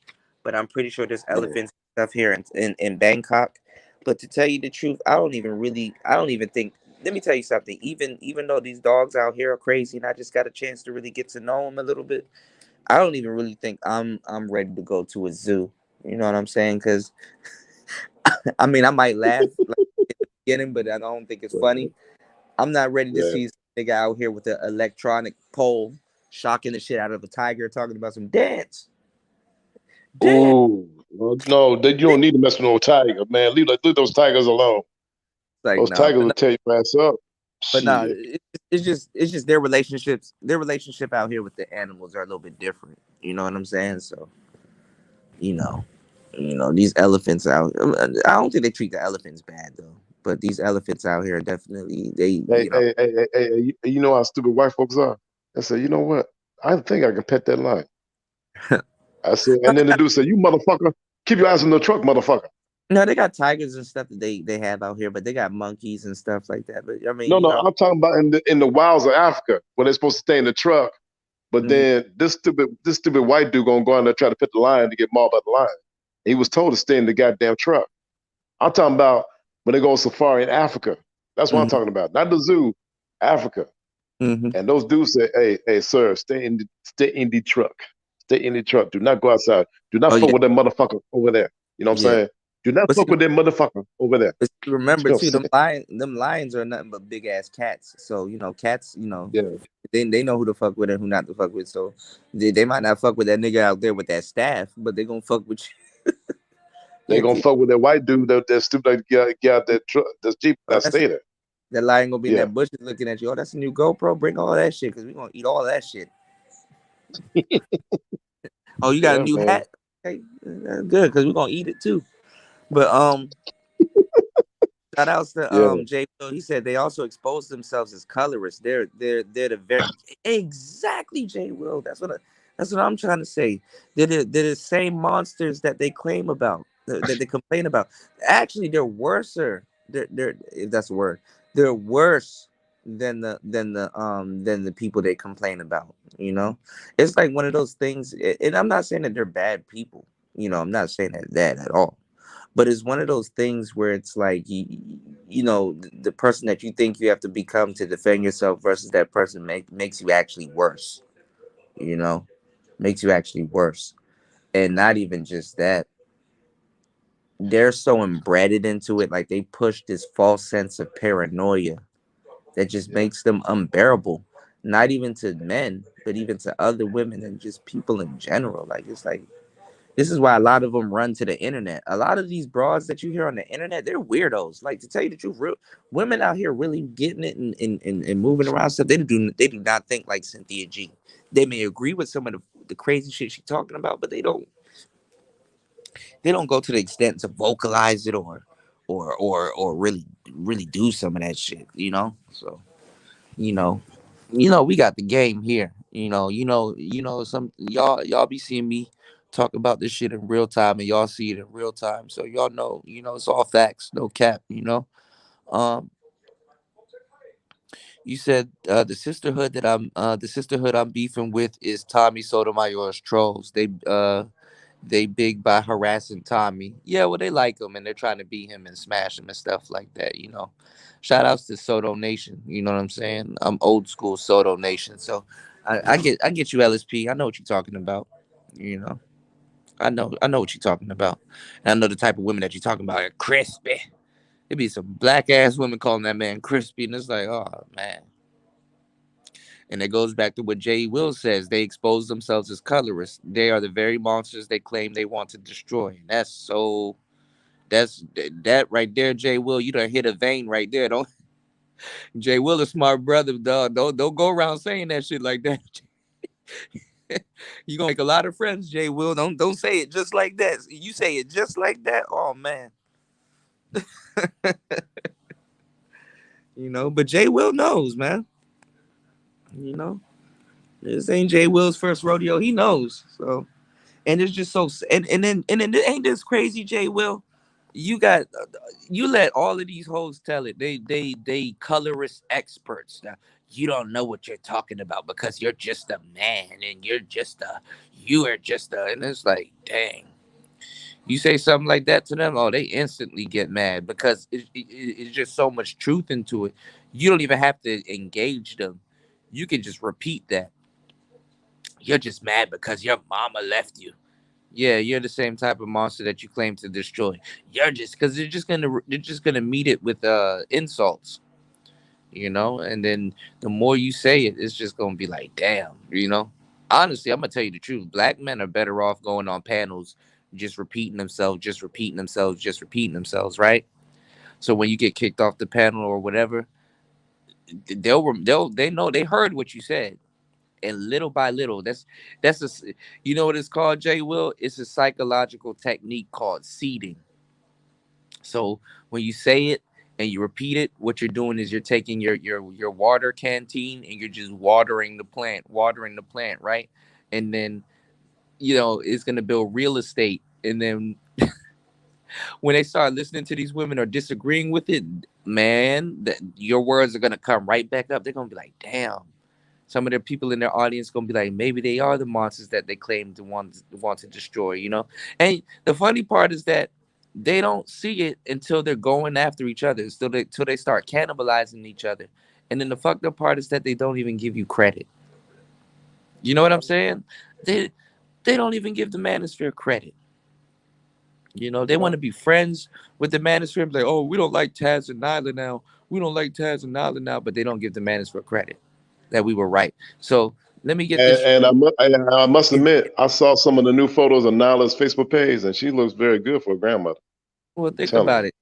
but I'm pretty sure there's Mm. elephants and stuff here in Bangkok. But to tell you the truth, I don't even think. Let me tell you something. Even though these dogs out here are crazy, and I just got a chance to really get to know them a little bit, I don't even really think I'm ready to go to a zoo. You know what I'm saying? Because I mean, I might laugh like at the beginning, but I don't think it's funny. I'm not ready to Yeah. see some nigga out here with the electronic pole shocking the shit out of a tiger, talking about some dance. Oh no, you don't need to mess with no tiger, man. Leave those tigers alone. Like Those nah, tigers will tear your ass up. but nah, Shit. it's just their relationships. Their relationship out here with the animals are a little bit different. You know what I'm saying? So you know, these elephants out. I don't think they treat the elephants bad though. But these elephants out here definitely they. Hey, hey, hey, hey, hey, you know how stupid white folks are? I said, you know what? I think I can pet that lion. I said, and then the dude said, you motherfucker, keep your ass in the truck, motherfucker. No, they got tigers and stuff that they have out here, but they got monkeys and stuff like that. But I mean, No, no, I'm talking about in the wilds of Africa where they're supposed to stay in the truck. But mhm. then this stupid white dude gonna go in there try to pet the lion to get mauled by the lion. He was told to stay in the goddamn truck. I'm talking about when they go on safari in Africa. That's what I'm Mhm. talking about. Not the zoo, Africa. Mhm. And those dudes say, hey, sir, stay in the truck. Stay in the truck. Do not go outside. Do not Oh fuck yeah, with that motherfucker over there. You know what I'm yeah. saying? Do not But see, fuck with that motherfucker over there. remember You know too, what I'm them lions are nothing but big ass cats. So cats, saying? they know who to fuck with and who not to fuck with. So they might not fuck with that nigga out there with that staff, but they gonna fuck with you. They Yeah, gonna T. fuck with that white dude that stupid like get out that truck, this Jeep Oh, that stay there. that lion gonna be in Yeah. that bush looking at you. Oh, that's a new GoPro. Bring all that shit, cause we gonna eat all that shit. Oh, you got a Yeah, new man. hat? Okay, that's good, cause we gonna eat it too. But shout outs to Yeah. Jay Will. He said they also expose themselves as colorists. They're the very exactly Jay Will. That's what I'm trying to say. They're the same monsters that they claim about, that they complain about. Actually, they're worser. They're if that's a word. They're worse than the people they complain about. It's like one of those things. And I'm not saying that they're bad people. I'm not saying that at all, but it's one of those things where it's like the person that you think you have to become to defend yourself versus that person makes you actually worse. You know, makes you actually worse, and not even just that. They're so embedded into it, like they push this false sense of paranoia that just makes them unbearable. Not even to men, but even to other women and just people in general. Like it's like this is why a lot of them run to the internet. A lot of these broads that you hear on the internet, they're weirdos. Like to tell you the truth, women out here really getting it and moving around stuff. They do not think like Cynthia G. They may agree with some of the the crazy shit she's talking about, but they don't go to the extent to vocalize it or really do some of that shit, you know. So you know, we got the game here. Some y'all be seeing me talk about this shit in real time, and y'all see it in real time. So y'all know, it's all facts, no cap. Um, you said the sisterhood I'm beefing with is Tommy Sotomayor's trolls. They big by harassing Tommy. Yeah, well, they like him and they're trying to beat him and smash him and stuff like that. Shout outs to Soto Nation. You know what I'm saying? I'm old school Soto Nation. So I get you, LSP. I know what you're talking about. You know. I know what you're talking about. And I know the type of women that you're talking about are crispy. It be some black ass women calling that man crispy, and it's like, oh man. And it goes back to what Jay Will says. They expose themselves as colorists. They are the very monsters they claim they want to destroy. And that right there, Jay Will. You done hit a vein right there. Don't Jay Will a smart brother, dog. Don't go around saying that shit like that. You gonna make a lot of friends, Jay Will. Don't say it just like that. You say it just like that. Oh man. But Jay Will knows, man. This ain't Jay Will's first rodeo. He knows. So, and it's just so, and then ain't this crazy, Jay Will? You let all of these hoes tell it. They colorist experts. Now, you don't know what you're talking about because you're just a man and you are just a, and it's like, dang. You say something like that to them, oh, they instantly get mad because it's just so much truth into it. You don't even have to engage them. You can just repeat that. You're just mad because your mama left you. Yeah, you're the same type of monster that you claim to destroy. You're just because they're just gonna meet it with insults, and then the more you say it, it's just gonna be like, damn, Honestly, I'm gonna tell you the truth. Black men are better off going on panels, just repeating themselves, right? So when you get kicked off the panel or whatever, they know they heard what you said. And little by little, that's what it's called, Jay Will? It's a psychological technique called seeding. So when you say it and you repeat it, what you're doing is you're taking your water canteen and you're just watering the plant, right? And then it's gonna build real estate. And then when they start listening to these women or disagreeing with it, man, your words are gonna come right back up. They're gonna be like, damn. Some of the people in their audience gonna be like, maybe they are the monsters that they claim to want to destroy, And the funny part is that they don't see it until they're going after each other, till they start cannibalizing each other. And then the fucked up part is that they don't even give you credit. You know what I'm saying? They don't even give the manosphere credit. They want to be friends with the manosphere. Like, oh, we don't like Taz and Nyla now. But they don't give the manosphere credit that we were right. So let me get this. And I must admit, I saw some of the new photos of Nyla's Facebook page, and she looks very good for a grandmother. Well, think about it.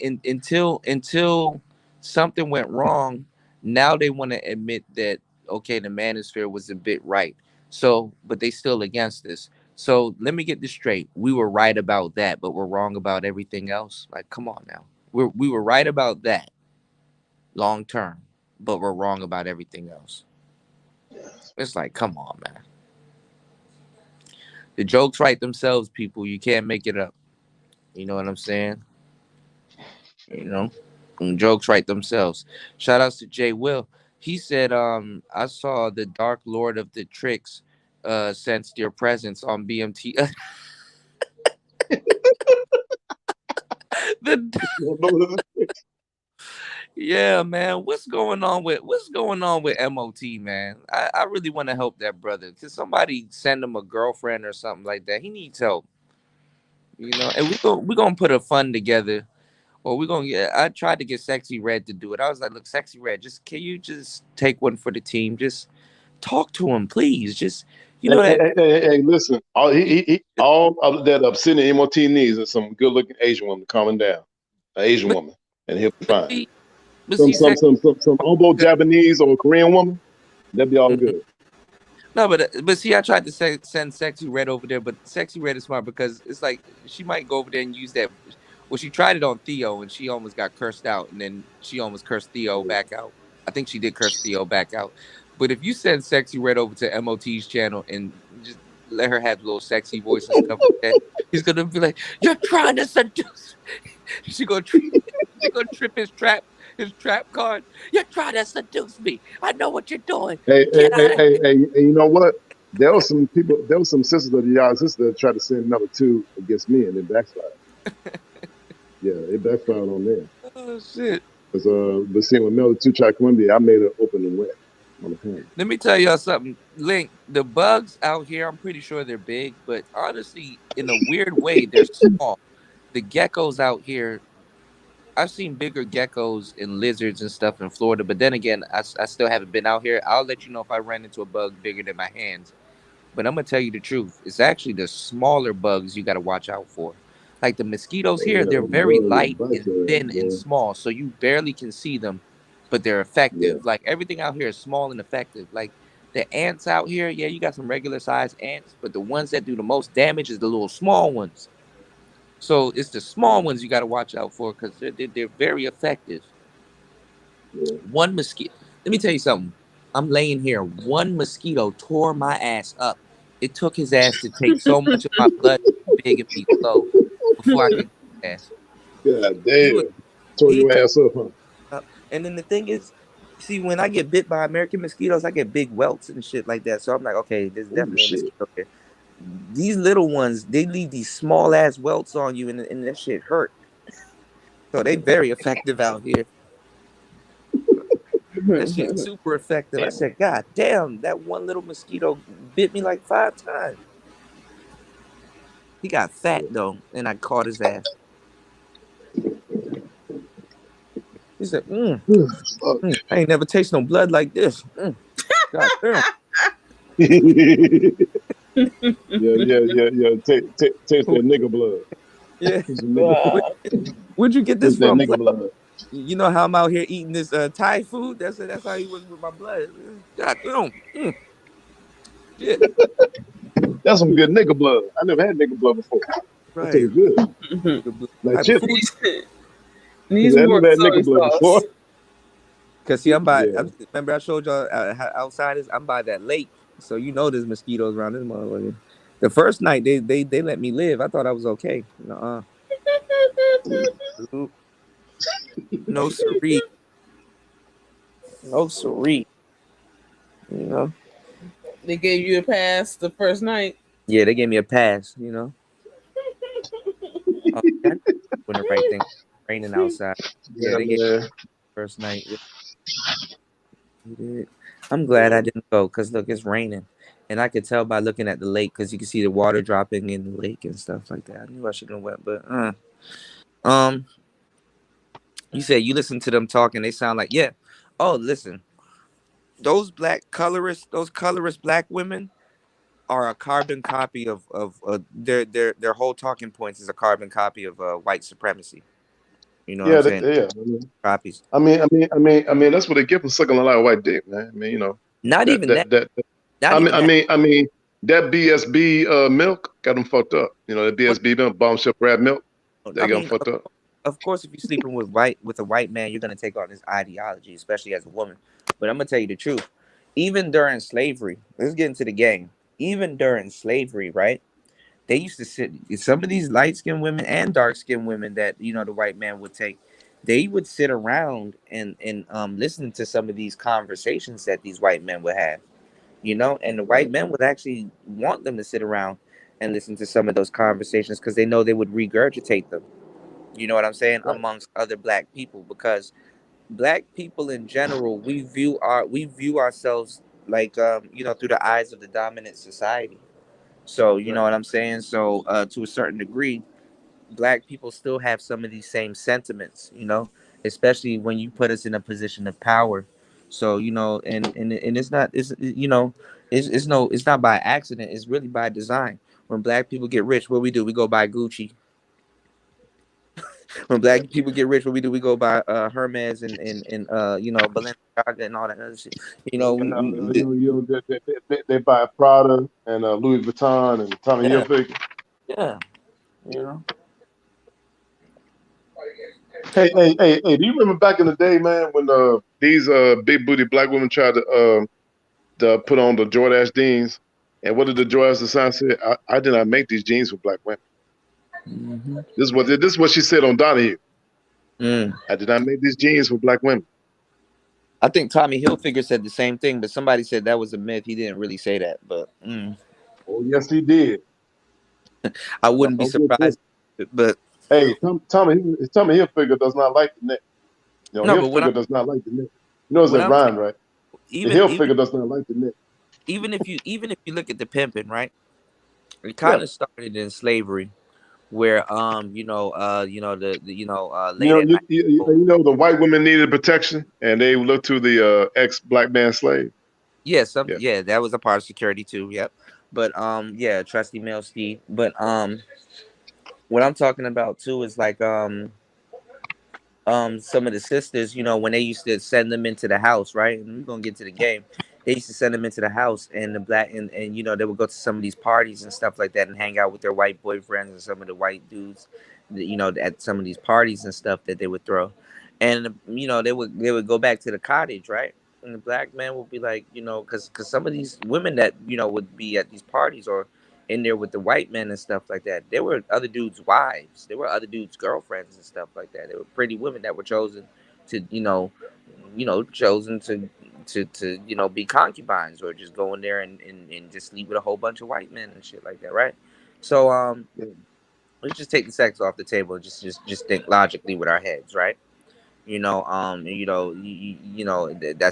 Until something went wrong, now they want to admit that, okay, the manosphere was a bit right. So, but they still against this. So let me get this straight. We were right about that, but we're wrong about everything else. Like, come on now. We were right about that long term, but we're wrong about everything else. It's like, come on, man. The jokes write themselves, people. You can't make it up. You know what I'm saying? Jokes write themselves. Shout outs to Jay Will. He said, I saw the Dark Lord of the Tricks sensed your presence on BMT. Yeah, man. What's going on with MOT, man? I really want to help that brother. Could somebody send him a girlfriend or something like that? He needs help. And we're gonna put a fund together. Or we're gonna get. I tried to get Sexy Red to do it. I was like, look, Sexy Red, can you just take one for the team? Just talk to him, please. Just Hey, listen. All of that upsetting MOT needs is some good looking Asian woman calming down. An Asian woman, and he'll be fine. Some Obo Japanese or Korean woman, that'd be all good. No, but see, I tried to send Sexy Red over there, but Sexy Red is smart because it's like she might go over there and use that. Well, she tried it on Theo and she almost got cursed out, and then she almost cursed Theo back out. I think she did curse Theo back out. But if you send Sexy Red over to MOT's channel and just let her have a little sexy voice and stuff like that, he's gonna be like, "You're trying to seduce." She gonna trip his trap card. You're trying to seduce me. I know what you're doing. Hey, hey, Get hey, out of hey, hey, hey, you know what? There was some people, there was some sisters of the y'all sister that tried to send number two against me and it backfired. Yeah, it backfired on them. here. Oh shit. Because but seeing with Mel two tried Columbia, I made her open and wet on the phone. Let me tell y'all something. Link, the bugs out here, I'm pretty sure they're big, but honestly, in a weird way, they're small. The geckos out here, I've seen bigger geckos and lizards and stuff in Florida, but then again, I still haven't been out here. I'll let you know if I ran into a bug bigger than my hands. But I'm gonna tell you the truth. It's actually the smaller bugs you gotta watch out for. Like the mosquitoes here, Yeah, they're very bug will light bite and your ass, thin and boy. small, so you barely can see them, but they're Yeah, effective. Like everything out here is small and effective. Like the ants out here, yeah, you got some regular sized ants, but the ones that do the most damage is the little small ones. So it's the small ones you got to watch out for because they're very effective. yeah. One mosquito. Let me tell you something. I'm laying here. One mosquito tore my ass up. It took his ass to take so much of my blood, big and be slow, before I could get his ass. God He was damn. Tore he your tore ass up, huh? up. And then the thing is, see, when I get bit by American mosquitoes, I get big welts and shit like that. So I'm like, okay, there's Oh, definitely a shit. mosquito here. These little ones, they leave these small ass welts on you, and that shit hurt. So they very effective out here. That shit's super effective. I said, God damn, that one little mosquito bit me like 5 times. He got fat though, and I caught his ass. He said, Fuck. I ain't never tasted no blood like this. God damn. Yeah. Taste that nigga blood. Yeah. Some nigga, Where'd you get this taste that from? nigga blood. You know how I'm out here eating this Thai food? That's how he was with my blood. God damn. Shit. That's some good nigga blood. I never had nigga blood before. That Right. tastes good. Nigga blood. Like Type of chips. food. Needs I more never had soy nigga blood before. sauce. Cause see, Yeah. remember I showed y'all how outsiders. I'm by that lake, so you know there's mosquitoes around this motherfucker. The first night they let me live. I thought I was okay. Nuh-uh. Nope. No siree. No siree. You know. They gave you a pass the first night. Yeah, they gave me a pass. You know. Oh, yeah, doing the right thing. Raining outside. Yeah, Yeah, they gave me man. the first night. Yeah, they did. I'm glad I didn't go because look, it's raining. And I could tell by looking at the lake because you can see the water dropping in the lake and stuff like that. I knew I shouldn't have went, but um, you said you listen to them talking. They sound like yeah. Oh, listen, those those colorist black women are a carbon copy of their whole talking points is a carbon copy of white supremacy. You know what I'm Yeah, saying? yeah. Copies. That's what they get for sucking a lot of white dick, man. I mean, you know, Not that even that. that that. Not even that. I mean, that BSB milk got them fucked up. You know, that BSB milk, bombshell crab milk, they I got them mean, fucked up. of course, if you're sleeping with a white man, you're gonna take on his ideology, especially as a woman. But I'm gonna tell you the truth. Even during slavery, let's get into the game. Even during slavery, right? They used to sit. Some of these light skinned women and dark skinned women that the white man would take. They would sit around and listen to some of these conversations that these white men would have. And the white men would actually want them to sit around and listen to some of those conversations because they know they would regurgitate them. You know what I'm saying? Right. Amongst other black people, because black people in general, we view ourselves like through the eyes of the dominant society. So you know Right. what I'm saying? So to a certain degree, black people still have some of these same sentiments, especially when you put us in a position of power. So and it's not by accident, it's really by design. When black people get rich, what we do, we go buy Gucci. When black people get rich, what we do, we go buy Hermes and you know, Balenciaga and all that other shit. You know, They buy Prada and Louis Vuitton and Tommy yeah, Hilfiger. yeah, you know. Hey, do you remember back in the day, man, when these big booty black women tried to put on the Jordache jeans? And what did the Jordache design say? I did not make these jeans for black women. Mm-hmm. This is what she said on Donahue. Mm. I did not make these jeans for black women. I think Tommy Hilfiger said the same thing, but somebody said that was a myth. He didn't really say that, but Oh, yes, he did. I wouldn't be Don't get this. surprised. But Hey, Tommy Hilfiger does not like the neck. You know, no, but what I'm Hilfiger does not like the neck. You know, it's what that I'm saying, rhyme, right? The even Hilfiger does not like the neck. even if you look at the pimping, right? It Yeah. kind of started in slavery, where the You late know, at night. the white women needed protection, and they looked to the ex-black man slave. Yeah, Yeah. that was a part of security too. Yep. But yeah, trusty male Steve. But what I'm talking about too is like some of the sisters, you know, when they used to send them into the house, right? And we're gonna get to the game. They used to send them into the house, and the black and you know, they would go to some of these parties and stuff like that and hang out with their white boyfriends and some of the white dudes, you know, at some of these parties and stuff that they would throw. And you know, they would go back to the cottage, right? And the black man would be like, you know, because some of these women that, you know, would be at these parties or in there with the white men and stuff like that. There were other dudes' wives. There were other dudes' girlfriends and stuff like that. There were pretty women that were chosen to, chosen to be concubines or just go in there and just sleep with a whole bunch of white men and shit like that, right? So let's just take the sex off the table and just think logically with our heads, right? That's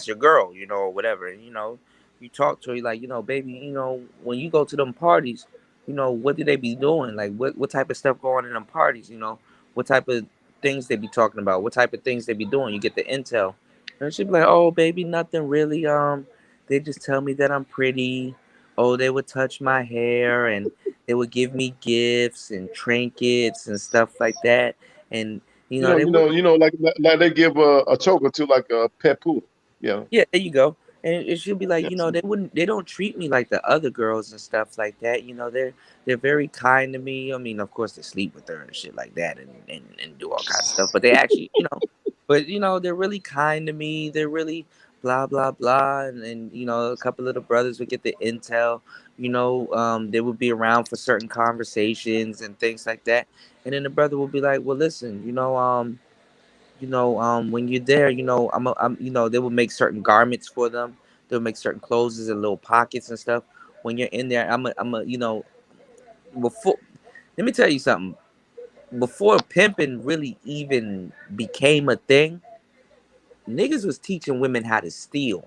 your girl, you know, or whatever. You know, you talk to her, you're like, you know, baby, you know, when you go to them parties, you know, what do they be doing? Like, what type of stuff going on in them parties? You know, what type of things they be talking about? What type of things they be doing? You get the intel, and she'd be like, oh, baby, nothing really. They just tell me that I'm pretty. Oh, they would touch my hair and they would give me gifts and trinkets and stuff like that. And they would. Like they give a choker to like a pet poodle. Yeah. Yeah, there you go. And it should be like, Yes. they don't treat me like the other girls and stuff like that. You know, they're very kind to me. I mean, of course they sleep with her and shit like that and do all kinds of stuff. But they actually, they're really kind to me. They're really blah blah blah. And a couple of the brothers would get the intel, they would be around for certain conversations and things like that. And then the brother would be like, well, listen, when you're there, they will make certain garments for them. They'll make certain clothes and little pockets and stuff. When you're in there, before, let me tell you something. Before pimping really even became a thing, niggas was teaching women how to steal.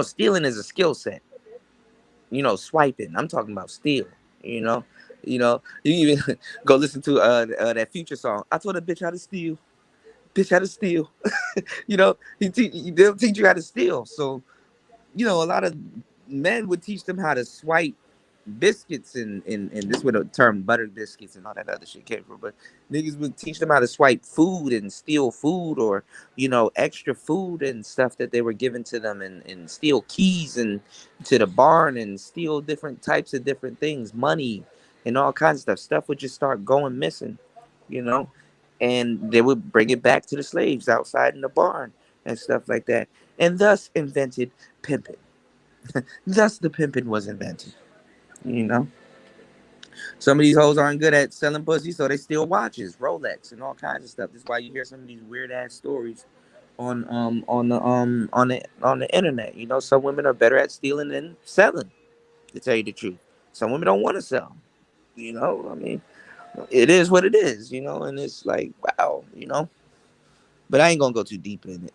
Stealing is a skill set. Swiping. I'm talking about steal. You even go listen to that Future song. I told a bitch how to steal. Bitch how to steal. They'll teach you how to steal. So, a lot of men would teach them how to swipe biscuits and this is where the term butter biscuits and all that other shit came from. But niggas would teach them how to swipe food and steal food or, extra food and stuff that they were given to them and steal keys and to the barn and steal different types of different things, money and all kinds of stuff. Stuff would just start going missing, and they would bring it back to the slaves outside in the barn and stuff like that. And thus invented pimping. Thus the pimping was invented. Some of these hoes aren't good at selling pussy, so they steal watches, Rolex, and all kinds of stuff. That's why you hear some of these weird ass stories on the internet. Some women are better at stealing than selling, to tell you the truth. Some women don't want to sell. I mean, it is what it is, and it's like, wow, But I ain't gonna go too deep in it.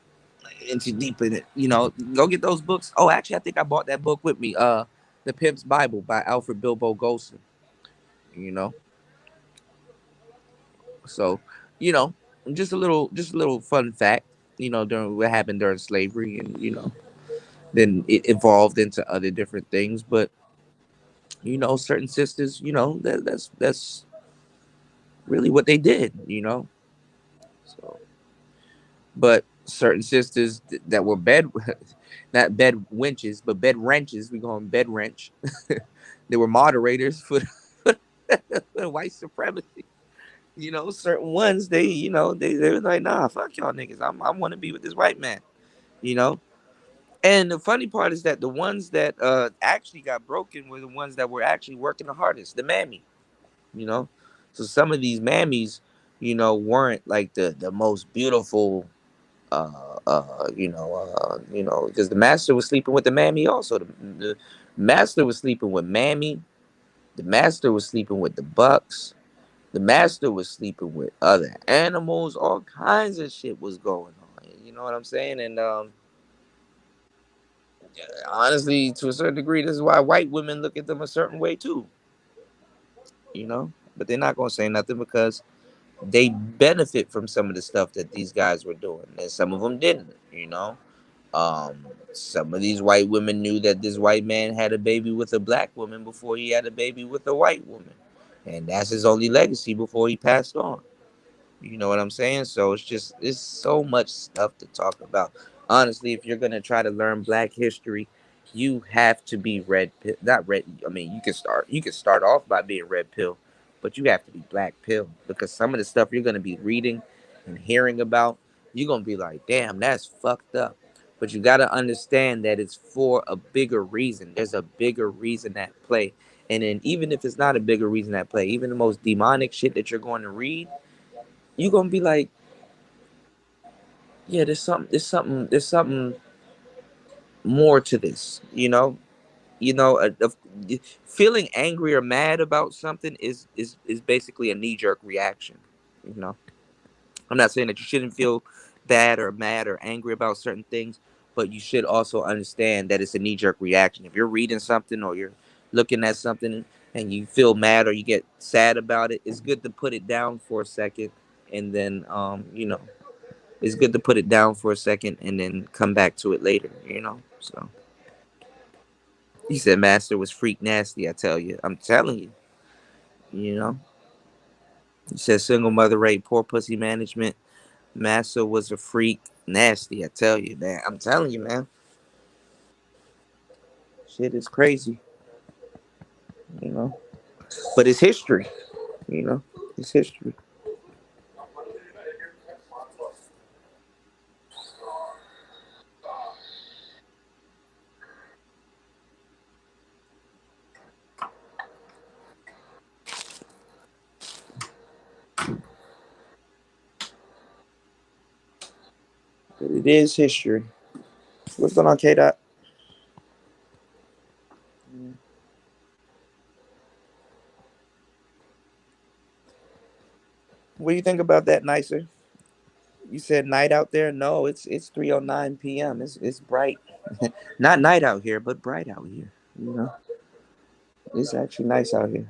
Go get those books. Oh, actually, I think I bought that book with me. The Pimp's Bible by Alfred Bilbo Golson. So, you know, just a little fun fact. During what happened during slavery, and then it evolved into other different things. But certain sisters, really what they did, you know. So, but certain sisters that were bed, not bed wenches, but bed wrenches. We call them bed wrench. They were moderators for the white supremacy. You know, certain ones they were like, nah, fuck y'all niggas. I want to be with this white man. You know, and the funny part is that the ones that actually got broken were the ones that were actually working the hardest, the mammy. You know, so some of these mammies, weren't like the most beautiful. Because the master was sleeping with the mammy also. The master was sleeping with mammy. The master was sleeping with the bucks. The master was sleeping with other animals. All kinds of shit was going on. You know what I'm saying? And honestly, to a certain degree, this is why white women look at them a certain way too. You know, but they're not gonna say nothing because they benefit from some of the stuff that these guys were doing, and some of them didn't. You know, some of these white women knew that this white man had a baby with a black woman before he had a baby with a white woman, and that's his only legacy before he passed on. You know what I'm saying? So it's so much stuff to talk about. Honestly, if you're gonna try to learn Black history, you have to be red pill. Not red. I mean, you can start off by being red pill, but you have to be black pill because some of the stuff you're gonna be reading and hearing about, you're gonna be like, damn, that's fucked up. But you gotta understand that it's for a bigger reason. There's a bigger reason at play. And then even if it's not a bigger reason at play, even the most demonic shit that you're going to read, you're gonna be like, yeah, there's something more to this, feeling angry or mad about something is basically a knee-jerk reaction. you know I'm not saying that you shouldn't feel bad or mad or angry about certain things, but you should also understand that it's a knee-jerk reaction. If you're reading something or you're looking at something and you feel mad or you get sad about it, it's good to put it down for a second, and then it's good to put it down for a second and then come back to it later. So he said Master was freak nasty, I tell you. I'm telling you, you know. He said single mother rate, poor pussy management. Master was a freak nasty, I tell you, man. I'm telling you, man. Shit is crazy, you know. But it's history, you know. It's history. But it is history. What's going on, K Dot? What do you think about that, Nicer? You said night out there? No, it's 3:09 p.m. It's bright. Not night out here, but bright out here. You know, it's actually nice out here.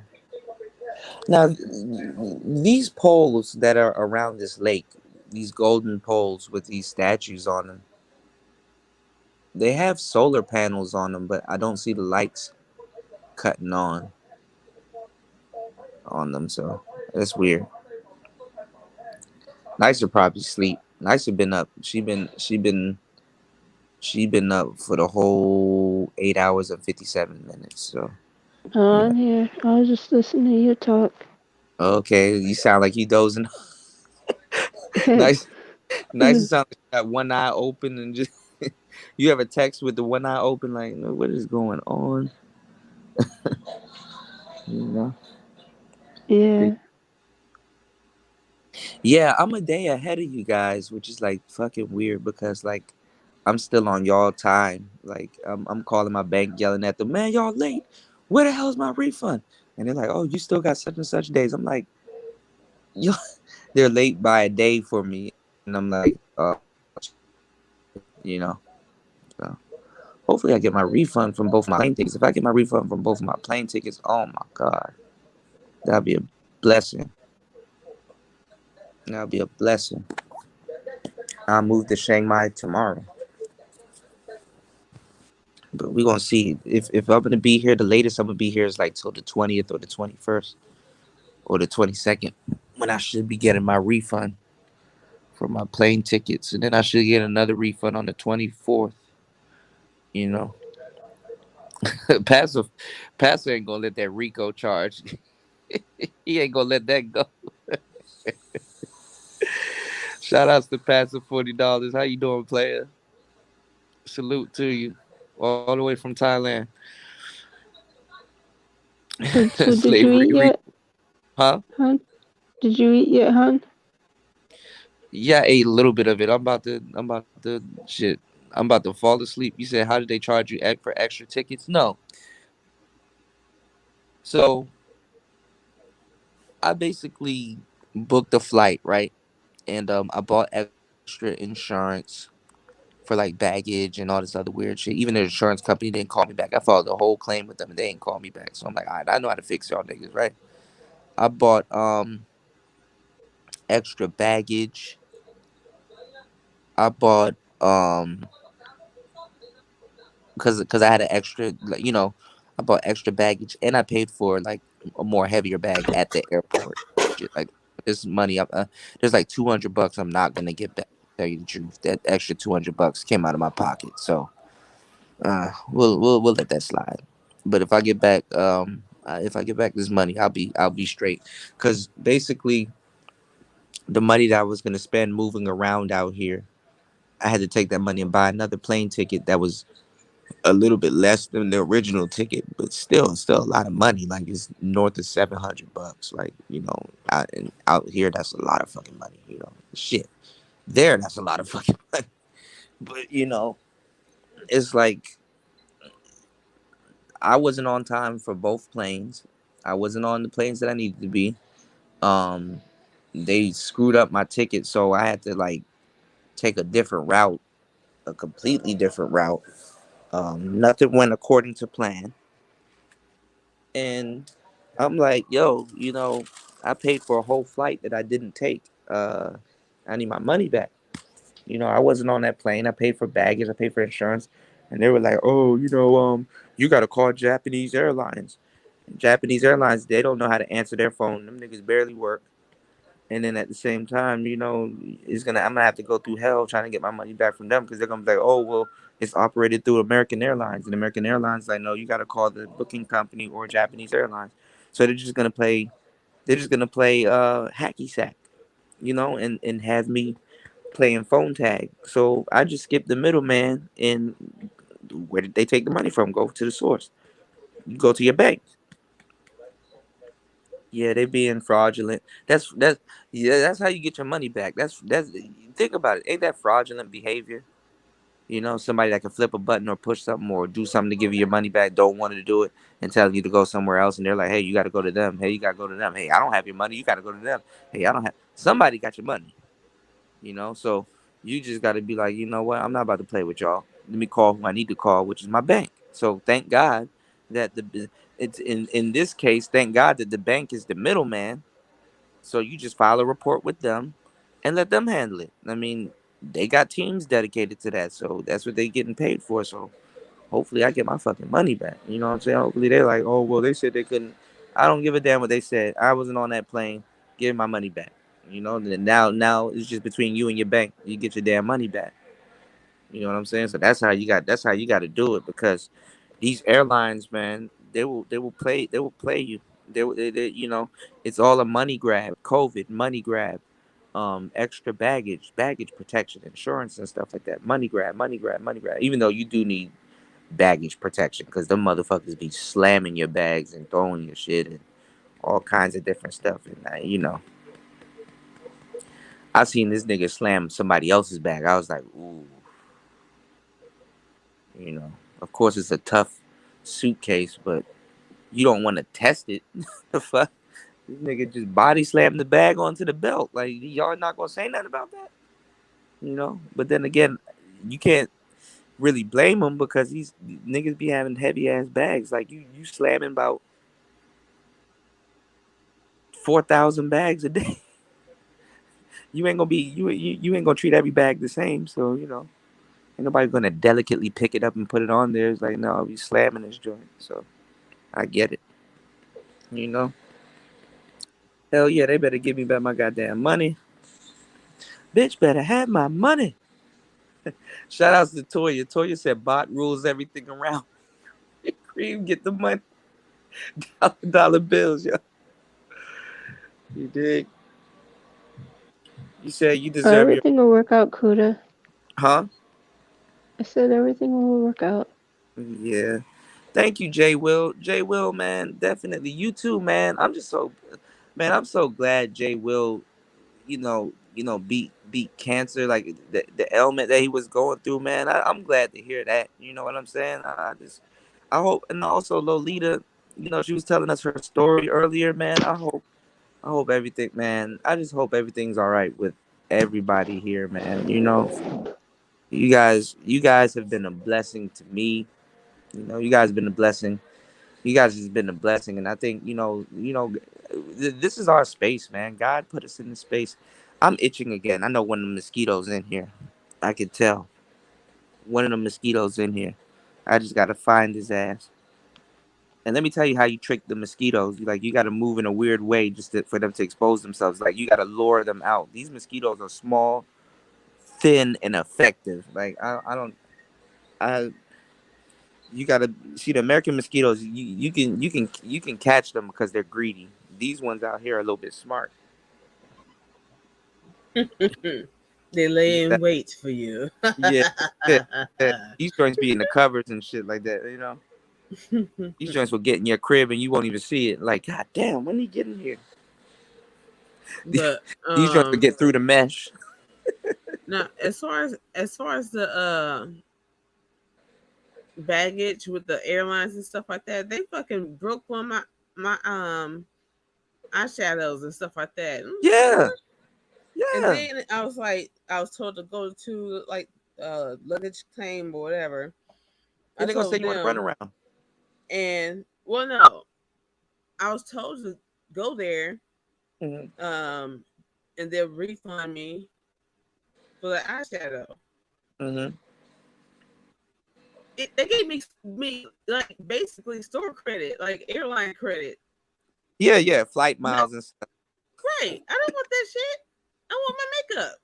Now, these poles that are around this lake, these golden poles with these statues on them, they have solar panels on them, but I don't see the lights cutting on them. So that's weird. Nicer probably sleep. Nicer been up. She been up for the whole 8 hours and 57 minutes. So Oh, yeah. I'm here. I was just listening to you talk. Okay, you sound like you dozing. Nice. Nice. It sounds like you got one eye open and just you have a text with the one eye open, like, "No, what is going on?" You know. Yeah. Yeah, I'm a day ahead of you guys, which is like fucking weird because like I'm still on y'all time. Like I'm calling my bank, yelling at them, man, y'all late. Where the hell's my refund? And they're like, oh, you still got such and such days. I'm like, yo, they're late by a day for me, and I'm like, you know. So hopefully I get my refund from both my plane tickets. If I get my refund from both of my plane tickets, oh my god, that'd be a blessing. That'd be a blessing. I'll move to Chiang Mai tomorrow. But we're gonna see if I'm gonna be here. The latest I'm gonna be here is like till the 20th or the 21st or the 22nd. when I should be getting my refund for my plane tickets, and then I should get another refund on the 24th. You know, passive, passive ain't gonna let that Rico charge. He ain't gonna let that go. Shout outs to passive $40. How you doing, player? Salute to you, all the way from Thailand. So did you Slavery, eat yet, huh? hon? Did you eat yet, hon? Yeah, I ate a little bit of it. Shit. I'm about to fall asleep. You said, how did they charge you for extra tickets? No. So I basically booked a flight, right? And I bought extra insurance for like baggage and all this other weird shit. Even the insurance company didn't call me back. I filed the whole claim with them and they didn't call me back. So I'm like, all right, I know how to fix y'all niggas, right? I bought extra baggage. I bought because I had an extra, like, I bought extra baggage and I paid for like a more heavier bag at the airport. Like this money up, there's like $200 I'm not gonna get back. Tell you the truth, that extra $200 came out of my pocket, so we'll let that slide. But if I get back this money, I'll be straight. Cause basically the money that I was gonna spend moving around out here, I had to take that money and buy another plane ticket that was a little bit less than the original ticket, but still a lot of money. Like it's north of $700. Like out here, that's a lot of fucking money. Shit. There, that's a lot of fucking money. But it's like I wasn't on time for both planes. I wasn't on the planes that I needed to be. Um, they screwed up my ticket, so I had to like take a different route, a completely different route. Nothing went according to plan. And I'm like, yo, I paid for a whole flight that I didn't take. I need my money back. I wasn't on that plane. I paid for baggage. I paid for insurance. And they were like, oh, you got to call Japanese Airlines. Japanese Airlines, they don't know how to answer their phone. Them niggas barely work. And then at the same time, I'm gonna have to go through hell trying to get my money back from them because they're gonna be like, oh well, it's operated through American Airlines, and American Airlines like, no, you gotta call the booking company or Japanese Airlines. So they're just gonna play hacky sack, and have me playing phone tag. So I just skipped the middleman, and where did they take the money from? Go to the source. You go to your bank. Yeah, they being fraudulent. That's how you get your money back. That's think about it. Ain't that fraudulent behavior? Somebody that can flip a button or push something or do something to give you your money back, don't want to do it and tell you to go somewhere else, and they're like, hey, you got to go to them. Hey, you got to go to them. Hey, I don't have your money. You got to go to them. Hey, I don't have. Somebody got your money. So you just got to be like, you know what? I'm not about to play with y'all. Let me call who I need to call, which is my bank. So thank God that it's in this case, thank God that the bank is the middleman. So you just file a report with them and let them handle it. I mean, they got teams dedicated to that, so that's what they getting paid for. So hopefully I get my fucking money back. You know what I'm saying? Hopefully they're like, oh well, they said they couldn't. I don't give a damn what they said. I wasn't on that plane. Give my money back. And now it's just between you and your bank. You get your damn money back. You know what I'm saying? So that's how you got to do it, because these airlines, man, they will play you. They it's all a money grab. COVID, money grab, extra baggage protection, insurance and stuff like that. Money grab, money grab, money grab. Even though you do need baggage protection, because them motherfuckers be slamming your bags and throwing your shit and all kinds of different stuff. And I seen this nigga slam somebody else's bag. I was like, ooh, you know. Of course, it's a tough suitcase, but you don't want to test it. The fuck, this nigga just body slammed the bag onto the belt. Like, y'all not gonna say nothing about that. But then again, you can't really blame him, because these niggas be having heavy ass bags. Like you slamming about 4,000 bags a day. You ain't gonna be you ain't gonna treat every bag the same. So ain't nobody gonna delicately pick it up and put it on there. It's like, no, we slamming this joint. So I get it. You know. Hell yeah, they better give me back my goddamn money. Bitch better have my money. Shout outs to Toya. Toya said bot rules everything around. Cream, get the money. Dollar bills, yo. You dig? You said you deserve your Everything will work out, Kuda. huh? I said everything will work out. Yeah. Thank you, Jay Will. Jay Will, man, definitely. You too, man. I'm so glad Jay Will, beat cancer, like the ailment that he was going through, man. I'm glad to hear that. You know what I'm saying? I hope, and also Lolita, she was telling us her story earlier, man. I hope everything, man. I just hope everything's all right with everybody here, man. You guys have been a blessing to me. You guys have been a blessing. You guys has been a blessing, and I think this is our space, man. God put us in this space. I'm itching again. I know one of the mosquitoes in here. I can tell one of the mosquitoes in here. I just gotta find his ass. And let me tell you how you trick the mosquitoes. You got to move in a weird way for them to expose themselves. Like, you got to lure them out. These mosquitoes are small, thin, and effective. Like, I don't. I You gotta see the American mosquitoes. You can catch them because they're greedy. These ones out here are a little bit smart. They lay Yeah, in wait for you. yeah, yeah. These joints be in the covers and shit like that. These joints will get in your crib and you won't even see it. Like, God damn, when did he get in here? But These joints will get through the mesh. now, as far as the baggage with the airlines and stuff like that, they fucking broke one of my eyeshadows and stuff like that. Yeah, And yeah. then I was told to go to like luggage claim or whatever. I And they're gonna say told you want to run them, around. and well, no, I was told to go there, Mm-hmm. and they'll refund me for the eyeshadow. Mm-hmm. They gave me like basically store credit, like airline credit. Yeah. Flight No, miles and stuff. right. I don't want that shit. I want my makeup.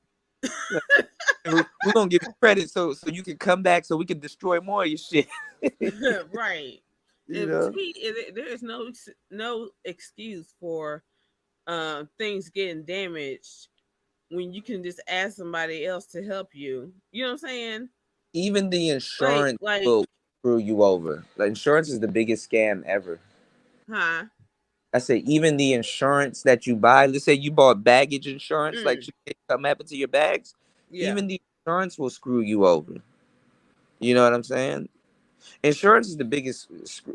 We're gonna give you credit so you can come back so we can destroy more of your shit. Right. You And to know? me, there is no excuse for things getting damaged when you can just ask somebody else to help you. You know what I'm saying? Even the insurance Like, will screw you over. Like, insurance is the biggest scam ever. huh? I say even the insurance that you buy. Let's say you bought baggage insurance, like something happened to your bags. Yeah. Even the insurance will screw you over. You know what I'm saying? Insurance is the biggest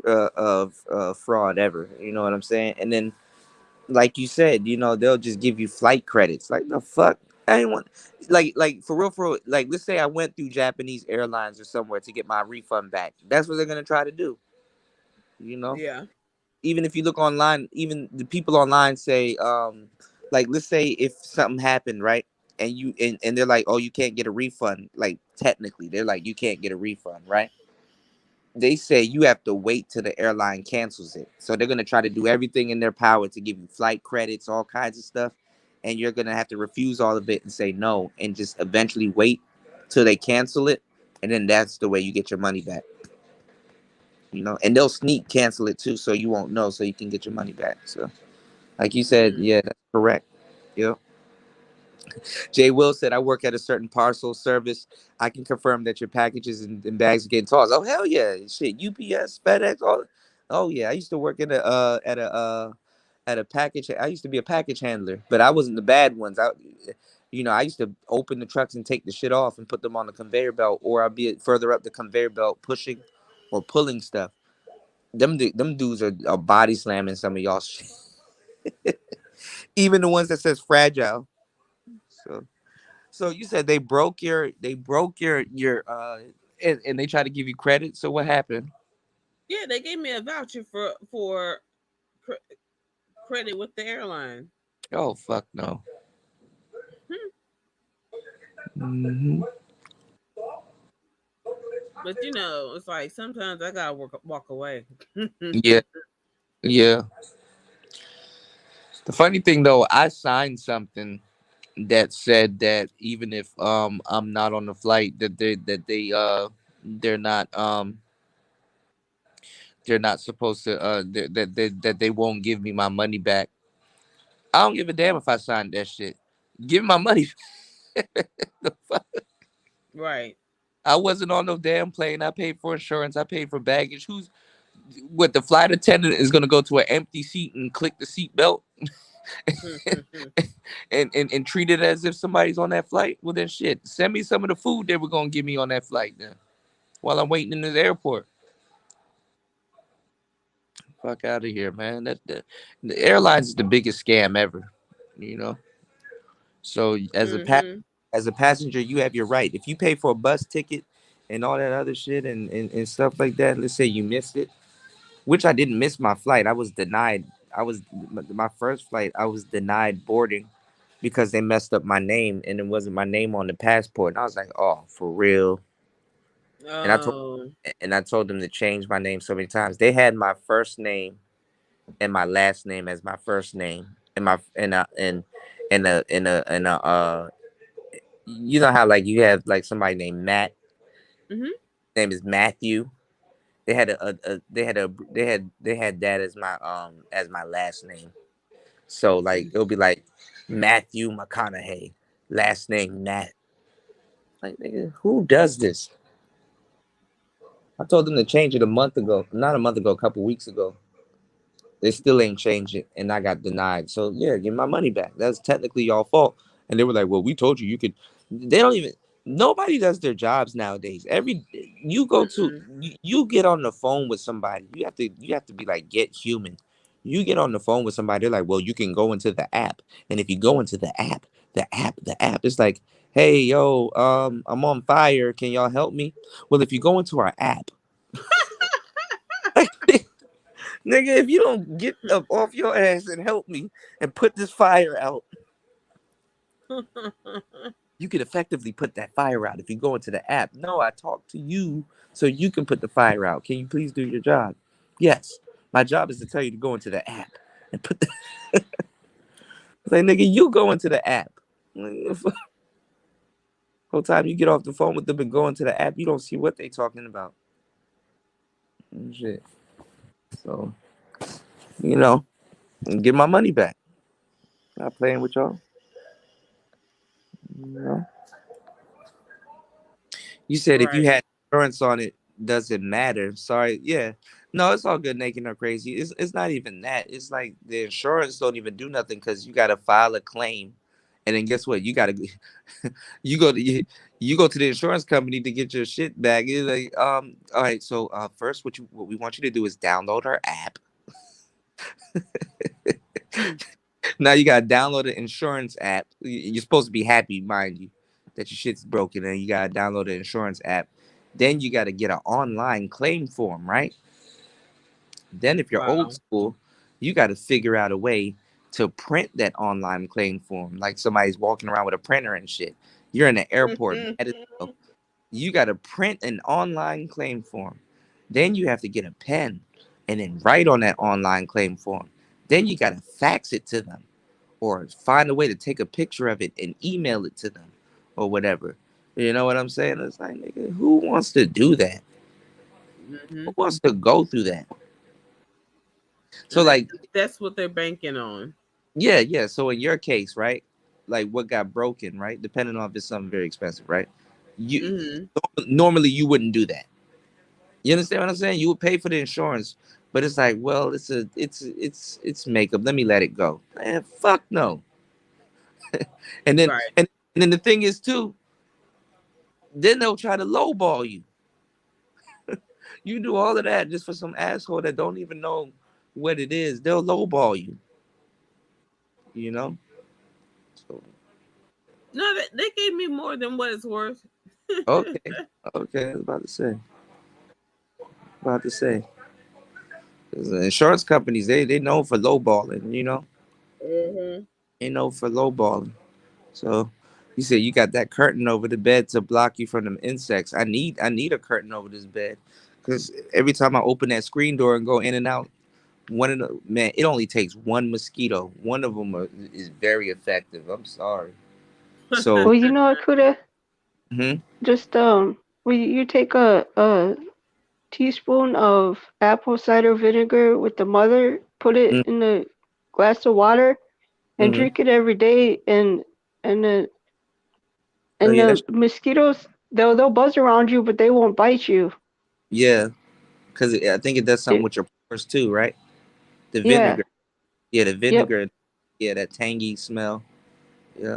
of fraud ever. You know what I'm saying? And then, like you said, they'll just give you flight credits. Like, the fuck? I ain't want like for real. Like, let's say I went through Japanese Airlines or somewhere to get my refund back. That's what they're gonna try to do. You know? Yeah. Even if you look online, even the people online say, like, let's say if something happened, right? And they're like, oh, you can't get a refund. Like, technically, they're like, you can't get a refund, right? They say you have to wait till the airline cancels it. So they're gonna try to do everything in their power to give you flight credits, all kinds of stuff, and you're gonna have to refuse all of it and say no, and just eventually wait till they cancel it, and then that's the way you get your money back. And they'll sneak cancel it too, so you won't know, so you can get your money back. So, like you said, yeah, that's correct. Yep. Jay Will said, I work at a certain parcel service. I can confirm that your packages and bags are getting tossed. Oh, hell yeah. Shit, UPS, FedEx, all. Oh yeah. I used to work at a package. I used to be a package handler, but I wasn't the bad ones. I used to open the trucks and take the shit off and put them on the conveyor belt, or I'd be further up the conveyor belt pushing or pulling stuff. Them dudes are body slamming some of y'all shit. Even the ones that says fragile. So you said they broke your and they try to give you credit. So what happened? Yeah, they gave me a voucher for credit with the airline. Oh fuck no. Mm-hmm. But it's like sometimes I gotta walk away. Yeah, yeah. The funny thing though, I signed something that said that even if I'm not on the flight, they're not they're not supposed to that they won't give me my money back. I don't give a damn if I signed that shit. Give me my money. The fuck? Right. I wasn't on no damn plane. I paid for insurance. I paid for baggage. Who's what? The flight attendant is gonna go to an empty seat and click the seat belt and treat it as if somebody's on that flight? Well then shit. Send me some of the food they were gonna give me on that flight then while I'm waiting in the airport. Fuck out of here, man. The airlines is the biggest scam ever. You know. So Mm-hmm. as a passenger, you have your right. If you pay for a bus ticket and all that other shit and stuff like that, let's say you missed it, which I didn't miss my flight. I was denied. I was my first flight. I was denied boarding because they messed up my name and it wasn't my name on the passport. And I was like, oh, for real. And I told Oh. and I told them to change my name so many times. They had my first name and my last name as my first name and my and you know how like you have like somebody named Matt. Mm-hmm. Name is Matthew. They had they had that as my last name. So like it'll be like Matthew McConaughey, last name Nat. Like nigga, who does this? I told them to change it a month ago, not a month ago, a couple weeks ago. They still ain't changed it, and I got denied. So yeah, give my money back. That's technically y'all fault. And they were like, "Well, we told you you could." They don't even. Nobody does their jobs nowadays. You go to you get on the phone with somebody. You have to be like get human. You get on the phone with somebody. They're like, "Well, you can go into the app, and if you go into the app, it's like, hey, yo, I'm on fire. Can y'all help me? Well, if you go into our app." Nigga, if you don't get up off your ass and help me and put this fire out, you could effectively put that fire out if you go into the app. No, I talk to you so you can put the fire out. Can you please do your job? Yes. My job is to tell you to go into the app and put the like nigga, you go into the app. Whole time you get off the phone with them and go into the app, you don't see what they talking about. Shit. So, you know, get my money back. Not playing with y'all. You know? You said if you Right. had insurance on it, doesn't matter. Sorry. Yeah. No, it's all good naked or crazy. It's not even that. It's like the insurance don't even do nothing because you gotta file a claim. And then guess what? You gotta you go to you go to the insurance company to get your shit back. It's like, all right, so first what we want you to do is download our app. Now you gotta download the insurance app. You're supposed to be happy, mind you, that your shit's broken, and you gotta download the insurance app. Then you gotta get an online claim form, right? Then if you're old Wow. school, you gotta figure out a way to print that online claim form, like somebody's walking around with a printer and shit. You're in the airport, mad as hell. You gotta print an online claim form. Then you have to get a pen and then write on that online claim form. Then you gotta fax it to them or find a way to take a picture of it and email it to them or whatever. You know what I'm saying? It's like, nigga, who wants to do that? Mm-hmm. Who wants to go through that? So And like, that's what they're banking on. yeah. So in your case, right? Like what got broken, right? Depending on if it's something very expensive, right? You Mm-hmm. normally you wouldn't do that. You understand what I'm saying? You would pay for the insurance, but it's like, well, it's makeup. Let me let it go. Man, fuck no. And then Right. and then the thing is too, then they'll try to lowball you. You do all of that just for some asshole that don't even know what it is. They'll lowball you. You know. So, No, they gave me more than what it's worth. okay, okay. I was about to say. About to say. 'Cause the insurance companies, they know for lowballing. You know, Mm-hmm. they know for lowballing. So you said you got that curtain over the bed to block you from them insects. I need a curtain over this bed because every time I open that screen door and go in and out, one of the man, it only takes one mosquito. One of them is very effective. I'm sorry. So, Well, you know what, Kuda? hmm Just you take a teaspoon of apple cider vinegar with the mother, put it in a glass of water, and hmm drink it every day, and the oh and yeah, the mosquitoes they'll buzz around you, but they won't bite you. yeah, because I think it does something They, with your pores too, right? The yeah. vinegar, yeah, the Yep. vinegar, yeah, that tangy smell. Yeah,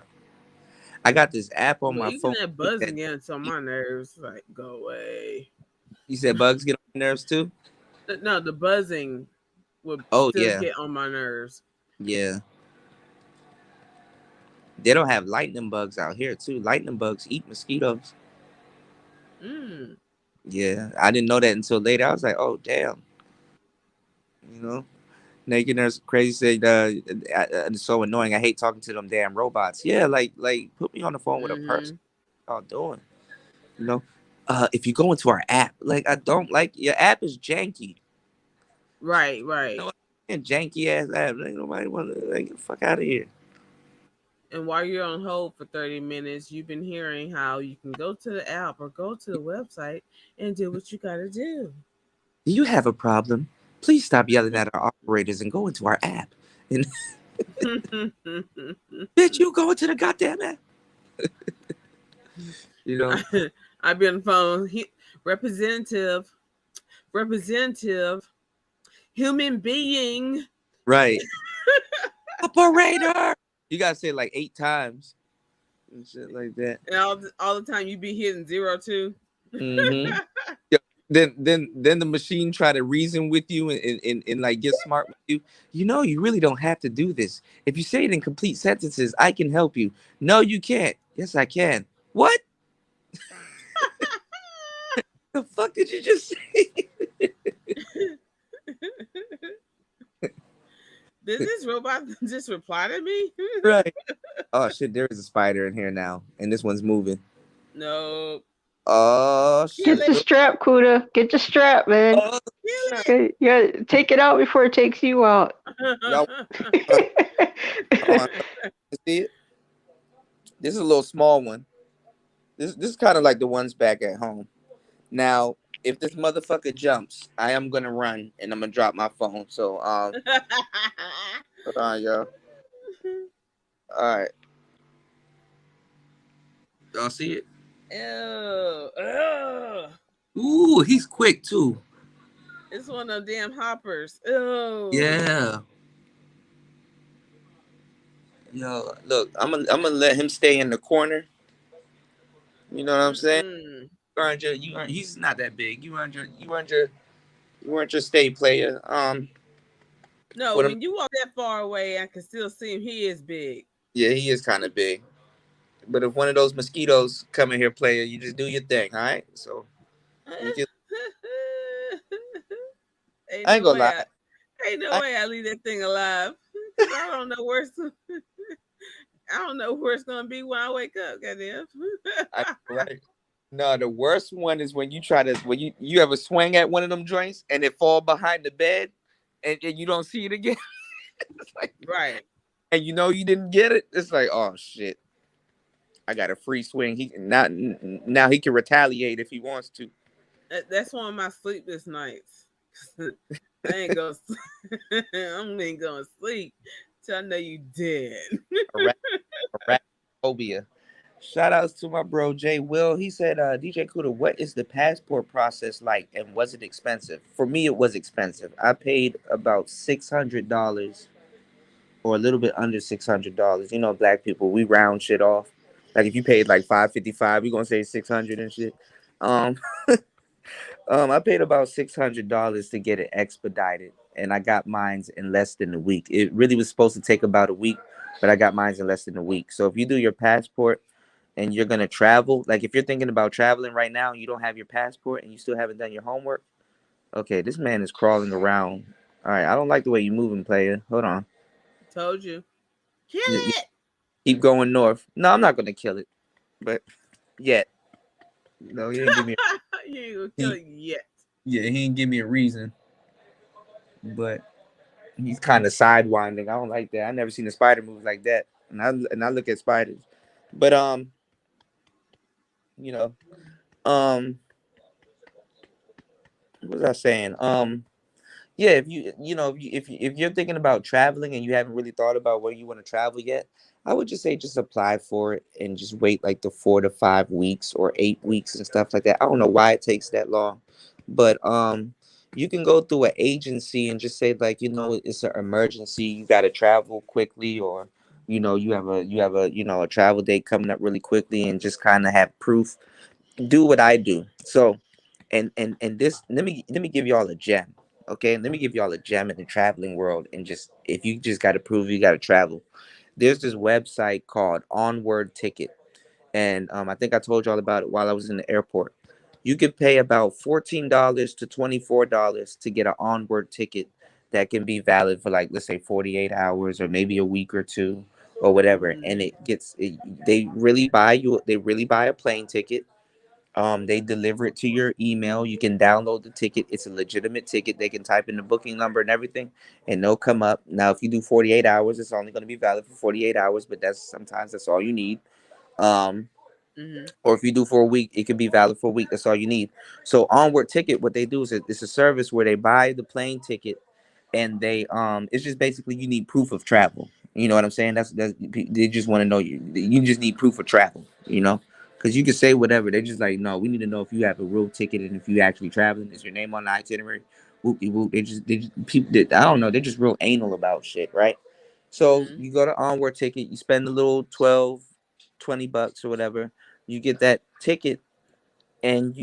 I got this app on But my even phone that too that buzzing gets on my nerves. Like, go away. you said bugs get on your nerves too. No, the buzzing would Oh still yeah, get on my nerves. yeah. They don't have lightning bugs out here too. Lightning bugs eat mosquitoes. Mm. Yeah, I didn't know that until later. I was like, oh damn, you know. Naked Nurse Crazy said, it's so annoying. I hate talking to them damn robots. Yeah, like put me on the phone with a person. Mm-hmm. What y'all doing? You know, if you go into our app, like I don't like your app is janky. Right, You right. know, janky ass app. Like nobody want to like get the fuck out of here. And while you're on hold for 30 minutes, you've been hearing how you can go to the app or go to the website and do what you got to do. Do you have a problem? Please stop yelling at our operators and go into our app. And bitch, you go into the goddamn app. You know. I've been on the phone. Representative, human being. Right. Operator. You gotta say it like 8 times and shit like that. And all the time you be hitting 0 too. Mm-hmm. Yeah. Then the machine try to reason with you and like get smart with you. You know, you really don't have to do this. If you say it in complete sentences, I can help you. No, you can't. Yes, I can. What? The fuck did you just say? Did this robot just reply to me? Right. Oh shit, there is a spider in here now, and this one's moving. No. Oh shit. Get the strap, Kuda. Get the strap, man. Oh, Okay, yeah, take it out before it takes you out. y'all, see it? This is a little small one. This is kind of like the ones back at home. Now, if this motherfucker jumps, I am gonna run and I'm gonna drop my phone. So hold on, y'all. All right. Y'all see it? Ew. Ooh, he's quick too. It's one of them damn hoppers. Ew. Yeah. Yo, look, I'm gonna let him stay in the corner. You know what I'm saying? He's not that big. You earned your state player. No, Put him. when you walk that far away, I can still see him. He is big. Yeah, he is kind of big. But if one of those mosquitoes come in here, player, you just do your thing, all right? So you can, I ain't gonna lie. Ain't no way I leave that thing alive. I don't know where I don't know where it's gonna be when I wake up. Goddamn. Right. No, the worst one is when you you ever swing at one of them joints and it fall behind the bed and you don't see it again. It's like, right. And you know you didn't get it. It's like, oh shit. I got a free swing. Now he can retaliate if he wants to. That's one of my sleepless nights. I ain't gonna I'm ain't gonna sleep till I know you dead. Arachnophobia. Shout outs to my bro Jay Will. He said, DJ Kuda, what is the passport process like and was it expensive? For me, it was expensive. I paid about $600 or a little bit under $600. You know, black people, we round shit off. Like if you paid like $555, we're gonna say 600 and shit. I paid about $600 to get it expedited, and I got mine in less than a week. It really was supposed to take about a week, but I got mine in less than a week. So if you do your passport and you're gonna travel, like if you're thinking about traveling right now, and you don't have your passport and you still haven't done your homework. Okay, this man is crawling around. All right, I don't like the way you're moving, player. Hold on. Told you. Kill it. Keep going north. No, I'm not gonna kill it, but yet. No, he didn't give me. You ain't gonna kill it yet. Yeah, he didn't give me a reason. But he's kind of sidewinding. I don't like that. I never seen a spider move like that. And I look at spiders, but you know, um, what was I saying? Yeah, if if you're thinking about traveling and you haven't really thought about where you want to travel yet, I would just say just apply for it and just wait like the 4 to 5 weeks or 8 weeks and stuff like that. I don't know why it takes that long, but you can go through an agency and just say like, it's an emergency, you got to travel quickly, or you have a a travel date coming up really quickly, and just kind of have proof. Do what I do. So, and this, let me give y'all a gem. Okay, let me give y'all a gem in the traveling world. And just, if you just got to prove you got to travel, there's this website called Onward Ticket, and I think I told y'all about it while I was in the airport. You could pay about $14 to $24 to get an onward ticket that can be valid for, like, let's say 48 hours or maybe a week or two or whatever. And they really buy a plane ticket. They deliver it to your email. You can download the ticket. It's a legitimate ticket. They can type in the booking number and everything, and they'll come up. Now, if you do 48 hours, it's only going to be valid for 48 hours, but that's all you need. Um, or if you do for a week, it can be valid for a week. That's all you need. So Onward Ticket, what they do is it's a service where they buy the plane ticket, and it's just basically you need proof of travel. You know what I'm saying? That's they just want to know you just need proof of travel. Because you can say whatever. They're just like, no, we need to know if you have a real ticket and if you actually traveling. Is your name on the itinerary? Whoop de whoop. I don't know. They're just real anal about shit, right? So you go to Onward Ticket, you spend a little 12, $20 or whatever. You get that ticket, and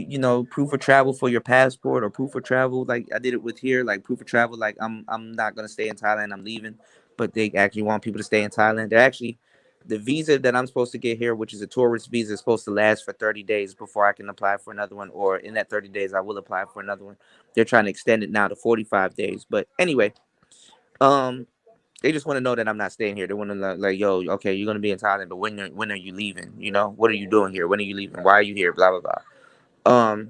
proof of travel for your passport, or proof of travel like I did it with here, like proof of travel, like I'm not gonna stay in Thailand, I'm leaving, but they actually want people to stay in Thailand. They're actually, the visa that I'm supposed to get here, which is a tourist visa, is supposed to last for 30 days before I can apply for another one, or in that 30 days I will apply for another one. They're trying to extend it now to 45 days, but anyway, they just want to know that I'm not staying here. They want to like, yo, okay, you're gonna be in Thailand, but when are you leaving? What are you doing here? When are you leaving? Why are you here? Blah blah blah. I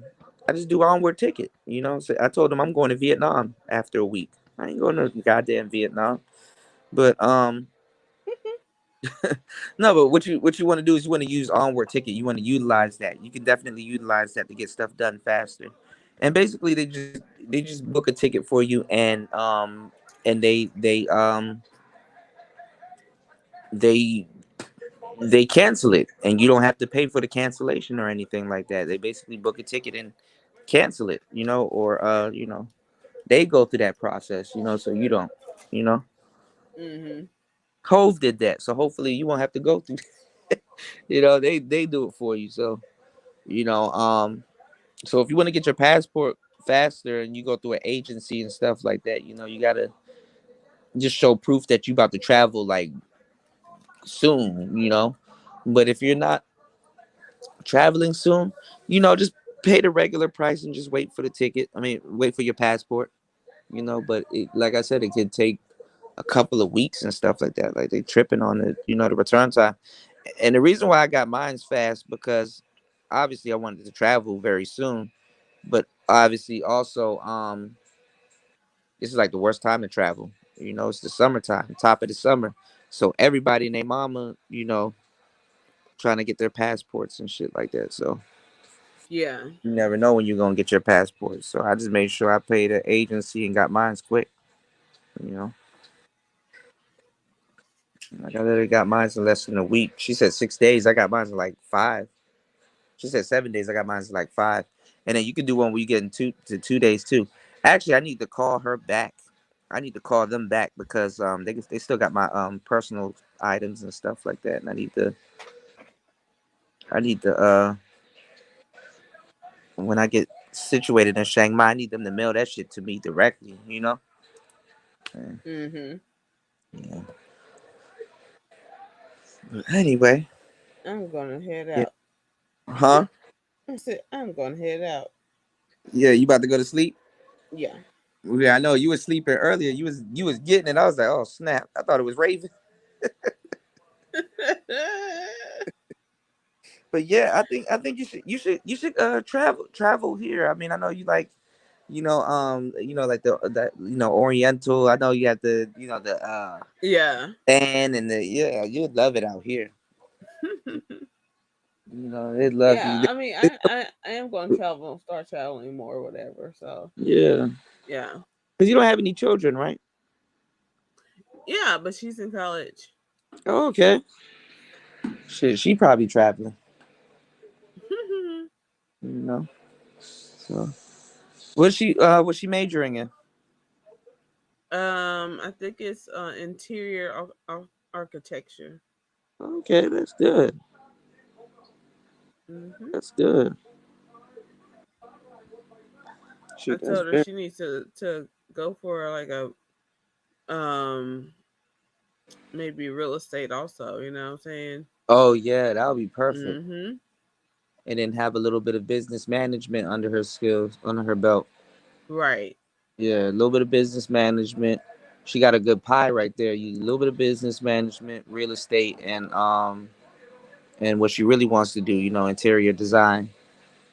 just do Onward Ticket. So I told them I'm going to Vietnam after a week. I ain't going to goddamn Vietnam. But no, but what you want to do is you want to use Onward Ticket. You want to utilize that. You can definitely utilize that to get stuff done faster. And basically they just book a ticket for you, and they they cancel it, and you don't have to pay for the cancellation or anything like that. They basically book a ticket and cancel it, or they go through that process, so you don't, you know. Hove did that, so hopefully you won't have to go through. They do it for you. So you know, so if you want to get your passport faster and you go through an agency and stuff like that, you gotta just show proof that you about to travel like soon. But if you're not traveling soon, just pay the regular price and just wait for the ticket. I mean, wait for your passport. But like I said, it could take a couple of weeks and stuff like that. Like, they tripping on it, the return time. And the reason why I got mine's fast, because obviously I wanted to travel very soon, but obviously also this is like the worst time to travel. It's the summertime, top of the summer, so everybody and their mama, trying to get their passports and shit like that. So Yeah. you never know when you're gonna get your passport. So I just made sure I paid the agency and got mine's quick. You know, like, I literally got mine's in less than a week. She said 6 days. I got mine's in like 5. She said 7 days. I got mine's in like 5. And then you can do one where you get in 2 days too. Actually, I need to call her back. I need to call them back because they still got my personal items and stuff like that, and I need to when I get situated in Chiang Mai, I need them to mail that shit to me directly. Mm-hmm. Yeah. But anyway. I'm gonna head Yeah. out. Huh? I said I'm gonna head out. Yeah, you about to go to sleep? Yeah. Yeah, I know you were sleeping earlier. You was getting it. I was like, oh snap! I thought it was Raven. But yeah, I think you should travel here. I mean, I know you like Oriental. I know you have the the Yeah. band and you'd love it out here. They'd love Yeah, you. I mean, I am going to travel, start traveling more, or whatever. So Yeah, yeah, because you don't have any children, right? yeah, but she's in college. Oh, okay. Shit, she probably traveling. You know. So, what's she majoring in? I think it's interior architecture. Okay, that's good. Hmm. That's good. I Shit, that's told her good. she needs to go for like a maybe real estate also. You know what I'm saying? Oh yeah, that would be perfect. Hmm. And then have a little bit of business management under her belt. Right. Yeah, a little bit of business management. She got a good pie right there. You a little bit of business management, real estate, and what she really wants to do, interior design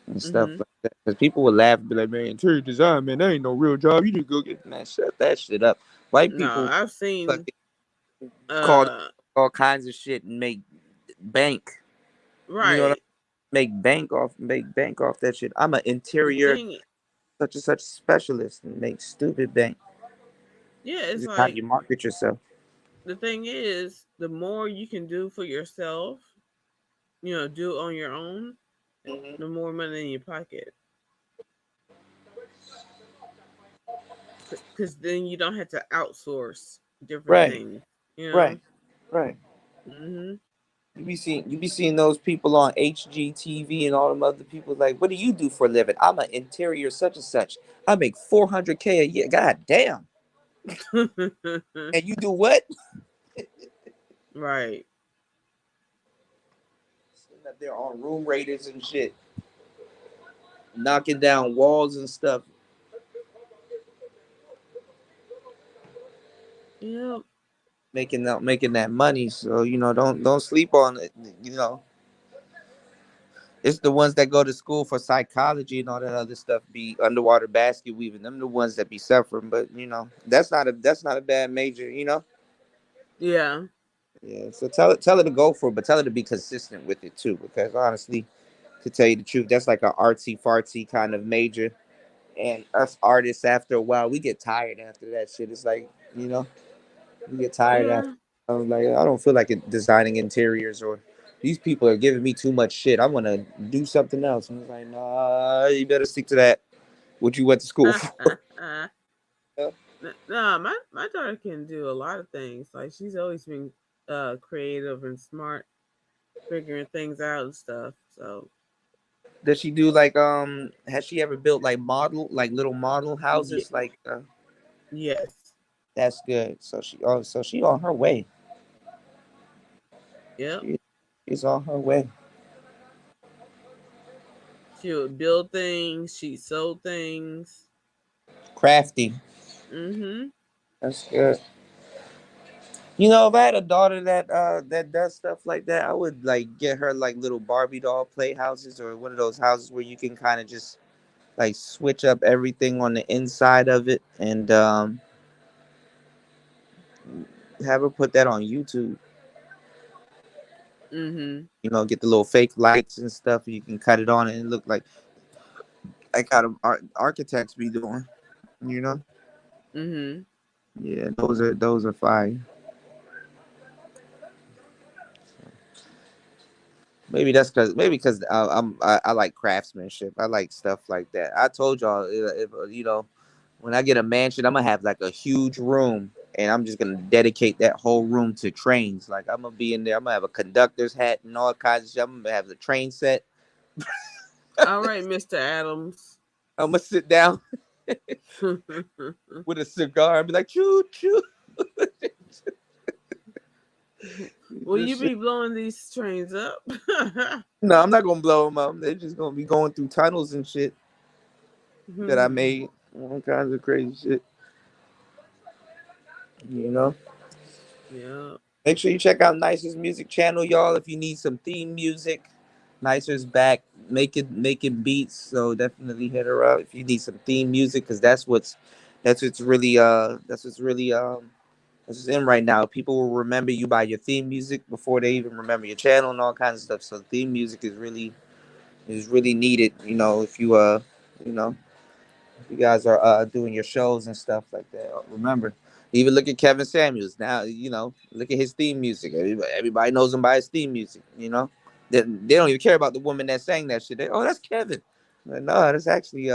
and stuff Hmm. like that. Because people would laugh and be like, "Man, interior design, man, that ain't no real job. You just go get man, shut that shit up." White No, people I've seen. fucking call Uh, all kinds of shit and make bank. You know what I mean? right. Make bank off that shit. I'm an The interior thing, such and such specialist and make stupid bank. yeah, it's This is how like you market yourself. the thing is, the more you can do for yourself, do on your own, the more money in your pocket. Because then you don't have to outsource different Right, things. right, right. Hmm. You be seeing those people on HGTV and all them other people like, what do you do for a living? I'm an interior such and such. I make 400K a year. God damn. And you do what? Right. Sitting up there on room raiders and shit, knocking down walls and stuff. Yep. Making that money. So don't sleep on it. You know, it's the ones that go to school for psychology and all that other stuff be underwater basket weaving. Them the ones that be suffering. But that's not a bad major. Yeah. Yeah. So tell her to go for it, but tell her to be consistent with it too. Because honestly, to tell you the truth, that's like an artsy fartsy kind of major. And us artists, after a while, we get tired after that shit. It's like we get tired after. Yeah. I'm like, I don't feel like designing interiors or these people are giving me too much shit. I want to do something else. And it's like, nah, you better stick to that. What you went to school for. Yeah. No, my daughter can do a lot of things. Like she's always been creative and smart, figuring things out and stuff. So Does she do like has she ever built like little model yeah, houses like yes, that's good. So she on her way. yep. She, she's on her way. She would build things. She sewed things. Crafty. Hmm. That's good. If I had a daughter that does stuff like that, I would like get her like little Barbie doll playhouses or one of those houses where you can kind of just like switch up everything on the inside of it and have her put that on YouTube. Hmm. Get the little fake lights and stuff. You can cut it on and it look like how the architects be doing. You know, Hmm. yeah, those are fire. Maybe because I like craftsmanship. I like stuff like that. I told y'all if when I get a mansion, I'm gonna have like a huge room, and I'm just gonna dedicate that whole room to trains. Like I'm gonna be in there. I'm gonna have a conductor's hat and all kinds of shit. I'm gonna have the train set. All right, Mr. Adams. I'm gonna sit down with a cigar and be like, choo choo. Will This you shit. be blowing these trains up? No, I'm not gonna blow them up. They're just gonna be going through tunnels and shit that I made. All kinds of crazy shit. You know. Yeah. Make sure you check out Nice's music channel, y'all. If you need some theme music, Nicer's back making beats, so definitely hit her up if you need some theme music, because that's what's really that's what's in right now. People will remember you by your theme music before they even remember your channel and all kinds of stuff. So theme music is really needed. You know, if you know, you guys are doing your shows and stuff like that. Remember, even look at Kevin Samuels now. You know, look at his theme music. Everybody knows him by his theme music. You know, they don't even care about the woman that sang that shit. Oh, that's Kevin. Like, no, that's actually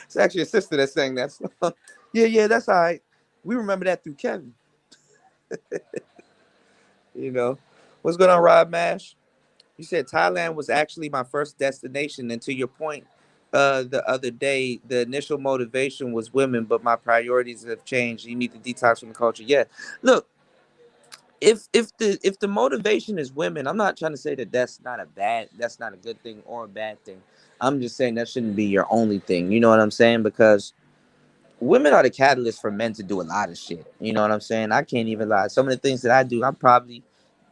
it's actually a sister that sang that song. Yeah, that's all right. We remember that through Kevin. You know, what's going on, Rob Mash? You said Thailand was actually my first destination, and to your point, the other day, the initial motivation was women, but my priorities have changed. You need to detox from the culture. Yeah, look, if the motivation is women, I'm not trying to say that that's not a good thing or a bad thing. I'm just saying that shouldn't be your only thing. You know what I'm saying? Because women are the catalyst for men to do a lot of shit. You know what I'm saying? I can't even lie. Some of the things that I do, I probably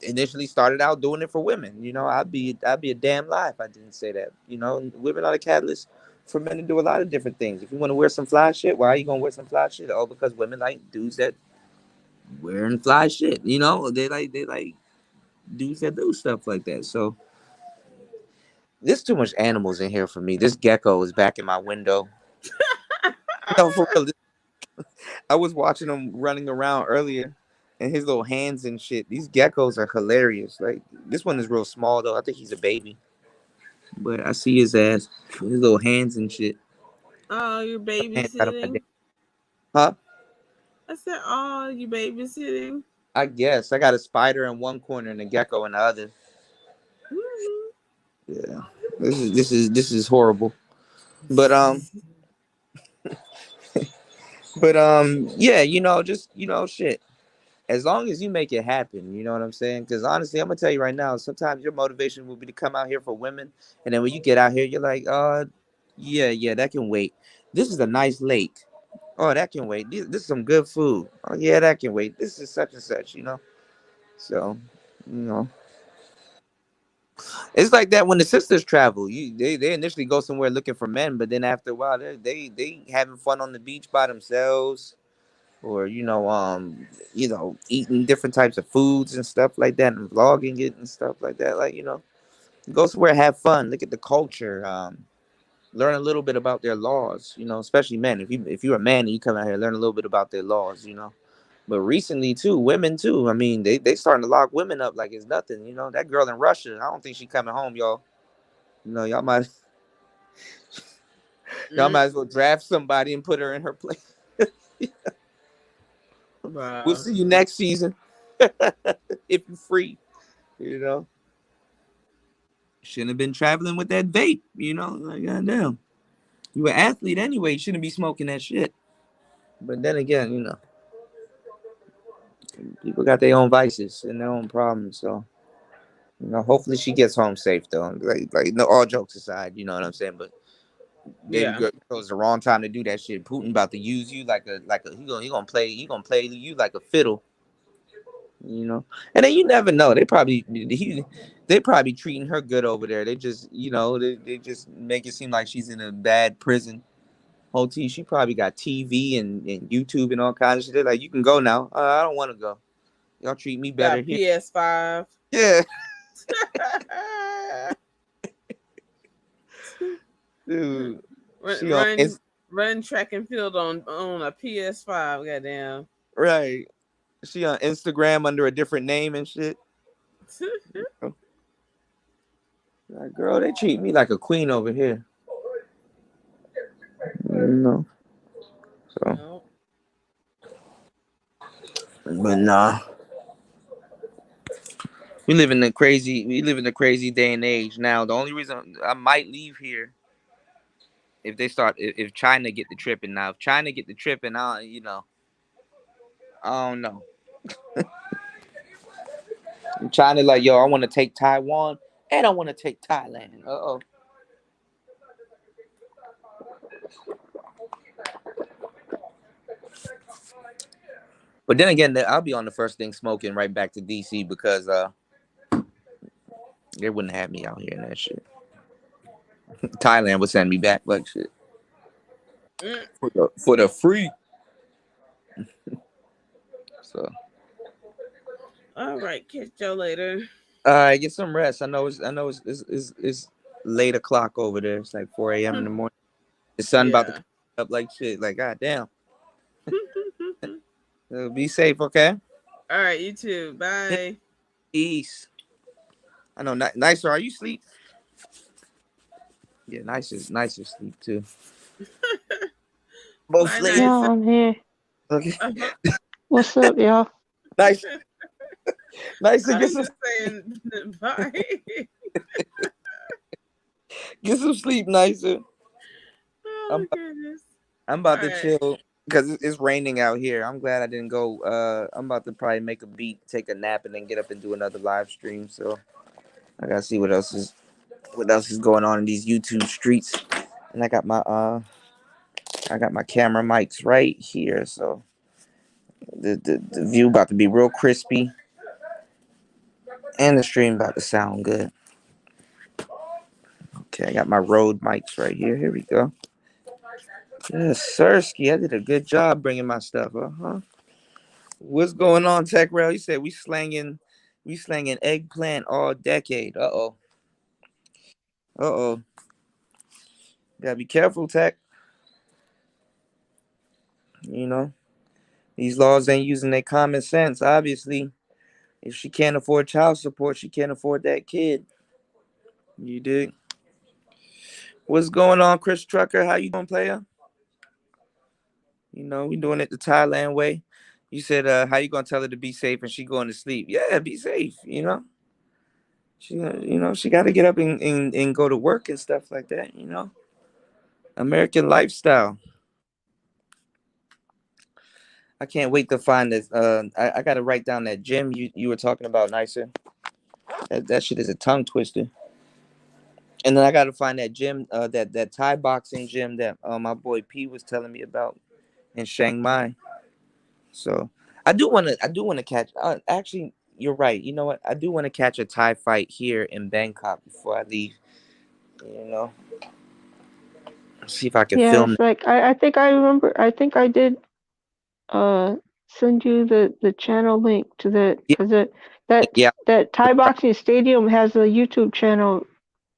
initially started out doing it for women. You know, I'd be a damn lie if I didn't say that. You know, women are the catalyst for men to do a lot of different things. If you want to wear some fly shit, why are you gonna wear some fly shit? Oh, because women like dudes that wearing fly shit. You know, they like dudes that do stuff like that. So there's too much animals in here for me. This gecko is back in my window. No, for real. I was watching him running around earlier, and his little hands and shit. These geckos are hilarious. Like this one is real small though. I think he's a baby, but I see his ass, his little hands and shit. Oh, you're Hands out of my babysitting? damn- Huh? I said, oh, you babysitting? I guess I got a spider in one corner and a gecko in the other. Mhm. Yeah, this is horrible. But yeah, just shit. As long as you make it happen, you know what I'm saying? Because honestly, I'm gonna tell you right now, sometimes your motivation will be to come out here for women, and then when you get out here, you're like, yeah, that can wait. This is a nice lake. Oh, that can wait. This is some good food. Oh yeah, that can wait. This is such and such, you know. So, you know, it's like that when the sisters travel. They initially go somewhere looking for men, but then after a while, they having fun on the beach by themselves, or eating different types of foods and stuff like that, and vlogging it and stuff like that. Like, go somewhere, have fun, look at the culture, learn a little bit about their laws. Especially men. If you're a man and you come out here, learn a little bit about their laws. But recently too, women too. I mean, they starting to lock women up like it's nothing. That girl in Russia, I don't think she coming home, y'all. Y'all might y'all Mm, might as well draft somebody and put her in her place. We'll bruh. see you next season if you're free. You know. Shouldn't have been traveling with that vape, Like, goddamn. You an athlete anyway. You shouldn't be smoking that shit. But then again, people got their own vices and their own problems. So, hopefully she gets home safe though. Like no, all jokes aside, you know what I'm saying. But baby Yeah. girl chose the wrong time to do that shit. Putin about to use you like a he gonna play you like a fiddle. And then you never know. They probably treating her good over there. They just they just make it seem like she's in a bad prison. Whole T, she probably got TV and YouTube and all kinds of shit. They're like, you can go now. I don't want to go. Y'all treat me better Got here. PS5. Yeah, dude. She on Running track and field on a PS5. Goddamn. right. She on Instagram under a different name and shit. Like, girl, they treat me like a queen over here. You know. So, No. but nah. We live in a crazy day and age now. The only reason I might leave here if China get the tripping now. If China get the tripping, I don't know. China like, yo, I want to take Taiwan and I want to take Thailand. Uh-oh. But then again, I'll be on the first thing smoking right back to DC because They wouldn't have me out here in that shit. Thailand would send me back like shit Mm. for the free. So, All right, catch y'all later. all right, get some rest. I know it's late o'clock over there. It's like 4 a.m. in the morning. The sun about to Yeah. come up like shit. Like, goddamn. Be safe, okay? All right, you too. Bye. Peace. I know, nicer. Are you asleep? Yeah, nicer sleep too. Both Bye, ladies. Yeah, nice. I'm here. Okay. What's up, y'all? Nice. Nice to I get was some just saying bye. get some sleep, nicer. Oh I'm my goodness. I'm about All to right. chill because it's raining out here. I'm glad I didn't go. I'm about to probably make a beat, take a nap, and then get up and do another live stream. So I gotta see what else is going on in these YouTube streets. And I got my camera mics right here, so the view about to be real crispy, and the stream about to sound good. Okay, I got my Rode mics right here. Here we go. Yes, Sirski, I did a good job bringing my stuff. What's going on, Tech Rail? You said we slanging eggplant all decade. Uh oh. Gotta be careful, Tech. You know these laws ain't using their common sense. Obviously, if she can't afford child support, she can't afford that kid. You dig? What's going on, Chris Trucker? How you doing, player? You know, we doing it the Thailand way. You said, how you gonna tell her to be safe and she going to sleep? Yeah, be safe. She got to get up and go to work and stuff like that. American lifestyle. I can't wait to find this. I got to write down that gym you were talking about, nicer. That shit is a tongue twister. And then I got to find that gym, that Thai boxing gym that my boy P was telling me about in Chiang Mai. So I do want to catch. Actually, you're right. You know what? I do want to catch a Thai fight here in Bangkok before I leave. You know, see if I can Yeah, film. it's like I think I remember. I think I did uh send you the channel link to the Yeah, because that yeah. that Thai boxing stadium has a YouTube channel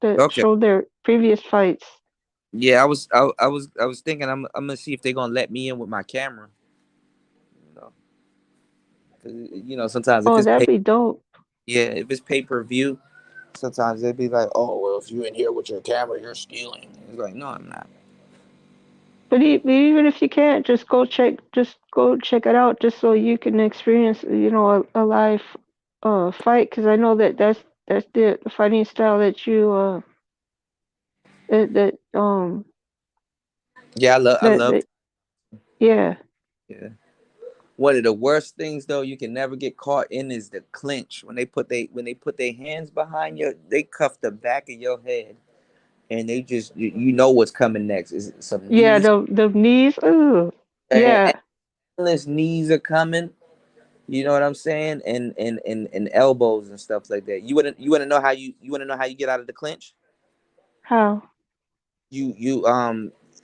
that Okay. showed their previous fights. Yeah, I was thinking I'm gonna see if they're gonna let me in with my camera. You know, 'cause, sometimes if Oh, it's that'd be dope. if it's pay per view, sometimes they'd be like, oh well, if you in here with your camera, you're stealing. It's like, no, I'm not. But even if you can't, just go check it out, just so you can experience, a live fight. Because I know that's the fighting style that you that Yeah, I love. that yeah. Yeah. One of the worst things though you can never get caught in is the clinch when they put their hands behind you, they cuff the back of your head, and they just you know what's coming next is some Yeah, knees. the knees. Ooh, And yeah. endless knees are coming. You know what I'm saying? And elbows and stuff like that. You wanna know how you get out of the clinch? How? You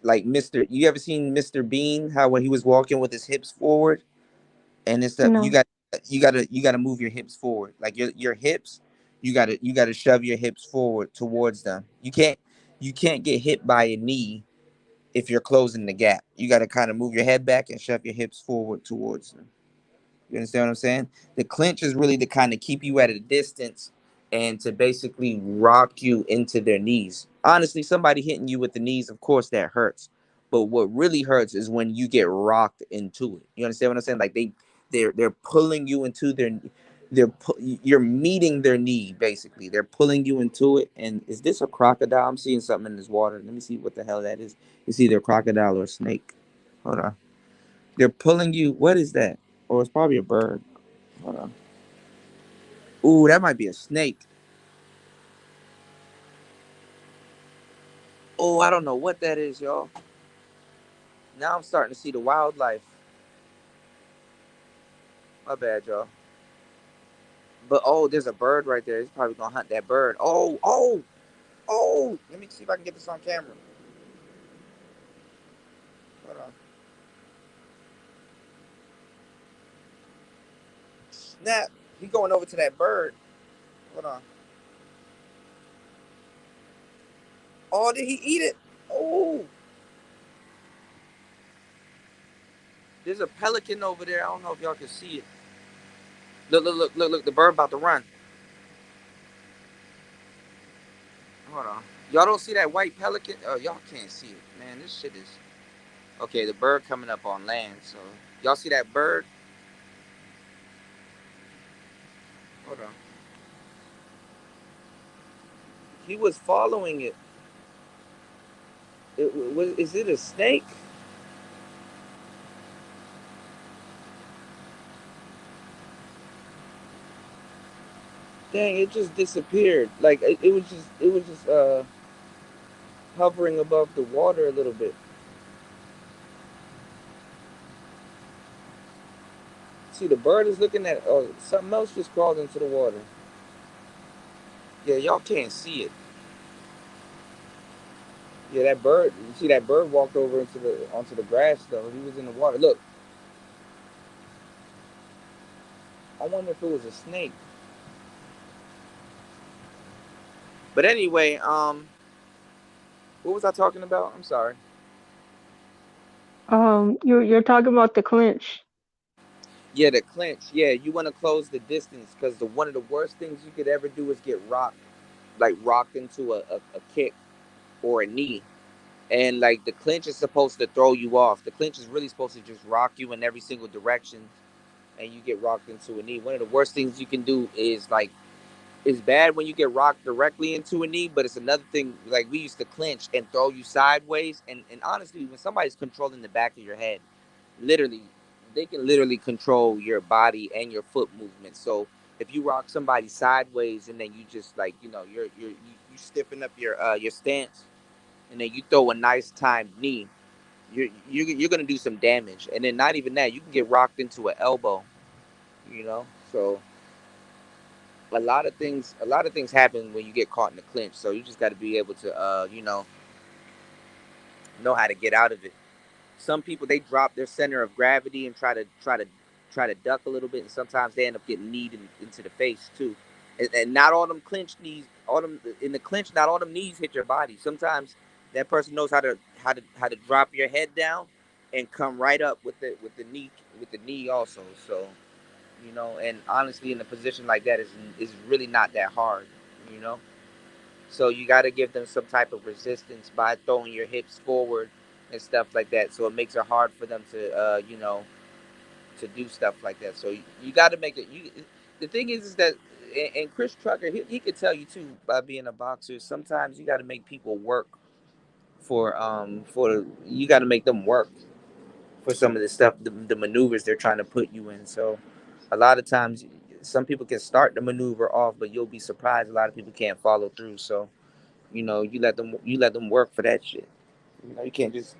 like Mr. You ever seen Mr. Bean? How when he was walking with his hips forward and it's stuff No. you gotta move your hips forward. Like your hips, you gotta shove your hips forward towards them. You can't get hit by a knee if you're closing the gap. You gotta kind of move your head back and shove your hips forward towards them. You understand what I'm saying? The clinch is really to kind of keep you at a distance and to basically rock you into their knees. Honestly, somebody hitting you with the knees, of course, that hurts. But what really hurts is when you get rocked into it. You understand what I'm saying? Like they're pulling you into you're meeting their knee basically. They're pulling you into it. And is this a crocodile? I'm seeing something in this water. Let me see what the hell that is. It's either a crocodile or a snake. Hold on. They're pulling you. What is that? Or it's probably a bird. Hold on. Ooh, that might be a snake. Oh, I don't know what that is, y'all. Now I'm starting to see the wildlife. My bad, y'all. But there's a bird right there. He's probably gonna hunt that bird. Oh! Let me see if I can get this on camera. Hold on. Snap! He going over to that bird. Hold on. Oh, did he eat it? Oh! There's a pelican over there. I don't know if y'all can see it. Look! The bird about to run. Hold on. Y'all don't see that white pelican? Oh, y'all can't see it, man. This shit is okay. The bird coming up on land. So y'all see that bird? Hold on. He was following it. Is it a snake? Dang! It just disappeared. Like it was just hovering above the water a little bit. See, the bird is looking at. Oh, something else just crawled into the water. Yeah, y'all can't see it. Yeah, that bird. You see that bird walked over onto the grass though. He was in the water. Look. I wonder if it was a snake. But anyway, what was I talking about? I'm sorry. You're talking about the clinch. Yeah, the clinch. Yeah, you want to close the distance because one of the worst things you could ever do is get rocked into a kick or a knee. And like the clinch is supposed to throw you off. The clinch is really supposed to just rock you in every single direction, and you get rocked into a knee. One of the worst things you can do is like it's bad when you get rocked directly into a knee, but it's another thing. Like we used to clinch and throw you sideways, and honestly, when somebody's controlling the back of your head, literally, they can literally control your body and your foot movement. So if you rock somebody sideways and then you just like you stiffen up your stance, and then you throw a nice timed knee, you're gonna do some damage. And then not even that, you can get rocked into an elbow. So a lot of things happen when you get caught in the clinch. So you just got to be able to know how to get out of it. Some people, they drop their center of gravity and try to duck a little bit, and sometimes they end up getting kneed into the face too. And not all them clinch knees, all them in the clinch, not all them knees hit your body. Sometimes that person knows how to drop your head down and come right up with the knee also. So and honestly, in a position like that is really not that hard. You know. So you got to give them some type of resistance by throwing your hips forward and stuff like that. So it makes it hard for them to do stuff like that. So you got to make it. The thing is that, and Chris Trucker, he could tell you too by being a boxer. Sometimes you got to make people work for you got to make them work for some of the stuff, the maneuvers they're trying to put you in. So a lot of times, some people can start the maneuver off, but you'll be surprised a lot of people can't follow through. So you let them work for that shit. You can't just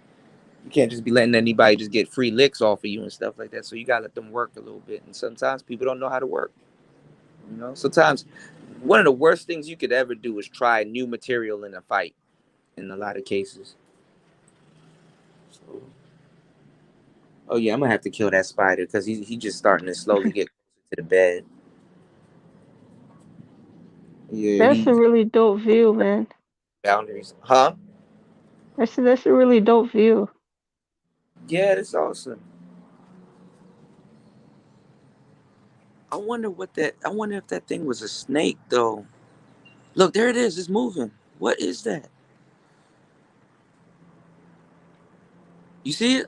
be letting anybody just get free licks off of you and stuff like that. So you gotta let them work a little bit. And sometimes people don't know how to work. Sometimes one of the worst things you could ever do is try new material in a fight. In a lot of cases. So, oh yeah, I'm gonna have to kill that spider because he just starting to slowly get closer to the bed. Yeah, That's he a really dope view, man. boundaries, huh? That's a really dope view. Yeah, that's awesome. I wonder if that thing was a snake though. Look, there it is. It's moving. What is that? You see it?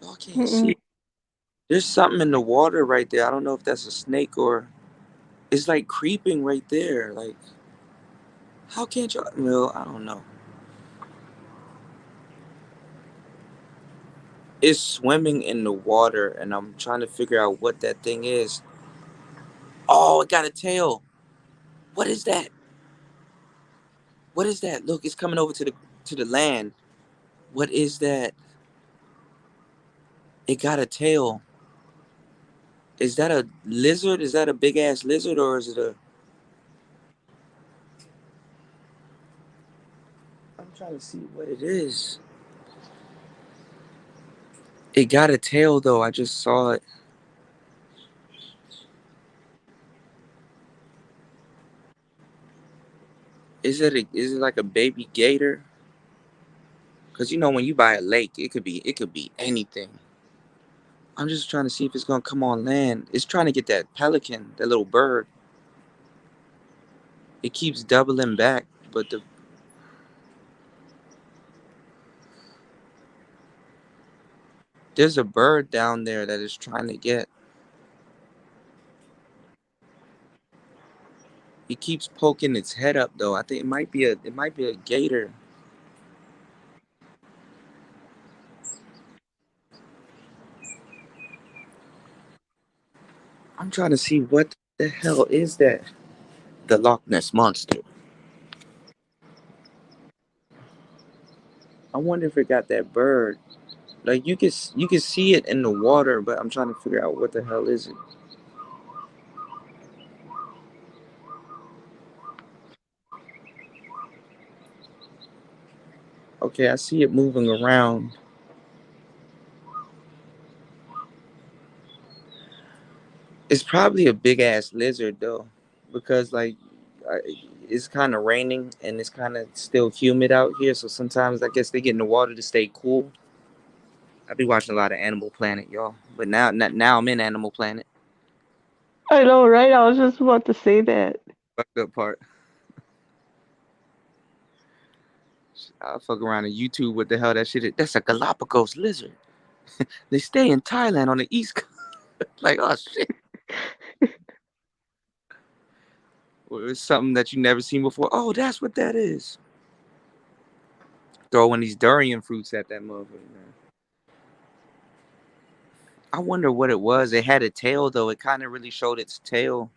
Oh, I can't see Mm-mm. it. There's something in the water right there. I don't know if that's a snake or it's like creeping right there. Like, how can't y'all? Well, I don't know. It's swimming in the water, and I'm trying to figure out what that thing is. Oh, it got a tail. What is that? What is that? Look, it's coming over to the land. What is that? It got a tail. Is that a lizard? Is that a big ass lizard, or is it a? I'm trying to see what it is. It got a tail though. I just saw it. Is it like a baby gator? Cause you know when you buy a lake, it could be anything. I'm just trying to see if it's gonna come on land. It's trying to get that pelican, that little bird. It keeps doubling back, but there's a bird down there that is trying to get. It keeps poking its head up though. I think it might be a gator. I'm trying to see what the hell is that? The Loch Ness monster. I wonder if it got that bird. Like you can see it in the water, but I'm trying to figure out what the hell is it. Okay, I see it moving around. It's probably a big ass lizard though, because like I, it's kind of raining and it's kind of still humid out here. So sometimes I guess they get in the water to stay cool. I be watching a lot of Animal Planet, y'all. But now I'm in Animal Planet. I know, right? I was just about to say that. Fucked up part. I fuck around on YouTube. What the hell that shit is? That's a Galapagos lizard. They stay in Thailand on the east coast. Like, oh shit. Well, it's something that you never seen before. Oh, that's what that is. Throwing these durian fruits at that motherfucker, man. I wonder what it was. It had a tail though. It kind of really showed its tail.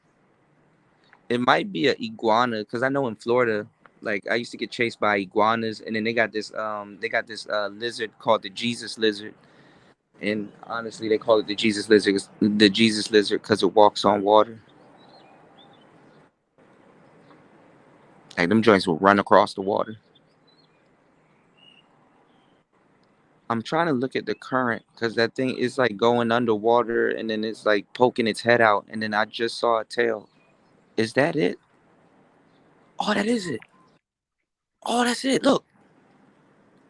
It might be an iguana because I know in Florida, like I used to get chased by iguanas, and then they got this lizard called the Jesus lizard, and honestly, they call it the Jesus lizard because it walks on water. Like them joints will run across the water. I'm trying to look at the current because that thing is like going underwater and then it's like poking its head out, and then I just saw a tail. Is that it? Oh, that is it. Oh, that's it. Look,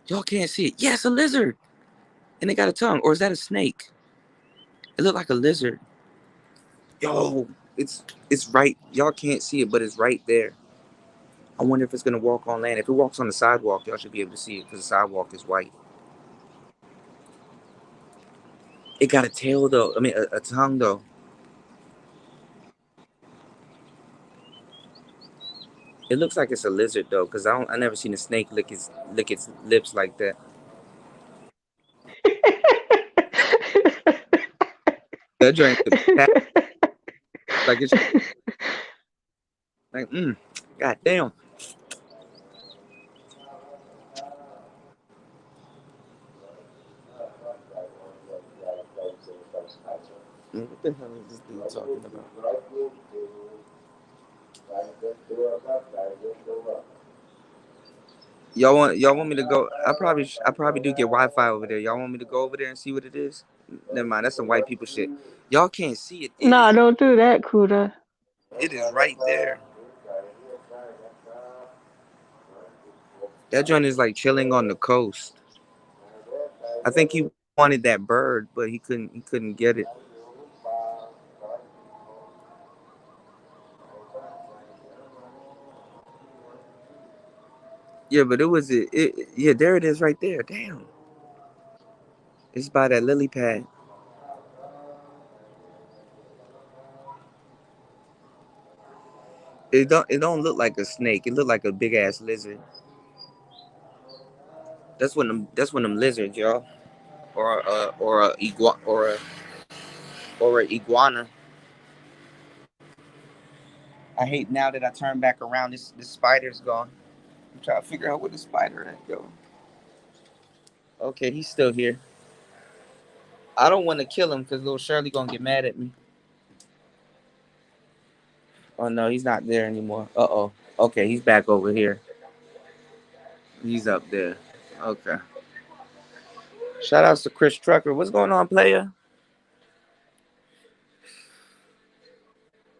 y'all can't see it. Yeah, it's a lizard, and it got a tongue. Or is that a snake? It looked like a lizard. Yo, it's right. Y'all can't see it, but it's right there. I wonder if it's gonna walk on land. If it walks on the sidewalk, y'all should be able to see it because the sidewalk is white. It got a tail though. I mean, a tongue though. It looks like it's a lizard though, because I never seen a snake lick its lips like that. That joint like it's like god damn. What the hell is this dude talking about? Y'all want me to go? I probably do get Wi-Fi over there. Y'all want me to go over there and see what it is? Never mind, that's some white people shit. Y'all can't see it. Nah, don't do that, Kuda. It is right there. That joint is like chilling on the coast. I think he wanted that bird, but he couldn't get it. Yeah, but yeah, there it is right there. Damn. It's by that lily pad. It don't look like a snake. It look like a big ass lizard. That's one of them lizards, y'all. Or a iguana. I hate now that I turned back around. This spider's gone. I'm trying to figure out where the spider at, yo. Okay, he's still here. I don't want to kill him because little Shirley gonna get mad at me. Oh no, he's not there anymore. Uh-oh. Okay, he's back over here. He's up there. Okay. Shout outs to Chris Trucker. What's going on, player?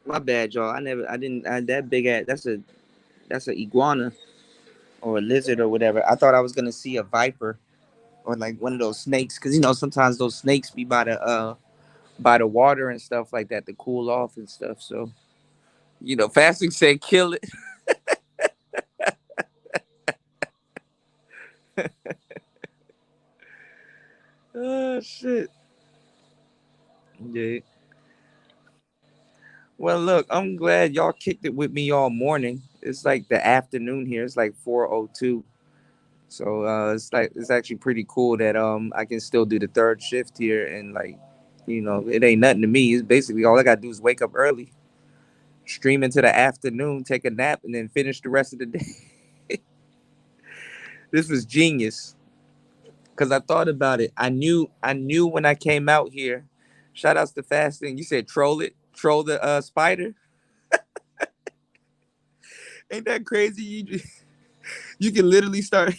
My bad, y'all. I didn't that big ass that's a iguana or a lizard or whatever. I thought I was gonna see a viper or like one of those snakes, because sometimes those snakes be by the water and stuff like that to cool off and stuff. So fasting said kill it. Oh shit. Yeah. Well, look, I'm glad y'all kicked it with me all morning. It's like the afternoon here. It's like 4:02. So it's actually pretty cool that I can still do the third shift here, and like it ain't nothing to me. It's basically all I gotta do is wake up early, stream into the afternoon, take a nap, and then finish the rest of the day. This was genius because I thought about it. I knew when I came out here. Shout outs to fasting. You said troll the spider. Ain't that crazy? You can literally start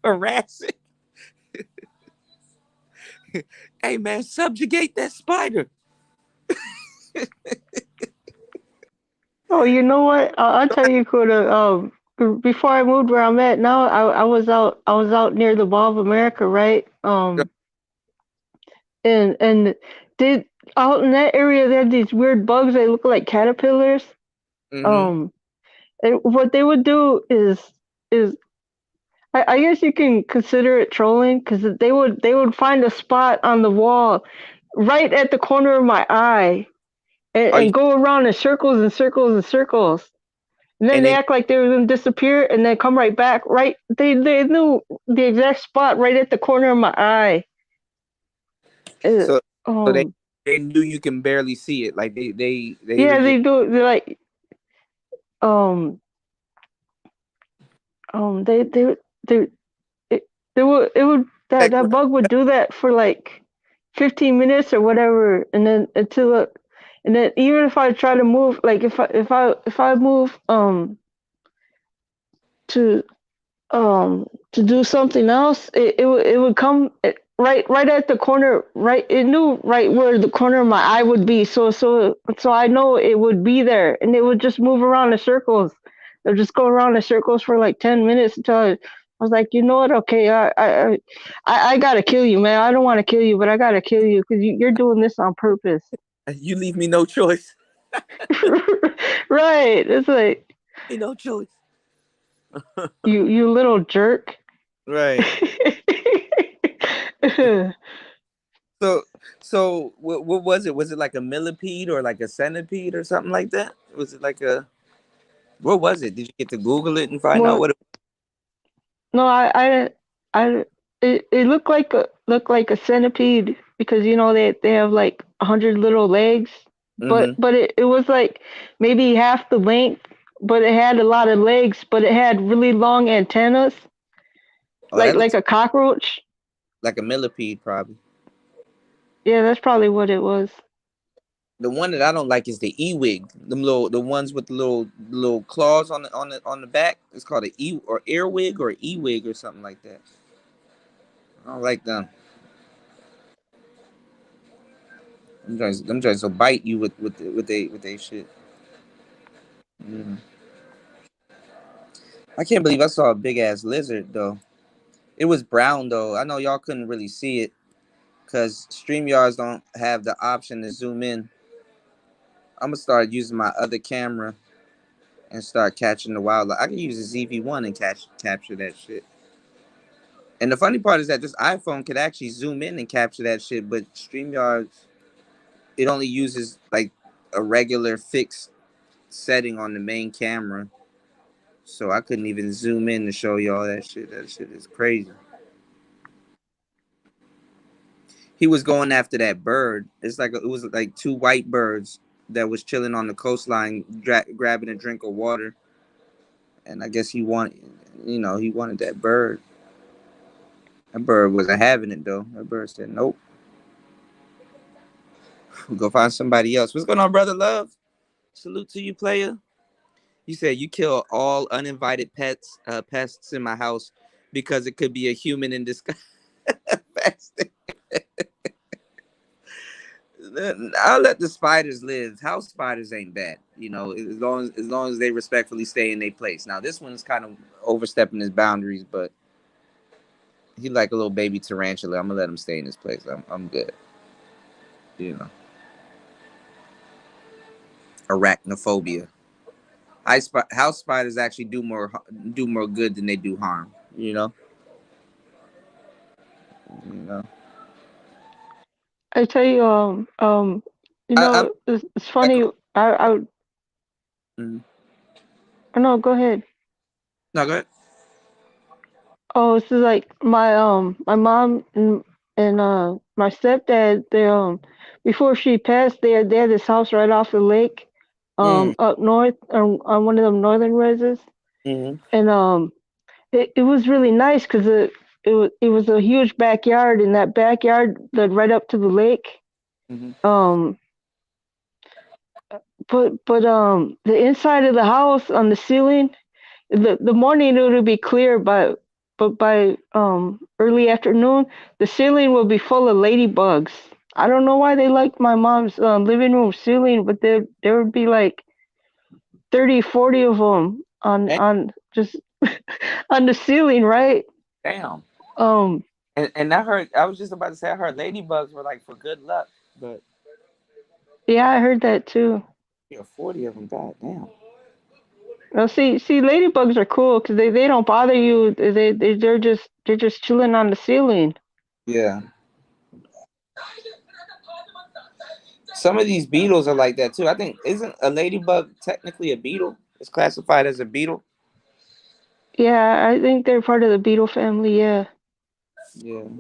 harassing. Hey man, subjugate that spider. Oh, you know what? I'll tell you, Kuda. Before I moved where I'm at now, I was out near the Mall of America, right? And they out in that area they have these weird bugs that look like caterpillars. Mm-hmm. And what they would do is I guess you can consider it trolling because they would find a spot on the wall right at the corner of my eye and go around in circles and circles and circles. And then they act like they were gonna disappear and then come right back. Right? They knew the exact spot right at the corner of my eye. So they knew you can barely see it. Like they yeah, they do. They're like they it would that bug would do that for like 15 minutes or whatever, and then and then even if I try to move, like if I move to do something else, it would come right at the corner, right. It knew right where the corner of my eye would be, so I know it would be there, and it would just move around in circles. They'll just go around in circles for like 10 minutes until I was like, you know what? Okay, I gotta kill you, man. I don't want to kill you, but I gotta kill you because you're doing this on purpose. You leave me no choice. Right. It's like no choice. you little jerk. Right. So what was it? Was it like a millipede or like a centipede or something like that? Was it like a what was it? Did you get to Google it and find out what it was? No, it looked like a centipede because they have like 100 little legs, but it was like maybe half the length, but it had a lot of legs, but it had really long antennas, like a cockroach. Like a millipede, probably. Yeah, that's probably what it was. The one that I don't like is the ewig. The ones with the little claws on the back. It's called an earwig or ewig or something like that. I don't like them. Them joints will bite you with they shit. Mm. I can't believe I saw a big ass lizard though. It was brown though. I know y'all couldn't really see it because StreamYards don't have the option to zoom in. I'm gonna start using my other camera and start catching the wildlife. I can use a ZV-1 and capture that shit. And the funny part is that this iPhone could actually zoom in and capture that shit, but StreamYards, it only uses like a regular fixed setting on the main camera. So I couldn't even zoom in to show y'all that shit. That shit is crazy. He was going after that bird. It was like two white birds that was chilling on the coastline, grabbing a drink of water. And I guess he wanted that bird. That bird wasn't having it though. That bird said, "Nope. We'll go find somebody else." What's going on, brother Love? Salute to you, player. You said you kill all uninvited pests in my house because it could be a human in disguise. I'll let the spiders live. House spiders ain't bad, as long as they respectfully stay in their place. Now this one's kind of overstepping his boundaries, but he like a little baby tarantula. I'm gonna let him stay in his place. I'm good. You know, arachnophobia. House spiders actually do more good than they do harm. You know. You know. I tell you, I it's funny. mm, Oh, no, go ahead. no, go ahead. Oh, this is like my mom and my stepdad. They before she passed, they had this house right off the lake, Mm, up north on one of them northern reses, mm-hmm, and it was really nice because it was a huge backyard, and that backyard led right up to the lake. mm-hmm. Um, but the inside of the house on the ceiling, the morning it would be clear, but by early afternoon, the ceiling will be full of ladybugs. I don't know why they liked my mom's living room ceiling, but there would be like 30, 40 of them on just on the ceiling, right? Damn. Um, And I was just about to say, I heard ladybugs were like for good luck, but yeah, I heard that too. 40 of them, god damn. Now, see, ladybugs are cool because they don't bother you. They're just chilling on the ceiling. Yeah. Some of these beetles are like that too. I think isn't a ladybug technically a beetle? It's classified as a beetle. Yeah, I think they're part of the beetle family. Yeah, Yeah. they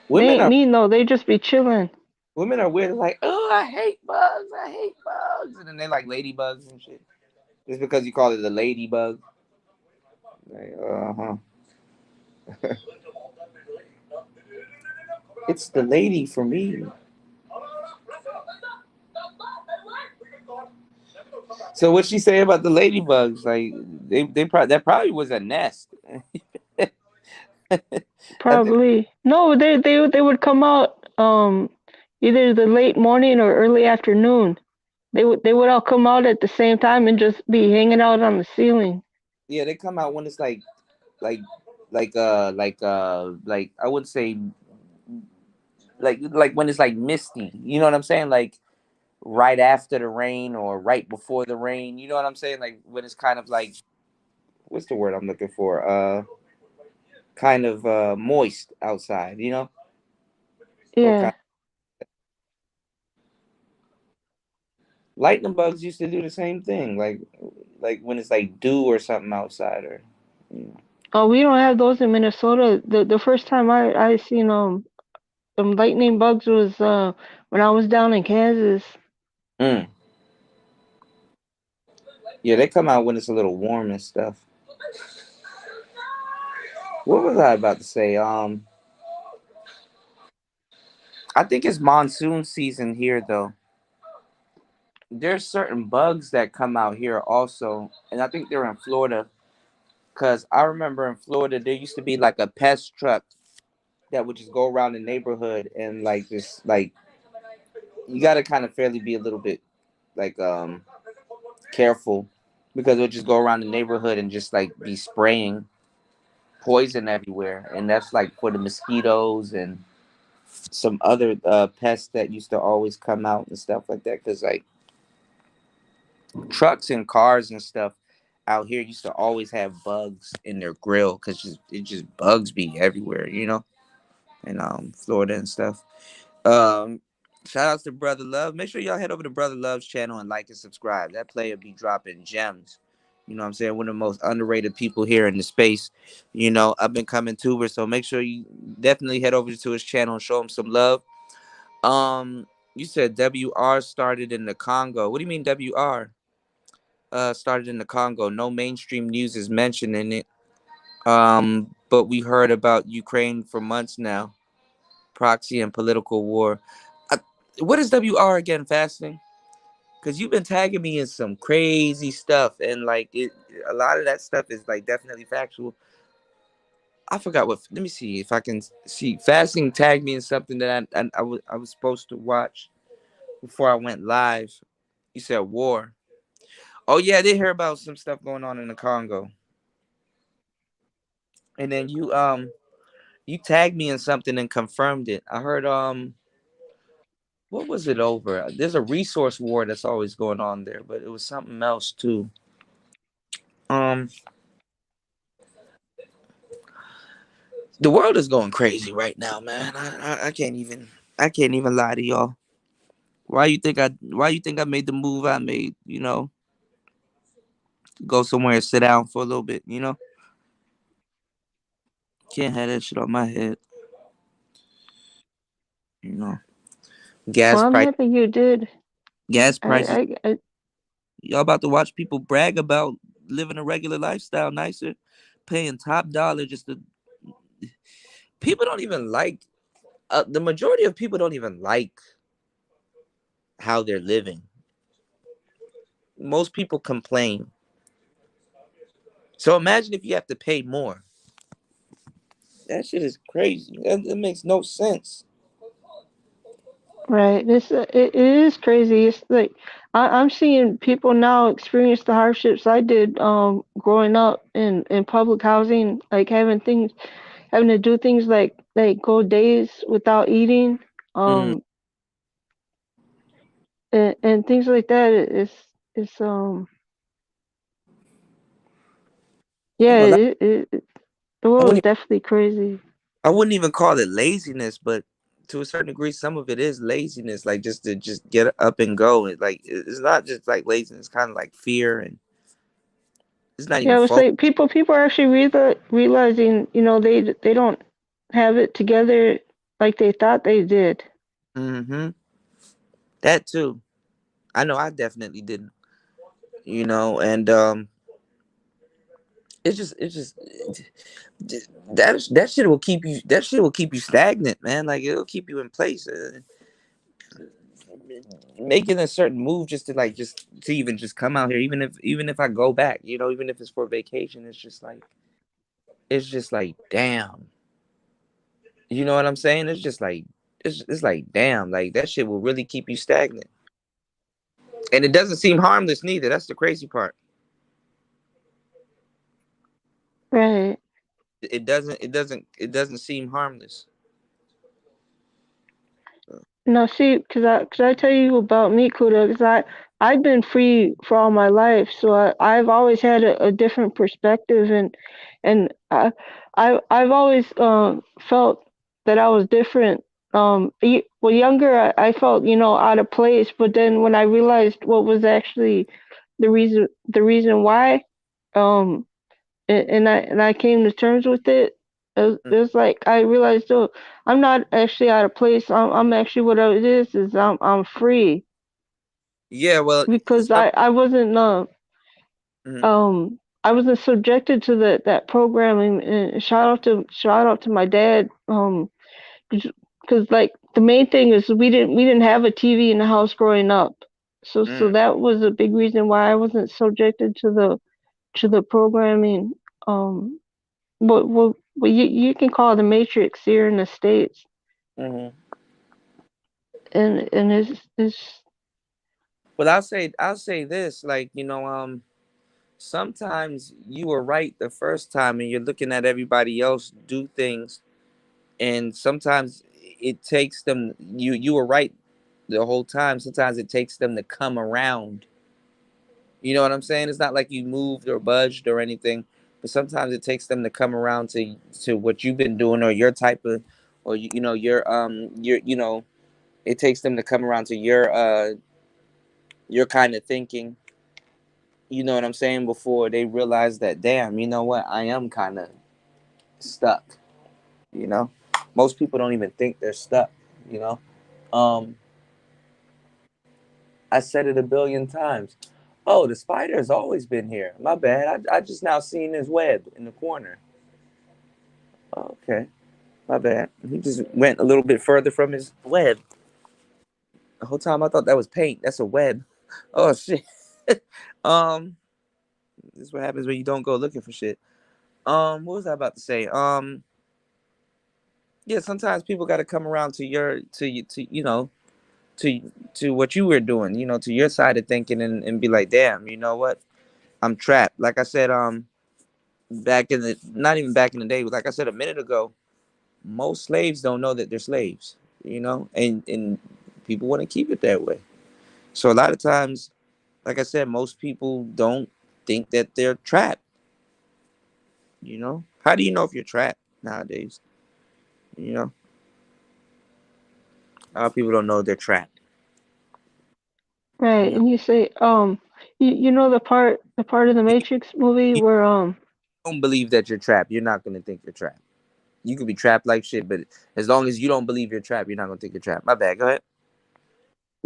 Women ain't are mean though. They just be chilling. women are weird. Like, oh, I hate bugs. I hate bugs, and then they like ladybugs and shit. Just because you call it a ladybug. Like, uh-huh. It's the lady for me. So what she say about the ladybugs? Like that probably was a nest. I think Probably no. They would come out either the late morning or early afternoon. They would all come out at the same time and just be hanging out on the ceiling. yeah, they come out when it's like like I would say like when it's like misty. You know what I'm saying? Like right after the rain or right before the rain. You know what I'm saying? Like when it's kind of like what's the word I'm looking for? Kind of moist outside, Or Yeah. kind lightning bugs used to do the same thing, like when it's like dew or something outside or you know. Oh, we don't have those in Minnesota. The first time I seen them lightning bugs was when I was down in Kansas. Mm. Yeah, they come out when it's a little warm and stuff. What was I about to say? I think it's monsoon season here though. There's certain bugs that come out here also, and I think they're in Florida. Cause I remember in Florida there used to be like a pest truck that would just go around the neighborhood and like just like you gotta kind of fairly be a little bit like careful because it'll just go around the neighborhood and just like be spraying poison everywhere, and that's like for the mosquitoes and some other pests that used to always come out and stuff like that. Because like trucks and cars and stuff out here used to always have bugs in their grill because it just bugs be everywhere, in Florida and stuff. Um, Shout outs to Brother Love. Make sure y'all head over to Brother Love's channel and like and subscribe. That player be dropping gems. You know what I'm saying? One of the most underrated people here in the space. I've been coming to her, so make sure you definitely head over to his channel and show him some love. You said WR started in the Congo. What do you mean WR? Started in the Congo. No mainstream news is mentioning it. But we heard about Ukraine for months now. Proxy and political war. What is WR again? Fasting? Because you've been tagging me in some crazy stuff, and like a lot of that stuff is like definitely factual. I forgot what. Let me see if I can see. Fasting tagged me in something that I was supposed to watch before I went live. You said war. Oh yeah, I did hear about some stuff going on in the Congo, and then you tagged me in something and confirmed it. I heard what was it over? There's a resource war that's always going on there, but it was something else too. Um, the world is going crazy right now, man. I can't even lie to y'all. Why you think I made the move I made? Go somewhere and sit down for a little bit. Can't have that shit on my head. You know, gas Well, I'm price, happy you did. gas prices. I Y'all about to watch people brag about living a regular lifestyle, nicer, paying top dollar just to. People don't even like. The majority of people don't even like how they're living. Most people complain. So imagine if you have to pay more. That shit is crazy. That makes no sense. Right. It is crazy. It's like I'm seeing people now experience the hardships I did growing up in public housing, like having to do things like go days without eating, Mm. um and things like that. It's I ain't yeah, gonna lie. the I world is wouldn't. definitely crazy. I wouldn't even call it laziness, but to a certain degree, some of it is laziness. Like just to just get up and go. It's not just like laziness, kind of like fear, and it's not even Yeah, it's focus. like people are actually realizing, they don't have it together like they thought they did. Mm-hmm. That too. I know I definitely didn't. And it's just that shit will keep you stagnant, man. Like it'll keep you in place. Making a certain move just to even just come out here, even if I go back, even if it's for vacation, it's just like damn. You know what I'm saying? It's like damn, like that shit will really keep you stagnant. And it doesn't seem harmless neither. That's the crazy part. Right. It doesn't seem harmless. No, see, cause I tell you about me, Kuda, cause I've been free for all my life, so I've always had a different perspective, and I've always felt that I was different. Well, younger, I felt out of place, but then when I realized what was actually the reason why, um, and I came to terms with it. It was like I realized, oh, I'm not actually out of place. I'm actually what it is I'm free Yeah, well, because some. I wasn't Mhm. I wasn't subjected to that programming. And shout out to my dad, because like the main thing is we didn't have a TV in the house growing up, so Mm, that was a big reason why I wasn't subjected to the programming. um what you can call the Matrix here in the States, mhm. and it's Well, I'll say this, like sometimes you were right the first time, and you're looking at everybody else do things, and sometimes it takes them. You were right the whole time. Sometimes it takes them to come around. You know what I'm saying? It's not like you moved or budged or anything, but sometimes it takes them to come around to what you've been doing or your type of, or your. It takes them to come around to your kind of thinking. You know what I'm saying? Before they realize that, damn, you know what? I am kind of stuck. You know, most people don't even think they're stuck. You know, um, I said it a billion times. Oh, the spider has always been here. My bad. I just now seen his web in the corner. Okay, my bad. He just went a little bit further from his web. The whole time I thought that was paint. That's a web. Oh shit. um, this is what happens when you don't go looking for shit. What was I about to say? Yeah, sometimes people got to come around to to what you were doing, to your side of thinking, and be like, damn, you know what? I'm trapped. Like I said, back in the not even back in the day, but like I said a minute ago, most slaves don't know that they're slaves, and people want to keep it that way. So a lot of times, like I said, most people don't think that they're trapped. How do you know if you're trapped nowadays? You know, a lot of people don't know they're trapped. Right, and you say, you know the part of the Matrix movie You where don't believe that you're trapped, you're not gonna think you're trapped. You could be trapped like shit, but as long as you don't believe you're trapped, you're not gonna think you're trapped. My bad. Go ahead.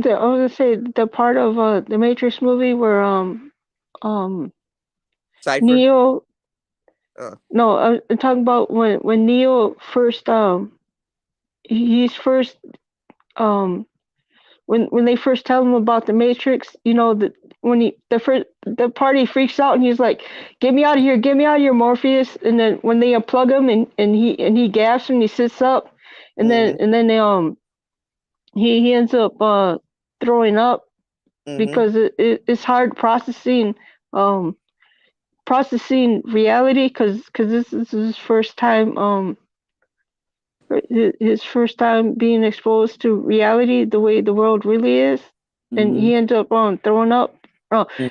I was gonna say the part of the Matrix movie where um Cypher. Neo. Uh, No, I'm talking about when Neo first he's first um when they first tell him about the Matrix, when the party freaks out and he's like, get me out of here, Morpheus. And then when they unplug him and he gasps and he sits up, and mm-hmm, then he ends up throwing up mm-hmm. because it's hard processing reality because this is his first time his first time being exposed to reality the way the world really is, and Mm-hmm. he ends up throwing up.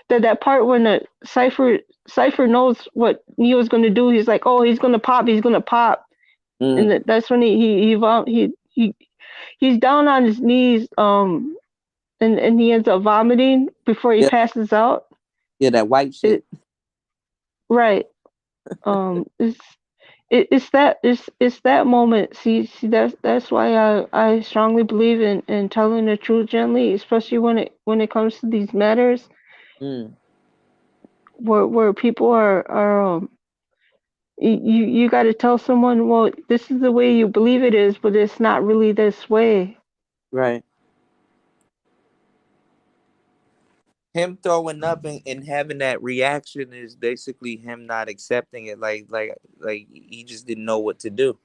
That part when the Cipher knows what Neo's gonna do, he's like, oh, he's gonna pop, Mm-hmm. and that's when he's down on his knees, and he ends up vomiting before he Yeah, passes out. yeah, that white shit. Right. It's it's that moment. See, that's why I strongly believe in telling the truth gently, especially when it comes to these matters Mm. where people are you got to tell someone, well, this is the way you believe it is, but it's not really this way. Right. Him throwing up and having that reaction is basically him not accepting it. Like he just didn't know what to do.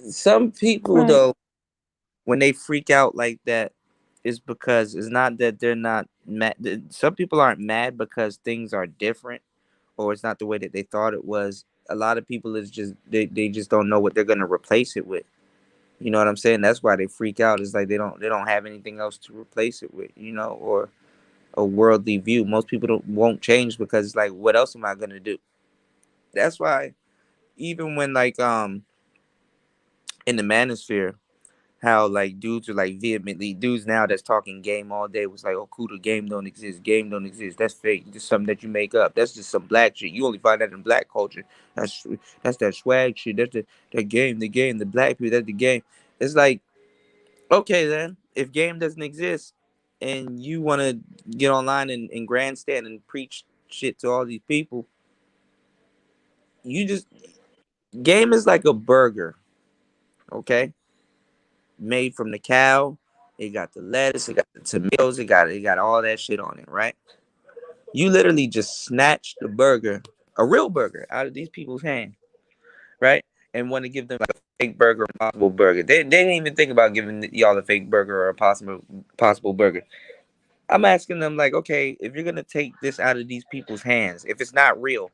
Some people Right. though, when they freak out like that, is because it's not that they're not mad. Some people aren't mad because things are different, or it's not the way that they thought it was. A lot of people is just they just don't know what they're gonna replace it with. You know what I'm saying? That's why they freak out. It's like they don't have anything else to replace it with, or a worldly view. Most people won't change because it's like, what else am I gonna do? That's why even when like in the manosphere, how like dudes are like vehemently dudes now that's talking game all day was like, oh, Kuda, game don't exist, that's fake, just something that you make up, that's just some black shit, you only find that in black culture, that's that swag shit, that's the black people, that's the game. It's like, okay then, if game doesn't exist and you want to get online and grandstand and preach shit to all these people, you just game is like a burger, okay, made from the cow. It got the lettuce, it got the tomatoes, it got all that shit on it, right? You literally just snatch the burger, a real burger, out of these people's hand, right? And want to give them like a fake burger, a possible burger. They didn't even think about giving y'all a fake burger or a possible burger. I'm asking them like, okay, if you're gonna take this out of these people's hands, if it's not real,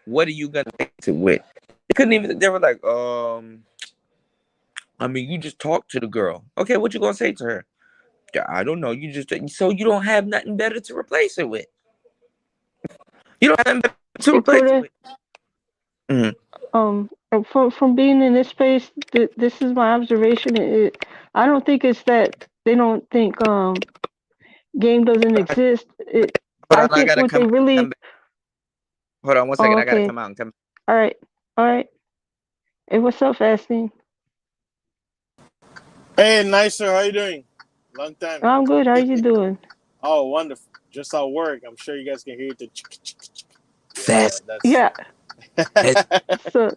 what are you gonna fix it with? They couldn't even. They were like, I mean, you just talk to the girl. Okay, what you gonna say to her? Yeah, I don't know. You just so you don't have nothing better to replace it with. You don't have nothing better to replace it with. From being in this space, this is my observation. I don't think it's that they don't think game doesn't exist. Hold I on, I think gotta what they come really. back. Hold on one Oh, second. I gotta okay. come out and come. All right. All right. Hey, what's up, Fasting? Hey, Nicer, how you doing? Long time. I'm good. How you doing? Oh, wonderful. Just at work. I'm sure you guys can hear the Fast. Yeah. So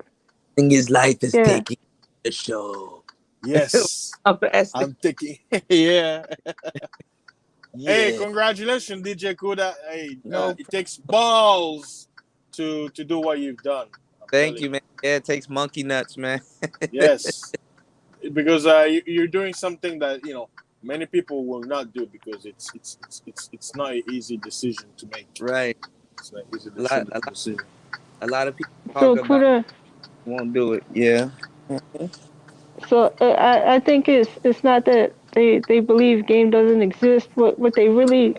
His life is yeah. taking the show. Yes, I'm asking. I'm thinking. Yeah. Yeah. Hey, congratulations, DJ Kuda. Hey, No, it takes balls to do what you've done. I'm thank telling you, you. man. Yeah, it takes monkey nuts, man. Yes, because you're doing something that many people will not do because it's not an easy decision to make. Right. It's not an easy A lot, decision. a lot of people So talk about it, Kuda, won't do it. Yeah. so I think it's not that they believe game doesn't exist. What they really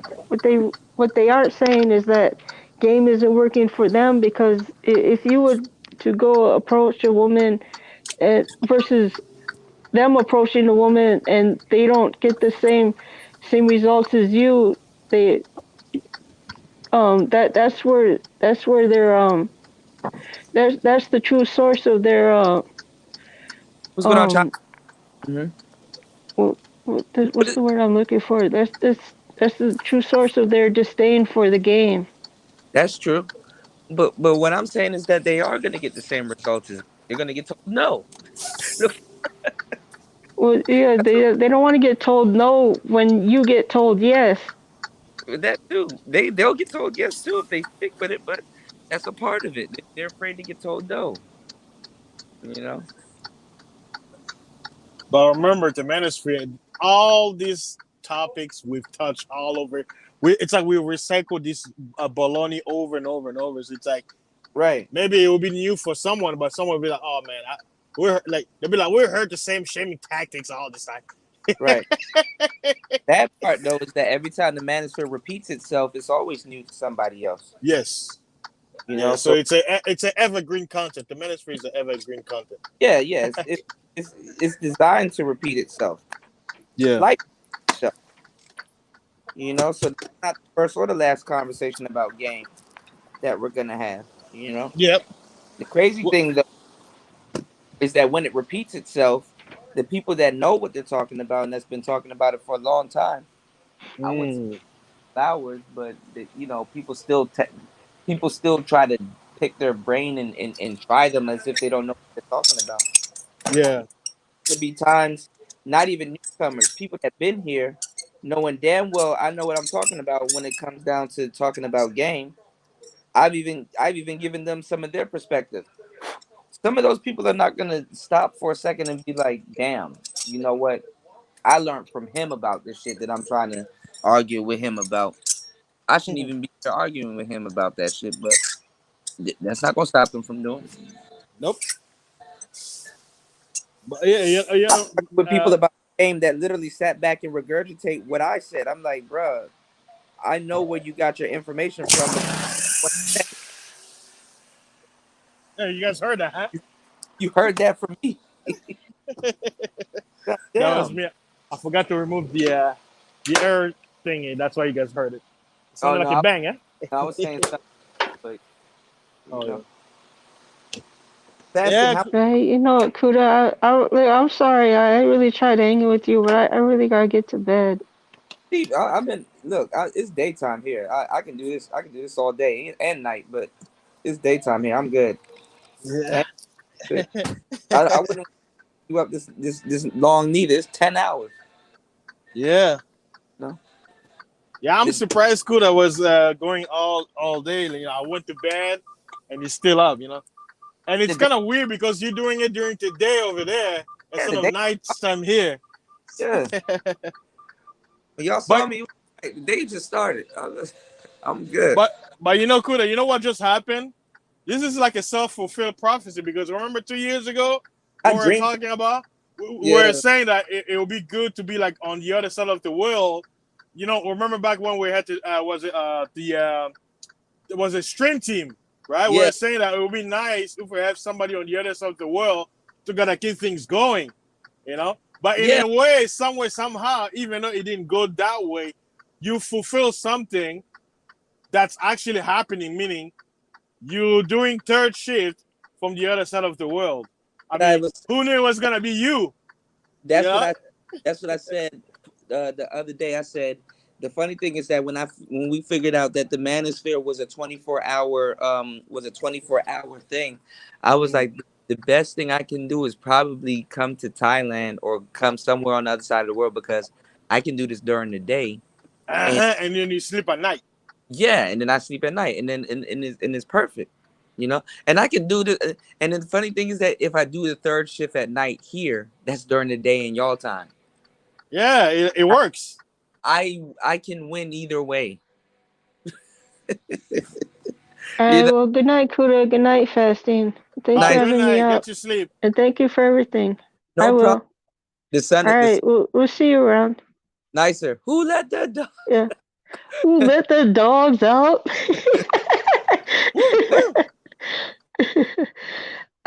what they aren't saying is that game isn't working for them, because if you would to go approach a woman versus them approaching a woman and they don't get the same results as you, they that's where their that's the true source of their What's going on, Chop? um Mm-hmm. what's the word I'm looking for? That's the true source of their disdain for the game. That's true. But what I'm saying is that they are going to get the same results as they're going to get told no. Well, yeah, they don't want to get told no when you get told yes. That too. They'll get told yes too if they stick with it, but that's a part of it. They're afraid to get told no. You know. But remember, the manosphere, all these topics we've touched all over. It's like we recycle this baloney over and over and over. So it's like Right. maybe it will be new for someone, but someone will be like, "Oh man, they'll be like, we heard the same shaming tactics all this time." Right. That part though is that every time the manosphere repeats itself, it's always new to somebody else. Yes. You know. So it's a evergreen content. The manosphere is an evergreen content. Yeah. Yeah. It's designed to repeat itself. Yeah. Like itself. You know. So it's not the first or the last conversation about game that we're gonna have. You know. Yep. The crazy thing though is that when it repeats itself, the people that know what they're talking about and that's been talking about it for a long time, I wouldn't say hours, but people still try to pick their brain and try them as if they don't know what they're talking about. Yeah. There'll be times, not even newcomers, people that have been here, knowing damn well I know what I'm talking about when it comes down to talking about game. I've even given them some of their perspective. Some of those people are not gonna stop for a second and be like, damn, you know what? I learned from him about this shit that I'm trying to argue with him about. I shouldn't even be here arguing with him about that shit, but that's not gonna stop them from doing it. Nope. But yeah. With people about the game that literally sat back and regurgitate what I said. I'm like, bruh, I know where you got your information from. Yeah, you guys heard that, huh? You heard that from me. That was me. I forgot to remove the air thingy. That's why you guys heard it. It sounded like a bang, eh? I was saying something, but Yeah, you know what, Kuda, I'm sorry. I really tried hanging with you, but I really gotta get to bed. See, I've been it's daytime here. I can do this. I can do this all day and night, but it's daytime here. I'm good. Yeah. I wouldn't you up this long neither. It's 10 hours. Yeah. No. Yeah, I'm surprised Kuda was going all day. I went to bed and he's still up. And it's kind of weird because you're doing it during the day over there instead of night time here. Yeah. Y'all saw me. They just started. I'm good. But Kuda, you know what just happened? This is like a self-fulfilled prophecy because remember 2 years ago we were talking about we were saying that it would be good to be like on the other side of the world. Remember back when we had to it was a stream team, right? Yeah. We're saying that it would be nice if we have somebody on the other side of the world to gotta keep things going, But in a way, some way, somehow, even though it didn't go that way, you fulfill something that's actually happening, meaning you're doing third shift from the other side of the world. Who knew it was gonna be you? That's what I said the other day. I said the funny thing is that when we figured out that the manosphere was a 24-hour thing, I was like, the best thing I can do is probably come to Thailand or come somewhere on the other side of the world because I can do this during the day. And And then you sleep at night. yeah, and then I sleep at night, and then and it's perfect, you know. And I can do this. And then the funny thing is that if I do the third shift at night here, that's during the day in y'all time. Yeah, it works. I can win either way. All You right, know, well, good night, Kuda. Good night, Fasting. Thanks All for right, good having me night. out. Get your sleep. And thank you for everything. I no will. problem. The sun, All right, we'll see you around. nicer. Who let the dog? Yeah. Who let the dogs out?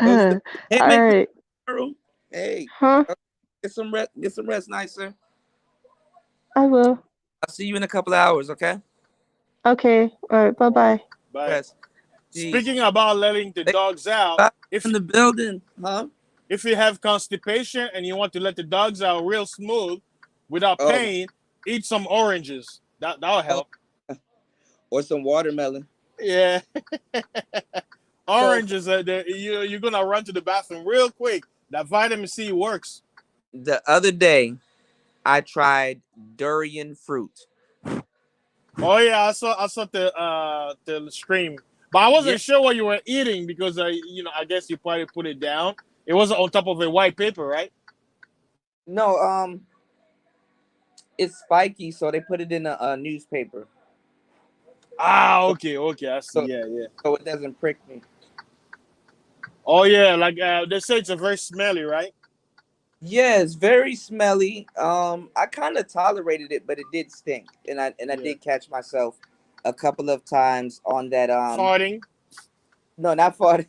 Hey, All make right. room. Hey, Huh? get some rest. Get some rest, nicer. I will. I'll see you in a couple of hours. Okay. Okay. All right. Bye-bye. Bye. Rest. Jeez. Speaking about letting the dogs out, if in the building, huh? If you have constipation and you want to let the dogs out real smooth without pain, eat some oranges. That'll help. Or some watermelon. Yeah. Oranges, you're gonna run to the bathroom real quick. That vitamin C works. The other day, I tried durian fruit. Oh yeah, I saw the stream, but I wasn't sure what you were eating because I guess you probably put it down. It wasn't on top of a white paper, right? No, it's spiky, so they put it in a newspaper. Ah, okay, I see. So, yeah. So it doesn't prick me. Oh yeah, like they say it's a very smelly, right? Yeah, it's very smelly. I kind of tolerated it, but it did stink, and I did catch myself a couple of times on that. Farting? No, not farting.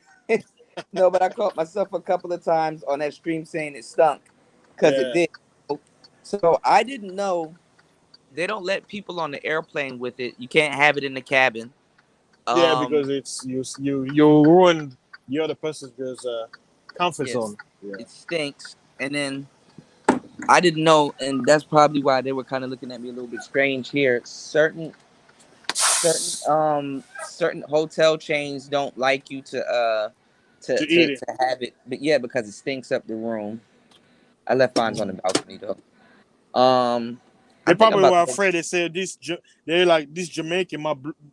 No, but I caught myself a couple of times on that stream saying it stunk because it did. So I didn't know they don't let people on the airplane with it. You can't have it in the cabin. Yeah, because it's you ruined the other person's comfort zone. Yeah. It stinks, and then I didn't know, and that's probably why they were kind of looking at me a little bit strange here. Certain hotel chains don't like you to have it, but yeah, because it stinks up the room. I left mine on the balcony though. They probably were afraid. They said they're like this Jamaican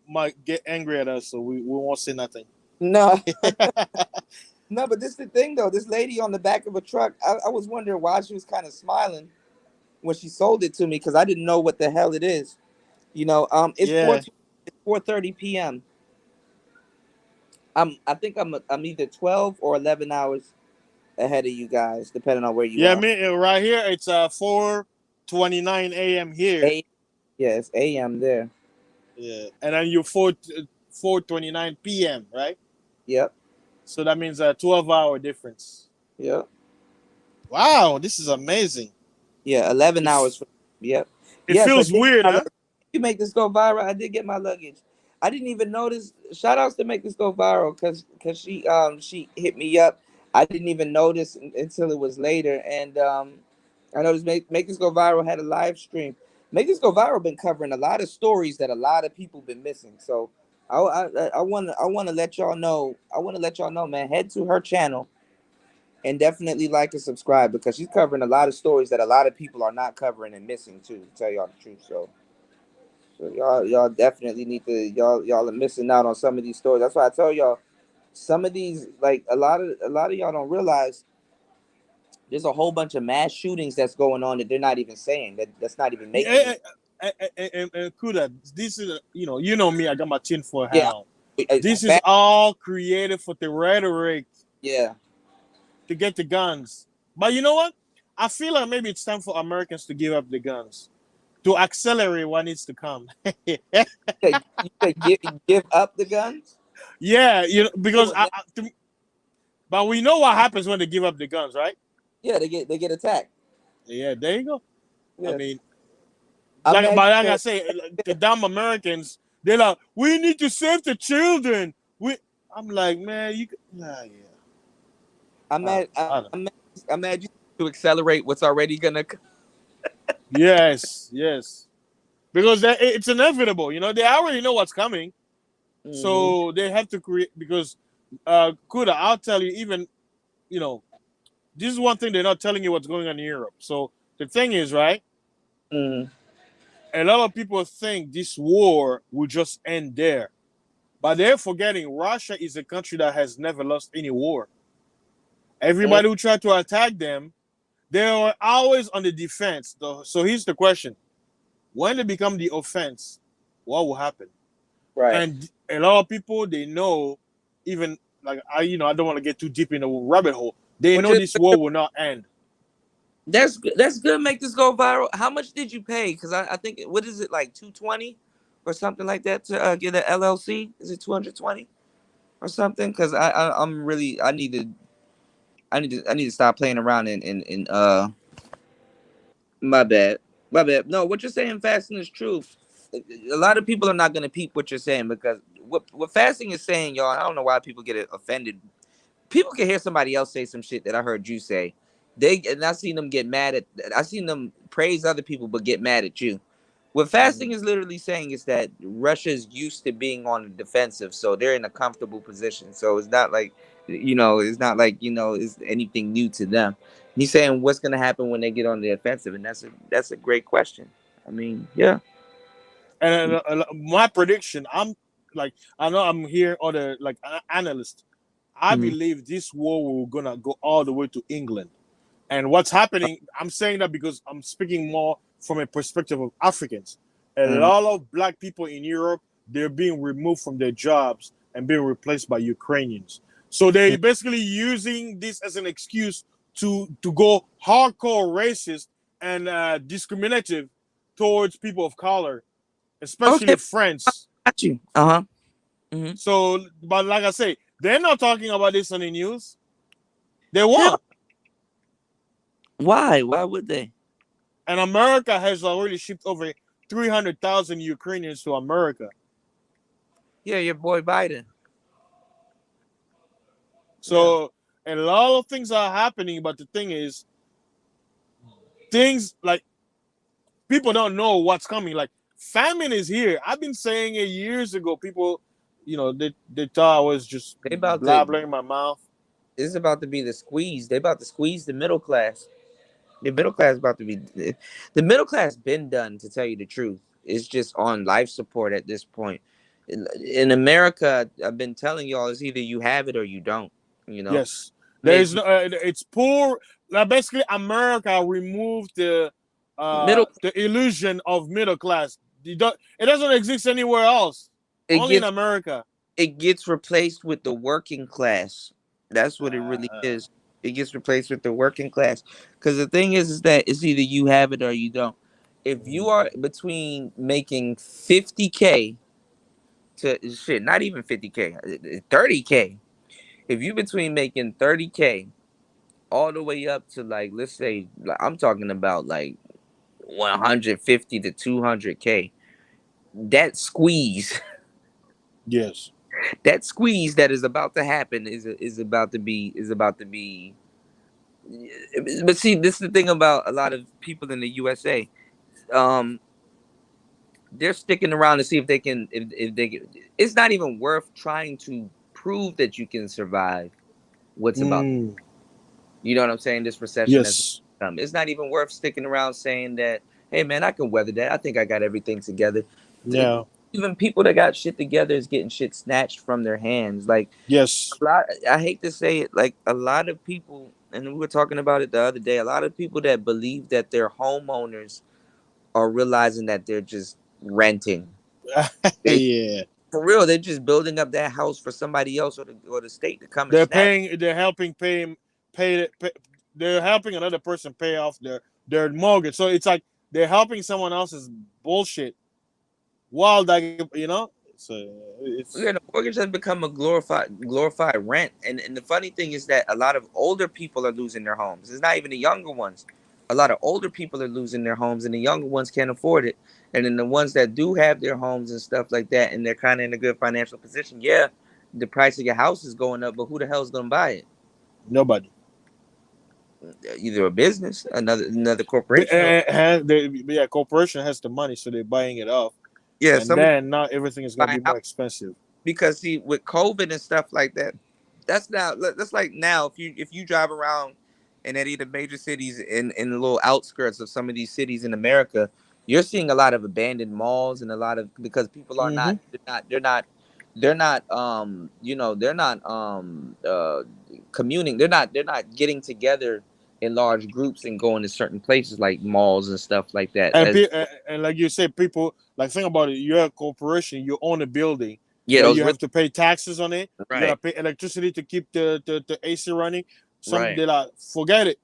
might get angry at us, so we won't say nothing. No. No, but this is the thing though. This lady on the back of a truck, I was wondering why she was kind of smiling when she sold it to me because I didn't know what the hell it is. You know, it's 4:30 p.m. I think I'm either 12 or 11 hours ahead of you guys, depending on where you are. Yeah, me right here it's 4:29 a.m. here. Yes, a.m. there. Yeah, and then you're 4:29 p.m. right? Yep. So that means a 12-hour difference. Yep. Wow, this is amazing. Yeah, 11 hours. Yep. It feels weird, huh? You make this go viral. I did get my luggage. I didn't even notice. Shout outs to Make This Go Viral because she hit me up. I didn't even notice until it was later, and I noticed Make This Go Viral had a live stream. Make This Go Viral been covering a lot of stories that a lot of people been missing. So I want to let y'all know. I want to let y'all know, man. Head to her channel and definitely like and subscribe because she's covering a lot of stories that a lot of people are not covering and missing too. To tell y'all the truth, so y'all definitely need to y'all are missing out on some of these stories. That's why I tell y'all some of these, like a lot of y'all don't realize there's a whole bunch of mass shootings that's going on that they're not even saying that's not even making. And Kuda, this is you know me. I got my chin for a hound. This is all created for the rhetoric. Yeah. To get the guns, but you know what? I feel like maybe it's time for Americans to give up the guns, to accelerate what needs to come. give up the guns? Yeah, because but we know what happens when they give up the guns, right? Yeah, they get attacked. Yeah, there you go. Yeah. I mean, like I say, the dumb Americans, they're like, we need to save the children. I'm like, man, yeah. I'm mad you to accelerate what's already gonna. Yes, because it's inevitable. They already know what's coming, so they have to create. Because Kuda, I'll tell you, even this is one thing they're not telling you what's going on in Europe. So the thing is, right? Mm. A lot of people think this war will just end there, but they're forgetting Russia is a country that has never lost any war. Everybody who tried to attack them, they are always on the defense. So here's the question: when they become the offense, what will happen? Right. And a lot of people, they know, even like I don't want to get too deep in the rabbit hole. They know this war will not end. That's good. That's good. Make this go viral. How much did you pay? Because I think what is it, like $220 or something like that to get an LLC? Is it $220 or something? Because I'm really I need to stop playing around in my bad. No, what you're saying, fasting, is true. A lot of people are not gonna peep what you're saying, because what fasting is saying, y'all. I don't know why people get offended. People can hear somebody else say some shit that I heard you say. And I seen them get mad at. I seen them praise other people, but get mad at you. What fasting is literally saying is that Russia's used to being on the defensive, so they're in a comfortable position. So it's not like, it's anything new to them. He's saying what's gonna happen when they get on the offensive, and that's a great question. I mean, yeah. And my prediction, I know I'm here other analysts. I believe this war will gonna go all the way to England. And what's happening, I'm saying that because I'm speaking more from a perspective of Africans. A lot of black people in Europe, they're being removed from their jobs and being replaced by Ukrainians. So they're basically using this as an excuse to go hardcore racist and discriminative towards people of color, especially France. Got you. So, but like I say, they're not talking about this on the news. They won't. Why? Why would they? And America has already shipped over 300,000 Ukrainians to America. Yeah, your boy Biden. So a lot of things are happening, but the thing is, things like people don't know what's coming. Like famine is here. I've been saying it years ago. People, they thought I was just blabbering my mouth. It's about to be the squeeze. They about to squeeze the middle class. The middle class about to be the middle class been done, to tell you the truth. It's just on life support at this point. In America, I've been telling y'all, it's either you have it or you don't. Yes, there is no. It's poor. Basically, America removed the illusion of middle class. It doesn't exist anywhere else. Only in America. It gets replaced with the working class. That's what it really is. It gets replaced with the working class. Because the thing is that it's either you have it or you don't. If you are between making 50K to not even 50K, 30K. If you're between making 30K all the way up to, like, let's say, I'm talking about like 150 to 200K, that squeeze. Yes. That squeeze that is about to happen is about to be. But see, this is the thing about a lot of people in the USA. They're sticking around to see if they can. If they can, it's not even worth trying to prove that you can survive what's about. You know what I'm saying? This recession. Yes. It's not even worth sticking around saying that, hey man, I can weather that. I think I got everything together. Yeah. Even people that got shit together is getting shit snatched from their hands. Like, yes, I hate to say it, like a lot of people, and we were talking about it the other day, a lot of people that believe that they're homeowners are realizing that they're just renting. Yeah. For real, they're just building up that house for somebody else or the state to come. They're helping they're helping another person pay off their mortgage. So it's like they're helping someone else's bullshit. While that, so the mortgage has become a glorified rent, and the funny thing is that a lot of older people are losing their homes. It's not even the younger ones. A lot of older people are losing their homes, and the younger ones can't afford it. And then the ones that do have their homes and stuff like that, and they're kind of in a good financial position, yeah, the price of your house is going up, but who the hell is going to buy it? Nobody. Either a business, another corporation. Corporation has the money, so they're buying it off. Yeah, and then not everything is going to be more expensive. Because see, with COVID and stuff like that, That's like now if you drive around in any of the major cities in the little outskirts of some of these cities in America, you're seeing a lot of abandoned malls and a lot of because people are Mm-hmm. they're not they're not communing, they're not getting together in large groups and going to certain places like malls and stuff like that. And, As and like you said, people like think about it. You're a corporation. You own a building. yeah, Yeah, those you have to pay taxes on it. You gotta right, pay electricity to keep the AC running. Some right, they like forget it,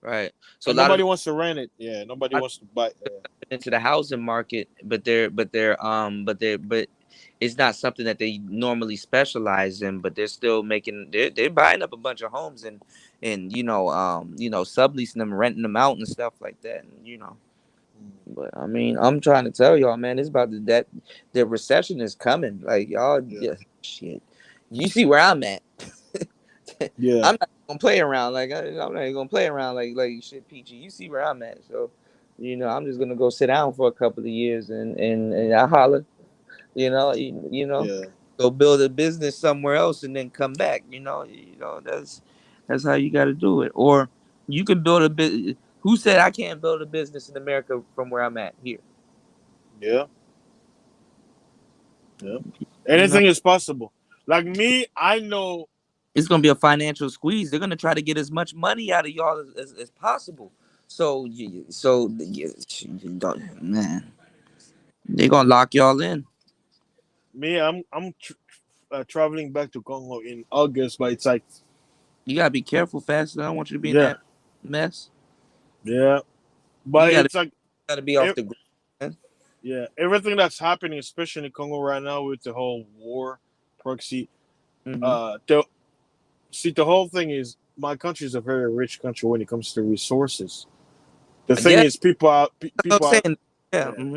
right. So a and lot of nobody wants to rent it. Yeah, nobody wants to buy. into the housing market, but but it's not something that they normally specialize in. But they're still making they're buying up a bunch of homes and subleasing them, renting them out and stuff like that. And, but I mean, I'm trying to tell y'all, man, it's about that the recession is coming. Like y'all, yeah, shit. You see where I'm at. Yeah. I'm not gonna play around. Like I'm not even gonna play around like shit, Peachy. You see where I'm at, so I'm just gonna go sit down for a couple of years and I holler. Yeah. Go build a business somewhere else and then come back. That's how you got to do it. Or you can build a business. Who said I can't build a business in America from where I'm at here? Yeah. Yeah. Anything is possible. Like me, I know it's gonna be a financial squeeze. They're gonna try to get as much money out of y'all as possible. So man, they're gonna lock y'all in. me. I'm traveling back to Congo in August, but it's like You gotta be careful, fast. I don't want you to be in yeah, that mess. yeah. You But it's like gotta be off the ground. yeah, everything that's happening, especially in Congo right now with the whole war, proxy. Mm-hmm. The whole thing is my country is a very rich country when it comes to resources. The thing is, people are people are Yeah. yeah.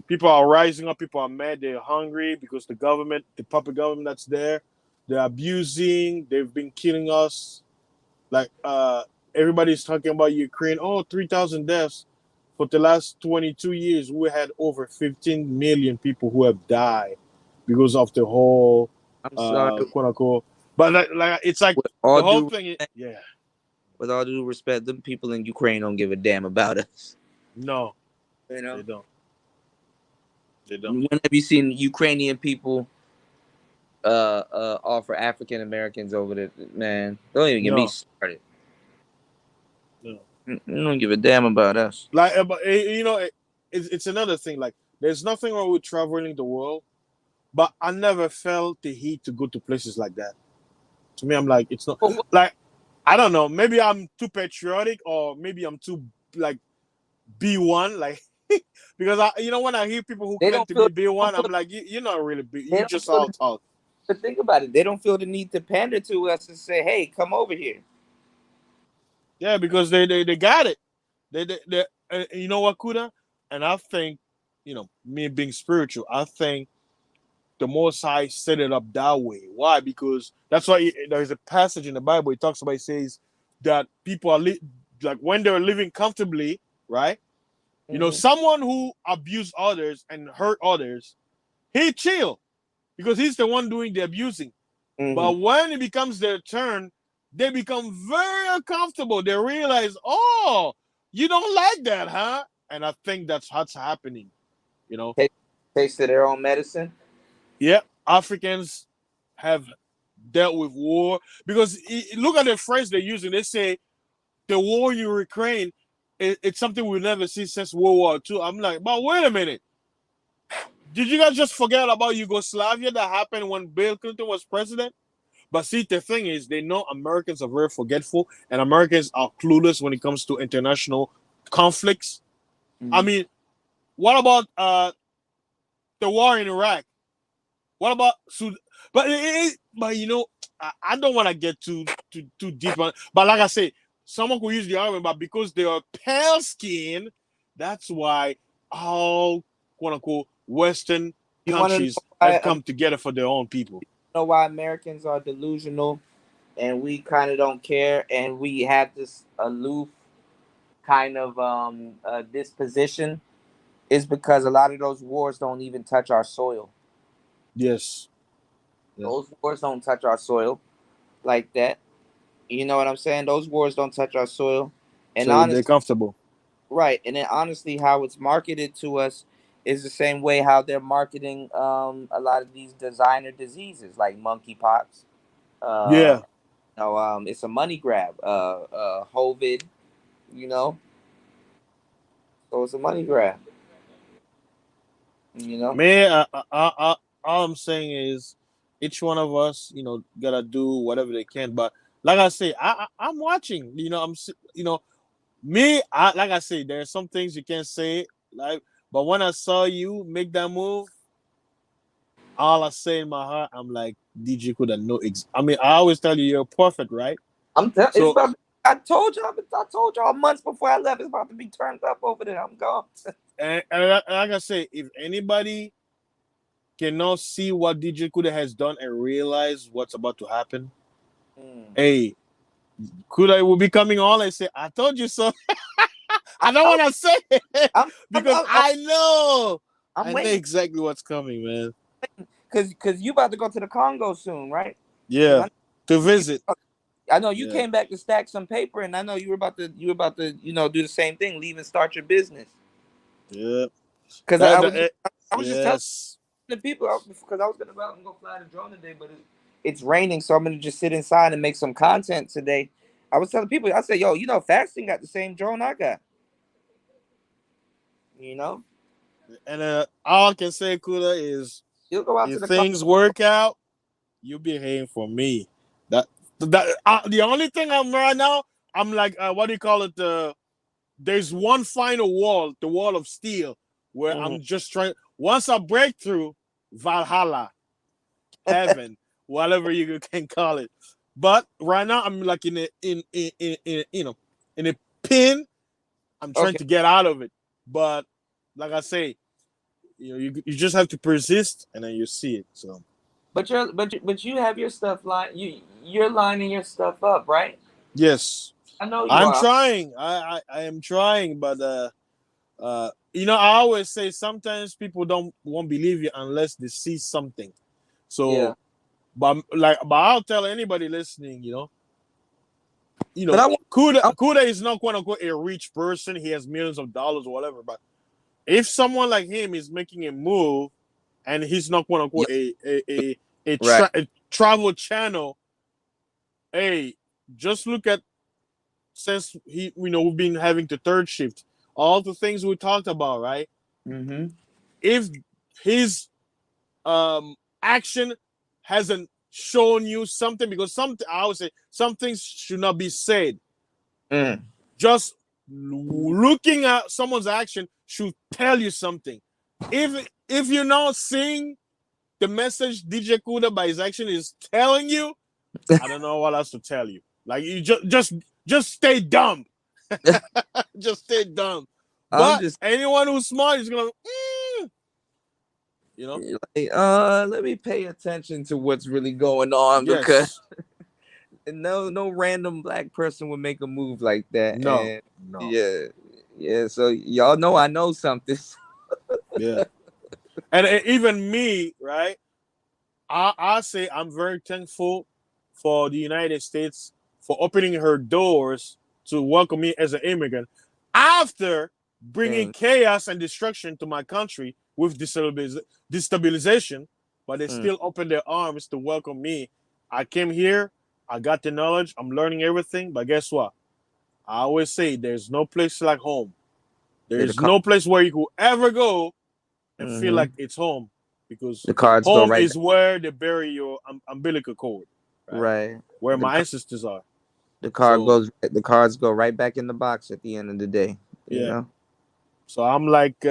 People are rising up. People are mad. They're hungry because the puppet government that's there, they're abusing. They've been killing us. Like everybody's talking about Ukraine. Oh, 3,000 deaths. For the last 22 years, we had over 15 million people who have died because of the whole I'm sorry. quote unquote. But like it's like all the whole due thing. Yeah. With all due respect, them people in Ukraine don't give a damn about us. No, they don't. They don't. When have you seen Ukrainian people offer African Americans over the man? Don't even get me started. No. You don't give a damn about us. Like, but it's another thing. Like, there's nothing wrong with traveling the world, but I never felt the heat to go to places like that. To me, I'm like, it's not like I don't know. Maybe I'm too patriotic, or maybe I'm too like B1, like because when I hear people who claim to be B1, I'm like, you're not really B. You just all talk. But think about it. They don't feel the need to pander to us and say, "Hey, come over here." Yeah, because they got it. They you know what, Kuda? And I think, me being spiritual, I think the Most High set it up that way. Why? Because that's why there's a passage in the Bible. It talks about, it says that people are like when they're living comfortably, right? Mm-hmm. Someone who abused others and hurt others, he chill because he's the one doing the abusing. Mm-hmm. But when it becomes their turn, they become very uncomfortable. They realize, oh, you don't like that, huh? And I think that's what's happening. Taste of their own medicine. Yeah, Africans have dealt with war because look at the phrase they're using. They say the war in Ukraine, it's something we've never seen since World War II. I'm like, but wait a minute. Did you guys just forget about Yugoslavia that happened when Bill Clinton was president? But see, the thing is, they know Americans are very forgetful, and Americans are clueless when it comes to international conflicts. Mm-hmm. I mean, what about the war in Iraq? What about Sudan? But I don't want to get too deep on. But like I say, someone could use the argument, but because they are pale skin, that's why all quote unquote Western countries have come together for their own people. You know why Americans are delusional, and we kind of don't care, and we have this aloof kind of disposition, is because a lot of those wars don't even touch our soil. Yes. Those wars don't touch our soil. like that. You know what I'm saying? Those wars don't touch our soil. And So they're honestly, comfortable. right. And then honestly, how it's marketed to us is the same way how they're marketing a lot of these designer diseases like monkeypox. Yeah, It's a money grab. COVID, you know, so it's a money grab. You know. man. All I'm saying is, each one of us, gotta do whatever they can. But like I say, I'm watching. Me. Like I say, there are some things you can't say. Like, but when I saw you make that move, all I say in my heart, I'm like, DJ could have no. I mean, I always tell you, you're perfect, right? It's So, about. I told y'all months before I left. It's about to be turned up over there. I'm gone. and like I say, if anybody cannot see what DJ Kuda has done and realize what's about to happen, hey, Kuda will be coming on and say, "I told you so." I don't want to say it because I know waiting. exactly what's coming, man. Cause you about to go to the Congo soon, right? Yeah, to visit. I know you came back to stack some paper, and I know you were about to do the same thing, leave and start your business. Yeah, because I was just telling the people because I was gonna go out and go fly the drone today, but it's raining, so I'm gonna just sit inside and make some content today. I was telling people, I said, "Yo, Fasting got the same drone I got." And all I can say, Kuda, is you'll go out if to the things work out, you'll be hearing from me. The only thing I'm right now, I'm like, what do you call it? There's one final wall, the wall of steel, where I'm just trying. Once I break through, Valhalla, heaven, whatever you can call it. But right now, I'm like in a pin. I'm trying to get out of it. But like I say, you just have to persist, and then you see it. So. But you have your stuff you're lining your stuff up, right? Yes. I know you I'm are. trying. I am trying, but I always say sometimes people won't believe you unless they see something. So but I'll tell anybody listening, Kuda is not quote unquote a rich person. He has millions of dollars or whatever, but if someone like him is making a move and he's not quote unquote a travel channel, hey, just look at since we've been having the third shift, all the things we talked about, right? Mm-hmm. If his action hasn't shown you something, because I would say some things should not be said. Just looking at someone's action should tell you something. If you're not seeing the message DJ Kuda by his action is telling you, I don't know what else to tell you. Like, you just stay dumb. Just stay dumb. But anyone who's smart is gonna, let me pay attention to what's really going on because no random black person would make a move like that. No. Yeah. So y'all know I know something. Yeah. And even me, right? I say I'm very thankful for the United States for opening her doors to welcome me as an immigrant after bringing chaos and destruction to my country with destabilization, but they still opened their arms to welcome me. I came here, I got the knowledge, I'm learning everything, but guess what? I always say there's no place like home. There's no place where you could ever go and feel like it's home, because the cards home go right is where they bury your umbilical cord, right? Where my ancestors are. The cards go right back in the box at the end of the day. You know? So I'm like,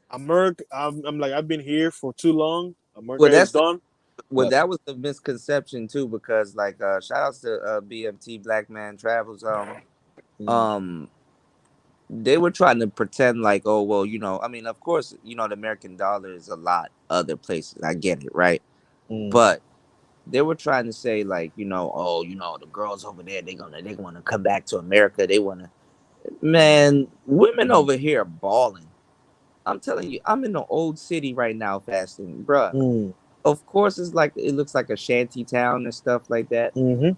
America. I'm like, I've been here for too long. America is done. That was the misconception too, because like shout outs to BMT Black Man Travels. They were trying to pretend like, oh well, I mean, of course, the American dollar is a lot other places. I get it, right? But they were trying to say like, the girls over there, they want to come back to America. They want to, man, women over here are balling. I'm telling you, I'm in the old city right now, Fasting, bruh. of course, it's like it looks like a shanty town and stuff like that. Mm-hmm.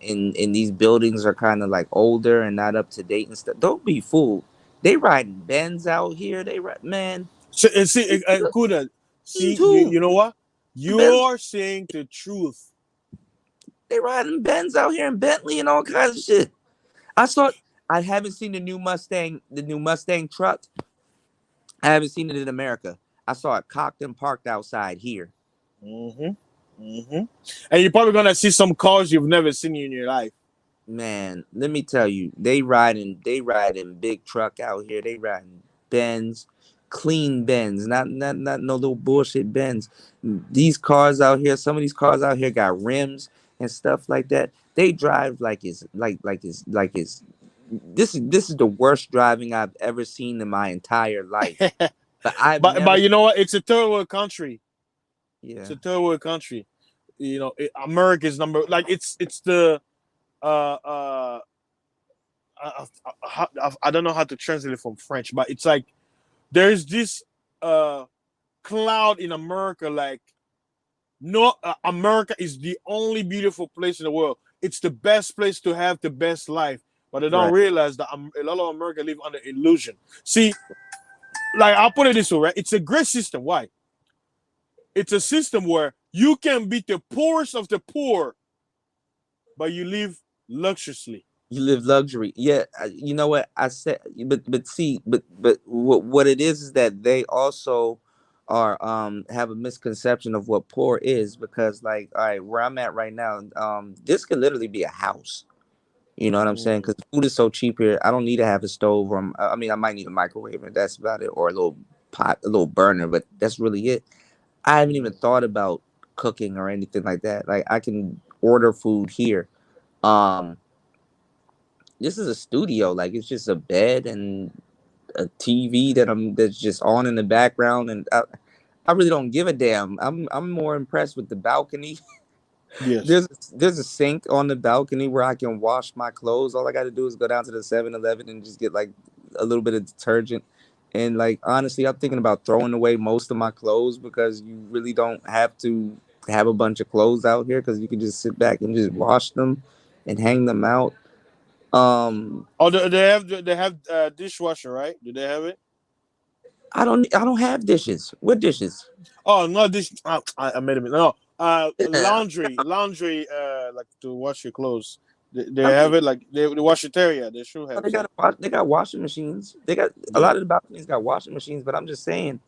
And these buildings are kind of like older and not up to date and stuff. Don't be fooled. They riding Benz out here. They ride, man. So, and see, Kuda, see, too. you know what? Benz, You're saying the truth. they riding Benz out here and Bentley and all kinds of shit. I haven't seen the new Mustang truck. I haven't seen it in America. I saw it cocked and parked outside here. Mm-hmm. Mm-hmm. And you're probably gonna see some cars you've never seen in your life. Man, let me tell you, they riding big truck out here. They riding Benz, clean Benz, not no little bullshit Benz. These cars out here, some of these cars out here got rims and stuff like that. They drive like it's this is the worst driving I've ever seen in my entire life. But but you know what? It's a third world country. Yeah. It's a third world country. You know, America's number like it's the I don't know how to translate it from French, but it's like there's this cloud in America, like no America is the only beautiful place in the world. It's the best place to have the best life, but they don't realize that a lot of America live under illusion. See, like I'll put it this way, right? It's a great system. Why? It's a system where you can be the poorest of the poor, but you live luxuriously. You live luxury. Yeah, you know what I said, but see, but what it is that they also are have a misconception of what poor is, because like, all right, where I'm at right now, this could literally be a house. You know what I'm saying? Because food is so cheap here. I don't need to have a stove, or I mean, I might need a microwave, and that's about it, or a little pot, a little burner, but that's really it. I haven't even thought about cooking or anything like that. Like I can order food here. Um, this is a studio. Like it's just a bed and a TV that's just on in the background, and I really don't give a damn. I'm more impressed with the balcony. Yes. There's a sink on the balcony where I can wash my clothes. All I got to do is go down to the 7-Eleven and just get like a little bit of detergent. And like honestly, I'm thinking about throwing away most of my clothes, because you really don't have to have a bunch of clothes out here, because you can just sit back and just wash them and hang them out. Oh, they have dishwasher, right? Do they have it? I don't have dishes. What dishes? Oh, no dish. I made a mistake. No, laundry, like to wash your clothes. They have it like the washateria. They should have. They got washing machines. They got a lot of the balconies got washing machines. But I'm just saying,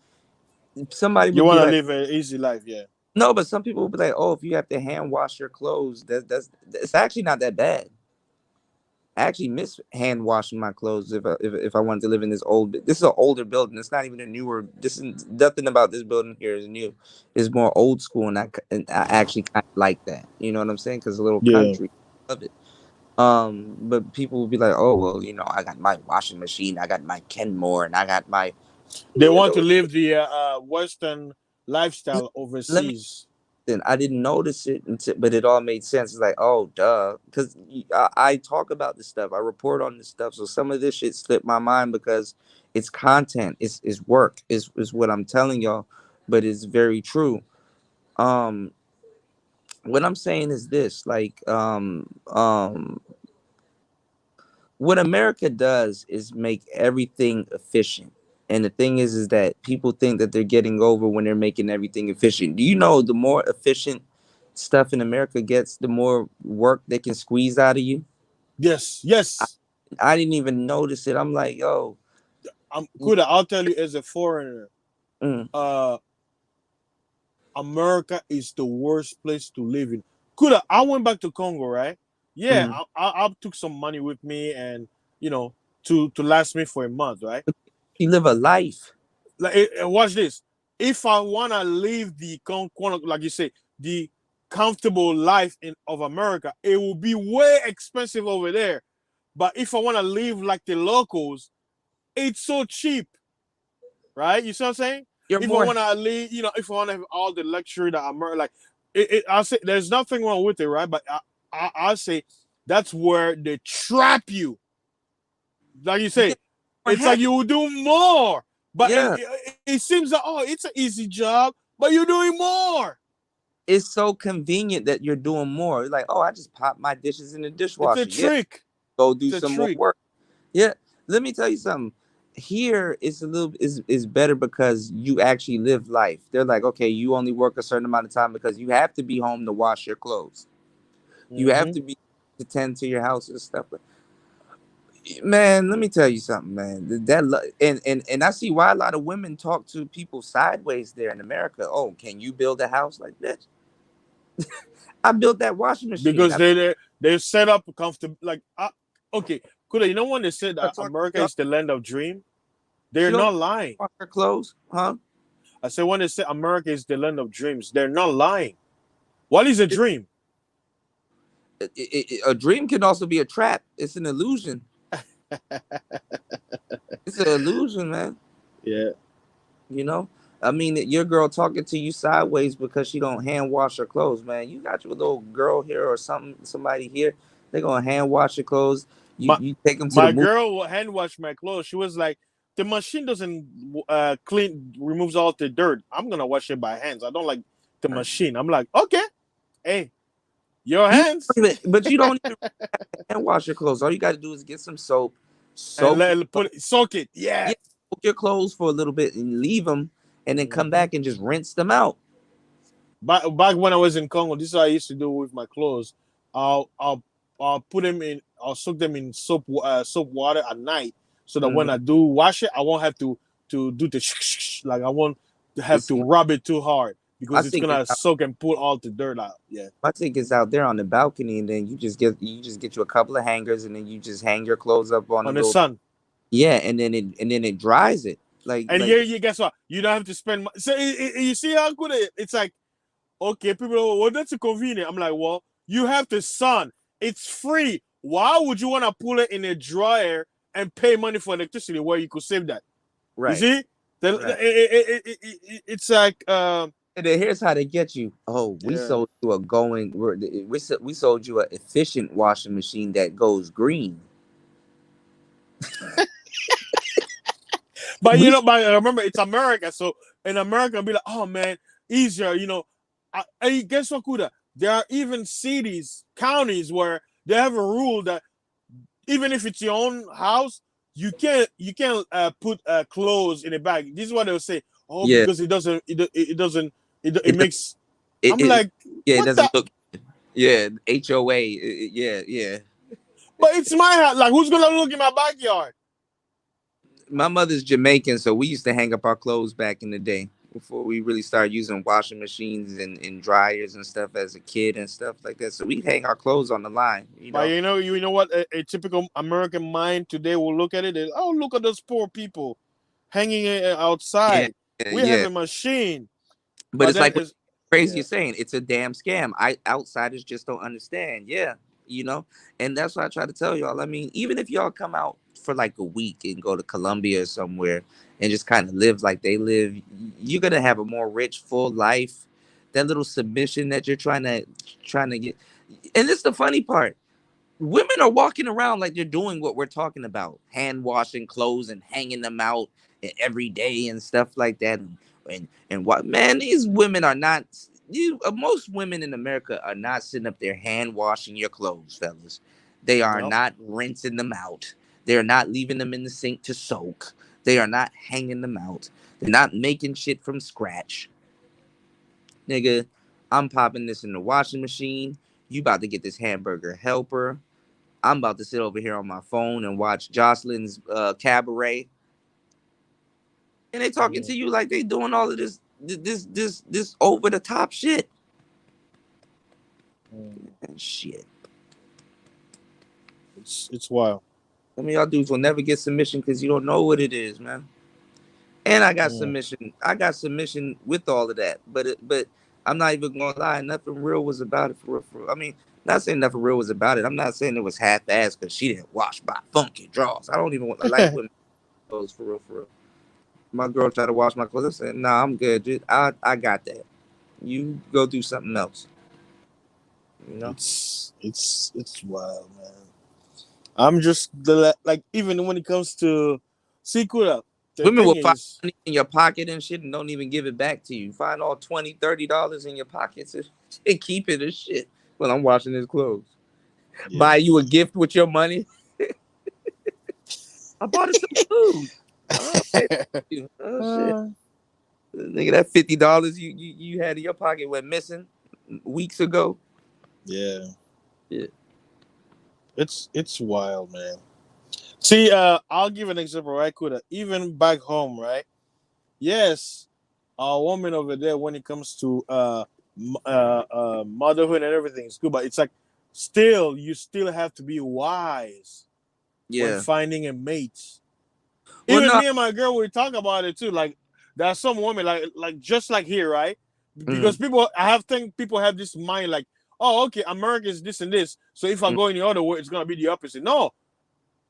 somebody You would want to be live an easy life, yeah. no, but some people would be like, oh, if you have to hand wash your clothes, that's it's actually not that bad. I actually miss hand washing my clothes if I wanted to live in this this is an older building. It's not even a newer. This is nothing about this building here is new. It's more old school, and I actually kind of like that. You know what I'm saying? Because a little country, love it. But people will be like, oh well, you know, I got my washing machine, I got my Kenmore, and I got my. They want to live the Western lifestyle overseas. Then I didn't notice it but it all made sense. It's like, oh duh, because I talk about this stuff, I report on this stuff, so some of this shit slipped my mind because it's content, it's work, is what I'm telling y'all, but it's very true. What I'm saying is this, like, what America does is make everything efficient. And the thing is that people think that they're getting over when they're making everything efficient. Do you know the more efficient stuff in America gets, the more work they can squeeze out of you? Yes. I didn't even notice it. I'm like, yo. Kuda, I'll tell you as a foreigner, America is the worst place to live in. Kuda, I went back to Congo, right? Yeah, I took some money with me, and you know, to last me for a month, right? You live a life. Like, watch this. If I wanna live the like you say, the comfortable life of America, it will be way expensive over there. But if I wanna live like the locals, it's so cheap, right? You see what I'm saying? I wanna live, you know, if I wanna have all the luxury that America, like, I'll say there's nothing wrong with it, right? But I'll say that's where they trap you. Like you say, it's like you will do more. But it seems like, oh, it's an easy job, but you're doing more. it's so convenient that you're doing more. Like, oh, I just pop my dishes in the It's dishwasher. a trick. Go do It's a some more trick. work. Yeah. Let me tell you something. Here it's a little is better because you actually live life. They're like, okay, you only work a certain amount of time because you have to be home to wash your clothes. You have to be to tend to your house and stuff. Man, let me tell you something, man. And I see why a lot of women talk to people sideways there in America. Oh, can you build a house like this? I built that washing machine. Because they're set up comfortable. Like, okay, Kuda, you know when they said that America is the land of dream, they're not lying. Wash her clothes, huh? I said when they say America is the land of dreams, they're not lying. What is a dream? A dream can also be a trap. It's an illusion. It's an illusion, man. Yeah. You know, I mean, your girl talking to you sideways because she don't hand wash her clothes, man. You got your little girl here or somebody here. They gonna hand wash your clothes. You take them to my the movie. girl hand washed my clothes. She was like, the machine doesn't removes all the dirt. I'm gonna wash it by hands. I don't like the machine. I'm like, okay, hey, your hands. But you don't even hand wash your clothes. All you got to do is get some soap, soak it. Yeah. Soak your clothes for a little bit and leave them, and then come back and just rinse them out. Back when I was in Congo, this is what I used to do with my clothes. I'll put them in. I'll soak them in soap water at night, so that when I do wash it, I won't have to do the like I won't have to rub it too hard because it's gonna soak and pull all the dirt out. Yeah. My thing is out there on the balcony, and then you just get you a couple of hangers, and then you just hang your clothes up on the sun. Yeah, and then it dries it. You guess what? You don't have to spend. So you see how good it's like. Okay, people are, well, that's convenient. I'm like, well, you have the sun. It's free. Why would you want to pull it in a dryer and pay money for electricity where you could save that? Right. You see? It's like. And then here's how they get you. Oh, we sold you we sold you an efficient washing machine that goes green. But remember, it's America. So in America, I'll be like, oh man, easier, Hey, guess what, Kuda? There are even cities, counties where they have a rule that even if it's your own house, you can't put clothes in a bag. This is what they'll say. Oh, because it makes. I'm like, it doesn't look. Yeah, HOA. Yeah. But it's my house. Like, who's gonna look in my backyard? My mother's Jamaican, so we used to hang up our clothes back in the day before we really started using washing machines and dryers and stuff as a kid and stuff like that. So we hang our clothes on the line. But you know what a typical American mind today will look at it is, oh, look at those poor people hanging it outside. We have a machine. But it's like crazy you're saying. It's a damn scam. Outsiders just don't understand. Yeah. And that's what I try to tell y'all. I mean, even if y'all come out for like a week and go to Colombia or somewhere and just kind of live like they live, you're gonna have a more rich, full life. That little submission that you're trying to get, and this is the funny part. Women are walking around like they're doing what we're talking about, hand washing clothes and hanging them out every day and stuff like that. And what, man, these women are not. Most women in America are not sitting up there hand washing your clothes, fellas. They are not rinsing them out. They're not leaving them in the sink to soak. They are not hanging them out. They're not making shit from scratch. Nigga, I'm popping this in the washing machine. You about to get this hamburger helper. I'm about to sit over here on my phone and watch Jocelyn's Cabaret. And they talking to you like they doing all of this over the top shit. Shit. It's wild. Some of y'all dudes will never get submission because you don't know what it is, man. And I got submission. I got submission with all of that. But I'm not even gonna lie. Nothing real was about it for real. I mean, not saying nothing real was about it. I'm not saying it was half-assed because she didn't wash by funky draws. I don't even want to like women clothes for real. My girl tried to wash my clothes. I said, nah, I'm good, dude. I got that. You go do something else. It's wild, man. I'm just like, even when it comes to Sikura, the Women thing will find is, money in your pocket and shit and don't even give it back to you. Find all $20, $30 in your pockets and keep it as shit. Well, I'm washing his clothes. yeah. Buy you a gift with your money. I bought her some food. Oh, okay. Oh shit. Nigga, that $50 you had in your pocket went missing weeks ago. Yeah. Yeah. It's wild, man. See, I'll give an example, right? Kuda. Even back home, right? Yes, a woman over there when it comes to motherhood and everything is good, but it's like still you still have to be wise when Yeah. finding a mate. Well, Even no. me and my girl, we talk about it too. Like there are some women like just like here, right? Because people have this mind like, oh, okay, America is this and this. So if I go in the other way, it's gonna be the opposite. No,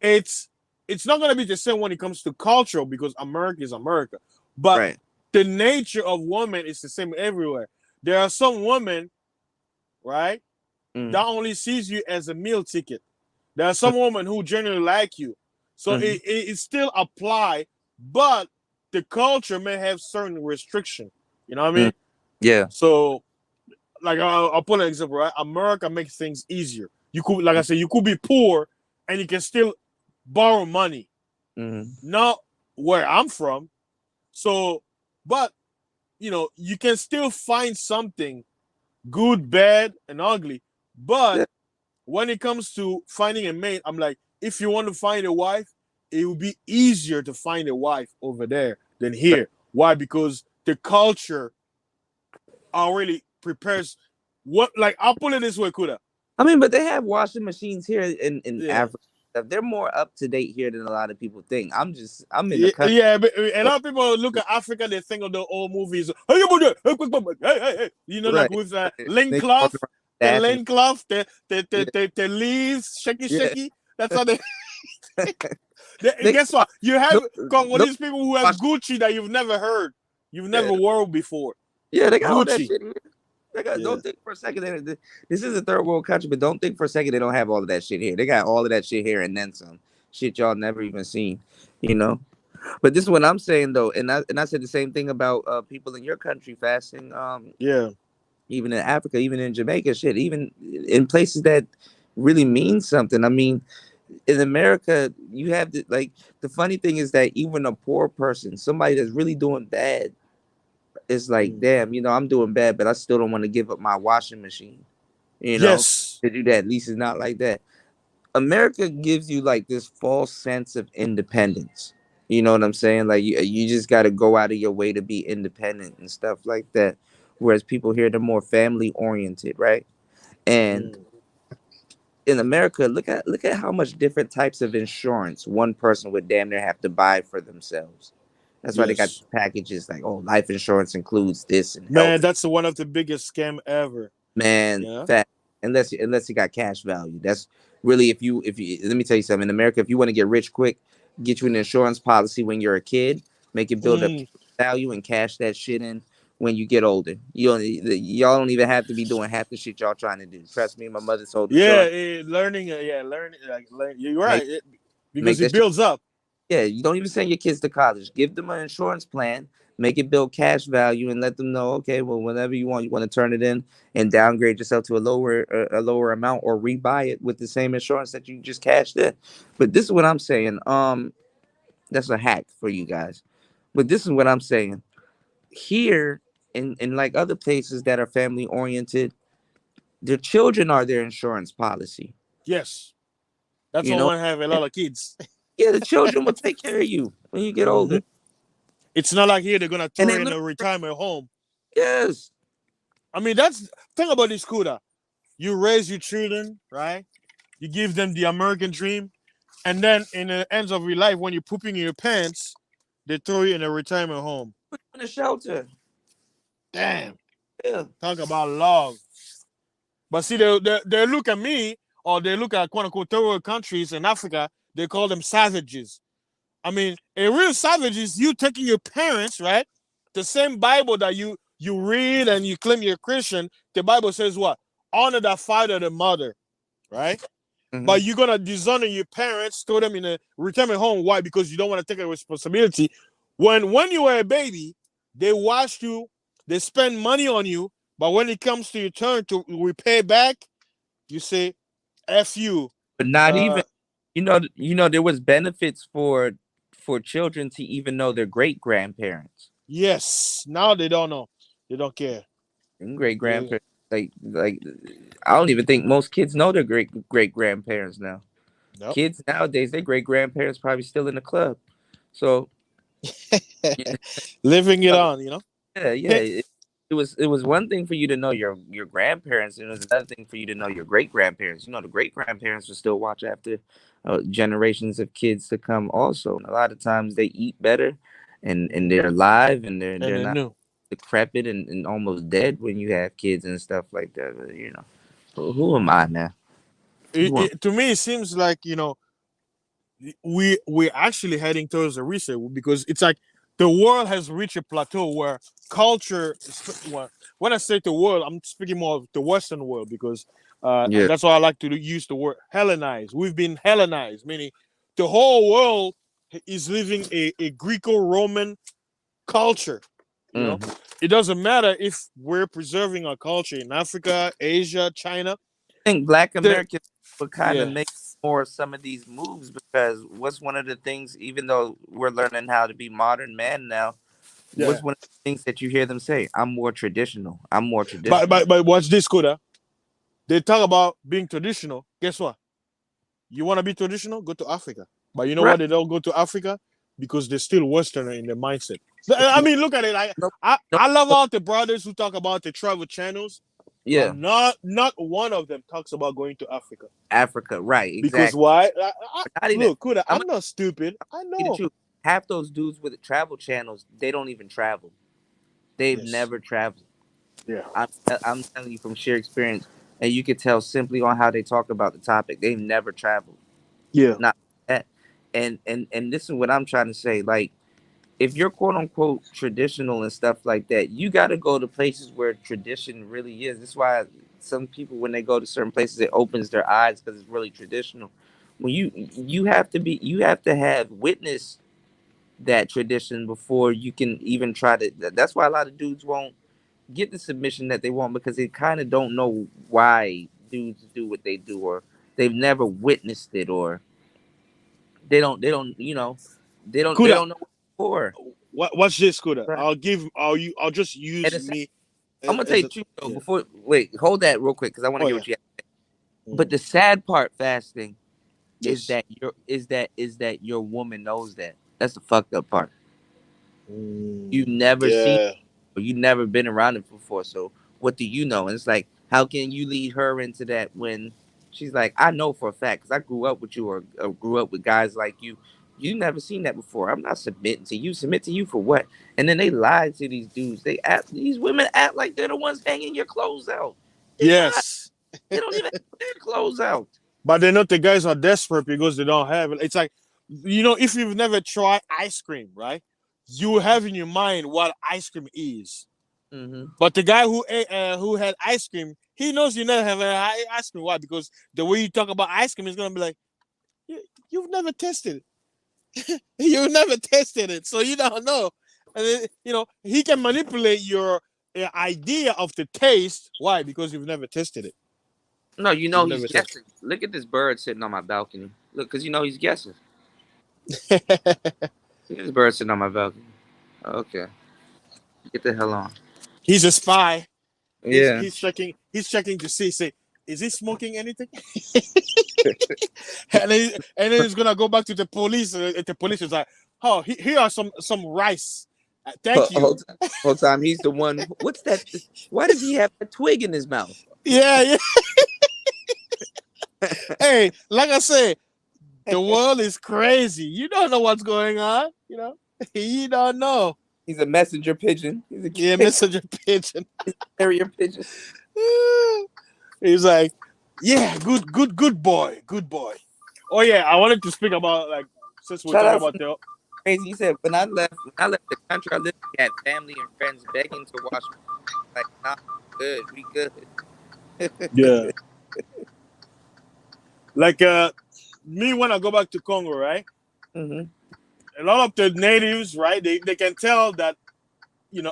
it's not gonna be the same when it comes to culture because America is America. But Right. the nature of women is the same everywhere. There are some women, right, that only sees you as a meal ticket. There are some women who genuinely like you. So it still apply, but the culture may have certain restriction. You know what I mean? Yeah. So, like, I'll put an example, right? America makes things easier. You could, like I said, you could be poor and you can still borrow money. Not where I'm from. So, but, you know, you can still find something good, bad, and ugly. But when it comes to finding a mate, I'm like, if you want to find a wife, it will be easier to find a wife over there than here. Why? Because the culture already prepares what, like, I'll put it this way, Kuda. I mean, but they have washing machines here in Africa. They're more up to date here than a lot of people think. I'm in the country. Yeah, but a lot of people look at Africa, they think of the old movies. Hey, you know, like with Lane Clough, the Lane Clough, the leaves, shaky. That's how they. Guess what? You have Congolese people who have Gucci that you've never heard, you've never worn before. Yeah, they got Gucci. all that shit here. Don't think for a second this is a third world country, but don't think for a second they don't have all of that shit here. They got all of that shit here and then some shit y'all never even seen, you know. But this is what I'm saying though, and I said the same thing about people in your country fasting. Even in Africa, even in Jamaica, shit, even in places that really mean something. I mean, in America, you have the funny thing is that even a poor person, somebody that's really doing bad, it's like, damn, you know, I'm doing bad, but I still don't want to give up my washing machine. You know, to do that. At least it's not like that. America gives you like this false sense of independence. You know what I'm saying? Like you just got to go out of your way to be independent and stuff like that. Whereas people here, they're more family oriented, right? And in America, look at how much different types of insurance one person would damn near have to buy for themselves. That's why they got packages like, oh, life insurance includes this and man, that's one of the biggest scam ever. Man, unless you got cash value. That's really if you let me tell you something. In America, if you want to get rich quick, get you an insurance policy when you're a kid, make it build up value and cash that shit in when you get older. Y'all don't even have to be doing half the shit y'all trying to do. Trust me, my mother told me. Learning. You're right, because it builds up. Yeah, you don't even send your kids to college. Give them an insurance plan, make it build cash value, and let them know, okay, well, whenever you want to turn it in and downgrade yourself to a lower amount or rebuy it with the same insurance that you just cashed in. But this is what I'm saying. That's a hack for you guys. But this is what I'm saying. Here, in like other places that are family oriented, their children are their insurance policy. Yes. That's why I want to have a lot of kids. Yeah, the children will take care of you when you get older. It's not like here they're gonna throw in a retirement home. Yes. I mean, think about this, Kuda. You raise your children, right? You give them the American dream, and then in the ends of your life, when you're pooping in your pants, they throw you in a retirement home. In a shelter. Damn. Yeah. Talk about love. But see, they look at me, or they look at quote unquote third world countries in Africa. They call them savages. I mean, a real savage is you taking your parents, right? The same Bible that you read and you claim you're a Christian, the Bible says what? Honor the father and the mother, right? But you're going to dishonor your parents, throw them in a retirement home. Why? Because you don't want to take a responsibility When you were a baby, they watched you, they spend money on you, but when it comes to your turn to repay back, you say, "F you." But not Uh, even, there was benefits for children to even know their great grandparents yes. Now they don't know. They don't care. and great They, grandparents. Like I don't even think most kids know their great grandparents now. nope. Kids nowadays, their great grandparents probably still in the club. So yeah, Living it on, you know. yeah. It was one thing for you to know your grandparents, and it was another thing for you to know your great grandparents. The great grandparents will still watch after generations of kids to come. Also, and a lot of times they eat better, and they're alive, and And they're they not knew. decrepit and almost dead when you have kids and stuff like that. But, who am I now? Who am To me, it seems like we're actually heading towards a reset because it's like the world has reached a plateau where culture. Well, when I say the world, I'm speaking more of the Western world because Yeah. that's why I like to use the word Hellenized. We've been Hellenized, meaning the whole world is living a Greco-Roman culture. Mhm. It doesn't matter if we're preserving our culture in Africa, Asia, China. I think Black There, Americans would kind of yeah, make more of some of these moves because what's one of the things, even though we're learning how to be modern man now, yeah. what's one of the things that you hear them say? I'm more traditional. I'm more But traditional. but but watch this, Koda. They talk about being traditional. Guess what? You want to be traditional? Go to Africa. But you know Right. why they don't go to Africa? Because they're still Westerner in their mindset. I No, mean, look at it. no, no. I love all the brothers who talk about the travel channels, but Yeah. not one of them talks about going to Africa. Africa. Right. Because Exactly. why? But not even, Look, Kuda, I'm I'm going not stupid. to I tell you the know. truth. Half those dudes with the travel channels, they don't even travel. They've Yes. never traveled. Yeah. I'm telling you from sheer experience, and you can tell simply on how they talk about the topic. They've never traveled. Yeah. Not that. And this is what I'm trying to say. Like, if you're quote unquote traditional and stuff like that, you got to go to places where tradition really is. That's why some people, when they go to certain places, it opens their eyes because it's really traditional. When you have to have witnessed that tradition before you can even try to. That's why a lot of dudes won't get the submission that they want because they kind of don't know why dudes do what they do, or they've never witnessed it, or they Kuda, don't know what it's for. watch this, Kuda. Right. I'll just And use it's, me I'm gonna tell as you a the truth though. yeah. Before wait, hold that real quick because I want to Oh hear yeah. what you have. But Mm. the sad part, fasting, is Yes. that your woman knows that. That's the fucked up part. You've never seen Yeah. or you've never been around it before. So what do you know? And it's like, how can you lead her into that when she's like, I know for a fact because I grew up with you or grew up with guys like you. You never seen that before. I'm not submitting to you. Submit to you for what? And then they lie to these dudes. These women act like they're the ones hanging your clothes out. They're not. Yes. They don't even have their clothes out. But they know the guys are desperate because they don't have it. It's like, if you've never tried ice cream, right? You have in your mind what ice cream is. Mm-hmm. But the guy who had ice cream, he knows you never have ice cream. Why? Because the way you talk about ice cream is gonna be like, you've never tasted it. You've never tasted it, so you don't know. And then, he can manipulate your idea of the taste. Why? Because you've never tasted it. No, You've he's never tasted. guessing. Look at this bird sitting on my balcony. Look, because he's guessing. Look at this bird sitting on my balcony. Okay, get the hell on. He's a spy. He's Yeah. he's checking. He's checking to say, is he smoking anything? and then he's gonna go back to the police. The police is like, oh, here are some rice. Thank you. Whole time he's the one. What's that? Why does he have a twig in his mouth? Yeah. Hey, like I say, the world is crazy. You don't know what's going on. You don't know. He's a messenger pigeon. He's a Messenger pigeon. carrier pigeon. He's like, yeah, good boy. Oh yeah, I wanted to speak about since we're Shout talking out about from the Crazy. He said when I left the country I lived, I had family and friends begging to watch me. Like, nah, we good. yeah, like me when I go back to Congo, right? Mm-hmm. a lot of the natives, right? They can tell that,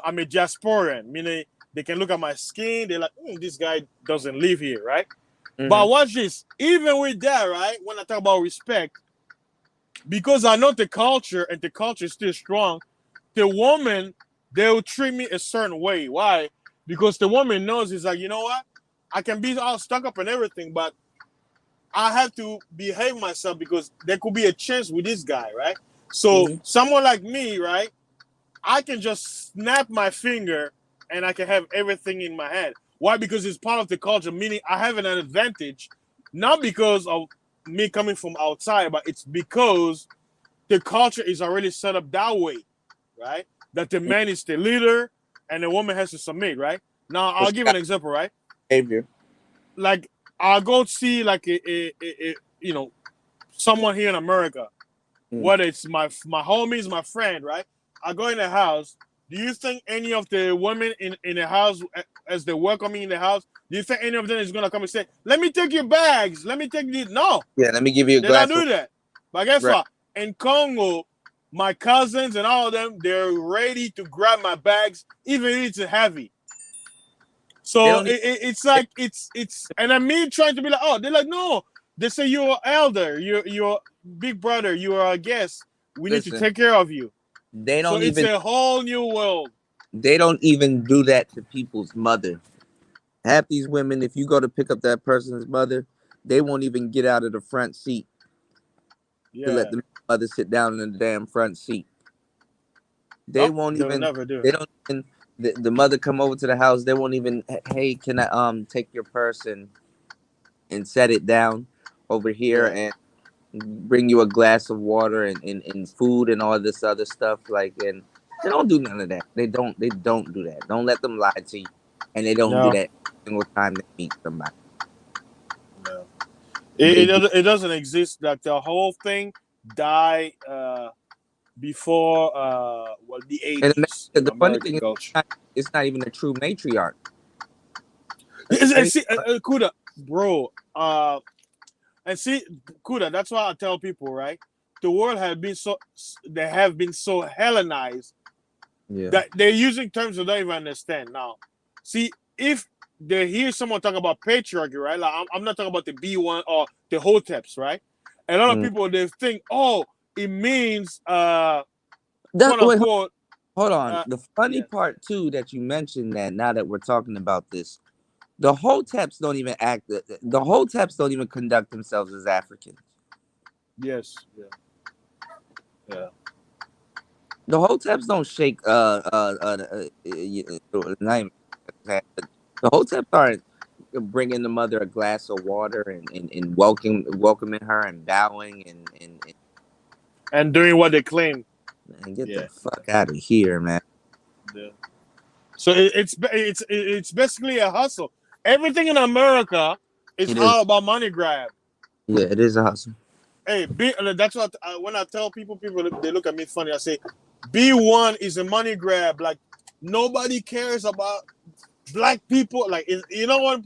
I'm a diasporan, meaning they can look at my skin. They're like, this guy doesn't live here, right? But watch this. Even with that, right? When I talk about respect, because I know the culture and the culture is still strong, the woman, they'll treat me a certain way. Why? Because the woman knows, it's like, you know what? I can be all stuck up and everything, but I have to behave myself because there could be a chance with this guy, right? So someone like me, right? I can just snap my finger and I can have everything in my head. Why? Because it's part of the culture, meaning I have an advantage, not because of me coming from outside, but it's because the culture is already set up that way, right? That the man is the leader and the woman has to submit, right? Now, I'll give an example, right? Behavior. Like, I'll go see like someone here in America, whether it's my homies, my friend, right? I go in the house. Do you think any of the women in the house, as they welcome me in the house, do you think any of them is gonna come and say, "Let me take your bags, let me take these"? No. Yeah, let me give you a They glass. don't do that. But guess what? In Congo, my cousins and all of them, they're ready to grab my bags, even if it's heavy. So it's like it's and I'm me trying to be like, oh, they're like, no. They say you're elder, you're big brother, you are a guest. We need to take care of you. They don't it's a whole new world. They don't even do that to people's mother. Half these women, if you go to pick up that person's mother, they won't even get out of the front seat to let the mother sit down in the damn front seat. They won't even. Never do. They don't even. The mother come over to the house. They won't even. Hey, can I take your purse and set it down over here and bring you a glass of water and food and all this other stuff, like, and they don't do none of that. They don't do that. Don't let them lie to you, and they don't do that every single time they meet somebody. No. It doesn't exist. That the whole thing died before the 80s. And the funny thing is, it's not even a true matriarch. See, Kuda, bro. And see, Kuda, that's why I tell people, right? The world have been so Hellenized that they're using terms they don't even understand. Now, see, if they hear someone talk about patriarchy, right? Like I'm not talking about the B1 or the Hoteps, right? A lot of people, they think, oh, it means quote unquote. Hold on. The funny part too that you mentioned, that now that we're talking about this, the Hoteps don't even act. The Hoteps don't even conduct themselves as Africans. Yes. Yeah. The Hoteps don't shake. The Hoteps aren't bringing the mother a glass of water and welcoming her and bowing and doing what they claim. Man, get the fuck out of here, man. Yeah. So it's basically a hustle. Everything in America is all about money grab. Yeah, it is a hustle. Hey, that's what when I tell people they look at me funny. I say, B1 is a money grab. Like, nobody cares about black people. Like, you know what?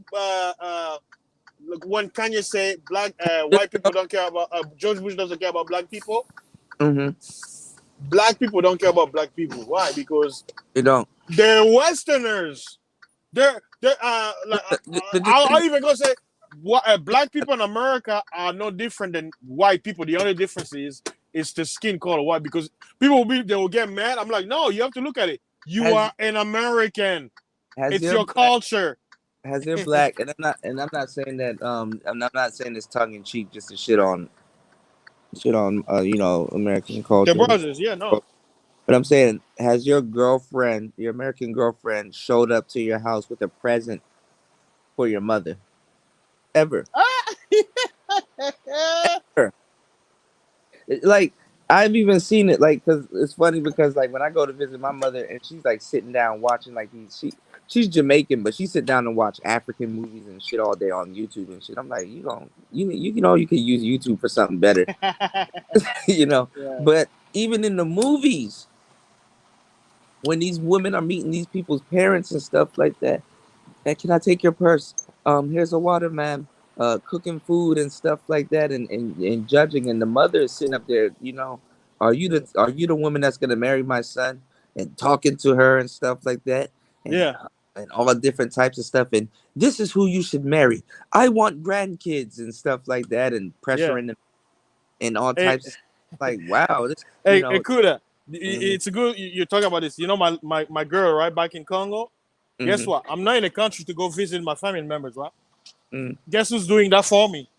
When Kanye say white people don't care about George Bush doesn't care about black people. Black people don't care about black people. Why? Because they don't. They're Westerners. I'll even go say black people in America are no different than white people. The only difference is the skin color. Why? Because people will get mad. I'm like, no, you have to look at it. You are an American. It's your culture. Has your black and I'm not saying that I'm not saying this tongue in cheek just to shit on American culture. The brothers, no. But I'm saying, has your American girlfriend, showed up to your house with a present for your mother? Ever? Ever. Like, I've even seen it, like, because it's funny because, like, when I go to visit my mother and she's, like, sitting down watching, like, she's Jamaican, but she sit down and watch African movies and shit all day on YouTube and shit. I'm like, you could use YouTube for something better. But even in the movies, when these women are meeting these people's parents and stuff like that, can I take your purse? Here's a water, ma'am. Cooking food and stuff like that, and judging, and the mother is sitting up there, Are you the woman that's gonna marry my son? And talking to her and stuff like that, Yeah. and all different types of stuff. And this is who you should marry. I want grandkids and stuff like that, and Yeah. pressuring them and all Hey, types of stuff. Like, wow, this, hey, Kuda, mhm, it's good you're talking about this. You know, my girl, right, back in Congo. Guess mhm, what? I'm not in the country to go visit my family members, right? mhm. Guess who's doing that for me?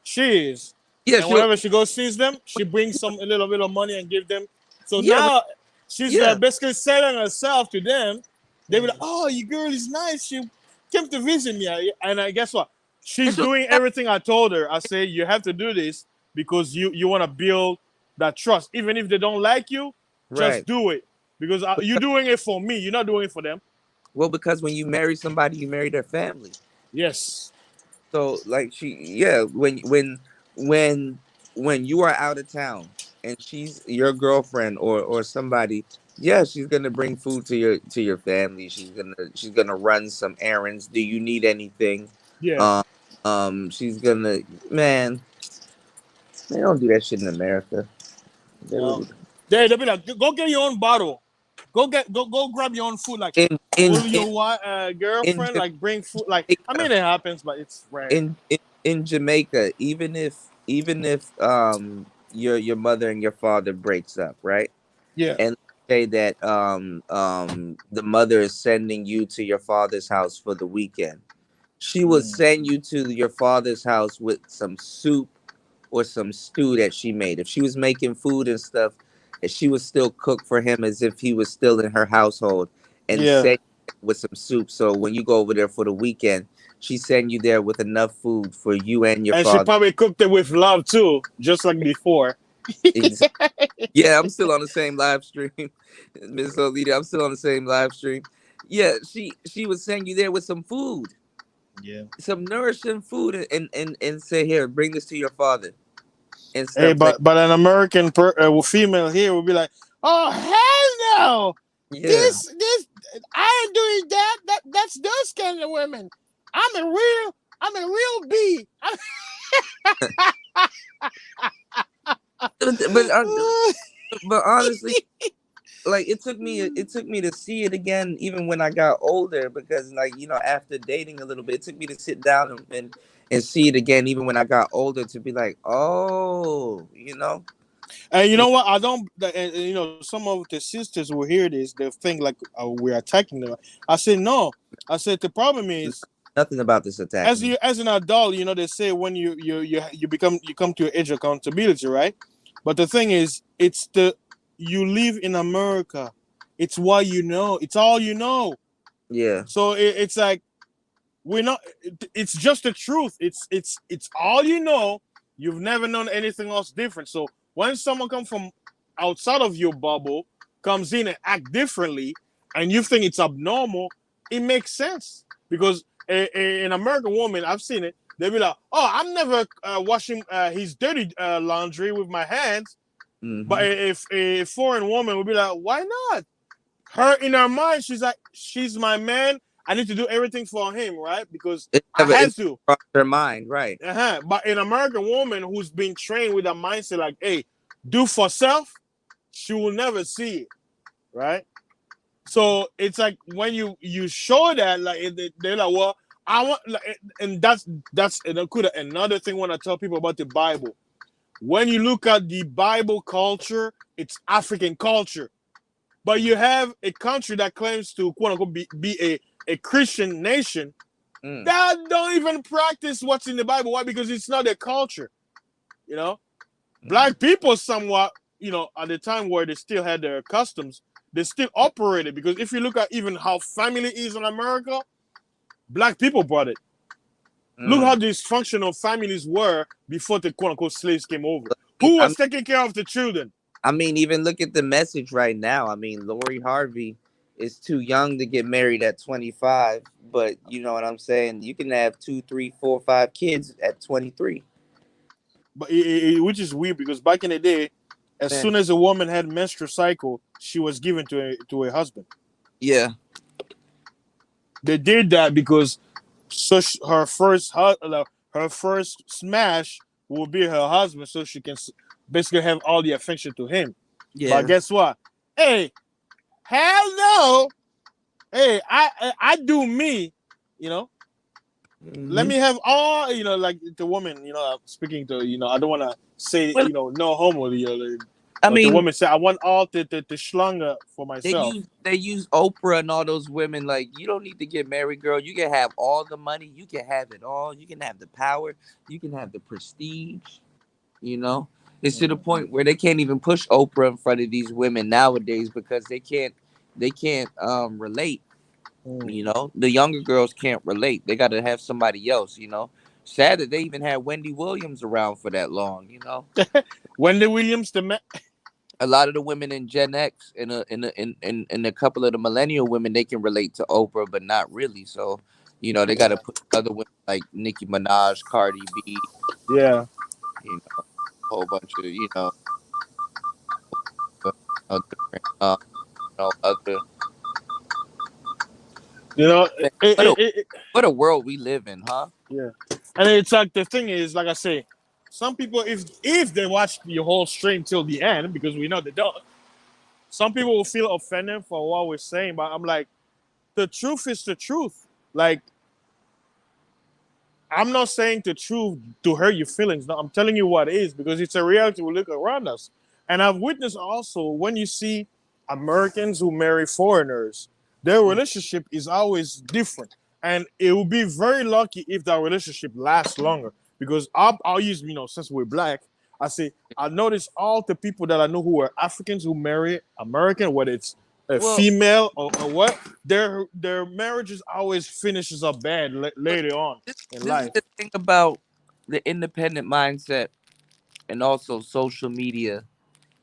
She is. Yeah, And whenever she goes sees them, she brings a little bit of money and give them. So yeah, now she's yeah. basically selling herself to them. They be like, "Oh, your girl is nice. She came to visit me." And I guess what? She's So, doing everything I told her. I say you have to do this because you want to build that trust. Even if they don't like you, just right. do it because you're doing it for me. You're not doing it for them. Well, because when you marry somebody, you marry their family. Yes. So like yeah, when when you are out of town and she's your girlfriend or somebody, yeah, she's gonna bring food to your family. She's gonna run some errands. Do you need anything? Yeah. Um, she's gonna, man, they don't do that shit in America. They No. really They'll be like, go get your own bottle. Go grab your own food. Like, will your in girlfriend like bring food? Like, I Jamaica, mean, it happens, but it's rare. in Jamaica, even if your mother and your father breaks up, right? Yeah. And say that the mother is sending you to your father's house for the weekend. She will send you to your father's house with some soup or some stew that she made. If she was making food and stuff, and she would still cook for him as if he was still in her household and Yeah. send you with some soup. So when you go over there for the weekend, she send you there with enough food for you and your And she father. probably cooked it with love too, just like before. Yeah, I'm still on the same live stream, Miss Olita. I'm still on the same live stream. Yeah, she would send you there with some food, Yeah. some nourishing food, and say, here, bring this to your father and Hey, stuff like. but an American female here will be like, oh hell no, Yeah, this I ain't doing that. That's those kind of women. I'm a real bee. but honestly, like it took me to see it again even when I got older, because like, after dating a little bit, it took me to sit down and see it again even when I got older, to be like, oh, And you know what? I don't. Some of the sisters will hear this. They'll think like we're attacking them. I said no. I said the problem is nothing about this attack. as an adult, they say when you come to your age of accountability, right? But the thing is, you live in America. It's what you know. It's all you know. Yeah. So it's like we're not. It's just the truth. It's all you know. You've never known anything else different. So when someone comes from outside of your bubble, comes in and act differently, and you think it's abnormal, it makes sense because an American woman, I've seen it. They'll be like, "Oh, I'm never washing his dirty laundry with my hands." Mm-hmm. But if a foreign woman would be like, "Why not?" Her in her mind, she's like, "She's my man. I need to do everything for him, right? Because I have to." Cross her mind, right? But an American woman who's been trained with a mindset like, "Hey, do for self," she will never see it, right? So it's like when you show that, like they're like, "Well, I want," like, and that's another thing when I tell people about the Bible. When you look at the Bible culture, it's African culture, but you have a country that claims to quote unquote be a Christian nation that don't even practice what's in the Bible. Why? Because it's not their culture. Black people somewhat, at the time where they still had their customs, they still operated. Because if you look at even how family is in America, black people brought it. Look how dysfunctional families were before the quote unquote slaves came over. Who was taking care of the children? I mean, even look at the message right now. I mean, Lori Harvey is too young to get married at 25, but you know what I'm saying? You can have 2, 3, 4, 5 kids at 23. But which is weird because back in the day, as soon as a woman had menstrual cycle, she was given to a husband. Yeah. They did that because her first smash will be her husband, so she can basically have all the affection to him. But guess what? Hey, hell no. Hey, I do me, you know. Let me have all, like the woman, I'm speaking to, I don't want to say, Well, no homo, I but the mean, woman said, I want all the schlunga for myself. they use Oprah and all those women like you don't need to get married, girl. You can have all the money, you can have it all, you can have the power, you can have the prestige. You know, it's to the point where they can't even push Oprah in front of these women nowadays because they can't relate. You know, the younger girls can't relate. They got to have somebody else. You know, sad that they even had Wendy Williams around for that long. You know, Wendy Williams, a lot of the women in Gen X and a couple of the millennial women they can relate to Oprah, but not really. So, you know, they got to put other women like Nicki Minaj, Cardi B, yeah, you know, a whole bunch of different other. What a world we live in, huh? Yeah, and it's like the thing is, like I say, some people if they watch the whole stream till the end, because we know they don't, some people will feel offended for what we're saying. But I'm like, the truth is the truth. Like, I'm not saying the truth to hurt your feelings. No, I'm telling you what it is because it's a reality we look around us. And I've witnessed also when you see Americans who marry foreigners, their relationship is always different. And it will be very lucky if that relationship lasts longer. Because I'll use, since we're black, I notice all the people that I know who are Africans who marry American, whether it's a female or what, their marriages always finishes up bad later on in This life. is the thing about the independent mindset and also social media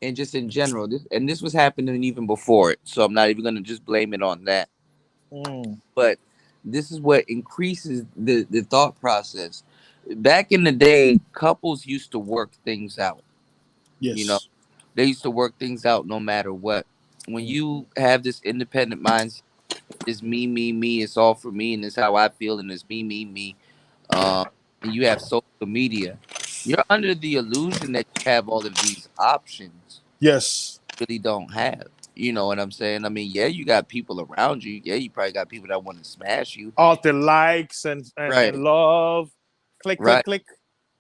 and just in general. This was happening even before it. So I'm not even going to just blame it on that. But this is what increases the thought process. Back in the day, couples used to work things out. Yes. You know, they used to work things out no matter what. When you have this independent mindset, it's me, me, me, it's all for me, and it's how I feel, and it's me, me, me. And you have social media, you're under the illusion that you have all of these options. Yes. You really don't have. You know what I'm saying? I mean, yeah, you got people around you. Yeah, you probably got people that want to smash you. All the likes and love, click, click, click.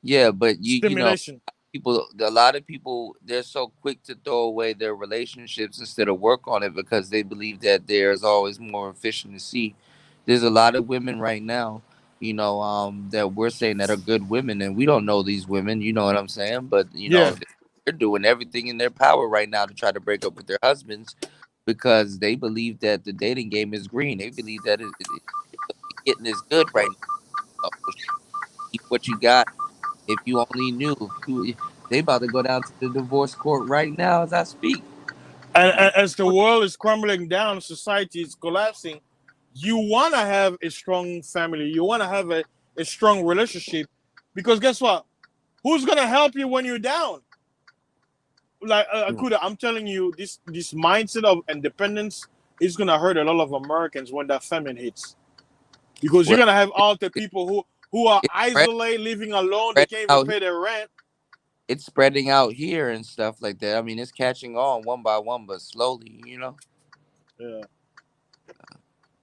Yeah, but stimulation. A lot of people, they're so quick to throw away their relationships instead of work on it because they believe that there's always more efficiency. There's a lot of women right now, that we're saying that are good women, and we don't know these women. You know what I'm saying? But they're doing everything in their power right now to try to break up with their husbands because they believe that the dating game is green. They believe that getting is good right now. Keep what you got. If you only knew, they about to go down to the divorce court right now as I speak. And as the world is crumbling down, society is collapsing. You want to have a strong family. You want to have a strong relationship, because guess what? Who's gonna help you when you're down? Like Akuda, I'm telling you, this mindset of independence is gonna hurt a lot of Americans when that famine hits, because you're gonna have all the people who are isolated, living alone. They can't even pay their rent. It's spreading out here and stuff like that. I mean, it's catching on one by one, but slowly, Yeah.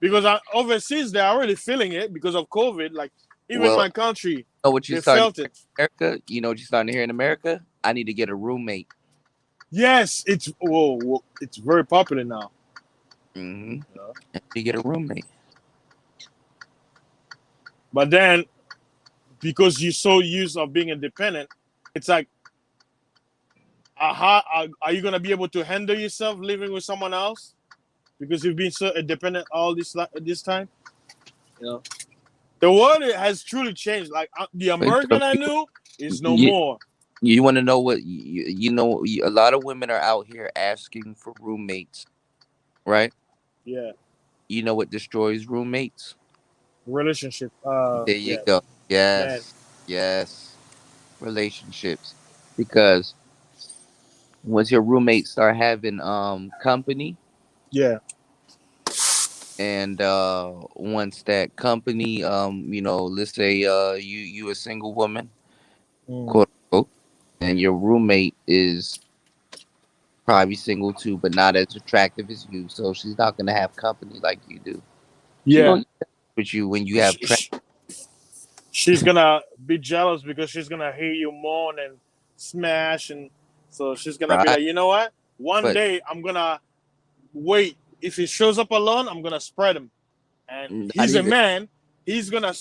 Because overseas, they're already feeling it because of COVID. Like, even my country, they felt it. America, you know what you're starting to hear in America? I need to get a roommate. Yes, it's very popular now. Mm-hmm. Yeah. You get a roommate. But then, because you're so used of being independent, it's like, are you gonna be able to handle yourself living with someone else? Because you've been so independent all this time. The world has truly changed. Like, the American I knew is no more. You want to know what a lot of women are out here asking for roommates, right? Yeah. You know what destroys roommates? Relationship. There you go. Yes. Relationships. Because once your roommates start having company, and once that company, let's say you a single woman, quote unquote, and your roommate is probably single too, but not as attractive as you. So she's not gonna have company like you do. She Yeah. gonna get with you when you have Sh- sh- she's gonna be jealous because she's gonna hear you moan and smash, and so she's gonna be right. like, you know what? One But day I'm gonna wait. If he shows up alone, I'm gonna spread him. And not he's a even man. He's gonna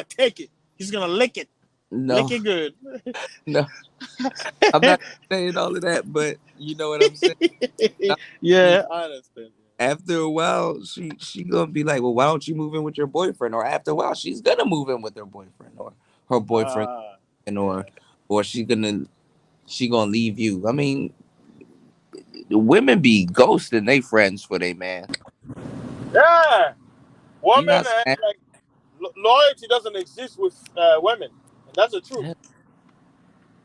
take it. He's gonna lick it. no, Lick it good. no. I'm not saying all of that, but you know what I'm saying. Yeah, I understand. After a while, she gonna be like, well, why don't you move in with your boyfriend? Or after a while, she's gonna move in with her boyfriend, or her boyfriend, Yeah. or she gonna leave you. I mean, the women be ghosting they friends for their man. Yeah. You Women, not saying like loyalty doesn't exist with women, and that's the truth.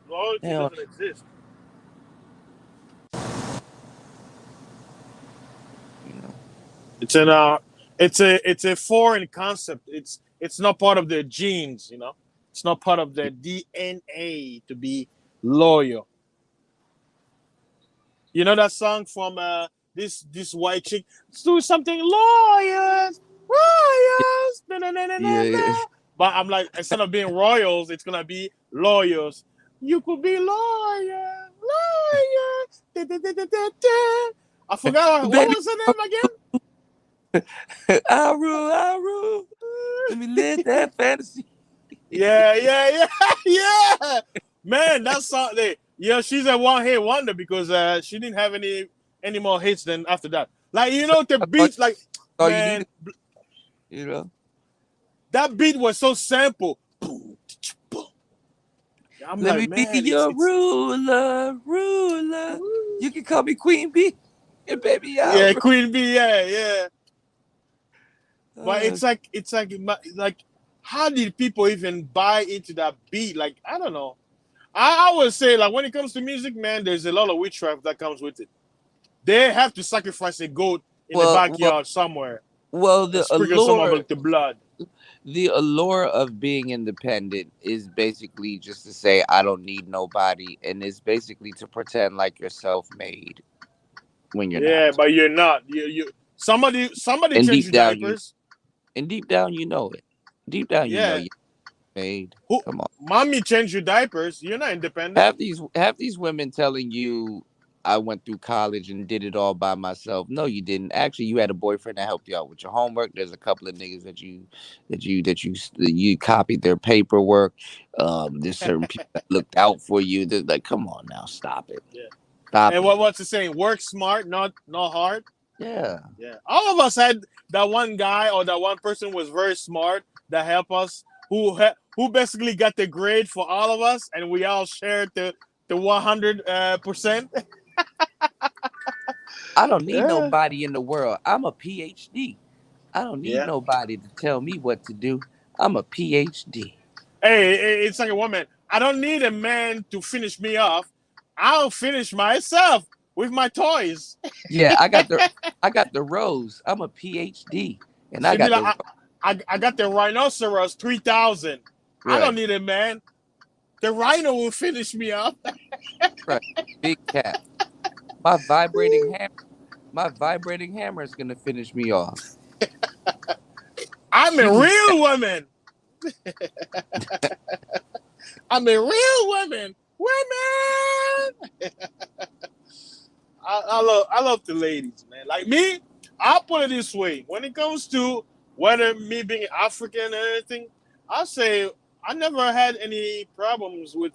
Loyalty hell, doesn't exist. you know. It's a foreign concept. It's not part of their genes. It's not part of their DNA to be loyal. You know that song from this white chick? Let's do something lawyers. Na, na, na, na, na, Yeah, na. But I'm like, instead of being royals, it's gonna be lawyers. You could be lawyers. Da, da, da, da, da, da. I forgot what baby, was her name again? I rule. Let me live that fantasy. Yeah. Man, that song. She's a one-hit wonder because she didn't have any more hits than after that. Like the beats, like All you man, need, that beat was so simple. I'm let like, me be man, your it's ruler. You can call me Queen Bee, and baby, I yeah, rule. Queen Bee, yeah. But it's like, how did people even buy into that beat? Like, I don't know. I would say, like, when it comes to music, man, there's a lot of witchcraft that comes with it. They have to sacrifice a goat in the backyard somewhere. Well, And sprinkle some of the blood. The allure of being independent is basically just to say I don't need nobody, and it's basically to pretend like you're self-made when you're Yeah, not. but you're not. You somebody And change your diapers. deep down, you know it. Deep down, you know Yeah. you're made. Who, Come on. mommy change your diapers. You're not independent. Have these women telling you I went through college and did it all by myself. No, you didn't. Actually, you had a boyfriend that helped you out with your homework. There's a couple of niggas that you copied their paperwork. There's certain people that looked out for you. They're like, come on now, stop it. Yeah. Stop And it. what's the saying? Work smart, not hard. Yeah. Yeah. All of us had that one guy or that one person was very smart that helped us, who basically got the grade for all of us, and we all shared the 100%. I don't need Yeah. nobody in the world. I'm a PhD. I don't need Yeah. nobody to tell me what to do. I'm a PhD. Hey, it's like a woman. I don't need a man to finish me off. I'll finish myself with my toys. Yeah, I got the rose. I'm a PhD, and I She'd got be like, the I got the rhinoceros 3000. I Right. don't need a man. The rhino will finish me off. right, big cat. My vibrating hammer is gonna finish me off. I'm a real woman. I'm a real woman. Women. I love the ladies, man. Like me, I'll put it this way. When it comes to whether me being African or anything, I'll say I never had any problems with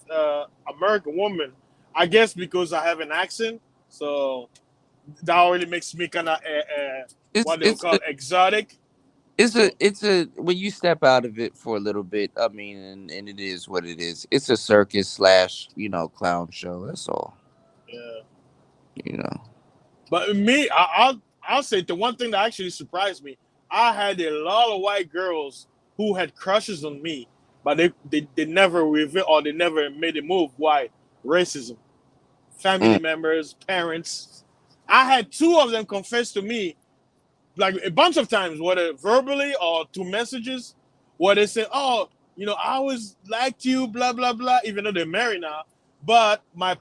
American women. I guess because I have an accent, so that already makes me kind of what they It's call exotic. it's a when you step out of it for a little bit. I mean, and it is what it is. It's a circus / clown show. That's all. Yeah. But me, I'll say the one thing that actually surprised me, I had a lot of white girls who had crushes on me, but they never reveal or they never made a move. Why? Racism. Family members, parents. I had 2 of them confess to me, like a bunch of times, whether verbally or through messages, where they say, "Oh, I always liked you, blah blah blah," even though they're married now. But my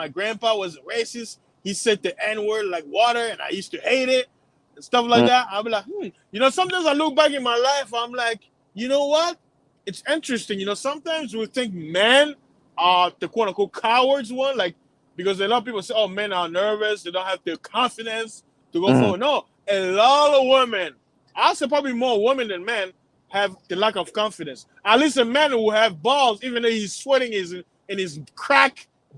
grandpa was racist. he said the N word like water, and I used to hate it and stuff like Mm. that. I'll be like, you know, sometimes I look back in my life, I'm like, you know what? It's interesting. You know, sometimes we think men are the quote unquote cowards one, like because a lot of people say, oh, men are nervous, they don't have the confidence to go Mm. forward. No, a lot of women, I'll say probably more women than men, have the lack of confidence. At least a man who have balls, even though he's sweating in his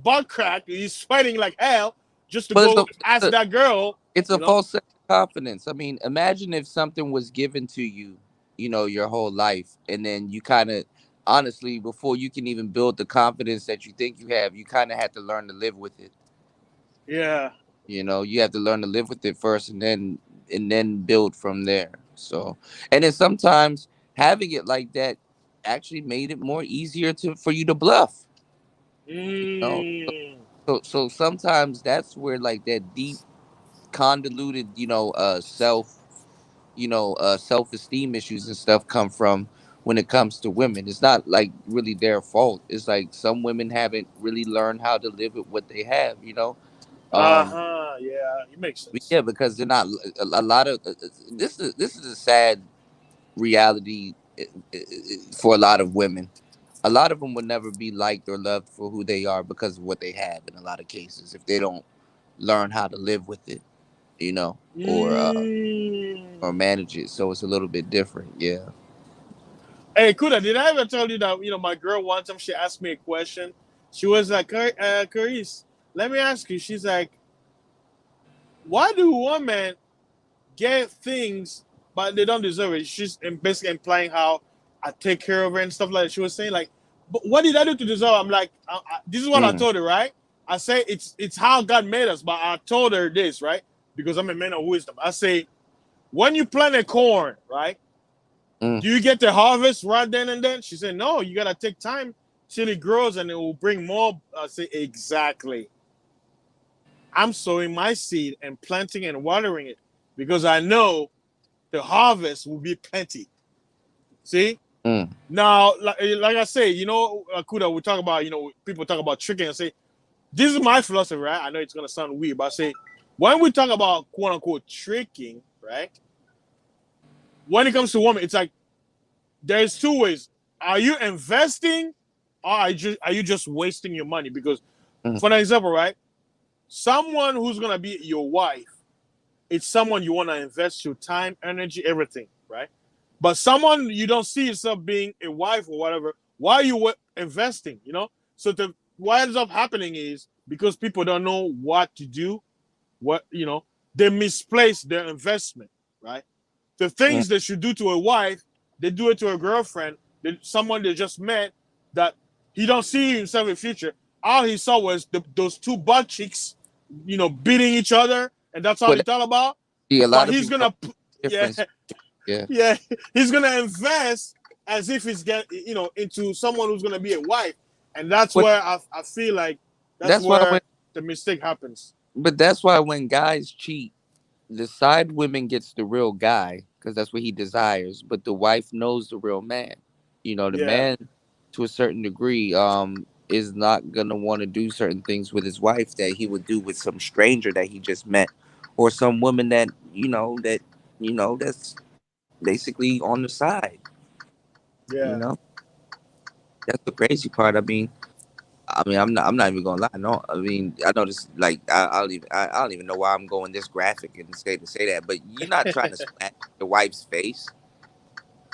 butt crack, he's sweating like hell just to But go ask that girl. it's You a know? false sense of confidence. I mean, imagine if something was given to you, you know, your whole life, and then you kind of, honestly, before you can even build the confidence that you think you have, you kind of have to learn to live with it. Yeah. You know, you have to learn to live with it first, and then build from there. So, and then sometimes having it like that actually made it more easier for you to bluff. You know, so sometimes that's where like that deep convoluted, self-esteem issues and stuff come from when it comes to women. It's not like really their fault. It's like some women haven't really learned how to live with what they have, Yeah, it makes sense. yeah, because they're not a lot of this is a sad reality for a lot of women. A lot of them will never be liked or loved for who they are because of what they have in a lot of cases if they don't learn how to live with it, or manage it. So it's a little bit different. Yeah. Hey, Kuda, did I ever tell you that, my girl one time she asked me a question? She was like, Carice, let me ask you. She's like, why do women get things but they don't deserve it? She's basically implying how I take care of her and stuff like that. She was saying like, but what did I do to deserve? I'm like, this is what I told her, right? I say it's how God made us, but I told her this, right? Because I'm a man of wisdom. I say, when you plant a corn, right? Do you get the harvest right then and then? She said, no, you gotta take time till it grows and it will bring more. I say, exactly. I'm sowing my seed and planting and watering it because I know the harvest will be plenty. See? Now, like I say, Kuda, we talk about, people talk about tricking and say, this is my philosophy, right? I know it's going to sound weird, but I say, when we talk about quote unquote tricking, right? When it comes to women, it's like, there's two ways. Are you investing or are you just wasting your money? Because, for an example, right? Someone who's going to be your wife, it's someone you want to invest your time, energy, everything, right? But someone you don't see yourself being a wife or whatever, why are you investing, So what ends up happening is because people don't know what to do, they misplace their investment, right? The things they should do to a wife, they do it to a girlfriend, someone they just met that he don't see himself in the future. All he saw was those two butt cheeks, beating each other, and that's all he thought about. Yeah, but he's gonna, yeah, he's gonna invest as if he's into someone who's gonna be a wife, and that's where I feel like that's where the mistake happens. But that's why when guys cheat, the side woman gets the real guy because that's what he desires, but the wife knows the real man. The man, to a certain degree, is not gonna want to do certain things with his wife that he would do with some stranger that he just met, or some woman that that's basically on the side. Yeah. That's the crazy part. I mean, I'm not even gonna lie. No, I mean, I know this. Like, I don't even know why I'm going this graphic and say that. But you're not trying to smash your wife's face.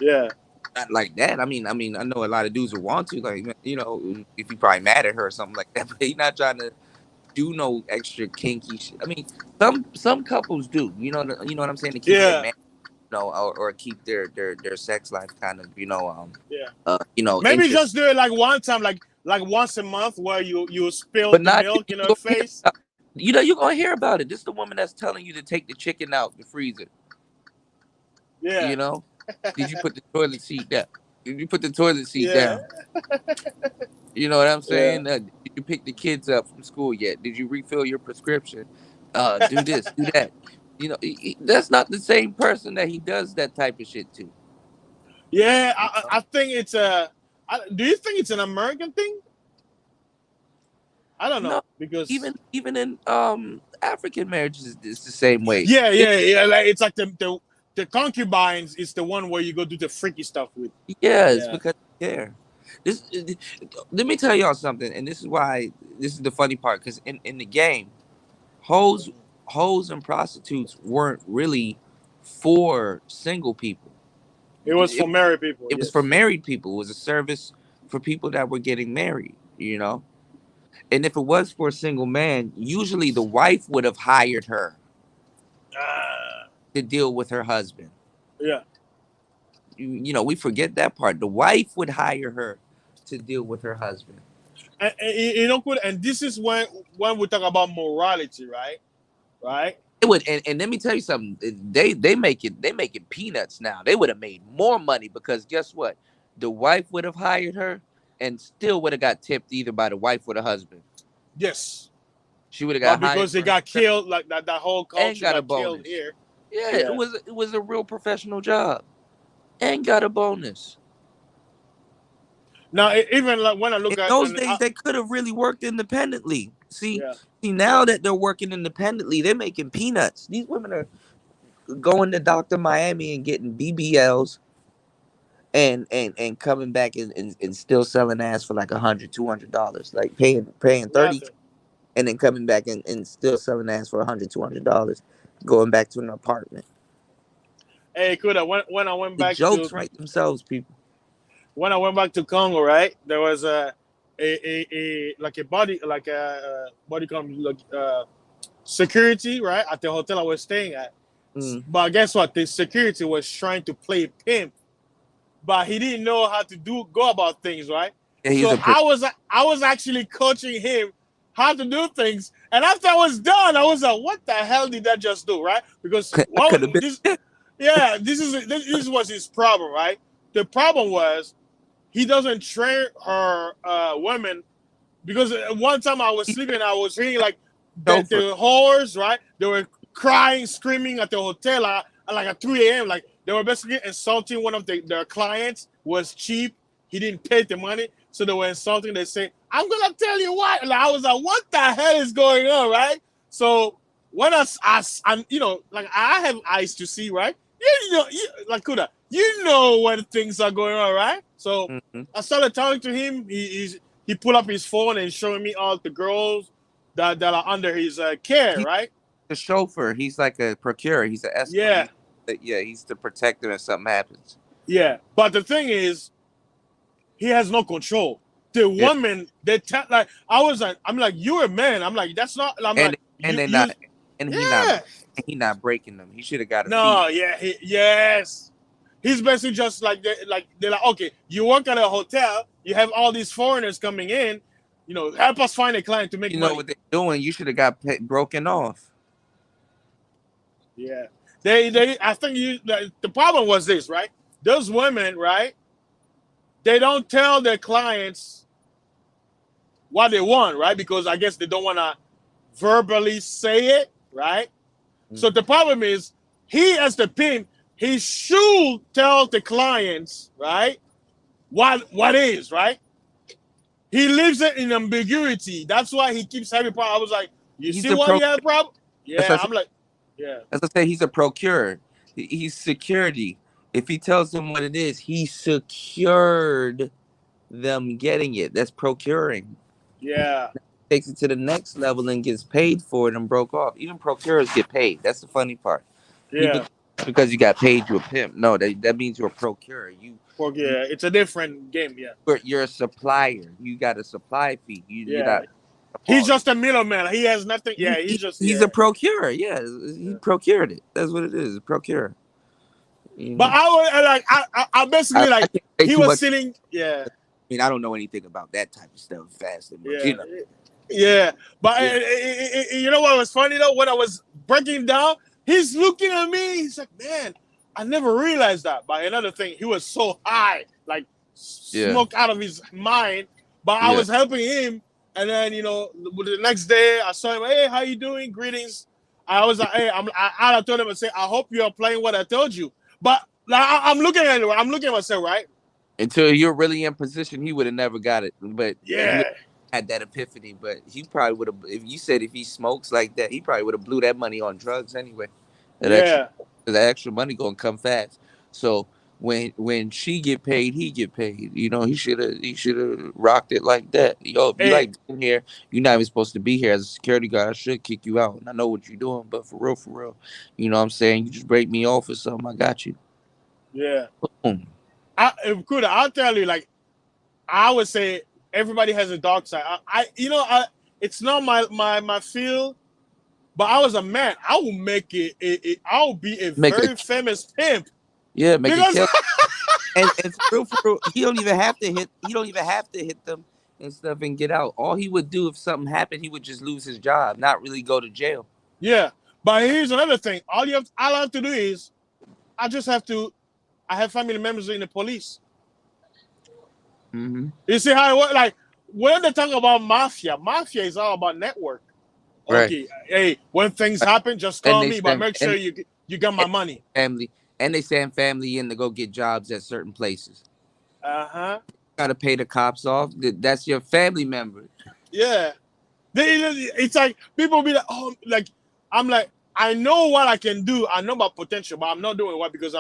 Yeah. Not like that. I mean, I know a lot of dudes who want to, like, if you probably mad at her or something like that. But you're not trying to do no extra kinky shit. I mean, some couples do. You know what I'm saying? To keep their man, or keep their sex life kind of, maybe just do it like one time, like once a month, where you spill the milk in her face. You're gonna hear about it. This is the woman that's telling you to take the chicken out the freezer. Yeah. Did you put the toilet seat down? Did you put the toilet seat down? You know what I'm saying? Did you pick the kids up from school yet? Did you refill your prescription? Do this, do that. That's not the same person that he does that type of shit to. Yeah, I think it's do you think it's an American thing? I don't know No, because even in African marriages, it's the same way. yeah. Like it's like the concubines is the one where you go do the freaky stuff with. Yeah, it's Yeah. because they care. This, let me tell y'all something, and this is why this is the funny part. Because in the game, hoes and prostitutes weren't really for single people. It was for married people. It was yes. for married people. It was a service for people that were getting married. You know, and if it was for a single man, usually the wife would have hired her to deal with her husband. Yeah. You know, we forget that part. The wife would hire her to deal with her husband. And you know, and this is when we talk about morality, right? Right. It would, and let me tell you something. They make it peanuts now. They would have made more money because guess what? The wife would have hired her and still would have got tipped either by the wife or the husband. Yes. She would have got but because hired they got killed, like that whole and culture got a got killed bonus. here. Yeah, it was a real professional job, and got a bonus. Now, even like when I look In at those days, they could have really worked independently. See, Yeah. see, now that they're working independently, they're making peanuts. These women are going to Dr. Miami and getting BBLs and coming back and still selling ass for like $100, $200, like paying 30, Nothing. and then coming back and still selling ass for $100, $200, going back to an apartment. Hey, Kuda, when I went The back jokes to write themselves, people. when I went back to Congo, right? There was a body security, right, at the hotel I was staying at. But guess what? The security was trying to play pimp, but he didn't know how to go about things, right? Yeah, so I was actually coaching him how to do things, and after I was done, I was like, "What the hell did that just do?" Right? Because this was his problem, right? The problem was he doesn't train her women, because one time I was sleeping, I was hearing like the whores, right? They were crying, screaming at the hotel at 3 a.m. Like they were basically insulting one of their clients. Was cheap. He didn't pay the money, so they were insulting. They say, "I'm gonna tell you what." And I was like, "What the hell is going on?" Right? So when I'm, like I have eyes to see, right? Like Kuda, when things are going on, right? So I started talking to him. He pulled up his phone and showing me all the girls that are under his care, right? The chauffeur, he's like a procurer. He's an escort. Yeah. He's the protector if something happens. Yeah, but the thing is, he has no control. The woman, I'm like, you're a man. I'm like, that's not. I'm he's not breaking them. He should have got a fee. Yes. He's basically just like they're like, okay, you work at a hotel, you have all these foreigners coming in, help us find a client to make money. You know what they're doing? You should have got broken off. Yeah, I think the problem was this, right? Those women, right? They don't tell their clients what they want, right? Because I guess they don't want to verbally say it, right? So the problem is, he as the pimp, he should tell the clients, right, what is, right? He lives it in ambiguity. That's why he keeps having problems. I was like, you see why he had a problem? Yeah, I'm like, yeah. As I say, he's a procurer. He's security. If he tells them what it is, he secured them getting it. That's procuring. Yeah. Takes it to the next level and gets paid for it and broke off. Even procurers get paid. That's the funny part. Yeah. Because you got paid, you're a pimp. No, that means you're a procurer. It's a different game. Yeah. You're a supplier. You got a supply fee. You're not. He's just a middleman. He has nothing. Yeah, he's a procurer. Yeah, he procured it. That's what it is. A procurer. But I basically he was sitting. Yeah. I mean, I don't know anything about that type of stuff fast. Yeah. But you know what was funny though? When I was breaking down, he's looking at me. He's like, "Man, I never realized that." But another thing, he was so high, like smoke out of his mind. But I was helping him, and then the next day I saw him. "Hey, how you doing? Greetings." I was like, "Hey, I told him and say, I hope you are playing what I told you." But I'm looking at it. I'm looking at myself, right? Until you're really in position, he would have never got it. But yeah, had that epiphany. But he probably would have. If you said if he smokes like that, he probably would have blew that money on drugs anyway. Yeah. The extra money gonna come fast. So when she get paid, he get paid. You know, he should have rocked it like that. Yo, if you Hey, like being here, you're not even supposed to be here as a security guard. I should kick you out. And I know what you're doing, but for real, you know what I'm saying? You just break me off or something, I got you. yeah. Boom. Kuda, I'll tell you, like, I would say everybody has a dark side. It's not my field, but I was a man. I will make it. I will be a very famous pimp. Yeah, make Because- it kill. and for real, he don't even have to hit them and stuff and get out. All he would do if something happened, he would just lose his job, not really go to jail. Yeah, but here's another thing. All I have to do is, I have family members in the police. Mm-hmm. You see how it works? Like, when they talk about mafia is all about network. Okay, Right. hey, when things happen, just call me, but send- make sure you got my money. Family, and they send family in to go get jobs at certain places. Gotta pay the cops off. That's your family member. Yeah. It's like people be like, oh, like I'm like, I know what I can do. I know my potential, but I'm not doing what because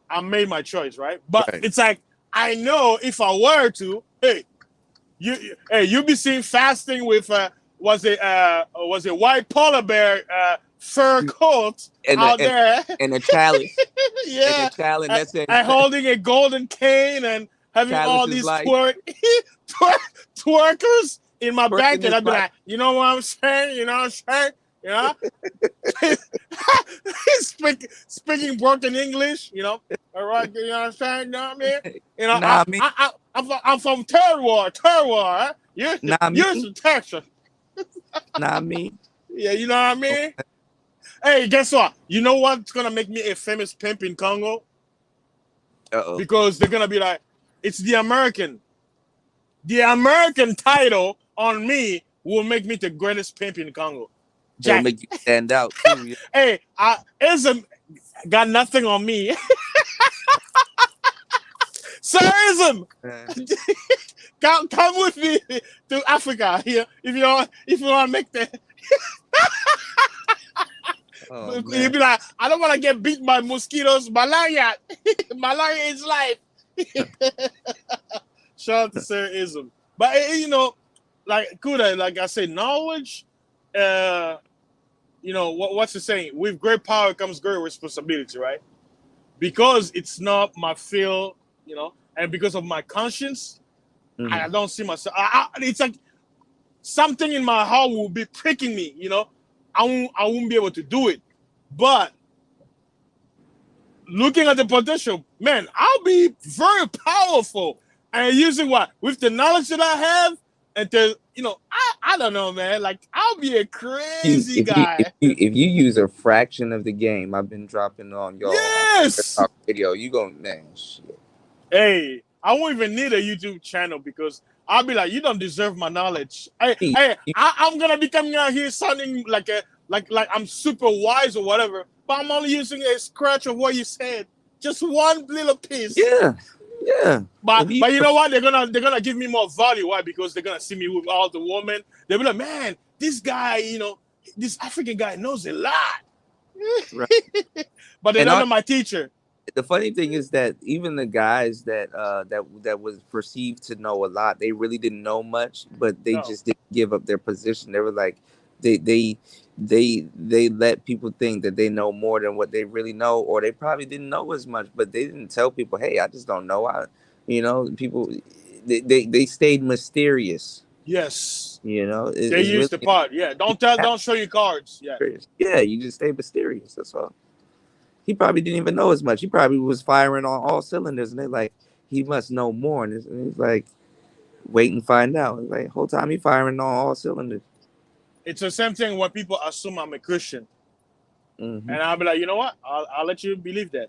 I made my choice, right? But Right. it's like I know if I were to, you be seen fasting with was it white polar bear fur coat out there and a chalice. yeah, And a chalice. That's it. and holding a golden cane and having all Chalice is these like- twerkers in my Twerking back, and is I'd be like- like, you know what I'm saying? You know what I'm saying? You know, speaking broken English. You know, all right. You know what I'm saying? You know what I mean? You know, Nah, I'm from Terroir. Huh? You're from Texas. Nah, me. Yeah, you know what I mean? Hey, guess what? You know what's gonna make me a famous pimp in Congo? Uh-oh. Because they're gonna be like, it's the American. The American title on me will make me the greatest pimp in Congo. It'll make you stand out too. Yeah. Hey, Ism got nothing on me. Sir Ism, come with me to Africa here if you want to make the. Oh, You'd man. be like, I don't want to get beat by mosquitoes. Malaria, malaria is life. Shout out to Sir Ism, but you know, like Kuda, like I said, knowledge. You know what's the saying? With great power comes great responsibility, right? Because it's not my field, you know, and because of my conscience, Mhm. I don't see myself. It's like something in my heart will be pricking me, you know. I won't be able to do it, but looking at the potential, man, I'll be very powerful. And using what with the knowledge that I have, and to you know, I don't know, man. Like I'll be a crazy guy. If you use a fraction of the game I've been dropping on y'all Yes. Talk video, you go, man, shit. Hey, I won't even need a YouTube channel because I'll be like, you don't deserve my knowledge. I'm gonna be coming out here sounding like I'm super wise or whatever, but I'm only using a scratch of what you said, just one little piece. Yeah. But you know what? They're gonna give me more value. Why? Because they're gonna see me with all the women. They'll be like, man, this guy, you know, this African guy knows a lot. Right. But they And don't know my teacher. The funny thing is that even the guys that was perceived to know a lot, they really didn't know much, but they just didn't give up their position. They were like, they let people think that they know more than what they really know, or they probably didn't know as much, but they didn't tell people, hey, I just don't know. People they stayed mysterious. Yes. You know, They used the part. Yeah. Don't show your cards. Yeah. Yeah, you just stay mysterious. That's all. He probably didn't even know as much. He probably was firing on all cylinders, and they're like, he must know more. And he's like, wait and find out. It's like, whole time he firing on all cylinders. It's the same thing when people assume I'm a Christian. Mhm. And I'll be like, you know what? I'll let you believe that.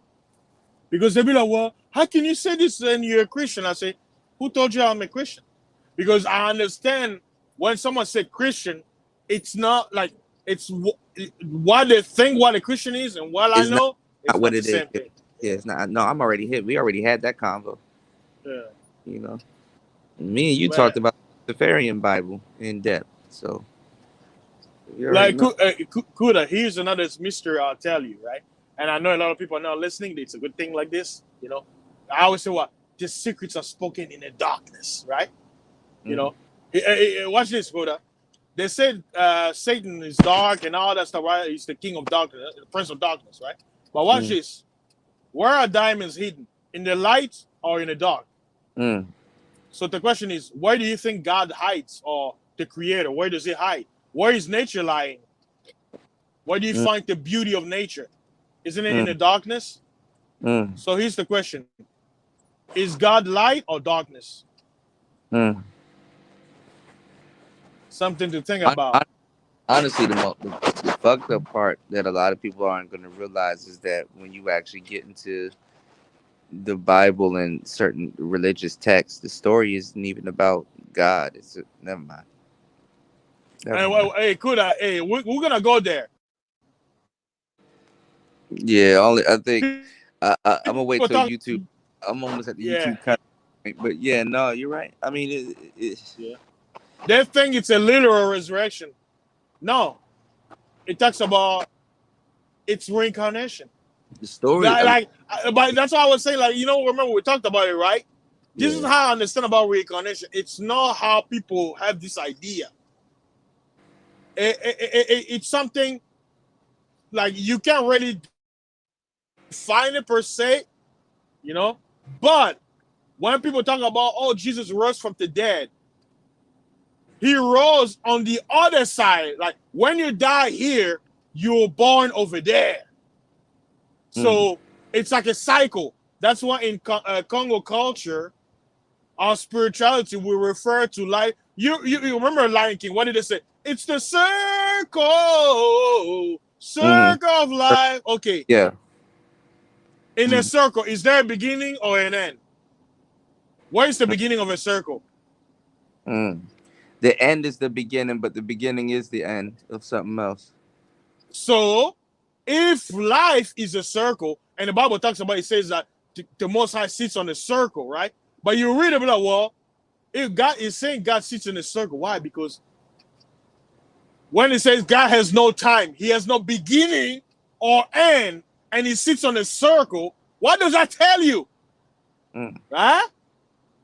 Because they'll be like, well, how can you say this and you're a Christian? I say, who told you I'm a Christian? Because I understand when someone said Christian, it's not like it's what they think what a Christian is and what I know. It's Not what not it the same is. thing. Yeah, it's not. No, I'm already hit. We already had that convo. Yeah. You know, me and you Man. talked about Rastafarian Bible in depth. So you already Like know. Kuda, here's another mystery I'll tell you, right? And I know a lot of people are not listening. It's a good thing like this, you know. I always say, "What the secrets are spoken in the darkness," right? You know. Watch this, Kuda. They said Satan is dark and all that stuff, right? He's the king of darkness, the prince of darkness, right? But watch this. Where are diamonds hidden? In the light or in the dark? So the question is, where do you think God hides, or the creator? Where does he hide? Where is nature lying? Where do you find the beauty of nature? Isn't it in the darkness? So here's the question. Is God light or darkness? Something to think about. Honestly, the fucked up part that a lot of people aren't going to realize is that when you actually get into the Bible and certain religious texts, the story isn't even about God. Never mind. Hey, Kuda, hey, we're gonna go there. Yeah, I think I'm gonna wait till YouTube. I'm almost at the YouTube cut. But yeah, no, you're right. I mean, They think it's a literal resurrection. No, it talks about its reincarnation. The story, but that's why I was saying, like, you know, remember we talked about it, right? This is how I understand about reincarnation. It's not how people have this idea. It's something like you can't really define it per se, you know. But when people talk about, oh, Jesus rose from the dead, he rose on the other side. Like when you die here, you're born over there. So it's like a cycle. That's why in Congo culture, our spirituality will refer to life. You remember Lion King? What did they say? It's the circle of life. Okay. Yeah. In a circle, is there a beginning or an end? Where is the beginning of a circle? The end is the beginning, but the beginning is the end of something else. So, if life is a circle, and the Bible talks about, it says that the Most High sits on a circle, right? But you read about, well, if God is saying God sits in a circle, why? Because when it says God has no time, he has no beginning or end, and he sits on a circle, what does that tell you? Right?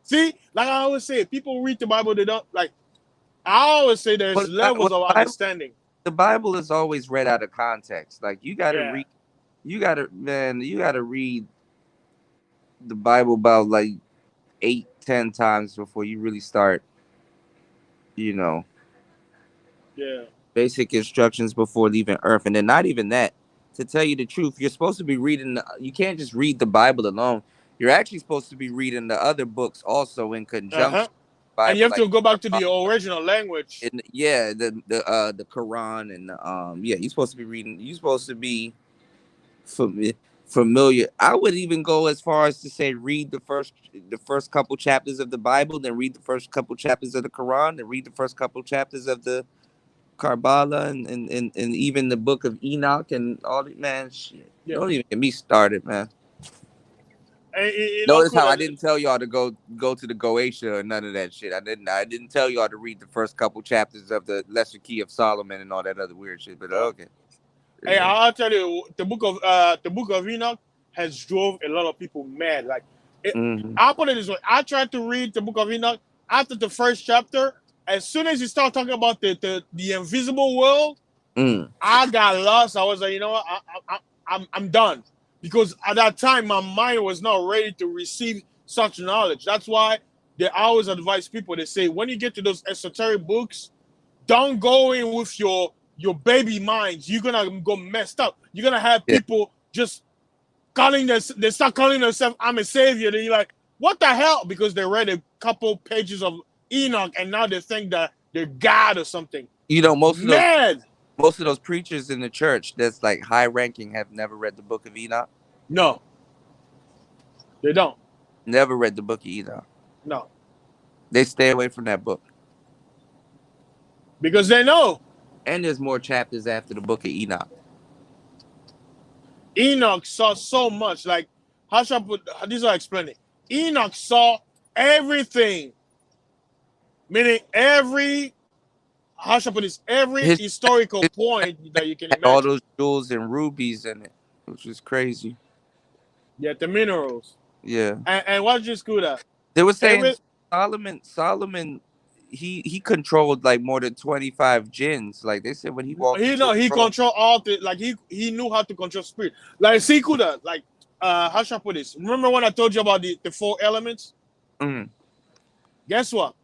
See, like I always say, people read the Bible, they don't, like, I always say there's levels of understanding. The Bible is always read out of context. Like you gotta read, you gotta read the Bible about like 8-10 times before you really start, you know, basic instructions before leaving Earth. And then not even that. To tell you the truth, you're supposed to be reading. You can't just read the Bible alone. You're actually supposed to be reading the other books also in conjunction. Bible, and you have to go back to the original language. The Quran and you're supposed to be reading. You're supposed to be familiar. I would even go as far as to say read the first couple chapters of the Bible, then read the first couple chapters of the Quran, then read the first couple chapters of the Karbala and even the book of Enoch and all that. Man, shit. Don't even get me started, man. Notice how I didn't tell y'all to go to the Goetia or none of that shit. I didn't tell y'all to read the first couple chapters of the Lesser Key of Solomon and all that other weird shit. But okay. Hey, I'll tell you, the book of Enoch has drove a lot of people mad. Like, I'll put it this way: I tried to read the book of Enoch after the first chapter. As soon as you start talking about the invisible world, I got lost. I was like, you know what? I'm done. Because at that time, my mind was not ready to receive such knowledge. That's why they always advise people. They say, when you get to those esoteric books, don't go in with your baby minds. You're going to go messed up. You're going to have people just they start calling themselves, I'm a savior. Then you're like, what the hell? Because they read a couple pages of Enoch, and now they think that they're God or something. You know, most of those preachers in the church that's like high ranking have never read the book of Enoch. No, they don't. Never read the book of Enoch. No, they stay away from that book because they know. And there's more chapters after the book of Enoch. Enoch saw so much. Like, how should I put this? I explain it. Enoch saw everything Meaning how should I put this? Every His historical point that you can had all imagine. those jewels and rubies in it, which is crazy. Yeah, the minerals. Yeah. And what did you school that? They were saying Every Solomon, he controlled like more than 25 jinns. Like they said when he walked into he a throne. controlled all the like he knew how to control spirit. Like see Kuda, like how should I put this? Remember when I told you about the 4 elements? Mhm. Guess what?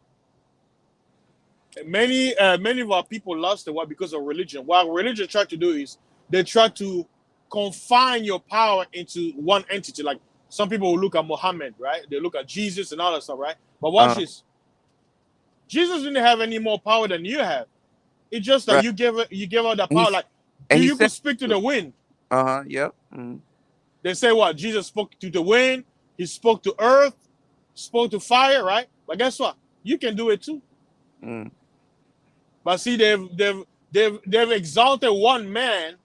Many of our people lost the war because of religion. What religion tried to do is they try to confine your power into one entity. Like some people will look at Muhammad, right? They look at Jesus and all that stuff, right? But watch this. Jesus didn't have any more power than you have. It's just that Right. you give her the And power. Like you could speak to the wind. Yep. Mhm. They say what? Jesus spoke to the wind, he spoke to earth, spoke to fire, right? But guess what? You can do it too. Mm. But see, they've exalted one man.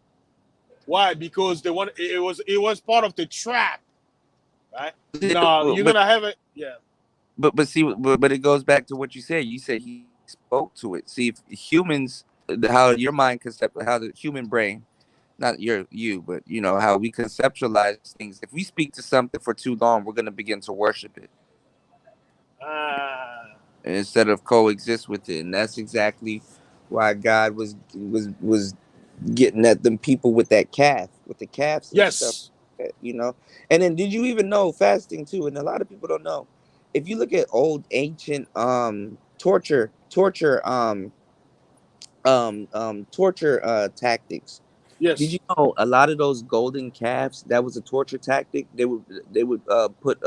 Why? Because it was part of the trap, right? No, you're gonna have it. Yeah. But see, but it goes back to what you said. You said he spoke to it. See, if humans, how your mind how the human brain, not you, but you know how we conceptualize things. If we speak to something for too long, we're gonna begin to worship it instead of coexist with it, and that's exactly why God was getting at them people with that calf, with the calves and stuff. You know, and then did you even know fasting too? And a lot of people don't know. If you look at old ancient torture tactics. Yes. Did you know a lot of those golden calves, that was a torture tactic? They would put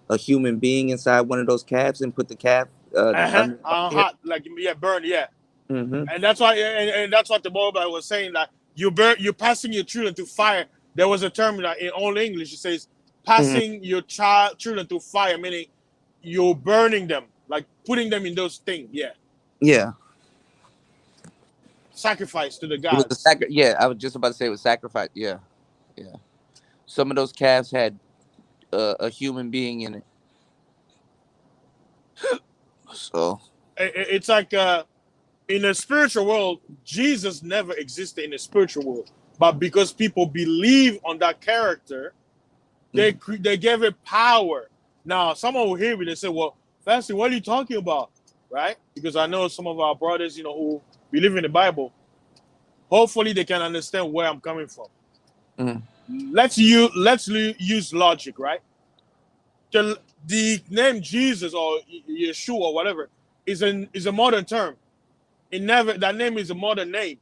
a human being inside one of those calves and put the calf hot, like burn, yeah. Mm-hmm. And that's why, and that's what the Bible was saying, that you're passing your children through fire. There was a term that in Old English it says passing your children through fire, meaning you're burning them, like putting them in those things. Yeah. Yeah. Sacrifice to the It gods. was yeah, I was just about to say it was sacrifice. Yeah. Yeah. Some of those calves had a human being in it. So it's like in the spiritual world, Jesus never existed in the spiritual world, but because people believe on that character, they gave it power. Now, someone will hear me, they say, "Well, fasting, what are you talking about?" Right? Because I know some of our brothers, who believe in the Bible. Hopefully, they can understand where I'm coming from. Mm-hmm. Let's use logic, right? The name Jesus or Yeshua or whatever is a modern term. That name is a modern name.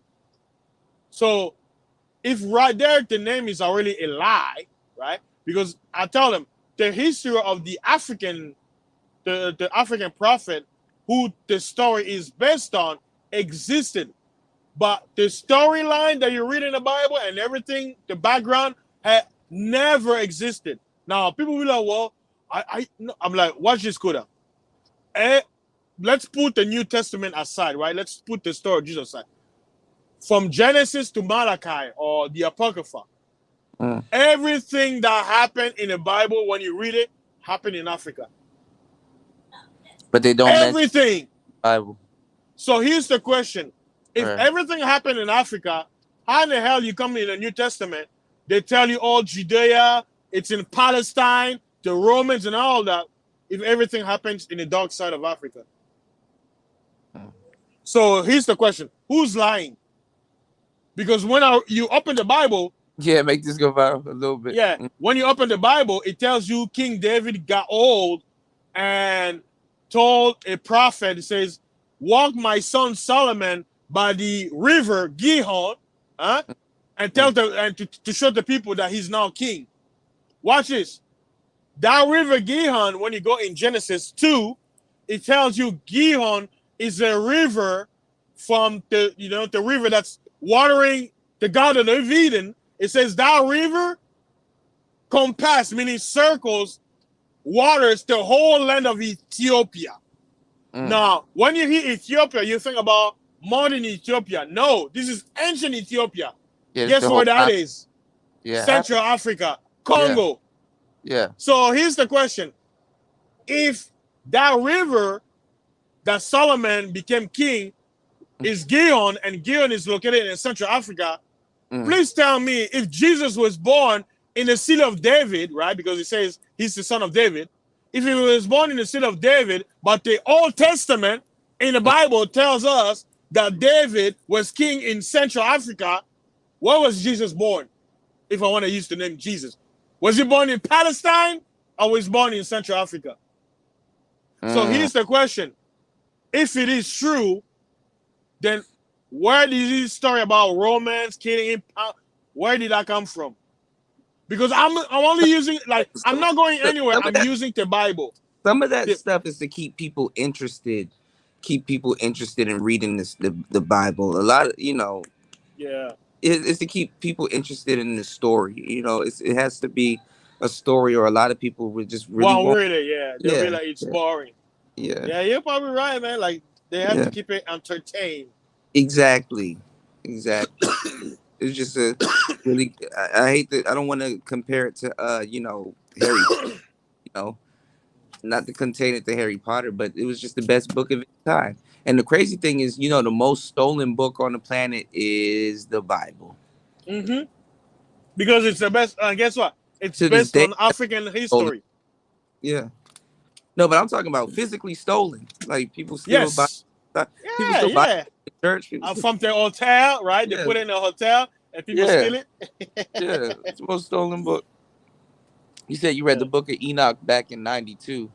So if right there the name is already a lie, right? Because I tell them the history of the African prophet who the story is based on existed, but the storyline that you read in the Bible and everything, the background had never existed. Now people will be like, well, I'm like, watch this, Kuda. Let's put the New Testament aside, right? Let's put the story of Jesus aside. From Genesis to Malachi or the Apocrypha, everything that happened in the Bible, when you read it, happened in Africa. But they don't everything. Bible. So here's the question: if everything happened in Africa, how in the hell you come in the New Testament? They tell you all Judea, it's in Palestine, the Romans and all that. If everything happens in the dark side of Africa. So here's the question: who's lying? Because when you open the Bible, make this go viral a little bit. Yeah, when you open the Bible, it tells you King David got old and told a prophet, it says, "Walk my son Solomon by the river Gihon, and tell them and to show the people that he's now king." Watch this. That river Gihon, when you go in Genesis 2, it tells you Gihon is a river from the river that's watering the Garden of Eden. It says that river compass, meaning circles, waters the whole land of Ethiopia. Now, when you hear Ethiopia, you think about modern Ethiopia. No, this is ancient Ethiopia. Guess where that is? Yeah. Central Africa, Congo. Yeah. So here's the question. If that river that Solomon became king is Gion, and Gion is located in Central Africa. Please tell me, if Jesus was born in the city of David, right? Because it says he's the son of David. If he was born in the city of David, but the Old Testament in the Bible tells us that David was king in Central Africa, where was Jesus born? If I want to use the name Jesus, was he born in Palestine or was he born in Central Africa? So here's the question: if it is true, then where did this story about Romans killing him? Where did that come from? Because I'm only using, like, I'm not going anywhere. I'm using the Bible. Some of that stuff is to keep people interested in reading the Bible. A lot of, Yeah. It's to keep people interested in the story. It has to be a story, or a lot of people would just really read it. Yeah, they'll be like, it's boring. Yeah, you're probably right, man. Like, they have to keep it entertained. Exactly. It's just a really. I hate that. I don't want to compare it to Harry. Not to contain it to Harry Potter, but it was just the best book of its time. And the crazy thing is, the most stolen book on the planet is the Bible. Because it's the best. Guess what? It's based on African history. Yeah. No, but I'm talking about physically stolen. Like, people still buy. People still buy the church. From the hotel, right? They put it in a hotel and people steal it. Yeah, it's the most stolen book. You said you read the book of Enoch back in '92.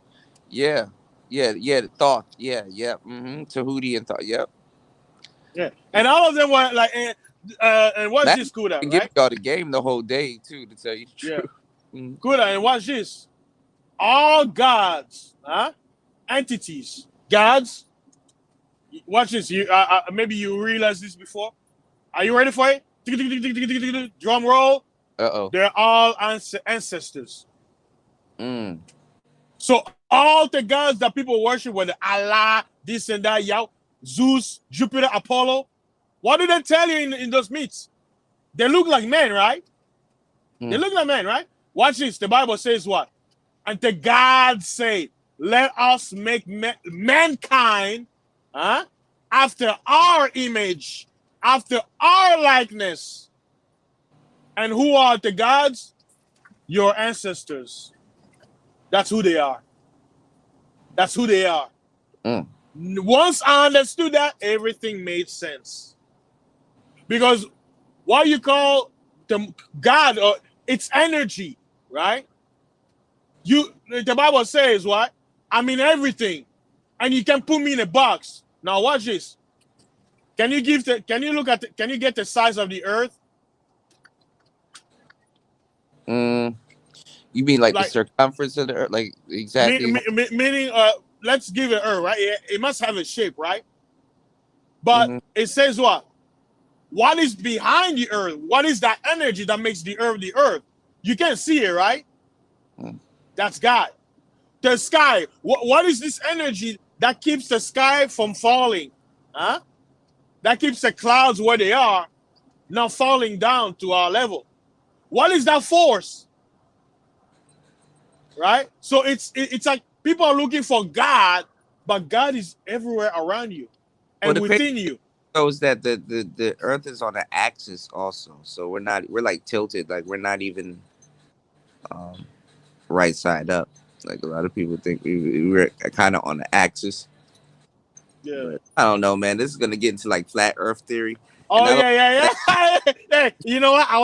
Yeah. Thoth. Yeah. Tahuti and Thoth. Yep. Yeah, and all of them were like, and watch this, Kuda, right? Give y'all the game the whole day too, to tell you the truth. Kuda, and watch this. All gods, entities, gods. Watch this. You maybe you realized this before. Are you ready for it? Drum roll. They're all ancestors. So all the gods that people worship, whether Allah, this and that, Zeus, Jupiter, Apollo, what do they tell you in those myths? They look like men, right? They look like men, right? Watch this. The Bible says what? And the God said, let us make mankind after our image, after our likeness. And who are the gods? Your ancestors. That's who they are. That's who they are. Once I understood that, everything made sense. Because what you call the God, or it's energy, right? The Bible says what? I'm in everything, and you can put me in a box. Now watch this. Can you get the size of the earth? You mean like the circumference of the earth, like exactly? Meaning, let's give it earth, right? It must have a shape, right? But it says what? What is behind the earth? What is that energy that makes the earth the earth? You can't see it, right? That's God. The sky. What is this energy that keeps the sky from falling? That keeps the clouds where they are, not falling down to our level. What is that force? Right? So it's like people are looking for God, but God is everywhere around you and within you. Shows that the earth is on an axis also. So we're like tilted, like we're not even right side up. Like a lot of people think we're kind of on the axis. Yeah. But I don't know, man. This is gonna get into like flat earth theory. Oh yeah. Hey, you know what? I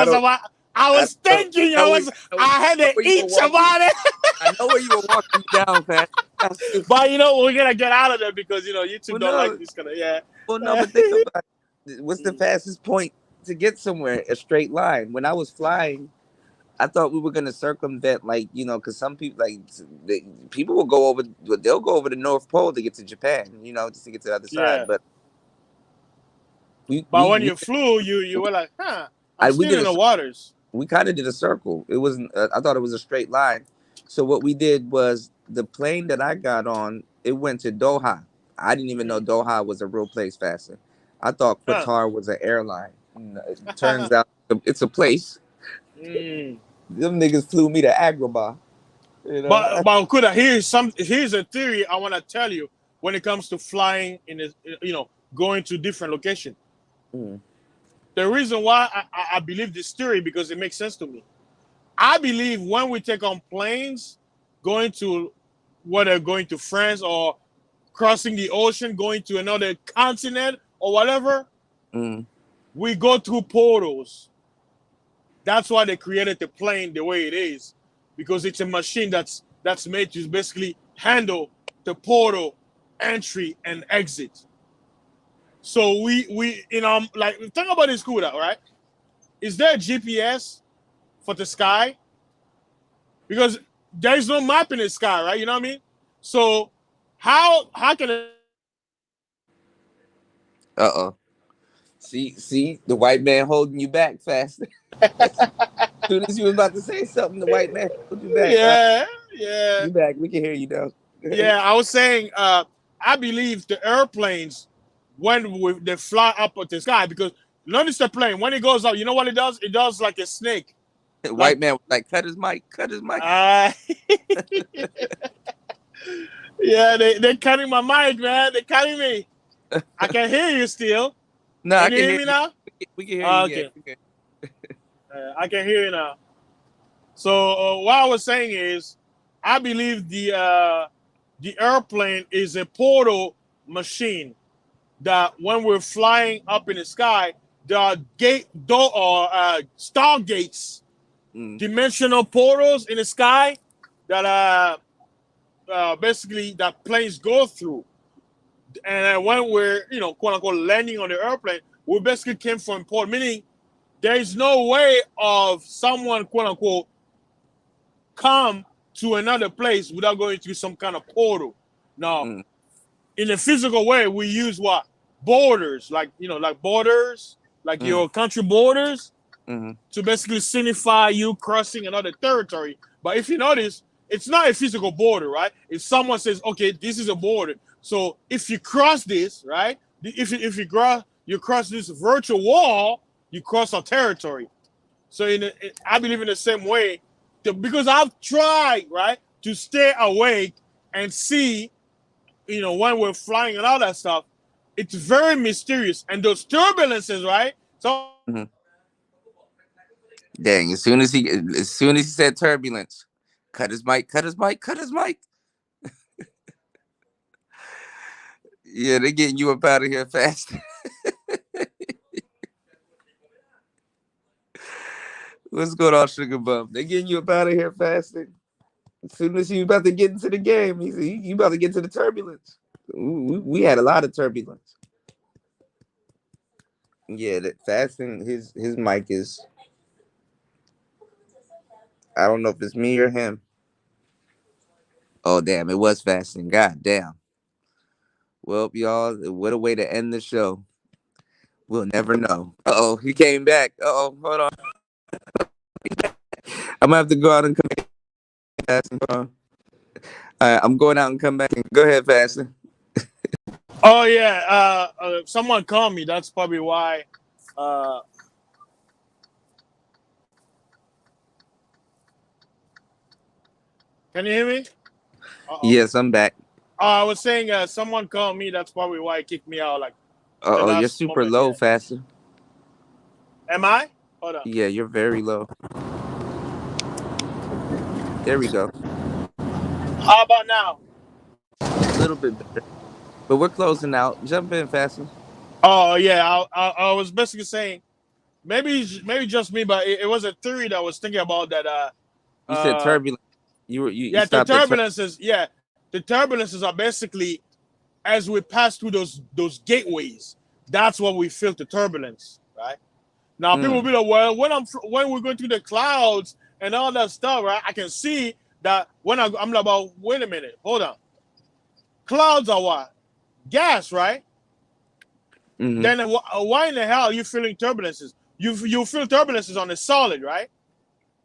was thinking. I had to eat somebody. I know where you were walking down, Pat. But we're gonna get out of there because you two don't like this kind of Well, no, but think about it. What's the fastest point to get somewhere? A straight line. When I was flying, I thought we were gonna circumvent, like because some people people will go over. They'll go over the North Pole to get to Japan. Just to get to the other side. But when you flew, you were like, I'm still in the waters. We kind of did a circle. It wasn't. I thought it was a straight line. So what we did was the plane that I got on, it went to Doha. I didn't even know Doha was a real place, Faster. I thought Qatar was an airline. It turns out it's a place. Them niggas flew me to Agrabah. But Kuda, here's a theory I want to tell you. when it comes to flying in a, going to different location. Mm. The reason why I believe this theory, because it makes sense to me. I believe when we take on planes, going to whether going to France or crossing the ocean, going to another continent or whatever, we go through portals. That's why they created the plane the way it is, because it's a machine that's made to basically handle the portal entry and exit. So we like think about this scooter, right? Is there a GPS for the sky? Because there is no map in the sky, right? You know what I mean? So how can it? See, the white man holding you back faster. As soon as you was about to say something, the white man hold you back. Yeah. You back. We can hear you now. Yeah, I was saying, I believe the airplanes, when they fly up at the sky, because notice the plane, when it goes up, you know what it does? It does like a snake. The white man was like, cut his mic. Yeah, they're cutting my mic, man. They're cutting me. I can hear you still. No, Can you hear me now? We can hear you. Okay. Yeah. I can hear you now. So what I was saying is, I believe the airplane is a portal machine that when we're flying up in the sky, there are stargates, dimensional portals in the sky that basically that planes go through. And when we're, quote unquote, landing on the airplane, we basically came from port, meaning there is no way of someone, quote unquote, come to another place without going through some kind of portal. Now, in a physical way, we use what? Borders, like borders, like your country borders, to basically signify you crossing another territory. But if you notice, it's not a physical border, right? If someone says, okay, this is a border. So if you cross this, right? If you cross this virtual wall, you cross our territory. So I believe in the same way, because I've tried, right, to stay awake and see, when we're flying and all that stuff, it's very mysterious. And those turbulences, right? So Dang, as soon as he said turbulence, cut his mic. Yeah, they're getting you up out of here fast. What's going on, Sugar Bum? They're getting you up out of here faster. As soon as you about to get into the game, you about to get to the turbulence. We had a lot of turbulence. Yeah, that fasting, his mic is, I don't know if it's me or him. Oh, damn, it was fasting. God damn. Well, y'all, what a way to end the show. We'll never know. Uh-oh, he came back. Uh-oh, hold on. I'm going to have to go out and come back. Fasting. All right, I'm going out and come back. Go ahead, Fasting. Oh, yeah. Someone called me. That's probably why. Can you hear me? Uh-oh. Yes, I'm back. I was saying someone called me. That's probably why it kicked me out. You're super low, Faster. Am I? Hold on. Yeah, you're very low. There we go. How about now? A little bit better. But we're closing out. Jump in, Faster. Oh, yeah. I was basically saying, maybe just me, but it was a theory that I was thinking about that. You said turbulence. Yeah, the turbulences. The turbulences are basically as we pass through those gateways. That's what we feel the turbulence, right? Now people will be like, well, when we're going through the clouds and all that stuff, right? I can see that when I'm like, about, wait a minute, hold on. Clouds are what? Gas, right? Then why in the hell are you feeling turbulences? You feel turbulences on the solid, right?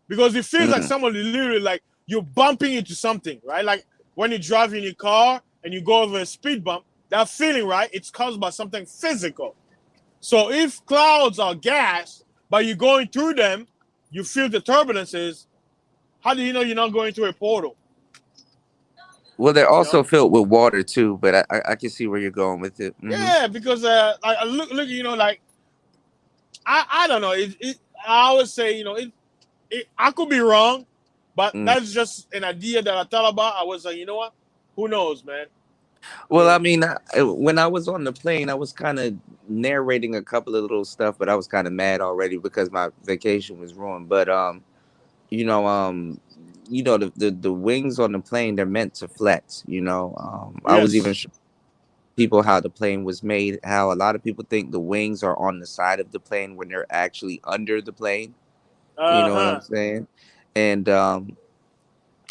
Because it feels like someone literally like you're bumping into something, right? Like when you drive in your car and you go over a speed bump, that feeling, right? It's caused by something physical. So if clouds are gas, but you're going through them, you feel the turbulences. How do you know you're not going through a portal? Well, they're You know? also filled with water too, but I can see where you're going with it. Mhm. Yeah, because I look, you know, like I don't know. I always say, you know, I could be wrong, but Mm. that's just an idea that I thought about. I was like, you know what? Who knows, man? Well, I mean, when I was on the plane, I was kind of narrating a couple of little stuff, but I was kind of mad already because my vacation was ruined. But you know, the wings on the plane, they're meant to flex. You know, I was even Yes. people how the plane was made, how a lot of people think the wings are on the side of the plane when they're actually under the plane. You know what I'm Uh-huh. saying? And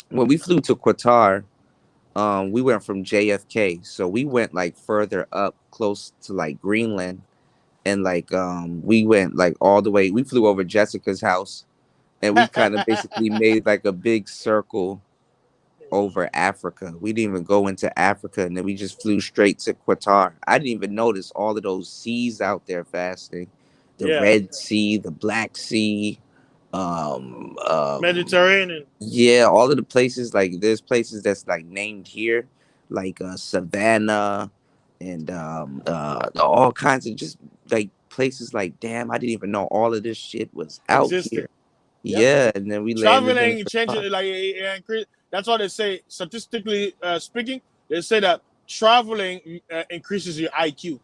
when we flew to Qatar, we went from JFK, so we went like further up, close to like Greenland, and like we went like all the way. We flew over Jessica's house, and we kind of basically made like a big circle over Africa. We didn't even go into Africa, and then we just flew straight to Qatar. I didn't even notice all of those seas out there fasting. The Yeah. Red Sea, the Black Sea, Mediterranean. yeah, all of the places, like there's places that's like named here, like Savannah and all kinds of just like places like damn, I didn't even know all of this shit was out Existed. here. Yep. Yeah, and then we landed in Traveling changes, Qatar. like that's why they say, statistically speaking, they say that traveling increases your IQ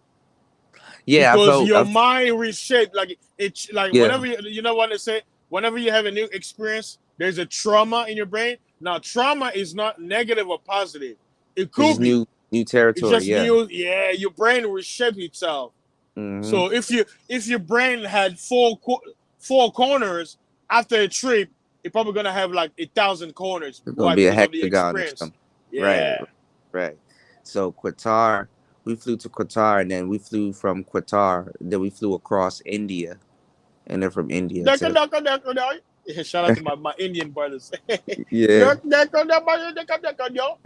Yeah, because your mind reshaped. Like it's like yeah, whenever you know what they say, whenever you have a new experience, there's a trauma in your brain. Now, trauma is not negative or positive. It it's could just be. new It's territory. just Yeah. new. Yeah, your brain reshaped itself. Hmm. So if your brain had four corners after a trip, it's probably gonna have like 1,000 corners. It's gonna Why? be a Because of the hexagon or experience. something. Right, Yeah. right. So Qatar, we flew to Qatar, and then we flew from Qatar. Then we flew across India, and then from India Deka, to deka, deka, deka. Yeah, shout out to my Indian brothers. yeah. Deka, deka, deka, deka, yo.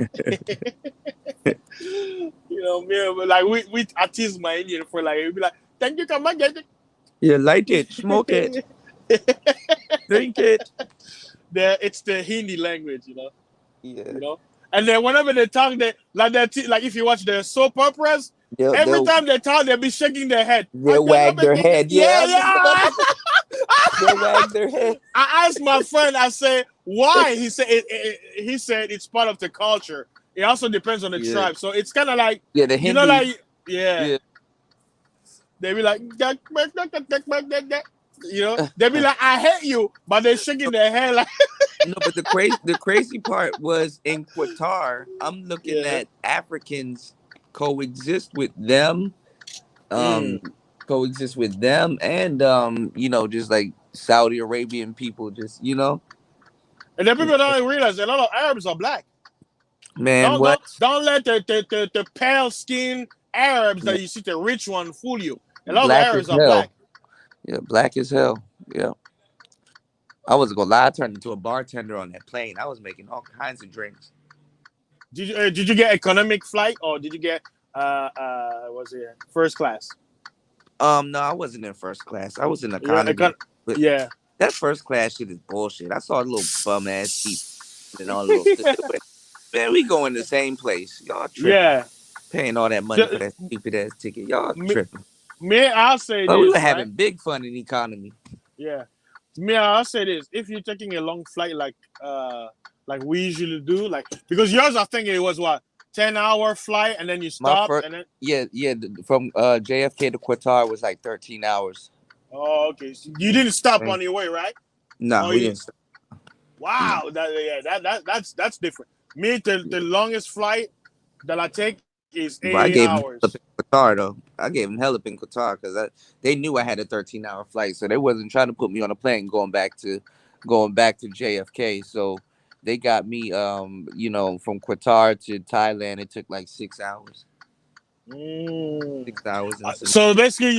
You know, me, like I tease my Indian for like, we'd be like, thank you, come on, get it. Yeah, light it, smoke it, drink it. It's the Hindi language, you know. Yeah, You know. And then whenever they talk, like like if you watch the soap operas, every time they talk, they'll be shaking their head. they'll wag their head. Yeah, Yeah, they'll wag their head. I asked my friend, I said, why? He said he said it's part of the culture. It also depends on the Yeah. tribe. So it's kind of like, Yeah, the you know, Hindi. like, yeah. They be like, you know, they be like, I hate you, but they're shaking their head like. No, but the crazy part was in Qatar. I'm looking at Africans coexist with them, and you know, just like Saudi Arabian people, just you know. And then people don't realize a lot of Arabs are black. Man, don't let the pale skin Arabs that you see, the rich one, fool you. A lot Black of Arabs as are hell. black. Yeah, black as hell. Yeah. I wasn't gonna lie, I turned into a bartender on that plane. I was making all kinds of drinks. Did you get economic flight or did you get was it first class? No, I wasn't in first class. I was in economy. But yeah. That first class shit is bullshit. I saw a little bum ass seat and all the little man, we going the same place. Y'all tripping. Yeah. Paying all that money for that stupid ass ticket. Y'all tripping. I'll say But this. we were having big fun in economy. Yeah. I'll say this. If you're taking a long flight like we usually do, like because yours I think it was what 10-hour flight and then you stop and then from JFK to Qatar was like 13 hours. Oh, okay. So you didn't stop on your way, right? No, we didn't stop. Wow, that's different. Me, the longest flight that I take is 8 hours. Qatar though. I gave them hell up in Qatar because they knew I had a 13-hour flight, so they wasn't trying to put me on a plane going back to JFK. So they got me, you know, from Qatar to Thailand. It took like 6 hours. 6 hours. So basically,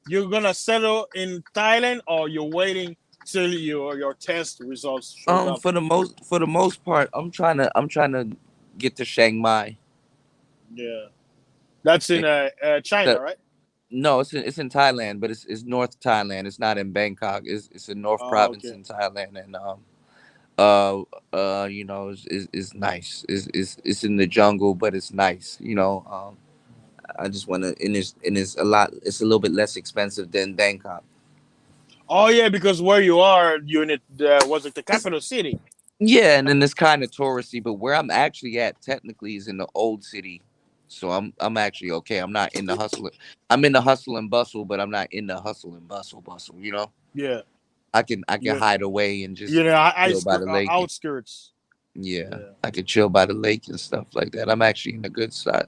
you're gonna settle in Thailand, or you're waiting till your test results show up? For the most part, I'm trying to get to Chiang Mai. Yeah, that's in China, right? No, it's in Thailand, but it's North Thailand. It's not in Bangkok. It's in North Province in Thailand, you know, is nice. It's in the jungle, but it's nice. You know, I just want to, and it's a lot. It's a little bit less expensive than Bangkok. Oh yeah, because where you are, you're in it. Was it the capital city? Yeah, and then it's kind of touristy, but where I'm actually at technically is in the old city. So I'm actually okay. I'm not in the hustle. I'm in the hustle and bustle, but I'm not in the hustle and bustle. You know, Yeah, I can yeah. hide away and just You know, chill by the lake. outskirts. Yeah, Yeah. I could chill by the lake and stuff like that. I'm actually in a good side,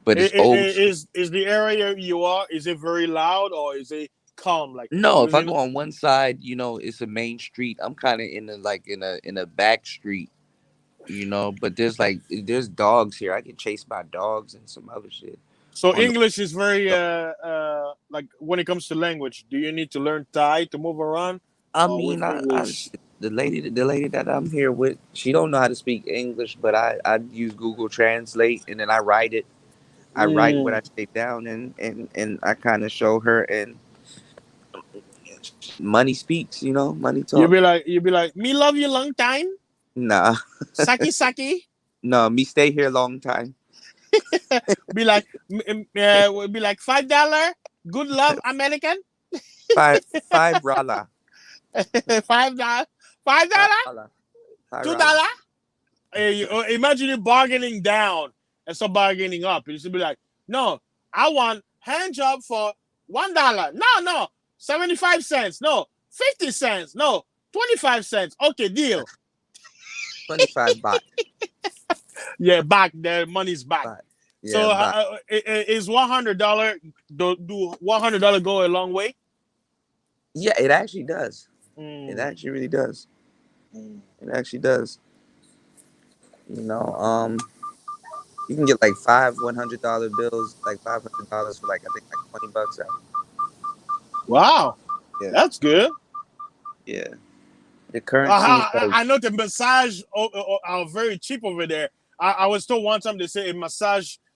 but it's old school. Is the area you are? Is it very loud or is it calm? Like No, if because I you know, go on one side, you know, it's a main street. I'm kind of in a in a back street, you know. But there's dogs here. I can chase my dogs and some other shit. so On the, English is very like when it comes to language. Do you need to learn Thai to move around, I or with mean, English? the lady that I'm here with, she don't know how to speak English, but I use Google Translate and then I write it. I write what Mm. I say down and I kind of show her and money speaks, you know, money talk. You be like, me love you long time, Nah, saki saki. no, me stay here a long time. Be like, be like $5. Good love, American. Five rala. $5, $5, Five rala. Five rala. $2. Hey, imagine you bargaining down and so bargaining up. You should be like, no, I want hand job for $1. No, 75 cents. No, 50 cents. No, 25 cents. Okay, deal. 25 baht. Yeah, back. The money's back. Baht. So Yeah, baht. is $100 do $100 go a long way? Yeah, it actually does. Mm. It actually really does. It actually does. You know, you can get like five $100 bills, like $500 for like I think like $20 out. Wow, Yeah, that's good. yeah. The currency is like I know the massage are very cheap over there. I was told one time they say a massage